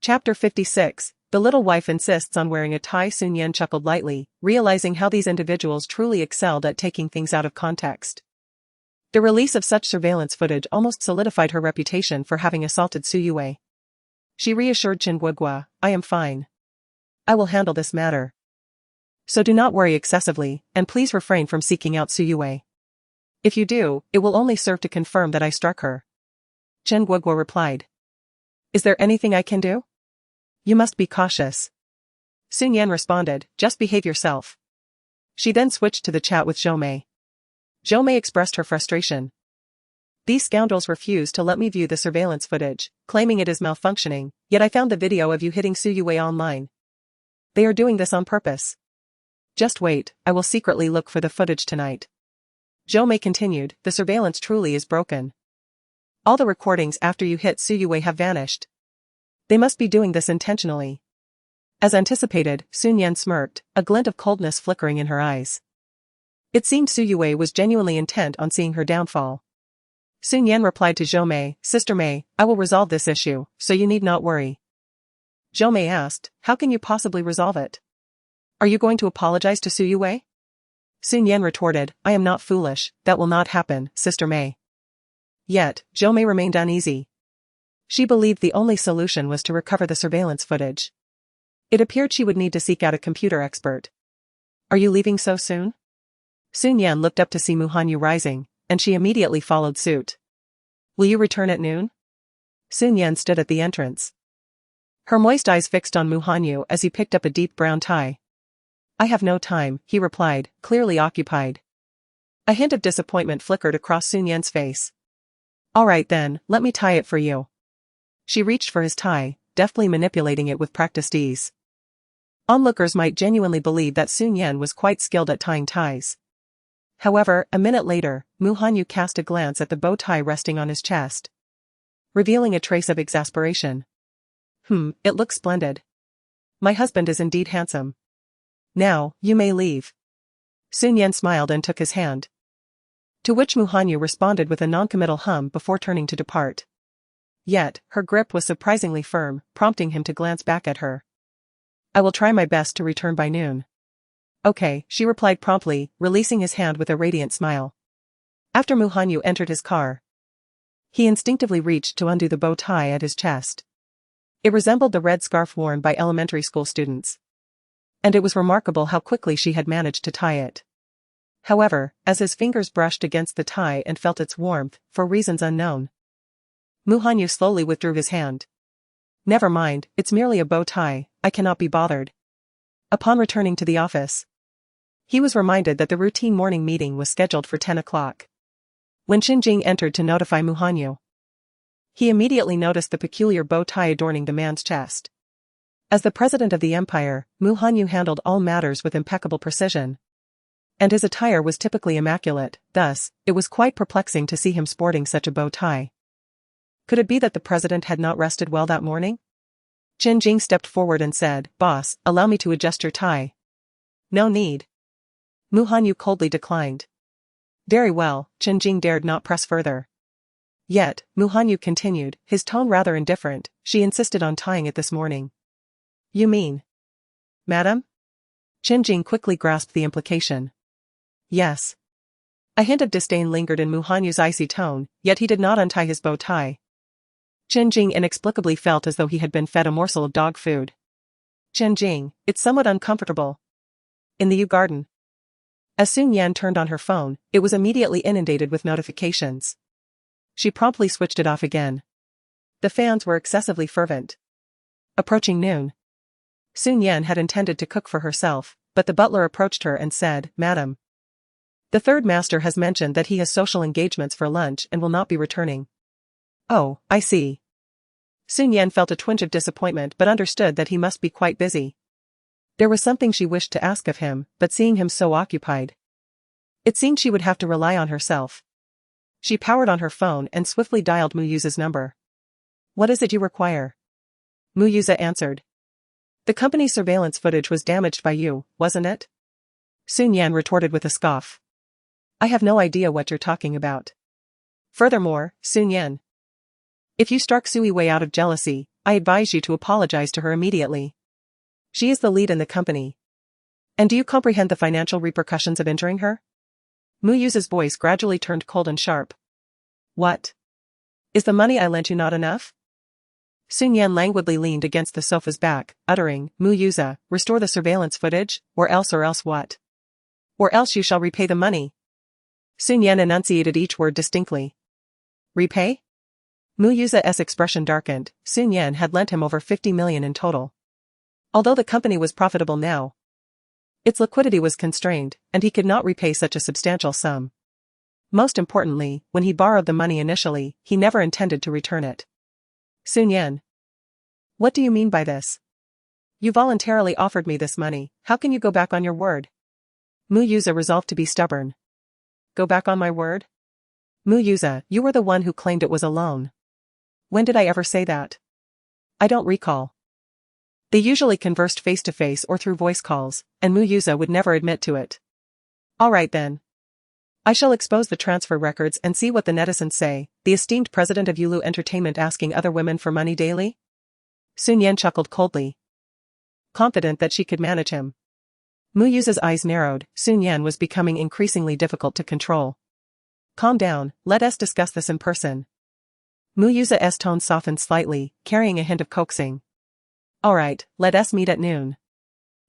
Chapter 56. The little wife insists on wearing a tie. Shi Nian chuckled lightly, realizing how these individuals truly excelled at taking things out of context. The release of such surveillance footage almost solidified her reputation for having assaulted Su Yue. She reassured Chen Guogua, I am fine. I will handle this matter. So do not worry excessively, and please refrain from seeking out Su Yue. If you do, it will only serve to confirm that I struck her. Chen Guogua replied. Is there anything I can do? You must be cautious. Shi Nian responded, just behave yourself. She then switched to the chat with Zhou Mei. Zhou Mei expressed her frustration. These scoundrels refuse to let me view the surveillance footage, claiming it is malfunctioning, yet I found the video of you hitting Su Yue online. They are doing this on purpose. Just wait, I will secretly look for the footage tonight. Zhou Mei continued, the surveillance truly is broken. All the recordings after you hit Su Yue have vanished. They must be doing this intentionally. As anticipated, Shi Nian smirked, a glint of coldness flickering in her eyes. It seemed Su Yue was genuinely intent on seeing her downfall. Shi Nian replied to Zhou Mei, Sister Mei, I will resolve this issue, so you need not worry. Zhou Mei asked, how can you possibly resolve it? Are you going to apologize to Su Yue? Shi Nian retorted, I am not foolish, that will not happen, Sister Mei. Yet, Zhou Mei remained uneasy. She believed the only solution was to recover the surveillance footage. It appeared she would need to seek out a computer expert. Are you leaving so soon? Shi Nian looked up to see Mu Hanyu rising, and she immediately followed suit. Will you return at noon? Shi Nian stood at the entrance. Her moist eyes fixed on Mu Hanyu as he picked up a deep brown tie. I have no time, he replied, clearly occupied. A hint of disappointment flickered across Shi Nian's face. All right then, let me tie it for you. She reached for his tie, deftly manipulating it with practiced ease. Onlookers might genuinely believe that Shi Nian was quite skilled at tying ties. However, a minute later, Mu Hanyu cast a glance at the bow tie resting on his chest, revealing a trace of exasperation. It looks splendid. My husband is indeed handsome. Now, you may leave. Shi Nian smiled and took his hand. To which Mu Hanyu responded with a noncommittal hum before turning to depart. Yet, her grip was surprisingly firm, prompting him to glance back at her. I will try my best to return by noon. Okay, she replied promptly, releasing his hand with a radiant smile. After Mu Hanyu entered his car, he instinctively reached to undo the bow tie at his chest. It resembled the red scarf worn by elementary school students. And it was remarkable how quickly she had managed to tie it. However, as his fingers brushed against the tie and felt its warmth, for reasons unknown, Mu Hanyu slowly withdrew his hand. Never mind, it's merely a bow tie, I cannot be bothered. Upon returning to the office, he was reminded that the routine morning meeting was scheduled for 10 o'clock. When Xinjing entered to notify Mu Hanyu, he immediately noticed the peculiar bow tie adorning the man's chest. As the president of the empire, Mu Hanyu handled all matters with impeccable precision. And his attire was typically immaculate, thus, it was quite perplexing to see him sporting such a bow tie. Could it be that the president had not rested well that morning? Xinjing stepped forward and said, Boss, allow me to adjust your tie. No need. Mu Hanyu coldly declined. Very well, Xinjing dared not press further. Yet, Mu Hanyu continued, his tone rather indifferent, she insisted on tying it this morning. You mean? Madam? Xinjing quickly grasped the implication. Yes. A hint of disdain lingered in Mu Hanyu's icy tone, yet he did not untie his bow tie. Xinjing inexplicably felt as though he had been fed a morsel of dog food. Xinjing, it's somewhat uncomfortable. In the U garden. As Shi Nian turned on her phone, it was immediately inundated with notifications. She promptly switched it off again. The fans were excessively fervent. Approaching noon, Shi Nian had intended to cook for herself, but the butler approached her and said, Madam, the third master has mentioned that he has social engagements for lunch and will not be returning. Oh, I see. Shi Nian felt a twinge of disappointment but understood that he must be quite busy. There was something she wished to ask of him, but seeing him so occupied, it seemed she would have to rely on herself. She powered on her phone and swiftly dialed Mu Yuza's number. What is it you require? Mu Yuza answered. The company's surveillance footage was damaged by you, wasn't it? Shi Nian retorted with a scoff. I have no idea what you're talking about. Furthermore, Shi Nian, if you struck Su Yue out of jealousy, I advise you to apologize to her immediately. She is the lead in the company. And do you comprehend the financial repercussions of injuring her? Mu Yuza's voice gradually turned cold and sharp. What? Is the money I lent you not enough? Shi Nian languidly leaned against the sofa's back, uttering, Mu Yuza, restore the surveillance footage, or else what? Or else you shall repay the money. Shi Nian enunciated each word distinctly. Repay? Mu Yuza's expression darkened. Shi Nian had lent him over 50 million in total. Although the company was profitable now, its liquidity was constrained, and he could not repay such a substantial sum. Most importantly, when he borrowed the money initially, he never intended to return it. Shi Nian, what do you mean by this? You voluntarily offered me this money, how can you go back on your word? Mu Yuza resolved to be stubborn. Go back on my word? Mu Yuza, you were the one who claimed it was a loan. When did I ever say that? I don't recall. They usually conversed face-to-face or through voice calls, and Mu Yuza would never admit to it. Alright then. I shall expose the transfer records and see what the netizens say, the esteemed president of Yulu Entertainment asking other women for money daily? Shi Nian chuckled coldly, confident that she could manage him. Mu Yuza's eyes narrowed. Shi Nian was becoming increasingly difficult to control. Calm down, let us discuss this in person. Mu Yuza's tone softened slightly, carrying a hint of coaxing. Alright, let us meet at noon.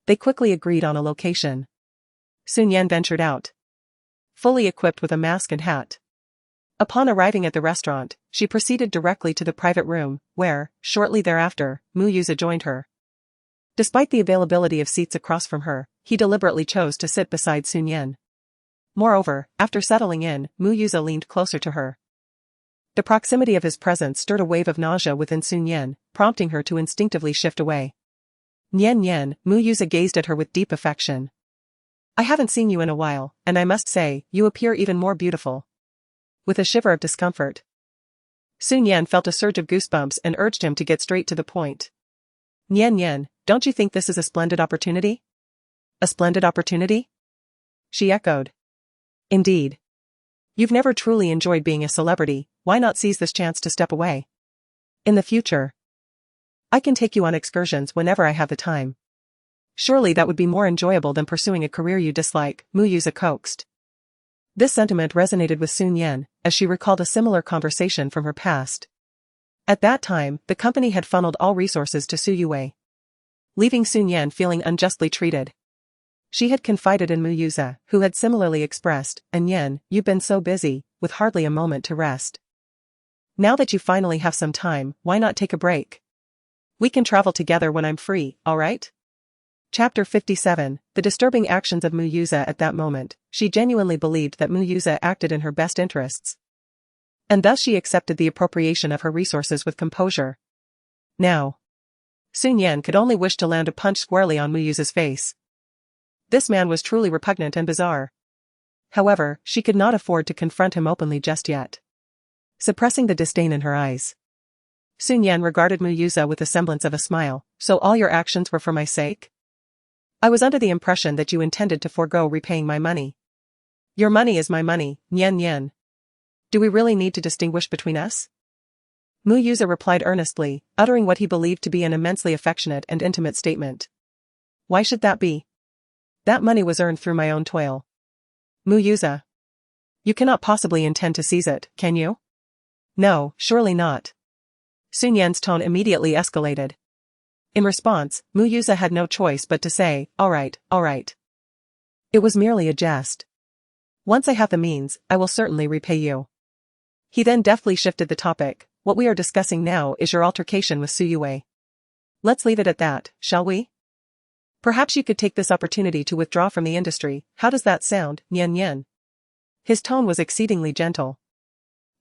They quickly agreed on a location. Shi Nian ventured out, fully equipped with a mask and hat. Upon arriving at the restaurant, she proceeded directly to the private room, where, shortly thereafter, Mu Yuza joined her. Despite the availability of seats across from her, he deliberately chose to sit beside Shi Nian. Moreover, after settling in, Mu Yuza leaned closer to her. The proximity of his presence stirred a wave of nausea within Shi Nian, prompting her to instinctively shift away. Nian Nian, Mu Yuza gazed at her with deep affection. I haven't seen you in a while, and I must say, you appear even more beautiful. With a shiver of discomfort, Shi Nian felt a surge of goosebumps and urged him to get straight to the point. Nian Nian, don't you think this is a splendid opportunity? A splendid opportunity? She echoed. Indeed. You've never truly enjoyed being a celebrity, why not seize this chance to step away? In the future, I can take you on excursions whenever I have the time. Surely that would be more enjoyable than pursuing a career you dislike, Mu Yuza coaxed. This sentiment resonated with Shi Nian, as she recalled a similar conversation from her past. At that time, the company had funneled all resources to Su Yue, leaving Shi Nian feeling unjustly treated. She had confided in Mu Yuza, who had similarly expressed, "And Nian, you've been so busy, with hardly a moment to rest. Now that you finally have some time, why not take a break? We can travel together when I'm free, alright?" Chapter 57, The Disturbing Actions of Mu Yuza. At that moment, she genuinely believed that Mu Yuza acted in her best interests. And thus she accepted the appropriation of her resources with composure. Now, Shi Nian could only wish to land a punch squarely on Mu Yuza's face. This man was truly repugnant and bizarre. However, she could not afford to confront him openly just yet. Suppressing the disdain in her eyes, Shi Nian regarded Mu Yuza with a semblance of a smile. So all your actions were for my sake? I was under the impression that you intended to forego repaying my money. Your money is my money, Nian Nian. Do we really need to distinguish between us? Mu Yuza replied earnestly, uttering what he believed to be an immensely affectionate and intimate statement. Why should that be? That money was earned through my own toil. Mu Yuza, you cannot possibly intend to seize it, can you? No, surely not. Shi Nian's tone immediately escalated. In response, Mu Yuza had no choice but to say, alright, alright. It was merely a jest. Once I have the means, I will certainly repay you. He then deftly shifted the topic. What we are discussing now is your altercation with Su Yue. Let's leave it at that, shall we? Perhaps you could take this opportunity to withdraw from the industry. How does that sound, Nian Nian? His tone was exceedingly gentle.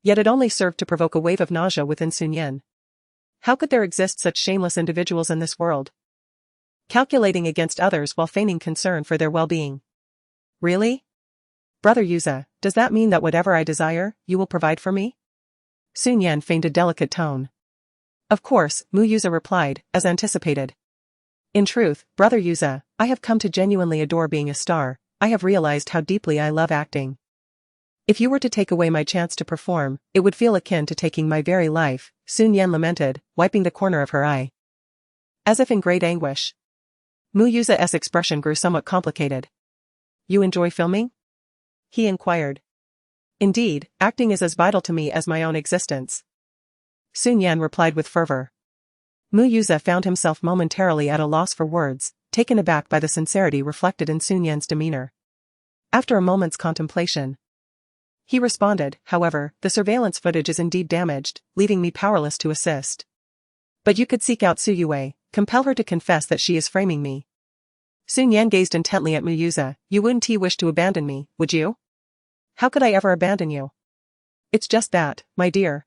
Yet it only served to provoke a wave of nausea within Shi Nian. How could there exist such shameless individuals in this world? Calculating against others while feigning concern for their well-being. Really? Brother Yuza, does that mean that whatever I desire, you will provide for me? Shi Nian feigned a delicate tone. Of course, Mu Yuza replied, as anticipated. In truth, Brother Yuza, I have come to genuinely adore being a star. I have realized how deeply I love acting. If you were to take away my chance to perform, it would feel akin to taking my very life, Shi Nian lamented, wiping the corner of her eye. As if in great anguish. Mu Yuza's expression grew somewhat complicated. You enjoy filming? He inquired. Indeed, acting is as vital to me as my own existence. Shi Nian replied with fervor. Mu Yuza found himself momentarily at a loss for words, taken aback by the sincerity reflected in Shi Nian's demeanor. After a moment's contemplation, he responded, however, the surveillance footage is indeed damaged, leaving me powerless to assist. But you could seek out Su Yue, compel her to confess that she is framing me. Shi Nian gazed intently at Mu Yuza. You wouldn't wish to abandon me, would you? How could I ever abandon you? It's just that, my dear.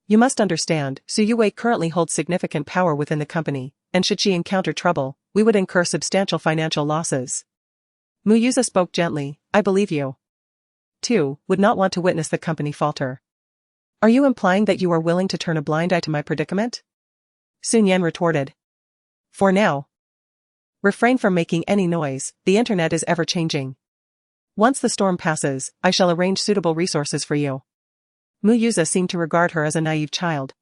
You must understand, Su Yue currently holds significant power within the company, and should she encounter trouble, we would incur substantial financial losses. Mu Yuza spoke gently, I believe you. Too, would not want to witness the company falter. Are you implying that you are willing to turn a blind eye to my predicament? Shi Nian retorted. For now. Refrain from making any noise, the internet is ever-changing. Once the storm passes, I shall arrange suitable resources for you. Mu Yuza seemed to regard her as a naive child.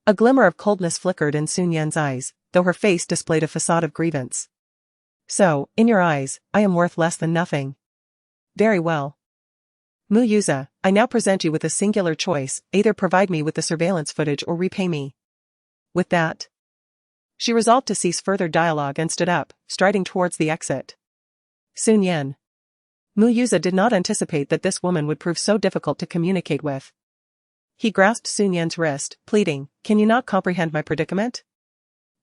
A glimmer of coldness flickered in Sun Yan's eyes, though her face displayed a facade of grievance. So, in your eyes, I am worth less than nothing. Very well. Mu Yuza, I now present you with a singular choice, either provide me with the surveillance footage or repay me. With that, she resolved to cease further dialogue and stood up, striding towards the exit. Sun Yan. Mu Yuza did not anticipate that this woman would prove so difficult to communicate with. He grasped Sun Yan's wrist, pleading, can you not comprehend my predicament?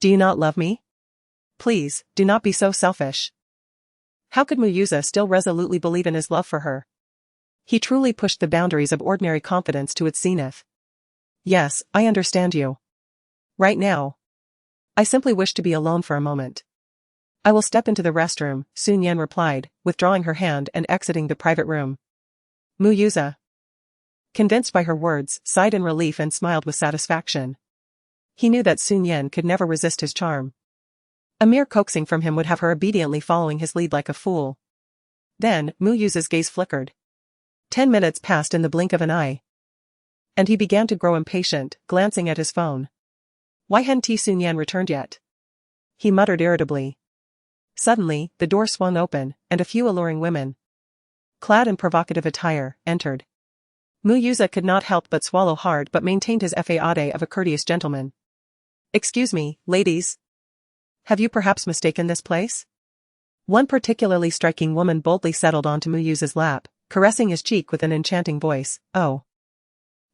Do you not love me? Please, do not be so selfish. How could Mu Yuza still resolutely believe in his love for her? He truly pushed the boundaries of ordinary confidence to its zenith. Yes, I understand you. Right now. I simply wish to be alone for a moment. I will step into the restroom, Sun Yan replied, withdrawing her hand and exiting the private room. Mu Yuza, convinced by her words, sighed in relief and smiled with satisfaction. He knew that Sun Yan could never resist his charm. A mere coaxing from him would have her obediently following his lead like a fool. Then, Mu Yuza's gaze flickered. 10 minutes passed in the blink of an eye. And he began to grow impatient, glancing at his phone. Why hadn't Sun Yan returned yet? He muttered irritably. Suddenly, the door swung open, and a few alluring women, clad in provocative attire, entered. Mu Yuza could not help but swallow hard but maintained his faade of a courteous gentleman. Excuse me, ladies. Have you perhaps mistaken this place? One particularly striking woman boldly settled onto Mu Yuza's lap, caressing his cheek with an enchanting voice. Oh.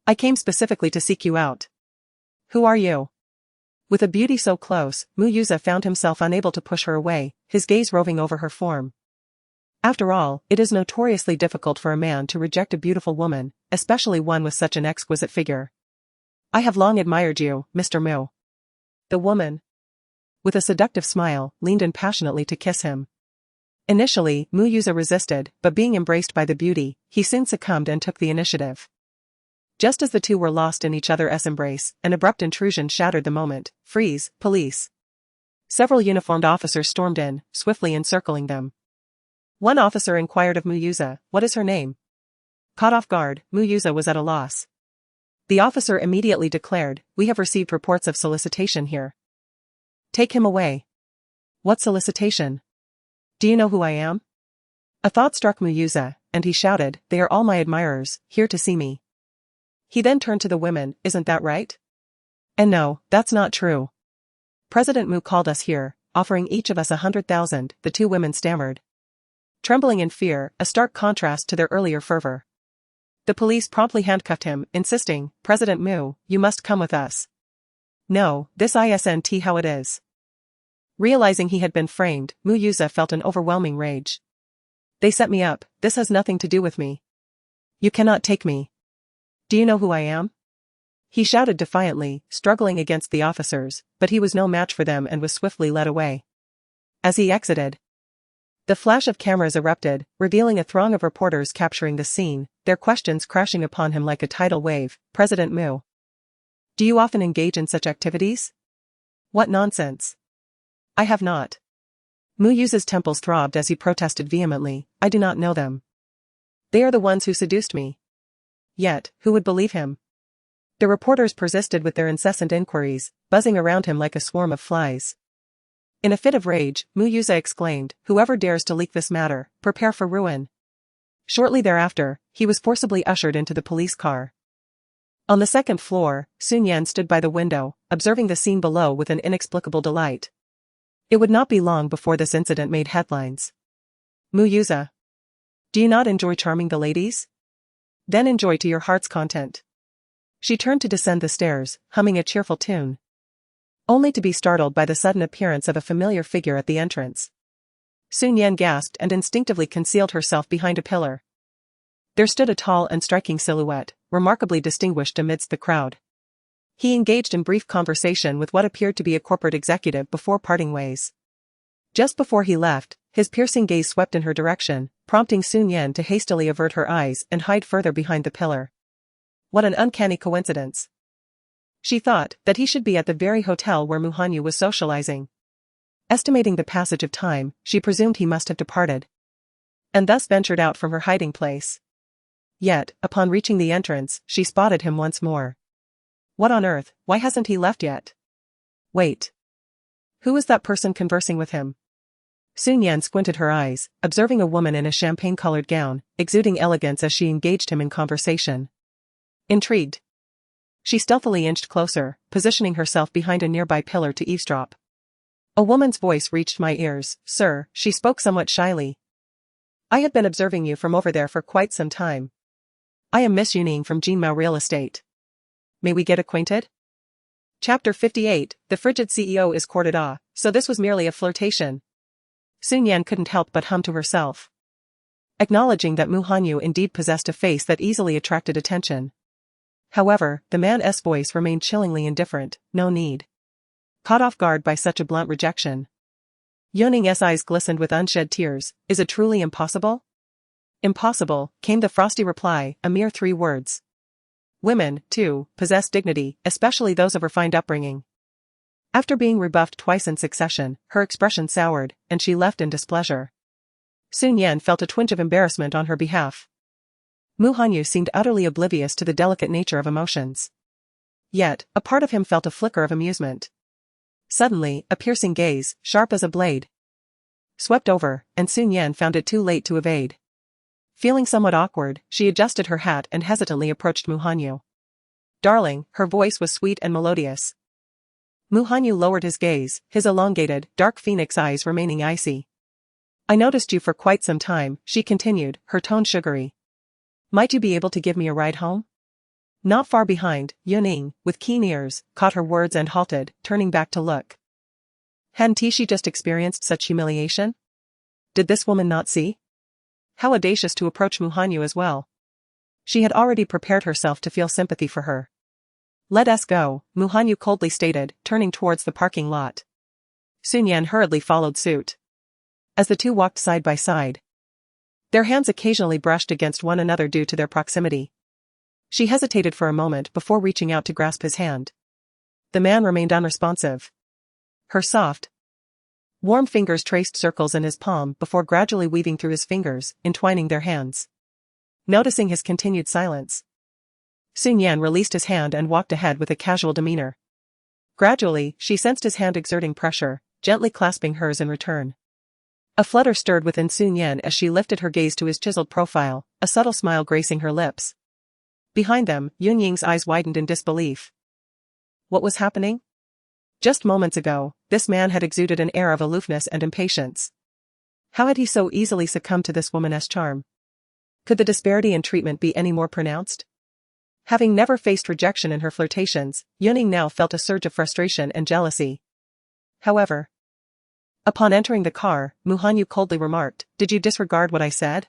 I came specifically to seek you out. Who are you? With a beauty so close, Mu Yuza found himself unable to push her away, his gaze roving over her form. After all, it is notoriously difficult for a man to reject a beautiful woman, especially one with such an exquisite figure. I have long admired you, Mr. Mu. The woman, with a seductive smile, leaned in passionately to kiss him. Initially, Mu Yuza resisted, but being embraced by the beauty, he soon succumbed and took the initiative. Just as the two were lost in each other's embrace, an abrupt intrusion shattered the moment. Freeze, police. Several uniformed officers stormed in, swiftly encircling them. One officer inquired of Mu Yuza, what is her name? Caught off guard, Mu Yuza was at a loss. The officer immediately declared, we have received reports of solicitation here. Take him away. What solicitation? Do you know who I am? A thought struck Mu Yuza, and he shouted, they are all my admirers, here to see me. He then turned to the women, isn't that right? And no, that's not true. President Mu called us here, offering each of us 100,000, the two women stammered. Trembling in fear, a stark contrast to their earlier fervor. The police promptly handcuffed him, insisting, President Mu, you must come with us. No, this isn't how it is. Realizing he had been framed, Mu Yuza felt an overwhelming rage. They set me up, this has nothing to do with me. You cannot take me. Do you know who I am? He shouted defiantly, struggling against the officers, but he was no match for them and was swiftly led away. As he exited, the flash of cameras erupted, revealing a throng of reporters capturing the scene, their questions crashing upon him like a tidal wave. President Mu. Do you often engage in such activities? What nonsense. I have not. Mu Yuza's temples throbbed as he protested vehemently, I do not know them. They are the ones who seduced me. Yet, who would believe him? The reporters persisted with their incessant inquiries, buzzing around him like a swarm of flies. In a fit of rage, Mu Yuza exclaimed, whoever dares to leak this matter, prepare for ruin. Shortly thereafter, he was forcibly ushered into the police car. On the second floor, Sun Yan stood by the window, observing the scene below with an inexplicable delight. It would not be long before this incident made headlines. Mu Yuza. Do you not enjoy charming the ladies? Then enjoy to your heart's content. She turned to descend the stairs, humming a cheerful tune. Only to be startled by the sudden appearance of a familiar figure at the entrance. Sun Yan gasped and instinctively concealed herself behind a pillar. There stood a tall and striking silhouette, remarkably distinguished amidst the crowd. He engaged in brief conversation with what appeared to be a corporate executive before parting ways. Just before he left, his piercing gaze swept in her direction, prompting Sun Yan to hastily avert her eyes and hide further behind the pillar. What an uncanny coincidence. She thought that he should be at the very hotel where Mu Hanyu was socializing. Estimating the passage of time, she presumed he must have departed, and thus ventured out from her hiding place. Yet, upon reaching the entrance, she spotted him once more. What on earth, why hasn't he left yet? Wait. Who is that person conversing with him? Shi Nian squinted her eyes, observing a woman in a champagne-colored gown, exuding elegance as she engaged him in conversation. Intrigued, she stealthily inched closer, positioning herself behind a nearby pillar to eavesdrop. A woman's voice reached my ears. Sir, she spoke somewhat shyly. I have been observing you from over there for quite some time. I am Miss Yuning from Jinmao Real Estate. May we get acquainted? Chapter 58, The Frigid CEO is courted. So this was merely a flirtation. Shi Nian couldn't help but hum to herself, acknowledging that Mu Hanyu indeed possessed a face that easily attracted attention. However, the man's voice remained chillingly indifferent. No need. Caught off guard by such a blunt rejection, Yuning's eyes glistened with unshed tears. Is it truly impossible? Impossible, came the frosty reply, a mere 3 words. Women, too, possess dignity, especially those of refined upbringing. After being rebuffed twice in succession, her expression soured, and she left in displeasure. Shi Nian felt a twinge of embarrassment on her behalf. Mu Hanyu seemed utterly oblivious to the delicate nature of emotions. Yet, a part of him felt a flicker of amusement. Suddenly, a piercing gaze, sharp as a blade, swept over, and Shi Nian found it too late to evade. Feeling somewhat awkward, she adjusted her hat and hesitantly approached Mu Hanyu. Darling, her voice was sweet and melodious. Mu Hanyu lowered his gaze, his elongated, dark phoenix eyes remaining icy. I noticed you for quite some time, she continued, her tone sugary. Might you be able to give me a ride home? Not far behind, Yuning, with keen ears, caught her words and halted, turning back to look. Hadn't she just experienced such humiliation? Did this woman not see? How audacious to approach Mu Hanyu as well. She had already prepared herself to feel sympathy for her. Let us go, Mu Hanyu coldly stated, turning towards the parking lot. Shi Nian hurriedly followed suit. As the two walked side by side, their hands occasionally brushed against one another due to their proximity. She hesitated for a moment before reaching out to grasp his hand. The man remained unresponsive. Her soft, warm fingers traced circles in his palm before gradually weaving through his fingers, entwining their hands. Noticing his continued silence, Shi Nian released his hand and walked ahead with a casual demeanor. Gradually, she sensed his hand exerting pressure, gently clasping hers in return. A flutter stirred within Shi Nian as she lifted her gaze to his chiseled profile, a subtle smile gracing her lips. Behind them, Yuning's eyes widened in disbelief. What was happening? Just moments ago, this man had exuded an air of aloofness and impatience. How had he so easily succumbed to this woman's charm? Could the disparity in treatment be any more pronounced? Having never faced rejection in her flirtations, Yuning now felt a surge of frustration and jealousy. However, upon entering the car, Mu Hanyu coldly remarked, "Did you disregard what I said?"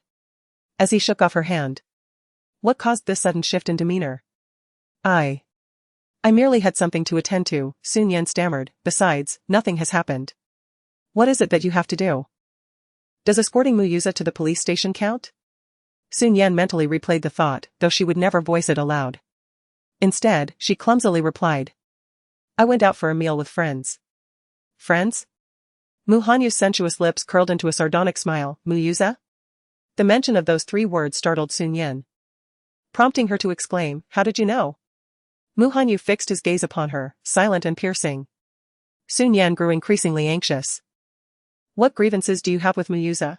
As he shook off her hand. What caused this sudden shift in demeanor? I merely had something to attend to, Shi Nian stammered. Besides, nothing has happened. What is it that you have to do? Does escorting Muyuza to the police station count? Shi Nian mentally replayed the thought, though she would never voice it aloud. Instead, she clumsily replied. I went out for a meal with friends. Friends? Mu Hanyu's sensuous lips curled into a sardonic smile. Muyuza? The mention of those 3 words startled Shi Nian, prompting her to exclaim, how did you know? Mu Hanyu fixed his gaze upon her, silent and piercing. Shi Nian grew increasingly anxious. What grievances do you have with Muyuza?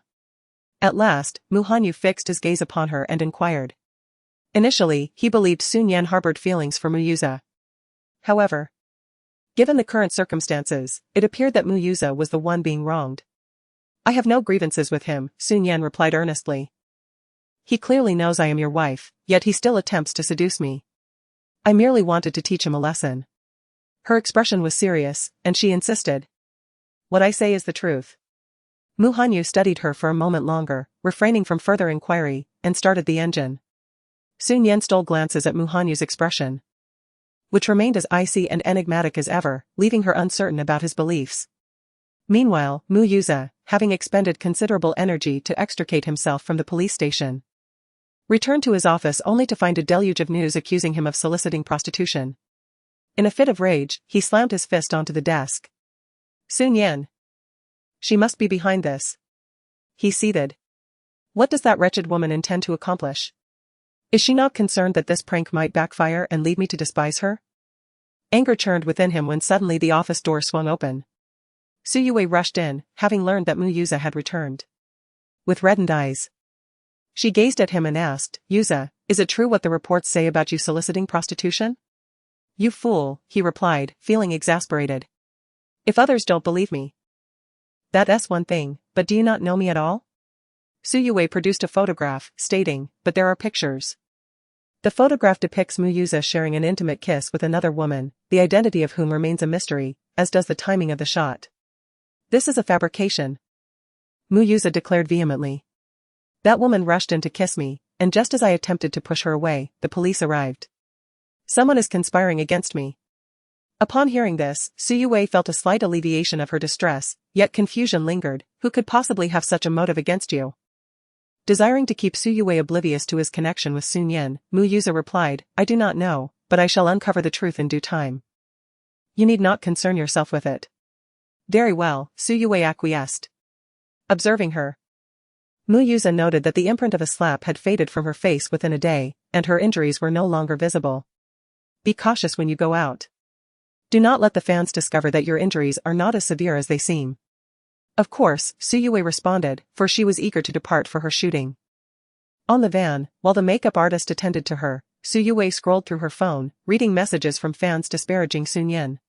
At last, Mu Hanyu fixed his gaze upon her and inquired. Initially, he believed Shi Nian harbored feelings for Muyuza. However, given the current circumstances, it appeared that Muyuza was the one being wronged. I have no grievances with him, Shi Nian replied earnestly. He clearly knows I am your wife, yet he still attempts to seduce me. I merely wanted to teach him a lesson. Her expression was serious, and she insisted. What I say is the truth. Mu Hanyu studied her for a moment longer, refraining from further inquiry, and started the engine. Shi Nian stole glances at Mu Hanyu's expression, which remained as icy and enigmatic as ever, leaving her uncertain about his beliefs. Meanwhile, Muyuza, having expended considerable energy to extricate himself from the police station, returned to his office only to find a deluge of news accusing him of soliciting prostitution. In a fit of rage, he slammed his fist onto the desk. Shi Nian, She must be behind this. He seethed. What does that wretched woman intend to accomplish? Is she not concerned that this prank might backfire and lead me to despise her? Anger churned within him when suddenly the office door swung open. Su Yue rushed in, having learned that Mu Yuza had returned. With reddened eyes, she gazed at him and asked, Yuza, is it true what the reports say about you soliciting prostitution? You fool, he replied, feeling exasperated. If others don't believe me, that's one thing, but do you not know me at all? Su Yue produced a photograph, stating, but there are pictures. The photograph depicts Mu Yuza sharing an intimate kiss with another woman, the identity of whom remains a mystery, as does the timing of the shot. This is a fabrication, Mu Yuza declared vehemently. That woman rushed in to kiss me, and just as I attempted to push her away, the police arrived. Someone is conspiring against me. Upon hearing this, Su Yue felt a slight alleviation of her distress, yet confusion lingered. Who could possibly have such a motive against you? Desiring to keep Su Yue oblivious to his connection with Shi Nian, Mu Yuza replied, I do not know, but I shall uncover the truth in due time. You need not concern yourself with it. Very well, Su Yue acquiesced. Observing her, Mu Yuza noted that the imprint of a slap had faded from her face within a day, and her injuries were no longer visible. Be cautious when you go out. Do not let the fans discover that your injuries are not as severe as they seem. Of course, Su Yue responded, for she was eager to depart for her shooting. On the van, while the makeup artist attended to her, Su Yue scrolled through her phone, reading messages from fans disparaging Shi Nian.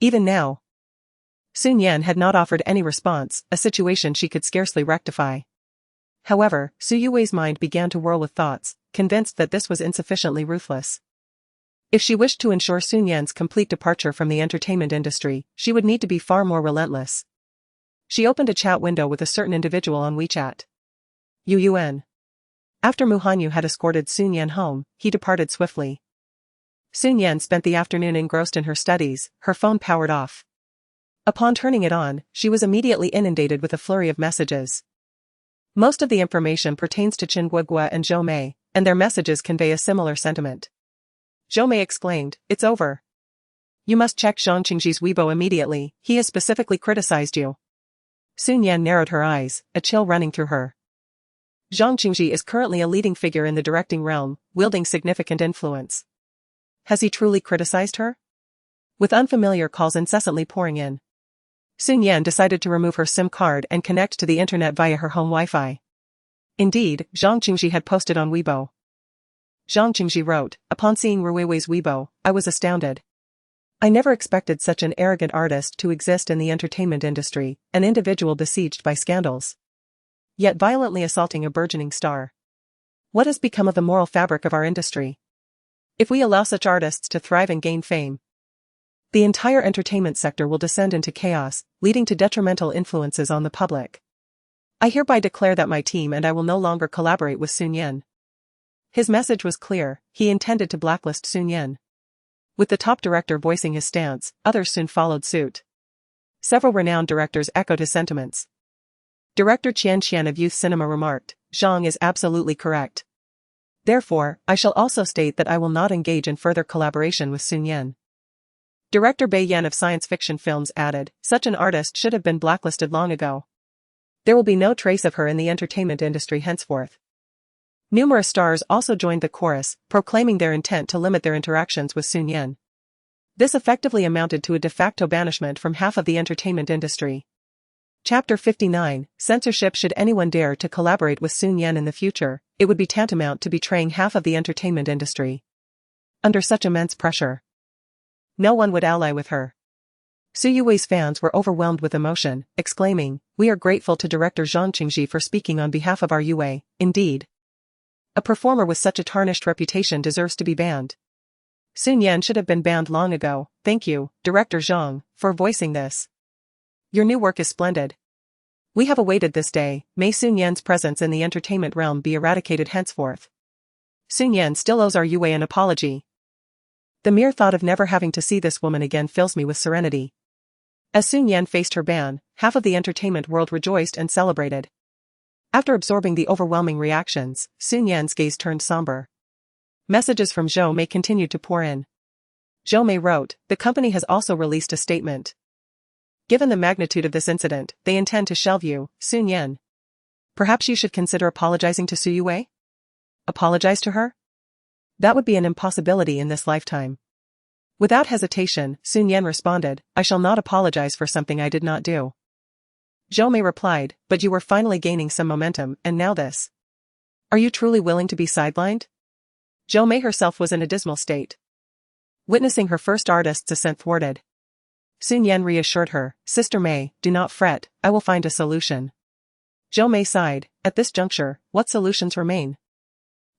Even now, Shi Nian had not offered any response, a situation she could scarcely rectify. However, Su Yue's mind began to whirl with thoughts, convinced that this was insufficiently ruthless. If she wished to ensure Shi Nian's complete departure from the entertainment industry, she would need to be far more relentless. She opened a chat window with a certain individual on WeChat. Yu Yuan. After Mu Hanyu had escorted Shi Nian home, he departed swiftly. Shi Nian spent the afternoon engrossed in her studies, her phone powered off. Upon turning it on, she was immediately inundated with a flurry of messages. Most of the information pertains to Qin Guogua and Zhou Mei, and their messages convey a similar sentiment. Zhou Mei exclaimed, It's over. You must check Zhang Qingji's Weibo immediately, he has specifically criticized you. Shi Nian narrowed her eyes, a chill running through her. Zhang Qingji is currently a leading figure in the directing realm, wielding significant influence. Has he truly criticized her? With unfamiliar calls incessantly pouring in, Shi Nian decided to remove her SIM card and connect to the internet via her home Wi-Fi. Indeed, Zhang Qingji had posted on Weibo. Zhang Qingji wrote, Upon seeing Ruiwei's Weibo, I was astounded. I never expected such an arrogant artist to exist in the entertainment industry, an individual besieged by scandals, yet violently assaulting a burgeoning star. What has become of the moral fabric of our industry? If we allow such artists to thrive and gain fame, the entire entertainment sector will descend into chaos, leading to detrimental influences on the public. I hereby declare that my team and I will no longer collaborate with Shi Nian. His message was clear, he intended to blacklist Shi Nian. With the top director voicing his stance, others soon followed suit. Several renowned directors echoed his sentiments. Director Qian Qian of Youth Cinema remarked, Zhang is absolutely correct. Therefore, I shall also state that I will not engage in further collaboration with Shi Nian. Director Bai Yan of science fiction films added, such an artist should have been blacklisted long ago. There will be no trace of her in the entertainment industry henceforth. Numerous stars also joined the chorus, proclaiming their intent to limit their interactions with Shi Nian. This effectively amounted to a de facto banishment from half of the entertainment industry. Chapter 59, Censorship. Should anyone dare to collaborate with Shi Nian in the future, it would be tantamount to betraying half of the entertainment industry. Under such immense pressure, no one would ally with her. Su Yue's fans were overwhelmed with emotion, exclaiming, We are grateful to director Zhang Qingji for speaking on behalf of our Yue, indeed. A performer with such a tarnished reputation deserves to be banned. Shi Nian should have been banned long ago. Thank you, Director Zhang, for voicing this. Your new work is splendid. We have awaited this day. May Shi Nian's presence in the entertainment realm be eradicated henceforth. Shi Nian still owes our Yue an apology. The mere thought of never having to see this woman again fills me with serenity. As Shi Nian faced her ban, half of the entertainment world rejoiced and celebrated. After absorbing the overwhelming reactions, Shi Nian's gaze turned somber. Messages from Zhou Mei continued to pour in. Zhou Mei wrote, The company has also released a statement. Given the magnitude of this incident, they intend to shelve you, Shi Nian. Perhaps you should consider apologizing to Su Yue? Apologize to her? That would be an impossibility in this lifetime. Without hesitation, Shi Nian responded, I shall not apologize for something I did not do. Zhou Mei replied, but you were finally gaining some momentum, and now this. Are you truly willing to be sidelined? Zhou Mei herself was in a dismal state. Witnessing her first artist's ascent thwarted. Shi Nian reassured her, Sister Mei, do not fret, I will find a solution. Zhou Mei sighed, at this juncture, what solutions remain?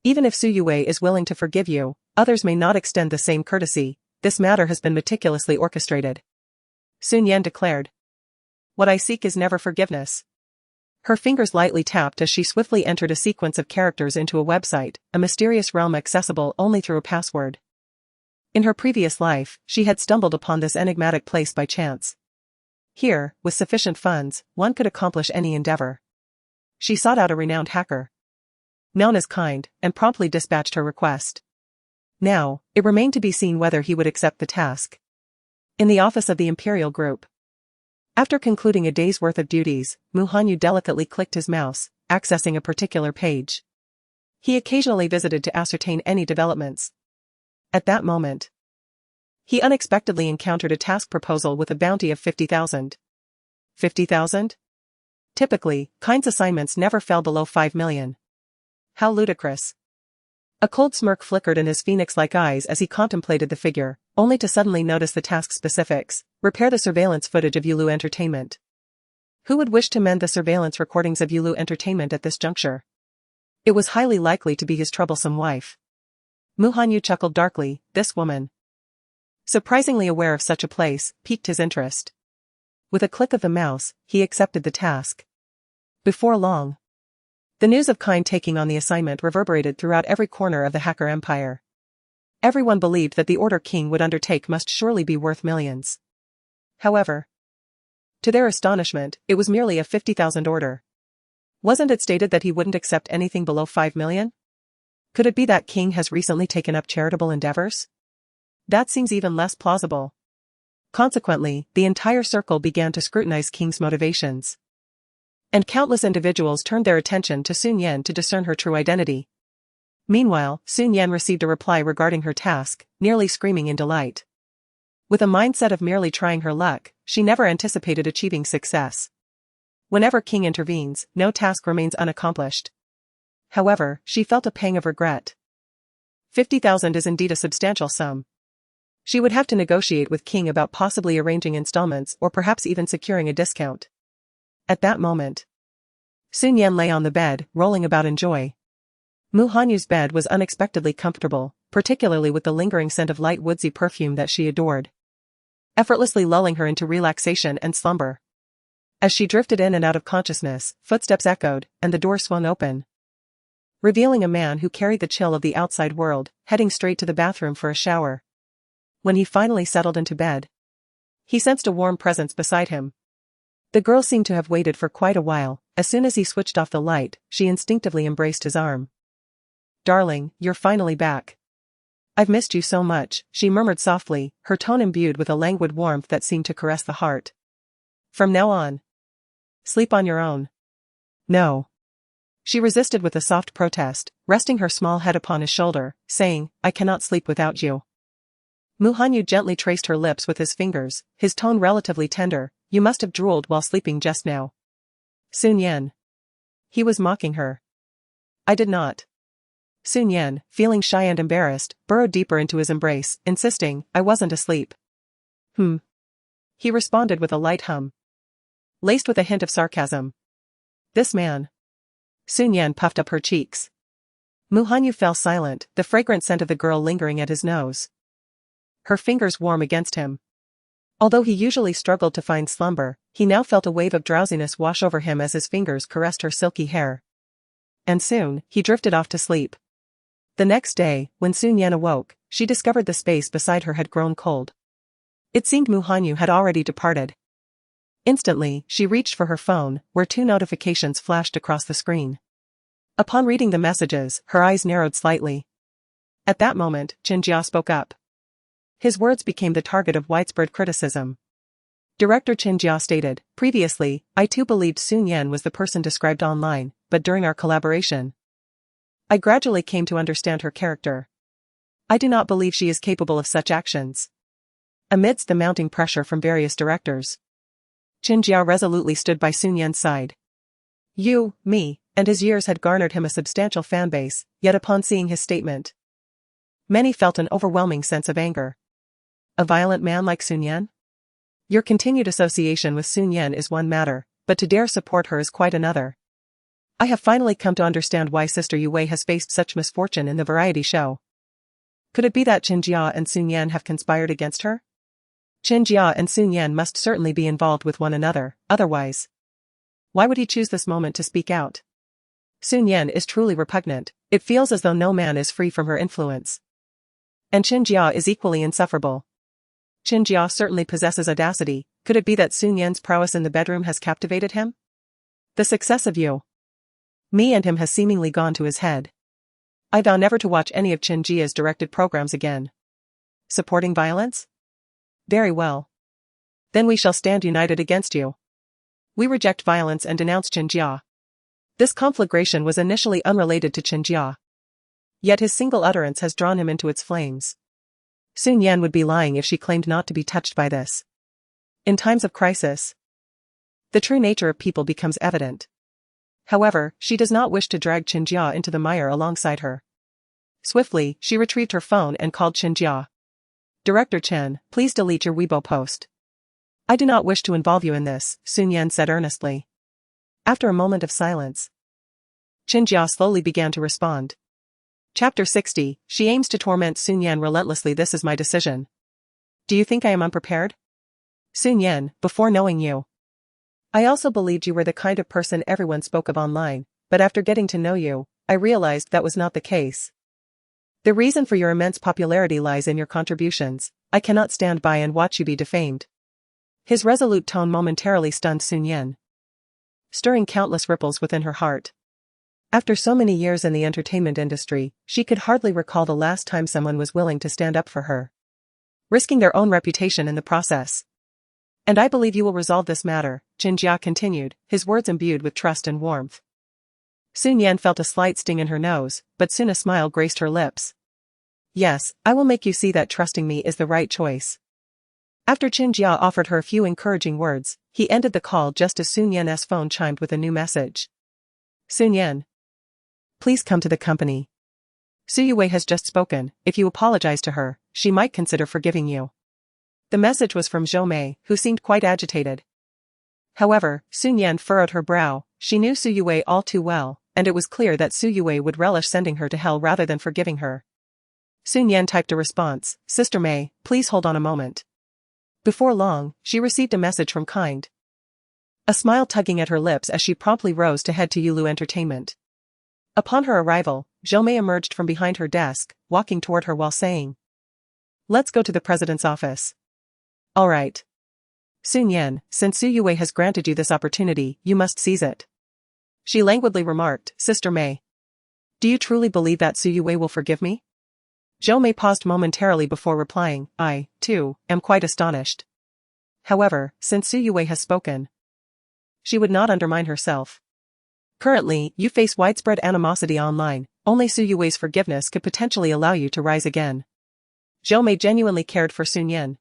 Even if Su Yue is willing to forgive you, others may not extend the same courtesy. This matter has been meticulously orchestrated. Shi Nian declared. What I seek is never forgiveness. Her fingers lightly tapped as she swiftly entered a sequence of characters into a website, a mysterious realm accessible only through a password. In her previous life, she had stumbled upon this enigmatic place by chance. Here, with sufficient funds, one could accomplish any endeavor. She sought out a renowned hacker, known as Kind, and promptly dispatched her request. Now, it remained to be seen whether he would accept the task. In the office of the Imperial Group. After concluding a day's worth of duties, Mu Hanyu delicately clicked his mouse, accessing a particular page. He occasionally visited to ascertain any developments. At that moment, he unexpectedly encountered a task proposal with a bounty of 50,000. 50,000? Typically, Kind's assignments never fell below 5 million. How ludicrous. A cold smirk flickered in his phoenix-like eyes as he contemplated the figure, only to suddenly notice the task specifics, repair the surveillance footage of Yulu Entertainment. Who would wish to mend the surveillance recordings of Yulu Entertainment at this juncture? It was highly likely to be his troublesome wife. Mu Hanyu chuckled darkly, this woman, surprisingly aware of such a place, piqued his interest. With a click of the mouse, he accepted the task. Before long, the news of Kind taking on the assignment reverberated throughout every corner of the hacker empire. Everyone believed that the order King would undertake must surely be worth millions. However, to their astonishment, it was merely a 50,000 order. Wasn't it stated that he wouldn't accept anything below 5 million? Could it be that King has recently taken up charitable endeavors? That seems even less plausible. Consequently, the entire circle began to scrutinize King's motivations. And countless individuals turned their attention to Shi Nian to discern her true identity. Meanwhile, Shi Nian received a reply regarding her task, nearly screaming in delight. With a mindset of merely trying her luck, she never anticipated achieving success. Whenever King intervenes, no task remains unaccomplished. However, she felt a pang of regret. 50,000 is indeed a substantial sum. She would have to negotiate with King about possibly arranging installments or perhaps even securing a discount. At that moment, Shi Nian lay on the bed, rolling about in joy. Mu Hanyu's bed was unexpectedly comfortable, particularly with the lingering scent of light woodsy perfume that she adored, effortlessly lulling her into relaxation and slumber. As she drifted in and out of consciousness, footsteps echoed, and the door swung open, revealing a man who carried the chill of the outside world, heading straight to the bathroom for a shower. When he finally settled into bed, he sensed a warm presence beside him. The girl seemed to have waited for quite a while. As soon as he switched off the light, she instinctively embraced his arm. Darling, you're finally back. I've missed you so much, she murmured softly, her tone imbued with a languid warmth that seemed to caress the heart. From now on, sleep on your own. No. She resisted with a soft protest, resting her small head upon his shoulder, saying, I cannot sleep without you. Mu Hanyu gently traced her lips with his fingers, his tone relatively tender. You must have drooled while sleeping just now. Shi Nian. He was mocking her. I did not. Shi Nian, feeling shy and embarrassed, burrowed deeper into his embrace, insisting, I wasn't asleep. He responded with a light hum, laced with a hint of sarcasm. This man. Shi Nian puffed up her cheeks. Mu Hanyu fell silent, the fragrant scent of the girl lingering at his nose. Her fingers warm against him. Although he usually struggled to find slumber, he now felt a wave of drowsiness wash over him as his fingers caressed her silky hair. And soon, he drifted off to sleep. The next day, when Shi Nian awoke, she discovered the space beside her had grown cold. It seemed Mu Hanyu had already departed. Instantly, she reached for her phone, where 2 notifications flashed across the screen. Upon reading the messages, her eyes narrowed slightly. At that moment, Qin Jia spoke up. His words became the target of widespread criticism. Director Qin Jia stated, previously, I too believed Shi Nian was the person described online, but during our collaboration, I gradually came to understand her character. I do not believe she is capable of such actions. Amidst the mounting pressure from various directors, Qin Jia resolutely stood by Shi Nian's side. Me, and his years had garnered him a substantial fanbase, yet upon seeing his statement, many felt an overwhelming sense of anger. A violent man like Shi Nian? Your continued association with Shi Nian is one matter, but to dare support her is quite another. I have finally come to understand why Sister Yue has faced such misfortune in the variety show. Could it be that Qin Jia and Shi Nian have conspired against her? Qin Jia and Shi Nian must certainly be involved with one another, otherwise, why would he choose this moment to speak out? Shi Nian is truly repugnant, it feels as though no man is free from her influence. And Qin Jia is equally insufferable. Qin Jia certainly possesses audacity, could it be that Shi Nian's prowess in the bedroom has captivated him? The success of me and him has seemingly gone to his head. I vow never to watch any of Qin Jia's directed programs again. Supporting violence? Very well. Then we shall stand united against you. We reject violence and denounce Qin Jia. This conflagration was initially unrelated to Qin Jia. Yet his single utterance has drawn him into its flames. Shi Nian would be lying if she claimed not to be touched by this. In times of crisis, the true nature of people becomes evident. However, she does not wish to drag Qin Jia into the mire alongside her. Swiftly, she retrieved her phone and called Qin Jia. Director Chen, please delete your Weibo post. I do not wish to involve you in this, Shi Nian said earnestly. After a moment of silence, Qin Jia slowly began to respond. Chapter 60, She aims to torment Shi Nian relentlessly. This is my decision. Do you think I am unprepared? Shi Nian, before knowing you, I also believed you were the kind of person everyone spoke of online, but after getting to know you, I realized that was not the case. The reason for your immense popularity lies in your contributions. I cannot stand by and watch you be defamed. His resolute tone momentarily stunned Shi Nian, stirring countless ripples within her heart. After so many years in the entertainment industry, she could hardly recall the last time someone was willing to stand up for her, risking their own reputation in the process. And I believe you will resolve this matter, Qin Jia continued, his words imbued with trust and warmth. Shi Nian felt a slight sting in her nose, but soon a smile graced her lips. Yes, I will make you see that trusting me is the right choice. After Qin Jia offered her a few encouraging words, he ended the call just as Shi Nian's phone chimed with a new message. Shi Nian, please come to the company. Shi Yue has just spoken. If you apologize to her, she might consider forgiving you. The message was from Zhou Mei, who seemed quite agitated. However, Shi Nian furrowed her brow. She knew Shi Yue all too well, and it was clear that Shi Yue would relish sending her to hell rather than forgiving her. Shi Nian typed a response, Sister Mei, please hold on a moment. Before long, she received a message from Kind, a smile tugging at her lips as she promptly rose to head to Yulu Entertainment. Upon her arrival, Zhou Mei emerged from behind her desk, walking toward her while saying, Let's go to the president's office. All right. Shi Nian, since Shi Yue has granted you this opportunity, you must seize it. She languidly remarked, Sister Mei, do you truly believe that Shi Yue will forgive me? Zhou Mei paused momentarily before replying, I, too, am quite astonished. However, since Shi Yue has spoken, she would not undermine herself. Currently, you face widespread animosity online. Only Shi Yue's forgiveness could potentially allow you to rise again. Zhou Mei genuinely cared for Shi Nian,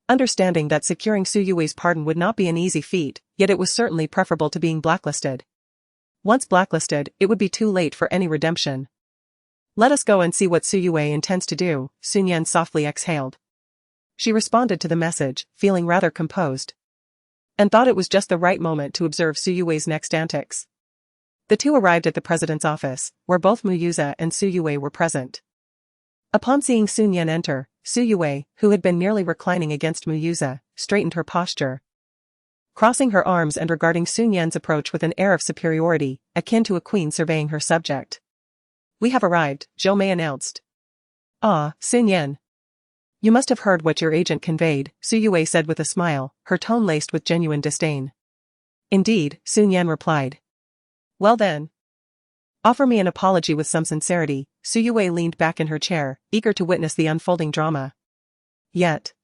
understanding that securing Shi Yue's pardon would not be an easy feat, yet it was certainly preferable to being blacklisted. Once blacklisted, it would be too late for any redemption. Let us go and see what Shi Yue intends to do, Shi Nian softly exhaled. She responded to the message, feeling rather composed, and thought it was just the right moment to observe Shi Yue's next antics. The two arrived at the president's office, where both Mu Yuze and Shi Yue were present. Upon seeing Shi Nian enter, Shi Yue, who had been merely reclining against Mu Yuze, straightened her posture, crossing her arms and regarding Shi Nian's approach with an air of superiority, akin to a queen surveying her subject. We have arrived, Zhou Mei announced. Ah, Shi Nian. You must have heard what your agent conveyed, Shi Yue said with a smile, her tone laced with genuine disdain. Indeed, Shi Nian replied. Well then, offer me an apology with some sincerity. Shi Yue leaned back in her chair, eager to witness the unfolding drama. Yet,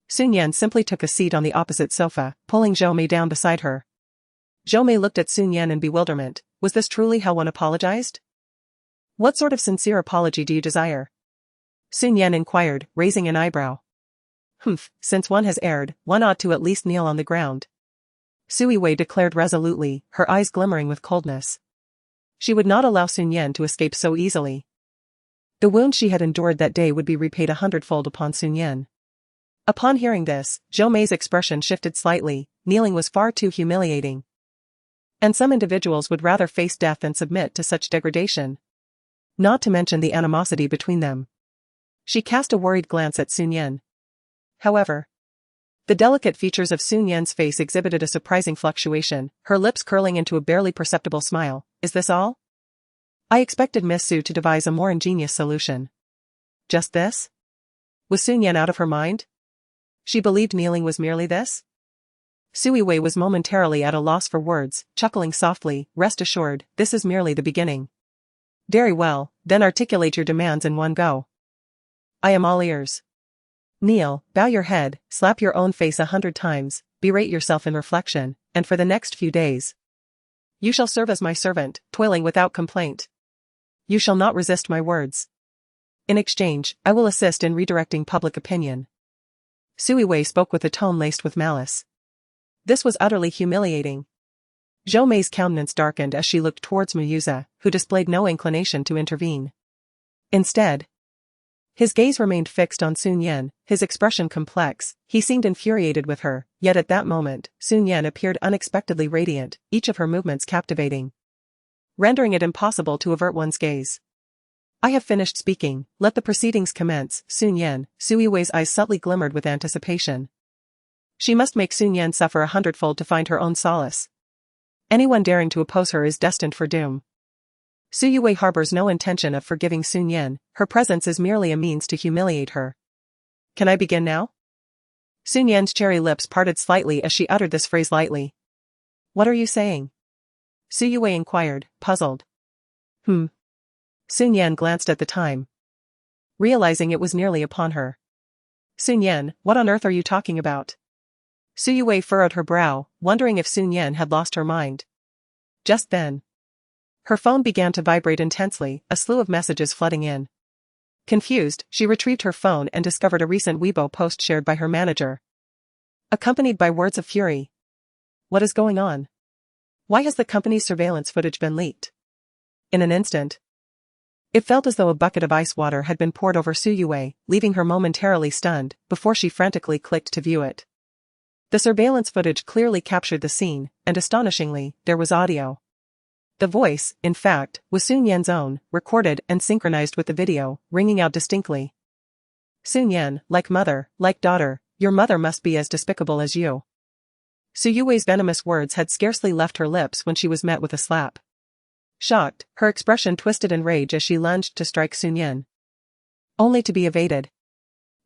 Sun Yan simply took a seat on the opposite sofa, pulling Zhou Mei down beside her. Zhou Mei looked at Sun Yan in bewilderment. Was this truly how one apologized? What sort of sincere apology do you desire? Sun Yan inquired, raising an eyebrow. Since one has erred, one ought to at least kneel on the ground. Sui Wei declared resolutely, her eyes glimmering with coldness. She would not allow Sun Yan to escape so easily. The wound she had endured that day would be repaid 100-fold upon Sun Yan. Upon hearing this, Zhou Mei's expression shifted slightly. Kneeling was far too humiliating. And some individuals would rather face death than submit to such degradation. Not to mention the animosity between them. She cast a worried glance at Sun Yan. However, the delicate features of Sun Yan's face exhibited a surprising fluctuation, her lips curling into a barely perceptible smile. Is this all? I expected Miss Su to devise a more ingenious solution. Just this? Was Sun Yan out of her mind? She believed kneeling was merely this? Sui Wei was momentarily at a loss for words, chuckling softly. Rest assured, this is merely the beginning. Very well, then articulate your demands in one go. I am all ears. Kneel, bow your head, slap your own face 100 times, berate yourself in reflection, and for the next few days, you shall serve as my servant, toiling without complaint. You shall not resist my words. In exchange, I will assist in redirecting public opinion. Sui Wei spoke with a tone laced with malice. This was utterly humiliating. Zhou Mei's countenance darkened as she looked towards Muyuza, who displayed no inclination to intervene. Instead, his gaze remained fixed on Sun Yan, his expression complex. He seemed infuriated with her, yet at that moment, Sun Yan appeared unexpectedly radiant, each of her movements captivating, rendering it impossible to avert one's gaze. I have finished speaking, let the proceedings commence. Sun Yan. Sui Wei's eyes subtly glimmered with anticipation. She must make Sun Yan suffer 100-fold to find her own solace. Anyone daring to oppose her is destined for doom. Sui Wei harbors no intention of forgiving Sun Yan, her presence is merely a means to humiliate her. Can I begin now? Sun Yan's cherry lips parted slightly as she uttered this phrase lightly. What are you saying? Sui Wei inquired, puzzled. Sun Yan glanced at the time, realizing it was nearly upon her. Sun Yan, what on earth are you talking about? Sui Wei furrowed her brow, wondering if Sun Yan had lost her mind. Just then, her phone began to vibrate intensely, a slew of messages flooding in. Confused, she retrieved her phone and discovered a recent Weibo post shared by her manager, accompanied by words of fury. What is going on? Why has the company's surveillance footage been leaked? In an instant, it felt as though a bucket of ice water had been poured over Sui Wei, leaving her momentarily stunned, before she frantically clicked to view it. The surveillance footage clearly captured the scene, and astonishingly, there was audio. The voice, in fact, was Sun Yan's own, recorded and synchronized with the video, ringing out distinctly. Sun Yan, like mother, like daughter, your mother must be as despicable as you. Sui Wei's venomous words had scarcely left her lips when she was met with a slap. Shocked, her expression twisted in rage as she lunged to strike Sun Yan, only to be evaded.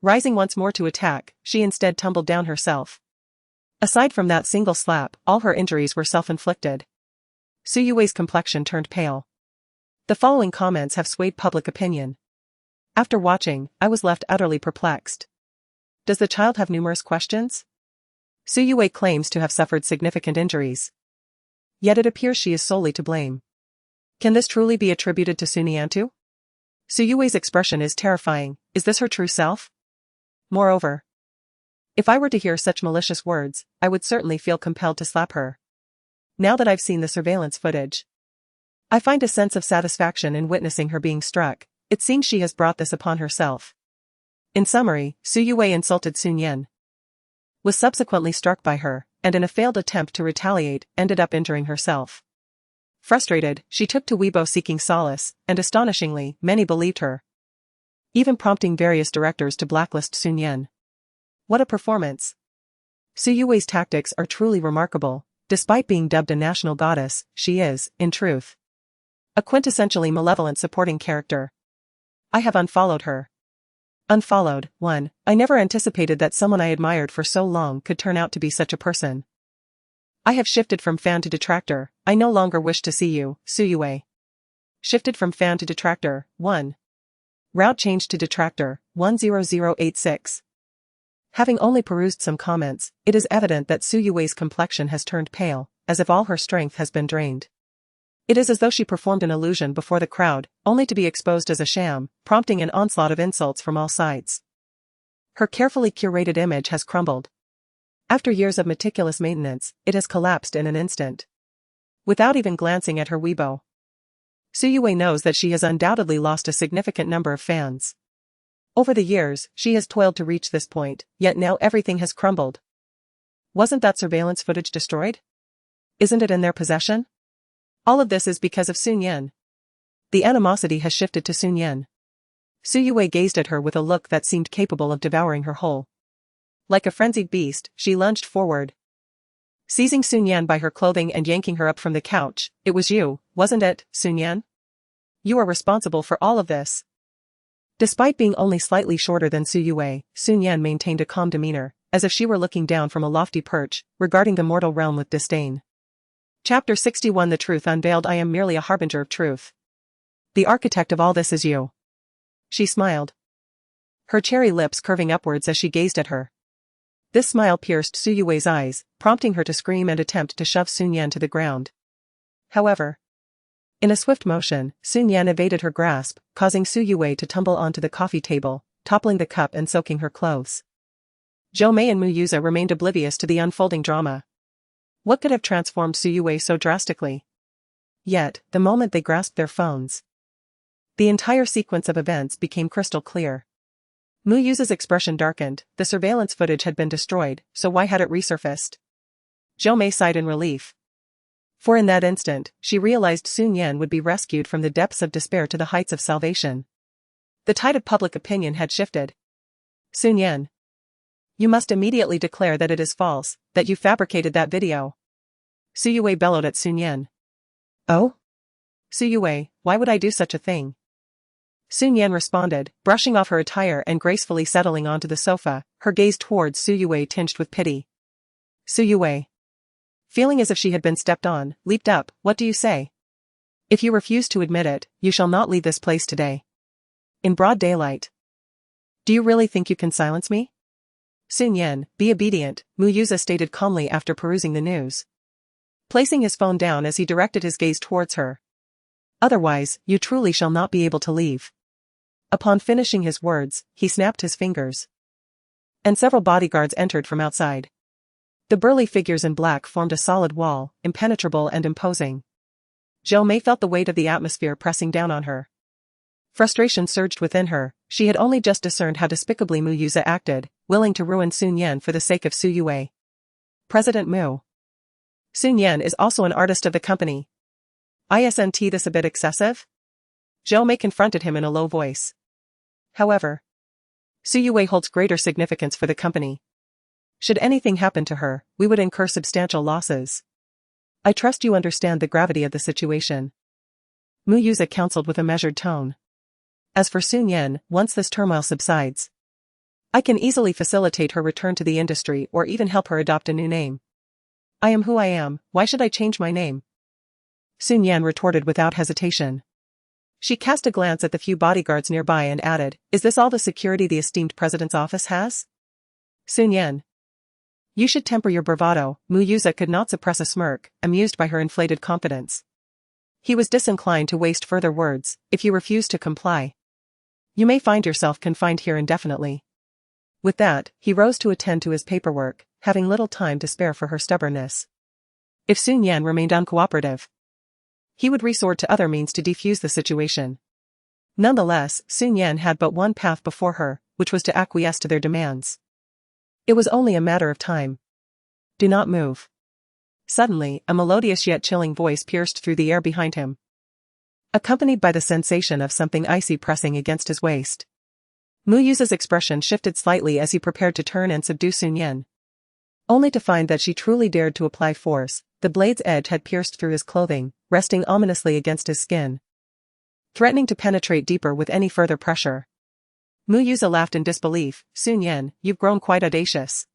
Rising once more to attack, she instead tumbled down herself. Aside from that single slap, all her injuries were self-inflicted. Sui Wei's complexion turned pale. The following comments have swayed public opinion. After watching, I was left utterly perplexed. Does the child have numerous questions? Sui Wei claims to have suffered significant injuries. Yet it appears she is solely to blame. Can this truly be attributed to Shi Nian? Sui Wei's expression is terrifying. Is this her true self? Moreover, if I were to hear such malicious words, I would certainly feel compelled to slap her. Now that I've seen the surveillance footage, I find a sense of satisfaction in witnessing her being struck. It seems she has brought this upon herself. In summary, Sui Wei insulted Sun Yan, was subsequently struck by her, and in a failed attempt to retaliate, ended up injuring herself. Frustrated, she took to Weibo seeking solace, and astonishingly, many believed her, even prompting various directors to blacklist Sun Yan. What a performance! Sui Wei's tactics are truly remarkable. Despite being dubbed a national goddess, she is, in truth, a quintessentially malevolent supporting character. I have unfollowed her. Unfollowed. 1. I never anticipated that someone I admired for so long could turn out to be such a person. I have shifted from fan to detractor. I no longer wish to see you, Sui Wei. Shifted from fan to detractor. 1. Route changed to detractor. 10086. Having only perused some comments, it is evident that Su Yue's complexion has turned pale, as if all her strength has been drained. It is as though she performed an illusion before the crowd, only to be exposed as a sham, prompting an onslaught of insults from all sides. Her carefully curated image has crumbled. After years of meticulous maintenance, it has collapsed in an instant. Without even glancing at her Weibo, Su Yue knows that she has undoubtedly lost a significant number of fans. Over the years, she has toiled to reach this point, yet now everything has crumbled. Wasn't that surveillance footage destroyed? Isn't it in their possession? All of this is because of Su Nian. The animosity has shifted to Su Nian. Su Yue gazed at her with a look that seemed capable of devouring her whole. Like a frenzied beast, she lunged forward, seizing Su Nian by her clothing and yanking her up from the couch. It was you, wasn't it, Su Nian? You are responsible for all of this. Despite being only slightly shorter than Su Yue, Su Nian maintained a calm demeanor, as if she were looking down from a lofty perch, regarding the mortal realm with disdain. Chapter 61 The Truth Unveiled. I am merely a harbinger of truth. The architect of all this is you. She smiled, her cherry lips curving upwards as she gazed at her. This smile pierced Su Yue's eyes, prompting her to scream and attempt to shove Su Nian to the ground. However, in a swift motion, Su Nian evaded her grasp, causing Su Yue to tumble onto the coffee table, toppling the cup and soaking her clothes. Zhou Mei and Mu Yuze remained oblivious to the unfolding drama. What could have transformed Su Yue so drastically? Yet, the moment they grasped their phones, the entire sequence of events became crystal clear. Mu Yuze's expression darkened. The surveillance footage had been destroyed, so why had it resurfaced? Zhou Mei sighed in relief. For in that instant, she realized Su Nian would be rescued from the depths of despair to the heights of salvation. The tide of public opinion had shifted. Su Nian, you must immediately declare that it is false, that you fabricated that video. Su Yue bellowed at Su Nian. Oh? Su Yue, why would I do such a thing? Su Nian responded, brushing off her attire and gracefully settling onto the sofa, her gaze towards Su Yue tinged with pity. Su Yue, feeling as if she had been stepped on, leaped up. What do you say? If you refuse to admit it, you shall not leave this place today. In broad daylight. Do you really think you can silence me? Su Nian, be obedient, Mu Yuze stated calmly after perusing the news, placing his phone down as he directed his gaze towards her. Otherwise, you truly shall not be able to leave. Upon finishing his words, he snapped his fingers, and several bodyguards entered from outside. The burly figures in black formed a solid wall, impenetrable and imposing. Zhou Mei felt the weight of the atmosphere pressing down on her. Frustration surged within her. She had only just discerned how despicably Mu Yuze acted, willing to ruin Su Nian for the sake of Su Yue. President Mu. Su Nian is also an artist of the company. Isn't this a bit excessive? Zhou Mei confronted him in a low voice. However, Su Yue holds greater significance for the company. Should anything happen to her, we would incur substantial losses. I trust you understand the gravity of the situation. Mu Yuze counseled with a measured tone. As for Su Nian, once this turmoil subsides, I can easily facilitate her return to the industry or even help her adopt a new name. I am who I am, why should I change my name? Su Nian retorted without hesitation. She cast a glance at the few bodyguards nearby and added, is this all the security the esteemed president's office has? Su Nian, you should temper your bravado. Mu Yuze could not suppress a smirk, amused by her inflated confidence. He was disinclined to waste further words. If you refuse to comply, you may find yourself confined here indefinitely. With that, he rose to attend to his paperwork, having little time to spare for her stubbornness. If Su Nian remained uncooperative, he would resort to other means to defuse the situation. Nonetheless, Su Nian had but one path before her, which was to acquiesce to their demands. It was only a matter of time. Do not move. Suddenly, a melodious yet chilling voice pierced through the air behind him, accompanied by the sensation of something icy pressing against his waist. Mu Yuze's expression shifted slightly as he prepared to turn and subdue Su Nian, only to find that she truly dared to apply force. The blade's edge had pierced through his clothing, resting ominously against his skin, threatening to penetrate deeper with any further pressure. Mu Yuze laughed in disbelief. Su Nian, you've grown quite audacious.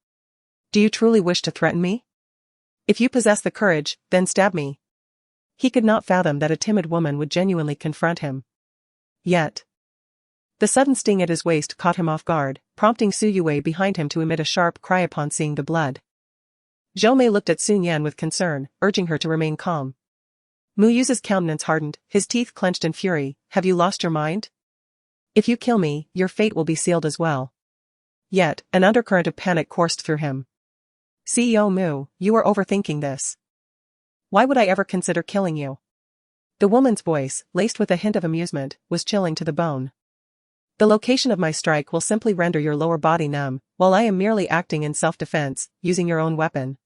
Do you truly wish to threaten me? If you possess the courage, then stab me. He could not fathom that a timid woman would genuinely confront him. Yet, the sudden sting at his waist caught him off guard. prompting Su Yue behind him to emit a sharp cry upon seeing the blood. Zhou Mei looked at Shi Nian with concern, urging her to remain calm. Mu Yu's countenance hardened, his teeth clenched in fury. Have you lost your mind? If you kill me, your fate will be sealed as well. Yet, an undercurrent of panic coursed through him. CEO Mu, you are overthinking this. Why would I ever consider killing you? The woman's voice, laced with a hint of amusement, was chilling to the bone. The location of my strike will simply render your lower body numb, while I am merely acting in self-defense, using your own weapon.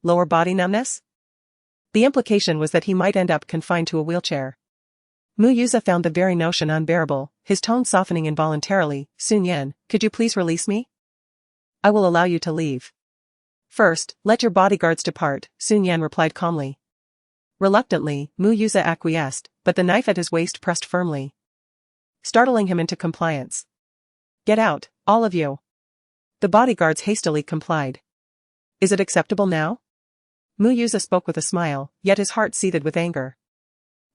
Lower body numbness? The implication was that he might end up confined to a wheelchair. Mu Yuza found the very notion unbearable, his tone softening involuntarily. Shi Nian, could you please release me? I will allow you to leave. First, let your bodyguards depart, Shi Nian replied calmly. Reluctantly, Mu Yuza acquiesced, but the knife at his waist pressed firmly, startling him into compliance. Get out, all of you. The bodyguards hastily complied. Is it acceptable now? Mu Yuza spoke with a smile, yet his heart seethed with anger.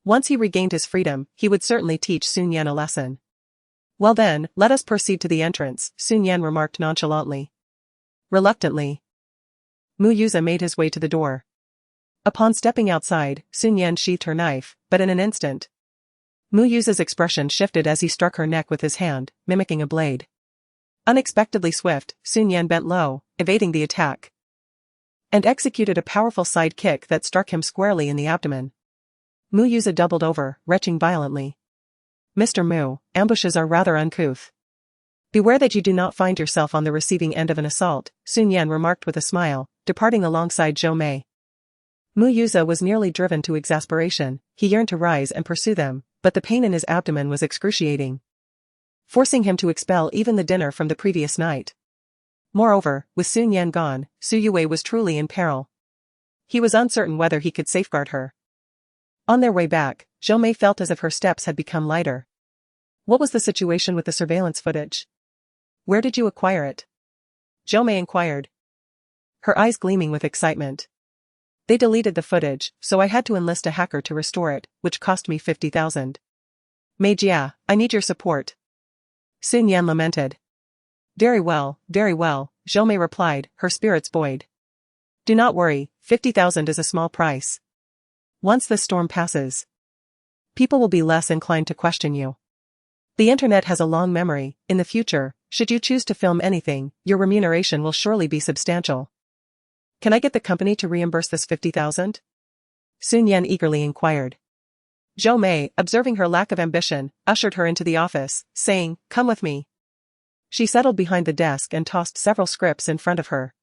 Once he regained his freedom, he would certainly teach Shi Nian a lesson. Well then, let us proceed to the entrance, Shi Nian remarked nonchalantly. Reluctantly, Mu Yuza made his way to the door. Upon stepping outside, Shi Nian sheathed her knife, but in an instant, Mu Yuza's expression shifted as he struck her neck with his hand, mimicking a blade. Unexpectedly swift, Shi Nian bent low, evading the attack, and executed a powerful side kick that struck him squarely in the abdomen. Mu Yuza doubled over, retching violently. Mr. Mu, ambushes are rather uncouth. Beware that you do not find yourself on the receiving end of an assault, Shi Nian remarked with a smile, departing alongside Zhou Mei. Mu Yuza was nearly driven to exasperation. He yearned to rise and pursue them, but the pain in his abdomen was excruciating, forcing him to expel even the dinner from the previous night. Moreover, with Shi Nian gone, Su Yue was truly in peril. He was uncertain whether he could safeguard her. On their way back, Zhou Mei felt as if her steps had become lighter. What was the situation with the surveillance footage? Where did you acquire it? Zhou Mei inquired, her eyes gleaming with excitement. They deleted the footage, so I had to enlist a hacker to restore it, which cost me 50,000. Mei Jia, I need your support. Shi Nian lamented. Very well, Zhou Mei replied, her spirits buoyed. Do not worry, 50,000 is a small price. Once the storm passes, people will be less inclined to question you. The internet has a long memory. In the future, should you choose to film anything, your remuneration will surely be substantial. Can I get the company to reimburse this 50,000? Shi Nian eagerly inquired. Zhou Mei, observing her lack of ambition, ushered her into the office, saying, Come with me. She settled behind the desk and tossed several scripts in front of her.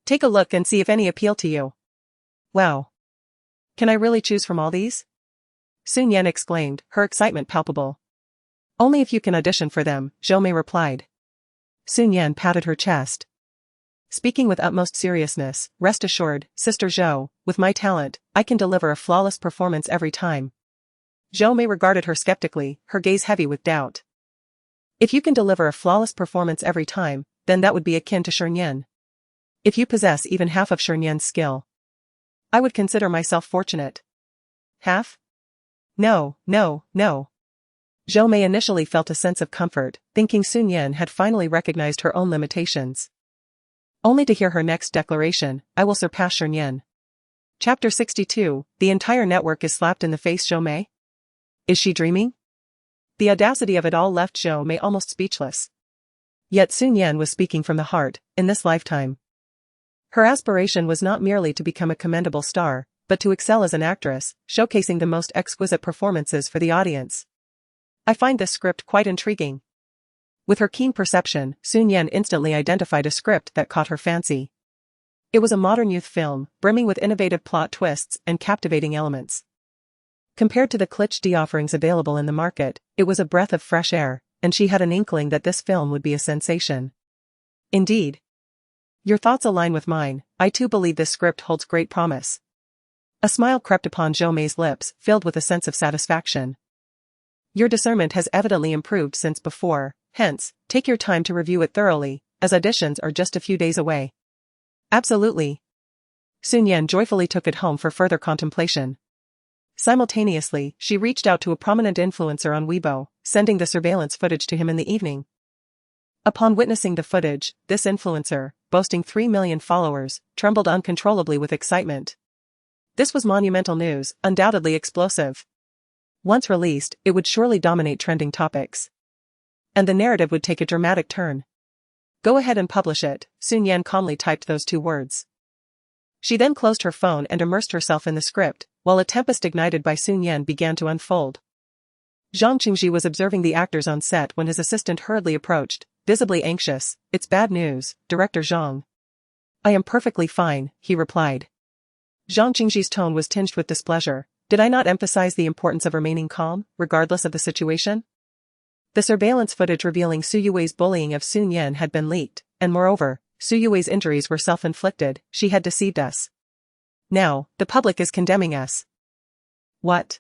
Take a look and see if any appeal to you. Wow. Can I really choose from all these? Shi Nian exclaimed, her excitement palpable. Only if you can audition for them, Zhou Mei replied. Shi Nian patted her chest. Speaking with utmost seriousness, rest assured, Sister Zhou, with my talent, I can deliver a flawless performance every time. Zhou Mei regarded her skeptically, her gaze heavy with doubt. If you can deliver a flawless performance every time, then that would be akin to Shi Nian. If you possess even half of Shi Nian's skill, I would consider myself fortunate. Half? No. Zhou Mei initially felt a sense of comfort, thinking Shi Nian had finally recognized her own limitations. Only to hear her next declaration, I will surpass Shi Nian. Chapter 62, the entire network is slapped in the face. Zhou Mei? Is she dreaming? The audacity of it all left Zhou Mei almost speechless. Yet Shi Nian was speaking from the heart, in this lifetime. Her aspiration was not merely to become a commendable star, but to excel as an actress, showcasing the most exquisite performances for the audience. I find this script quite intriguing. With her keen perception, Shi Nian instantly identified a script that caught her fancy. It was a modern youth film, brimming with innovative plot twists and captivating elements. Compared to the cliché offerings available in the market, it was a breath of fresh air, and she had an inkling that this film would be a sensation. Indeed. Your thoughts align with mine. I too believe this script holds great promise. A smile crept upon Zhou Mei's lips, filled with a sense of satisfaction. Your discernment has evidently improved since before, hence, take your time to review it thoroughly, as auditions are just a few days away. Absolutely. Shi Nian joyfully took it home for further contemplation. Simultaneously, she reached out to a prominent influencer on Weibo, sending the surveillance footage to him in the evening. Upon witnessing the footage, this influencer, boasting 3 million followers, trembled uncontrollably with excitement. This was monumental news, undoubtedly explosive. Once released, it would surely dominate trending topics. And the narrative would take a dramatic turn. Go ahead and publish it, Shi Nian calmly typed those 2 words. She then closed her phone and immersed herself in the script, while a tempest ignited by Shi Nian began to unfold. Zhang Qingji was observing the actors on set when his assistant hurriedly approached, visibly anxious. It's bad news, Director Zhang. I am perfectly fine, he replied. Zhang Qingji's tone was tinged with displeasure. Did I not emphasize the importance of remaining calm, regardless of the situation? The surveillance footage revealing Su Yue's bullying of Shi Nian had been leaked, and moreover, Su Yue's injuries were self-inflicted. She had deceived us. Now, the public is condemning us. What?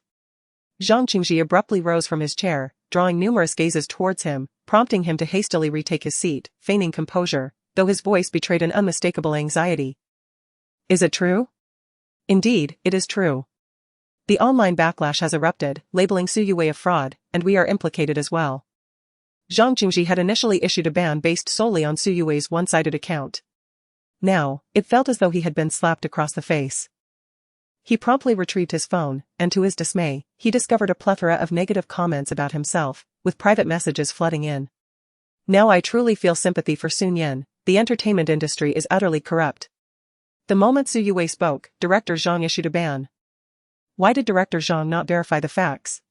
Zhang Qingji abruptly rose from his chair, drawing numerous gazes towards him, prompting him to hastily retake his seat, feigning composure, though his voice betrayed an unmistakable anxiety. Is it true? Indeed, it is true. The online backlash has erupted, labeling Su Yue a fraud, and we are implicated as well. Zhang Qingji had initially issued a ban based solely on Su Yue's one-sided account. Now, it felt as though he had been slapped across the face. He promptly retrieved his phone, and to his dismay, he discovered a plethora of negative comments about himself, with private messages flooding in. Now I truly feel sympathy for Shi Nian. The entertainment industry is utterly corrupt. The moment Su Yue spoke, Director Zhang issued a ban. Why did Director Zhang not verify the facts?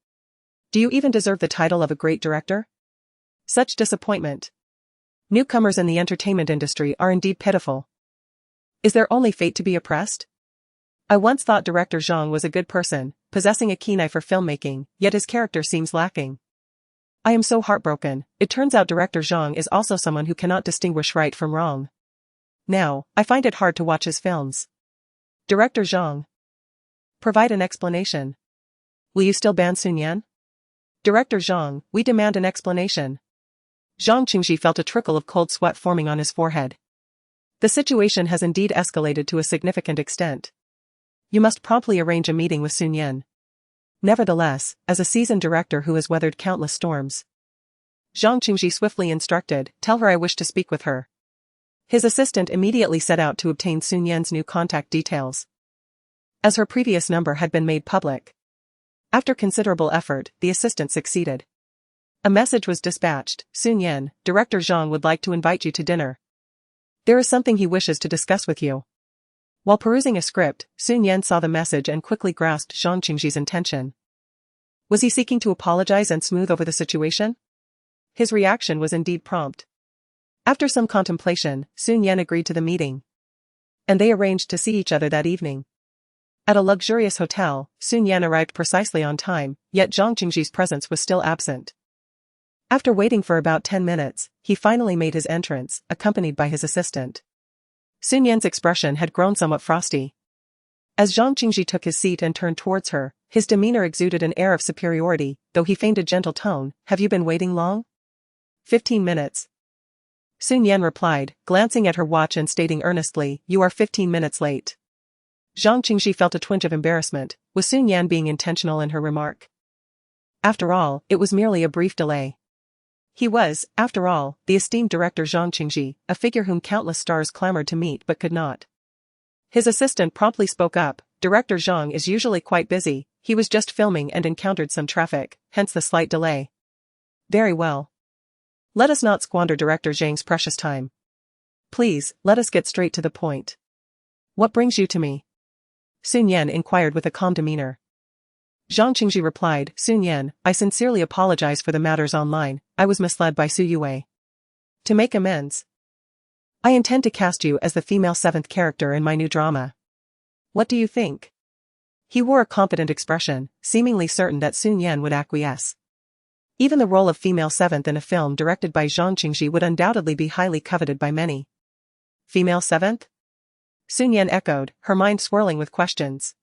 Do you even deserve the title of a great director? Such disappointment. Newcomers in the entertainment industry are indeed pitiful. Is there only fate to be oppressed? I once thought Director Zhang was a good person, possessing a keen eye for filmmaking, yet his character seems lacking. I am so heartbroken. It turns out Director Zhang is also someone who cannot distinguish right from wrong. Now, I find it hard to watch his films. Director Zhang. Provide an explanation. Will you still ban Shi Nian? Director Zhang, we demand an explanation. Zhang Qingji felt a trickle of cold sweat forming on his forehead. The situation has indeed escalated to a significant extent. You must promptly arrange a meeting with Shi Nian. Nevertheless, as a seasoned director who has weathered countless storms, Zhang Qingji swiftly instructed, tell her I wish to speak with her. His assistant immediately set out to obtain Shi Nian's new contact details, as her previous number had been made public. After considerable effort, the assistant succeeded. A message was dispatched. Shi Nian, Director Zhang would like to invite you to dinner. There is something he wishes to discuss with you. While perusing a script, Shi Nian saw the message and quickly grasped Zhang Qingji's intention. Was he seeking to apologize and smooth over the situation? His reaction was indeed prompt. After some contemplation, Shi Nian agreed to the meeting, and they arranged to see each other that evening. At a luxurious hotel, Shi Nian arrived precisely on time, yet Zhang Qingji's presence was still absent. After waiting for about 10 minutes, he finally made his entrance, accompanied by his assistant. Shi Nian's expression had grown somewhat frosty. As Zhang Qingji took his seat and turned towards her, his demeanor exuded an air of superiority, though he feigned a gentle tone. Have you been waiting long? 15 minutes. Shi Nian replied, glancing at her watch and stating earnestly, you are 15 minutes late. Zhang Qingji felt a twinge of embarrassment. Was Shi Nian being intentional in her remark? After all, it was merely a brief delay. He was, after all, the esteemed director Zhang Qingji, a figure whom countless stars clamored to meet but could not. His assistant promptly spoke up, Director Zhang is usually quite busy, he was just filming and encountered some traffic, hence the slight delay. Very well. Let us not squander Director Zhang's precious time. Please, let us get straight to the point. What brings you to me? Shi Nian inquired with a calm demeanor. Zhang Qingji replied, Shi Nian, I sincerely apologize for the matters online, I was misled by Su Yue. To make amends, I intend to cast you as the female 7th character in my new drama. What do you think? He wore a confident expression, seemingly certain that Shi Nian would acquiesce. Even the role of female 7th in a film directed by Zhang Qingji would undoubtedly be highly coveted by many. Female 7th? Shi Nian echoed, her mind swirling with questions.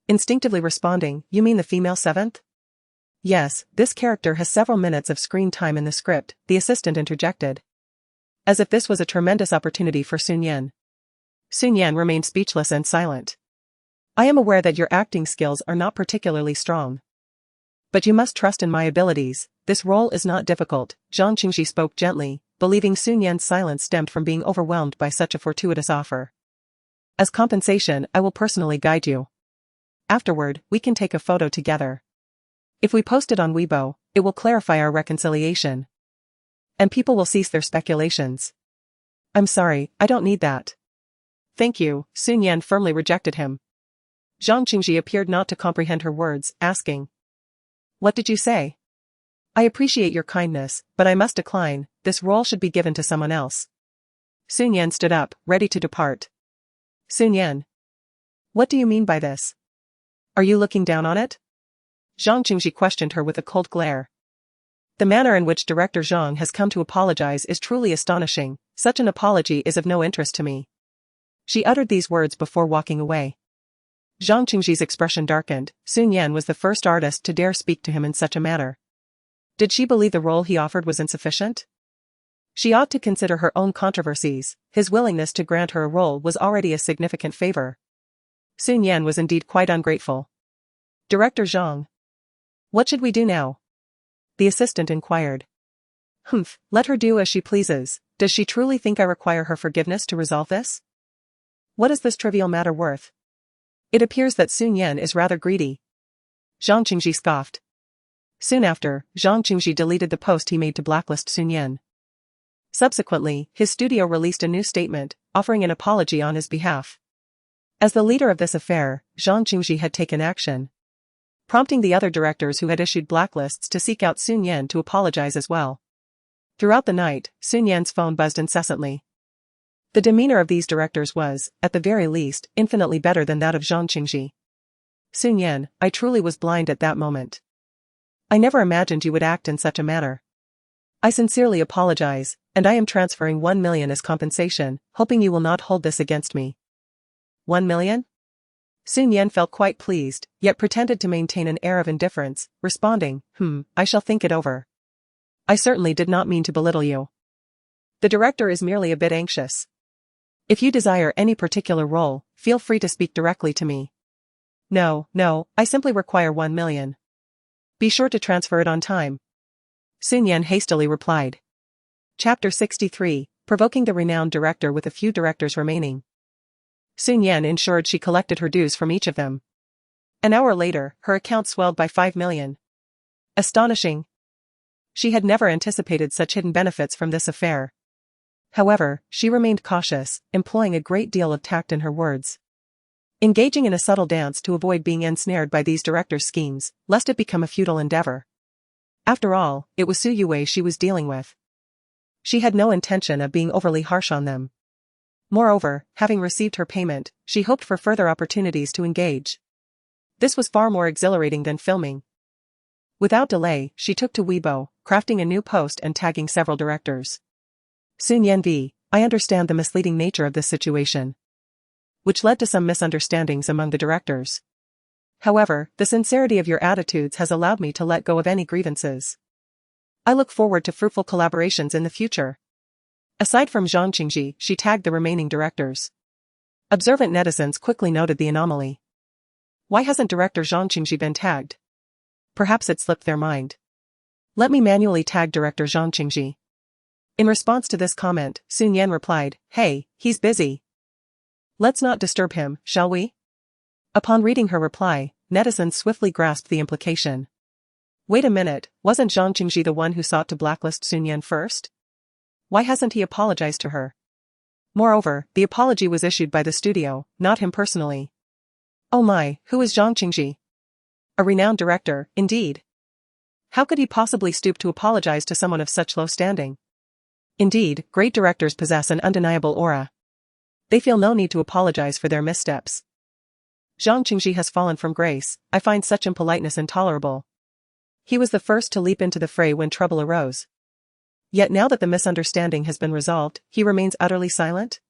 Instinctively responding, you mean the female 7th? Yes, this character has several minutes of screen time in the script, the assistant interjected. As if this was a tremendous opportunity for Shi Nian. Shi Nian remained speechless and silent. I am aware that your acting skills are not particularly strong. But you must trust in my abilities, this role is not difficult, Zhang Qingji spoke gently, believing Sun Yan's silence stemmed from being overwhelmed by such a fortuitous offer. As compensation, I will personally guide you. Afterward, we can take a photo together. If we post it on Weibo, it will clarify our reconciliation. And people will cease their speculations. I'm sorry, I don't need that. Thank you, Sun Yan firmly rejected him. Zhang Qingji appeared not to comprehend her words, asking. What did you say? I appreciate your kindness, but I must decline, this role should be given to someone else. Sun Yan stood up, ready to depart. Sun Yan. What do you mean by this? Are you looking down on it? Zhang Qingji questioned her with a cold glare. The manner in which Director Zhang has come to apologize is truly astonishing, such an apology is of no interest to me. She uttered these words before walking away. Zhang Qingji's expression darkened. Sun Yan was the first artist to dare speak to him in such a manner. Did she believe the role he offered was insufficient? She ought to consider her own controversies. His willingness to grant her a role was already a significant favor. Sun Yan was indeed quite ungrateful. Director Zhang. What should we do now? The assistant inquired. Let her do as she pleases. Does she truly think I require her forgiveness to resolve this? What is this trivial matter worth? It appears that Sun Yan is rather greedy. Zhang Qingji scoffed. Soon after, Zhang Qingji deleted the post he made to blacklist Sun Yan. Subsequently, his studio released a new statement, offering an apology on his behalf. As the leader of this affair, Zhang Qingji had taken action, prompting the other directors who had issued blacklists to seek out Sun Yan to apologize as well. Throughout the night, Sun Yan's phone buzzed incessantly. The demeanor of these directors was, at the very least, infinitely better than that of Zhang Qingji. Sun Yan, I truly was blind at that moment. I never imagined you would act in such a manner. I sincerely apologize, and I am transferring 1 million as compensation, hoping you will not hold this against me. 1 million? Sun Yan felt quite pleased, yet pretended to maintain an air of indifference, responding, I shall think it over. I certainly did not mean to belittle you. The director is merely a bit anxious. If you desire any particular role, feel free to speak directly to me. No, I simply require 1 million. Be sure to transfer it on time. Sun Yan hastily replied. Chapter 63, Provoking the Renowned Director with a few directors remaining. Sun Yan ensured she collected her dues from each of them. An hour later, her account swelled by 5 million. Astonishing. She had never anticipated such hidden benefits from this affair. However, she remained cautious, employing a great deal of tact in her words. Engaging in a subtle dance to avoid being ensnared by these directors' schemes, lest it become a futile endeavor. After all, it was Su Yue she was dealing with. She had no intention of being overly harsh on them. Moreover, having received her payment, she hoped for further opportunities to engage. This was far more exhilarating than filming. Without delay, she took to Weibo, crafting a new post and tagging several directors. Sun Yan V, I understand the misleading nature of this situation, which led to some misunderstandings among the directors. However, the sincerity of your attitudes has allowed me to let go of any grievances. I look forward to fruitful collaborations in the future. Aside from Zhang Qingji, she tagged the remaining directors. Observant netizens quickly noted the anomaly. Why hasn't Director Zhang Qingji been tagged? Perhaps it slipped their mind. Let me manually tag Director Zhang Qingji. In response to this comment, Sun Yan replied, Hey, he's busy. Let's not disturb him, shall we? Upon reading her reply, netizens swiftly grasped the implication. Wait a minute, wasn't Zhang Qingji the one who sought to blacklist Sun Yan first? Why hasn't he apologized to her? Moreover, the apology was issued by the studio, not him personally. Oh my, who is Zhang Qingji? A renowned director, indeed. How could he possibly stoop to apologize to someone of such low standing? Indeed, great directors possess an undeniable aura. They feel no need to apologize for their missteps. Zhang Qingji has fallen from grace. I find such impoliteness intolerable. He was the first to leap into the fray when trouble arose. Yet now that the misunderstanding has been resolved, he remains utterly silent?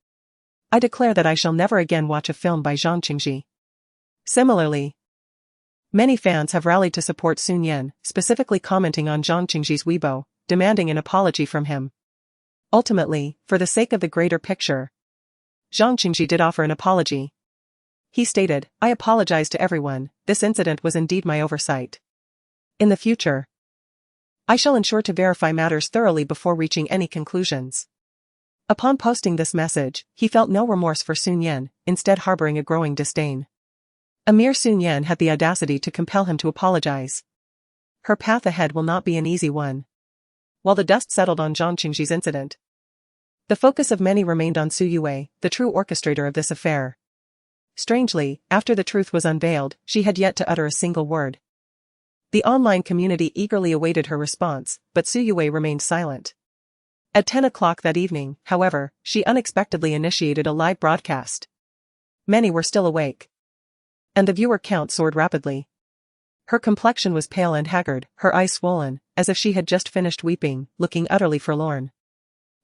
I declare that I shall never again watch a film by Zhang Qingji. Similarly, many fans have rallied to support Sun Yan, specifically commenting on Zhang Qingji's Weibo, demanding an apology from him. Ultimately, for the sake of the greater picture, Zhang Qingji did offer an apology. He stated, I apologize to everyone, this incident was indeed my oversight. In the future, I shall ensure to verify matters thoroughly before reaching any conclusions. Upon posting this message, he felt no remorse for Shi Nian, instead harboring a growing disdain. A mere Shi Nian had the audacity to compel him to apologize. Her path ahead will not be an easy one. While the dust settled on Zhang Qingxi's incident, the focus of many remained on Su Yue, the true orchestrator of this affair. Strangely, after the truth was unveiled, she had yet to utter a single word. The online community eagerly awaited her response, but Su Yue remained silent. At 10 o'clock that evening, however, she unexpectedly initiated a live broadcast. Many were still awake, and the viewer count soared rapidly. Her complexion was pale and haggard, her eyes swollen, as if she had just finished weeping, looking utterly forlorn.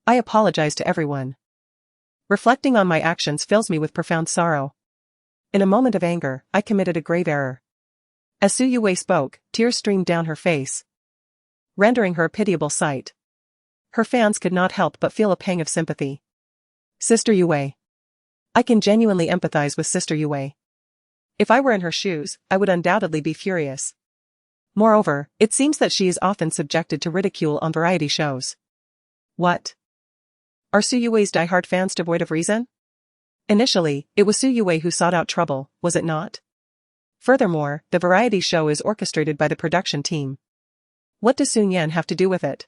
I apologize to everyone. Reflecting on my actions fills me with profound sorrow. In a moment of anger, I committed a grave error. As Su Yue spoke, tears streamed down her face, rendering her a pitiable sight. Her fans could not help but feel a pang of sympathy. Sister Yue. I can genuinely empathize with Sister Yue. If I were in her shoes, I would undoubtedly be furious. Moreover, it seems that she is often subjected to ridicule on variety shows. What? Are Su Yue's diehard fans devoid of reason? Initially, it was Su Yue who sought out trouble, was it not? Furthermore, the variety show is orchestrated by the production team. What does Shi Nian have to do with it?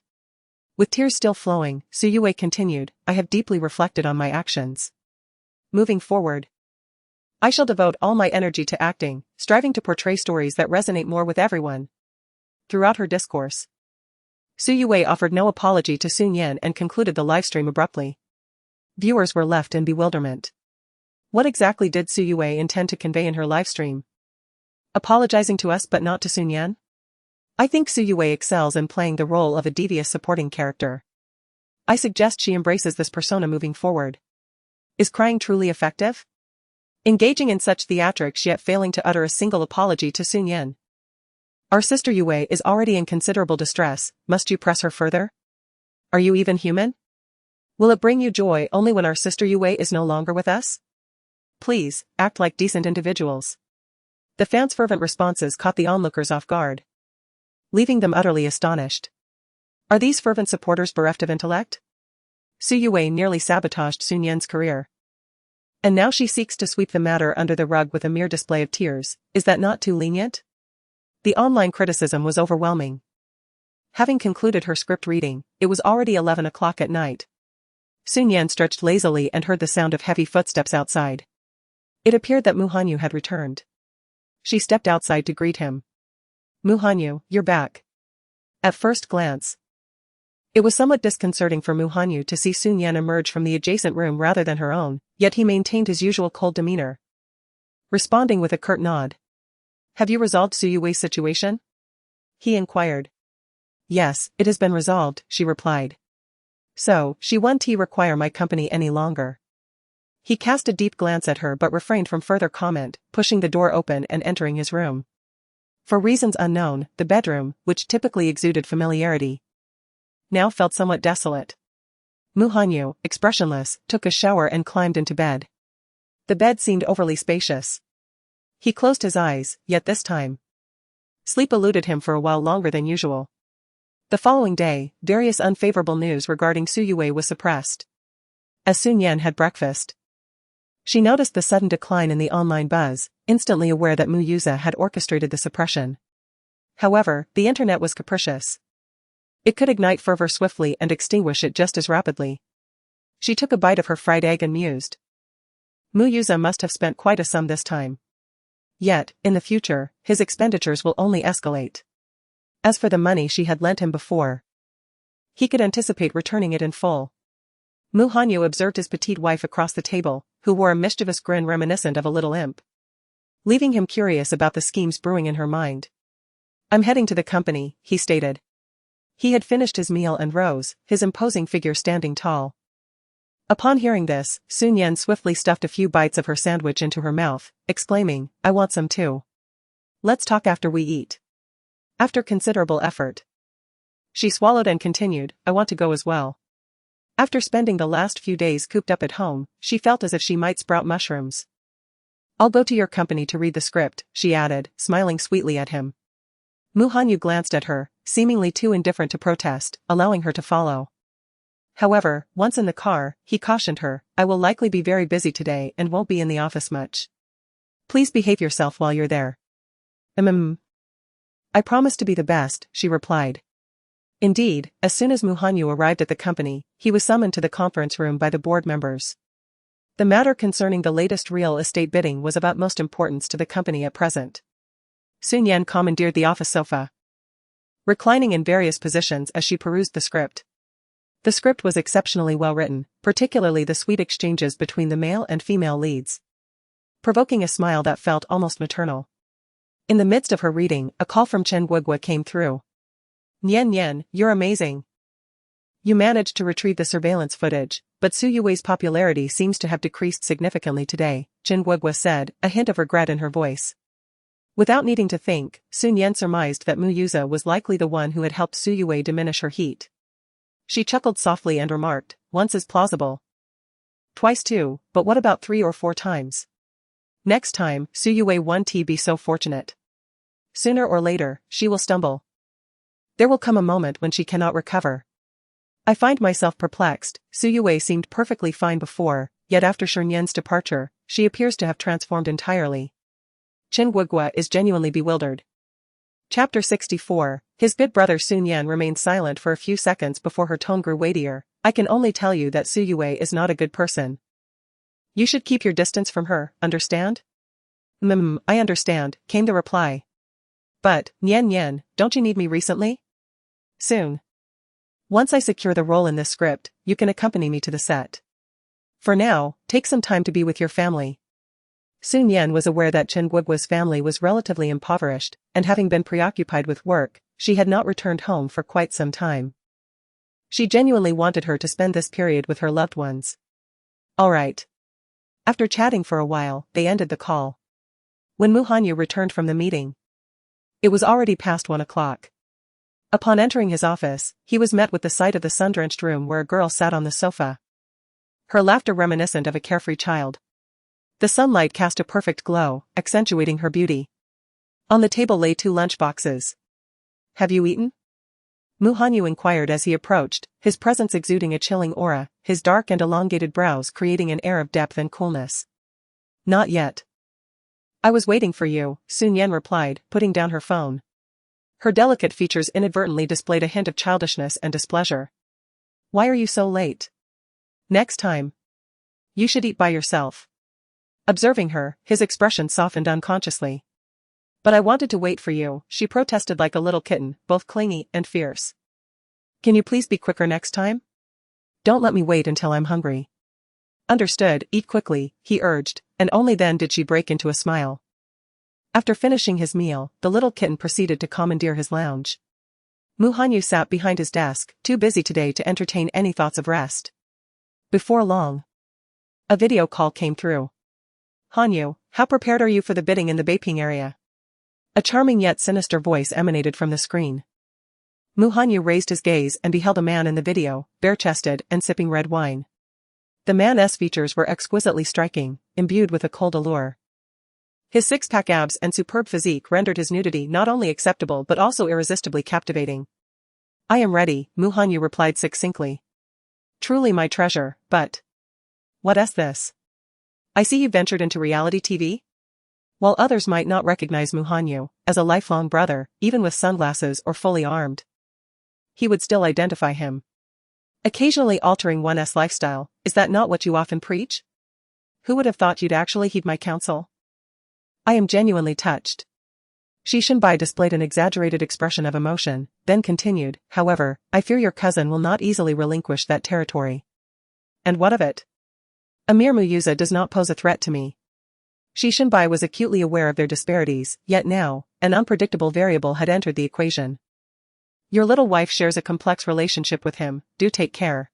With tears still flowing, Su Yue continued, I have deeply reflected on my actions. Moving forward, I shall devote all my energy to acting, striving to portray stories that resonate more with everyone. Throughout her discourse, Su Yue offered no apology to Shi Nian and concluded the livestream abruptly. Viewers were left in bewilderment. What exactly did Su Yue intend to convey in her livestream? Apologizing to us but not to Shi Nian? I think Su Yue excels in playing the role of a devious supporting character. I suggest she embraces this persona moving forward. Is crying truly effective? Engaging in such theatrics yet failing to utter a single apology to Shi Nian. Our sister Yue is already in considerable distress, must you press her further? Are you even human? Will it bring you joy only when our sister Yue is no longer with us? Please, act like decent individuals. The fans' fervent responses caught the onlookers off guard, leaving them utterly astonished. Are these fervent supporters bereft of intellect? Su Yue nearly sabotaged Shi Nian's career. And now she seeks to sweep the matter under the rug with a mere display of tears, is that not too lenient? The online criticism was overwhelming. Having concluded her script reading, it was already 11 o'clock at night. Shi Nian stretched lazily and heard the sound of heavy footsteps outside. It appeared that Mu Hanyu had returned. She stepped outside to greet him. Mu Hanyu, you're back. At first glance, it was somewhat disconcerting for Mu Hanyu to see Shi Nian emerge from the adjacent room rather than her own, yet he maintained his usual cold demeanor, responding with a curt nod. Have you resolved Su Yue's situation? He inquired. Yes, it has been resolved, she replied. So, she won't require my company any longer. He cast a deep glance at her but refrained from further comment, pushing the door open and entering his room. For reasons unknown, the bedroom, which typically exuded familiarity, now felt somewhat desolate. Mu Hanyu, expressionless, took a shower and climbed into bed. The bed seemed overly spacious. He closed his eyes, yet this time, sleep eluded him for a while longer than usual. The following day, various unfavorable news regarding Su Yue was suppressed. As Shi Nian had breakfast, she noticed the sudden decline in the online buzz, instantly aware that Mu Yuza had orchestrated the suppression. However, the internet was capricious. It could ignite fervor swiftly and extinguish it just as rapidly. She took a bite of her fried egg and mused. Mu Yuza must have spent quite a sum this time. Yet, in the future, his expenditures will only escalate. As for the money she had lent him before, he could anticipate returning it in full. Mu Hanyu observed his petite wife across the table, who wore a mischievous grin reminiscent of a little imp, leaving him curious about the schemes brewing in her mind. I'm heading to the company, he stated. He had finished his meal and rose, his imposing figure standing tall. Upon hearing this, Shi Nian swiftly stuffed a few bites of her sandwich into her mouth, exclaiming, I want some too. Let's talk after we eat. After considerable effort, she swallowed and continued, I want to go as well. After spending the last few days cooped up at home, she felt as if she might sprout mushrooms. I'll go to your company to read the script, she added, smiling sweetly at him. Mu Hanyu glanced at her, seemingly too indifferent to protest, allowing her to follow. However, once in the car, he cautioned her, "I will likely be very busy today and won't be in the office much. Please behave yourself while you're there." I promise to be the best," she replied. Indeed, as soon as Mu Hanyu arrived at the company, he was summoned to the conference room by the board members. The matter concerning the latest real estate bidding was of utmost importance to the company at present. Shi Nian commandeered the office sofa, reclining in various positions as she perused the script. The script was exceptionally well written, particularly the sweet exchanges between the male and female leads, provoking a smile that felt almost maternal. In the midst of her reading, a call from Chen Guogua came through. "Nian Nian, you're amazing. You managed to retrieve the surveillance footage, but Su Yue's popularity seems to have decreased significantly today," Chen Guogua said, a hint of regret in her voice. Without needing to think, Su Nian surmised that Mu Yuza was likely the one who had helped Su Yue diminish her heat. She chuckled softly and remarked, "Once is plausible. Twice too, but what about 3 or 4 times? Next time, Su Yue won't be so fortunate. Sooner or later, she will stumble. There will come a moment when she cannot recover. I find myself perplexed. Su Yue seemed perfectly fine before, yet after Shi Nian's departure, she appears to have transformed entirely." Chen Guogua is genuinely bewildered. Chapter 64. His big brother Su Nian remained silent for a few seconds before her tone grew weightier. "I can only tell you that Su Yue is not a good person. You should keep your distance from her, understand?" I understand," came the reply. "But, Nian Nian, don't you need me recently?" "Soon. Once I secure the role in this script, you can accompany me to the set. For now, take some time to be with your family." Su Nian was aware that Chen Guogua's family was relatively impoverished, and having been preoccupied with work, she had not returned home for quite some time. She genuinely wanted her to spend this period with her loved ones. All right. After chatting for a while, they ended the call. When Mu Hanyu returned from the meeting, it was already past 1 o'clock. Upon entering his office, he was met with the sight of the sun-drenched room where a girl sat on the sofa. Her laughter reminiscent of a carefree child. The sunlight cast a perfect glow, accentuating her beauty. On the table lay 2 lunchboxes. "Have you eaten?" Mu Hanyu inquired as he approached, his presence exuding a chilling aura, his dark and elongated brows creating an air of depth and coolness. "Not yet. I was waiting for you," Su Nian replied, putting down her phone. Her delicate features inadvertently displayed a hint of childishness and displeasure. "Why are you so late? Next time, you should eat by yourself." Observing her, his expression softened unconsciously. "But I wanted to wait for you," she protested like a little kitten, both clingy and fierce. "Can you please be quicker next time? Don't let me wait until I'm hungry." "Understood, eat quickly," he urged, and only then did she break into a smile. After finishing his meal, the little kitten proceeded to commandeer his lounge. Mu Hanyu sat behind his desk, too busy today to entertain any thoughts of rest. Before long, a video call came through. "Hanyu, how prepared are you for the bidding in the Beiping area?" A charming yet sinister voice emanated from the screen. Mu Hanyu raised his gaze and beheld a man in the video, bare-chested and sipping red wine. The man's features were exquisitely striking, imbued with a cold allure. His 6-pack abs and superb physique rendered his nudity not only acceptable but also irresistibly captivating. "I am ready," Mu Hanyu replied succinctly. "Truly my treasure, but what is this? I see you ventured into reality TV?" While others might not recognize Mu Hanyu as a lifelong brother, even with sunglasses or fully armed, he would still identify him. "Occasionally altering one's lifestyle, is that not what you often preach? Who would have thought you'd actually heed my counsel? I am genuinely touched." Shi Nian displayed an exaggerated expression of emotion, then continued, "However, I fear your cousin will not easily relinquish that territory." "And what of it? Amir Muyuza does not pose a threat to me." Shi Nian was acutely aware of their disparities, yet now, an unpredictable variable had entered the equation. "Your little wife shares a complex relationship with him, do take care."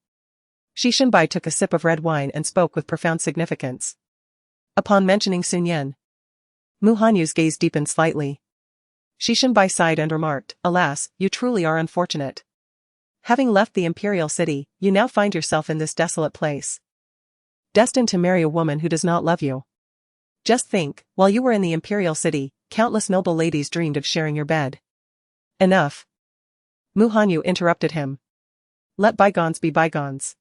Shi Nian took a sip of red wine and spoke with profound significance. Upon mentioning Su Nian, Mu Hanyu's gaze deepened slightly. Shi Nian sighed and remarked, "Alas, you truly are unfortunate. Having left the imperial city, you now find yourself in this desolate place, destined to marry a woman who does not love you. Just think, while you were in the imperial city, countless noble ladies dreamed of sharing your bed. Enough. Mu Hanyu interrupted him. Let bygones be bygones.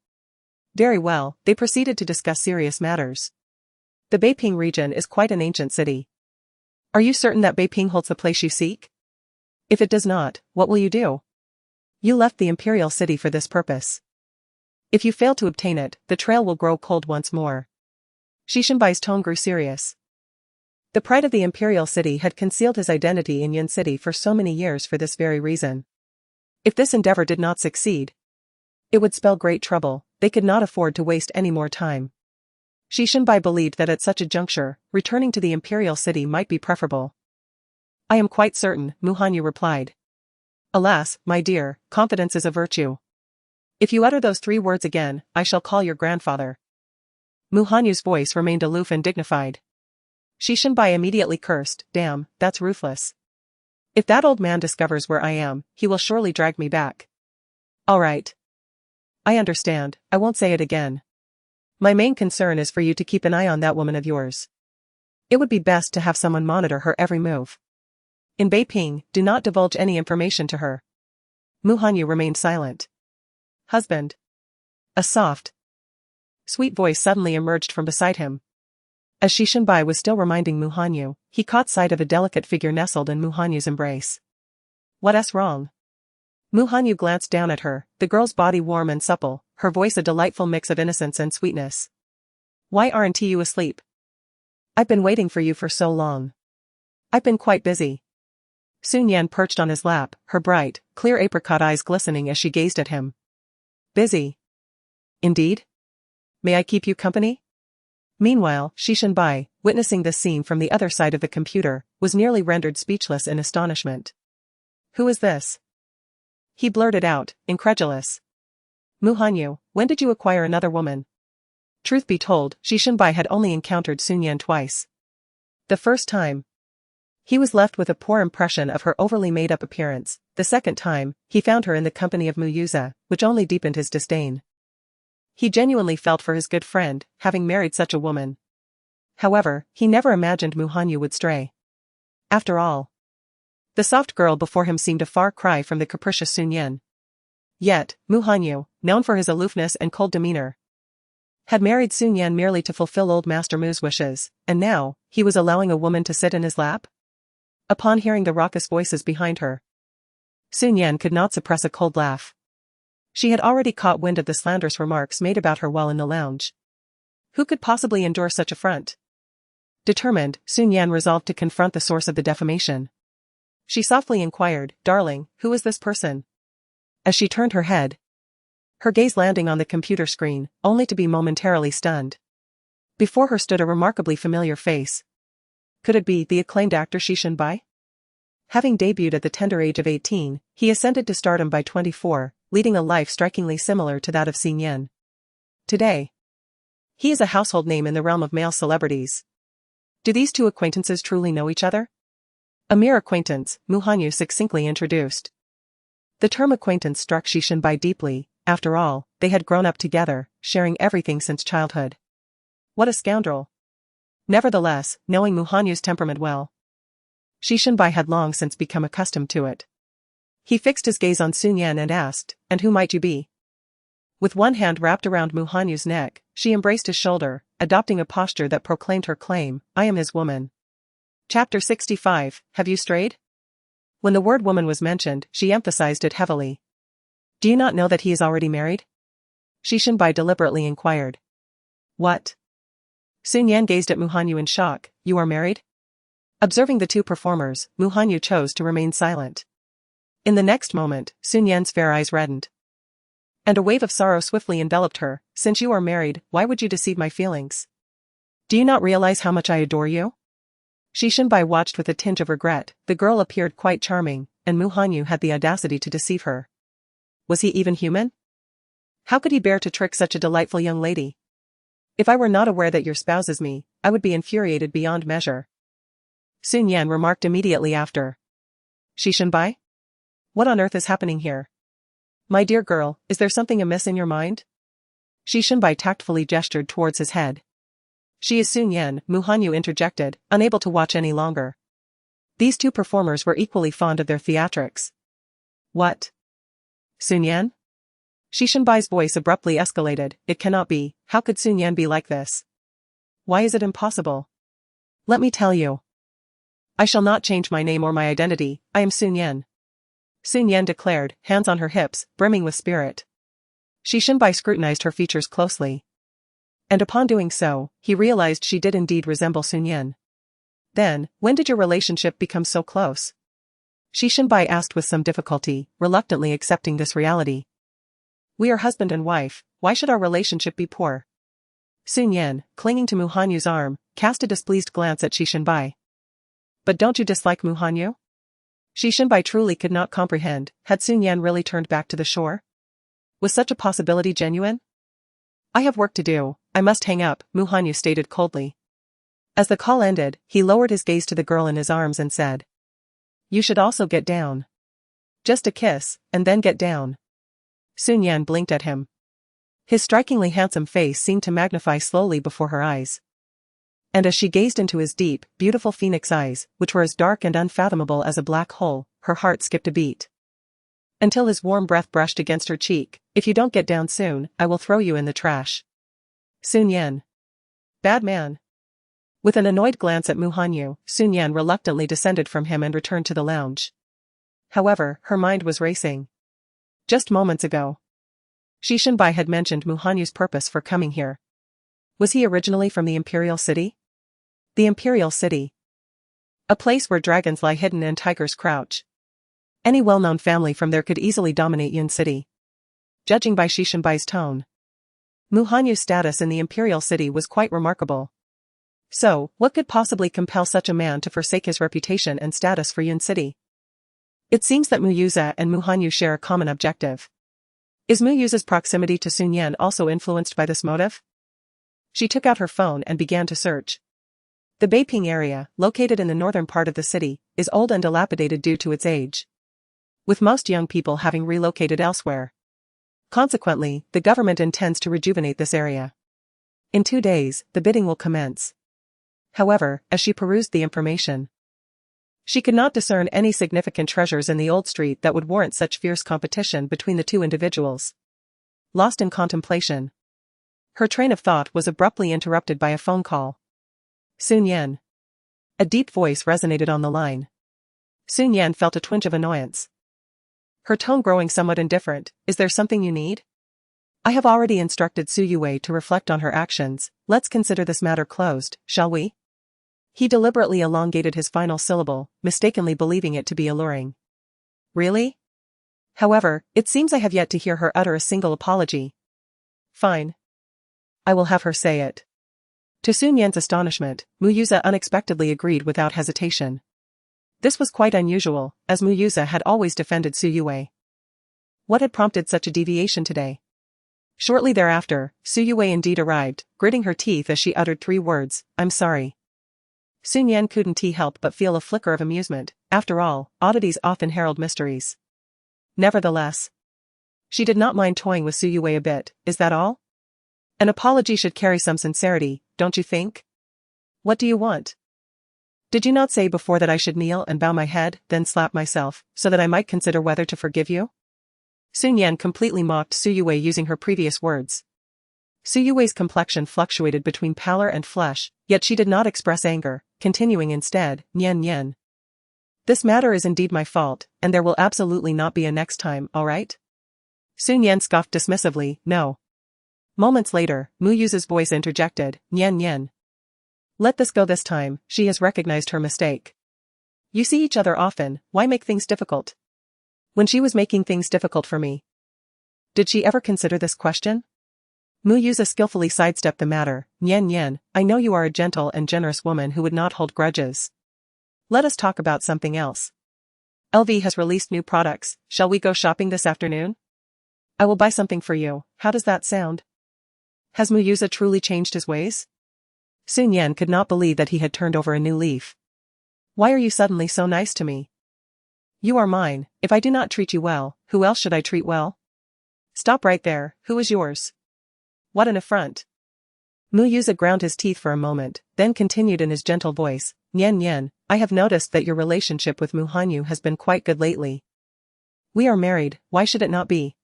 Very well, they proceeded to discuss serious matters. The Beiping region is quite an ancient city. Are you certain that Beiping holds the place you seek? If it does not, what will you do? You left the imperial city for this purpose. If you fail to obtain it, the trail will grow cold once more. Shi Shenbai's tone grew serious. The pride of the imperial city had concealed his identity in Yin City for so many years for this very reason. If this endeavor did not succeed, it would spell great trouble. They could not afford to waste any more time. Shi Shenbai believed that at such a juncture, returning to the imperial city might be preferable. I am quite certain, Mu Hanyu replied. Alas, my dear, confidence is a virtue. If you utter those 3 words again, I shall call your grandfather. Mu Hanyu's voice remained aloof and dignified. Shi Shenbai immediately cursed, damn, that's ruthless. If that old man discovers where I am, he will surely drag me back. All right. I understand, I won't say it again. My main concern is for you to keep an eye on that woman of yours. It would be best to have someone monitor her every move. In Beiping, do not divulge any information to her. Mu Hanyu remained silent. Husband. A soft, sweet voice suddenly emerged from beside him. As Shi Shenbai was still reminding Mu Hanyu, he caught sight of a delicate figure nestled in Mu Hanyu's embrace. What's wrong? Mu Hanyu glanced down at her, the girl's body warm and supple, her voice a delightful mix of innocence and sweetness. Why aren't you asleep? I've been waiting for you for so long. I've been quite busy. Shi Nian perched on his lap, her bright, clear apricot eyes glistening as she gazed at him. Busy? Indeed? May I keep you company? Meanwhile, Shi Shenbai, witnessing this scene from the other side of the computer, was nearly rendered speechless in astonishment. Who is this? He blurted out, incredulous. Mu Hanyu, when did you acquire another woman? Truth be told, Shi Shenbai had only encountered Shi Nian twice. The first time, he was left with a poor impression of her overly made-up appearance. The second time, he found her in the company of Mu Yuza, which only deepened his disdain. He genuinely felt for his good friend, having married such a woman. However, he never imagined Mu Hanyu would stray. After all, the soft girl before him seemed a far cry from the capricious Shi Nian. Yet, Mu Hanyu, known for his aloofness and cold demeanor, had married Shi Nian merely to fulfill old Master Mu's wishes, and now, he was allowing a woman to sit in his lap? Upon hearing the raucous voices behind her, Shi Nian could not suppress a cold laugh. She had already caught wind of the slanderous remarks made about her while in the lounge. Who could possibly endure such affront? Determined, Shi Nian resolved to confront the source of the defamation. She softly inquired, Darling, who is this person? As she turned her head, her gaze landing on the computer screen, only to be momentarily stunned. Before her stood a remarkably familiar face. Could it be the acclaimed actor Shi Shenbai? Having debuted at the tender age of 18, he ascended to stardom by 24, leading a life strikingly similar to that of Shi Nian. Today, he is a household name in the realm of male celebrities. Do these two acquaintances truly know each other? A mere acquaintance, Mu Hanyu succinctly introduced. The term acquaintance struck Shi Shenbai deeply. After all, they had grown up together, sharing everything since childhood. What a scoundrel. Nevertheless, knowing Mu Hanyu's temperament well, Shi Shenbai had long since become accustomed to it. He fixed his gaze on Shi Nian and asked, And who might you be? With one hand wrapped around Mu Hanyu's neck, she embraced his shoulder, adopting a posture that proclaimed her claim, I am his woman. Chapter 65, Have you strayed? When the word woman was mentioned, she emphasized it heavily. Do you not know that he is already married? Shi Shenbai deliberately inquired. What? Shi Nian gazed at Mu Hanyu in shock, You are married? Observing the two performers, Mu Hanyu chose to remain silent. In the next moment, Shi Nian's fair eyes reddened. And a wave of sorrow swiftly enveloped her. Since you are married, why would you deceive my feelings? Do you not realize how much I adore you? Shi Shenbai watched with a tinge of regret. The girl appeared quite charming, and Mu Hanyu had the audacity to deceive her. Was he even human? How could he bear to trick such a delightful young lady? If I were not aware that your spouse is me, I would be infuriated beyond measure. Shi Nian remarked immediately after. Shi Shenbai? What on earth is happening here? My dear girl, is there something amiss in your mind? Shi Shenbai tactfully gestured towards his head. She is Shi Nian, Mu Hanyu interjected, unable to watch any longer. These two performers were equally fond of their theatrics. What? Shi Nian? Shi Nian's voice abruptly escalated. It cannot be. How could Shi Nian be like this? Why is it impossible? Let me tell you. I shall not change my name or my identity. I am Shi Nian. Shi Nian declared, hands on her hips, brimming with spirit. Shi Nian scrutinized her features closely. And upon doing so, he realized she did indeed resemble Shi Nian. Then, when did your relationship become so close? Shi Nian asked with some difficulty, reluctantly accepting this reality. We are husband and wife, why should our relationship be poor? Shi Nian, clinging to Mu Hanyu's arm, cast a displeased glance at Shi Nian. But don't you dislike Mu Hanyu? Shi Nian truly could not comprehend, had Shi Nian really turned back to the shore? Was such a possibility genuine? I have work to do, I must hang up, Mu Hanyu stated coldly. As the call ended, he lowered his gaze to the girl in his arms and said. You should also get down. Just a kiss, and then get down. Shi Nian blinked at him. His strikingly handsome face seemed to magnify slowly before her eyes. And as she gazed into his deep, beautiful phoenix eyes, which were as dark and unfathomable as a black hole, her heart skipped a beat. Until his warm breath brushed against her cheek. If you don't get down soon, I will throw you in the trash. Shi Nian. Bad man. With an annoyed glance at Mu Hanyu, Shi Nian reluctantly descended from him and returned to the lounge. However, her mind was racing. Just moments ago, Shi Nian had mentioned Mu Hanyu's purpose for coming here. Was he originally from the Imperial City? The Imperial City. A place where dragons lie hidden and tigers crouch. Any well-known family from there could easily dominate Yun City. Judging by Shi Nian's tone, Mu Hanyu's status in the Imperial City was quite remarkable. So, what could possibly compel such a man to forsake his reputation and status for Yun City? It seems that Mu Yuza and Mu Hanyu share a common objective. Is Mu Yuza's proximity to Shi Nian also influenced by this motive? She took out her phone and began to search. The Beiping area, located in the northern part of the city, is old and dilapidated due to its age, with most young people having relocated elsewhere. Consequently, the government intends to rejuvenate this area. In 2 days, the bidding will commence. However, as she perused the information, she could not discern any significant treasures in the old street that would warrant such fierce competition between the two individuals. Lost in contemplation, her train of thought was abruptly interrupted by a phone call. Shi Nian. A deep voice resonated on the line. Shi Nian felt a twinge of annoyance, her tone growing somewhat indifferent. Is there something you need? I have already instructed Su Yue to reflect on her actions. Let's consider this matter closed, shall we? He deliberately elongated his final syllable, mistakenly believing it to be alluring. Really? However, it seems I have yet to hear her utter a single apology. Fine. I will have her say it. To Shi Nian's astonishment, Mu Yuza unexpectedly agreed without hesitation. This was quite unusual, as Mu Yuza had always defended Su Yue. What had prompted such a deviation today? Shortly thereafter, Su Yue indeed arrived, gritting her teeth as she uttered 3 words, I'm sorry. Shi Nian couldn't help but feel a flicker of amusement. After all, oddities often herald mysteries. Nevertheless, she did not mind toying with Su Yue a bit. Is that all? An apology should carry some sincerity, don't you think? What do you want? Did you not say before that I should kneel and bow my head, then slap myself, so that I might consider whether to forgive you? Shi Nian completely mocked Su Yue using her previous words. Su Yue's complexion fluctuated between pallor and flush, yet she did not express anger, continuing instead, Nian Nian. This matter is indeed my fault, and there will absolutely not be a next time, alright? Shi Nian scoffed dismissively, no. Moments later, Mu Yuza's voice interjected, Nian Nian. Let this go this time, she has recognized her mistake. You see each other often, why make things difficult? When she was making things difficult for me, did she ever consider this question? Mu Yuza skillfully sidestepped the matter. Nian Nian, I know you are a gentle and generous woman who would not hold grudges. Let us talk about something else. LV has released new products, shall we go shopping this afternoon? I will buy something for you, how does that sound? Has Mu Yuza truly changed his ways? Shi Nian could not believe that he had turned over a new leaf. Why are you suddenly so nice to me? You are mine. If I do not treat you well, who else should I treat well? Stop right there, who is yours? What an affront. Mu Yuza ground his teeth for a moment, then continued in his gentle voice, Nian Nian, I have noticed that your relationship with Mu Hanyu has been quite good lately. We are married, why should it not be?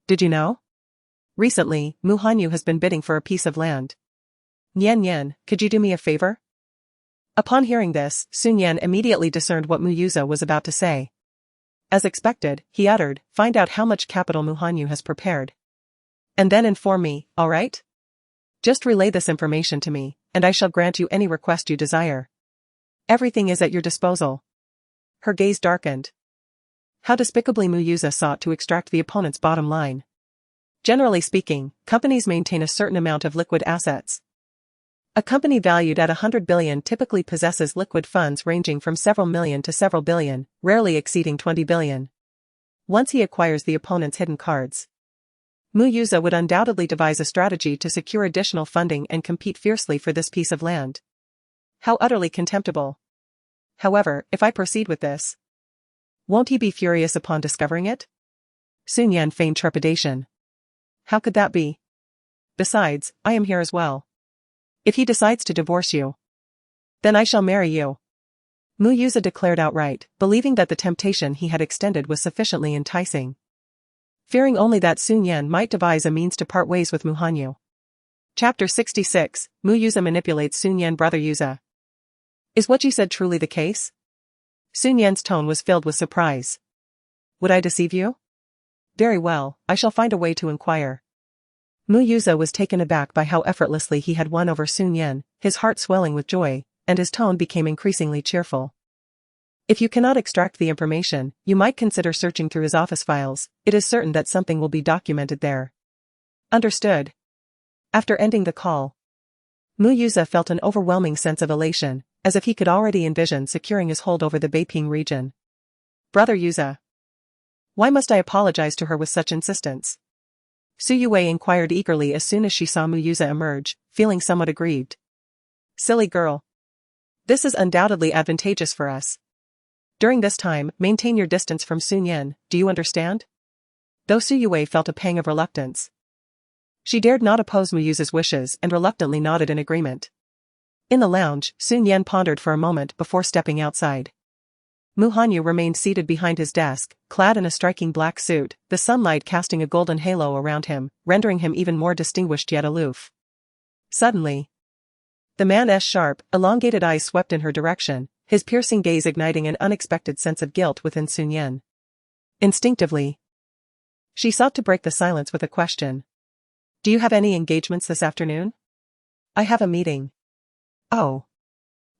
Did you know? Recently, Mu Hanyu has been bidding for a piece of land. Nian, could you do me a favor? Upon hearing this, Shi Nian immediately discerned what Mu Yuza was about to say. As expected, he uttered, find out how much capital Mu Hanyu has prepared. And then inform me, alright? Just relay this information to me, and I shall grant you any request you desire. Everything is at your disposal. Her gaze darkened. How despicably Mu Yuza sought to extract the opponent's bottom line. Generally speaking, companies maintain a certain amount of liquid assets. A company valued at 100 billion typically possesses liquid funds ranging from several million to several billion, rarely exceeding 20 billion. Once he acquires the opponent's hidden cards, Mu Yuza would undoubtedly devise a strategy to secure additional funding and compete fiercely for this piece of land. How utterly contemptible. However, if I proceed with this, won't he be furious upon discovering it? Shi Nian feigned trepidation. How could that be? Besides, I am here as well. If he decides to divorce you, then I shall marry you. Mu Yuza declared outright, believing that the temptation he had extended was sufficiently enticing. Fearing only that Shi Nian might devise a means to part ways with Mu Hanyu. Chapter 66, Mu Yuza manipulates Shi Nian. Brother Yuza. Is what you said truly the case? Shi Nian's tone was filled with surprise. Would I deceive you? Very well, I shall find a way to inquire. Mu Yuza was taken aback by how effortlessly he had won over Shi Nian, his heart swelling with joy, and his tone became increasingly cheerful. If you cannot extract the information, you might consider searching through his office files. It is certain that something will be documented there. Understood. After ending the call, Mu Yuza felt an overwhelming sense of elation, as if he could already envision securing his hold over the Beiping region. Brother Yuza. Why must I apologize to her with such insistence? Su Yue inquired eagerly as soon as she saw Mu Yuza emerge, feeling somewhat aggrieved. Silly girl. This is undoubtedly advantageous for us. During this time, maintain your distance from Shi Nian, do you understand? Though Su Yue felt a pang of reluctance, she dared not oppose Mu Yuza's wishes and reluctantly nodded in agreement. In the lounge, Shi Nian pondered for a moment before stepping outside. Mu Hanyu remained seated behind his desk, clad in a striking black suit, the sunlight casting a golden halo around him, rendering him even more distinguished yet aloof. Suddenly, the man's sharp, elongated eyes swept in her direction, his piercing gaze igniting an unexpected sense of guilt within Shi Nian. Instinctively, she sought to break the silence with a question. Do you have any engagements this afternoon? I have a meeting. Oh.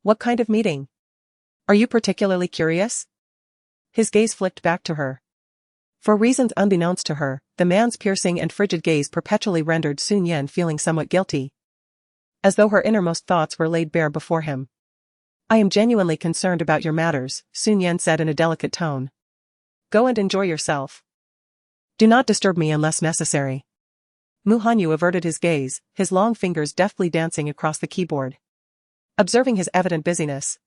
What kind of meeting? Are you particularly curious? His gaze flicked back to her. For reasons unbeknownst to her, the man's piercing and frigid gaze perpetually rendered Shi Nian feeling somewhat guilty. As though her innermost thoughts were laid bare before him. I am genuinely concerned about your matters, Shi Nian said in a delicate tone. Go and enjoy yourself. Do not disturb me unless necessary. Mu Hanyu averted his gaze, his long fingers deftly dancing across the keyboard. Observing his evident busyness,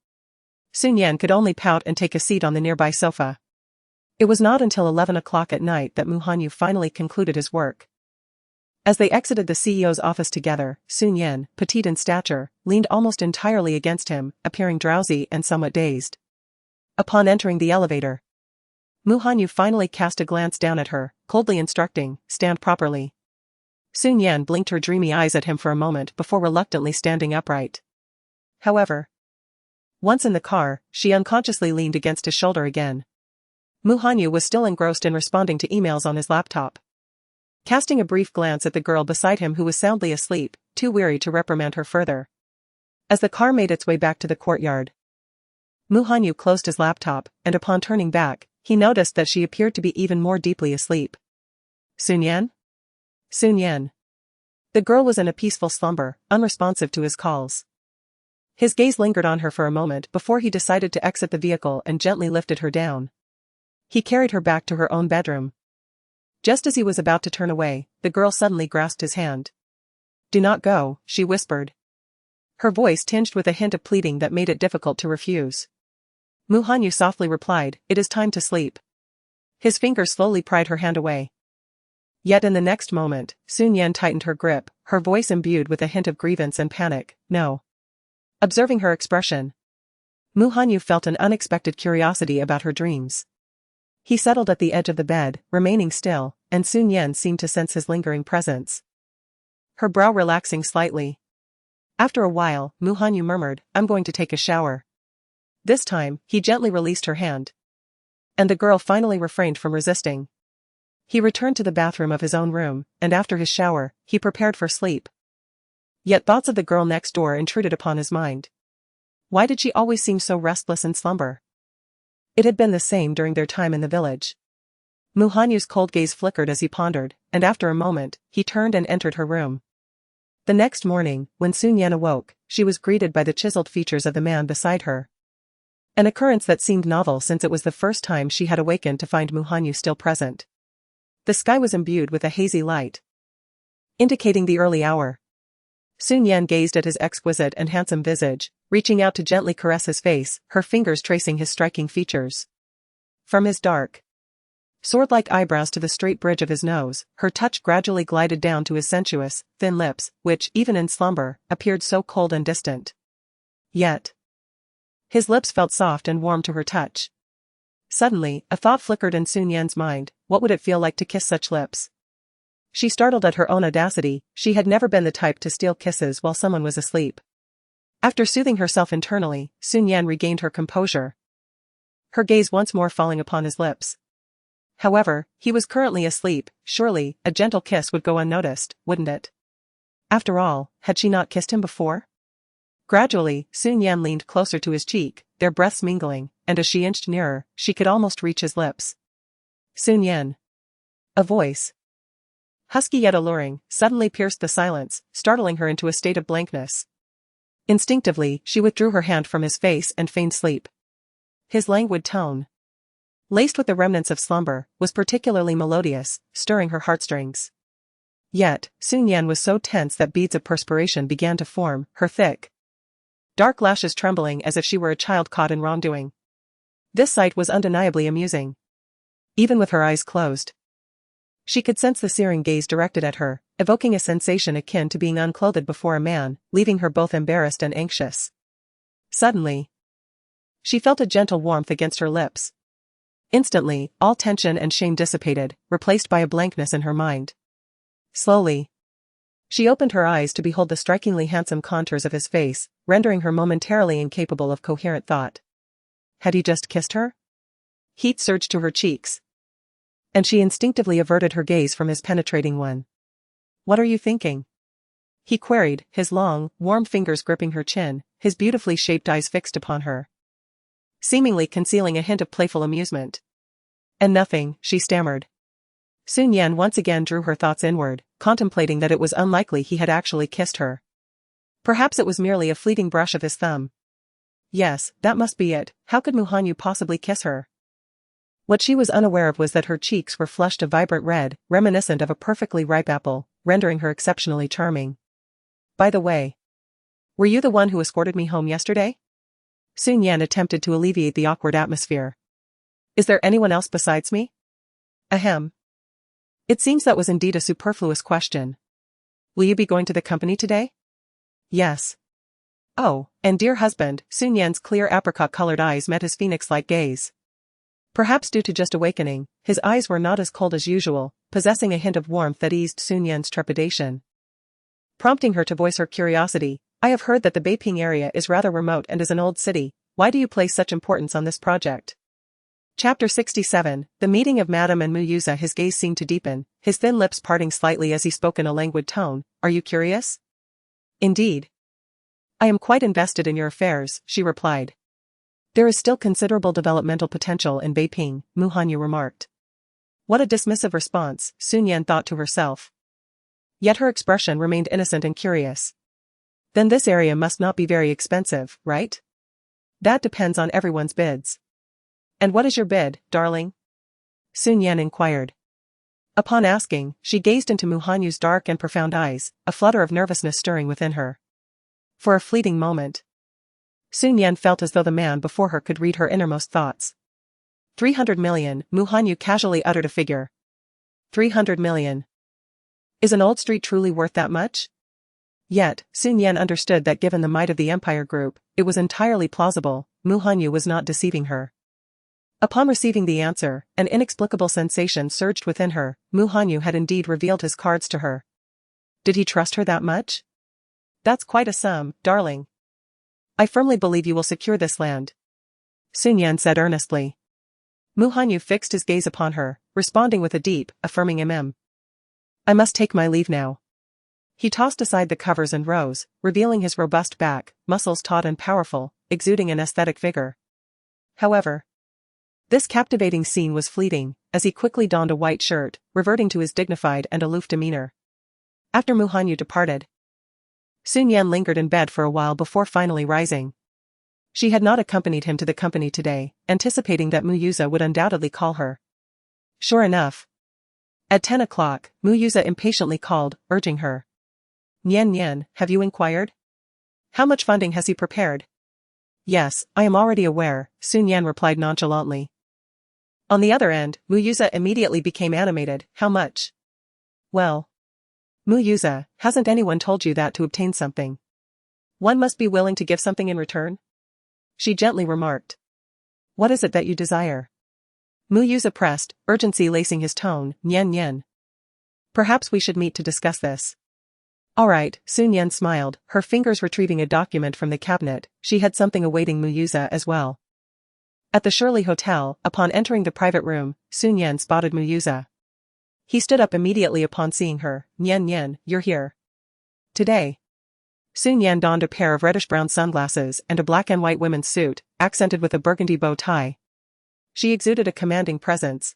Shi Nian could only pout and take a seat on the nearby sofa. It was not until 11 o'clock at night that Mu Hanyu finally concluded his work. As they exited the CEO's office together, Shi Nian, petite in stature, leaned almost entirely against him, appearing drowsy and somewhat dazed. Upon entering the elevator, Mu Hanyu finally cast a glance down at her, coldly instructing, stand properly. Shi Nian blinked her dreamy eyes at him for a moment before reluctantly standing upright. However, once in the car, she unconsciously leaned against his shoulder again. Mu Hanyu was still engrossed in responding to emails on his laptop. Casting a brief glance at the girl beside him who was soundly asleep, too weary to reprimand her further. As the car made its way back to the courtyard, Mu Hanyu closed his laptop, and upon turning back, he noticed that she appeared to be even more deeply asleep. Shi Nian? Shi Nian. The girl was in a peaceful slumber, unresponsive to his calls. His gaze lingered on her for a moment before he decided to exit the vehicle and gently lifted her down. He carried her back to her own bedroom. Just as he was about to turn away, the girl suddenly grasped his hand. Do not go, she whispered. Her voice tinged with a hint of pleading that made it difficult to refuse. Mu Hanyu softly replied, it is time to sleep. His fingers slowly pried her hand away. Yet in the next moment, Shi Nian tightened her grip, her voice imbued with a hint of grievance and panic, no. Observing her expression, Mu Hanyu felt an unexpected curiosity about her dreams. He settled at the edge of the bed, remaining still, and Shi Nian seemed to sense his lingering presence. Her brow relaxing slightly. After a while, Mu Hanyu murmured, "I'm going to take a shower." This time, he gently released her hand. And the girl finally refrained from resisting. He returned to the bathroom of his own room, and after his shower, he prepared for sleep. Yet thoughts of the girl next door intruded upon his mind. Why did she always seem so restless in slumber? It had been the same during their time in the village. Mu Hanyu's cold gaze flickered as he pondered, and after a moment, he turned and entered her room. The next morning, when Shi Nian awoke, she was greeted by the chiseled features of the man beside her. An occurrence that seemed novel since it was the first time she had awakened to find Mu Hanyu still present. The sky was imbued with a hazy light, indicating the early hour. Shi Nian gazed at his exquisite and handsome visage, reaching out to gently caress his face, her fingers tracing his striking features. From his dark, sword-like eyebrows to the straight bridge of his nose, her touch gradually glided down to his sensuous, thin lips, which, even in slumber, appeared so cold and distant. Yet, his lips felt soft and warm to her touch. Suddenly, a thought flickered in Shi Nian's mind: what would it feel like to kiss such lips? She startled at her own audacity. She had never been the type to steal kisses while someone was asleep. After soothing herself internally, Shi Nian regained her composure, her gaze once more falling upon his lips. However, he was currently asleep. Surely, a gentle kiss would go unnoticed, wouldn't it? After all, had she not kissed him before? Gradually, Shi Nian leaned closer to his cheek, their breaths mingling, and as she inched nearer, she could almost reach his lips. Shi Nian. A voice, husky yet alluring, suddenly pierced the silence, startling her into a state of blankness. Instinctively, she withdrew her hand from his face and feigned sleep. His languid tone, laced with the remnants of slumber, was particularly melodious, stirring her heartstrings. Yet, Shi Nian was so tense that beads of perspiration began to form, her thick, dark lashes trembling as if she were a child caught in wrongdoing. This sight was undeniably amusing. Even with her eyes closed, she could sense the searing gaze directed at her, evoking a sensation akin to being unclothed before a man, leaving her both embarrassed and anxious. Suddenly, she felt a gentle warmth against her lips. Instantly, all tension and shame dissipated, replaced by a blankness in her mind. Slowly, she opened her eyes to behold the strikingly handsome contours of his face, rendering her momentarily incapable of coherent thought. Had he just kissed her? Heat surged to her cheeks, and she instinctively averted her gaze from his penetrating one. "What are you thinking?" he queried, his long, warm fingers gripping her chin, his beautifully shaped eyes fixed upon her, seemingly concealing a hint of playful amusement. "And nothing," she stammered. Shi Nian once again drew her thoughts inward, contemplating that it was unlikely he had actually kissed her. Perhaps it was merely a fleeting brush of his thumb. Yes, that must be it. How could Mu Hanyu possibly kiss her? What she was unaware of was that her cheeks were flushed a vibrant red, reminiscent of a perfectly ripe apple, rendering her exceptionally charming. "By the way, were you the one who escorted me home yesterday?" Shi Nian attempted to alleviate the awkward atmosphere. "Is there anyone else besides me?" Ahem. It seems that was indeed a superfluous question. "Will you be going to the company today?" "Yes." "Oh, and dear husband," Shi Nian's clear apricot-colored eyes met his phoenix-like gaze. Perhaps due to just awakening, his eyes were not as cold as usual, possessing a hint of warmth that eased Shi Nian's trepidation, prompting her to voice her curiosity. "I have heard that the Beiping area is rather remote and is an old city. Why do you place such importance on this project?" Chapter 67, The Meeting of Madame and Mu Yuza. His gaze seemed to deepen, his thin lips parting slightly as he spoke in a languid tone. "Are you curious?" "Indeed. I am quite invested in your affairs," she replied. "There is still considerable developmental potential in Beiping," Mu Hanyu remarked. What a dismissive response, Shi Nian thought to herself. Yet her expression remained innocent and curious. "Then this area must not be very expensive, right?" "That depends on everyone's bids." "And what is your bid, darling?" Shi Nian inquired. Upon asking, she gazed into Mu Hanyu's dark and profound eyes, a flutter of nervousness stirring within her. For a fleeting moment, Shi Nian felt as though the man before her could read her innermost thoughts. 300 million, Mu Hanyu casually uttered a figure. 300 million. Is an old street truly worth that much? Yet, Shi Nian understood that given the might of the Empire Group, it was entirely plausible. Mu Hanyu was not deceiving her. Upon receiving the answer, an inexplicable sensation surged within her. Mu Hanyu had indeed revealed his cards to her. Did he trust her that much? That's quite a sum, darling. I firmly believe you will secure this land, Shi Nian said earnestly. Mu Hanyu fixed his gaze upon her, responding with a deep, affirming I must take my leave now. He tossed aside the covers and rose, revealing his robust back, muscles taut and powerful, exuding an aesthetic vigor. However, this captivating scene was fleeting, as he quickly donned a white shirt, reverting to his dignified and aloof demeanor. After Mu Hanyu departed, Shi Nian lingered in bed for a while before finally rising. She had not accompanied him to the company today, anticipating that Mu Yuza would undoubtedly call her. Sure enough. At 10 o'clock, Mu Yuza impatiently called, urging her. Nian Nian, have you inquired? How much funding has he prepared? Yes, I am already aware, Shi Nian replied nonchalantly. On the other end, Mu Yuza immediately became animated. How much? Well, Mu Yuza, hasn't anyone told you that to obtain something, one must be willing to give something in return? She gently remarked. What is it that you desire? Mu Yuza pressed, urgency lacing his tone. Nian Nian. Perhaps we should meet to discuss this. All right, Shi Nian smiled, her fingers retrieving a document from the cabinet. She had something awaiting Mu Yuza as well. At the Shirley Hotel, upon entering the private room, Shi Nian spotted Mu Yuza. He stood up immediately upon seeing her. Nian Nian, you're here. Today. Shi Nian donned a pair of reddish-brown sunglasses and a black and white women's suit, accented with a burgundy bow tie. She exuded a commanding presence.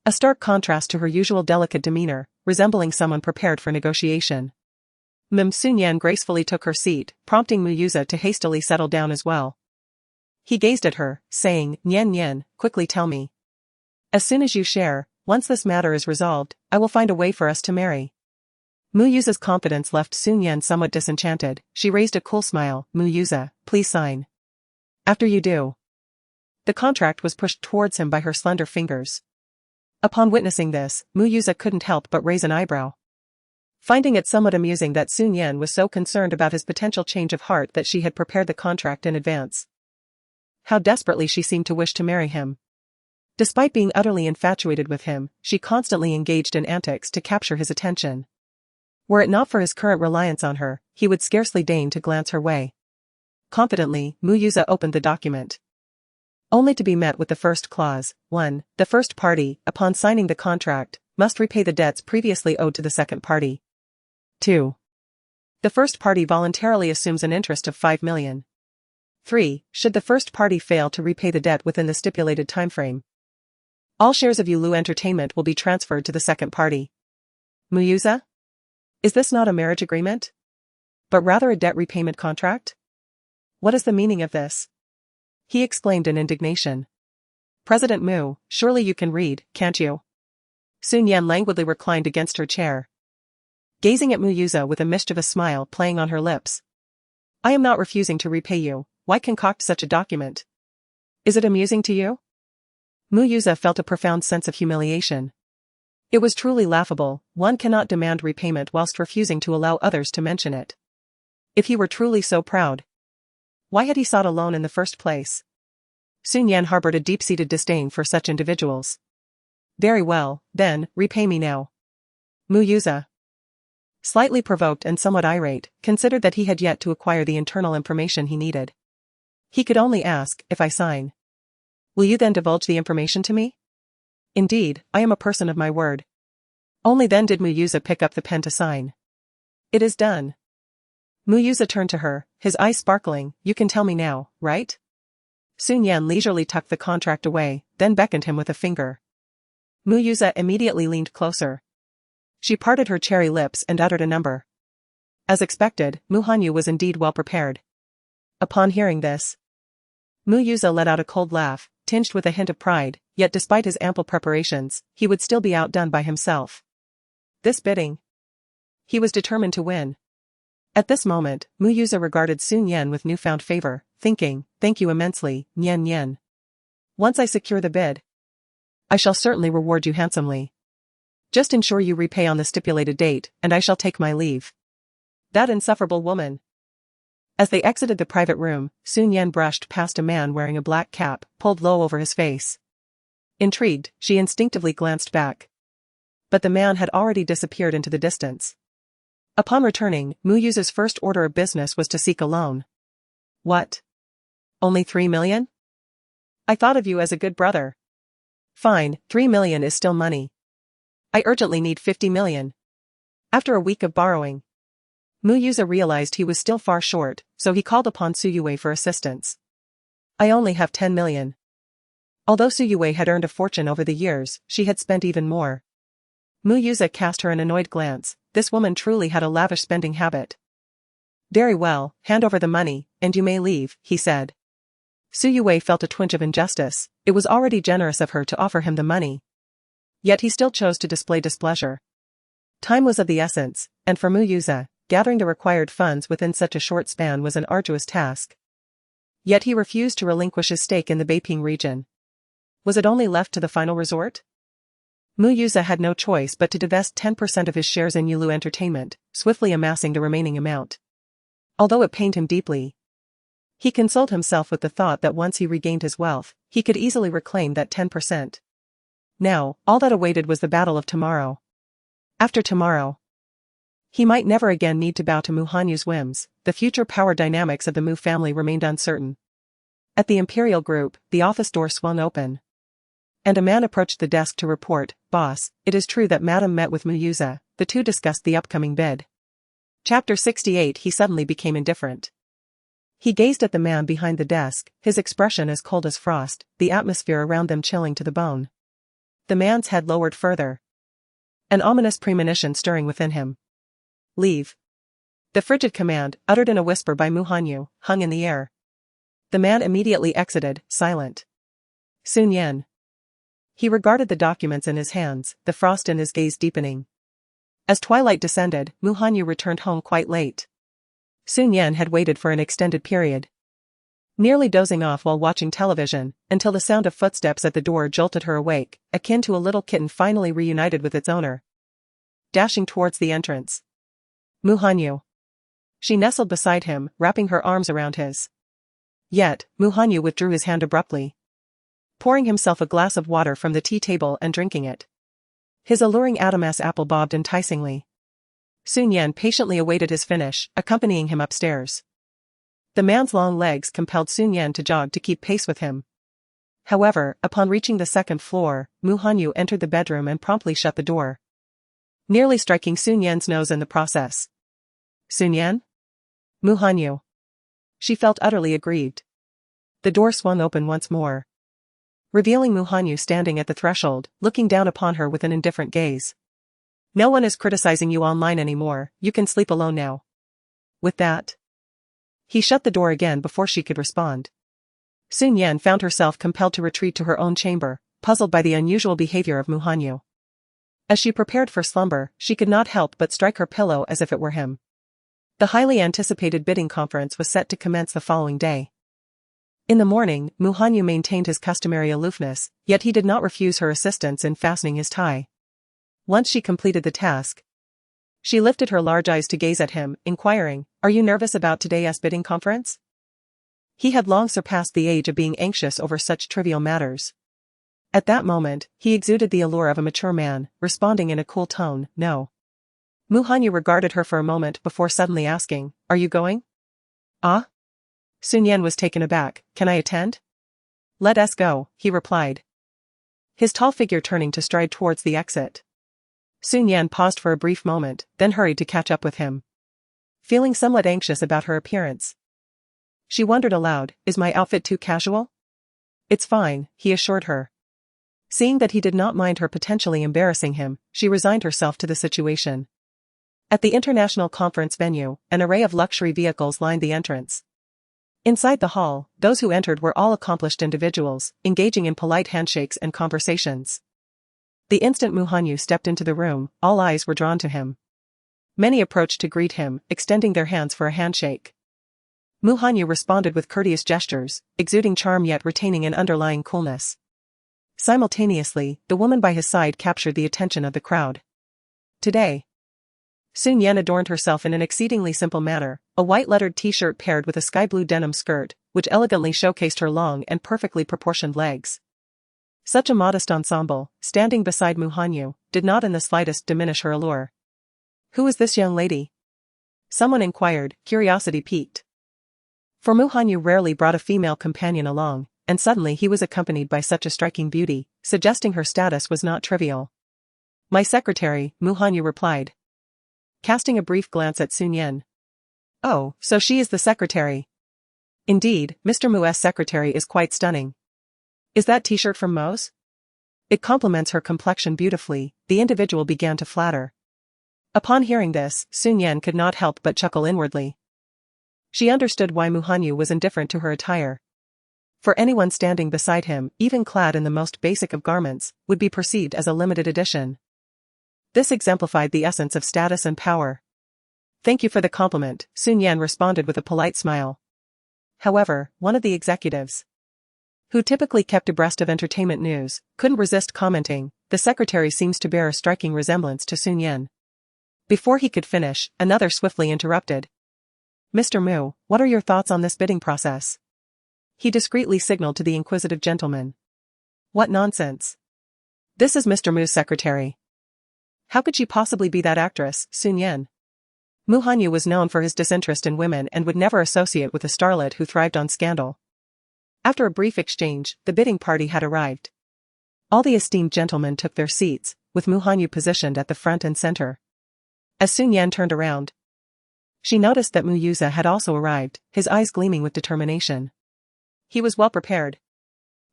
A stark contrast to her usual delicate demeanor, resembling someone prepared for negotiation. Shi Nian gracefully took her seat, prompting Mu Yuza to hastily settle down as well. He gazed at her, saying, Nian Nian, quickly tell me. As soon as you share, once this matter is resolved, I will find a way for us to marry. Mu Yuza's confidence left Shi Nian somewhat disenchanted. She raised a cool smile. Mu Yuza, please sign. After you do. The contract was pushed towards him by her slender fingers. Upon witnessing this, Mu Yuza couldn't help but raise an eyebrow. Finding it somewhat amusing that Shi Nian was so concerned about his potential change of heart that she had prepared the contract in advance. How desperately she seemed to wish to marry him. Despite being utterly infatuated with him, she constantly engaged in antics to capture his attention. Were it not for his current reliance on her, he would scarcely deign to glance her way. Confidently, Mu Yuza opened the document. Only to be met with the first clause. 1. The first party, upon signing the contract, must repay the debts previously owed to the second party. 2. The first party voluntarily assumes an interest of 5 million. 3. Should the first party fail to repay the debt within the stipulated timeframe, all shares of Yulu Entertainment will be transferred to the second party. Mu Yuza? Is this not a marriage agreement? But rather a debt repayment contract? What is the meaning of this? He exclaimed in indignation. President Mu, surely you can read, can't you? Shi Nian languidly reclined against her chair, gazing at Mu Yuza with a mischievous smile playing on her lips. I am not refusing to repay you. Why concoct such a document? Is it amusing to you? Mu Yuza felt a profound sense of humiliation. It was truly laughable. One cannot demand repayment whilst refusing to allow others to mention it. If he were truly so proud, why had he sought a loan in the first place? Shi Nian harbored a deep-seated disdain for such individuals. Very well, then, repay me now. Mu Yuza, slightly provoked and somewhat irate, considered that he had yet to acquire the internal information he needed. He could only ask, if I sign, will you then divulge the information to me? Indeed, I am a person of my word. Only then did Mu Yuza pick up the pen to sign. It is done. Mu Yuza turned to her, his eyes sparkling. You can tell me now, right? Shi Nian leisurely tucked the contract away, then beckoned him with a finger. Mu Yuza immediately leaned closer. She parted her cherry lips and uttered a number. As expected, Mu Hanyu was indeed well prepared. Upon hearing this, Mu Yuza let out a cold laugh, tinged with a hint of pride, yet despite his ample preparations, he would still be outdone by himself. This bidding, he was determined to win. At this moment, Mu Yuza regarded Shi Nian with newfound favor, thinking, thank you immensely, Nian Nian. Once I secure the bid, I shall certainly reward you handsomely. Just ensure you repay on the stipulated date, and I shall take my leave. That insufferable woman. As they exited the private room, Shi Nian brushed past a man wearing a black cap, pulled low over his face. Intrigued, she instinctively glanced back. But the man had already disappeared into the distance. Upon returning, Mu Yu's first order of business was to seek a loan. What? Only 3 million? I thought of you as a good brother. Fine, 3 million is still money. I urgently need 50 million. After a week of borrowing, Mu Yuza realized he was still far short, so he called upon Su Yue for assistance. I only have 10 million. Although Su Yue had earned a fortune over the years, she had spent even more. Mu Yuza cast her an annoyed glance. This woman truly had a lavish spending habit. Very well, hand over the money, and you may leave, he said. Su Yue felt a twinge of injustice. It was already generous of her to offer him the money. Yet he still chose to display displeasure. Time was of the essence, and for Mu Yuza, gathering the required funds within such a short span was an arduous task. Yet he refused to relinquish his stake in the Beiping region. Was it only left to the final resort? Mu Yuza had no choice but to divest 10% of his shares in Yulu Entertainment, swiftly amassing the remaining amount. Although it pained him deeply, he consoled himself with the thought that once he regained his wealth, he could easily reclaim that 10%. Now, all that awaited was the battle of tomorrow. After tomorrow, he might never again need to bow to Mu Hanyu's whims. The future power dynamics of the Mu family remained uncertain. At the Imperial Group, the office door swung open. And a man approached the desk to report, "Boss, it is true that Madam met with Mu Yuza." The two discussed the upcoming bid. Chapter 68. He suddenly became indifferent. He gazed at the man behind the desk, his expression as cold as frost, the atmosphere around them chilling to the bone. The man's head lowered further. An ominous premonition stirring within him. Leave. The frigid command, uttered in a whisper by Mu Hanyu, hung in the air. The man immediately exited, silent. Shi Nian. He regarded the documents in his hands, the frost in his gaze deepening. As twilight descended, Mu Hanyu returned home quite late. Shi Nian had waited for an extended period, nearly dozing off while watching television, until the sound of footsteps at the door jolted her awake, akin to a little kitten finally reunited with its owner. Dashing towards the entrance. Mu Hanyu. She nestled beside him, wrapping her arms around his. Yet, Mu Hanyu withdrew his hand abruptly, pouring himself a glass of water from the tea table and drinking it. His alluring Adamas apple bobbed enticingly. Shi Nian patiently awaited his finish, accompanying him upstairs. The man's long legs compelled Shi Nian to jog to keep pace with him. However, upon reaching the second floor, Mu Hanyu entered the bedroom and promptly shut the door, nearly striking Shi Nian's nose in the process. Shi Nian? Mu Hanyu. She felt utterly aggrieved. The door swung open once more, revealing Mu Hanyu standing at the threshold, looking down upon her with an indifferent gaze. No one is criticizing you online anymore, you can sleep alone now. With that, he shut the door again before she could respond. Shi Nian found herself compelled to retreat to her own chamber, puzzled by the unusual behavior of Mu Hanyu. As she prepared for slumber, she could not help but strike her pillow as if it were him. The highly anticipated bidding conference was set to commence the following day. In the morning, Mu Hanyu maintained his customary aloofness, yet he did not refuse her assistance in fastening his tie. Once she completed the task, she lifted her large eyes to gaze at him, inquiring, "Are you nervous about today's bidding conference?" He had long surpassed the age of being anxious over such trivial matters. At that moment, he exuded the allure of a mature man, responding in a cool tone, "No." Mu Hanyu regarded her for a moment before suddenly asking, "Are you going?" "Ah?" Shi Nian was taken aback. "Can I attend?" "Let us go," he replied, his tall figure turning to stride towards the exit. Shi Nian paused for a brief moment, then hurried to catch up with him, feeling somewhat anxious about her appearance. She wondered aloud, "Is my outfit too casual?" "It's fine," he assured her. Seeing that he did not mind her potentially embarrassing him, she resigned herself to the situation. At the international conference venue, an array of luxury vehicles lined the entrance. Inside the hall, those who entered were all accomplished individuals, engaging in polite handshakes and conversations. The instant Mu Hanyu stepped into the room, all eyes were drawn to him. Many approached to greet him, extending their hands for a handshake. Mu Hanyu responded with courteous gestures, exuding charm yet retaining an underlying coolness. Simultaneously, the woman by his side captured the attention of the crowd. Today, Sun Yan adorned herself in an exceedingly simple manner, a white-lettered t-shirt paired with a sky-blue denim skirt, which elegantly showcased her long and perfectly proportioned legs. Such a modest ensemble, standing beside Mu Hanyu, did not in the slightest diminish her allure. "Who is this young lady?" someone inquired, curiosity piqued. For Mu Hanyu rarely brought a female companion along, and suddenly he was accompanied by such a striking beauty, suggesting her status was not trivial. "My secretary," Mu Hanyu replied, casting a brief glance at Sun Yan. "Oh, so she is the secretary." "Indeed, Mr. Mu's secretary is quite stunning." "Is that t-shirt from Mo's?" "It complements her complexion beautifully," the individual began to flatter. Upon hearing this, Sun Yan could not help but chuckle inwardly. She understood why Mu Hanyu was indifferent to her attire. For anyone standing beside him, even clad in the most basic of garments, would be perceived as a limited edition. This exemplified the essence of status and power. "Thank you for the compliment," Sun Yan responded with a polite smile. However, one of the executives, who typically kept abreast of entertainment news, couldn't resist commenting, "The secretary seems to bear a striking resemblance to Sun Yan." Before he could finish, another swiftly interrupted. "Mr. Mu, what are your thoughts on this bidding process?" He discreetly signaled to the inquisitive gentleman. "What nonsense. This is Mr. Mu's secretary. How could she possibly be that actress, Sun Yan?" Mu Hanyu was known for his disinterest in women and would never associate with a starlet who thrived on scandal. After a brief exchange, the bidding party had arrived. All the esteemed gentlemen took their seats, with Mu Hanyu positioned at the front and center. As Sun Yan turned around, she noticed that Mu Yuza had also arrived, his eyes gleaming with determination. He was well prepared.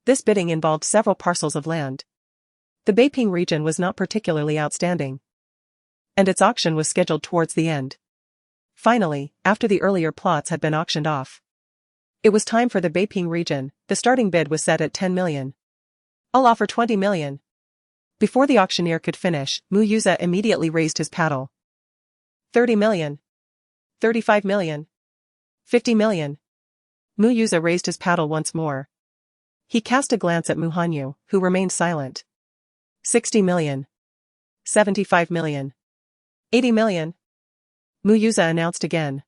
This bidding involved several parcels of land. The Beiping region was not particularly outstanding, and its auction was scheduled towards the end. Finally, after the earlier plots had been auctioned off, it was time for the Beiping region. The starting bid was set at 10 million. "I'll offer 20 million. Before the auctioneer could finish, Mu Yuza immediately raised his paddle. 30 million. 35 million. 50 million. Mu Yuza raised his paddle once more. He cast a glance at Mu Hanyu, who remained silent. 60 million. 75 million. 80 million. Mu Yuza announced again.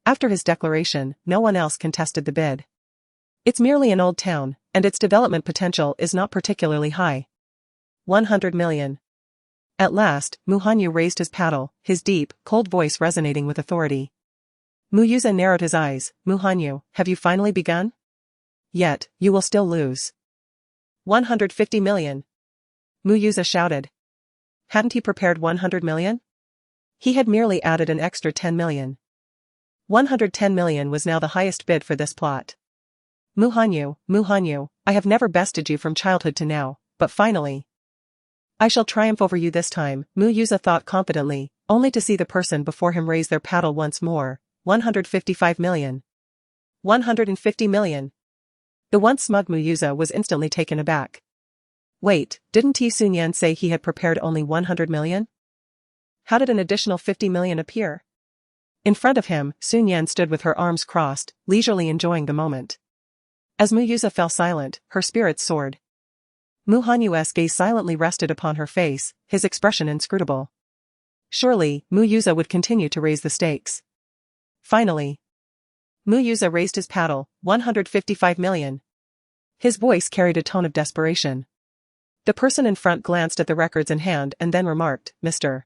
After his declaration, no one else contested the bid. It's merely an old town, and its development potential is not particularly high. 100 million. At last, Mu Hanyu raised his paddle, his deep, cold voice resonating with authority. Mu Yuza narrowed his eyes. "Mu Hanyu, have you finally begun? Yet, you will still lose." 150 million. Mu Yuza shouted. Hadn't he prepared 100 million? He had merely added an extra 10 million. 110 million was now the highest bid for this plot. Mu Hanyu, I have never bested you from childhood to now, but finally, I shall triumph over you this time, Mu Yuza thought confidently, only to see the person before him raise their paddle once more. 155 million. 150 million. The once smug Mu Yuza was instantly taken aback. Wait, didn't Sun Yan say he had prepared only 100 million? How did an additional 50 million appear? In front of him, Sun Yan stood with her arms crossed, leisurely enjoying the moment. As Mu Yuza fell silent, her spirits soared. Mu Hanyu's gaze silently rested upon her face, his expression inscrutable. Surely, Mu Yuza would continue to raise the stakes. Finally, Mu Yuza raised his paddle. 155 million. His voice carried a tone of desperation. The person in front glanced at the records in hand and then remarked, "Mr.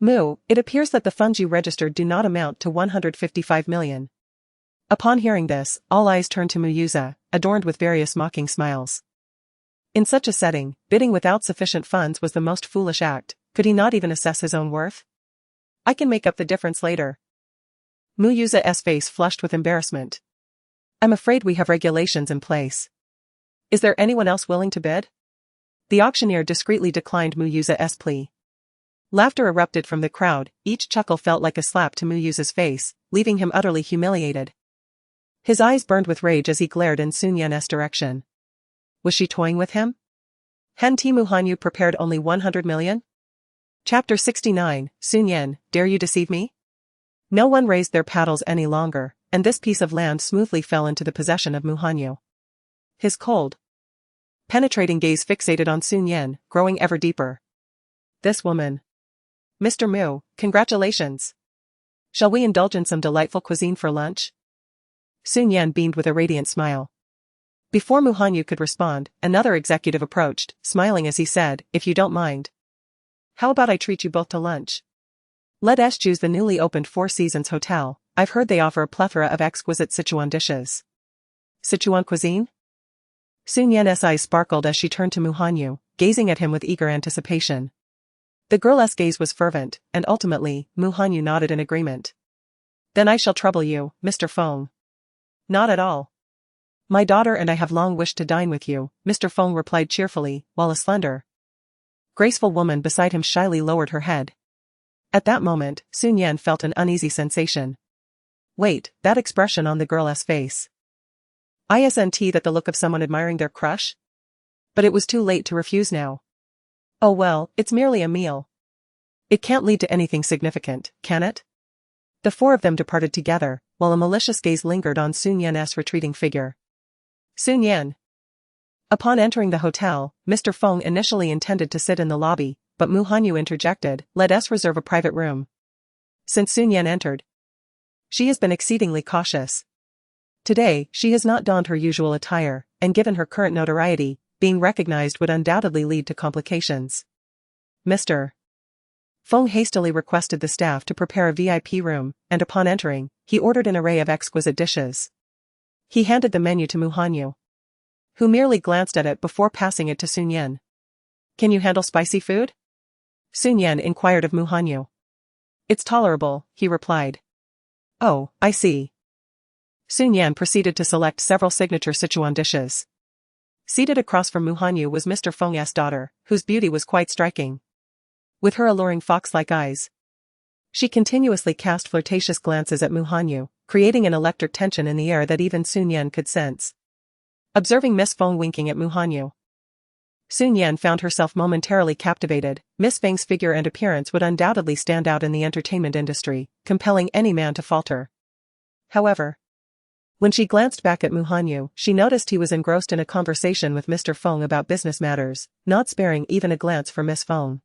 Mu, it appears that the funds you registered do not amount to 155 million. Upon hearing this, all eyes turned to Mu Yuza, adorned with various mocking smiles. In such a setting, bidding without sufficient funds was the most foolish act. Could he not even assess his own worth? I can make up the difference later. Mu Yuza's face flushed with embarrassment. I'm afraid we have regulations in place. Is there anyone else willing to bid? The auctioneer discreetly declined Mu Yuza's plea. Laughter erupted from the crowd, each chuckle felt like a slap to Mu Yuza's face, leaving him utterly humiliated. His eyes burned with rage as he glared in Sun Yan's direction. Was she toying with him? Hadn't Mu Hanyu prepared only 100 million? Chapter 69, Sun Yan, dare you deceive me? No one raised their paddles any longer, and this piece of land smoothly fell into the possession of Mu Hanyu. His cold, penetrating gaze fixated on Sun Yan, growing ever deeper. This woman. Mr. Mu, congratulations. Shall we indulge in some delightful cuisine for lunch? Shi Nian beamed with a radiant smile. Before Mu Hanyu could respond, another executive approached, smiling as he said, if you don't mind. How about I treat you both to lunch? Let us choose the newly opened Four Seasons Hotel. I've heard they offer a plethora of exquisite Sichuan dishes. Sichuan cuisine? Shi Nian's eyes sparkled as she turned to Mu Hanyu, gazing at him with eager anticipation. The girl's gaze was fervent, and ultimately, Mu Hanyu nodded in agreement. Then I shall trouble you, Mr. Feng. Not at all. My daughter and I have long wished to dine with you, Mr. Feng replied cheerfully, while a slender, graceful woman beside him shyly lowered her head. At that moment, Shi Nian felt an uneasy sensation. Wait, that expression on the girl's face. Isn't that the look of someone admiring their crush? But it was too late to refuse now. Oh well, it's merely a meal. It can't lead to anything significant, can it? The four of them departed together, while a malicious gaze lingered on Shi Nian's retreating figure. Shi Nian. Upon entering the hotel, Mr. Feng initially intended to sit in the lobby, but Mu Hanyu interjected, let us reserve a private room. Since Shi Nian entered, she has been exceedingly cautious. Today, she has not donned her usual attire, and given her current notoriety, being recognized would undoubtedly lead to complications. Mr. Feng hastily requested the staff to prepare a VIP room, and upon entering, he ordered an array of exquisite dishes. He handed the menu to Mu Hanyu, who merely glanced at it before passing it to Shi Nian. Can you handle spicy food? Shi Nian inquired of Mu Hanyu. It's tolerable, he replied. Oh, I see. Shi Nian proceeded to select several signature Sichuan dishes. Seated across from Mu Hanyu was Mr. Feng's daughter, whose beauty was quite striking. With her alluring fox-like eyes, she continuously cast flirtatious glances at Mu Hanyu, creating an electric tension in the air that even Shi Nian could sense. Observing Miss Feng winking at Mu Hanyu, Shi Nian found herself momentarily captivated. Miss Feng's figure and appearance would undoubtedly stand out in the entertainment industry, compelling any man to falter. However, when she glanced back at Mu Hanyu, she noticed he was engrossed in a conversation with Mr. Feng about business matters, not sparing even a glance for Miss Feng.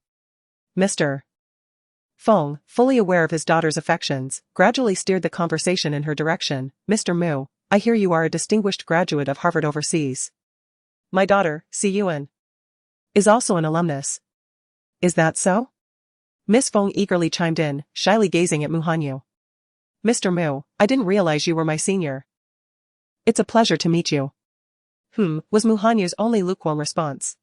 Mr. Feng, fully aware of his daughter's affections, gradually steered the conversation in her direction. Mr. Mu, I hear you are a distinguished graduate of Harvard overseas. My daughter, Shi Yuan, is also an alumnus. Is that so? Miss Feng eagerly chimed in, shyly gazing at Mu Hanyu. Mr. Mu, I didn't realize you were my senior. It's a pleasure to meet you. Was Mu Hanyu's only lukewarm response.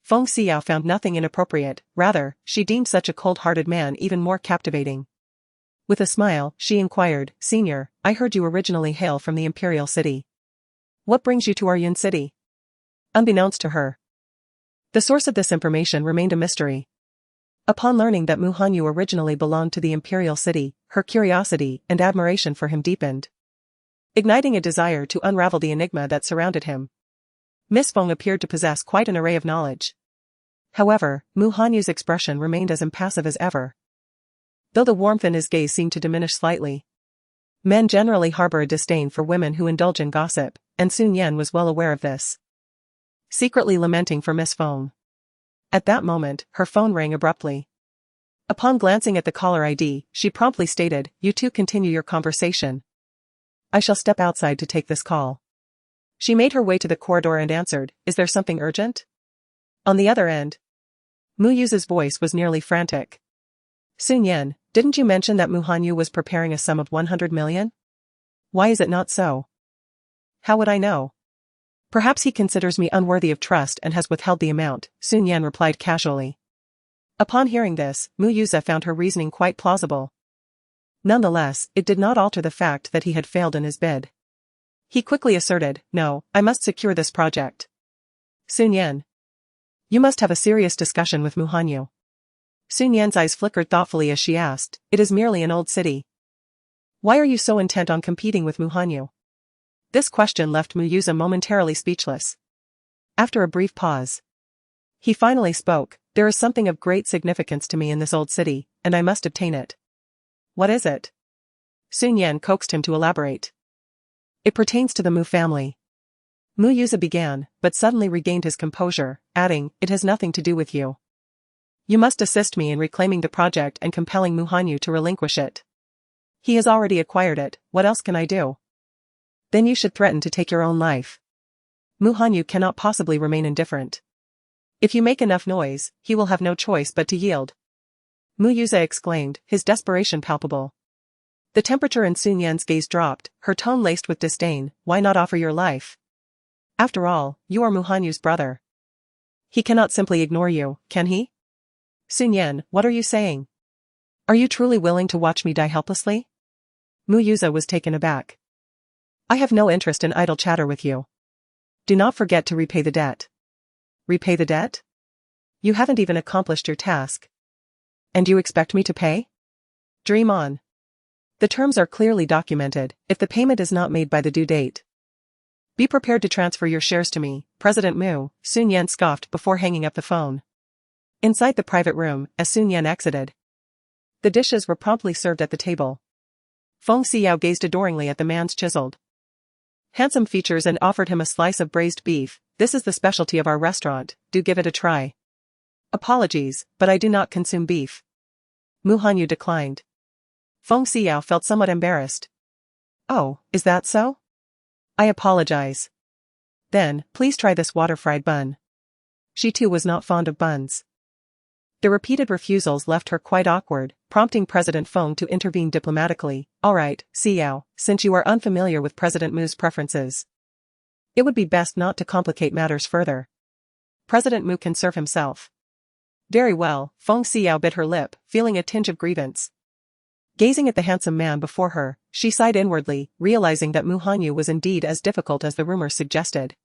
Feng Xiao found nothing inappropriate, rather, she deemed such a cold-hearted man even more captivating. With a smile, she inquired, Senior, I heard you originally hail from the Imperial City. What brings you to our Yun City? Unbeknownst to her, the source of this information remained a mystery. Upon learning that Mu Hanyu originally belonged to the Imperial City, her curiosity and admiration for him deepened, igniting a desire to unravel the enigma that surrounded him. Miss Feng appeared to possess quite an array of knowledge. However, Mu Hanyu's expression remained as impassive as ever, though the warmth in his gaze seemed to diminish slightly. Men generally harbor a disdain for women who indulge in gossip, and Shi Nian was well aware of this. Secretly lamenting for Miss Feng. At that moment, her phone rang abruptly. Upon glancing at the caller ID, she promptly stated, You two continue your conversation. I shall step outside to take this call. She made her way to the corridor and answered, Is there something urgent? On the other end, Mu Yu's voice was nearly frantic. Shi Nian, didn't you mention that Mu Hanyu was preparing a sum of 100 million? Why is it not so? How would I know? Perhaps he considers me unworthy of trust and has withheld the amount, Shi Nian replied casually. Upon hearing this, Mu Yu found her reasoning quite plausible. Nonetheless, it did not alter the fact that he had failed in his bid. He quickly asserted, No, I must secure this project. Shi Nian, you must have a serious discussion with Mu Hanyu. Shi Nian's eyes flickered thoughtfully as she asked, It is merely an old city. Why are you so intent on competing with Mu Hanyu? This question left Mu Yu momentarily speechless. After a brief pause, he finally spoke, There is something of great significance to me in this old city, and I must obtain it. What is it? Shi Nian coaxed him to elaborate. It pertains to the Mu family. Mu Yu began, but suddenly regained his composure, adding, It has nothing to do with you. You must assist me in reclaiming the project and compelling Mu Hanyu to relinquish it. He has already acquired it, what else can I do? Then you should threaten to take your own life. Mu Hanyu cannot possibly remain indifferent. If you make enough noise, he will have no choice but to yield. Mu Yuza exclaimed, his desperation palpable. The temperature in Sun Yan's gaze dropped, her tone laced with disdain. Why not offer your life? After all, you are Mu Hanyu's brother. He cannot simply ignore you, can he? Sun Yan, what are you saying? Are you truly willing to watch me die helplessly? Mu Yuza was taken aback. I have no interest in idle chatter with you. Do not forget to repay the debt. Repay the debt? You haven't even accomplished your task. And you expect me to pay? Dream on. The terms are clearly documented, if the payment is not made by the due date. Be prepared to transfer your shares to me, President Mu, Sun Yan scoffed before hanging up the phone. Inside the private room, as Sun Yan exited, the dishes were promptly served at the table. Feng Xiao gazed adoringly at the man's chiseled, handsome features and offered him a slice of braised beef. This is the specialty of our restaurant, do give it a try. Apologies, but I do not consume beef. Mu Hanyu declined. Feng Xiao felt somewhat embarrassed. Oh, is that so? I apologize. Then, please try this water-fried bun. She too was not fond of buns. The repeated refusals left her quite awkward, prompting President Feng to intervene diplomatically. All right, Xiao, since you are unfamiliar with President Mu's preferences, it would be best not to complicate matters further. President Mu can serve himself. Very well, Feng Xiao bit her lip, feeling a tinge of grievance. Gazing at the handsome man before her, she sighed inwardly, realizing that Mu Hanyu was indeed as difficult as the rumors suggested.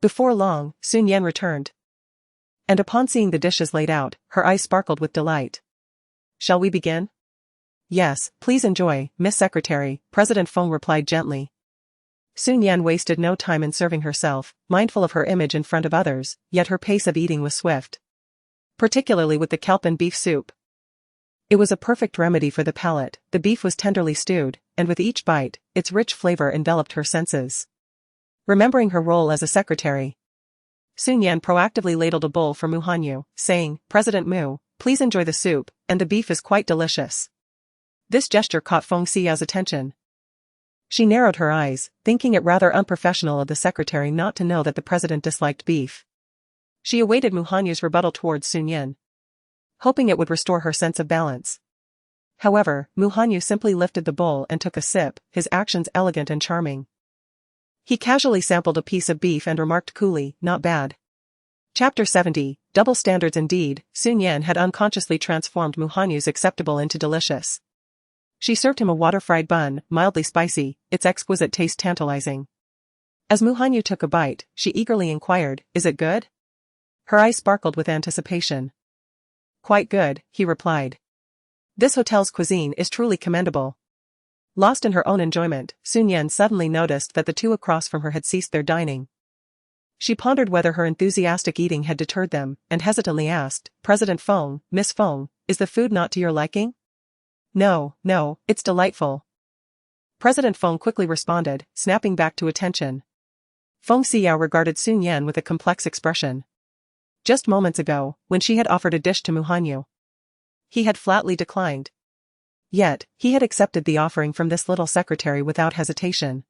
Before long, Sun Yan returned. And upon seeing the dishes laid out, her eyes sparkled with delight. Shall we begin? Yes, please enjoy, Miss Secretary, President Feng replied gently. Sun Yan wasted no time in serving herself, mindful of her image in front of others, yet her pace of eating was swift. Particularly with the kelp and beef soup. It was a perfect remedy for the palate. The beef was tenderly stewed, and with each bite, its rich flavor enveloped her senses. Remembering her role as a secretary, Sun Yan proactively ladled a bowl for Mu Hanyu, saying, President Mu, please enjoy the soup, and the beef is quite delicious. This gesture caught Feng Xiao's attention. She narrowed her eyes, thinking it rather unprofessional of the secretary not to know that the president disliked beef. She awaited Mu Hanyu's rebuttal towards Sun Yan, hoping it would restore her sense of balance. However, Mu Hanyu simply lifted the bowl and took a sip, his actions elegant and charming. He casually sampled a piece of beef and remarked coolly, not bad. Chapter 70, Double Standards Indeed. Sun Yan had unconsciously transformed Mu Hanyu's acceptable into delicious. She served him a water-fried bun, mildly spicy, its exquisite taste tantalizing. As Mu Hanyu took a bite, she eagerly inquired, is it good? Her eyes sparkled with anticipation. Quite good, he replied. This hotel's cuisine is truly commendable. Lost in her own enjoyment, Sun Yan suddenly noticed that the two across from her had ceased their dining. She pondered whether her enthusiastic eating had deterred them, and hesitantly asked, President Feng, Miss Feng, is the food not to your liking? No, it's delightful. President Feng quickly responded, snapping back to attention. Feng Xiao regarded Sun Yan with a complex expression. Just moments ago, when she had offered a dish to Mu Hanyu, he had flatly declined. Yet, he had accepted the offering from this little secretary without hesitation.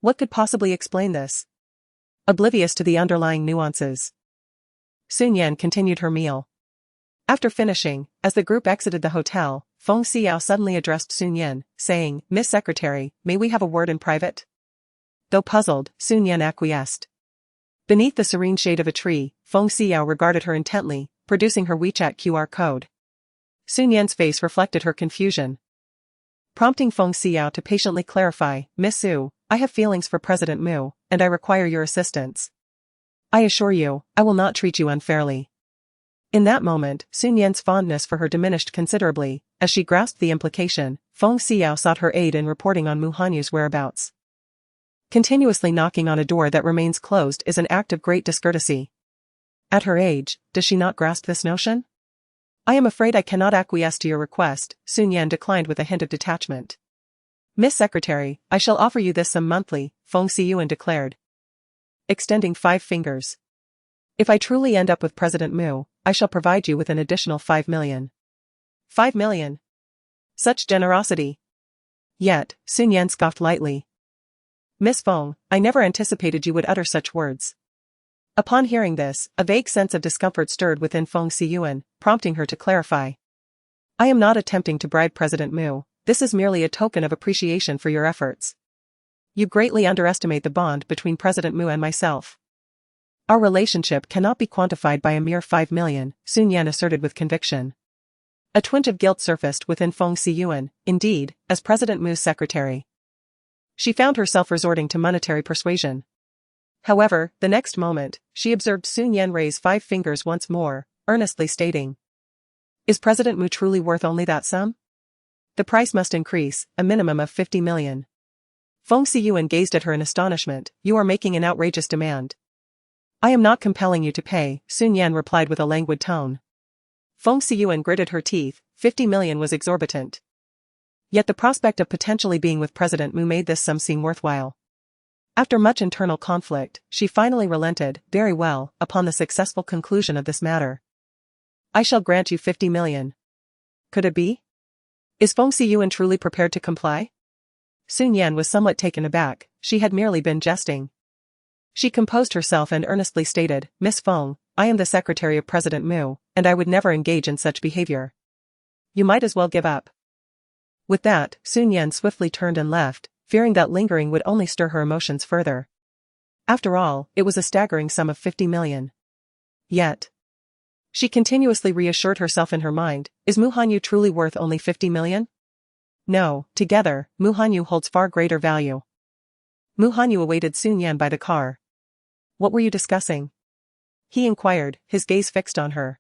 What could possibly explain this? Oblivious to the underlying nuances, Sun Yan continued her meal. After finishing, as the group exited the hotel, Feng Xiao suddenly addressed Sun Yan, saying, Miss Secretary, may we have a word in private? Though puzzled, Sun Yan acquiesced. Beneath the serene shade of a tree, Feng Xiao regarded her intently, producing her WeChat QR code. Sun Yan's face reflected her confusion, prompting Feng Xiao to patiently clarify, Miss Su, I have feelings for President Mu, and I require your assistance. I assure you, I will not treat you unfairly. In that moment, Sun Yan's fondness for her diminished considerably. As she grasped the implication, Feng Xiao sought her aid in reporting on Mu Hanyu's whereabouts. Continuously knocking on a door that remains closed is an act of great discourtesy. At her age, does she not grasp this notion? I am afraid I cannot acquiesce to your request, Sun Yan declined with a hint of detachment. Miss Secretary, I shall offer you this sum monthly, Feng Xiuan declared, extending 5 fingers. If I truly end up with President Mu, I shall provide you with an additional 5 million. 5 million. Such generosity. Yet, Shi Nian scoffed lightly. Miss Feng, I never anticipated you would utter such words. Upon hearing this, a vague sense of discomfort stirred within Feng Xiyuan, prompting her to clarify. I am not attempting to bribe President Mu, this is merely a token of appreciation for your efforts. You greatly underestimate the bond between President Mu and myself. Our relationship cannot be quantified by a mere 5 million, Shi Nian asserted with conviction. A twinge of guilt surfaced within Feng Xiyuan, indeed, as President Mu's secretary. She found herself resorting to monetary persuasion. However, the next moment, she observed Shi Nian raise 5 fingers once more, earnestly stating. Is President Mu truly worth only that sum? The price must increase, a minimum of 50 million. Feng Xiyuan gazed at her in astonishment. You are making an outrageous demand. I am not compelling you to pay, Shi Nian replied with a languid tone. Feng Xiyuan gritted her teeth, 50 million was exorbitant. Yet the prospect of potentially being with President Mu made this sum seem worthwhile. After much internal conflict, she finally relented, very well, upon the successful conclusion of this matter. I shall grant you 50 million. Could it be? Is Feng Xiyuan truly prepared to comply? Shi Nian was somewhat taken aback, she had merely been jesting. She composed herself and earnestly stated, Miss Feng, I am the secretary of President Mu, and I would never engage in such behavior. You might as well give up. With that, Shi Nian swiftly turned and left, fearing that lingering would only stir her emotions further. After all, it was a staggering sum of 50 million. Yet, she continuously reassured herself in her mind, is Mu Hanyu truly worth only 50 million? No, together, Mu Hanyu holds far greater value. Mu Hanyu awaited Shi Nian by the car. What were you discussing? He inquired, his gaze fixed on her.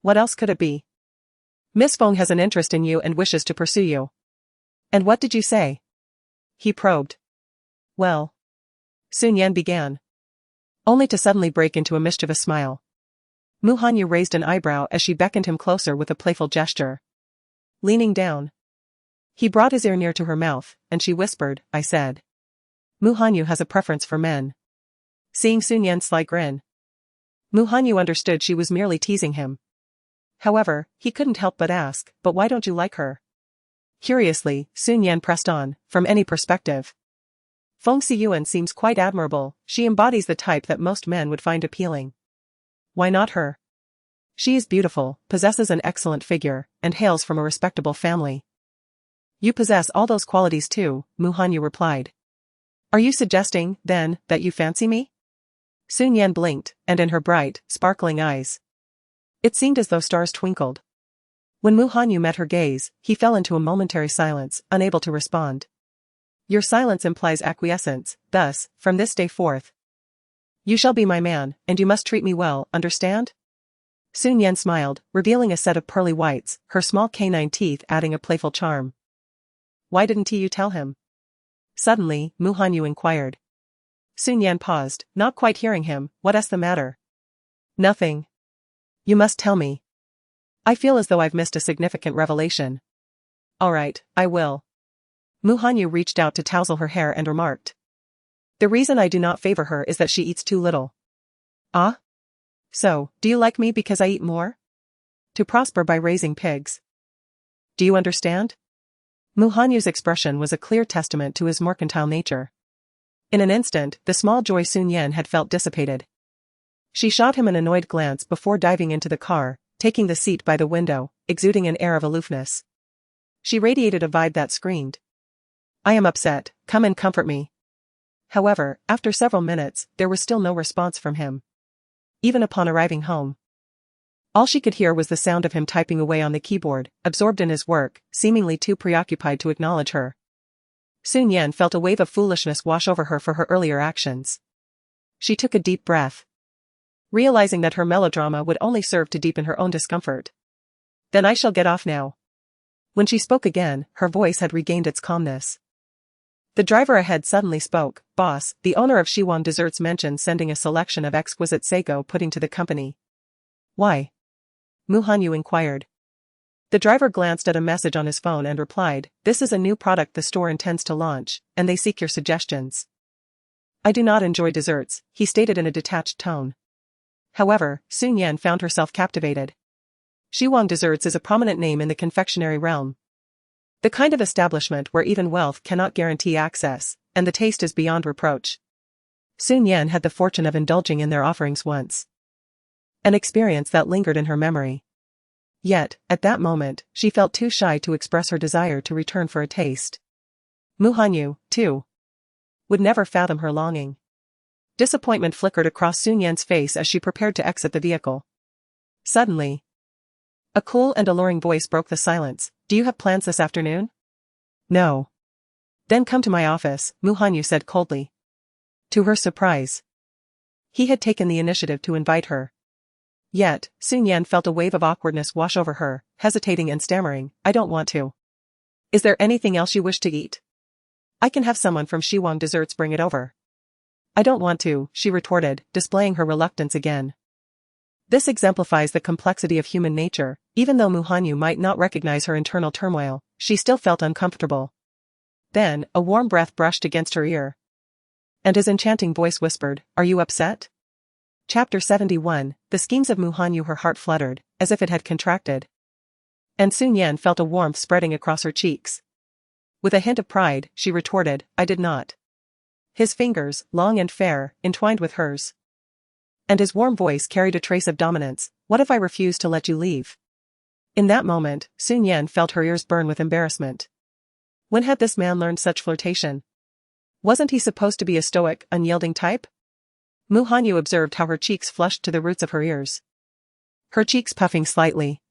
What else could it be? Miss Feng has an interest in you and wishes to pursue you. And what did you say? He probed. Well. Shi Nian began. Only to suddenly break into a mischievous smile. Mu Hanyu raised an eyebrow as she beckoned him closer with a playful gesture. Leaning down. He brought his ear near to her mouth, and she whispered, I said. Mu Hanyu has a preference for men. Seeing Shi Nian's sly grin, Mu Hanyu understood she was merely teasing him. However, he couldn't help but ask, but why don't you like her? Curiously, Shi Nian pressed on, from any perspective. Feng Xiyuan seems quite admirable, she embodies the type that most men would find appealing. Why not her? She is beautiful, possesses an excellent figure, and hails from a respectable family. You possess all those qualities too, Mu Hanyu replied. Are you suggesting, then, that you fancy me? Shi Nian blinked, and in her bright, sparkling eyes, it seemed as though stars twinkled. When Mu Hanyu met her gaze, he fell into a momentary silence, unable to respond. Your silence implies acquiescence, thus, from this day forth, you shall be my man, and you must treat me well, understand? Shi Nian smiled, revealing a set of pearly whites, her small canine teeth adding a playful charm. Why didn't you tell him? Suddenly, Mu Hanyu inquired. Shi Nian paused, not quite hearing him. What's the matter? Nothing. You must tell me. I feel as though I've missed a significant revelation. All right, I will. Mu Hanyu reached out to tousle her hair and remarked. The reason I do not favor her is that she eats too little. Ah? So, do you like me because I eat more? To prosper by raising pigs. Do you understand? Mu Hanyu's expression was a clear testament to his mercantile nature. In an instant, the small joy Shi Nian had felt dissipated. She shot him an annoyed glance before diving into the car, taking the seat by the window, exuding an air of aloofness. She radiated a vibe that screamed. I am upset, come and comfort me. However, after several minutes, there was still no response from him. Even upon arriving home, all she could hear was the sound of him typing away on the keyboard, absorbed in his work, seemingly too preoccupied to acknowledge her. Shi Nian felt a wave of foolishness wash over her for her earlier actions. She took a deep breath, realizing that her melodrama would only serve to deepen her own discomfort. Then I shall get off now. When she spoke again, her voice had regained its calmness. The driver ahead suddenly spoke. Boss, the owner of Shiwan Desserts mentioned sending a selection of exquisite sago pudding to the company. Why? Mu Hanyu inquired. The driver glanced at a message on his phone and replied, this is a new product the store intends to launch, and they seek your suggestions. I do not enjoy desserts, he stated in a detached tone. However, Su Nian found herself captivated. Shi Nian Desserts is a prominent name in the confectionery realm. The kind of establishment where even wealth cannot guarantee access, and the taste is beyond reproach. Su Nian had the fortune of indulging in their offerings once. An experience that lingered in her memory. Yet, at that moment, she felt too shy to express her desire to return for a taste. Mu Hanyu, too, would never fathom her longing. Disappointment flickered across Su Nian's face as she prepared to exit the vehicle. Suddenly, a cool and alluring voice broke the silence. Do you have plans this afternoon? No. Then come to my office, Mu Hanyu said coldly. To her surprise, he had taken the initiative to invite her. Yet, Su Nian felt a wave of awkwardness wash over her, hesitating and stammering, I don't want to. Is there anything else you wish to eat? I can have someone from Shi Nian Desserts bring it over. I don't want to, she retorted, displaying her reluctance again. This exemplifies the complexity of human nature. Even though Mu Hanyu might not recognize her internal turmoil, she still felt uncomfortable. Then, a warm breath brushed against her ear. And his enchanting voice whispered, Are you upset? Chapter 71, The schemes of Mu Hanyu. Her heart fluttered, as if it had contracted. And Su Nian felt a warmth spreading across her cheeks. With a hint of pride, she retorted, I did not. His fingers, long and fair, entwined with hers. And his warm voice carried a trace of dominance, What if I refuse to let you leave? In that moment, Su Nian felt her ears burn with embarrassment. When had this man learned such flirtation? Wasn't he supposed to be a stoic, unyielding type? Mu Hanyu observed how her cheeks flushed to the roots of her ears. Her cheeks puffing slightly.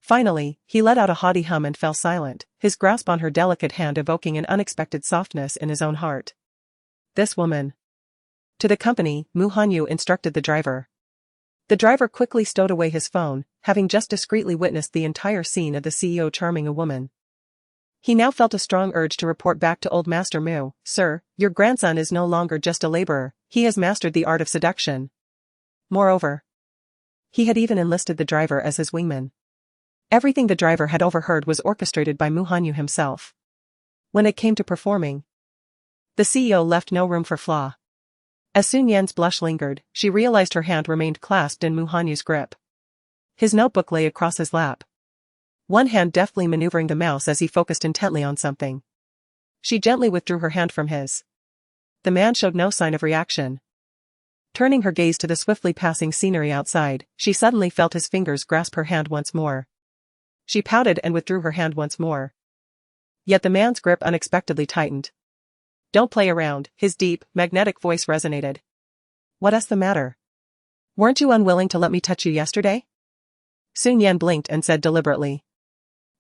Finally, he let out a haughty hum and fell silent, his grasp on her delicate hand evoking an unexpected softness in his own heart. This woman. To the company, Mu Hanyu instructed the driver. The driver quickly stowed away his phone, having just discreetly witnessed the entire scene of the CEO charming a woman. He now felt a strong urge to report back to old Master Mu, Sir, your grandson is no longer just a laborer, he has mastered the art of seduction. Moreover, he had even enlisted the driver as his wingman. Everything the driver had overheard was orchestrated by Mu Hanyu himself. When it came to performing, the CEO left no room for flaw. As Su Nian's blush lingered, she realized her hand remained clasped in Mu Hanyu's grip. His notebook lay across his lap, one hand deftly maneuvering the mouse as he focused intently on something. She gently withdrew her hand from his. The man showed no sign of reaction. Turning her gaze to the swiftly passing scenery outside, she suddenly felt his fingers grasp her hand once more. She pouted and withdrew her hand once more. Yet the man's grip unexpectedly tightened. Don't play around, his deep, magnetic voice resonated. What's the matter? Weren't you unwilling to let me touch you yesterday? Su Nian blinked and said deliberately.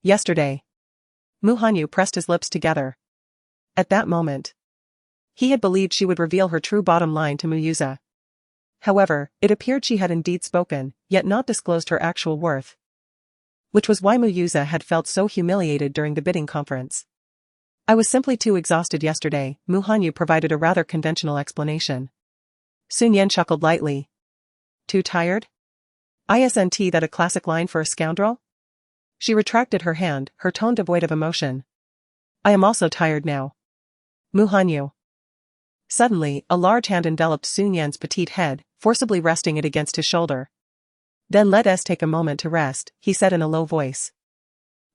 Yesterday. Mu Hanyu pressed his lips together. At that moment, he had believed she would reveal her true bottom line to Mu Yuza. However, it appeared she had indeed spoken, yet not disclosed her actual worth. Which was why Mu Yuza had felt so humiliated during the bidding conference. I was simply too exhausted yesterday, Mu Hanyu provided a rather conventional explanation. Su Nian chuckled lightly. Too tired? Isn't that a classic line for a scoundrel? She retracted her hand, her tone devoid of emotion. I am also tired now. Mu Hanyu. Suddenly, a large hand enveloped Su Nian's petite head, forcibly resting it against his shoulder. Then let us take a moment to rest, he said in a low voice.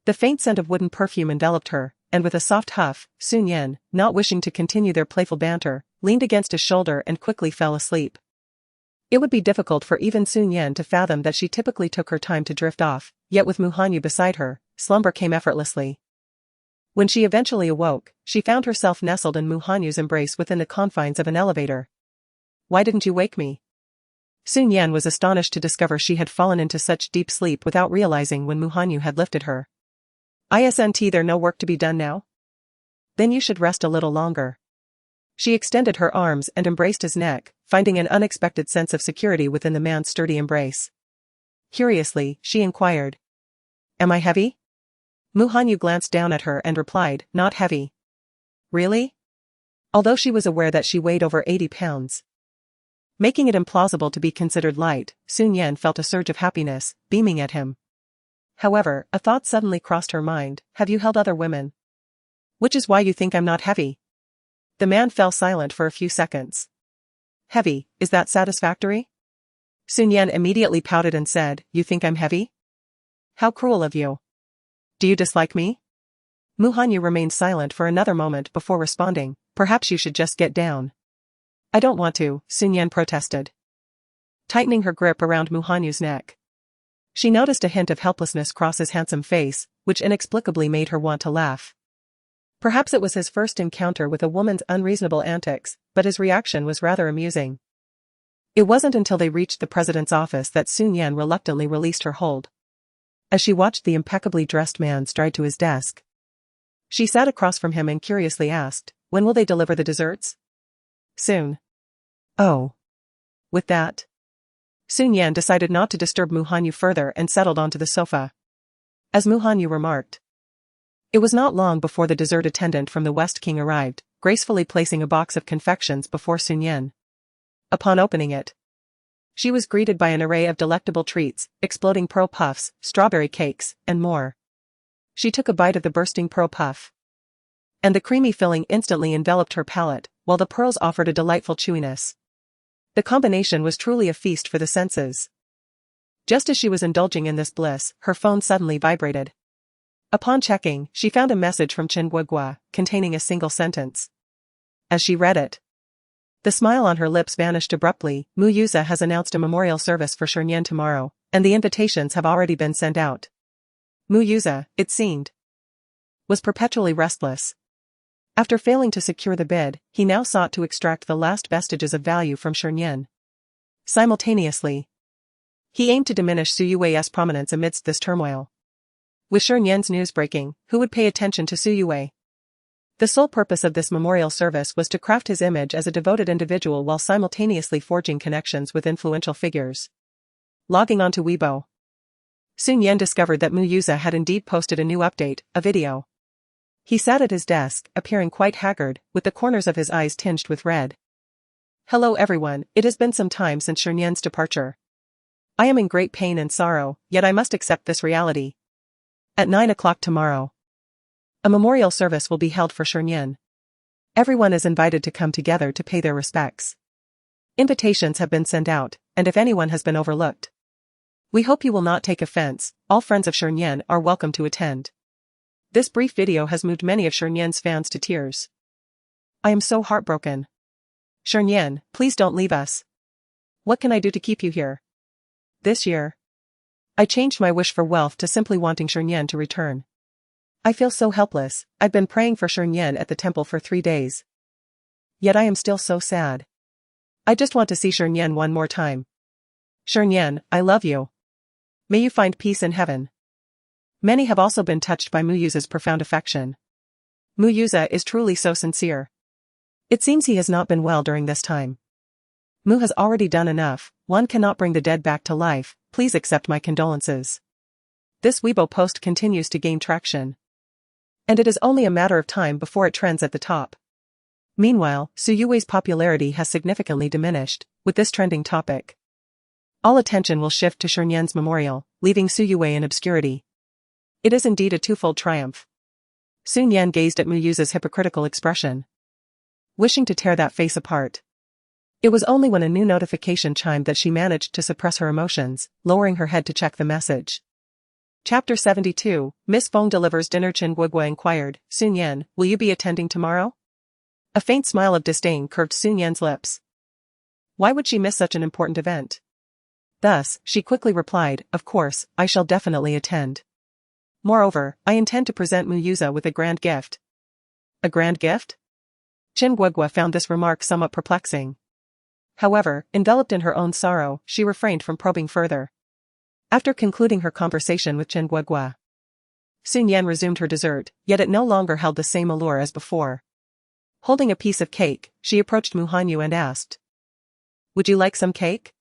The faint scent of wooden perfume enveloped her, and with a soft huff, Su Nian, not wishing to continue their playful banter, leaned against his shoulder and quickly fell asleep. It would be difficult for even Su Nian to fathom that she typically took her time to drift off, yet with Mu Hanyu beside her, slumber came effortlessly. When she eventually awoke, she found herself nestled in Mu Hanyu's embrace within the confines of an elevator. Why didn't you wake me? Su Nian was astonished to discover she had fallen into such deep sleep without realizing when Mu Hanyu had lifted her. Isn't there no work to be done now? Then you should rest a little longer. She extended her arms and embraced his neck, finding an unexpected sense of security within the man's sturdy embrace. Curiously, she inquired. Am I heavy? Mu Hanyu glanced down at her and replied, Not heavy. Really? Although she was aware that she weighed over 80 pounds. Making it implausible to be considered light, Su Nian felt a surge of happiness, beaming at him. However, a thought suddenly crossed her mind, have you held other women? Which is why you think I'm not heavy. The man fell silent for a few seconds. Heavy, is that satisfactory? Sun Yan immediately pouted and said, "You think I'm heavy? How cruel of you. Do you dislike me?" Mu Hanyu remained silent for another moment before responding, "Perhaps you should just get down." "I don't want to," Sun Yan protested, tightening her grip around Mu Hanyu's neck. She noticed a hint of helplessness cross his handsome face, which inexplicably made her want to laugh. Perhaps it was his first encounter with a woman's unreasonable antics, but his reaction was rather amusing. It wasn't until they reached the president's office that Sun Yan reluctantly released her hold. As she watched the impeccably dressed man stride to his desk, she sat across from him and curiously asked, "When will they deliver the desserts?" "Soon." "Oh." With that, Sun Yan decided not to disturb Mu Hanyu further and settled onto the sofa. As Mu Hanyu remarked, it was not long before the dessert attendant from the West King arrived, gracefully placing a box of confections before Sun Yan. Upon opening it, she was greeted by an array of delectable treats, exploding pearl puffs, strawberry cakes, and more. She took a bite of the bursting pearl puff, and the creamy filling instantly enveloped her palate, while the pearls offered a delightful chewiness. The combination was truly a feast for the senses. Just as she was indulging in this bliss, her phone suddenly vibrated. Upon checking, she found a message from Chen Guogua, containing a single sentence. As she read it, the smile on her lips vanished abruptly. "Mu Yuza has announced a memorial service for Shi Nian tomorrow, and the invitations have already been sent out." Mu Yuza, it seemed, was perpetually restless. After failing to secure the bid, he now sought to extract the last vestiges of value from Shi Nian. Simultaneously, he aimed to diminish Su Yue's prominence amidst this turmoil. With Shi Nian's news breaking, who would pay attention to Su Yue? The sole purpose of this memorial service was to craft his image as a devoted individual while simultaneously forging connections with influential figures. Logging onto Weibo, Sun Yan discovered that Mu Yuza had indeed posted a new update, a video. He sat at his desk, appearing quite haggard, with the corners of his eyes tinged with red. "Hello everyone, it has been some time since Shi Nian's departure. I am in great pain and sorrow, yet I must accept this reality. At 9 o'clock tomorrow, a memorial service will be held for Shi Nian. Everyone is invited to come together to pay their respects. Invitations have been sent out, and if anyone has been overlooked, we hope you will not take offense. All friends of Shi Nian are welcome to attend." This brief video has moved many of Shi Nian's fans to tears. "I am so heartbroken. Shi Nian, please don't leave us. What can I do to keep you here? This year, I changed my wish for wealth to simply wanting Shi Nian to return. I feel so helpless. I've been praying for Shi Nian at the temple for 3 days. Yet I am still so sad. I just want to see Shi Nian one more time. Shi Nian, I love you. May you find peace in heaven." Many have also been touched by Mu Yuza's profound affection. Mu Yuza is truly so sincere. It seems he has not been well during this time. Mu has already done enough. One cannot bring the dead back to life. Please accept my condolences. This Weibo post continues to gain traction, and it is only a matter of time before it trends at the top. Meanwhile, Su Yue's popularity has significantly diminished. With this trending topic, all attention will shift to Shi Nian's memorial, leaving Su Yue in obscurity. It is indeed a twofold triumph. Sun Yan gazed at Mu Yuza's hypocritical expression, wishing to tear that face apart. It was only when a new notification chimed that she managed to suppress her emotions, lowering her head to check the message. Chapter 72, Miss Feng delivers dinner. Chen Guogua inquired, "Sun Yan, will you be attending tomorrow?" A faint smile of disdain curved Sun Yan's lips. Why would she miss such an important event? Thus, she quickly replied, "Of course, I shall definitely attend. Moreover, I intend to present Mu Yuza with a grand gift." "A grand gift?" Chen Guogua found this remark somewhat perplexing. However, enveloped in her own sorrow, she refrained from probing further. After concluding her conversation with Chen Guogua, Sun Yan resumed her dessert, yet it no longer held the same allure as before. Holding a piece of cake, she approached Mu Hanyu and asked, "Would you like some cake?"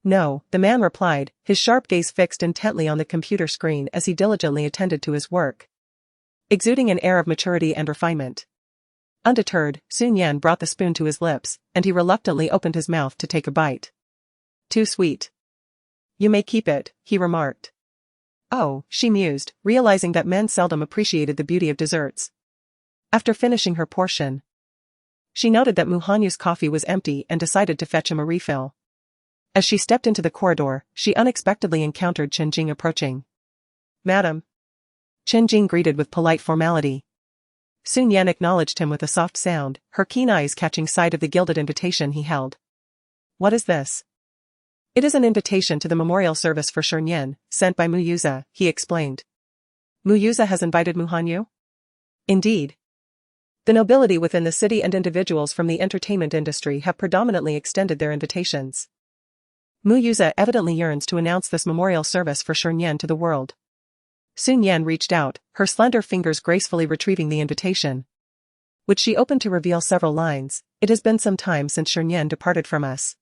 "No," the man replied, his sharp gaze fixed intently on the computer screen as he diligently attended to his work, exuding an air of maturity and refinement. Undeterred, Sun Yan brought the spoon to his lips, and he reluctantly opened his mouth to take a bite. "Too sweet. You may keep it," he remarked. "Oh," she mused, realizing that men seldom appreciated the beauty of desserts. After finishing her portion, she noted that Mu Hanyu's coffee was empty and decided to fetch him a refill. As she stepped into the corridor, she unexpectedly encountered Chen Jing approaching. "Madam." Chen Jing greeted with polite formality. Shi Nian acknowledged him with a soft sound, her keen eyes catching sight of the gilded invitation he held. "What is this?" "It is an invitation to the memorial service for Shi Nian, sent by Mu Yuza," he explained. "Mu Yuza has invited Mu Hanyu?" "Indeed. The nobility within the city and individuals from the entertainment industry have predominantly extended their invitations. Mu Yuza evidently yearns to announce this memorial service for Shi Nian to the world." Shi Nian reached out, her slender fingers gracefully retrieving the invitation, which she opened to reveal several lines. "It has been some time since Shi Nian departed from us.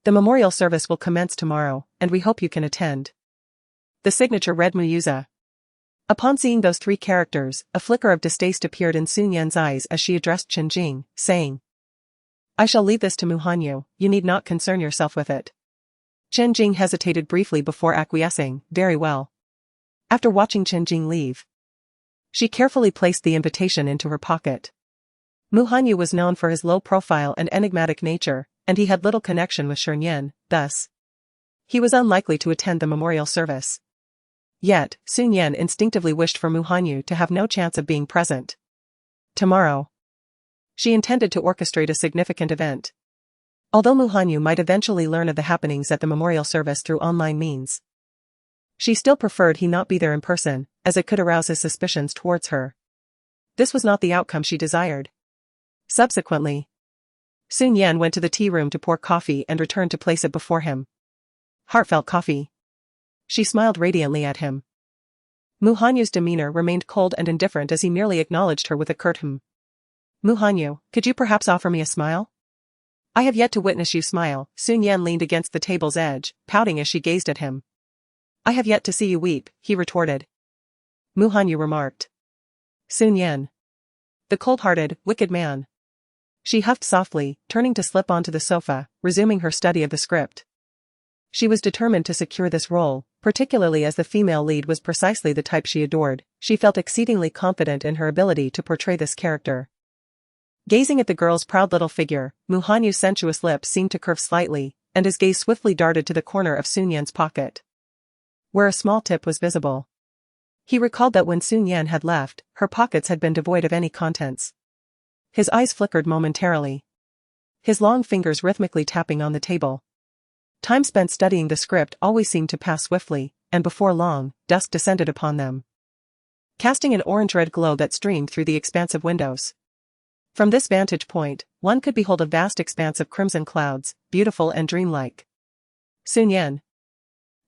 The memorial service will commence tomorrow, and we hope you can attend." The signature read Mu Yuza. Upon seeing those three characters, a flicker of distaste appeared in Shi Nian's eyes as she addressed Chen Jing, saying, "I shall leave this to Mu Hanyu, you need not concern yourself with it." Chen Jing hesitated briefly before acquiescing, "Very well." After watching Chen Jing leave, she carefully placed the invitation into her pocket. Mu Hanyu was known for his low profile and enigmatic nature, and he had little connection with Shi Nian, thus, he was unlikely to attend the memorial service. Yet, Shi Nian instinctively wished for Mu Hanyu to have no chance of being present. Tomorrow, she intended to orchestrate a significant event. Although Mu Hanyu might eventually learn of the happenings at the memorial service through online means, she still preferred he not be there in person, as it could arouse his suspicions towards her. This was not the outcome she desired. Subsequently, Shi Nian went to the tea room to pour coffee and returned to place it before him. Heartfelt coffee. She smiled radiantly at him. Mu Hanyu's demeanor remained cold and indifferent as he merely acknowledged her with a curt "hm." "Mu Hanyu, could you perhaps offer me a smile?" "I have yet to witness you smile." Shi Nian leaned against the table's edge, pouting as she gazed at him. "I have yet to see you weep," he retorted. Mu Hanyu remarked. "Shi Nian. The cold-hearted, wicked man." She huffed softly, turning to slip onto the sofa, resuming her study of the script. She was determined to secure this role, particularly as the female lead was precisely the type she adored. She felt exceedingly confident in her ability to portray this character. Gazing at the girl's proud little figure, Mu Hanyu's sensuous lips seemed to curve slightly, and his gaze swiftly darted to the corner of Shi Nian's pocket, where a small tip was visible. He recalled that when Shi Nian had left, her pockets had been devoid of any contents. His eyes flickered momentarily, his long fingers rhythmically tapping on the table. Time spent studying the script always seemed to pass swiftly, and before long, dusk descended upon them, casting an orange-red glow that streamed through the expansive windows. From this vantage point, one could behold a vast expanse of crimson clouds, beautiful and dreamlike. Shi Nian,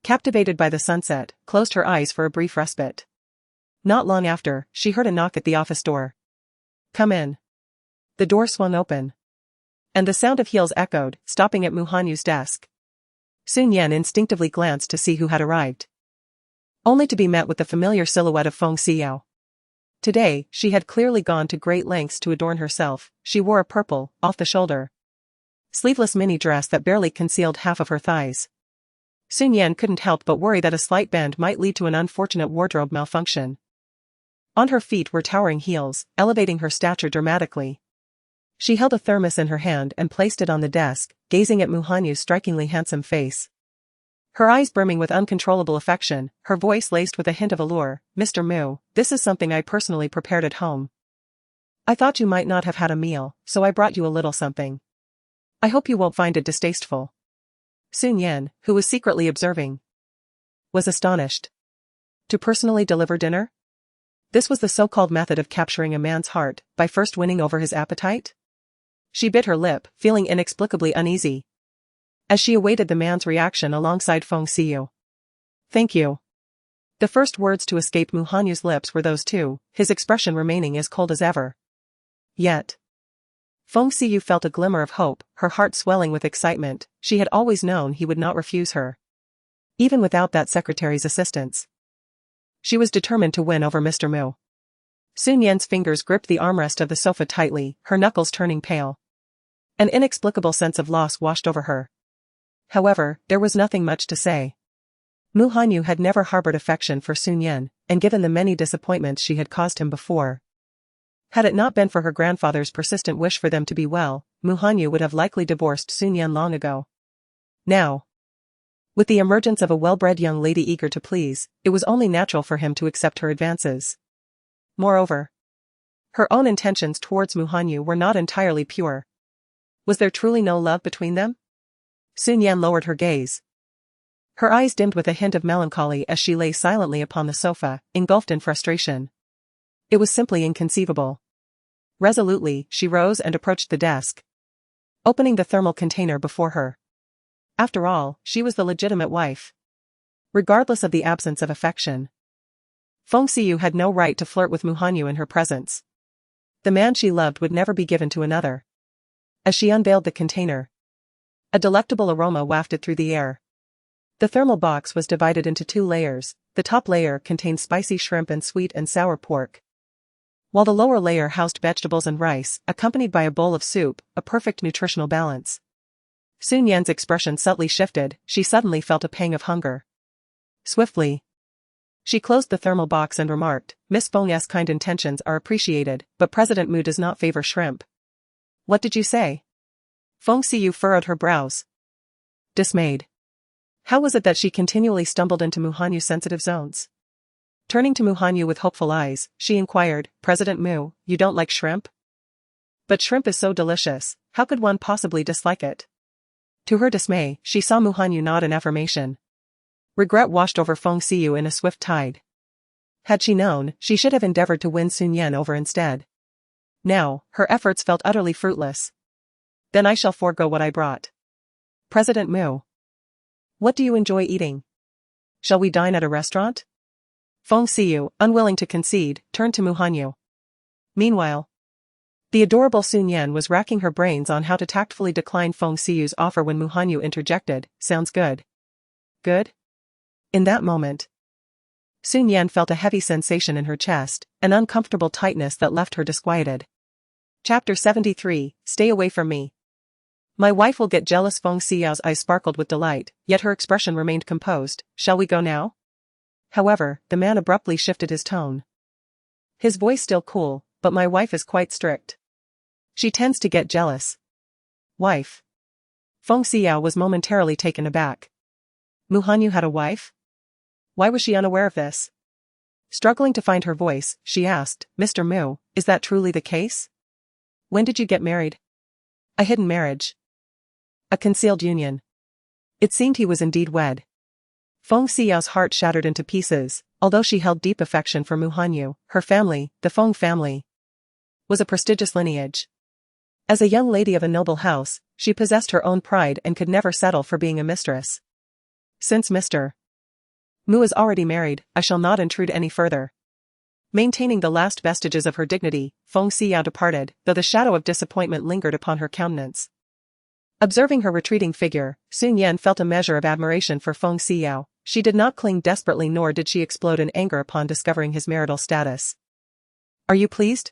captivated by the sunset, closed her eyes for a brief respite. Not long after, she heard a knock at the office door. "Come in." The door swung open, and the sound of heels echoed, stopping at Mu Hanyu's desk. Shi Nian instinctively glanced to see who had arrived, only to be met with the familiar silhouette of Feng Xiao. Today, she had clearly gone to great lengths to adorn herself. She wore a purple, off-the-shoulder, sleeveless mini dress that barely concealed half of her thighs. Shi Nian couldn't help but worry that a slight bend might lead to an unfortunate wardrobe malfunction. On her feet were towering heels, elevating her stature dramatically. She held a thermos in her hand and placed it on the desk, gazing at Mu Hanyu's strikingly handsome face. Her eyes brimming with uncontrollable affection, her voice laced with a hint of allure. "Mr. Mu, this is something I personally prepared at home. I thought you might not have had a meal, so I brought you a little something. I hope you won't find it distasteful." Shi Nian, who was secretly observing, was astonished. To personally deliver dinner? This was the so-called method of capturing a man's heart, by first winning over his appetite? She bit her lip, feeling inexplicably uneasy, as she awaited the man's reaction alongside Feng Xiu. "Thank you." The first words to escape Mu Hanyu's lips were those two, his expression remaining as cold as ever. Yet, Feng Xiu felt a glimmer of hope, her heart swelling with excitement. She had always known he would not refuse her, even without that secretary's assistance. She was determined to win over Mr. Mu. Shi Nian's fingers gripped the armrest of the sofa tightly, her knuckles turning pale. An inexplicable sense of loss washed over her. However, there was nothing much to say. Mu Hanyu had never harbored affection for Shi Nian, and given the many disappointments she had caused him before, had it not been for her grandfather's persistent wish for them to be well, Mu Hanyu would have likely divorced Shi Nian long ago. Now, With the emergence of a well-bred young lady eager to please, it was only natural for him to accept her advances. Moreover, her own intentions towards Mu Hanyu were not entirely pure. Was there truly no love between them? Shi Nian lowered her gaze. Her eyes dimmed with a hint of melancholy as she lay silently upon the sofa, engulfed in frustration. It was simply inconceivable. Resolutely, she rose and approached the desk, opening the thermal container before her. After all, she was the legitimate wife. Regardless of the absence of affection, Feng Xiyu had no right to flirt with Mu Hanyu in her presence. The man she loved would never be given to another. As she unveiled the container, a delectable aroma wafted through the air. The thermal box was divided into 2 layers. The top layer contained spicy shrimp and sweet and sour pork, while the lower layer housed vegetables and rice, accompanied by a bowl of soup, a perfect nutritional balance. Shi Nian's expression subtly shifted. She suddenly felt a pang of hunger. Swiftly, she closed the thermal box and remarked, "Miss Feng's kind intentions are appreciated, but President Mu does not favor shrimp." "What did you say?" Feng Xiyu furrowed her brows. Dismayed. How was it that she continually stumbled into Mu Hanyu's sensitive zones? Turning to Mu Hanyu with hopeful eyes, she inquired, "President Mu, you don't like shrimp?" "But shrimp is so delicious, how could one possibly dislike it?" To her dismay, she saw Mu Hanyu nod in affirmation. Regret washed over Feng Xiyu in a swift tide. Had she known, she should have endeavored to win Shi Nian over instead. Now, her efforts felt utterly fruitless. "Then I shall forego what I brought." "President Mu, what do you enjoy eating? Shall we dine at a restaurant?" Feng Xiyu, unwilling to concede, turned to Mu Hanyu. Meanwhile, the adorable Shi Nian was racking her brains on how to tactfully decline Feng Xiyu's offer when Mu Hanyu interjected, "Sounds good." Good? In that moment, Shi Nian felt a heavy sensation in her chest, an uncomfortable tightness that left her disquieted. Chapter 73, Stay Away From Me. "My wife will get jealous." Feng Xiao's eyes sparkled with delight, yet her expression remained composed. "Shall we go now?" However, the man abruptly shifted his tone. His voice still cool, "But my wife is quite strict. She tends to get jealous." "Wife?" Feng Xiao was momentarily taken aback. Mu Hanyu had a wife? Why was she unaware of this? Struggling to find her voice, she asked, "Mr. Mu, is that truly the case? When did you get married?" "A hidden marriage. A concealed union." It seemed he was indeed wed. Feng Xiao's heart shattered into pieces. Although she held deep affection for Mu Hanyu, her family, the Feng family, was a prestigious lineage. As a young lady of a noble house, she possessed her own pride and could never settle for being a mistress. Since Mr. Mu is already married, I shall not intrude any further. Maintaining the last vestiges of her dignity, Feng Xiao departed, though the shadow of disappointment lingered upon her countenance. Observing her retreating figure, Shi Nian felt a measure of admiration for Feng Xiao. She did not cling desperately, nor did she explode in anger upon discovering his marital status. "Are you pleased?"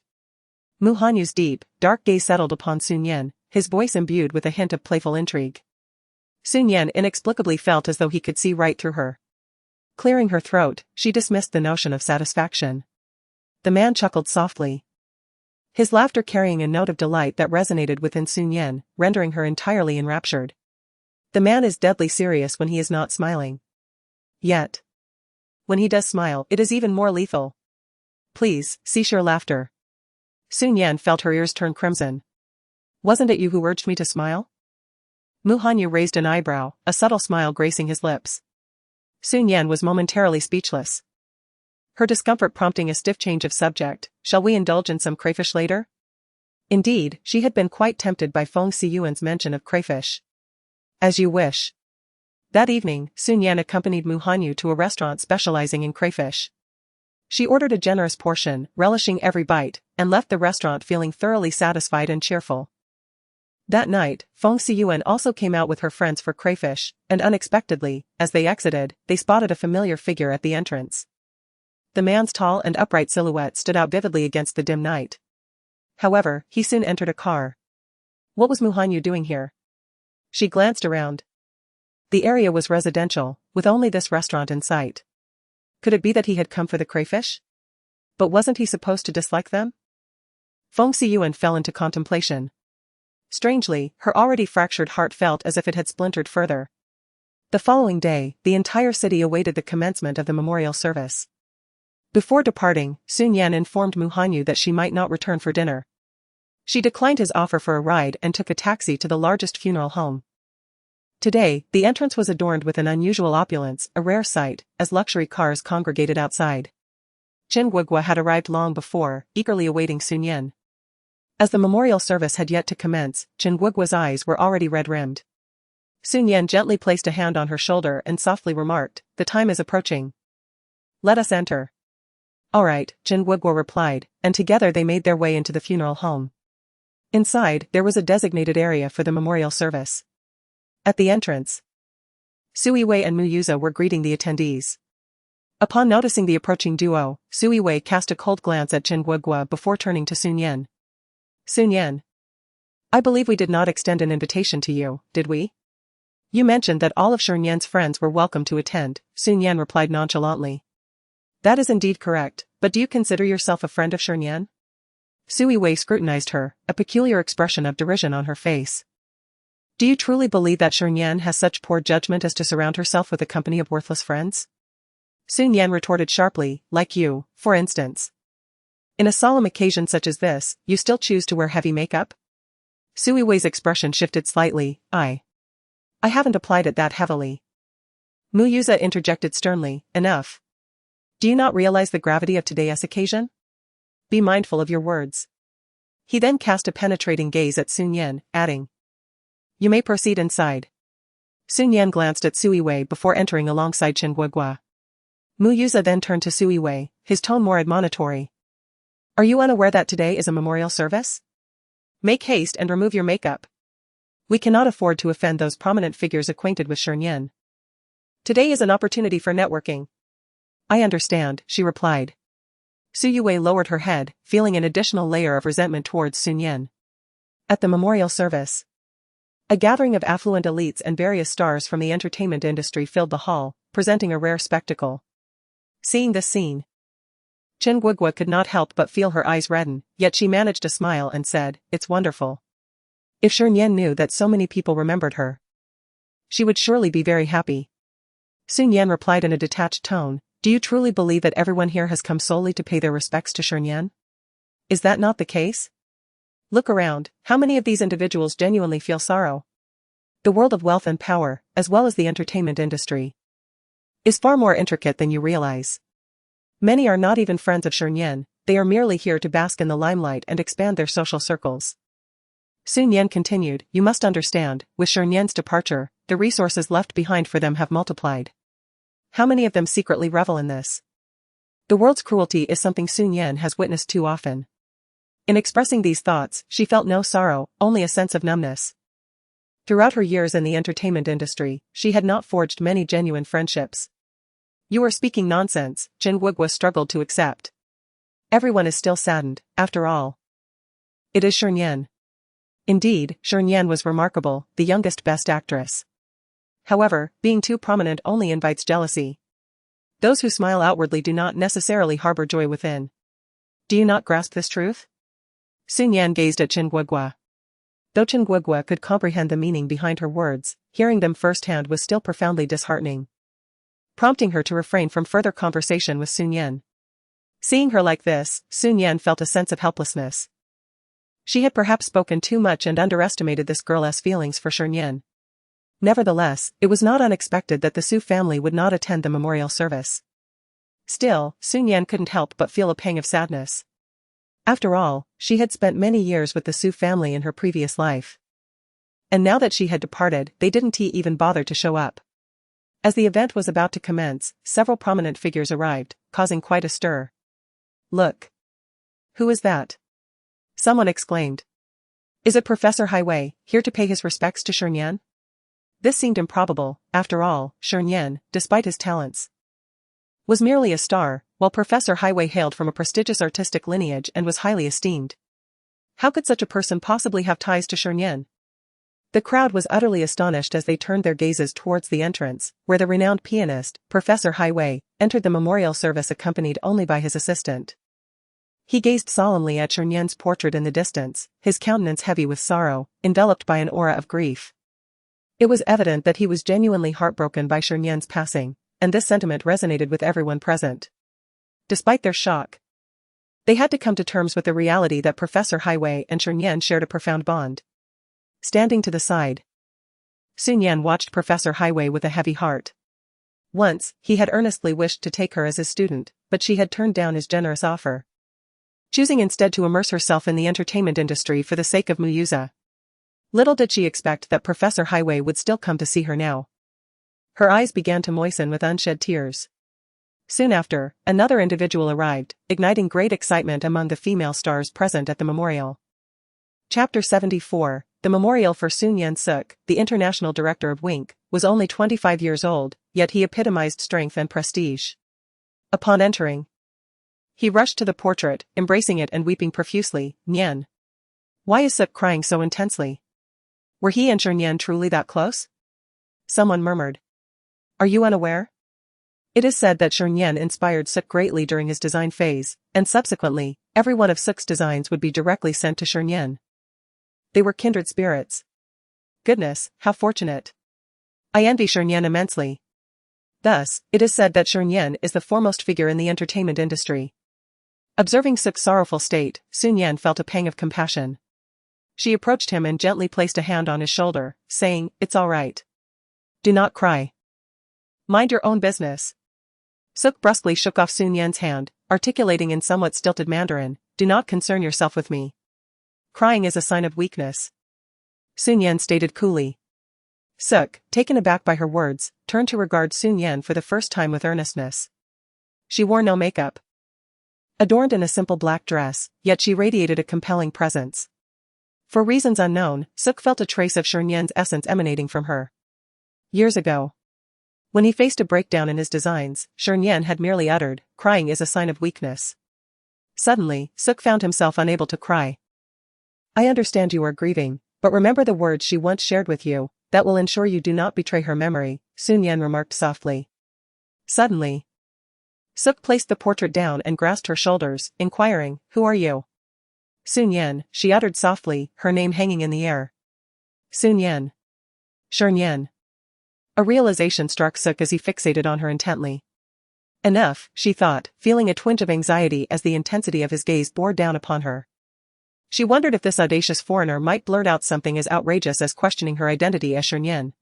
Mu Hanyu's deep, dark gaze settled upon Shi Nian, his voice imbued with a hint of playful intrigue. Shi Nian inexplicably felt as though he could see right through her. Clearing her throat, she dismissed the notion of satisfaction. The man chuckled softly, his laughter carrying a note of delight that resonated within Shi Nian, rendering her entirely enraptured. The man is deadly serious when he is not smiling. Yet, when he does smile, it is even more lethal. "Please, cease your laughter." Shi Nian felt her ears turn crimson. "Wasn't it you who urged me to smile?" Mu Hanyu raised an eyebrow, a subtle smile gracing his lips. Shi Nian was momentarily speechless, her discomfort prompting a stiff change of subject. "Shall we indulge in some crayfish later?" Indeed, she had been quite tempted by Feng Xiyuan's mention of crayfish. "As you wish." That evening, Shi Nian accompanied Mu Hanyu to a restaurant specializing in crayfish. She ordered a generous portion, relishing every bite, and left the restaurant feeling thoroughly satisfied and cheerful. That night, Feng Xiyuan also came out with her friends for crayfish, and unexpectedly, as they exited, they spotted a familiar figure at the entrance. The man's tall and upright silhouette stood out vividly against the dim night. However, he soon entered a car. What was Mu Hanyu doing here? She glanced around. The area was residential, with only this restaurant in sight. Could it be that he had come for the crayfish? But wasn't he supposed to dislike them? Feng Xiyuan fell into contemplation. Strangely, her already fractured heart felt as if it had splintered further. The following day, the entire city awaited the commencement of the memorial service. Before departing, Shi Nian informed Mu Hanyu that she might not return for dinner. She declined his offer for a ride and took a taxi to the largest funeral home. Today, the entrance was adorned with an unusual opulence, a rare sight, as luxury cars congregated outside. Chen Guogua had arrived long before, eagerly awaiting Shi Nian. As the memorial service had yet to commence, Chen Guogua's eyes were already red-rimmed. Shi Nian gently placed a hand on her shoulder and softly remarked, "The time is approaching. Let us enter." "All right," Chen Guogua replied, and together they made their way into the funeral home. Inside, there was a designated area for the memorial service. At the entrance, Sui Wei and Mu Yuza were greeting the attendees. Upon noticing the approaching duo, Sui Wei cast a cold glance at Chen Guogua before turning to Shi Nian. "Shi Nian, I believe we did not extend an invitation to you, did we?" "You mentioned that all of Shi Nian's friends were welcome to attend," Shi Nian replied nonchalantly. "That is indeed correct, but do you consider yourself a friend of Shi Nian?" Sui Wei scrutinized her, a peculiar expression of derision on her face. "Do you truly believe that Shi Nian has such poor judgment as to surround herself with a company of worthless friends?" Shi Nian retorted sharply, "Like you, for instance. In a solemn occasion such as this, you still choose to wear heavy makeup?" Sui Wei's expression shifted slightly. I haven't applied it that heavily." Mu Yuza interjected sternly, "Enough. Do you not realize the gravity of today's occasion? Be mindful of your words." He then cast a penetrating gaze at Shi Nian, adding, "You may proceed inside." Shi Nian glanced at Sui Wei before entering alongside Chen Guogua. Mu Yuza then turned to Sui Wei, his tone more admonitory. "Are you unaware that today is a memorial service? Make haste and remove your makeup. We cannot afford to offend those prominent figures acquainted with Shi Nian. Today is an opportunity for networking." "I understand," she replied. Sui Wei lowered her head, feeling an additional layer of resentment towards Shi Nian. At the memorial service, a gathering of affluent elites and various stars from the entertainment industry filled the hall, presenting a rare spectacle. Seeing this scene, Chen Guogua could not help but feel her eyes redden, yet she managed a smile and said, "It's wonderful. If Shi Nian knew that so many people remembered her, she would surely be very happy." Shi Nian replied in a detached tone, "Do you truly believe that everyone here has come solely to pay their respects to Shi Nian? Is that not the case? Look around, how many of these individuals genuinely feel sorrow? The world of wealth and power, as well as the entertainment industry, is far more intricate than you realize. Many are not even friends of Shi Nian, they are merely here to bask in the limelight and expand their social circles." Shi Nian continued, "You must understand, with Shi Nian's departure, the resources left behind for them have multiplied. How many of them secretly revel in this? The world's cruelty is something Shi Nian has witnessed too often." In expressing these thoughts, she felt no sorrow, only a sense of numbness. Throughout her years in the entertainment industry, she had not forged many genuine friendships. "You are speaking nonsense," Chen Guogua struggled to accept. "Everyone is still saddened, after all. It is Shi Nian." Indeed, Shi Nian was remarkable, the youngest best actress. However, being too prominent only invites jealousy. Those who smile outwardly do not necessarily harbor joy within. Do you not grasp this truth? Shi Nian gazed at Chen Guogua. Though Chen Guogua could comprehend the meaning behind her words, hearing them firsthand was still profoundly disheartening, prompting her to refrain from further conversation with Shi Nian. Seeing her like this, Shi Nian felt a sense of helplessness. She had perhaps spoken too much and underestimated this girl's feelings for Shi Nian. Nevertheless, it was not unexpected that the Su family would not attend the memorial service. Still, Shi Nian couldn't help but feel a pang of sadness. After all, she had spent many years with the Su family in her previous life. And now that she had departed, they didn't even bother to show up. As the event was about to commence, several prominent figures arrived, causing quite a stir. "Look. Who is that?" someone exclaimed. "Is it Professor Highway, here to pay his respects to Shi Nian?" This seemed improbable. After all, Shi Nian, despite his talents, was merely a star, while Professor Highway hailed from a prestigious artistic lineage and was highly esteemed. How could such a person possibly have ties to Shi Nian? The crowd was utterly astonished as they turned their gazes towards the entrance, where the renowned pianist, Professor Highway, entered the memorial service accompanied only by his assistant. He gazed solemnly at Shi Nian's portrait in the distance, his countenance heavy with sorrow, enveloped by an aura of grief. It was evident that he was genuinely heartbroken by Shi Nian's passing, and this sentiment resonated with everyone present. Despite their shock, they had to come to terms with the reality that Professor Highway and Shi Nian shared a profound bond. Standing to the side, Shi Nian watched Professor Highway with a heavy heart. Once, he had earnestly wished to take her as his student, but she had turned down his generous offer, choosing instead to immerse herself in the entertainment industry for the sake of Muyuza. Little did she expect that Professor Highway would still come to see her now. Her eyes began to moisten with unshed tears. Soon after, another individual arrived, igniting great excitement among the female stars present at the memorial. Chapter 74, The Memorial for Sun Yan-suk, the international director of Wink, was only 25 years old, yet he epitomized strength and prestige. Upon entering, he rushed to the portrait, embracing it and weeping profusely. Nian. Why is Suk crying so intensely? Were he and Shi Nian truly that close? Someone murmured. Are you unaware? It is said that Shi Nian inspired Suk greatly during his design phase, and subsequently, every one of Suk's designs would be directly sent to Shi Nian. They were kindred spirits. Goodness, how fortunate. I envy Shi Nian immensely. Thus, it is said that Shi Nian is the foremost figure in the entertainment industry. Observing Suk's sorrowful state, Sun Yan felt a pang of compassion. She approached him and gently placed a hand on his shoulder, saying, It's all right. Do not cry. Mind your own business. Suk brusquely shook off Sun Yan's hand, articulating in somewhat stilted Mandarin, Do not concern yourself with me. Crying is a sign of weakness. Sun Yan stated coolly. Suk, taken aback by her words, turned to regard Sun Yan for the first time with earnestness. She wore no makeup. Adorned in a simple black dress, yet she radiated a compelling presence. For reasons unknown, Suk felt a trace of Shi Nian's essence emanating from her. Years ago, when he faced a breakdown in his designs, Shi Nian had merely uttered, Crying is a sign of weakness. Suddenly, Suk found himself unable to cry. I understand you are grieving, but remember the words she once shared with you, that will ensure you do not betray her memory, Sun Yan remarked softly. Suddenly, Suk placed the portrait down and grasped her shoulders, inquiring, Who are you? Sun Yan, she uttered softly, her name hanging in the air. Sun Yan. Shi Nian. A realization struck Suk as he fixated on her intently. Enough, she thought, feeling a twinge of anxiety as the intensity of his gaze bore down upon her. She wondered if this audacious foreigner might blurt out something as outrageous as questioning her identity as Shi Nian.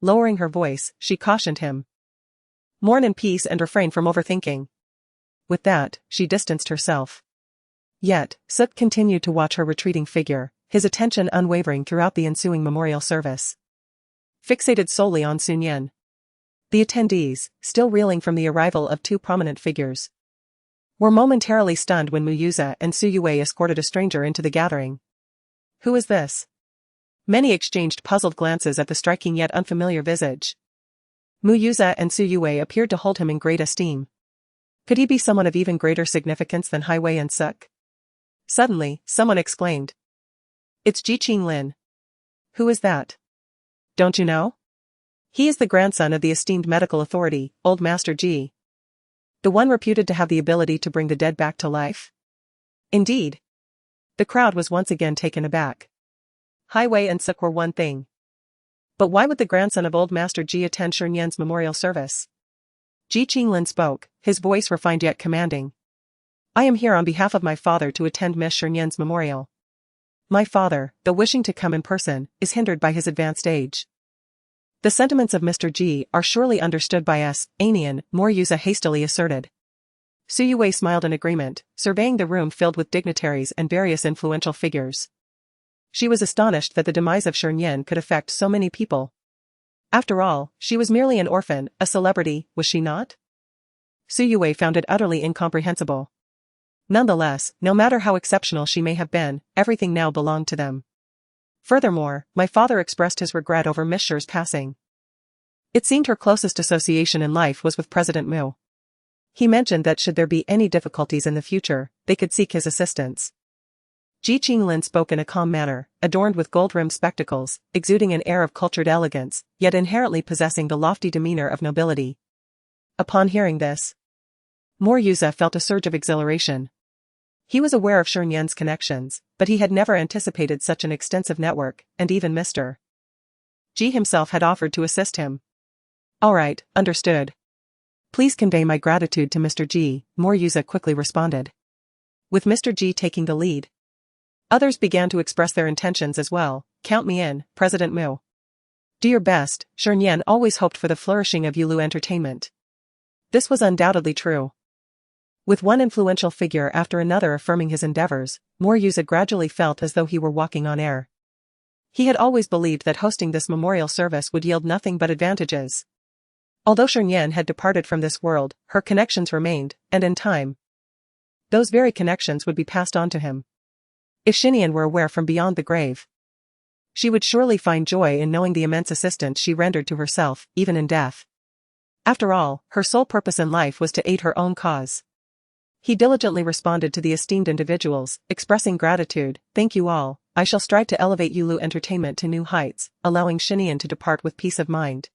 Lowering her voice, she cautioned him. Mourn in peace and refrain from overthinking. With that, she distanced herself. Yet, Suk continued to watch her retreating figure, his attention unwavering throughout the ensuing memorial service. Fixated solely on Sun Yan. The attendees, still reeling from the arrival of two prominent figures, were momentarily stunned when Muyuza and Su Yue escorted a stranger into the gathering. Who is this? Many exchanged puzzled glances at the striking yet unfamiliar visage. Muyuza and Su Yue appeared to hold him in great esteem. Could he be someone of even greater significance than Highway and Suk? Suddenly, someone exclaimed. It's Ji Qinglin. Who is that? Don't you know? He is the grandson of the esteemed medical authority, Old Master Ji. The one reputed to have the ability to bring the dead back to life? Indeed. The crowd was once again taken aback. Highway and Suk were one thing. But why would the grandson of Old Master Ji attend Shi Nian's memorial service? Ji Qinglin spoke, his voice refined yet commanding. I am here on behalf of my father to attend Miss Shi Nian's memorial. My father, though wishing to come in person, is hindered by his advanced age. The sentiments of Mr. Ji are surely understood by us, Anian, Muyuza hastily asserted. Su Yue smiled in agreement, surveying the room filled with dignitaries and various influential figures. She was astonished that the demise of Shi Nian could affect so many people. After all, she was merely an orphan, a celebrity, was she not? Su Yue found it utterly incomprehensible. Nonetheless, no matter how exceptional she may have been, everything now belonged to them. Furthermore, my father expressed his regret over Miss Shi's passing. It seemed her closest association in life was with President Mu. He mentioned that should there be any difficulties in the future, they could seek his assistance. Ji Qinglin spoke in a calm manner, adorned with gold-rimmed spectacles, exuding an air of cultured elegance, yet inherently possessing the lofty demeanor of nobility. Upon hearing this, Muyuza felt a surge of exhilaration. He was aware of Shi Nian's connections, but he had never anticipated such an extensive network, and even Mr. Ji himself had offered to assist him. Alright, understood. Please convey my gratitude to Mr. Ji, Muryuza quickly responded. With Mr. Ji taking the lead, others began to express their intentions as well. Count me in, President Mu. Do your best. Shi Nian always hoped for the flourishing of Yulu Entertainment. This was undoubtedly true. With one influential figure after another affirming his endeavors, Muryuza gradually felt as though he were walking on air. He had always believed that hosting this memorial service would yield nothing but advantages. Although Shi Nian had departed from this world, her connections remained, and in time, those very connections would be passed on to him. If Shi Nian were aware from beyond the grave, she would surely find joy in knowing the immense assistance she rendered to herself, even in death. After all, her sole purpose in life was to aid her own cause. He diligently responded to the esteemed individuals, expressing gratitude. Thank you all. I shall strive to elevate Yulu Entertainment to new heights, allowing Shi Nian to depart with peace of mind.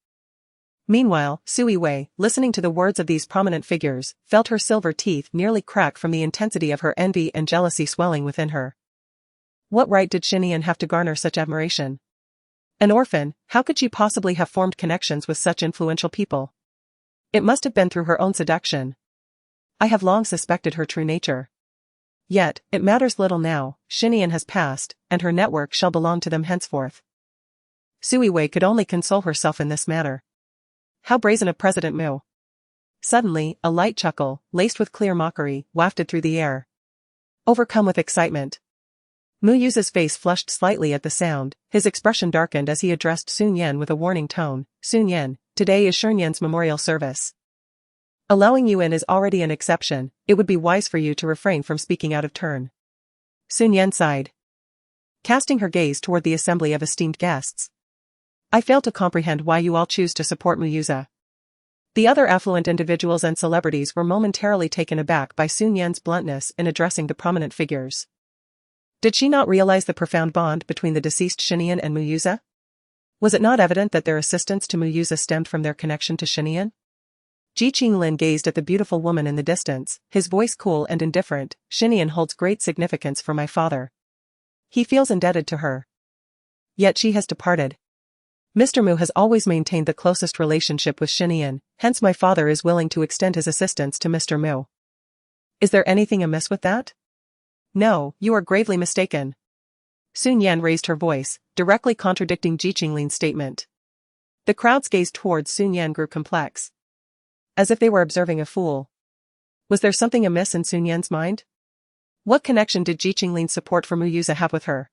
Meanwhile, Sui Wei, listening to the words of these prominent figures, felt her silver teeth nearly crack from the intensity of her envy and jealousy swelling within her. What right did Shi Nian have to garner such admiration? An orphan, how could she possibly have formed connections with such influential people? It must have been through her own seduction. I have long suspected her true nature. Yet, it matters little now. Shi Nian has passed, and her network shall belong to them henceforth. Sui Wei could only console herself in this manner. How brazen of President Mu. Suddenly, a light chuckle, laced with clear mockery, wafted through the air. Overcome with excitement, Mu Yuza's face flushed slightly at the sound, his expression darkened as he addressed Sun Yan with a warning tone. Sun Yan, today is Shi Nian's memorial service. Allowing you in is already an exception, it would be wise for you to refrain from speaking out of turn. Sun Yan sighed, casting her gaze toward the assembly of esteemed guests. I fail to comprehend why you all choose to support Muryuza. The other affluent individuals and celebrities were momentarily taken aback by Sun Yan's bluntness in addressing the prominent figures. Did she not realize the profound bond between the deceased Shi Nian and Muryuza? Was it not evident that their assistance to Muryuza stemmed from their connection to Shi Nian? Ji Qinglin gazed at the beautiful woman in the distance, his voice cool and indifferent. Shi Nian holds great significance for my father. He feels indebted to her. Yet she has departed. Mr. Mu has always maintained the closest relationship with Shi Nian, hence my father is willing to extend his assistance to Mr. Mu. Is there anything amiss with that? No, you are gravely mistaken. Sun Yan raised her voice, directly contradicting Ji Qinglin's statement. The crowd's gaze towards Sun Yan grew complex, as if they were observing a fool. Was there something amiss in Sun Yan's mind? What connection did Ji Qinglin's support for Muryuza have with her?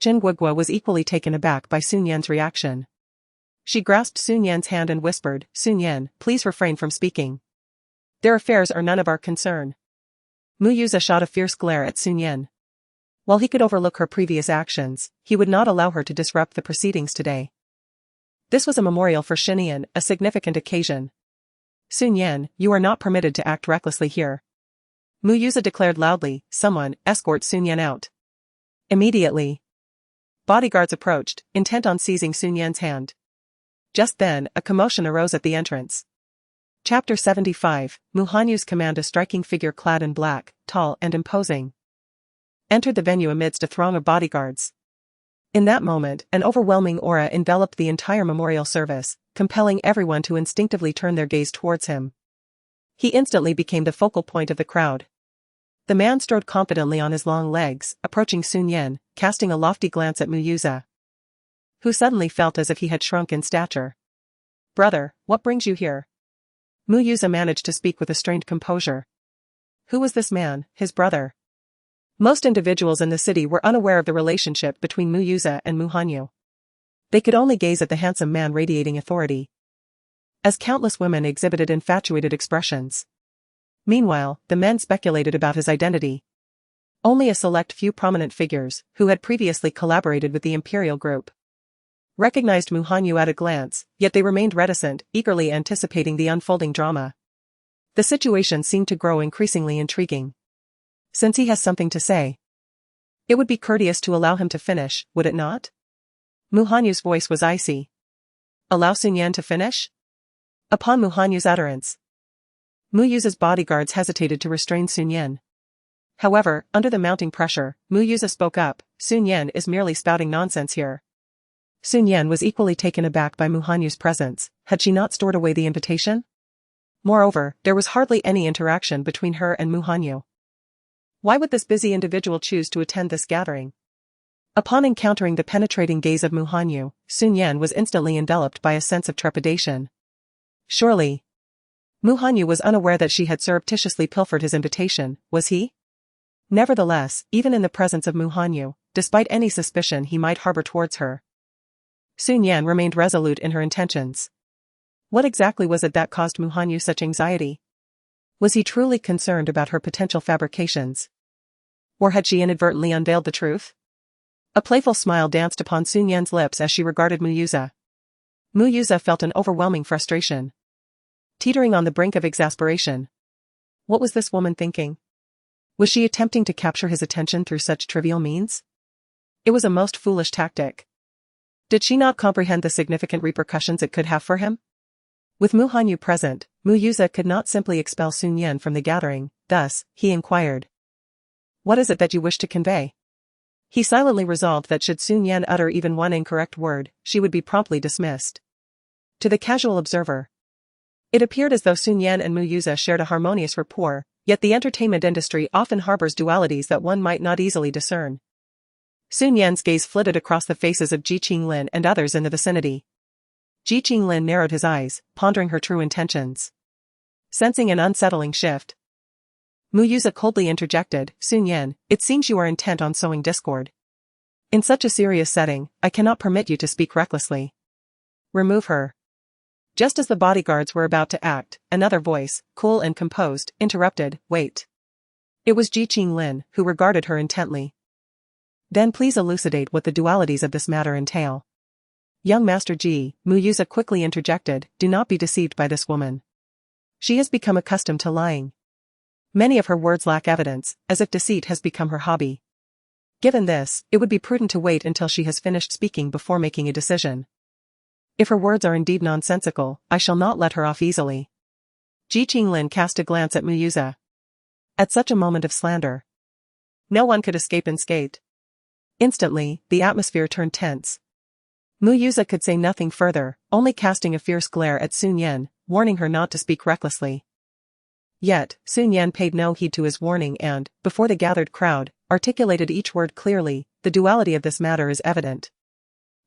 Chen Guogua was equally taken aback by Sun Yan's reaction. She grasped Sun Yan's hand and whispered, Sun Yan, please refrain from speaking. Their affairs are none of our concern. Muryuza shot a fierce glare at Sun Yan. While he could overlook her previous actions, he would not allow her to disrupt the proceedings today. This was a memorial for Shi Nian, a significant occasion. Sun Yan, you are not permitted to act recklessly here. Muryuza declared loudly. Someone, escort Sun Yan out. Immediately, bodyguards approached, intent on seizing Sun Yan's hand. Just then, a commotion arose at the entrance. Chapter 75, Mu Hanyu's command. A striking figure clad in black, tall and imposing, entered the venue amidst a throng of bodyguards. In that moment, an overwhelming aura enveloped the entire memorial service, compelling everyone to instinctively turn their gaze towards him. He instantly became the focal point of the crowd. The man strode confidently on his long legs, approaching Sun Yan, casting a lofty glance at Muryuza, who suddenly felt as if he had shrunk in stature. Brother, what brings you here? Muryuza managed to speak with a strained composure. Who was this man, his brother? Most individuals in the city were unaware of the relationship between Muryuza and Mu Hanyu. They could only gaze at the handsome man radiating authority, as countless women exhibited infatuated expressions. Meanwhile, the men speculated about his identity. Only a select few prominent figures, who had previously collaborated with the imperial group, recognized Mu Hanyu at a glance, yet they remained reticent, eagerly anticipating the unfolding drama. The situation seemed to grow increasingly intriguing. Since he has something to say, it would be courteous to allow him to finish, would it not? Mu Hanyu's voice was icy. Allow Sun Yan to finish? Upon Mu Hanyu's utterance, Muryuza's bodyguards hesitated to restrain Sun Yan. However, under the mounting pressure, Muryuza spoke up. Sun Yan is merely spouting nonsense here. Sun Yan was equally taken aback by Mu Hanyu's presence. Had she not stored away the invitation? Moreover, there was hardly any interaction between her and Mu Hanyu. Why would this busy individual choose to attend this gathering? Upon encountering the penetrating gaze of Mu Hanyu, Sun Yan was instantly enveloped by a sense of trepidation. Surely, Mu Hanyu was unaware that she had surreptitiously pilfered his invitation, was he? Nevertheless, even in the presence of Mu Hanyu, despite any suspicion he might harbor towards her, Sun Yan remained resolute in her intentions. What exactly was it that caused Mu Hanyu such anxiety? Was he truly concerned about her potential fabrications? Or had she inadvertently unveiled the truth? A playful smile danced upon Sun Yan's lips as she regarded Mu Yuza. Mu Yuza felt an overwhelming frustration, teetering on the brink of exasperation. What was this woman thinking? Was she attempting to capture his attention through such trivial means? It was a most foolish tactic. Did she not comprehend the significant repercussions it could have for him? With Mu Hanyu present, Mu Yuza could not simply expel Sun Yan from the gathering, thus, he inquired. What is it that you wish to convey? He silently resolved that should Sun Yan utter even one incorrect word, she would be promptly dismissed. To the casual observer, it appeared as though Sun Yan and Mu Yuza shared a harmonious rapport, yet the entertainment industry often harbors dualities that one might not easily discern. Sun Yan's gaze flitted across the faces of Ji Qinglin and others in the vicinity. Ji Qinglin narrowed his eyes, pondering her true intentions. Sensing an unsettling shift, Mu Yuza coldly interjected, Sun Yan, it seems you are intent on sowing discord. In such a serious setting, I cannot permit you to speak recklessly. Remove her. Just as the bodyguards were about to act, another voice, cool and composed, interrupted, wait. It was Ji Qinglin, who regarded her intently. Then please elucidate what the dualities of this matter entail. Young Master Ji, Mu Yuza quickly interjected, do not be deceived by this woman. She has become accustomed to lying. Many of her words lack evidence, as if deceit has become her hobby. Given this, it would be prudent to wait until she has finished speaking before making a decision. If her words are indeed nonsensical, I shall not let her off easily. Ji Qinglin cast a glance at Mu Yuza. At such a moment of slander, no one could escape unscathed. Instantly, the atmosphere turned tense. Mu Yuza could say nothing further, only casting a fierce glare at Sun Yan, warning her not to speak recklessly. Yet, Sun Yan paid no heed to his warning and, before the gathered crowd, articulated each word clearly. The duality of this matter is evident.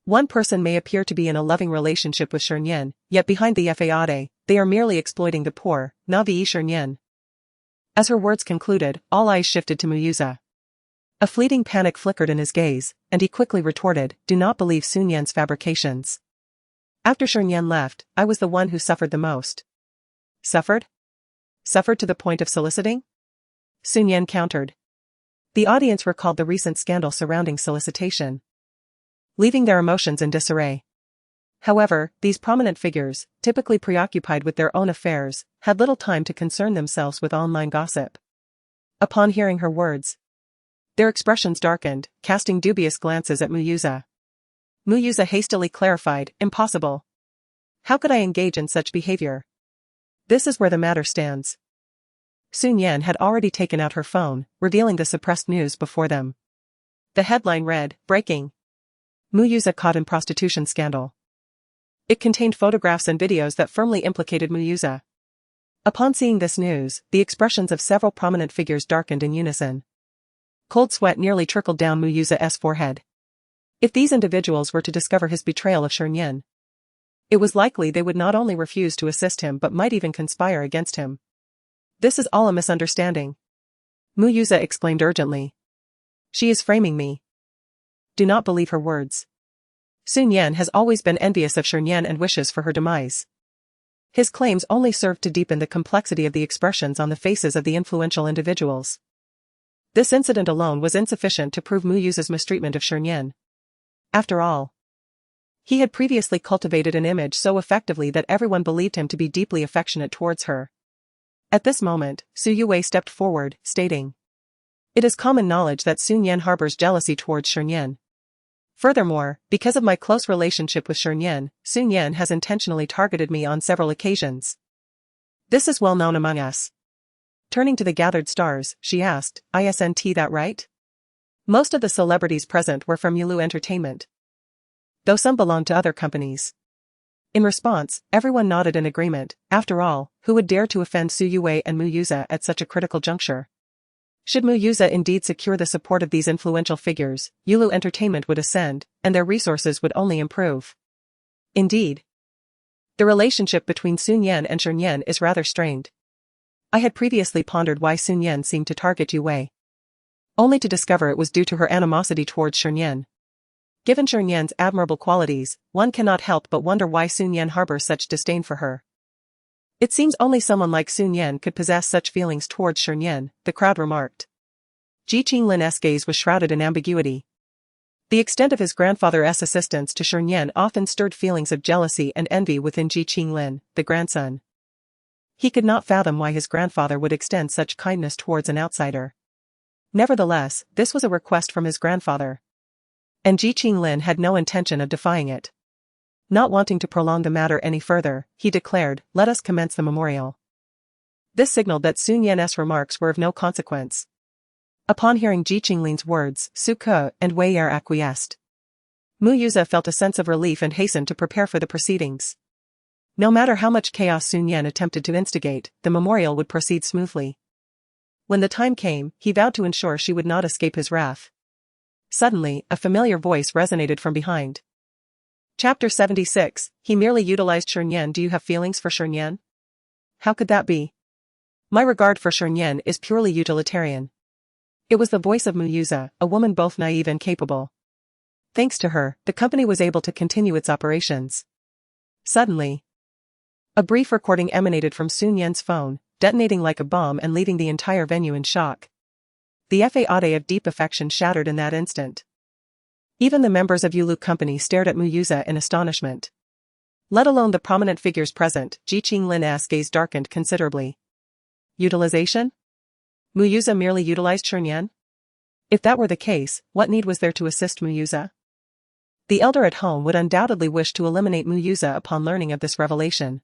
One person may appear to be in a loving relationship with Shi Nian, yet behind the facade, they are merely exploiting the poor, Navi Shi Nian. As her words concluded, all eyes shifted to Mu Yuza. A fleeting panic flickered in his gaze, and he quickly retorted, do not believe Sun Yan's fabrications. After Shi Nian left, I was the one who suffered the most. Suffered? Suffered to the point of soliciting? Sun Yan countered. The audience recalled the recent scandal surrounding solicitation, leaving their emotions in disarray. However, these prominent figures, typically preoccupied with their own affairs, had little time to concern themselves with online gossip. Upon hearing her words, their expressions darkened, casting dubious glances at Mu Yuza. Mu Yuza hastily clarified, impossible. How could I engage in such behavior? This is where the matter stands. Sun Yan had already taken out her phone, revealing the suppressed news before them. The headline read, breaking. Mu Yuza caught in prostitution scandal. It contained photographs and videos that firmly implicated Mu Yuza. Upon seeing this news, the expressions of several prominent figures darkened in unison. Cold sweat nearly trickled down Mu Yuza's forehead. If these individuals were to discover his betrayal of Shi Nian, it was likely they would not only refuse to assist him but might even conspire against him. This is all a misunderstanding. Mu Yuza exclaimed urgently. She is framing me. Do not believe her words. Sun Yan has always been envious of Shi Nian and wishes for her demise. His claims only served to deepen the complexity of the expressions on the faces of the influential individuals. This incident alone was insufficient to prove Mu Yuza's mistreatment of Shi Nian. After all, he had previously cultivated an image so effectively that everyone believed him to be deeply affectionate towards her. At this moment, Su Yue stepped forward, stating, it is common knowledge that Sun Yan harbors jealousy towards Shi Nian. Furthermore, because of my close relationship with Shi Nian, Sun Yan has intentionally targeted me on several occasions. This is well known among us. Turning to the gathered stars, she asked, isn't that right? Most of the celebrities present were from Yulu Entertainment. though some belonged to other companies. In response, everyone nodded in agreement. After all, who would dare to offend Su Yue and Mu Yuza at such a critical juncture? Should Mu Yuza indeed secure the support of these influential figures, Yulu Entertainment would ascend, and their resources would only improve. Indeed, the relationship between Su Nian and Shi Nian is rather strained. I had previously pondered why Su Nian seemed to target Yue, only to discover it was due to her animosity towards Shi Nian. Given Shi Nian's admirable qualities, one cannot help but wonder why Su Nian harbors such disdain for her. It seems only someone like Su Nian could possess such feelings towards Shi Nian, the crowd remarked. Ji Qinglin's gaze was shrouded in ambiguity. The extent of his grandfather's assistance to Shi Nian often stirred feelings of jealousy and envy within Ji Qinglin, the grandson. He could not fathom why his grandfather would extend such kindness towards an outsider. Nevertheless, this was a request from his grandfather, and Ji Qinglin had no intention of defying it. Not wanting to prolong the matter any further, he declared, "Let us commence the memorial." This signaled that Su Nian's remarks were of no consequence. Upon hearing Ji Qinglin's words, Su Ke and Wei Er acquiesced. Mu Yuza felt a sense of relief and hastened to prepare for the proceedings. No matter how much chaos Su Nian attempted to instigate, the memorial would proceed smoothly. When the time came, he vowed to ensure she would not escape his wrath. Suddenly, a familiar voice resonated from behind. Chapter 76, he merely utilized Shi Nian. Do you have feelings for Shi Nian? How could that be? My regard for Shi Nian is purely utilitarian. It was the voice of Mu Yuza, a woman both naive and capable. Thanks to her, the company was able to continue its operations. Suddenly, a brief recording emanated from Su Nian's phone, detonating like a bomb and leaving the entire venue in shock. The facade of deep affection shattered in that instant. Even the members of Yulu Company stared at Mu Yuza in astonishment. Let alone the prominent figures present, Ji Qinglin's gaze darkened considerably. Utilization? Mu Yuza merely utilized Shi Nian? If that were the case, what need was there to assist Mu Yuza? The elder at home would undoubtedly wish to eliminate Mu Yuza upon learning of this revelation.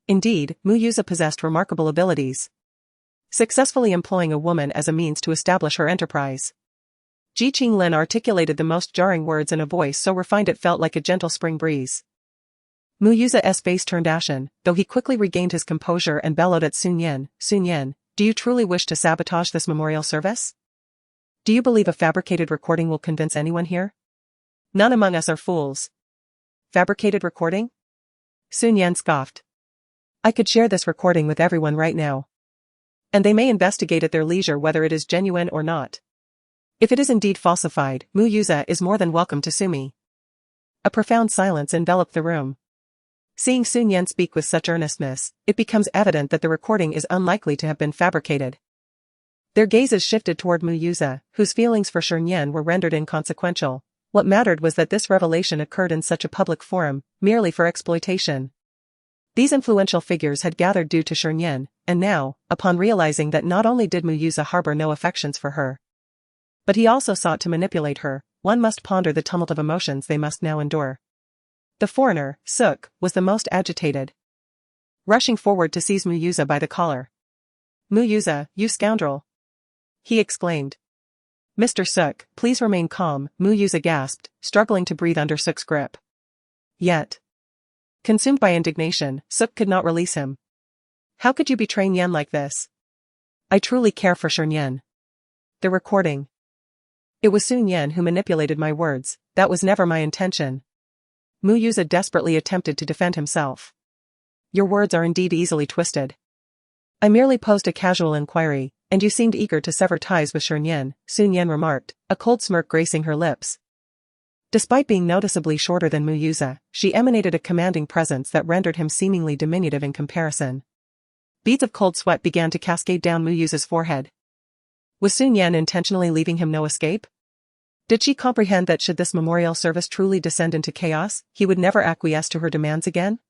Indeed, Mu Yuza possessed remarkable abilities, successfully employing a woman as a means to establish her enterprise. Ji Qinglin articulated the most jarring words in a voice so refined it felt like a gentle spring breeze. Mu Yuza's face turned ashen, though he quickly regained his composure and bellowed at Su Nian, "Su Nian, do you truly wish to sabotage this memorial service? Do you believe a fabricated recording will convince anyone here? None among us are fools." Fabricated recording? Su Nian scoffed. I could share this recording with everyone right now, and they may investigate at their leisure whether it is genuine or not. If it is indeed falsified, Mu Yuza is more than welcome to sue me. A profound silence enveloped the room. Seeing Su Nian speak with such earnestness, it becomes evident that the recording is unlikely to have been fabricated. Their gazes shifted toward Mu Yuza, whose feelings for Shi Nian were rendered inconsequential. What mattered was that this revelation occurred in such a public forum, merely for exploitation. These influential figures had gathered due to Shi Nian, and now, upon realizing that not only did Mu Yuza harbor no affections for her, but he also sought to manipulate her, one must ponder the tumult of emotions they must now endure. The foreigner, Suk, was the most agitated, rushing forward to seize Mu Yuza by the collar. "Mu Yuza, you scoundrel!" he exclaimed. "Mr. Suk, please remain calm," Mu Yuza gasped, struggling to breathe under Suk's grip. Yet, consumed by indignation, Suk could not release him. "How could you betray Nian like this? I truly care for Shi Nian." The recording. "It was Su Nian who manipulated my words, that was never my intention." Mu Yuza desperately attempted to defend himself. "Your words are indeed easily twisted. I merely posed a casual inquiry, and you seemed eager to sever ties with Shi Nian," Su Nian remarked, a cold smirk gracing her lips. Despite being noticeably shorter than Mu Yuza, she emanated a commanding presence that rendered him seemingly diminutive in comparison. Beads of cold sweat began to cascade down Mu Yuza's forehead. Was Su Nian intentionally leaving him no escape? Did she comprehend that should this memorial service truly descend into chaos, he would never acquiesce to her demands again?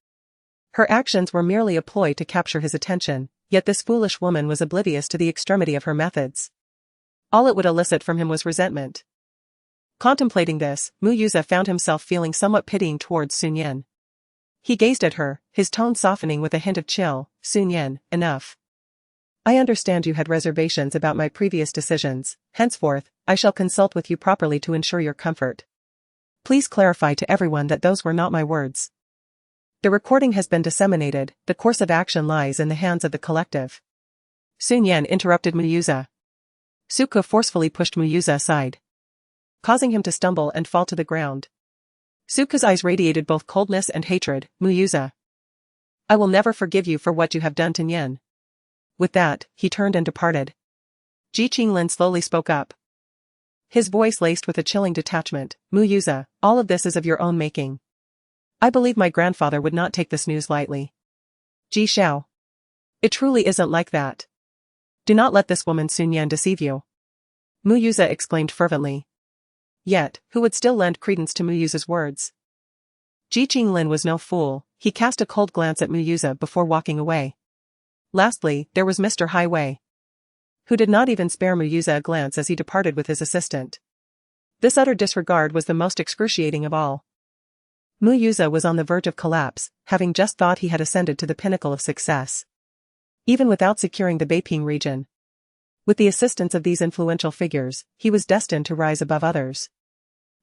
Her actions were merely a ploy to capture his attention, yet this foolish woman was oblivious to the extremity of her methods. All it would elicit from him was resentment. Contemplating this, Mu Yuza found himself feeling somewhat pitying towards Su Nian. He gazed at her, his tone softening with a hint of chill. "Su Nian, enough. I understand you had reservations about my previous decisions, henceforth, I shall consult with you properly to ensure your comfort. Please clarify to everyone that those were not my words. The recording has been disseminated, the course of action lies in the hands of the collective. Shi Nian interrupted Muyuza. Suko forcefully pushed Muyuza aside, causing him to stumble and fall to the ground. Suko's eyes radiated both coldness and hatred. Muyuza, I will never forgive you for what you have done to Nian. With that, he turned and departed. Ji Qinglin slowly spoke up, his voice laced with a chilling detachment. Muyuza, all of this is of your own making. I believe my grandfather would not take this news lightly. Ji Xiao. It truly isn't like that. Do not let this woman Shi Nian deceive you. Muyuza exclaimed fervently. Yet, who would still lend credence to Muyuza's words? Ji Qinglin was no fool, he cast a cold glance at Muyuza before walking away. Lastly, there was Mr. Highway, who did not even spare Muyuza a glance as he departed with his assistant. This utter disregard was the most excruciating of all. Muyuza was on the verge of collapse, having just thought he had ascended to the pinnacle of success. Even without securing the Beiping region, with the assistance of these influential figures, he was destined to rise above others.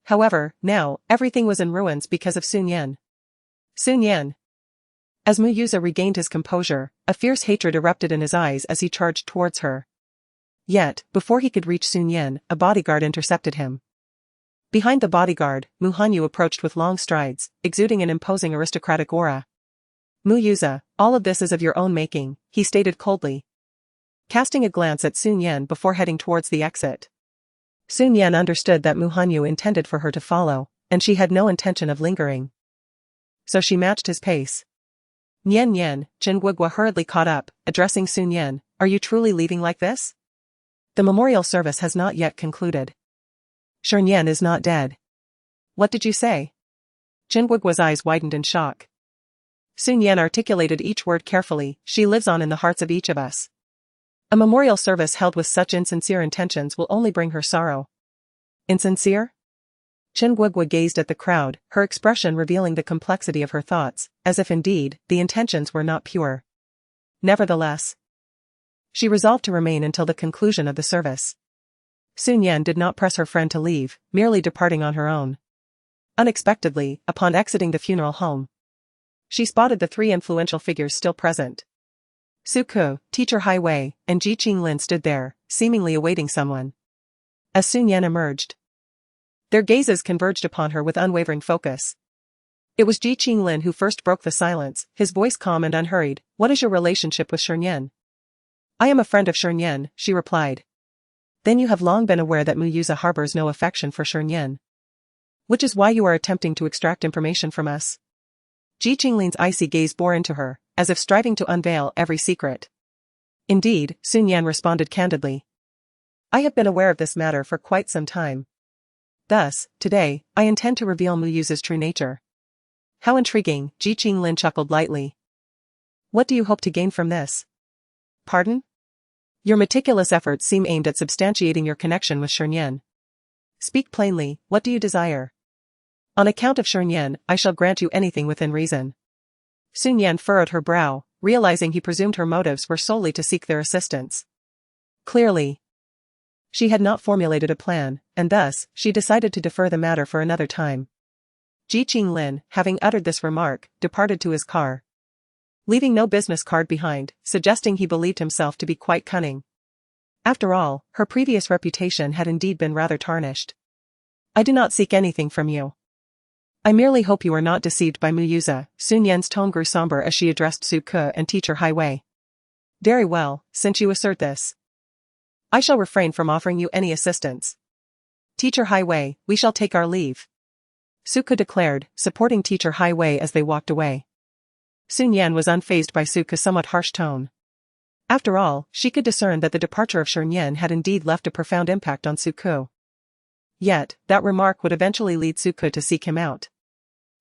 However, now, everything was in ruins because of Shi Nian. Shi Nian. As Muyuza regained his composure, a fierce hatred erupted in his eyes as he charged towards her. Yet, before he could reach Shi Nian, a bodyguard intercepted him. Behind the bodyguard, Mu Hanyu approached with long strides, exuding an imposing aristocratic aura. Muyuza, all of this is of your own making, he stated coldly, casting a glance at Shi Nian before heading towards the exit. Shi Nian understood that Mu Hanyu intended for her to follow, and she had no intention of lingering. So she matched his pace. Nian Nian, Jin Guogua hurriedly caught up, addressing Shi Nian, are you truly leaving like this? The memorial service has not yet concluded. Shi Nian is not dead. What did you say? Jin Guogua's eyes widened in shock. Shi Nian articulated each word carefully, she lives on in the hearts of each of us. A memorial service held with such insincere intentions will only bring her sorrow. Insincere? Jin Guogua gazed at the crowd, her expression revealing the complexity of her thoughts, as if indeed, the intentions were not pure. Nevertheless, she resolved to remain until the conclusion of the service. Shi Nian did not press her friend to leave, merely departing on her own. Unexpectedly, upon exiting the funeral home, she spotted the three influential figures still present. Suko, Teacher Highway, and Ji Qinglin stood there, seemingly awaiting someone. As Shi Nian emerged, their gazes converged upon her with unwavering focus. It was Ji Qinglin who first broke the silence, his voice calm and unhurried. What is your relationship with Shi Nian? I am a friend of Shi Nian, she replied. Then you have long been aware that Muyuza harbors no affection for Shi Nian. Which is why you are attempting to extract information from us. Ji Qinglin's icy gaze bore into her, as if striving to unveil every secret. Indeed, Shi Nian responded candidly. I have been aware of this matter for quite some time. Thus, today, I intend to reveal Muyuza's true nature. How intriguing, Ji Qinglin chuckled lightly. What do you hope to gain from this? Pardon? Your meticulous efforts seem aimed at substantiating your connection with Shi Nian. Speak plainly, what do you desire? On account of Shi Nian, I shall grant you anything within reason. Shi Nian furrowed her brow, realizing he presumed her motives were solely to seek their assistance. Clearly, she had not formulated a plan, and thus, she decided to defer the matter for another time. Ji Qinglin, having uttered this remark, departed to his car, leaving no business card behind, suggesting he believed himself to be quite cunning. After all, her previous reputation had indeed been rather tarnished. I do not seek anything from you. I merely hope you are not deceived by Muyuza. Shi Nian's tone grew somber as she addressed Suke and Teacher Highway. Very well, since you assert this, I shall refrain from offering you any assistance. Teacher Highway, we shall take our leave. Suke declared, supporting Teacher Highway as they walked away. Shi Nian was unfazed by Suke's somewhat harsh tone. After all, she could discern that the departure of Shi Nian had indeed left a profound impact on Suke. Yet, that remark would eventually lead Suke to seek him out.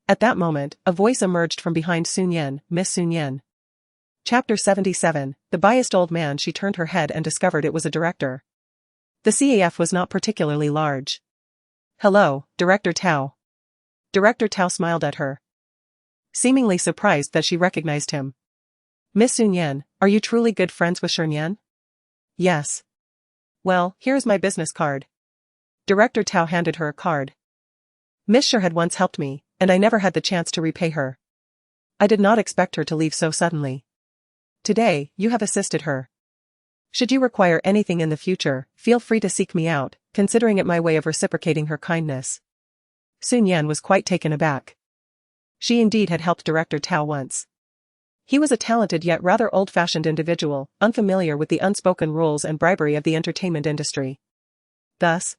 At that moment, a voice emerged from behind Shi Nian, Miss Shi Nian. Chapter 77, the biased old man. She turned her head and discovered it was a director. The CAF was not particularly large. Hello, Director Tao. Director Tao smiled at her, seemingly surprised that she recognized him. Miss Shi Nian, are you truly good friends with Shi Nian? Yes. Well, here is my business card. Director Tao handed her a card. Miss Shi had once helped me, and I never had the chance to repay her. I did not expect her to leave so suddenly. Today, you have assisted her. Should you require anything in the future, feel free to seek me out, considering it my way of reciprocating her kindness. Shi Nian was quite taken aback. She indeed had helped Director Tao once. He was a talented yet rather old-fashioned individual, unfamiliar with the unspoken rules and bribery of the entertainment industry. Thus,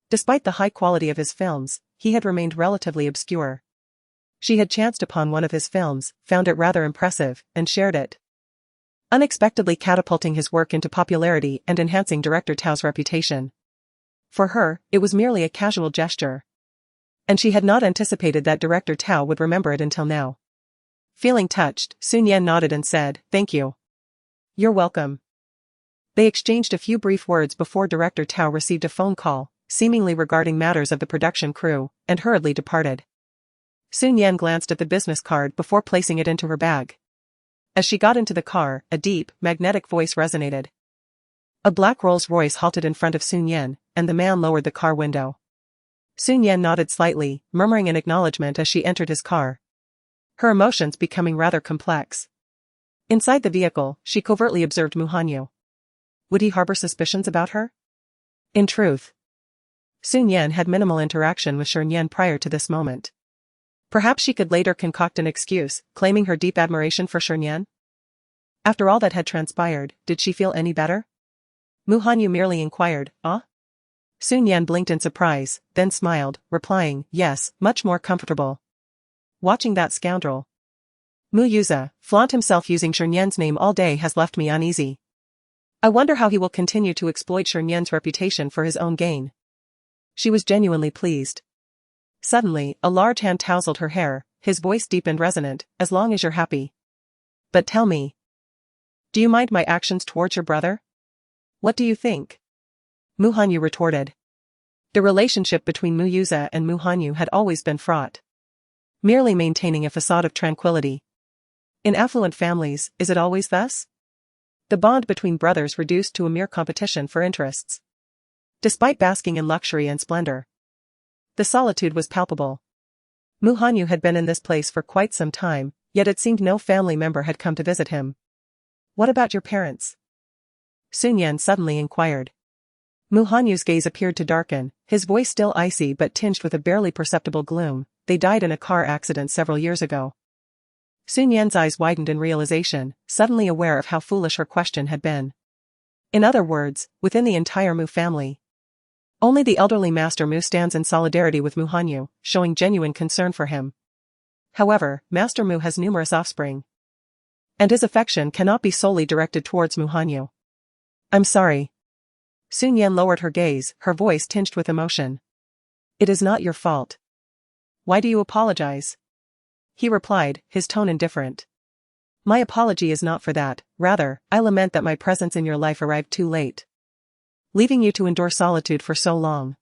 despite the high quality of his films, he had remained relatively obscure. She had chanced upon one of his films, found it rather impressive, and shared it, unexpectedly catapulting his work into popularity and enhancing Director Tao's reputation. For her, it was merely a casual gesture, and she had not anticipated that Director Tao would remember it until now. Feeling touched, Shi Nian nodded and said, "Thank you." "You're welcome." They exchanged a few brief words before Director Tao received a phone call, seemingly regarding matters of the production crew, and hurriedly departed. Shi Nian glanced at the business card before placing it into her bag. As she got into the car, a deep, magnetic voice resonated. A black Rolls-Royce halted in front of Shi Nian, and the man lowered the car window. Shi Nian nodded slightly, murmuring an acknowledgement as she entered his car, her emotions becoming rather complex. Inside the vehicle, she covertly observed Mu Hanyu. Would he harbor suspicions about her? In truth, Shi Nian had minimal interaction with Shi Nian prior to this moment. Perhaps she could later concoct an excuse, claiming her deep admiration for Shi Nian? After all that had transpired, did she feel any better? Mu Hanyu merely inquired, "Ah?" Shi Nian blinked in surprise, then smiled, replying, "Yes, much more comfortable." Watching that scoundrel Mu Yuza flaunt himself using Shi Nian's name all day has left me uneasy. I wonder how he will continue to exploit Shi Nian's reputation for his own gain. She was genuinely pleased. Suddenly, a large hand tousled her hair, his voice deep and resonant, "As long as you're happy. But tell me, do you mind my actions towards your brother? What do you think?" Mu Hanyu retorted. The relationship between Mu Yuza and Mu Hanyu had always been fraught, merely maintaining a facade of tranquility. In affluent families, is it always thus? The bond between brothers reduced to a mere competition for interests. Despite basking in luxury and splendor, the solitude was palpable. Mu Hanyu had been in this place for quite some time, yet it seemed no family member had come to visit him. "What about your parents?" Shi Nian suddenly inquired. Mu Hanyu's gaze appeared to darken, his voice still icy but tinged with a barely perceptible gloom. "They died in a car accident several years ago." Shi Nian's eyes widened in realization, suddenly aware of how foolish her question had been. In other words, within the entire Mu family, only the elderly Master Mu stands in solidarity with Mu Hanyu, showing genuine concern for him. However, Master Mu has numerous offspring, and his affection cannot be solely directed towards Mu Hanyu. "I'm sorry." Shi Nian lowered her gaze, her voice tinged with emotion. "It is not your fault." "Why do you apologize?" he replied, his tone indifferent. "My apology is not for that, rather, I lament that my presence in your life arrived too late, leaving you to endure solitude for so long."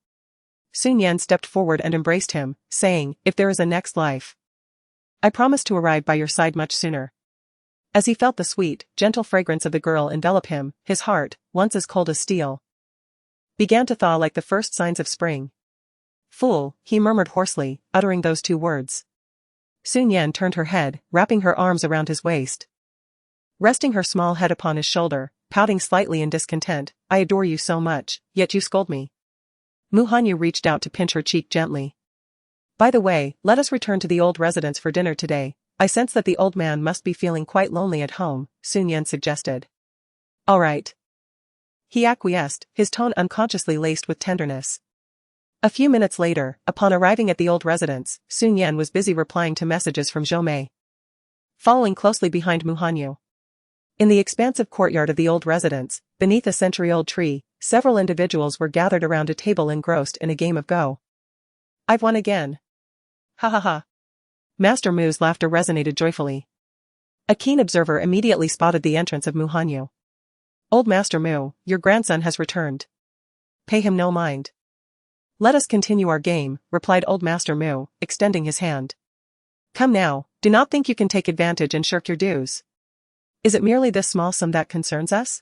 Shi Nian stepped forward and embraced him, saying, "If there is a next life, I promise to arrive by your side much sooner." As he felt the sweet, gentle fragrance of the girl envelop him, his heart, once as cold as steel, began to thaw like the first signs of spring. "Fool," he murmured hoarsely, uttering those two words. Shi Nian turned her head, wrapping her arms around his waist, resting her small head upon his shoulder, pouting slightly in discontent. "I adore you so much, yet you scold me." Mu Hanyu reached out to pinch her cheek gently. "By the way, let us return to the old residence for dinner today. I sense that the old man must be feeling quite lonely at home," Shi Nian suggested. "All right." He acquiesced, his tone unconsciously laced with tenderness. A few minutes later, upon arriving at the old residence, Shi Nian was busy replying to messages from Zhou Mei, following closely behind Mu Hanyu. In the expansive courtyard of the old residence, beneath a century-old tree, several individuals were gathered around a table engrossed in a game of Go. "I've won again. Ha ha ha." Master Mu's laughter resonated joyfully. A keen observer immediately spotted the entrance of Mu Hanyu. "Old Master Mu, your grandson has returned. Pay him no mind." "Let us continue our game," replied Old Master Mu, extending his hand. "Come now, do not think you can take advantage and shirk your dues. Is it merely this small sum that concerns us?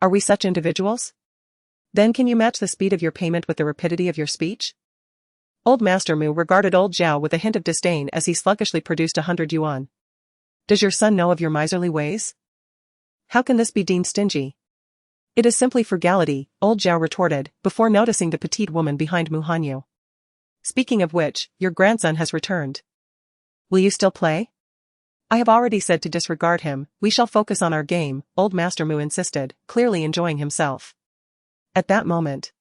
Are we such individuals? Then can you match the speed of your payment with the rapidity of your speech?" Old Master Mu regarded old Zhao with a hint of disdain as he sluggishly produced 100 yuan. Does your son know of your miserly ways? How can this be deemed stingy? It is simply frugality, old Zhao retorted, before noticing the petite woman behind Mu Hanyu. Speaking of which, your grandson has returned. Will you still play? I have already said to disregard him, we shall focus on our game, old Master Mu insisted, clearly enjoying himself. At that moment,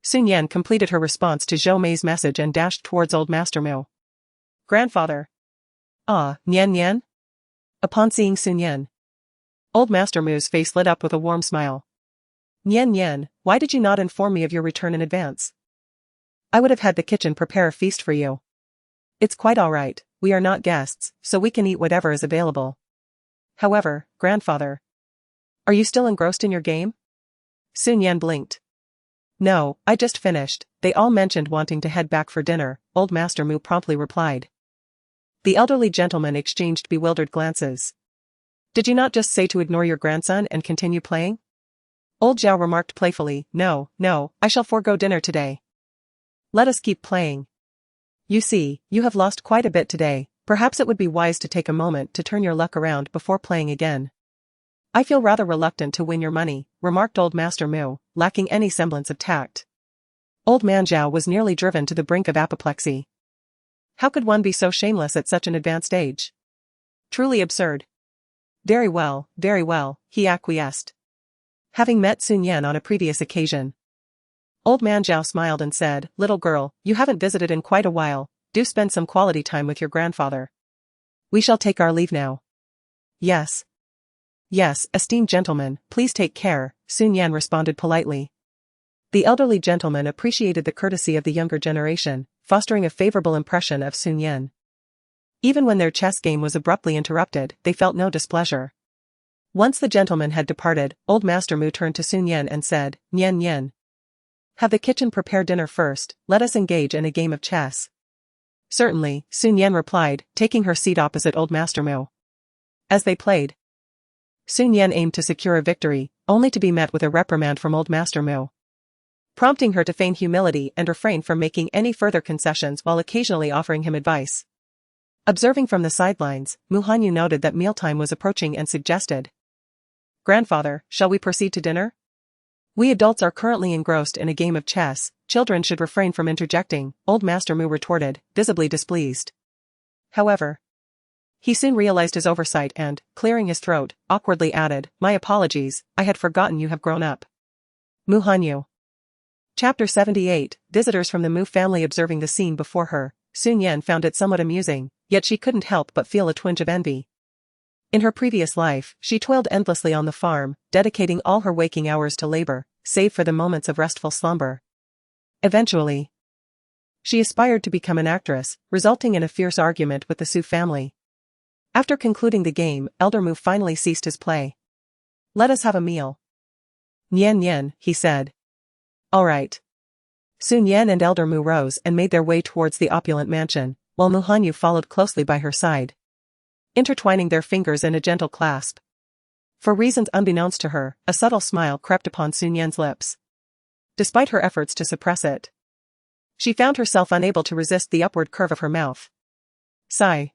Shi Nian completed her response to Zhou Mei's message and dashed towards old Master Mu. Grandfather. Ah, Nian Nian? Upon seeing Shi Nian, old Master Mu's face lit up with a warm smile. Nian Nian, why did you not inform me of your return in advance? I would have had the kitchen prepare a feast for you. It's quite all right, we are not guests, so we can eat whatever is available. However, grandfather, are you still engrossed in your game? Shi Nian blinked. No, I just finished. They all mentioned wanting to head back for dinner, old Master Mu promptly replied. The elderly gentleman exchanged bewildered glances. Did you not just say to ignore your grandson and continue playing? Old Zhao remarked playfully, no, I shall forego dinner today. Let us keep playing. You see, you have lost quite a bit today, perhaps it would be wise to take a moment to turn your luck around before playing again. I feel rather reluctant to win your money, remarked old Master Mu, lacking any semblance of tact. Old man Zhao was nearly driven to the brink of apoplexy. How could one be so shameless at such an advanced age? Truly absurd. Very well, he acquiesced. Having met Shi Nian on a previous occasion, old man Zhao smiled and said, little girl, you haven't visited in quite a while, do spend some quality time with your grandfather. We shall take our leave now. Yes, esteemed gentlemen, please take care, Shi Nian responded politely. The elderly gentleman appreciated the courtesy of the younger generation, fostering a favorable impression of Shi Nian. Even when their chess game was abruptly interrupted, they felt no displeasure. Once the gentleman had departed, old Master Mu turned to Shi Nian and said, Nian Nian. Have the kitchen prepare dinner first, let us engage in a game of chess. Certainly, Shi Nian replied, taking her seat opposite old Master Mu. As they played, Shi Nian aimed to secure a victory, only to be met with a reprimand from old Master Mu, prompting her to feign humility and refrain from making any further concessions while occasionally offering him advice. Observing from the sidelines, Mu Hanyu noted that mealtime was approaching and suggested, Grandfather, shall we proceed to dinner? We adults are currently engrossed in a game of chess, children should refrain from interjecting, old Master Mu retorted, visibly displeased. However, he soon realized his oversight and, clearing his throat, awkwardly added, my apologies, I had forgotten you have grown up. Mu Hanyu. Chapter 78, visitors from the Mu family observing the scene before her, Shi Nian found it somewhat amusing, yet she couldn't help but feel a twinge of envy. In her previous life, she toiled endlessly on the farm, dedicating all her waking hours to labor, save for the moments of restful slumber. Eventually, she aspired to become an actress, resulting in a fierce argument with the Su family. After concluding the game, Elder Mu finally ceased his play. Let us have a meal. Nian Nian, he said. All right. Shi Nian and Elder Mu rose and made their way towards the opulent mansion, while Mu Hanyu followed closely by her side, intertwining their fingers in a gentle clasp. For reasons unbeknownst to her, a subtle smile crept upon Shi Nian's lips. Despite her efforts to suppress it, she found herself unable to resist the upward curve of her mouth. Sigh.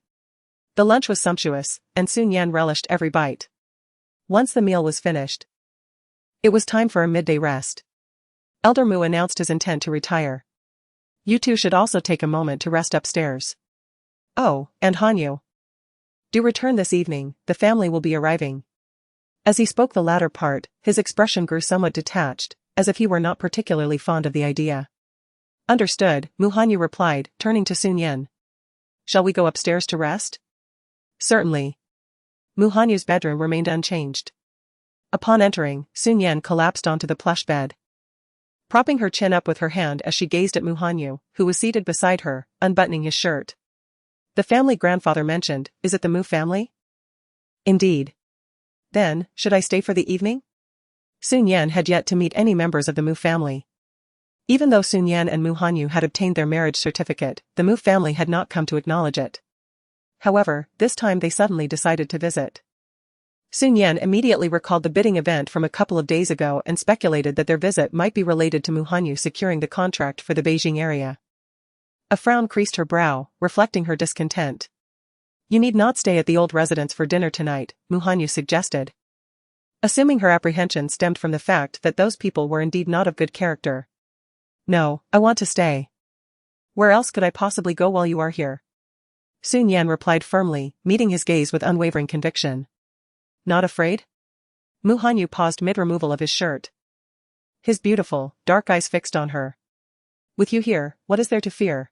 The lunch was sumptuous, and Shi Nian relished every bite. Once the meal was finished, it was time for a midday rest. Elder Mu announced his intent to retire. You two should also take a moment to rest upstairs. Oh, and Hanyu. Do return this evening, the family will be arriving. As he spoke the latter part, his expression grew somewhat detached, as if he were not particularly fond of the idea. Understood, Mu Hanyu replied, turning to Shi Nian. Shall we go upstairs to rest? Certainly. Mu Hanyu's bedroom remained unchanged. Upon entering, Shi Nian collapsed onto the plush bed, propping her chin up with her hand as she gazed at Mu Hanyu, who was seated beside her, unbuttoning his shirt. The family grandfather mentioned, is it the Mu family? Indeed. Then, should I stay for the evening? Shi Nian had yet to meet any members of the Mu family. Even though Shi Nian and Mu Hanyu had obtained their marriage certificate, the Mu family had not come to acknowledge it. However, this time they suddenly decided to visit. Shi Nian immediately recalled the bidding event from a couple of days ago and speculated that their visit might be related to Mu Hanyu securing the contract for the Beijing area. A frown creased her brow, reflecting her discontent. You need not stay at the old residence for dinner tonight, Muhanyu suggested. Assuming her apprehension stemmed from the fact that those people were indeed not of good character. No, I want to stay. Where else could I possibly go while you are here? Shi Nian replied firmly, meeting his gaze with unwavering conviction. Not afraid? Muhanyu paused mid-removal of his shirt. His beautiful, dark eyes fixed on her. With you here, what is there to fear?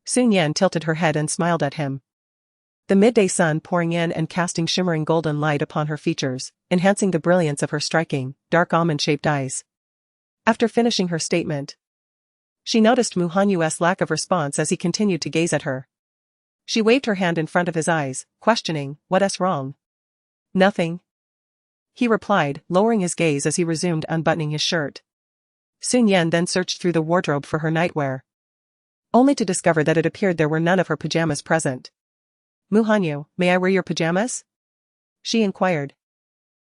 Shi Nian tilted her head and smiled at him. The midday sun pouring in and casting shimmering golden light upon her features, enhancing the brilliance of her striking, dark almond-shaped eyes. After finishing her statement, she noticed Muhanyu's lack of response as he continued to gaze at her. She waved her hand in front of his eyes, questioning, what's wrong? Nothing. He replied, lowering his gaze as he resumed unbuttoning his shirt. Shi Nian then searched through the wardrobe for her nightwear, only to discover that it appeared there were none of her pajamas present. Muhanyu, may I wear your pajamas? She inquired,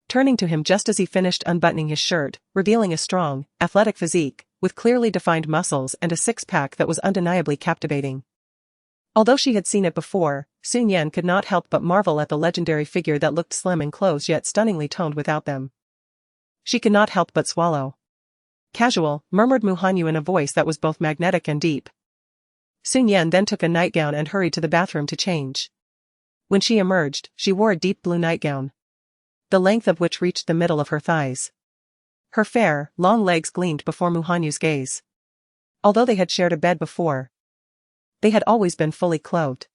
turning to him just as he finished unbuttoning his shirt, revealing a strong, athletic physique, with clearly defined muscles and a six-pack that was undeniably captivating. Although she had seen it before, Shi Nian could not help but marvel at the legendary figure that looked slim in clothes yet stunningly toned without them. She could not help but swallow. Casual, murmured Muhanyu in a voice that was both magnetic and deep. Shi Nian then took a nightgown and hurried to the bathroom to change. When she emerged, she wore a deep blue nightgown, the length of which reached the middle of her thighs. Her fair, long legs gleamed before Muhanyu's gaze. Although they had shared a bed before, they had always been fully clothed.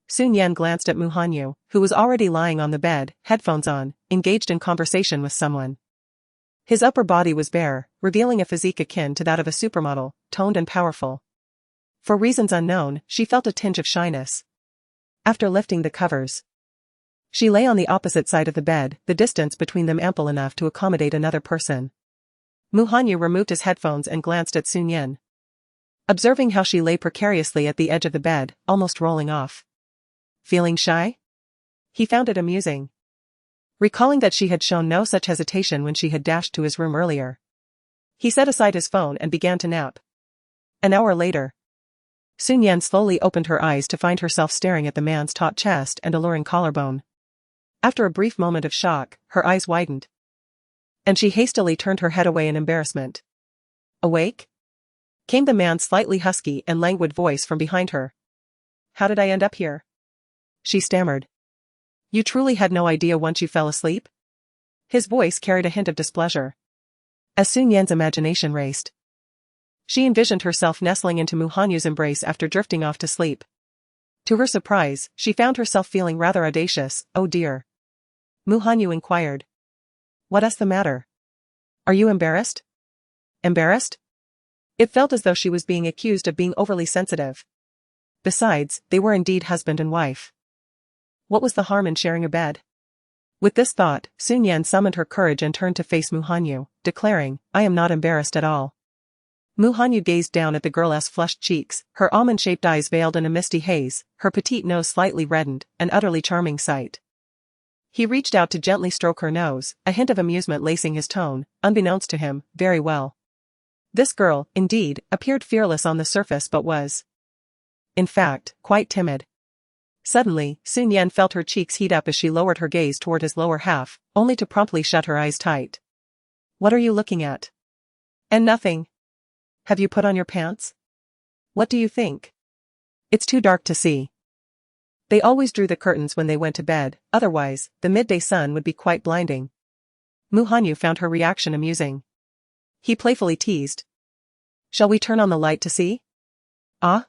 Shi Nian glanced at Muhanyu, who was already lying on the bed, headphones on, engaged in conversation with someone. His upper body was bare, revealing a physique akin to that of a supermodel, toned and powerful. For reasons unknown, she felt a tinge of shyness. After lifting the covers, she lay on the opposite side of the bed, the distance between them ample enough to accommodate another person. Muhanyu removed his headphones and glanced at Shi Nian, observing how she lay precariously at the edge of the bed, almost rolling off. Feeling shy? He found it amusing, recalling that she had shown no such hesitation when she had dashed to his room earlier. He set aside his phone and began to nap. An hour later, Shi Nian slowly opened her eyes to find herself staring at the man's taut chest and alluring collarbone. After a brief moment of shock, her eyes widened, and she hastily turned her head away in embarrassment. Awake? Came the man's slightly husky and languid voice from behind her. How did I end up here? She stammered. You truly had no idea once you fell asleep? His voice carried a hint of displeasure. As Shi Nian's imagination raced, she envisioned herself nestling into Muhanyu's embrace after drifting off to sleep. To her surprise, she found herself feeling rather audacious. Oh dear. Muhanyu inquired. What's the matter? Are you embarrassed? Embarrassed? It felt as though she was being accused of being overly sensitive. Besides, they were indeed husband and wife. What was the harm in sharing a bed? With this thought, Shi Nian summoned her courage and turned to face Muhanyu, declaring, I am not embarrassed at all. Muhanyu gazed down at the girl's flushed cheeks, her almond-shaped eyes veiled in a misty haze, her petite nose slightly reddened, an utterly charming sight. He reached out to gently stroke her nose, a hint of amusement lacing his tone, unbeknownst to him, very well. This girl, indeed, appeared fearless on the surface but was, in fact, quite timid. Suddenly, Shi Nian felt her cheeks heat up as she lowered her gaze toward his lower half, only to promptly shut her eyes tight. What are you looking at? And nothing. Have you put on your pants? What do you think? It's too dark to see. They always drew the curtains when they went to bed, otherwise, the midday sun would be quite blinding. Muhanyu found her reaction amusing. He playfully teased. Shall we turn on the light to see? Ah?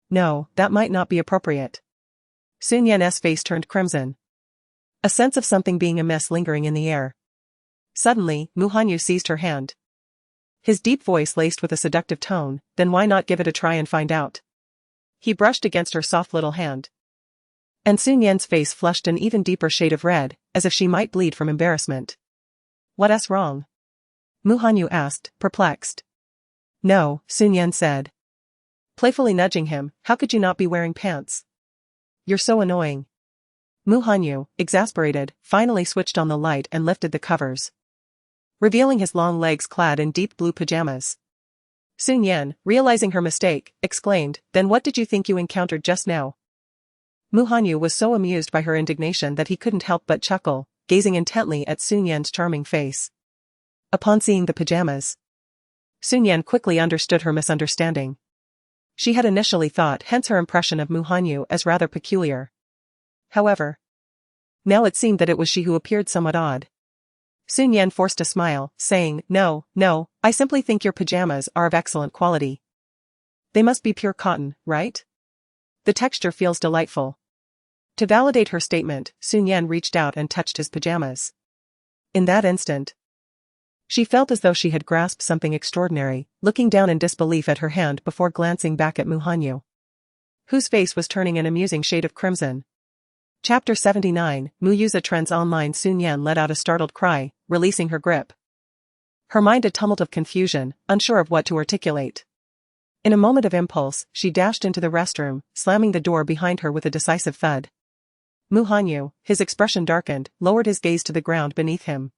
No, that might not be appropriate. Shi Nian's face turned crimson, a sense of something being amiss lingering in the air. Suddenly, Muhanyu seized her hand. His deep voice laced with a seductive tone, then why not give it a try and find out? He brushed against her soft little hand, and Shi Nian's face flushed an even deeper shade of red, as if she might bleed from embarrassment. What's wrong? Muhanyu asked, perplexed. No, Shi Nian said, playfully nudging him, how could you not be wearing pants? You're so annoying. Muhanyu, exasperated, finally switched on the light and lifted the covers, revealing his long legs clad in deep blue pajamas. Shi Nian, realizing her mistake, exclaimed, "Then what did you think you encountered just now?" Mu Hanyu was so amused by her indignation that he couldn't help but chuckle, gazing intently at Shi Nian's charming face. Upon seeing the pajamas, Shi Nian quickly understood her misunderstanding. She had initially thought hence her impression of Mu Hanyu as rather peculiar. However, now it seemed that it was she who appeared somewhat odd. Shi Nian forced a smile, saying, "No, I simply think your pajamas are of excellent quality. They must be pure cotton, right? The texture feels delightful." To validate her statement, Shi Nian reached out and touched his pajamas. In that instant, she felt as though she had grasped something extraordinary, looking down in disbelief at her hand before glancing back at Mu Hanyu, whose face was turning an amusing shade of crimson. Chapter 79, Mu Yuza trends online. Shi Nian let out a startled cry, releasing her grip. Her mind a tumult of confusion, unsure of what to articulate. In a moment of impulse, she dashed into the restroom, slamming the door behind her with a decisive thud. Mu Hanyu, his expression darkened, lowered his gaze to the ground beneath him.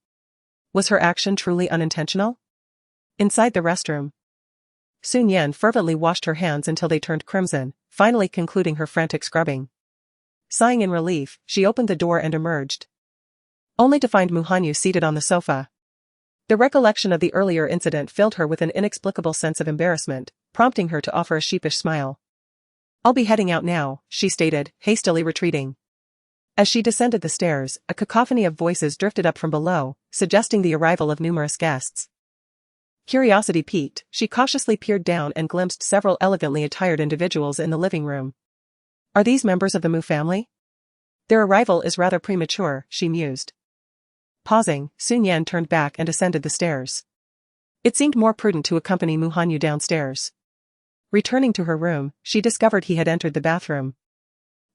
Was her action truly unintentional? Inside the restroom, Shi Nian fervently washed her hands until they turned crimson, finally concluding her frantic scrubbing. Sighing in relief, she opened the door and emerged, only to find Mu Hanyu seated on the sofa. The recollection of the earlier incident filled her with an inexplicable sense of embarrassment, prompting her to offer a sheepish smile. "I'll be heading out now," she stated, hastily retreating. As she descended the stairs, a cacophony of voices drifted up from below, suggesting the arrival of numerous guests. Curiosity piqued, she cautiously peered down and glimpsed several elegantly attired individuals in the living room. Are these members of the Mu family? Their arrival is rather premature, she mused. Pausing, Shi Nian turned back and ascended the stairs. It seemed more prudent to accompany Mu Hanyu downstairs. Returning to her room, she discovered he had entered the bathroom.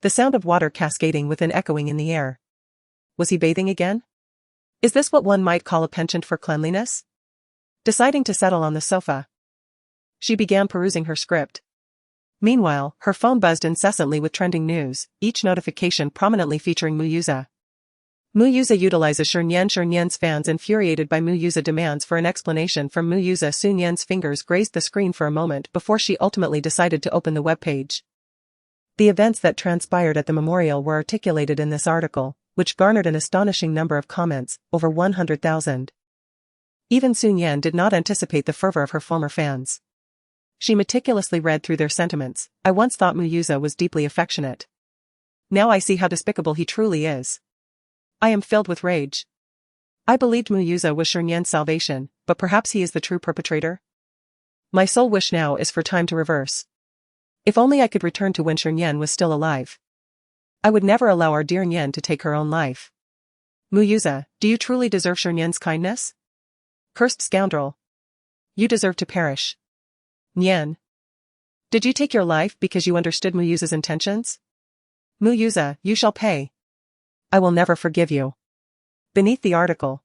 The sound of water cascading within echoing in the air. Was he bathing again? Is this what one might call a penchant for cleanliness? Deciding to settle on the sofa, she began perusing her script. Meanwhile, her phone buzzed incessantly with trending news, each notification prominently featuring Mu Yuza. Mu Yuza utilizes Shi Nian. Shi Nian's fans infuriated by Mu Yuza demands for an explanation from Mu Yuza. Shi Nian's fingers grazed the screen for a moment before she ultimately decided to open the webpage. The events that transpired at the memorial were articulated in this article, which garnered an astonishing number of comments, over 100,000. Even Shi Nian did not anticipate the fervor of her former fans. She meticulously read through their sentiments. "I once thought Mu Yuza was deeply affectionate. Now I see how despicable he truly is. I am filled with rage. I believed Mu Yuza was Shi Nian's salvation, but perhaps he is the true perpetrator? My sole wish now is for time to reverse. If only I could return to when Shi Nian was still alive. I would never allow our dear Nian to take her own life. Mu Yuza, do you truly deserve Shi Nian's kindness? Cursed scoundrel. You deserve to perish. Nian. Did you take your life because you understood Mu Yuza's intentions? Mu Yuza, you shall pay. I will never forgive you." Beneath the article,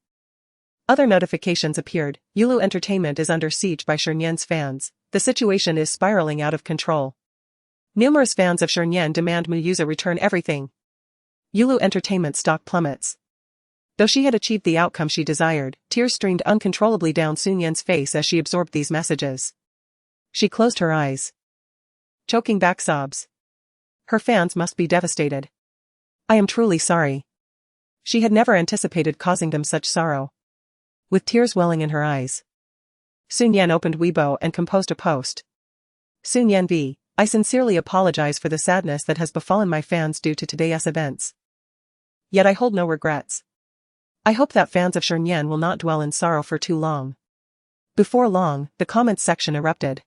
other notifications appeared. Yulu Entertainment is under siege by Shi Nian's fans. The situation is spiraling out of control. Numerous fans of Shi Nian demand Mu Yuza return everything. Yulu Entertainment stock plummets. Though she had achieved the outcome she desired, tears streamed uncontrollably down Shi Nian's face as she absorbed these messages. She closed her eyes, choking back sobs. Her fans must be devastated. I am truly sorry. She had never anticipated causing them such sorrow. With tears welling in her eyes, Shi Nian opened Weibo and composed a post. Shi Nian v. I sincerely apologize for the sadness that has befallen my fans due to today's events. Yet I hold no regrets. I hope that fans of Shi Nian will not dwell in sorrow for too long. Before long, the comments section erupted.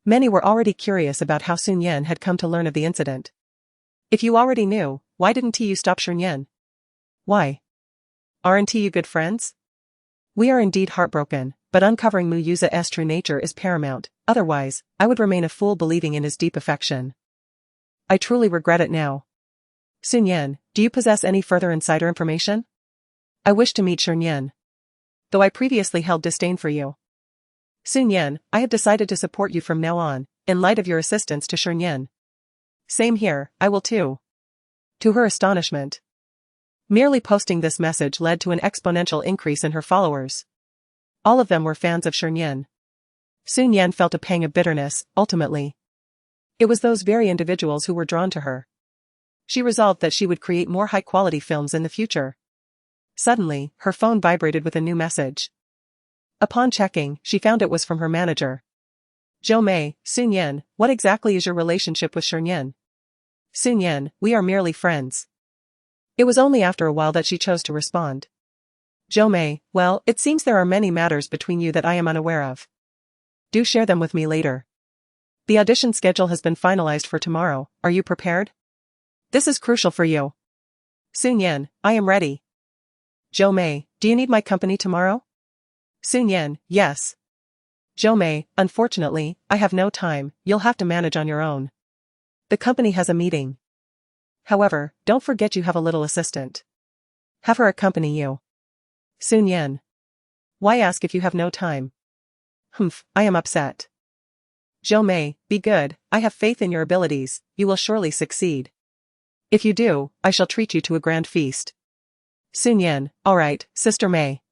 Many were already curious about how Shi Nian had come to learn of the incident. If you already knew, why didn't you stop Shi Nian? Why? Aren't you good friends? We are indeed heartbroken, but uncovering Mu Yuza's true nature is paramount, otherwise, I would remain a fool believing in his deep affection. I truly regret it now. Shi Nian, do you possess any further insider information? I wish to meet Shi Nian. Though I previously held disdain for you. Shi Nian, I have decided to support you from now on, in light of your assistance to Shi Nian. Same here, I will too. To her astonishment, merely posting this message led to an exponential increase in her followers. All of them were fans of Shi Nian. Sun Yan felt a pang of bitterness, ultimately. It was those very individuals who were drawn to her. She resolved that she would create more high-quality films in the future. Suddenly, her phone vibrated with a new message. Upon checking, she found it was from her manager. Zhou Mei, Sun Yan, what exactly is your relationship with Shi Nian? Sun Yan, we are merely friends. It was only after a while that she chose to respond. Zhou Mei, well, it seems there are many matters between you that I am unaware of. Do share them with me later. The audition schedule has been finalized for tomorrow, are you prepared? This is crucial for you. Sun Yan, I am ready. Zhou Mei, do you need my company tomorrow? Sun Yan, yes. Zhou Mei, unfortunately, I have no time, you'll have to manage on your own. The company has a meeting. However, don't forget you have a little assistant. Have her accompany you. Sun Yan. Why ask if you have no time? Humph, I am upset. Zhou Mei, be good, I have faith in your abilities, you will surely succeed. If you do, I shall treat you to a grand feast. Sun Yan, alright, Sister Mei.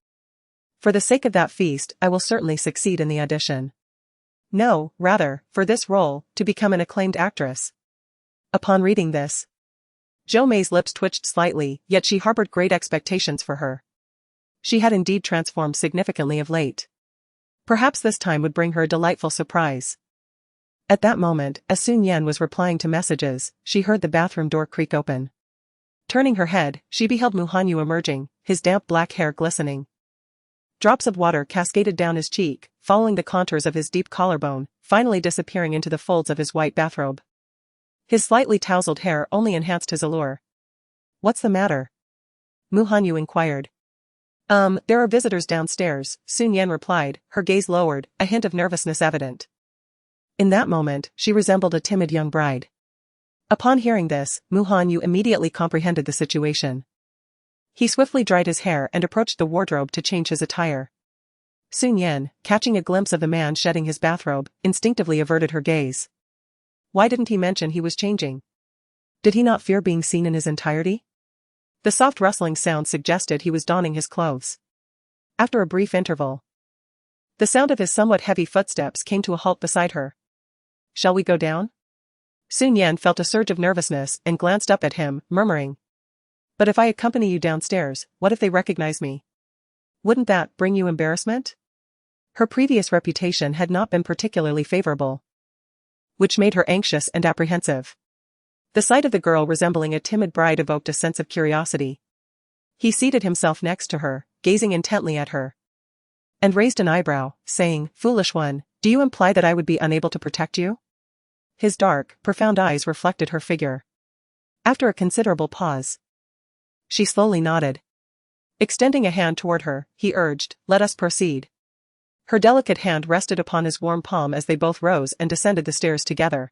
For the sake of that feast, I will certainly succeed in the audition. No, rather, for this role, to become an acclaimed actress. Upon reading this, Zhou Mei's lips twitched slightly, yet she harbored great expectations for her. She had indeed transformed significantly of late. Perhaps this time would bring her a delightful surprise. At that moment, as Sun Yan was replying to messages, she heard the bathroom door creak open. Turning her head, she beheld Mu Hanyu emerging, his damp black hair glistening. Drops of water cascaded down his cheek, following the contours of his deep collarbone, finally disappearing into the folds of his white bathrobe. His slightly tousled hair only enhanced his allure. What's the matter? Mu Hanyu inquired. There are visitors downstairs, Sun Yan replied, her gaze lowered, a hint of nervousness evident. In that moment, she resembled a timid young bride. Upon hearing this, Mu Hanyu immediately comprehended the situation. He swiftly dried his hair and approached the wardrobe to change his attire. Sun Yan, catching a glimpse of the man shedding his bathrobe, instinctively averted her gaze. Why didn't he mention he was changing? Did he not fear being seen in his entirety? The soft rustling sound suggested he was donning his clothes. After a brief interval, the sound of his somewhat heavy footsteps came to a halt beside her. Shall we go down? Sun Yan felt a surge of nervousness and glanced up at him, murmuring. But if I accompany you downstairs, what if they recognize me? Wouldn't that bring you embarrassment? Her previous reputation had not been particularly favorable, which made her anxious and apprehensive. The sight of the girl resembling a timid bride evoked a sense of curiosity. He seated himself next to her, gazing intently at her, and raised an eyebrow, saying, Foolish one, do you imply that I would be unable to protect you? His dark, profound eyes reflected her figure. After a considerable pause, she slowly nodded. Extending a hand toward her, he urged, Let us proceed. Her delicate hand rested upon his warm palm as they both rose and descended the stairs together.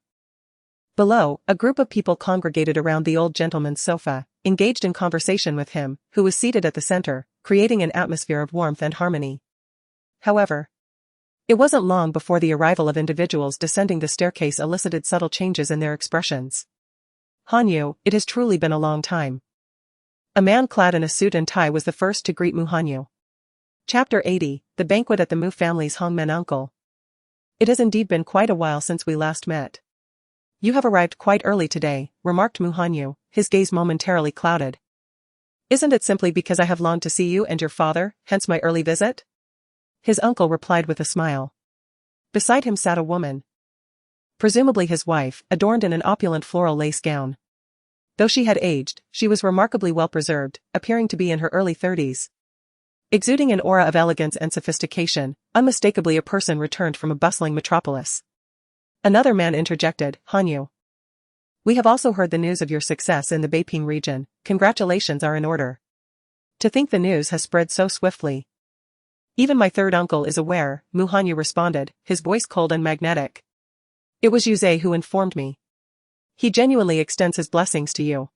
Below, a group of people congregated around the old gentleman's sofa, engaged in conversation with him, who was seated at the center, creating an atmosphere of warmth and harmony. However, it wasn't long before the arrival of individuals descending the staircase elicited subtle changes in their expressions. Hanyu, it has truly been a long time. A man clad in a suit and tie was the first to greet Mu Hanyu. Chapter 80, The Banquet at the Mu Family's Hongmen Uncle. It has indeed been quite a while since we last met. You have arrived quite early today, remarked Mu Hanyu, his gaze momentarily clouded. Isn't it simply because I have longed to see you and your father, hence my early visit? His uncle replied with a smile. Beside him sat a woman, presumably his wife, adorned in an opulent floral lace gown. Though she had aged, she was remarkably well preserved, appearing to be in her early 30s. Exuding an aura of elegance and sophistication, unmistakably a person returned from a bustling metropolis. Another man interjected, Hanyu. We have also heard the news of your success in the Beiping region, congratulations are in order. To think the news has spread so swiftly. Even my third uncle is aware, Mu Hanyu responded, his voice cold and magnetic. It was Yuzhe who informed me. He genuinely extends his blessings to you.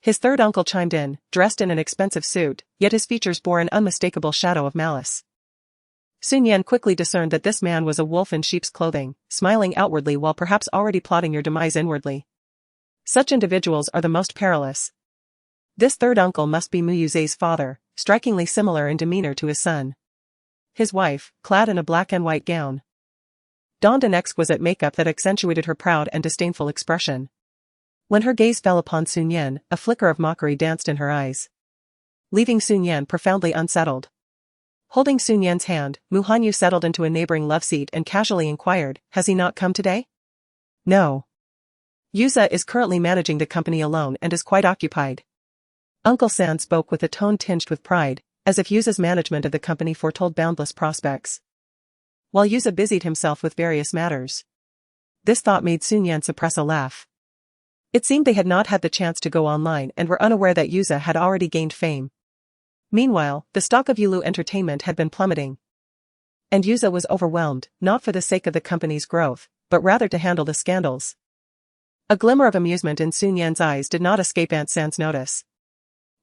His third uncle chimed in, dressed in an expensive suit, yet his features bore an unmistakable shadow of malice. Sun Yan quickly discerned that this man was a wolf in sheep's clothing, smiling outwardly while perhaps already plotting your demise inwardly. Such individuals are the most perilous. This third uncle must be Mu Yuzhe's father, strikingly similar in demeanor to his son. His wife, clad in a black and white gown, donned an exquisite makeup that accentuated her proud and disdainful expression. When her gaze fell upon Shi Nian, a flicker of mockery danced in her eyes, leaving Shi Nian profoundly unsettled. Holding Shi Nian's hand, Mu Hanyu settled into a neighboring love seat and casually inquired, "Has he not come today?" "No. Yuza is currently managing the company alone and is quite occupied." Uncle San spoke with a tone tinged with pride, as if Yuza's management of the company foretold boundless prospects, while Yuza busied himself with various matters. This thought made Shi Nian suppress a laugh. It seemed they had not had the chance to go online and were unaware that Yuza had already gained fame. Meanwhile, the stock of Yulu Entertainment had been plummeting, and Yuza was overwhelmed, not for the sake of the company's growth, but rather to handle the scandals. A glimmer of amusement in Shi Nian's eyes did not escape Aunt San's notice.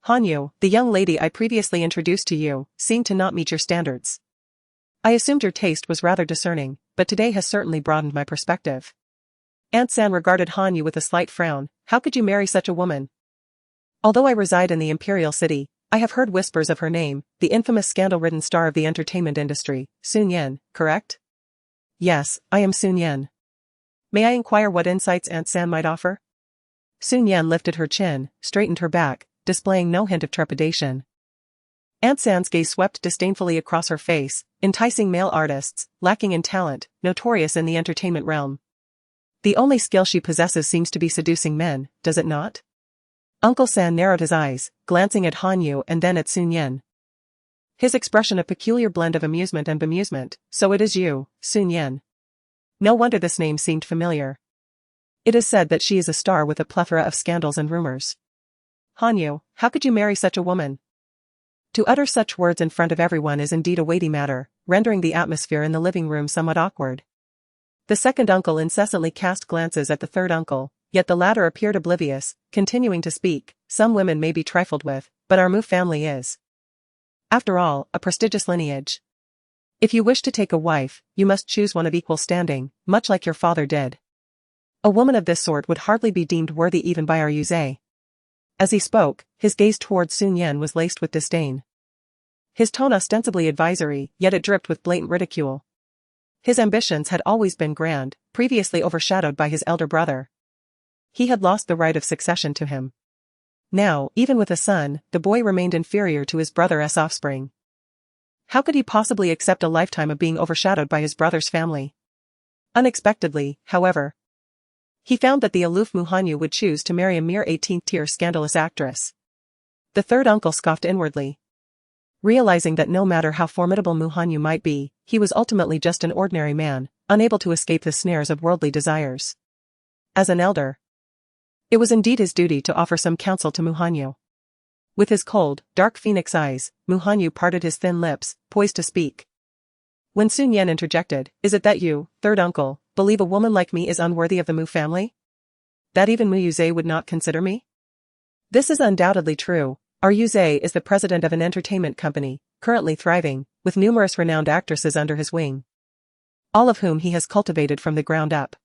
"Hanyu, the young lady I previously introduced to you, seemed to not meet your standards. I assumed your taste was rather discerning, but today has certainly broadened my perspective." Aunt San regarded Hanyu with a slight frown. "How could you marry such a woman? Although I reside in the imperial city, I have heard whispers of her name, the infamous scandal-ridden star of the entertainment industry, Shi Nian, correct?" "Yes, I am Shi Nian. May I inquire what insights Aunt San might offer?" Shi Nian lifted her chin, straightened her back, displaying no hint of trepidation. Aunt San's gaze swept disdainfully across her face, enticing male artists, lacking in talent, notorious in the entertainment realm. "The only skill she possesses seems to be seducing men, does it not?" Uncle San narrowed his eyes, glancing at Hanyu and then at Shi Nian. His expression a peculiar blend of amusement and bemusement. "So it is you, Shi Nian. No wonder this name seemed familiar. It is said that she is a star with a plethora of scandals and rumors. Hanyu, how could you marry such a woman?" To utter such words in front of everyone is indeed a weighty matter, rendering the atmosphere in the living room somewhat awkward. The second uncle incessantly cast glances at the third uncle, yet the latter appeared oblivious, continuing to speak. "Some women may be trifled with, but our Mu family is, after all, a prestigious lineage. If you wish to take a wife, you must choose one of equal standing, much like your father did. A woman of this sort would hardly be deemed worthy even by our Yuze." As he spoke, his gaze towards Shi Nian was laced with disdain. His tone ostensibly advisory, yet it dripped with blatant ridicule. His ambitions had always been grand, previously overshadowed by his elder brother. He had lost the right of succession to him. Now, even with a son, the boy remained inferior to his brother's offspring. How could he possibly accept a lifetime of being overshadowed by his brother's family? Unexpectedly, however, he found that the aloof Mu Hanyu would choose to marry a mere 18th-tier scandalous actress. The third uncle scoffed inwardly, realizing that no matter how formidable Mu Hanyu might be, he was ultimately just an ordinary man, unable to escape the snares of worldly desires. As an elder, it was indeed his duty to offer some counsel to Mu Hanyu. With his cold, dark phoenix eyes, Mu Hanyu parted his thin lips, poised to speak. When Shi Nian interjected, "Is it that you, third uncle, believe a woman like me is unworthy of the Mu family? That even Mu Yuze would not consider me?" "This is undoubtedly true. Our Yuze is the president of an entertainment company, currently thriving, with numerous renowned actresses under his wing, all of whom he has cultivated from the ground up."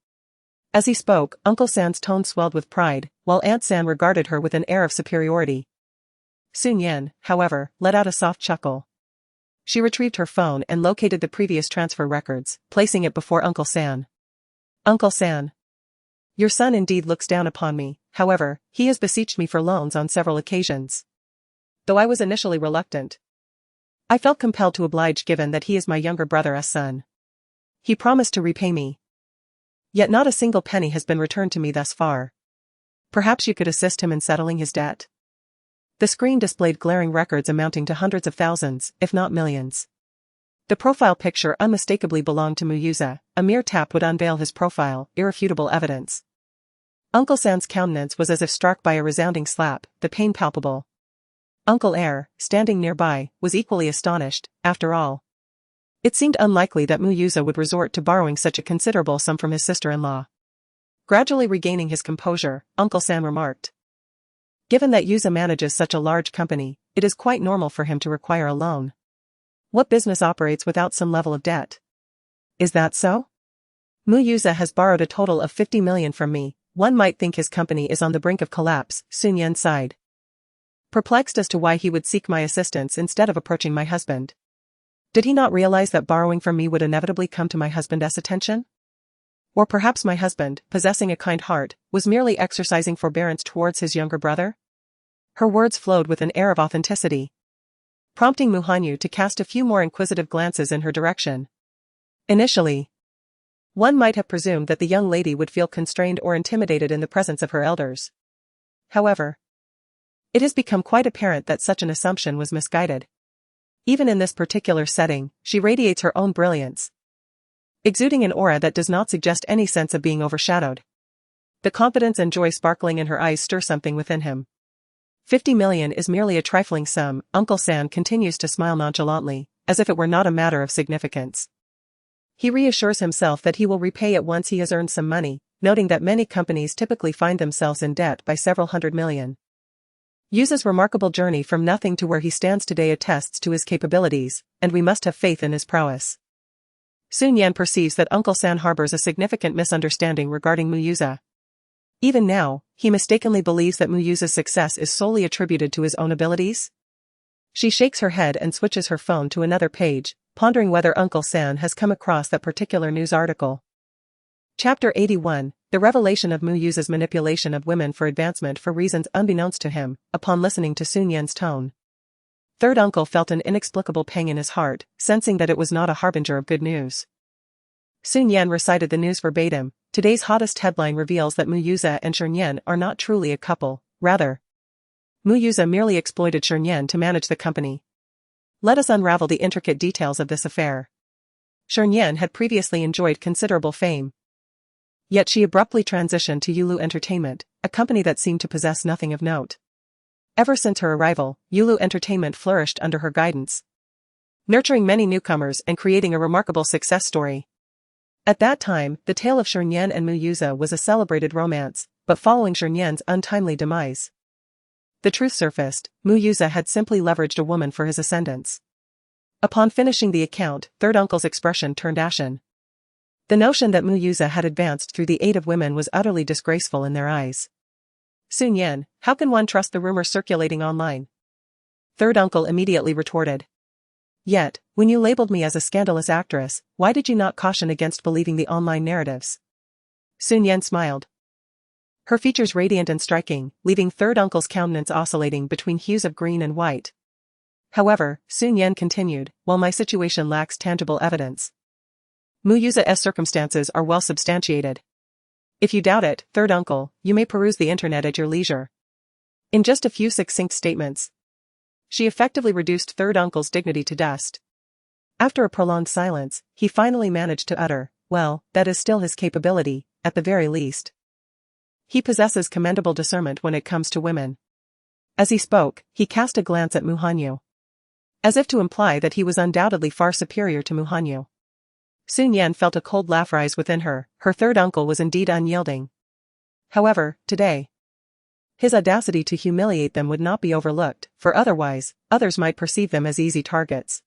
As he spoke, Uncle San's tone swelled with pride, while Aunt San regarded her with an air of superiority. Shi Nian, however, let out a soft chuckle. She retrieved her phone and located the previous transfer records, placing it before Uncle San. "Uncle San, your son indeed looks down upon me. However, he has beseeched me for loans on several occasions. Though I was initially reluctant, I felt compelled to oblige given that he is my younger brother's son. He promised to repay me. Yet not a single penny has been returned to me thus far. Perhaps you could assist him in settling his debt." The screen displayed glaring records amounting to hundreds of thousands, if not millions. The profile picture unmistakably belonged to Muyuza. A mere tap would unveil his profile, irrefutable evidence. Uncle San's countenance was as if struck by a resounding slap, the pain palpable. Uncle Air, standing nearby, was equally astonished. After all, it seemed unlikely that Muyuza would resort to borrowing such a considerable sum from his sister-in-law. Gradually regaining his composure, Uncle San remarked, "Given that Yuza manages such a large company, it is quite normal for him to require a loan. What business operates without some level of debt? Is that so? Muyuza has borrowed a total of 50 million from me. One might think his company is on the brink of collapse." Shi Nian sighed, perplexed as to why he would seek my assistance instead of approaching my husband. Did he not realize that borrowing from me would inevitably come to my husband's attention? Or perhaps my husband, possessing a kind heart, was merely exercising forbearance towards his younger brother? Her words flowed with an air of authenticity, prompting Mu Hanyu to cast a few more inquisitive glances in her direction. Initially, one might have presumed that the young lady would feel constrained or intimidated in the presence of her elders. However, it has become quite apparent that such an assumption was misguided. Even in this particular setting, she radiates her own brilliance, exuding an aura that does not suggest any sense of being overshadowed. The confidence and joy sparkling in her eyes stir something within him. 50 million is merely a trifling sum, Uncle San continues to smile nonchalantly, as if it were not a matter of significance. He reassures himself that he will repay it once he has earned some money, noting that many companies typically find themselves in debt by several hundred million. Yu's remarkable journey from nothing to where he stands today attests to his capabilities, and we must have faith in his prowess. Shi Nian perceives that Uncle San harbors a significant misunderstanding regarding Mu Yuza. Even now, he mistakenly believes that Mu Yuza's success is solely attributed to his own abilities. She shakes her head and switches her phone to another page, pondering whether Uncle San has come across that particular news article. Chapter 81, The Revelation of Mu Yuza's Manipulation of Women for Advancement for Reasons Unbeknownst to Him. Upon listening to Shi Nian's tone, third uncle felt an inexplicable pang in his heart, sensing that it was not a harbinger of good news. Shi Nian recited the news verbatim. Today's hottest headline reveals that Mu Yuza and Shi Nian are not truly a couple, rather, Mu Yuza merely exploited Shi Nian to manage the company. Let us unravel the intricate details of this affair. Shi Nian had previously enjoyed considerable fame. Yet she abruptly transitioned to Yulu Entertainment, a company that seemed to possess nothing of note. Ever since her arrival, Yulu Entertainment flourished under her guidance, nurturing many newcomers and creating a remarkable success story. At that time, the tale of Shi Nian and Mu Yuza was a celebrated romance, but following Shi Nian's untimely demise, the truth surfaced. Mu Yuza had simply leveraged a woman for his ascendance. Upon finishing the account, third uncle's expression turned ashen. The notion that Mu Yuza had advanced through the aid of women was utterly disgraceful in their eyes. Shi Nian, how can one trust the rumors circulating online? Third uncle immediately retorted. Yet, when you labeled me as a scandalous actress, why did you not caution against believing the online narratives? Shi Nian smiled, her features radiant and striking, leaving third uncle's countenance oscillating between hues of green and white. However, Shi Nian continued, while my situation lacks tangible evidence, Mu Yuza's circumstances are well substantiated. If you doubt it, third uncle, you may peruse the internet at your leisure. In just a few succinct statements, she effectively reduced third uncle's dignity to dust. After a prolonged silence, he finally managed to utter, well, that is still his capability, at the very least. He possesses commendable discernment when it comes to women. As he spoke, he cast a glance at Mu Hanyu, as if to imply that he was undoubtedly far superior to Mu Hanyu. Shi Nian felt a cold laugh rise within her. Her third uncle was indeed unyielding. However, today, his audacity to humiliate them would not be overlooked, for otherwise, others might perceive them as easy targets.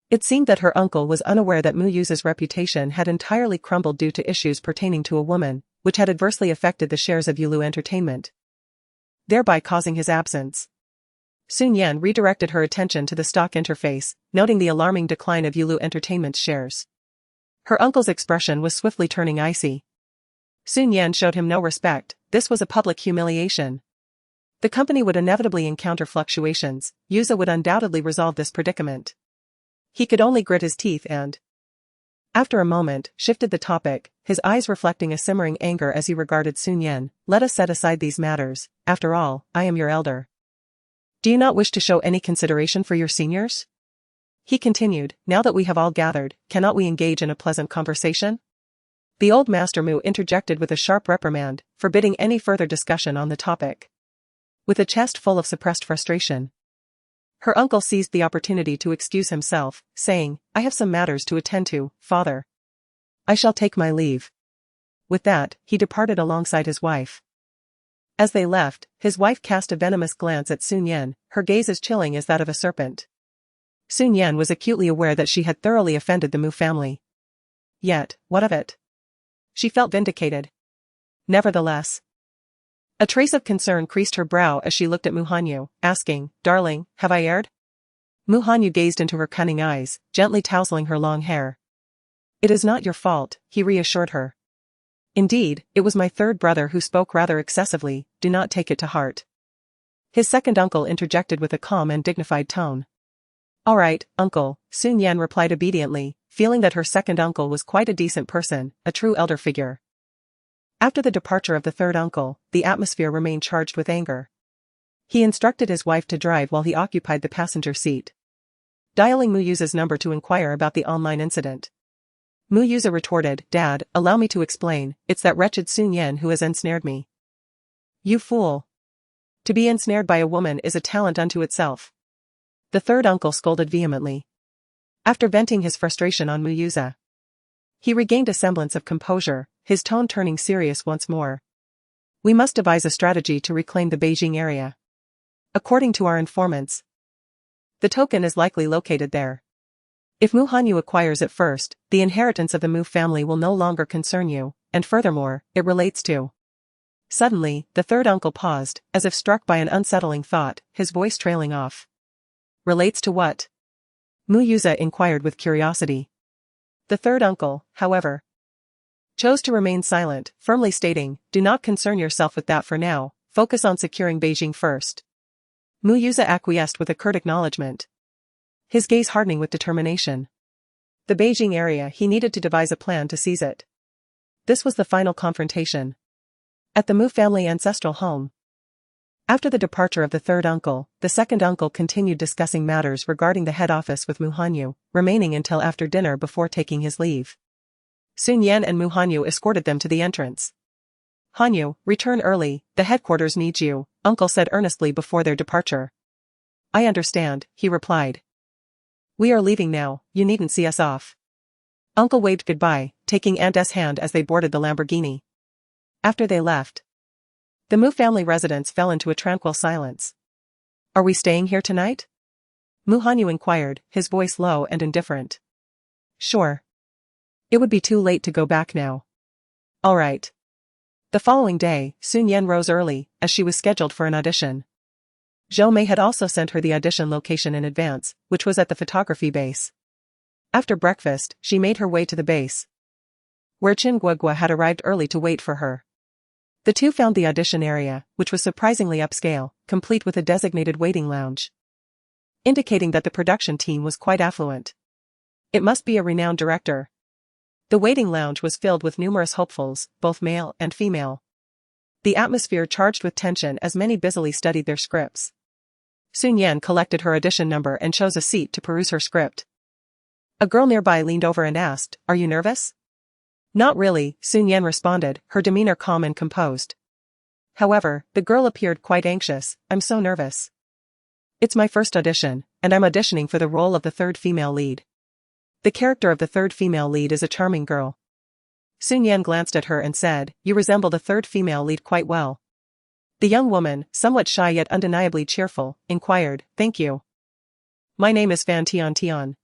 It seemed that her uncle was unaware that Mu Yuza's reputation had entirely crumbled due to issues pertaining to a woman, which had adversely affected the shares of Yulu Entertainment, thereby causing his absence. Shi Nian redirected her attention to the stock interface, noting the alarming decline of Yulu Entertainment's shares. Her uncle's expression was swiftly turning icy. Shi Nian showed him no respect. This was a public humiliation. The company would inevitably encounter fluctuations. Yuza would undoubtedly resolve this predicament. He could only grit his teeth and, after a moment, shifted the topic, his eyes reflecting a simmering anger as he regarded Shi Nian. Let us set aside these matters. After all, I am your elder. Do you not wish to show any consideration for your seniors? He continued, now that we have all gathered, cannot we engage in a pleasant conversation? The old master Mu interjected with a sharp reprimand, forbidding any further discussion on the topic. With a chest full of suppressed frustration, her uncle seized the opportunity to excuse himself, saying, I have some matters to attend to, father. I shall take my leave. With that, he departed alongside his wife. As they left, his wife cast a venomous glance at Shi Nian, her gaze as chilling as that of a serpent. Shi Nian was acutely aware that she had thoroughly offended the Mu family. Yet, what of it? She felt vindicated. Nevertheless, a trace of concern creased her brow as she looked at Mu Hanyu, asking, Darling, have I erred? Mu Hanyu gazed into her cunning eyes, gently tousling her long hair. It is not your fault, he reassured her. Indeed, it was my third brother who spoke rather excessively, do not take it to heart. His second uncle interjected with a calm and dignified tone. All right, uncle, Shi Nian replied obediently, feeling that her second uncle was quite a decent person, a true elder figure. After the departure of the third uncle, the atmosphere remained charged with anger. He instructed his wife to drive while he occupied the passenger seat. Dialing Mu Yuza's number to inquire about the online incident. Mu Yuza retorted, Dad, allow me to explain, it's that wretched Shi Nian who has ensnared me. You fool. To be ensnared by a woman is a talent unto itself. The third uncle scolded vehemently. After venting his frustration on Mu Yuza, he regained a semblance of composure, his tone turning serious once more. We must devise a strategy to reclaim the Beijing area. According to our informants, the token is likely located there. If Mu Hanyu acquires it first, the inheritance of the Mu family will no longer concern you, and furthermore, it relates to. Suddenly, the third uncle paused, as if struck by an unsettling thought, his voice trailing off. Relates to what? Mu Yuza inquired with curiosity. The third uncle, however, chose to remain silent, firmly stating, do not concern yourself with that for now, focus on securing Beijing first. Mu Yuza acquiesced with a curt acknowledgement, his gaze hardening with determination. The Beijing area, he needed to devise a plan to seize it. This was the final confrontation. At the Mu family ancestral home. After the departure of the third uncle, the second uncle continued discussing matters regarding the head office with Mu Hanyu, remaining until after dinner before taking his leave. Shi Nian and Mu Hanyu escorted them to the entrance. Hanyu, return early, the headquarters needs you, uncle said earnestly before their departure. I understand, he replied. We are leaving now, you needn't see us off. Uncle waved goodbye, taking Aunt's hand as they boarded the Lamborghini. After they left, the Mu family residence fell into a tranquil silence. Are we staying here tonight? Mu Hanyu inquired, his voice low and indifferent. Sure. It would be too late to go back now. All right. The following day, Shi Nian rose early, as she was scheduled for an audition. Zhou Mei had also sent her the audition location in advance, which was at the photography base. After breakfast, she made her way to the base, where Qin Guogua had arrived early to wait for her. The two found the audition area, which was surprisingly upscale, complete with a designated waiting lounge, indicating that the production team was quite affluent. It must be a renowned director. The waiting lounge was filled with numerous hopefuls, both male and female. The atmosphere charged with tension as many busily studied their scripts. Shi Nian collected her audition number and chose a seat to peruse her script. A girl nearby leaned over and asked, Are you nervous? Not really, Shi Nian responded, her demeanor calm and composed. However, the girl appeared quite anxious. I'm so nervous. It's my first audition, and I'm auditioning for the role of the third female lead. The character of the third female lead is a charming girl. Shi Nian glanced at her and said, You resemble the third female lead quite well. The young woman, somewhat shy yet undeniably cheerful, inquired, Thank you. My name is Fan Tian Tian.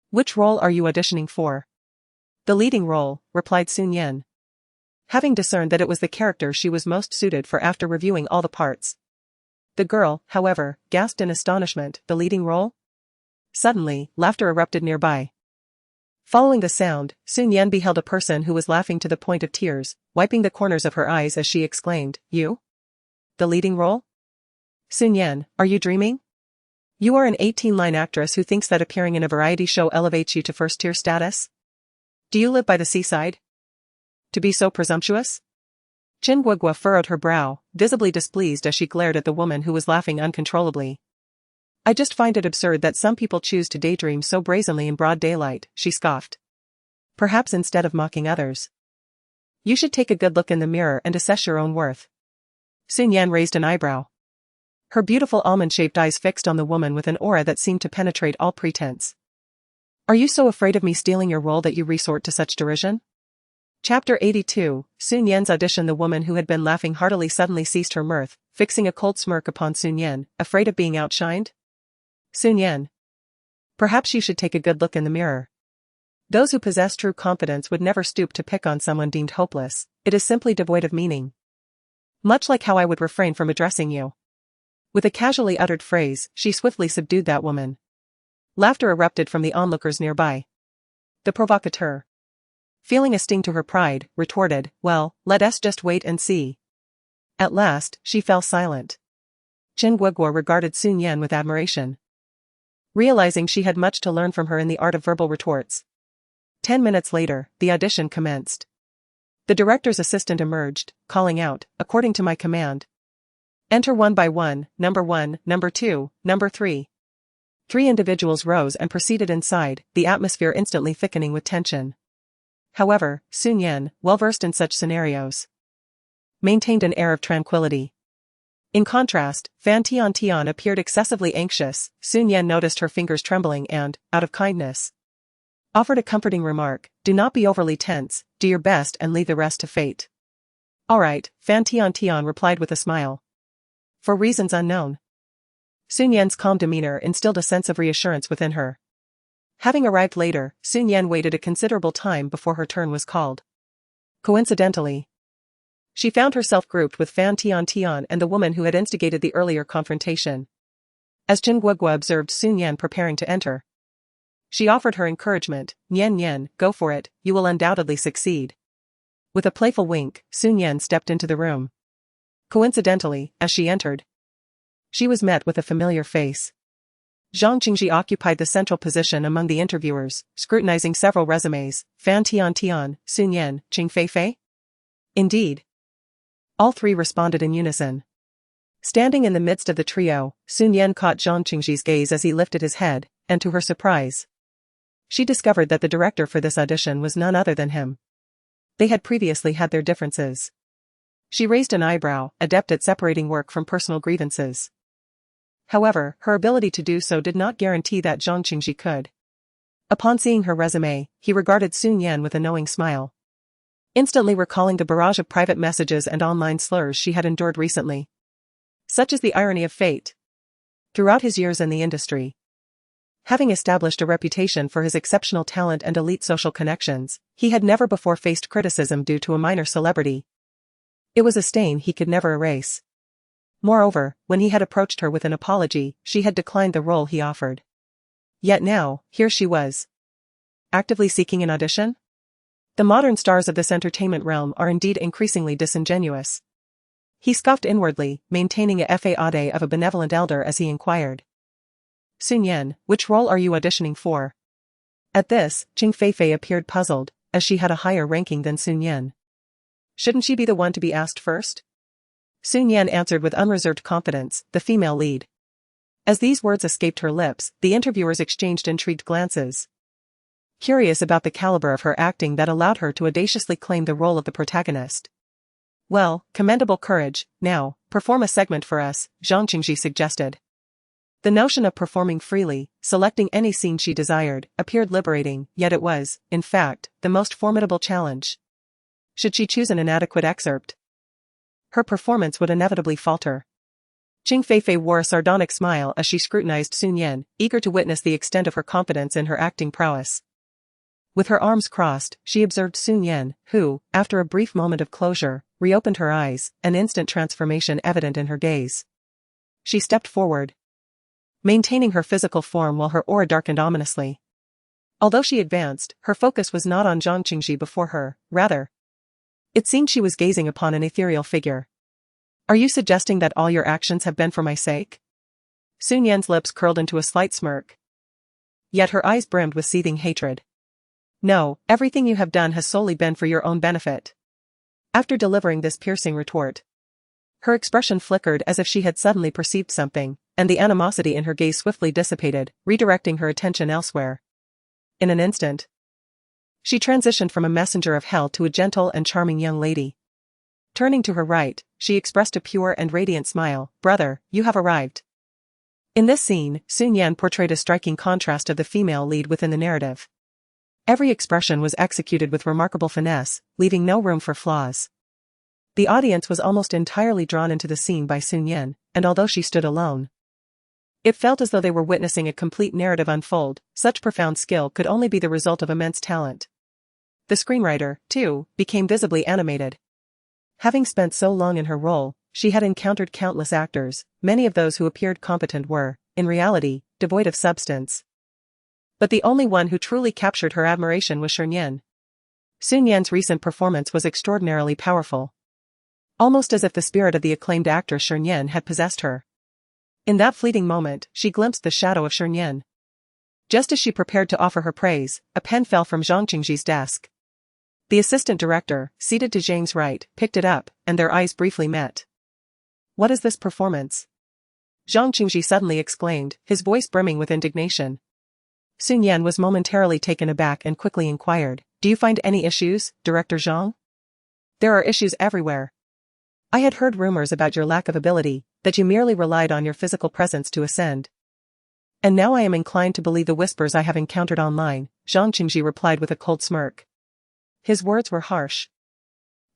Which role are you auditioning for? The leading role, replied Shi Nian, having discerned that it was the character she was most suited for after reviewing all the parts. The girl, however, gasped in astonishment, the leading role? Suddenly, laughter erupted nearby. Following the sound, Shi Nian beheld a person who was laughing to the point of tears, wiping the corners of her eyes as she exclaimed, You? The leading role? Shi Nian, are you dreaming? You are an 18-line actress who thinks that appearing in a variety show elevates you to first-tier status? Do you live by the seaside? To be so presumptuous? Qin Guogua furrowed her brow, visibly displeased as she glared at the woman who was laughing uncontrollably. I just find it absurd that some people choose to daydream so brazenly in broad daylight, she scoffed. Perhaps instead of mocking others, you should take a good look in the mirror and assess your own worth. Shi Nian raised an eyebrow. Her beautiful almond-shaped eyes fixed on the woman with an aura that seemed to penetrate all pretense. Are you so afraid of me stealing your role that you resort to such derision? Chapter 82, Shi Nian's audition. The woman who had been laughing heartily suddenly ceased her mirth, fixing a cold smirk upon Shi Nian, afraid of being outshined? Shi Nian. Perhaps you should take a good look in the mirror. Those who possess true confidence would never stoop to pick on someone deemed hopeless. It is simply devoid of meaning. Much like how I would refrain from addressing you. With a casually uttered phrase, she swiftly subdued that woman. Laughter erupted from the onlookers nearby. The provocateur. feeling a sting to her pride, retorted, "Well, let us just wait and see." At last, she fell silent. Chen Guoguo regarded Sun Yan with admiration, realizing she had much to learn from her in the art of verbal retorts. 10 minutes later, the audition commenced. The director's assistant emerged, calling out, "According to my command. Enter one by one, number 1, number 2, number 3. 3 individuals rose and proceeded inside, the atmosphere instantly thickening with tension. However, Sun Yan, well-versed in such scenarios, maintained an air of tranquility. In contrast, Fan Tian appeared excessively anxious. Sun Yan noticed her fingers trembling and, out of kindness, offered a comforting remark, "Do not be overly tense, do your best and leave the rest to fate." "All right," Fan Tian replied with a smile. For reasons unknown. Sun Yan's calm demeanor instilled a sense of reassurance within her. Having arrived later, Sun Yan waited a considerable time before her turn was called. Coincidentally, she found herself grouped with Fan Tian and the woman who had instigated the earlier confrontation. As Chen Guoguo observed Sun Yan preparing to enter, she offered her encouragement, Nian, go for it, you will undoubtedly succeed." With a playful wink, Sun Yan stepped into the room. Coincidentally, as she entered, she was met with a familiar face. Zhang Qingji occupied the central position among the interviewers, scrutinizing several resumes. Fan Tian, Sun Yan, Qing Feifei? Indeed. All 3 responded in unison. Standing in the midst of the trio, Sun Yan caught Zhang Qingji's gaze as he lifted his head, and to her surprise, she discovered that the director for this audition was none other than him. They had previously had their differences. She raised an eyebrow, adept at separating work from personal grievances. However, her ability to do so did not guarantee that Zhang Qingji could. Upon seeing her resume, he regarded Sun Yan with a knowing smile, instantly recalling the barrage of private messages and online slurs she had endured recently. Such is the irony of fate. Throughout his years in the industry, having established a reputation for his exceptional talent and elite social connections, he had never before faced criticism due to a minor celebrity. It was a stain he could never erase. Moreover, when he had approached her with an apology, she had declined the role he offered. Yet now, here she was, actively seeking an audition? The modern stars of this entertainment realm are indeed increasingly disingenuous. He scoffed inwardly, maintaining a facade of a benevolent elder as he inquired, "Sun Yan, which role are you auditioning for?" At this, Qing Feifei appeared puzzled, as she had a higher ranking than Sun Yan. Shouldn't she be the one to be asked first? Sun Yan answered with unreserved confidence, "The female lead." As these words escaped her lips, the interviewers exchanged intrigued glances, curious about the caliber of her acting that allowed her to audaciously claim the role of the protagonist. "Well, commendable courage. Now, perform a segment for us," Zhang Qingji suggested. The notion of performing freely, selecting any scene she desired, appeared liberating, yet it was, in fact, the most formidable challenge. Should she choose an inadequate excerpt, her performance would inevitably falter. Qing Feifei wore a sardonic smile as she scrutinized Sun Yan, eager to witness the extent of her confidence in her acting prowess. With her arms crossed, she observed Sun Yan, who, after a brief moment of closure, reopened her eyes, an instant transformation evident in her gaze. She stepped forward, maintaining her physical form while her aura darkened ominously. Although she advanced, her focus was not on Zhang Qingji before her, rather, it seemed she was gazing upon an ethereal figure. "Are you suggesting that all your actions have been for my sake?" Sun Yan's lips curled into a slight smirk, yet her eyes brimmed with seething hatred. "No, everything you have done has solely been for your own benefit." After delivering this piercing retort, her expression flickered as if she had suddenly perceived something, and the animosity in her gaze swiftly dissipated, redirecting her attention elsewhere. In an instant, she transitioned from a messenger of hell to a gentle and charming young lady. Turning to her right, she expressed a pure and radiant smile, "Brother, you have arrived." In this scene, Sun Yan portrayed a striking contrast of the female lead within the narrative. Every expression was executed with remarkable finesse, leaving no room for flaws. The audience was almost entirely drawn into the scene by Sun Yan, and although she stood alone, it felt as though they were witnessing a complete narrative unfold. Such profound skill could only be the result of immense talent. The screenwriter, too, became visibly animated. Having spent so long in her role, she had encountered countless actors. Many of those who appeared competent were, in reality, devoid of substance. But the only one who truly captured her admiration was Shi Nian. Sun Yan's recent performance was extraordinarily powerful. Almost as if the spirit of the acclaimed actress Shi Nian had possessed her. In that fleeting moment, she glimpsed the shadow of Shi Nian. Just as she prepared to offer her praise, a pen fell from Zhang Qingji's desk. The assistant director, seated to Zhang's right, picked it up, and their eyes briefly met. "What is this performance?" Zhang Qingji suddenly exclaimed, his voice brimming with indignation. Sun Yan was momentarily taken aback and quickly inquired, "Do you find any issues, Director Zhang?" "There are issues everywhere. I had heard rumors about your lack of ability, that you merely relied on your physical presence to ascend. And now I am inclined to believe the whispers I have encountered online," Zhang Qingji replied with a cold smirk. His words were harsh.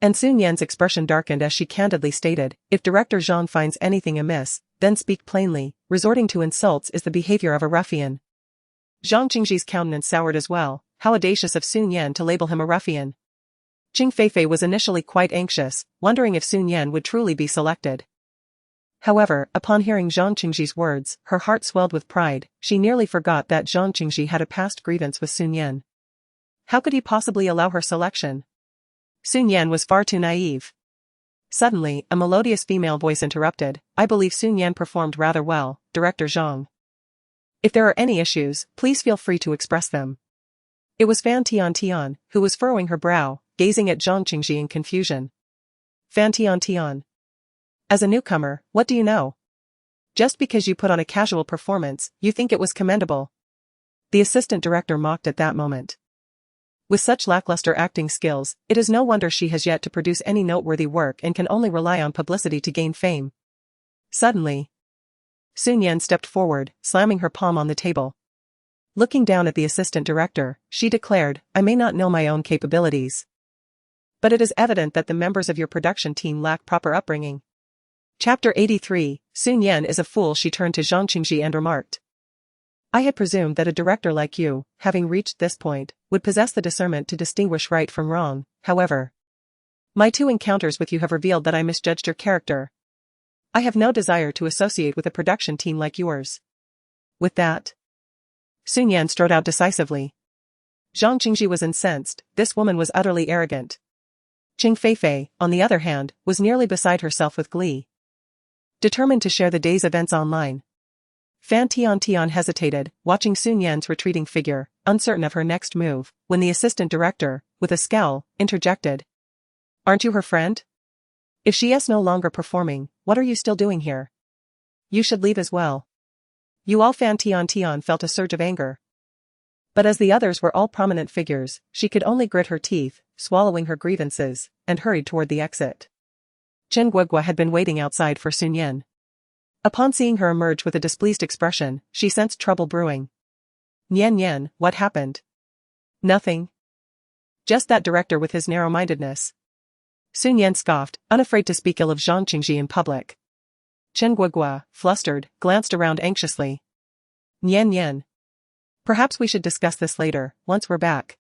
And Sun Yan's expression darkened as she candidly stated, "If Director Zhang finds anything amiss, then speak plainly. Resorting to insults is the behavior of a ruffian." Zhang Qingji's countenance soured as well. How audacious of Sun Yan to label him a ruffian. Qing Feifei was initially quite anxious, wondering if Sun Yan would truly be selected. However, upon hearing Zhang Qingji's words, her heart swelled with pride. She nearly forgot that Zhang Qingji had a past grievance with Sun Yan. How could he possibly allow her selection? Sun Yan was far too naive. Suddenly, a melodious female voice interrupted, "I believe Sun Yan performed rather well, Director Zhang. If there are any issues, please feel free to express them." It was Fan Tian, who was furrowing her brow, gazing at Zhang Qingji in confusion. "Fan Tian. As a newcomer, what do you know? Just because you put on a casual performance, you think it was commendable." The assistant director mocked at that moment. With such lackluster acting skills, it is no wonder she has yet to produce any noteworthy work and can only rely on publicity to gain fame. Suddenly, Sun Yan stepped forward, slamming her palm on the table. Looking down at the assistant director, she declared, "I may not know my own capabilities, but it is evident that the members of your production team lack proper upbringing." Chapter 83, Sun Yan is a fool. She turned to Zhang Qingji and remarked, "I had presumed that a director like you, having reached this point, would possess the discernment to distinguish right from wrong. However, my 2 encounters with you have revealed that I misjudged your character. I have no desire to associate with a production team like yours." With that, Sun Yan strode out decisively. Zhang Qingji was incensed. This woman was utterly arrogant. Qing Feifei, on the other hand, was nearly beside herself with glee. Determined to share the day's events online, Fan Tian hesitated, watching Sun Yan's retreating figure, uncertain of her next move, when the assistant director, with a scowl, interjected, "Aren't you her friend? If she is no longer performing, what are you still doing here? You should leave as well." You all. Fan Tian felt a surge of anger. But as the others were all prominent figures, she could only grit her teeth, swallowing her grievances, and hurried toward the exit. Chen Guogua had been waiting outside for Sun Yan. Upon seeing her emerge with a displeased expression, she sensed trouble brewing. "Nian, what happened?" "Nothing. Just that director with his narrow-mindedness." Sun Yan scoffed, unafraid to speak ill of Zhang Qingji in public. Chen Guogua, flustered, glanced around anxiously. Nian. Perhaps we should discuss this later, once we're back.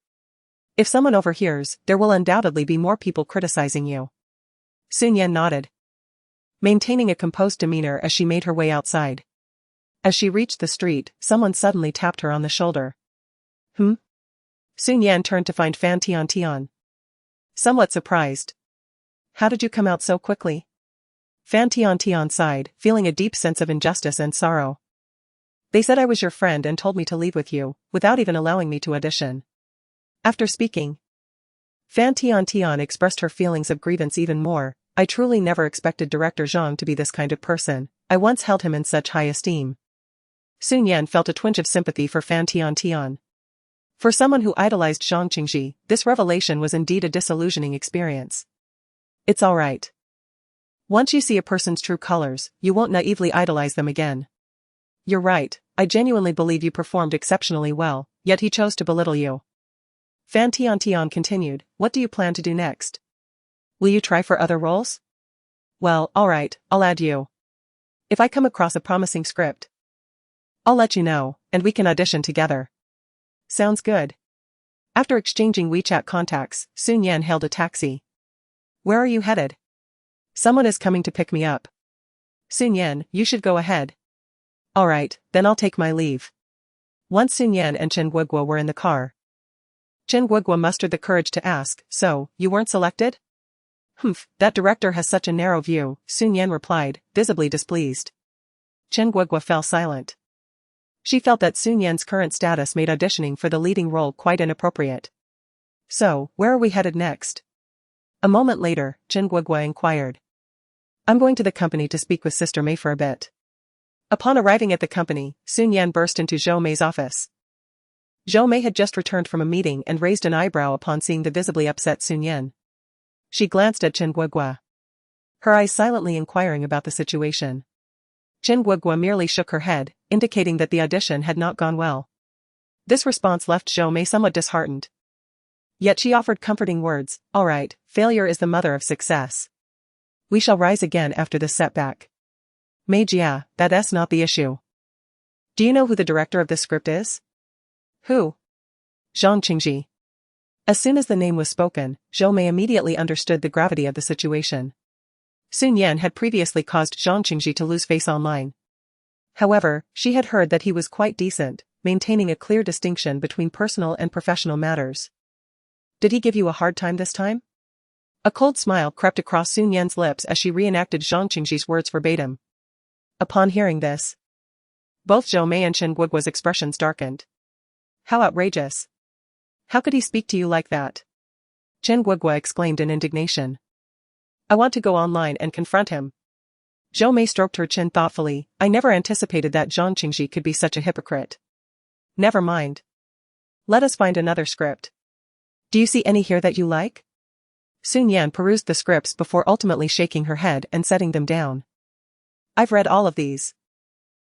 If someone overhears, there will undoubtedly be more people criticizing you." Sun Yan nodded, maintaining a composed demeanor as she made her way outside. As she reached the street, someone suddenly tapped her on the shoulder. Sun Yan turned to find Fan Tian. Somewhat surprised. "How did you come out so quickly?" Fan Tian sighed, feeling a deep sense of injustice and sorrow. "They said I was your friend and told me to leave with you, without even allowing me to audition." After speaking, Fan Tian expressed her feelings of grievance even more. "I truly never expected Director Zhang to be this kind of person. I once held him in such high esteem." Sun Yan felt a twinge of sympathy for Fan Tian. For someone who idolized Zhang Qingji, this revelation was indeed a disillusioning experience. "It's all right. Once you see a person's true colors, you won't naively idolize them again. You're right, I genuinely believe you performed exceptionally well, yet he chose to belittle you." Fan Tian continued, "What do you plan to do next? Will you try for other roles?" "Well, alright, I'll add you. If I come across a promising script, I'll let you know, and we can audition together." "Sounds good." After exchanging WeChat contacts, Sun Yan hailed a taxi. "Where are you headed?" "Someone is coming to pick me up." "Sun Yan, you should go ahead." "Alright, then I'll take my leave." Once Sun Yan and Chen Guogua were in the car, Chen Guogua mustered the courage to ask, so, you weren't selected? Humph, that director has such a narrow view, Shi Nian replied, visibly displeased. Chen Guogua fell silent. She felt that Shi Nian's current status made auditioning for the leading role quite inappropriate. So, where are we headed next? A moment later, Chen Guogua inquired. I'm going to the company to speak with Sister Mei for a bit. Upon arriving at the company, Shi Nian burst into Zhou Mei's office. Zhou Mei had just returned from a meeting and raised an eyebrow upon seeing the visibly upset Shi Nian. She glanced at Chen Guogua, her eyes silently inquiring about the situation. Chen Guogua merely shook her head, indicating that the audition had not gone well. This response left Zhou Mei somewhat disheartened. Yet she offered comforting words, all right, failure is the mother of success. We shall rise again after this setback. Mei Jia, that's not the issue. Do you know who the director of this script is? Who? Zhang Qingji. As soon as the name was spoken, Zhou Mei immediately understood the gravity of the situation. Shi Nian had previously caused Zhang Qingji to lose face online. However, she had heard that he was quite decent, maintaining a clear distinction between personal and professional matters. Did he give you a hard time this time? A cold smile crept across Shi Nian's lips as she reenacted Zhang Qingji's words verbatim. Upon hearing this, both Zhou Mei and Chen Guogua's expressions darkened. How outrageous! How could he speak to you like that? Chen Guogua exclaimed in indignation. I want to go online and confront him. Zhou Mei stroked her chin thoughtfully. I never anticipated that Zhang Qingji could be such a hypocrite. Never mind. Let us find another script. Do you see any here that you like? Shi Nian perused the scripts before ultimately shaking her head and setting them down. I've read all of these.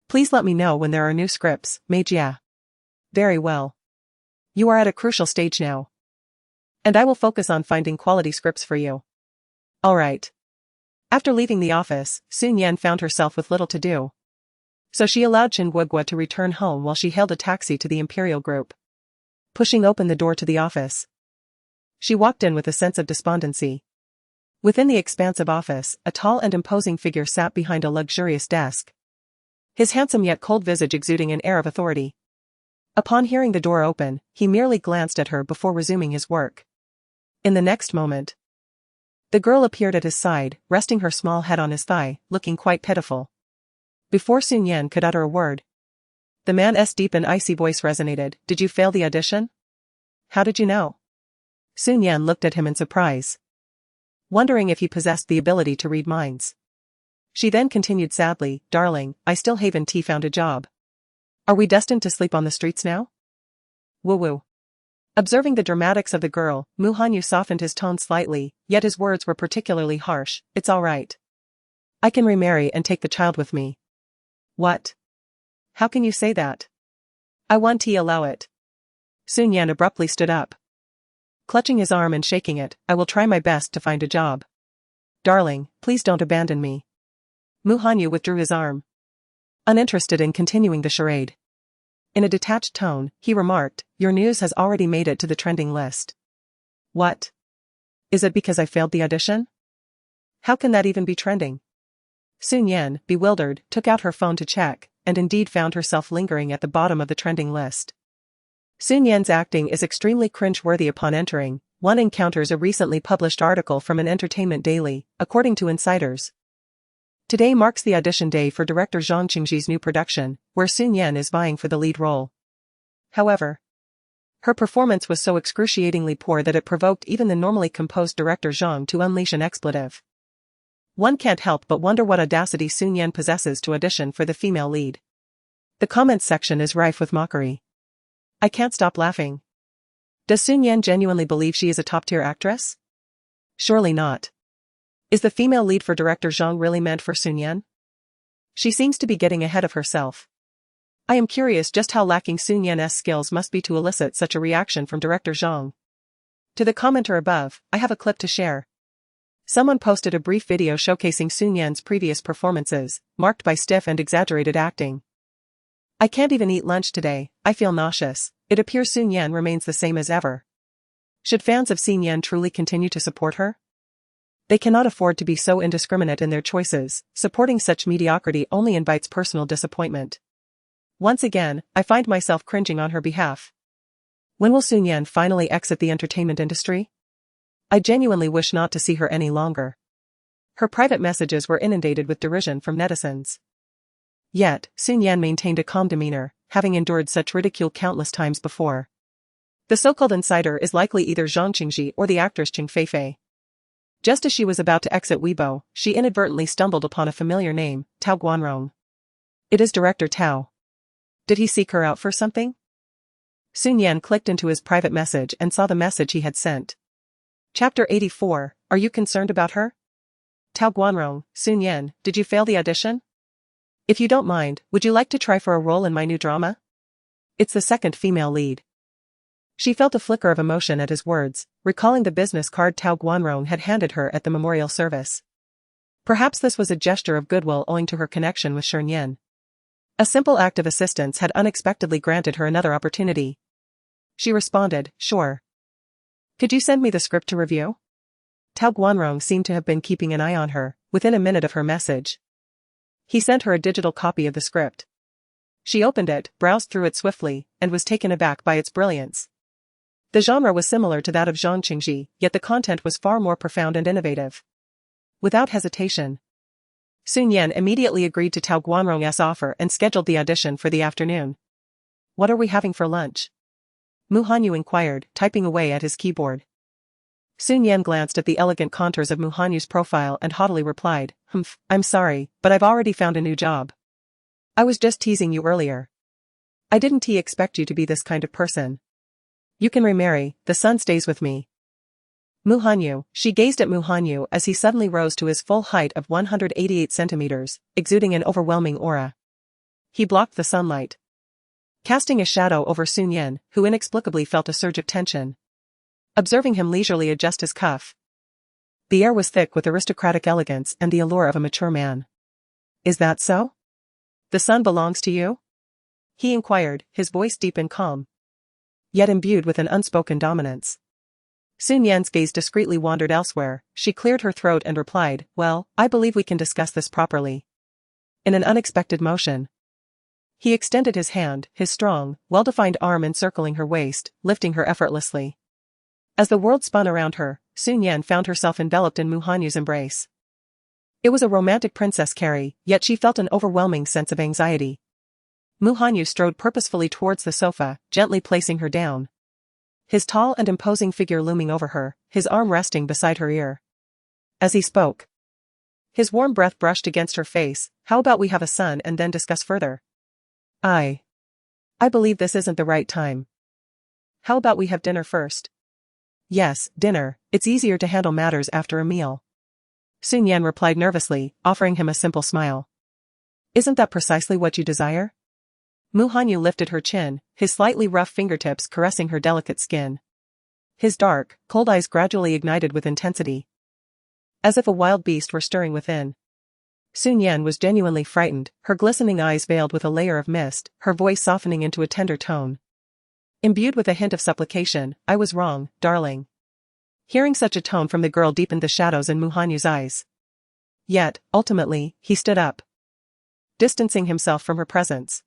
Please let me know when there are new scripts, Mei Jia. Very well. You are at a crucial stage now. And I will focus on finding quality scripts for you. All right. After leaving the office, Shi Nian found herself with little to do. So she allowed Chen Guogua to return home while she hailed a taxi to the Imperial Group. Pushing open the door to the office, she walked in with a sense of despondency. Within the expansive office, a tall and imposing figure sat behind a luxurious desk. His handsome yet cold visage exuding an air of authority. Upon hearing the door open, he merely glanced at her before resuming his work. In the next moment, the girl appeared at his side, resting her small head on his thigh, looking quite pitiful. Before Shi Nian could utter a word, the man's deep and icy voice resonated. Did you fail the audition? How did you know? Shi Nian looked at him in surprise, wondering if he possessed the ability to read minds. She then continued sadly, darling, I still haven't found a job. Are we destined to sleep on the streets now? Woo-woo. Observing the dramatics of the girl, Mu Hanyu softened his tone slightly, yet his words were particularly harsh. It's all right. I can remarry and take the child with me. What? How can you say that? I want to allow it. Shi Nian abruptly stood up, clutching his arm and shaking it. I will try my best to find a job. Darling, please don't abandon me. Mu Hanyu withdrew his arm, uninterested in continuing the charade. In a detached tone, he remarked, your news has already made it to the trending list. What? Is it because I failed the audition? How can that even be trending? Shi Nian, bewildered, took out her phone to check, and indeed found herself lingering at the bottom of the trending list. Shi Nian's acting is extremely cringe-worthy. Upon entering, one encounters a recently published article from an entertainment daily, according to insiders. Today marks the audition day for director Zhang Qingji's new production, where Shi Nian is vying for the lead role. However, her performance was so excruciatingly poor that it provoked even the normally composed director Zhang to unleash an expletive. One can't help but wonder what audacity Shi Nian possesses to audition for the female lead. The comments section is rife with mockery. I can't stop laughing. Does Shi Nian genuinely believe she is a top-tier actress? Surely not. Is the female lead for director Zhang really meant for Shi Nian? She seems to be getting ahead of herself. I am curious just how lacking Shi Nian's skills must be to elicit such a reaction from director Zhang. To the commenter above, I have a clip to share. Someone posted a brief video showcasing Shi Nian's previous performances, marked by stiff and exaggerated acting. I can't even eat lunch today, I feel nauseous. It appears Shi Nian remains the same as ever. Should fans of Shi Nian truly continue to support her? They cannot afford to be so indiscriminate in their choices. Supporting such mediocrity only invites personal disappointment. Once again, I find myself cringing on her behalf. When will Sun Yan finally exit the entertainment industry? I genuinely wish not to see her any longer. Her private messages were inundated with derision from netizens. Yet, Sun Yan maintained a calm demeanor, having endured such ridicule countless times before. The so-called insider is likely either Zhang Qingji or the actress Qing Feifei. Just as she was about to exit Weibo, she inadvertently stumbled upon a familiar name, Tao Guanrong. It is Director Tao. Did he seek her out for something? Sun Yan clicked into his private message and saw the message he had sent. Chapter 84, Are you concerned about her? Tao Guanrong, Sun Yan, did you fail the audition? If you don't mind, would you like to try for a role in my new drama? It's the second female lead. She felt a flicker of emotion at his words, recalling the business card Tao Guanrong had handed her at the memorial service. Perhaps this was a gesture of goodwill owing to her connection with Shi Nian. A simple act of assistance had unexpectedly granted her another opportunity. She responded, sure. Could you send me the script to review? Tao Guanrong seemed to have been keeping an eye on her, within a minute of her message. He sent her a digital copy of the script. She opened it, browsed through it swiftly, and was taken aback by its brilliance. The genre was similar to that of Zhang Qingji, yet the content was far more profound and innovative. Without hesitation, Sun Yan immediately agreed to Tao Guanrong's offer and scheduled the audition for the afternoon. What are we having for lunch? Mu Hanyu inquired, typing away at his keyboard. Sun Yan glanced at the elegant contours of Mu Hanyu's profile and haughtily replied, I'm sorry, but I've already found a new job. I was just teasing you earlier. I didn't expect you to be this kind of person. You can remarry, the sun stays with me. Mu Hanyu, she gazed at Mu Hanyu as he suddenly rose to his full height of 188 centimeters, exuding an overwhelming aura. He blocked the sunlight, casting a shadow over Sun Yan, who inexplicably felt a surge of tension. Observing him leisurely adjust his cuff. The air was thick with aristocratic elegance and the allure of a mature man. Is that so? The sun belongs to you? He inquired, his voice deep and calm, yet imbued with an unspoken dominance. Sun Yan's gaze discreetly wandered elsewhere. She cleared her throat and replied, well, I believe we can discuss this properly. In an unexpected motion, he extended his hand, his strong, well-defined arm encircling her waist, lifting her effortlessly. As the world spun around her, Sun Yan found herself enveloped in Mu Hanyu's embrace. It was a romantic princess carry, yet she felt an overwhelming sense of anxiety. Mu Hanyu strode purposefully towards the sofa, gently placing her down. His tall and imposing figure looming over her, his arm resting beside her ear. As he spoke, his warm breath brushed against her face. How about we have a son and then discuss further? I believe this isn't the right time. How about we have dinner first? Yes, dinner. It's easier to handle matters after a meal. Sun Yan replied nervously, offering him a simple smile. Isn't that precisely what you desire? Mu Hanyu lifted her chin, his slightly rough fingertips caressing her delicate skin. His dark, cold eyes gradually ignited with intensity, as if a wild beast were stirring within. Sun Yan was genuinely frightened, her glistening eyes veiled with a layer of mist, her voice softening into a tender tone, imbued with a hint of supplication. I was wrong, darling. Hearing such a tone from the girl deepened the shadows in Mu Hanyu's eyes. Yet, ultimately, he stood up, distancing himself from her presence.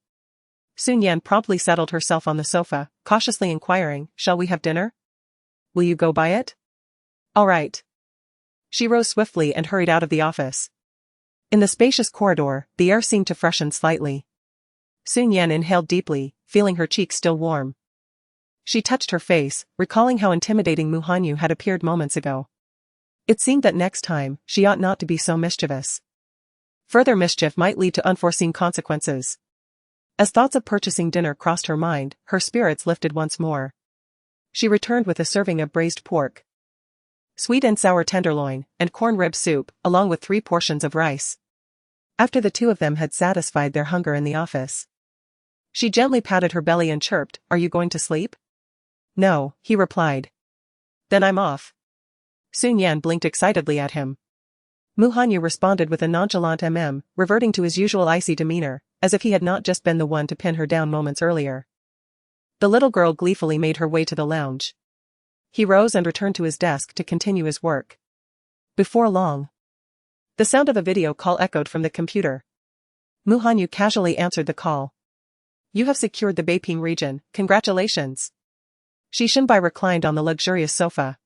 Sun Yan promptly settled herself on the sofa, cautiously inquiring, shall we have dinner? Will you go by it? All right. She rose swiftly and hurried out of the office. In the spacious corridor, the air seemed to freshen slightly. Sun Yan inhaled deeply, feeling her cheeks still warm. She touched her face, recalling how intimidating Mu Hanyu had appeared moments ago. It seemed that next time, she ought not to be so mischievous. Further mischief might lead to unforeseen consequences. As thoughts of purchasing dinner crossed her mind, her spirits lifted once more. She returned with a serving of braised pork, sweet and sour tenderloin, and corn rib soup, along with 3 portions of rice. After the two of them had satisfied their hunger in the office, she gently patted her belly and chirped, Are you going to sleep? No, he replied. Then I'm off. Sun Yan blinked excitedly at him. Mu Hanyu responded with a nonchalant reverting to his usual icy demeanor, as if he had not just been the one to pin her down moments earlier. The little girl gleefully made her way to the lounge. He rose and returned to his desk to continue his work. Before long, the sound of a video call echoed from the computer. Mu Hanyu casually answered the call. You have secured the Beiping region, congratulations. Shi Nian reclined on the luxurious sofa,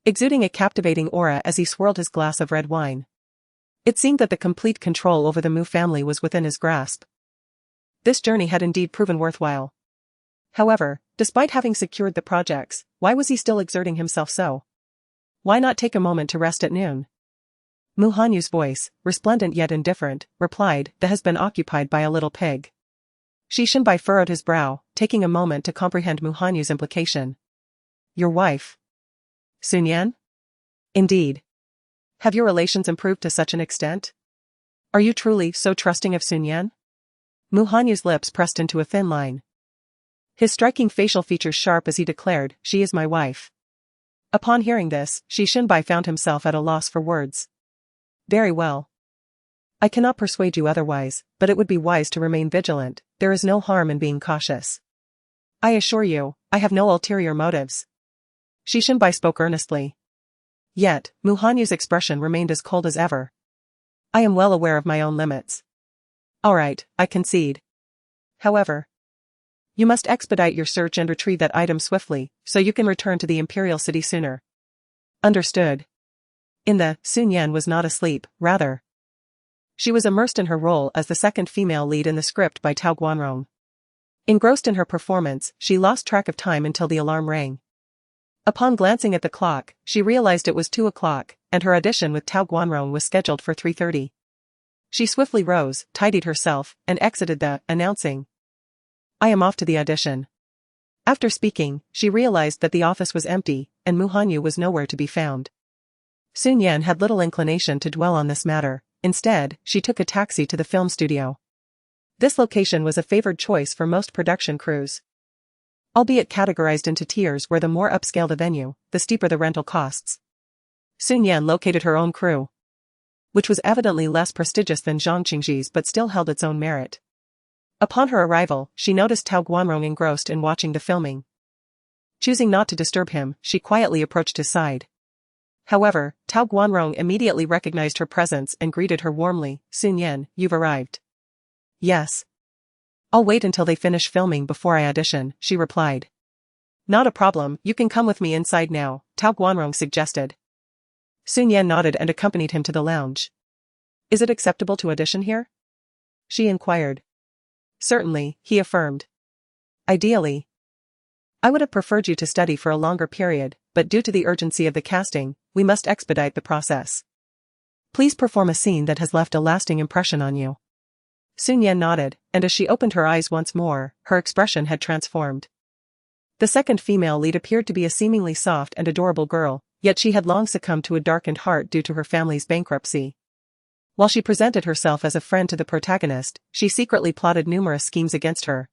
exuding a captivating aura as he swirled his glass of red wine. It seemed that the complete control over the Mu family was within his grasp. This journey had indeed proven worthwhile. However, despite having secured the projects, why was he still exerting himself so? Why not take a moment to rest at noon? Mu Hanyu's voice, resplendent yet indifferent, replied, "That has been occupied by a little pig." Shi Nian furrowed his brow, taking a moment to comprehend Mu Hanyu's implication. Your wife? Shi Nian? Indeed. Have your relations improved to such an extent? Are you truly so trusting of Shi Nian? Mu Hanyu's lips pressed into a thin line. His striking facial features sharp as he declared, "She is my wife." Upon hearing this, Shi Nian found himself at a loss for words. Very well. I cannot persuade you otherwise, but it would be wise to remain vigilant. There is no harm in being cautious. I assure you, I have no ulterior motives. Shi Nian spoke earnestly. Yet, Mu Hanyu's expression remained as cold as ever. I am well aware of my own limits. Alright, I concede. However, you must expedite your search and retrieve that item swiftly, so you can return to the Imperial City sooner. Understood. Shi Nian was not asleep, rather. She was immersed in her role as the second female lead in the script by Tao Guanrong. Engrossed in her performance, she lost track of time until the alarm rang. Upon glancing at the clock, she realized it was 2 o'clock, and her audition with Tao Guanrong was scheduled for 3:30. She swiftly rose, tidied herself, and exited announcing, "I am off to the audition." After speaking, she realized that the office was empty, and Mu Hanyu was nowhere to be found. Shi Nian had little inclination to dwell on this matter. Instead, she took a taxi to the film studio. This location was a favored choice for most production crews. Albeit categorized into tiers where the more upscale the venue, the steeper the rental costs. Shi Nian located her own crew, which was evidently less prestigious than Zhang Qingji's but still held its own merit. Upon her arrival, she noticed Tao Guanrong engrossed in watching the filming. Choosing not to disturb him, she quietly approached his side. However, Tao Guanrong immediately recognized her presence and greeted her warmly. "Shi Nian, you've arrived." "Yes. I'll wait until they finish filming before I audition," she replied. "Not a problem, you can come with me inside now," Tao Guanrong suggested. Shi Nian nodded and accompanied him to the lounge. "Is it acceptable to audition here?" she inquired. "Certainly," he affirmed. "Ideally, I would have preferred you to study for a longer period, but due to the urgency of the casting, we must expedite the process. Please perform a scene that has left a lasting impression on you." Shi Nian nodded, and as she opened her eyes once more, her expression had transformed. The second female lead appeared to be a seemingly soft and adorable girl, yet she had long succumbed to a darkened heart due to her family's bankruptcy. While she presented herself as a friend to the protagonist, she secretly plotted numerous schemes against her.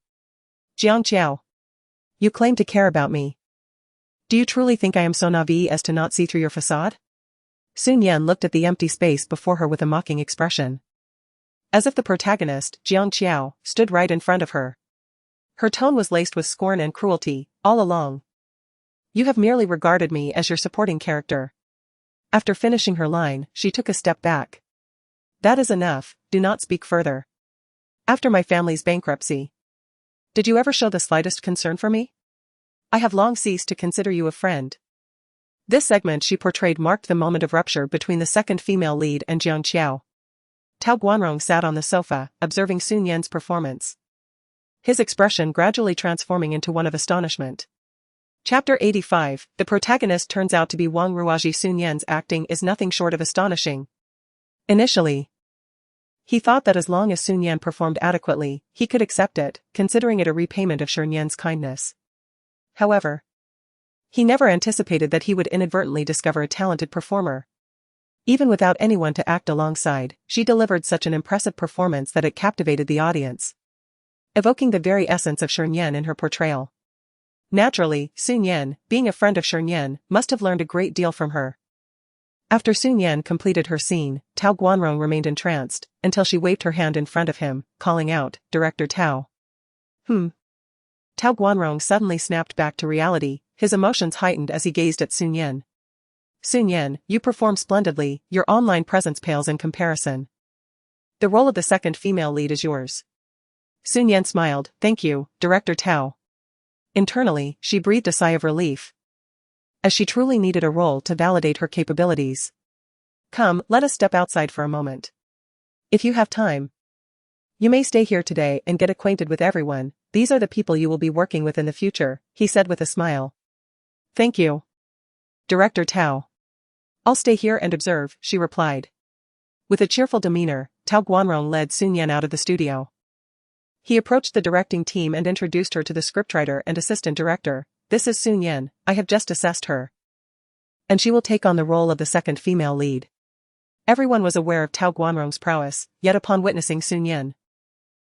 "Jiang Qiao. You claim to care about me. Do you truly think I am so naive as to not see through your facade?" Shi Nian looked at the empty space before her with a mocking expression. As if the protagonist, Jiang Qiao, stood right in front of her. Her tone was laced with scorn and cruelty, all along. "You have merely regarded me as your supporting character." After finishing her line, she took a step back. "That is enough, do not speak further. After my family's bankruptcy, did you ever show the slightest concern for me? I have long ceased to consider you a friend." This segment she portrayed marked the moment of rupture between the second female lead and Jiang Qiao. Tao Guanrong sat on the sofa, observing Shi Nian's performance. His expression gradually transforming into one of astonishment. Chapter 85, the protagonist turns out to be Wang Ruaji. Shi Nian's acting is nothing short of astonishing. Initially, he thought that as long as Shi Nian performed adequately, he could accept it, considering it a repayment of Shi Nian's kindness. However, he never anticipated that he would inadvertently discover a talented performer. Even without anyone to act alongside, she delivered such an impressive performance that it captivated the audience, evoking the very essence of Shi Nian in her portrayal. Naturally, Shi Nian, being a friend of Shi Nian, must have learned a great deal from her. After Shi Nian completed her scene, Tao Guanrong remained entranced, until she waved her hand in front of him, calling out, "Director Tao." Tao Guanrong suddenly snapped back to reality, his emotions heightened as he gazed at Shi Nian. "Shi Nian, you perform splendidly, your online presence pales in comparison. The role of the second female lead is yours." Shi Nian smiled, "Thank you, Director Tao." Internally, she breathed a sigh of relief, as she truly needed a role to validate her capabilities. Come, let us step outside for a moment. If you have time, you may stay here today and get acquainted with everyone. These are the people you will be working with in the future, he said with a smile. Thank you, Director Tao. I'll stay here and observe, she replied. With a cheerful demeanor, Tao Guanrong led Shi Nian out of the studio. He approached the directing team and introduced her to the scriptwriter and assistant director. This is Shi Nian, I have just assessed her, and she will take on the role of the second female lead. Everyone was aware of Tao Guanrong's prowess, yet upon witnessing Shi Nian,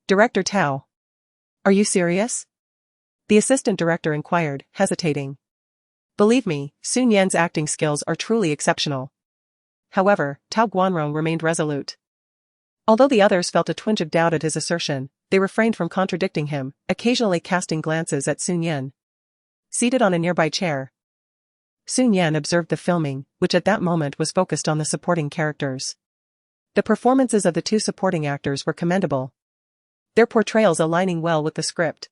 Director Tao, are you serious? The assistant director inquired, hesitating. Believe me, Shi Nian's acting skills are truly exceptional. However, Tao Guanrong remained resolute. Although the others felt a twinge of doubt at his assertion, they refrained from contradicting him, occasionally casting glances at Shi Nian, seated on a nearby chair. Shi Nian observed the filming, which at that moment was focused on the supporting characters. The performances of the two supporting actors were commendable, their portrayals aligning well with the script.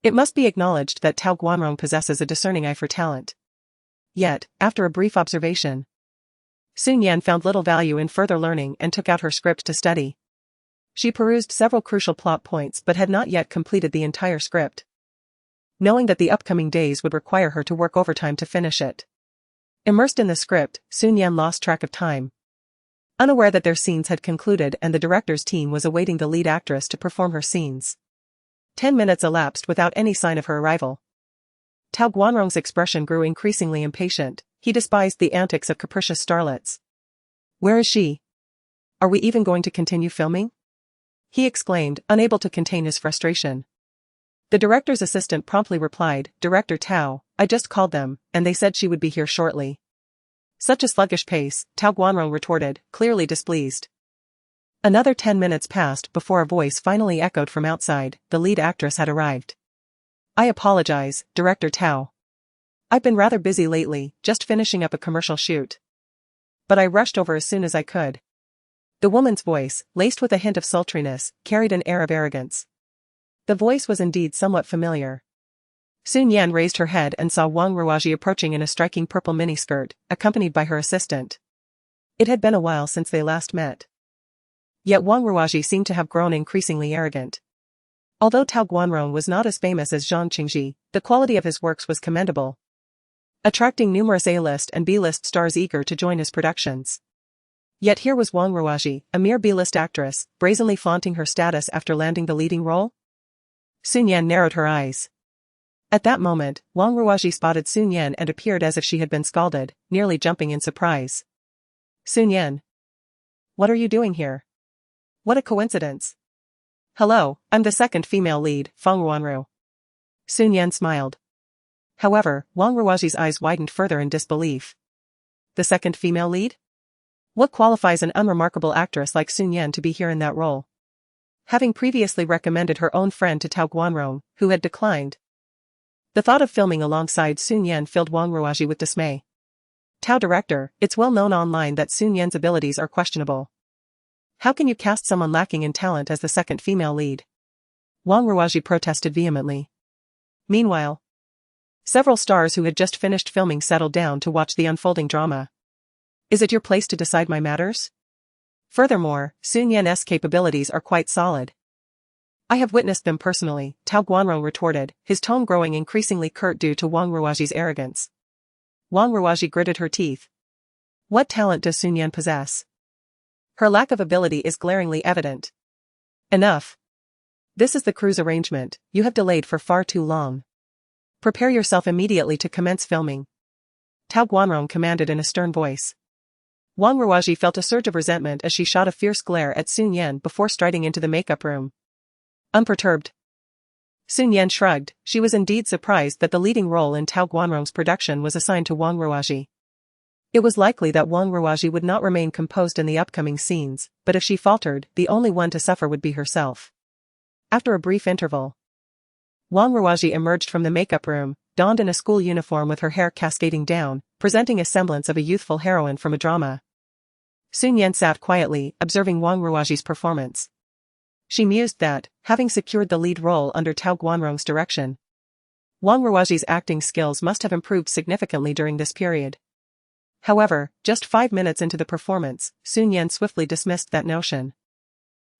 It must be acknowledged that Tao Guanrong possesses a discerning eye for talent. Yet, after a brief observation, Shi Nian found little value in further learning and took out her script to study. She perused several crucial plot points but had not yet completed the entire script, knowing that the upcoming days would require her to work overtime to finish it. Immersed in the script, Shi Nian lost track of time, unaware that their scenes had concluded and the director's team was awaiting the lead actress to perform her scenes. 10 minutes elapsed without any sign of her arrival. Tao Guanrong's expression grew increasingly impatient. He despised the antics of capricious starlets. Where is she? Are we even going to continue filming? He exclaimed, unable to contain his frustration. The director's assistant promptly replied, Director Tao, I just called them, and they said she would be here shortly. Such a sluggish pace, Tao Guanrong retorted, clearly displeased. Another 10 minutes passed before a voice finally echoed from outside. The lead actress had arrived. I apologize, Director Tao. I've been rather busy lately, just finishing up a commercial shoot, but I rushed over as soon as I could. The woman's voice, laced with a hint of sultriness, carried an air of arrogance. The voice was indeed somewhat familiar. Shi Nian raised her head and saw Wang Ruoji approaching in a striking purple miniskirt, accompanied by her assistant. It had been a while since they last met. Yet Wang Ruoji seemed to have grown increasingly arrogant. Although Tao Guanrong was not as famous as Zhang Qingji, the quality of his works was commendable, attracting numerous A-list and B-list stars eager to join his productions. Yet here was Wang Ruoji, a mere B-list actress, brazenly flaunting her status after landing the leading role. Shi Nian narrowed her eyes. At that moment, Wang Ruoji spotted Shi Nian and appeared as if she had been scalded, nearly jumping in surprise. Shi Nian, what are you doing here? What a coincidence. Hello, I'm the second female lead, Feng Ruanru. Shi Nian smiled. However, Wang Ruoji's eyes widened further in disbelief. The second female lead? What qualifies an unremarkable actress like Shi Nian to be here in that role? Having previously recommended her own friend to Tao Guanrong, who had declined, the thought of filming alongside Shi Nian filled Wang Ruoji with dismay. Tao director, it's well known online that Shi Nian's abilities are questionable. How can you cast someone lacking in talent as the second female lead? Wang Ruoji protested vehemently. Meanwhile, several stars who had just finished filming settled down to watch the unfolding drama. Is it your place to decide my matters? Furthermore, Shi Nian's capabilities are quite solid. I have witnessed them personally, Tao Guanrong retorted, his tone growing increasingly curt due to Wang Ruoji's arrogance. Wang Ruoji gritted her teeth. What talent does Shi Nian possess? Her lack of ability is glaringly evident. Enough. This is the crew's arrangement, you have delayed for far too long. Prepare yourself immediately to commence filming. Tao Guanrong commanded in a stern voice. Wang Ruoji felt a surge of resentment as she shot a fierce glare at Shi Nian before striding into the makeup room. Unperturbed, Shi Nian shrugged. She was indeed surprised that the leading role in Tao Guanrong's production was assigned to Wang Ruoji. It was likely that Wang Ruoji would not remain composed in the upcoming scenes, but if she faltered, the only one to suffer would be herself. After a brief interval, Wang Ruoji emerged from the makeup room, donned in a school uniform with her hair cascading down, presenting a semblance of a youthful heroine from a drama. Shi Nian sat quietly, observing Wang Ruoji's performance. She mused that, having secured the lead role under Tao Guanrong's direction, Wang Ruoji's acting skills must have improved significantly during this period. However, just 5 minutes into the performance, Shi Nian swiftly dismissed that notion.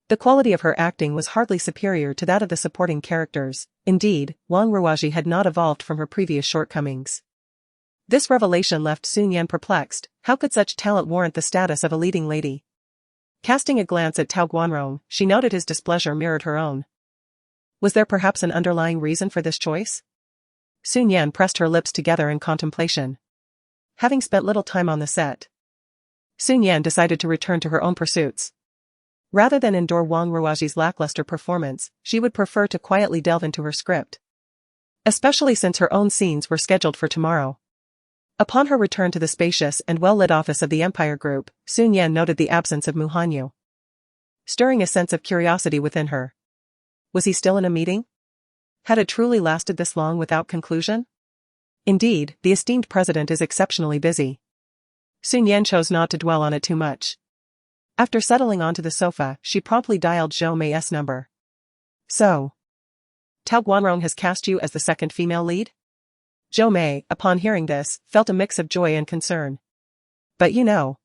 The quality of her acting was hardly superior to that of the supporting characters. Indeed, Wang Ruoji had not evolved from her previous shortcomings. This revelation left Shi Nian perplexed. How could such talent warrant the status of a leading lady? Casting a glance at Tao Guanrong, she noted his displeasure mirrored her own. Was there perhaps an underlying reason for this choice? Shi Nian pressed her lips together in contemplation. Having spent little time on the set, Shi Nian decided to return to her own pursuits. Rather than endure Wang Ruoji's lackluster performance, she would prefer to quietly delve into her script. Especially since her own scenes were scheduled for tomorrow. Upon her return to the spacious and well-lit office of the Empire Group, Shi Nian noted the absence of Mu Hanyu, stirring a sense of curiosity within her. Was he still in a meeting? Had it truly lasted this long without conclusion? Indeed, the esteemed president is exceptionally busy. Shi Nian chose not to dwell on it too much. After settling onto the sofa, she promptly dialed Zhou Mei's number. So, Tao Guanrong has cast you as the second female lead? Zhou Mei, upon hearing this, felt a mix of joy and concern. But you know,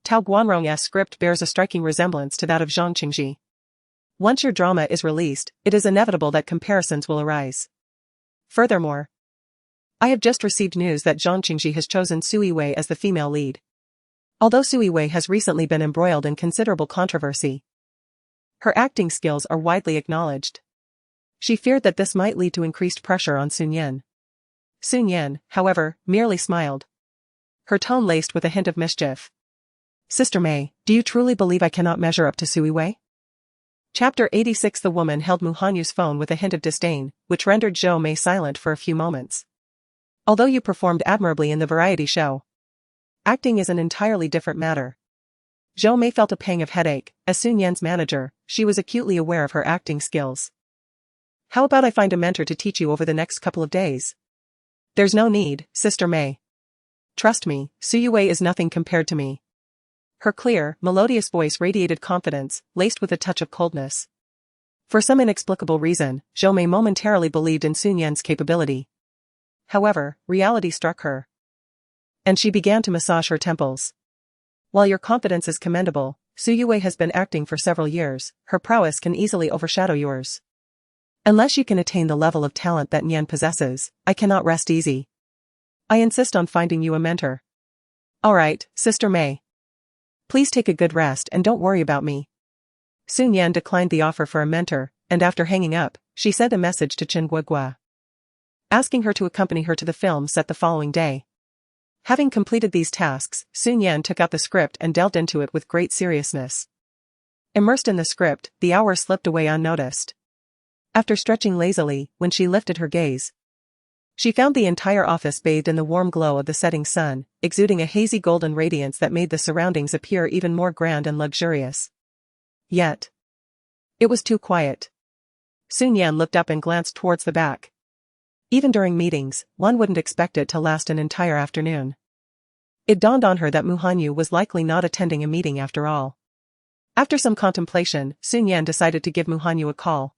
Tao Guanrong's script bears a striking resemblance to that of Zhang Qingji. Once your drama is released, it is inevitable that comparisons will arise. Furthermore, I have just received news that Zhang Qingji has chosen Sui Wei as the female lead. Although Sui Wei has recently been embroiled in considerable controversy, her acting skills are widely acknowledged. She feared that this might lead to increased pressure on Shi Nian. Shi Nian, however, merely smiled, her tone laced with a hint of mischief. Sister Mei, do you truly believe I cannot measure up to Sui Wei? Chapter 86. The woman held Mu Hanyu's phone with a hint of disdain, which rendered Zhou Mei silent for a few moments. Although you performed admirably in the variety show, acting is an entirely different matter. Zhou Mei felt a pang of headache. As Shi Nian's manager, she was acutely aware of her acting skills. How about I find a mentor to teach you over the next couple of days? There's no need, Sister Mei. Trust me, Sui Wei is nothing compared to me. Her clear, melodious voice radiated confidence, laced with a touch of coldness. For some inexplicable reason, Zhou Mei momentarily believed in Shi Nian's capability. However, reality struck her, and she began to massage her temples. While your confidence is commendable, Sui Wei has been acting for several years. Her prowess can easily overshadow yours. Unless you can attain the level of talent that Nian possesses, I cannot rest easy. I insist on finding you a mentor. Alright, Sister Mei. Please take a good rest and don't worry about me. Shi Nian declined the offer for a mentor, and after hanging up, she sent a message to Chen Guogua, asking her to accompany her to the film set the following day. Having completed these tasks, Shi Nian took out the script and delved into it with great seriousness. Immersed in the script, the hours slipped away unnoticed. After stretching lazily, when she lifted her gaze, she found the entire office bathed in the warm glow of the setting sun, exuding a hazy golden radiance that made the surroundings appear even more grand and luxurious. Yet, it was too quiet. Shi Nian looked up and glanced towards the back. Even during meetings, one wouldn't expect it to last an entire afternoon. It dawned on her that Mu Hanyu was likely not attending a meeting after all. After some contemplation, Shi Nian decided to give Mu Hanyu a call.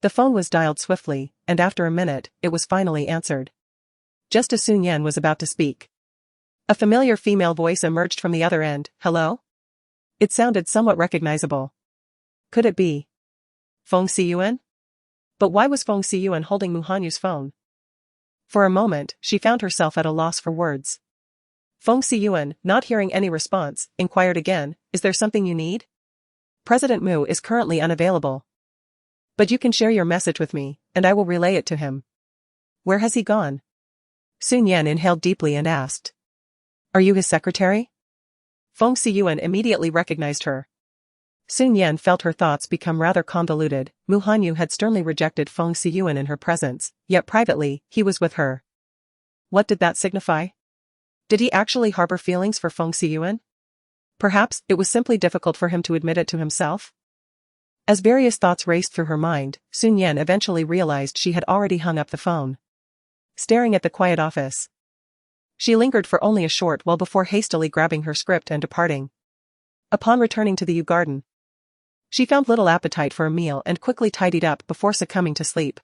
The phone was dialed swiftly, and after a minute, it was finally answered. Just as Shi Nian was about to speak, a familiar female voice emerged from the other end. Hello? It sounded somewhat recognizable. Could it be Feng Xiyuan? But why was Feng Xiyuan holding Mu Hanyu's phone? For a moment, she found herself at a loss for words. Feng Xiyuan, not hearing any response, inquired again, is there something you need? President Mu is currently unavailable. But you can share your message with me, and I will relay it to him. Where has he gone? Shi Nian inhaled deeply and asked. Are you his secretary? Feng Xiyuan immediately recognized her. Shi Nian felt her thoughts become rather convoluted. Mu Hanyu had sternly rejected Feng Xiyuan in her presence, yet privately, he was with her. What did that signify? Did he actually harbor feelings for Feng Xiyuan? Perhaps it was simply difficult for him to admit it to himself? As various thoughts raced through her mind, Shi Nian eventually realized she had already hung up the phone. Staring at the quiet office, she lingered for only a short while before hastily grabbing her script and departing. Upon returning to the Yew Garden, she found little appetite for a meal and quickly tidied up before succumbing to sleep.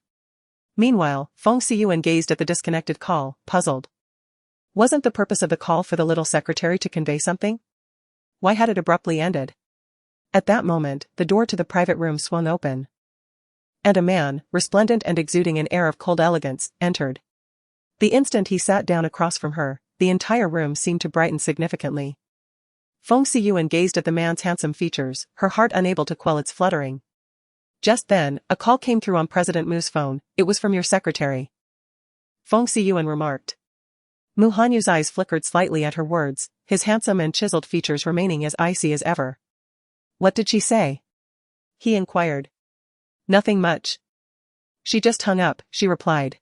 Meanwhile, Feng Xiyuan gazed at the disconnected call, puzzled. Wasn't the purpose of the call for the little secretary to convey something? Why had it abruptly ended? At that moment, the door to the private room swung open. And a man, resplendent and exuding an air of cold elegance, entered. The instant he sat down across from her, the entire room seemed to brighten significantly. Feng Xiyuan gazed at the man's handsome features, her heart unable to quell its fluttering. Just then, a call came through on President Mu's phone. It was from your secretary. Feng Xiyuan remarked. Mu Hanyu's eyes flickered slightly at her words, his handsome and chiseled features remaining as icy as ever. What did she say? He inquired. Nothing much. She just hung up, she replied.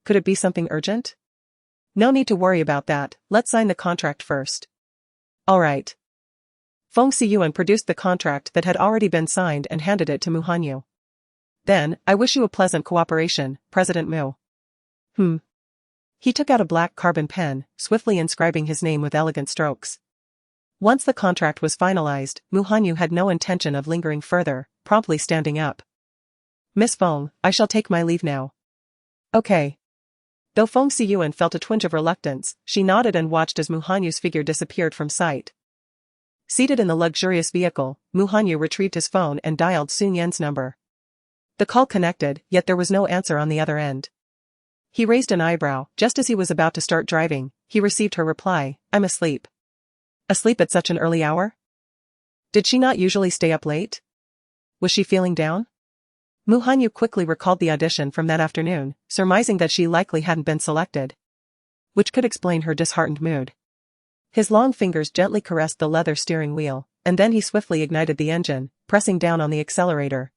Could it be something urgent? No need to worry about that, let's sign the contract first. All right. Feng Xiyuan produced the contract that had already been signed and handed it to Mu Hanyu. Then, I wish you a pleasant cooperation, President Mu. He took out a black carbon pen, swiftly inscribing his name with elegant strokes. Once the contract was finalized, Mu Hanyu had no intention of lingering further, promptly standing up. Miss Feng, I shall take my leave now. Okay. Though Feng Xiyuan felt a twinge of reluctance, she nodded and watched as Mu Hanyu's figure disappeared from sight. Seated in the luxurious vehicle, Mu Hanyu retrieved his phone and dialed Shi Nian's number. The call connected, yet there was no answer on the other end. He raised an eyebrow. Just as he was about to start driving, he received her reply, I'm asleep. Asleep at such an early hour? Did she not usually stay up late? Was she feeling down? Mu Hanyu quickly recalled the audition from that afternoon, surmising that she likely hadn't been selected. Which could explain her disheartened mood. His long fingers gently caressed the leather steering wheel, and then he swiftly ignited the engine, pressing down on the accelerator.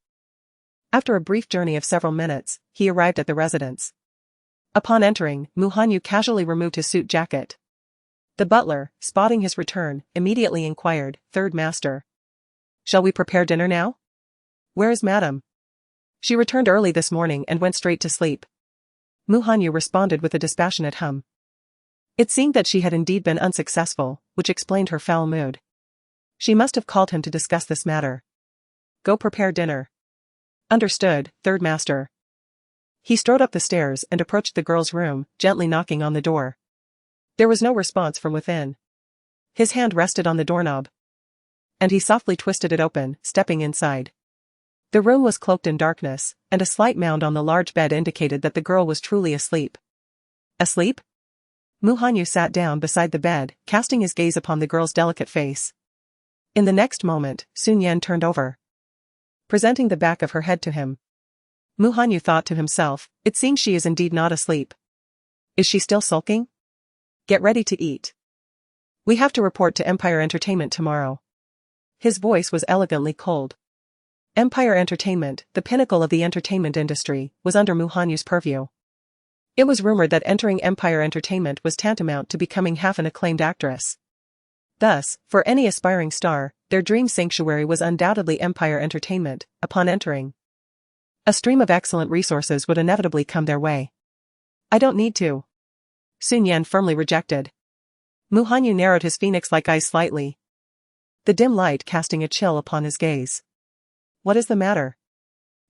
After a brief journey of several minutes, he arrived at the residence. Upon entering, Mu Hanyu casually removed his suit jacket. The butler, spotting his return, immediately inquired, Third Master. Shall we prepare dinner now? Where is Madame? She returned early this morning and went straight to sleep. Mu Hanyu responded with a dispassionate hum. It seemed that she had indeed been unsuccessful, which explained her foul mood. She must have called him to discuss this matter. Go prepare dinner. Understood, Third Master. He strode up the stairs and approached the girl's room, gently knocking on the door. There was no response from within. His hand rested on the doorknob. And he softly twisted it open, stepping inside. The room was cloaked in darkness, and a slight mound on the large bed indicated that the girl was truly asleep. Asleep? Mu Hanyu sat down beside the bed, casting his gaze upon the girl's delicate face. In the next moment, Shi Nian turned over, presenting the back of her head to him. Mu Hanyu thought to himself, it seems she is indeed not asleep. Is she still sulking? Get ready to eat. We have to report to Empire Entertainment tomorrow. His voice was elegantly cold. Empire Entertainment, the pinnacle of the entertainment industry, was under Mu Hanyu's purview. It was rumored that entering Empire Entertainment was tantamount to becoming half an acclaimed actress. Thus, for any aspiring star, their dream sanctuary was undoubtedly Empire Entertainment. Upon entering, a stream of excellent resources would inevitably come their way. I don't need to. Shi Nian firmly rejected. Mu Hanyu narrowed his phoenix-like eyes slightly, the dim light casting a chill upon his gaze. What is the matter?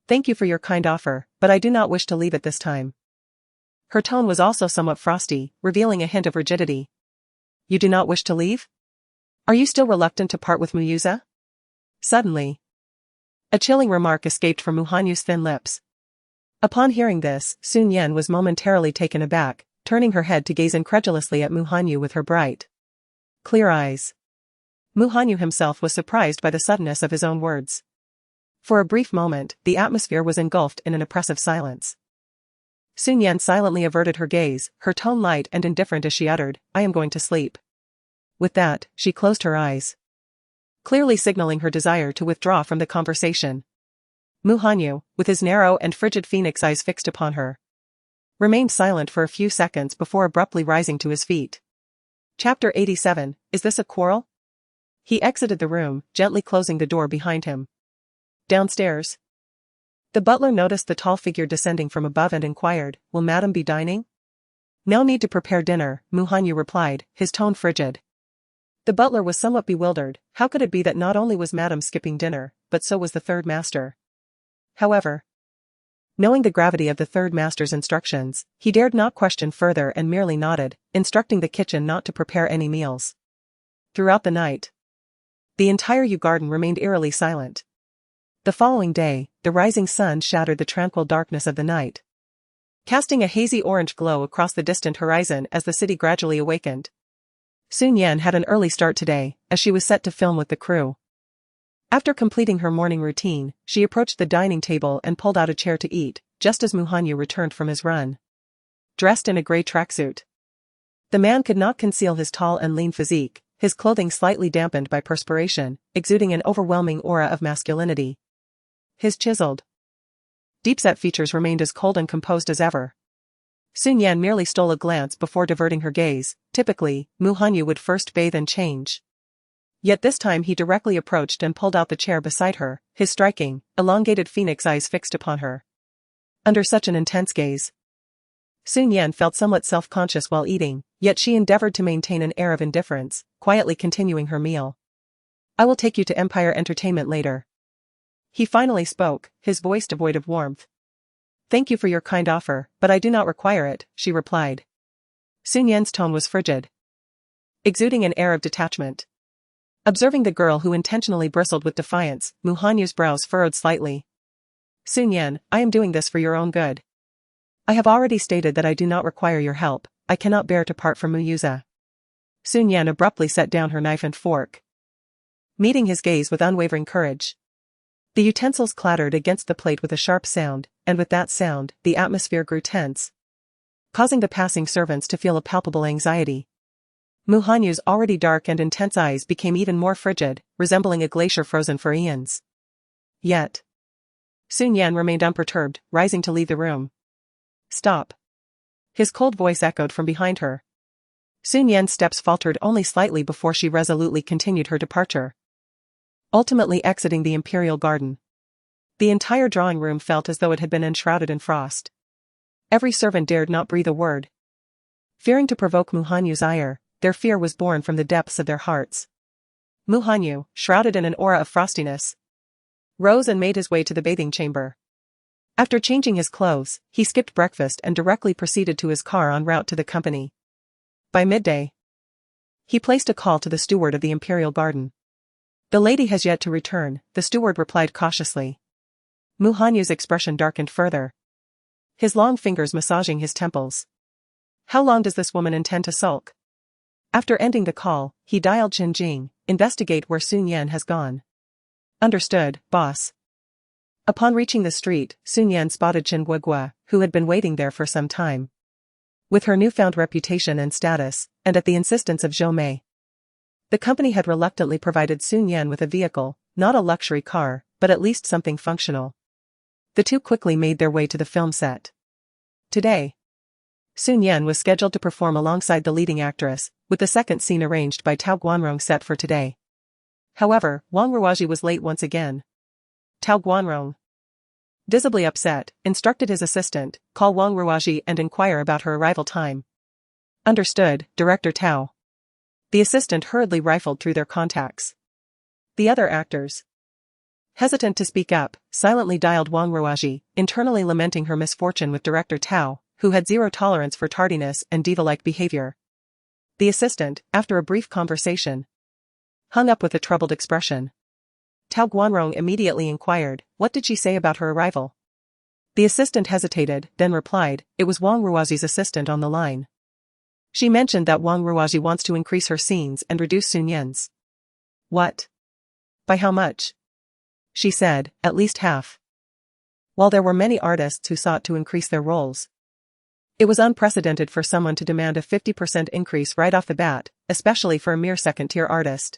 Thank you for your kind offer, but I do not wish to leave at this time. Her tone was also somewhat frosty, revealing a hint of rigidity. You do not wish to leave? Are you still reluctant to part with Muyuza? Suddenly, a chilling remark escaped from Mu Hanyu's thin lips. Upon hearing this, Shi Nian was momentarily taken aback, turning her head to gaze incredulously at Mu Hanyu with her bright, clear eyes. Mu Hanyu himself was surprised by the suddenness of his own words. For a brief moment, the atmosphere was engulfed in an oppressive silence. Shi Nian silently averted her gaze, her tone light and indifferent as she uttered, I am going to sleep. With that, she closed her eyes, clearly signaling her desire to withdraw from the conversation. Mu Hanyu, with his narrow and frigid phoenix eyes fixed upon her, remained silent for a few seconds before abruptly rising to his feet. Chapter 87, Is this a quarrel? He exited the room, gently closing the door behind him. Downstairs, the butler noticed the tall figure descending from above and inquired, will Madame be dining? No need to prepare dinner, Mu Hanyu replied, his tone frigid. The butler was somewhat bewildered. How could it be that not only was Madame skipping dinner, but so was the Third Master? However, Knowing the gravity of the third master's instructions, he dared not question further and merely nodded, instructing the kitchen not to prepare any meals. Throughout the night, the entire Yu garden remained eerily silent. The following day, the rising sun shattered the tranquil darkness of the night, casting a hazy orange glow across the distant horizon as the city gradually awakened. Shi Nian had an early start today, as she was set to film with the crew. After completing her morning routine, she approached the dining table and pulled out a chair to eat, just as Mu Hanyu returned from his run. Dressed in a gray tracksuit, the man could not conceal his tall and lean physique, his clothing slightly dampened by perspiration, exuding an overwhelming aura of masculinity. His chiseled, deep-set features remained as cold and composed as ever. Shi Nian merely stole a glance before diverting her gaze. Typically, Mu Hanyu would first bathe and change. Yet this time he directly approached and pulled out the chair beside her, his striking, elongated phoenix eyes fixed upon her. Under such an intense gaze, Shi Nian felt somewhat self-conscious while eating, yet she endeavored to maintain an air of indifference, quietly continuing her meal. "I will take you to Empire Entertainment later." He finally spoke, his voice devoid of warmth. "Thank you for your kind offer, but I do not require it," she replied. Shi Nian's tone was frigid, exuding an air of detachment. Observing the girl who intentionally bristled with defiance, Mu Hanyu's brows furrowed slightly. "Shi Nian, I am doing this for your own good. I have already stated that I do not require your help. I cannot bear to part from Mu Yuza." Shi Nian abruptly set down her knife and fork, meeting his gaze with unwavering courage. The utensils clattered against the plate with a sharp sound, and with that sound, the atmosphere grew tense, causing the passing servants to feel a palpable anxiety. Mu Hanyu's already dark and intense eyes became even more frigid, resembling a glacier frozen for eons. Yet, Shi Nian remained unperturbed, rising to leave the room. "Stop." His cold voice echoed from behind her. Shi Nian's steps faltered only slightly before she resolutely continued her departure, ultimately exiting the imperial garden. The entire drawing room felt as though it had been enshrouded in frost. Every servant dared not breathe a word, fearing to provoke Mu Hanyu's ire. Their fear was born from the depths of their hearts. Mu Hanyu, shrouded in an aura of frostiness, rose and made his way to the bathing chamber. After changing his clothes, he skipped breakfast and directly proceeded to his car en route to the company. By midday, he placed a call to the steward of the imperial garden. "The lady has yet to return," the steward replied cautiously. Mu Hanyu's expression darkened further, his long fingers massaging his temples. "How long does this woman intend to sulk?" After ending the call, he dialed Qinjing, "Investigate where Shi Nian has gone." "Understood, boss." Upon reaching the street, Shi Nian spotted Chen Guogua, who had been waiting there for some time. With her newfound reputation and status, and at the insistence of Zhou Mei, the company had reluctantly provided Shi Nian with a vehicle, not a luxury car, but at least something functional. The two quickly made their way to the film set. Today, Shi Nian was scheduled to perform alongside the leading actress, with the second scene arranged by Tao Guanrong set for today. However, Wang Ruoji was late once again. Tao Guanrong, visibly upset, instructed his assistant, "Call Wang Ruoji and inquire about her arrival time." "Understood, Director Tao." The assistant hurriedly rifled through their contacts. The other actors, hesitant to speak up, silently dialed Wang Ruoji, internally lamenting her misfortune with Director Tao, who had zero tolerance for tardiness and diva-like behavior. The assistant, after a brief conversation, hung up with a troubled expression. Tao Guanrong immediately inquired, "What did she say about her arrival?" The assistant hesitated, then replied, "It was Wang Ruoji's assistant on the line. She mentioned that Wang Ruoji wants to increase her scenes and reduce Shi Nian's." "What? By how much?" She said, "At least half." While there were many artists who sought to increase their roles, it was unprecedented for someone to demand a 50% increase right off the bat, especially for a mere second-tier artist.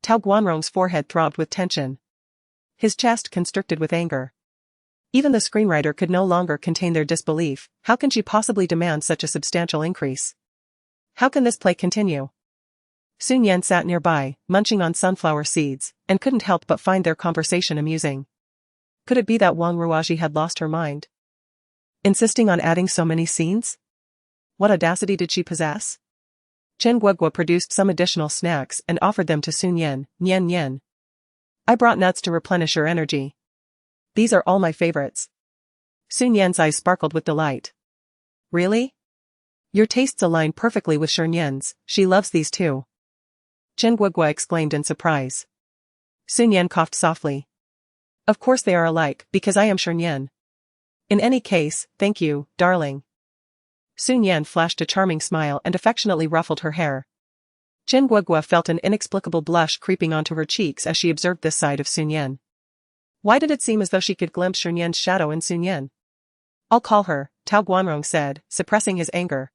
Tao Guanrong's forehead throbbed with tension, his chest constricted with anger. Even the screenwriter could no longer contain their disbelief. How can she possibly demand such a substantial increase? How can this play continue? Shi Nian sat nearby, munching on sunflower seeds, and couldn't help but find their conversation amusing. Could it be that Wang Ruoji had lost her mind, insisting on adding so many scenes? What audacity did she possess? Chen Guogua produced some additional snacks and offered them to Shi Nian. "Nian. I brought nuts to replenish your energy. These are all my favorites." Sun Yan's eyes sparkled with delight. Really? Your tastes align perfectly with Shi Nian's, she loves these too. Chen Guogua exclaimed in surprise. Sun Yan coughed softly. Of course they are alike, because I am Shi Nian. In any case, thank you, darling. Sun Yan flashed a charming smile and affectionately ruffled her hair. Chen Guogua felt an inexplicable blush creeping onto her cheeks as she observed this side of Sun Yan. Why did it seem as though she could glimpse Shi Nian's shadow in Sun Yan? I'll call her, Tao Guanrong said, suppressing his anger.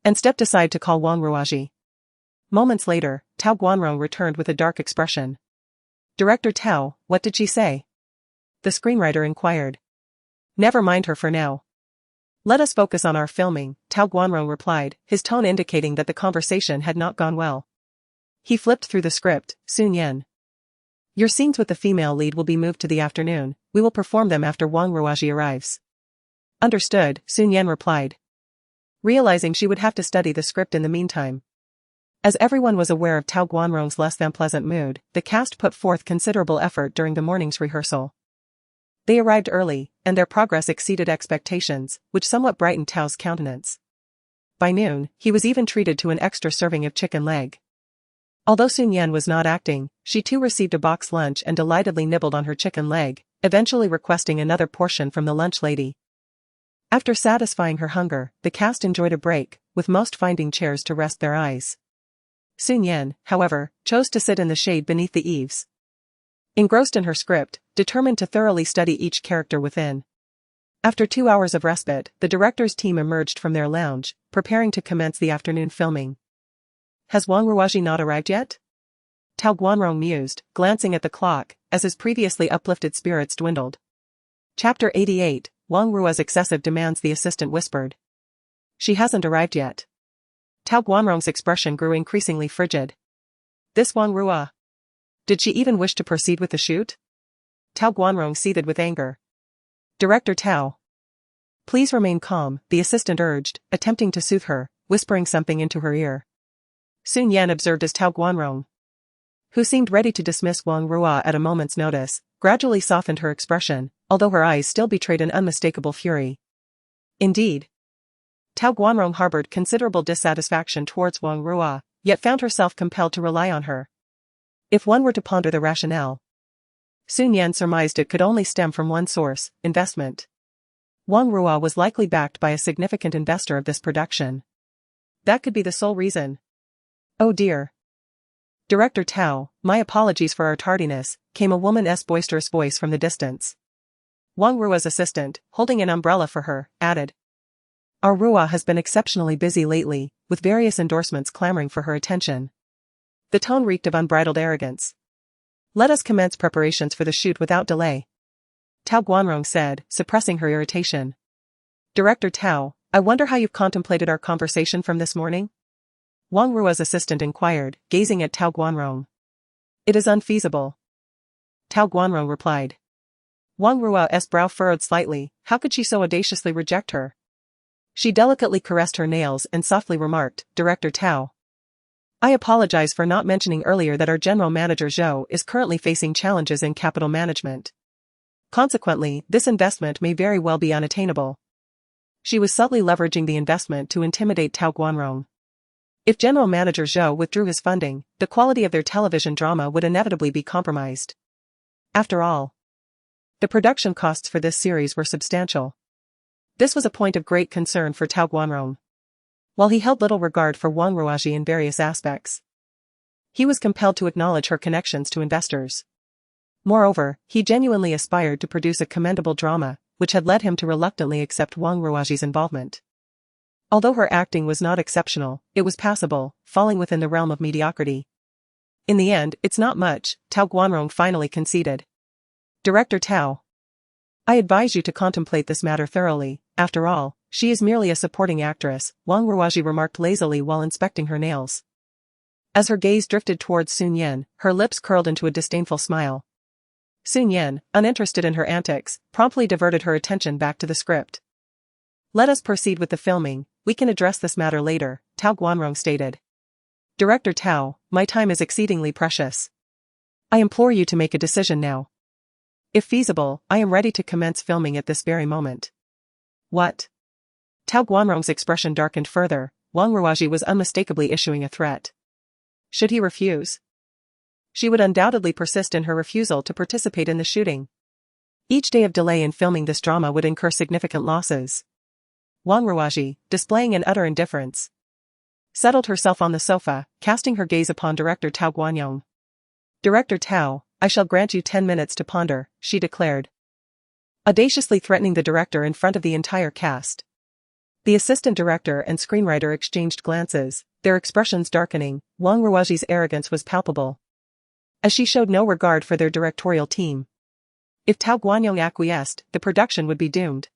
And stepped aside to call Wang Ruaji. Moments later, Tao Guanrong returned with a dark expression. Director Tao, what did she say? The screenwriter inquired. Never mind her for now. Let us focus on our filming, Tao Guanrong replied, his tone indicating that the conversation had not gone well. He flipped through the script. Sun Yan. Your scenes with the female lead will be moved to the afternoon. We will perform them after Wang Ruaji arrives. Understood, Sun Yan replied. Realizing she would have to study the script in the meantime. As everyone was aware of Tao Guanrong's less than pleasant mood, the cast put forth considerable effort during the morning's rehearsal. They arrived early, and their progress exceeded expectations, which somewhat brightened Tao's countenance. By noon, he was even treated to an extra serving of chicken leg. Although Sun Yan was not acting, she too received a box lunch and delightedly nibbled on her chicken leg, eventually requesting another portion from the lunch lady. After satisfying her hunger, the cast enjoyed a break, with most finding chairs to rest their eyes. Sun Yan, however, chose to sit in the shade beneath the eaves. Engrossed in her script, determined to thoroughly study each character within. After 2 hours of respite, the director's team emerged from their lounge, preparing to commence the afternoon filming. Has Wang Ruaji not arrived yet? Tao Guanrong mused, glancing at the clock, as his previously uplifted spirits dwindled. Chapter 88, Wang Rua's excessive demands, the assistant whispered. She hasn't arrived yet. Tao Guanrong's expression grew increasingly frigid. This Wang Rua. Did she even wish to proceed with the shoot? Tao Guanrong seethed with anger. Director Tao. Please remain calm, the assistant urged, attempting to soothe her, whispering something into her ear. Sun Yan observed as Tao Guanrong, who seemed ready to dismiss Wang Rua at a moment's notice, gradually softened her expression, although her eyes still betrayed an unmistakable fury. Indeed. Tao Guanrong harbored considerable dissatisfaction towards Wang Rua, yet found herself compelled to rely on her. If one were to ponder the rationale, Sun Yan surmised it could only stem from one source: investment. Wang Rua was likely backed by a significant investor of this production. That could be the sole reason. Oh dear. Director Tao, my apologies for our tardiness, came a woman's boisterous voice from the distance. Wang Rua's assistant, holding an umbrella for her, added. Our Rua has been exceptionally busy lately, with various endorsements clamoring for her attention. The tone reeked of unbridled arrogance. Let us commence preparations for the shoot without delay. Tao Guanrong said, suppressing her irritation. Director Tao, I wonder how you've contemplated our conversation from this morning? Wang Rua's assistant inquired, gazing at Tao Guanrong. It is unfeasible. Tao Guanrong replied. Wang Rua's brow furrowed slightly. How could she so audaciously reject her? She delicately caressed her nails and softly remarked, Director Tao. I apologize for not mentioning earlier that our general manager Zhou is currently facing challenges in capital management. Consequently, this investment may very well be unattainable. She was subtly leveraging the investment to intimidate Tao Guanrong. If general manager Zhou withdrew his funding, the quality of their television drama would inevitably be compromised. After all, the production costs for this series were substantial. This was a point of great concern for Tao Guanrong. While he held little regard for Wang Ruaji in various aspects, he was compelled to acknowledge her connections to investors. Moreover, he genuinely aspired to produce a commendable drama, which had led him to reluctantly accept Wang Ruaji's involvement. Although her acting was not exceptional, it was passable, falling within the realm of mediocrity. In the end, it's not much, Tao Guanrong finally conceded. Director Tao. I advise you to contemplate this matter thoroughly. After all, she is merely a supporting actress, Wang Ruaji remarked lazily while inspecting her nails. As her gaze drifted towards Sun Yan, her lips curled into a disdainful smile. Sun Yan, uninterested in her antics, promptly diverted her attention back to the script. Let us proceed with the filming, we can address this matter later, Tao Guanrong stated. Director Tao, my time is exceedingly precious. I implore you to make a decision now. If feasible, I am ready to commence filming at this very moment. What? Tao Guanrong's expression darkened further. Wang Ruoji was unmistakably issuing a threat. Should he refuse? She would undoubtedly persist in her refusal to participate in the shooting. Each day of delay in filming this drama would incur significant losses. Wang Ruoji, displaying an utter indifference, settled herself on the sofa, casting her gaze upon Director Tao Guanyong. Director Tao, I shall grant you 10 minutes to ponder, she declared, audaciously threatening the director in front of the entire cast. The assistant director and screenwriter exchanged glances, their expressions darkening. Wang Ruoji's arrogance was palpable, as she showed no regard for their directorial team. If Tao Guanyong acquiesced, the production would be doomed.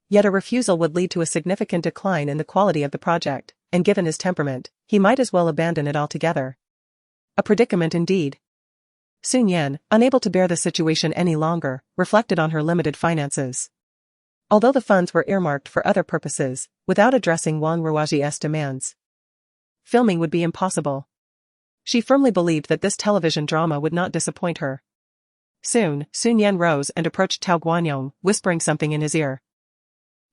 Yet a refusal would lead to a significant decline in the quality of the project, and given his temperament, he might as well abandon it altogether. A predicament indeed. Shi Nian, unable to bear the situation any longer, reflected on her limited finances. Although the funds were earmarked for other purposes, without addressing Wang Ruoji's demands, filming would be impossible. She firmly believed that this television drama would not disappoint her. Soon, Shi Nian rose and approached Tao Guanyong, whispering something in his ear.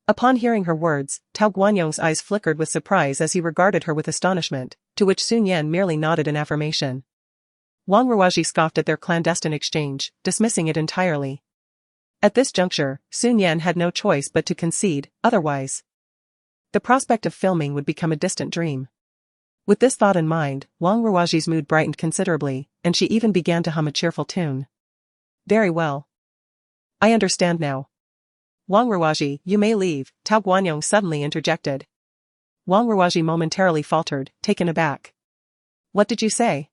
Upon hearing her words, Tao Guanyong's eyes flickered with surprise as he regarded her with astonishment, to which Shi Nian merely nodded in affirmation. Wang Ruoji scoffed at their clandestine exchange, dismissing it entirely. At this juncture, Shi Nian had no choice but to concede, otherwise the prospect of filming would become a distant dream. With this thought in mind, Wang Ruoji's mood brightened considerably, and she even began to hum a cheerful tune. Very well. I understand now. Wang Ruoji, you may leave, Tao Guanyong suddenly interjected. Wang Ruoji momentarily faltered, taken aback. What did you say?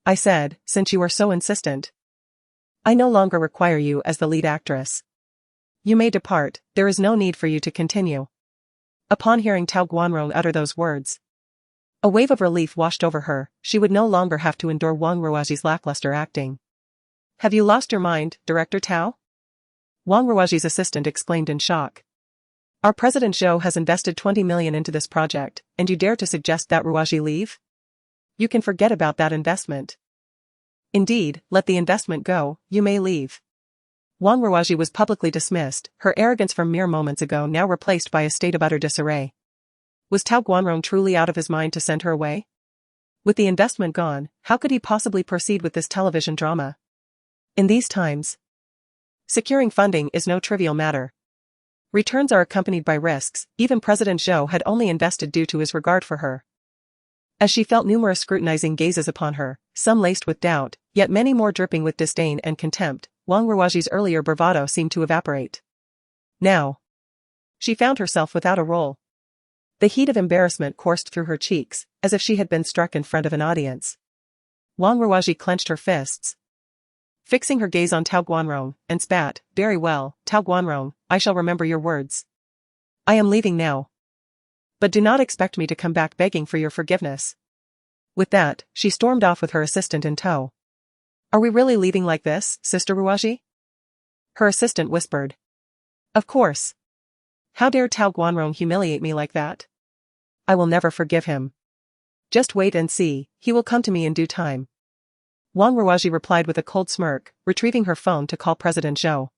I said, since you are so insistent, I no longer require you as the lead actress. You may depart, there is no need for you to continue. Upon hearing Tao Guanrong utter those words, a wave of relief washed over her. She would no longer have to endure Wang Ruoji's lackluster acting. Have you lost your mind, Director Tao? Wang Ruoji's assistant exclaimed in shock. Our President Zhou has invested 20 million into this project, and you dare to suggest that Ruoji leave? You can forget about that investment. Indeed, let the investment go, you may leave. Wang Ruoji was publicly dismissed, her arrogance from mere moments ago now replaced by a state of utter disarray. Was Tao Guanrong truly out of his mind to send her away? With the investment gone, how could he possibly proceed with this television drama? In these times, securing funding is no trivial matter. Returns are accompanied by risks. Even President Zhou had only invested due to his regard for her. As she felt numerous scrutinizing gazes upon her, some laced with doubt, yet many more dripping with disdain and contempt, Wang Ruoji's earlier bravado seemed to evaporate. Now, she found herself without a role. The heat of embarrassment coursed through her cheeks, as if she had been struck in front of an audience. Wang Ruoji clenched her fists, fixing her gaze on Tao Guanrong, and spat. Very well, Tao Guanrong, I shall remember your words. I am leaving now. But do not expect me to come back begging for your forgiveness. With that, she stormed off with her assistant in tow. Are we really leaving like this, Sister Ruoji? Her assistant whispered. Of course. How dare Tao Guanrong humiliate me like that? I will never forgive him. Just wait and see, he will come to me in due time. Wang Ruoji replied with a cold smirk, retrieving her phone to call President Zhou.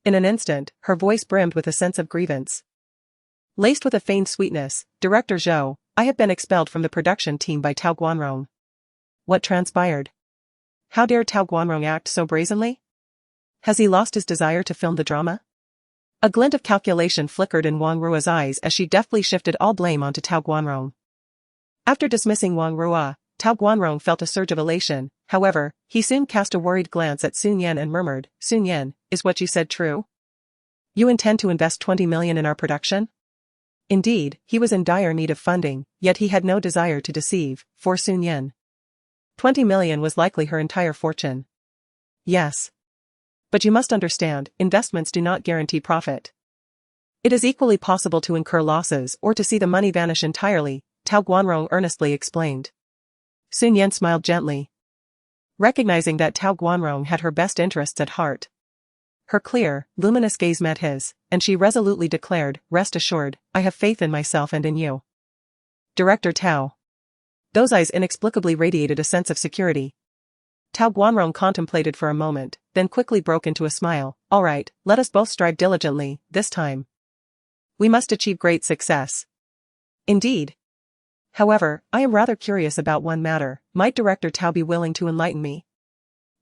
In an instant, her voice brimmed with a sense of grievance. Laced with a feigned sweetness, Director Zhou, I have been expelled from the production team by Tao Guanrong. What transpired? How dare Tao Guanrong act so brazenly? Has he lost his desire to film the drama? A glint of calculation flickered in Wang Ruo's eyes as she deftly shifted all blame onto Tao Guanrong. After dismissing Wang Ruo, Tao Guanrong felt a surge of elation. However, he soon cast a worried glance at Shi Nian and murmured, Shi Nian, is what you said true? You intend to invest 20 million in our production? Indeed, he was in dire need of funding, yet he had no desire to deceive, for Shi Nian. 20 million was likely her entire fortune. Yes. But you must understand, investments do not guarantee profit. It is equally possible to incur losses or to see the money vanish entirely, Tao Guanrong earnestly explained. Shi Nian smiled gently, recognizing that Tao Guanrong had her best interests at heart. Her clear, luminous gaze met his, and she resolutely declared, rest assured, I have faith in myself and in you. Director Tao. Those eyes inexplicably radiated a sense of security. Tao Guanrong contemplated for a moment, then quickly broke into a smile. All right, let us both strive diligently, this time. We must achieve great success. Indeed. However, I am rather curious about one matter. Might Director Tao be willing to enlighten me?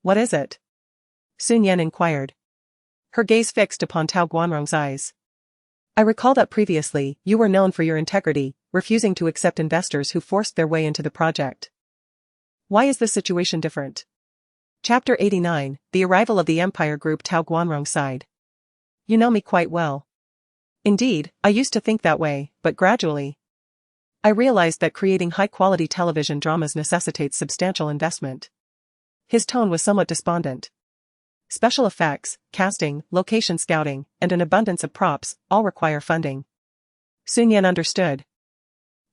What is it? Shi Nian inquired. Her gaze fixed upon Tao Guanrong's eyes. I recall that previously, you were known for your integrity, refusing to accept investors who forced their way into the project. Why is the situation different? Chapter 89, The Arrival of the Empire Group. Tao Guanrong sighed. You know me quite well. Indeed, I used to think that way, but gradually, I realized that creating high-quality television dramas necessitates substantial investment. His tone was somewhat despondent. Special effects, casting, location scouting, and an abundance of props all require funding. Shi Nian understood.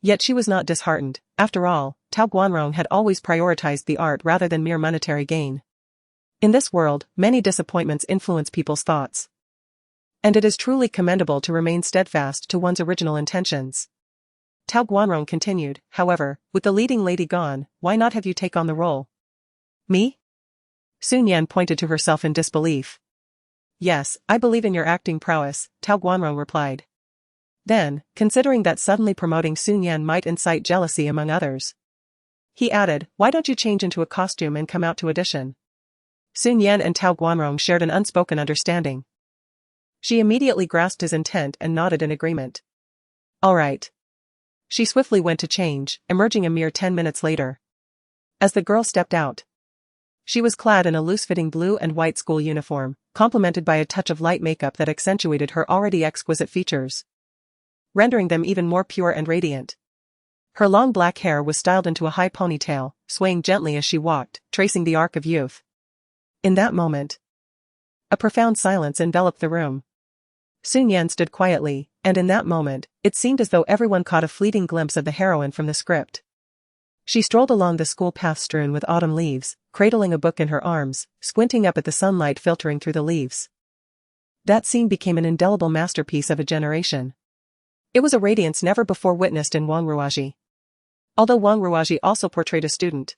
Yet she was not disheartened. After all, Tao Guanrong had always prioritized the art rather than mere monetary gain. In this world, many disappointments influence people's thoughts. And it is truly commendable to remain steadfast to one's original intentions. Tao Guanrong continued, however, with the leading lady gone, why not have you take on the role? Me? Shi Nian pointed to herself in disbelief. Yes, I believe in your acting prowess, Tao Guanrong replied. Then, considering that suddenly promoting Shi Nian might incite jealousy among others, he added, why don't you change into a costume and come out to audition? Shi Nian and Tao Guanrong shared an unspoken understanding. She immediately grasped his intent and nodded in agreement. All right. She swiftly went to change, emerging a mere 10 minutes later. As the girl stepped out, she was clad in a loose-fitting blue and white school uniform, complemented by a touch of light makeup that accentuated her already exquisite features, rendering them even more pure and radiant. Her long black hair was styled into a high ponytail, swaying gently as she walked, tracing the arc of youth. In that moment, a profound silence enveloped the room. Shi Nian stood quietly, and in that moment, it seemed as though everyone caught a fleeting glimpse of the heroine from the script. She strolled along the school path strewn with autumn leaves, cradling a book in her arms, squinting up at the sunlight filtering through the leaves. That scene became an indelible masterpiece of a generation. It was a radiance never before witnessed in Wang Ruoji. Although Wang Ruoji also portrayed a student,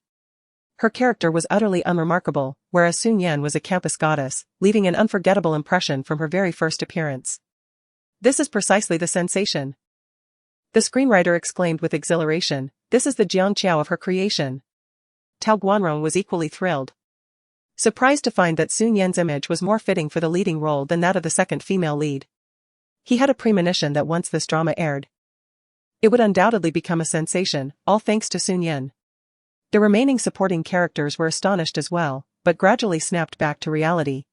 her character was utterly unremarkable, whereas Shi Nian was a campus goddess, leaving an unforgettable impression from her very first appearance. This is precisely the sensation. The screenwriter exclaimed with exhilaration, this is the Jiangqiao of her creation. Tao Guanrong was equally thrilled, surprised to find that Shi Nian's image was more fitting for the leading role than that of the second female lead. He had a premonition that once this drama aired, it would undoubtedly become a sensation, all thanks to Shi Nian. The remaining supporting characters were astonished as well, but gradually snapped back to reality.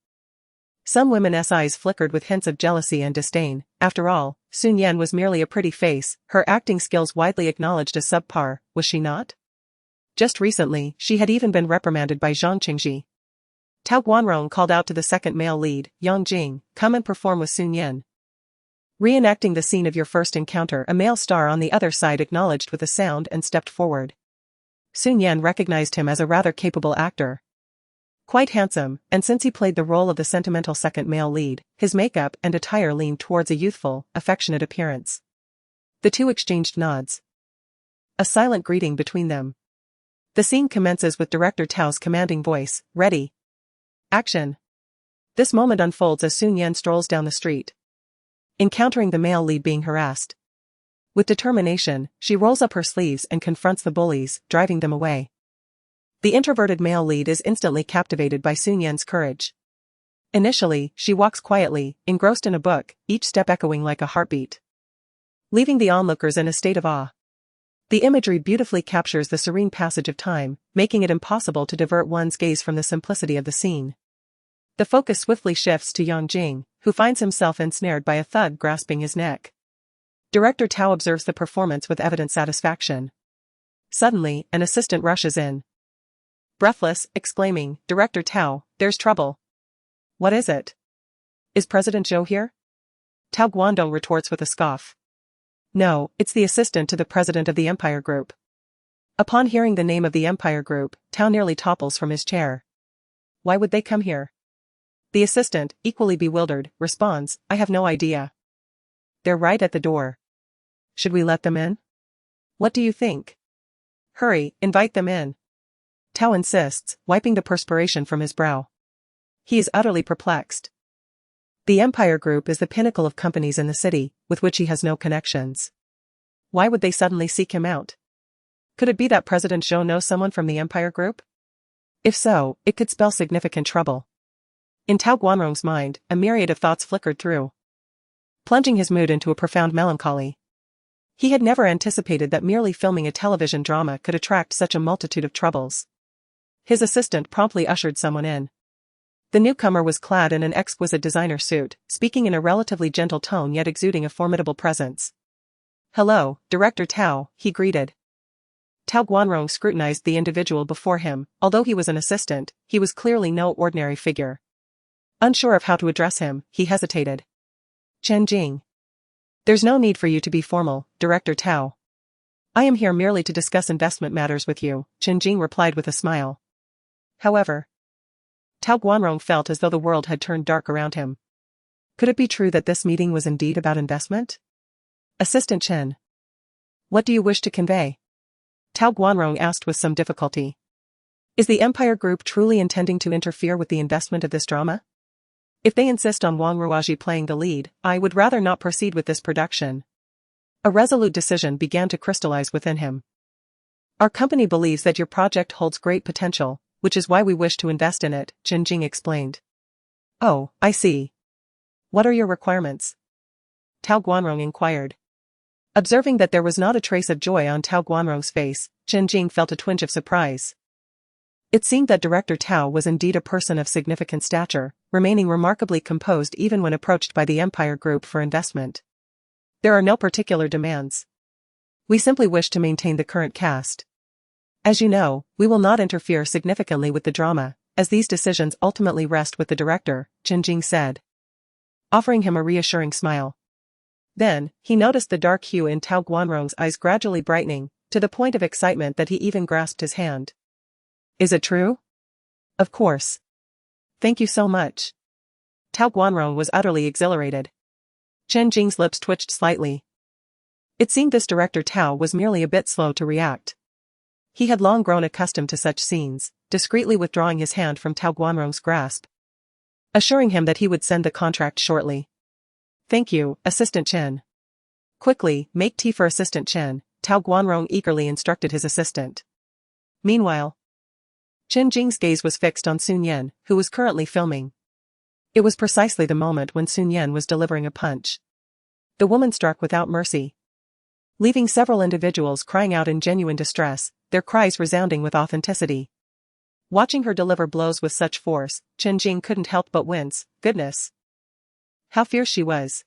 Some women's eyes flickered with hints of jealousy and disdain. After all, Shi Nian was merely a pretty face, her acting skills widely acknowledged as subpar, was she not? Just recently, she had even been reprimanded by Zhang Qingji. Tao Guanrong called out to the second male lead, Yang Jing, come and perform with Shi Nian. Reenacting the scene of your first encounter, a male star on the other side acknowledged with a sound and stepped forward. Shi Nian recognized him as a rather capable actor. Quite handsome, and since he played the role of the sentimental second male lead, his makeup and attire leaned towards a youthful, affectionate appearance. The two exchanged nods. A silent greeting between them. The scene commences with Director Tao's commanding voice, ready. Action. This moment unfolds as Shi Nian strolls down the street, encountering the male lead being harassed. With determination, she rolls up her sleeves and confronts the bullies, driving them away. The introverted male lead is instantly captivated by Shi Nian's courage. Initially, she walks quietly, engrossed in a book, each step echoing like a heartbeat, leaving the onlookers in a state of awe. The imagery beautifully captures the serene passage of time, making it impossible to divert one's gaze from the simplicity of the scene. The focus swiftly shifts to Yang Jing, who finds himself ensnared by a thug grasping his neck. Director Tao observes the performance with evident satisfaction. Suddenly, an assistant rushes in. Breathless, exclaiming, Director Tao, there's trouble. What is it? Is President Zhou here? Tao Guandong retorts with a scoff. No, it's the assistant to the president of the Empire Group. Upon hearing the name of the Empire Group, Tao nearly topples from his chair. Why would they come here? The assistant, equally bewildered, responds, I have no idea. They're right at the door. Should we let them in? What do you think? Hurry, invite them in. Tao insists, wiping the perspiration from his brow. He is utterly perplexed. The Empire Group is the pinnacle of companies in the city, with which he has no connections. Why would they suddenly seek him out? Could it be that President Zhou knows someone from the Empire Group? If so, it could spell significant trouble. In Tao Guanrong's mind, a myriad of thoughts flickered through, plunging his mood into a profound melancholy. He had never anticipated that merely filming a television drama could attract such a multitude of troubles. His assistant promptly ushered someone in. The newcomer was clad in an exquisite designer suit, speaking in a relatively gentle tone yet exuding a formidable presence. "Hello, Director Tao," he greeted. Tao Guanrong scrutinized the individual before him. Although he was an assistant, he was clearly no ordinary figure. Unsure of how to address him, he hesitated. "Chen Jing. There's no need for you to be formal, Director Tao. I am here merely to discuss investment matters with you," Chen Jing replied with a smile. However, Tao Guanrong felt as though the world had turned dark around him. Could it be true that this meeting was indeed about investment? "Assistant Chen. What do you wish to convey?" Tao Guanrong asked with some difficulty. Is the Empire Group truly intending to interfere with the investment of this drama? If they insist on Wang Ruaji playing the lead, I would rather not proceed with this production. A resolute decision began to crystallize within him. Our company believes that your project holds great potential, which is why we wish to invest in it, Chen Jing explained. Oh, I see. What are your requirements? Tao Guanrong inquired. Observing that there was not a trace of joy on Tao Guanrong's face, Chen Jing felt a twinge of surprise. It seemed that Director Tao was indeed a person of significant stature, remaining remarkably composed even when approached by the Empire Group for investment. There are no particular demands. We simply wish to maintain the current cast. As you know, we will not interfere significantly with the drama, as these decisions ultimately rest with the director, Chen Jing said, offering him a reassuring smile. Then, he noticed the dark hue in Tao Guanrong's eyes gradually brightening, to the point of excitement that he even grasped his hand. Is it true? Of course. Thank you so much. Tao Guanrong was utterly exhilarated. Chen Jing's lips twitched slightly. It seemed this director Tao was merely a bit slow to react. He had long grown accustomed to such scenes, discreetly withdrawing his hand from Tao Guanrong's grasp, assuring him that he would send the contract shortly. Thank you, Assistant Chen. Quickly, make tea for Assistant Chen, Tao Guanrong eagerly instructed his assistant. Meanwhile, Chen Jing's gaze was fixed on Shi Nian, who was currently filming. It was precisely the moment when Shi Nian was delivering a punch. The woman struck without mercy, leaving several individuals crying out in genuine distress, their cries resounding with authenticity. Watching her deliver blows with such force, Chen Jing couldn't help but wince. Goodness, how fierce she was.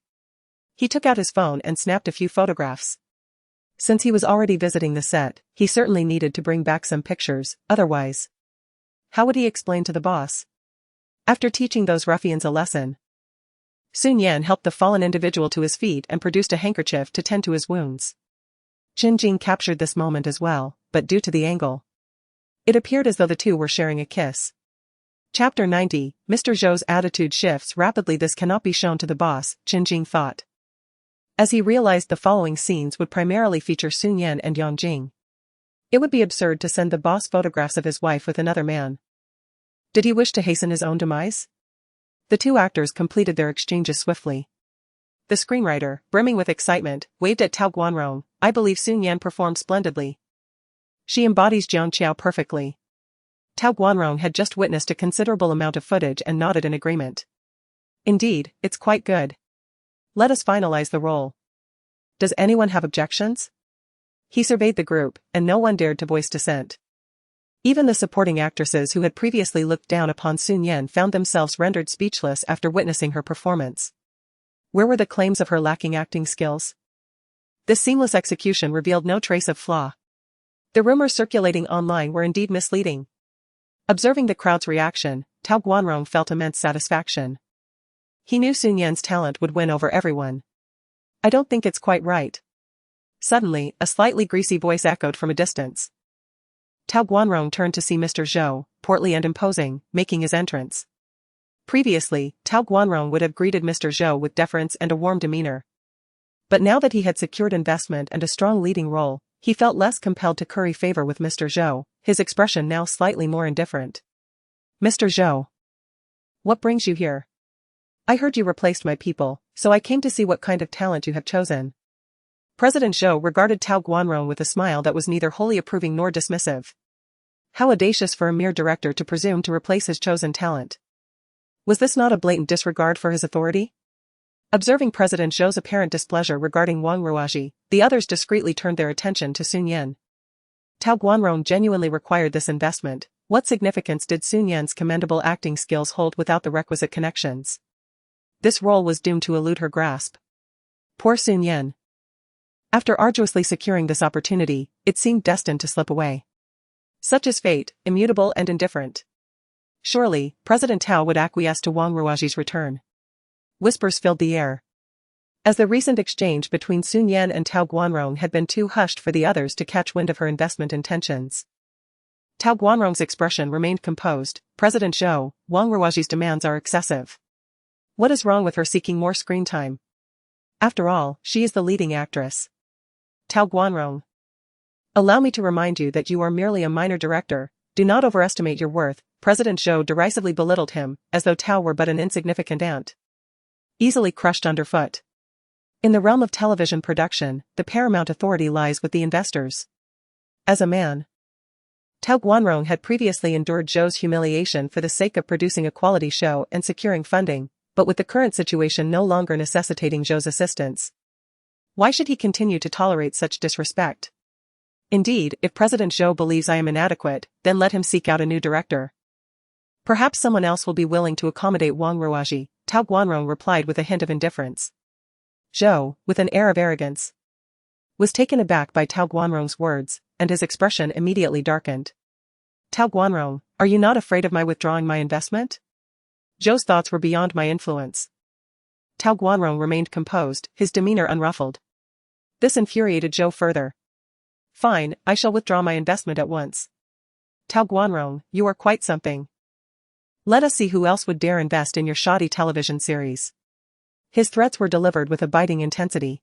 He took out his phone and snapped a few photographs. Since he was already visiting the set, he certainly needed to bring back some pictures, otherwise, how would he explain to the boss? After teaching those ruffians a lesson, Shi Nian helped the fallen individual to his feet and produced a handkerchief to tend to his wounds. Chen Jing captured this moment as well, but due to the angle, it appeared as though the two were sharing a kiss. Chapter 90, Mr. Zhou's attitude shifts rapidly. This cannot be shown to the boss, Chen Jing thought, as he realized the following scenes would primarily feature Shi Nian and Yang Jing. It would be absurd to send the boss photographs of his wife with another man. Did he wish to hasten his own demise? The two actors completed their exchanges swiftly. The screenwriter, brimming with excitement, waved at Tao Guanrong. I believe Shi Nian performed splendidly. She embodies Jiang Qiao perfectly. Tao Guanrong had just witnessed a considerable amount of footage and nodded in agreement. Indeed, it's quite good. Let us finalize the role. Does anyone have objections? He surveyed the group, and no one dared to voice dissent. Even the supporting actresses who had previously looked down upon Shi Nian found themselves rendered speechless after witnessing her performance. Where were the claims of her lacking acting skills? This seamless execution revealed no trace of flaw. The rumors circulating online were indeed misleading. Observing the crowd's reaction, Tao Guanrong felt immense satisfaction. He knew Shi Nian's talent would win over everyone. I don't think it's quite right. Suddenly, a slightly greasy voice echoed from a distance. Tao Guanrong turned to see Mr. Zhou, portly and imposing, making his entrance. Previously, Tao Guanrong would have greeted Mr. Zhou with deference and a warm demeanor. But now that he had secured investment and a strong leading role, he felt less compelled to curry favor with Mr. Zhou, his expression now slightly more indifferent. Mr. Zhou. What brings you here? I heard you replaced my people, so I came to see what kind of talent you have chosen. President Zhou regarded Tao Guanrong with a smile that was neither wholly approving nor dismissive. How audacious for a mere director to presume to replace his chosen talent. Was this not a blatant disregard for his authority? Observing President Zhou's apparent displeasure regarding Wang Ruoji, the others discreetly turned their attention to Shi Nian. Tao Guanrong genuinely required this investment. What significance did Shi Nian's commendable acting skills hold without the requisite connections? This role was doomed to elude her grasp. Poor Shi Nian. After arduously securing this opportunity, it seemed destined to slip away. Such is fate, immutable and indifferent. Surely, President Tao would acquiesce to Wang Ruoji's return. Whispers filled the air. As the recent exchange between Shi Nian and Tao Guanrong had been too hushed for the others to catch wind of her investment intentions. Tao Guanrong's expression remained composed. President Zhou, Wang Ruoji's demands are excessive. What is wrong with her seeking more screen time? After all, she is the leading actress. Tao Guanrong. Allow me to remind you that you are merely a minor director. Do not overestimate your worth. President Zhou derisively belittled him, as though Tao were but an insignificant ant. Easily crushed underfoot. In the realm of television production, the paramount authority lies with the investors. As a man, Tao Guanrong had previously endured Zhou's humiliation for the sake of producing a quality show and securing funding, but with the current situation no longer necessitating Zhou's assistance, why should he continue to tolerate such disrespect? Indeed, if President Zhou believes I am inadequate, then let him seek out a new director. Perhaps someone else will be willing to accommodate Wang Ruoji, Tao Guanrong replied with a hint of indifference. Zhou, with an air of arrogance, was taken aback by Tao Guanrong's words, and his expression immediately darkened. Tao Guanrong, are you not afraid of my withdrawing my investment? Zhou's thoughts were beyond my influence. Tao Guanrong remained composed, his demeanor unruffled. This infuriated Zhou further. Fine, I shall withdraw my investment at once. Tao Guanrong, you are quite something. Let us see who else would dare invest in your shoddy television series. His threats were delivered with a biting intensity.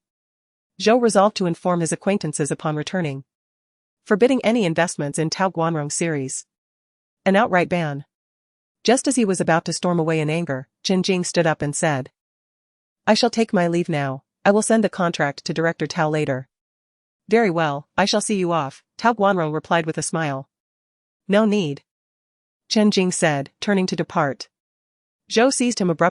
Zhou resolved to inform his acquaintances upon returning, forbidding any investments in Tao Guanrong's series. An outright ban. Just as he was about to storm away in anger, Chen Jing stood up and said, I shall take my leave now. I will send the contract to Director Tao later. Very well, I shall see you off, Tao Guanrong replied with a smile. No need. Chen Jing said, turning to depart. Zhou seized him abruptly.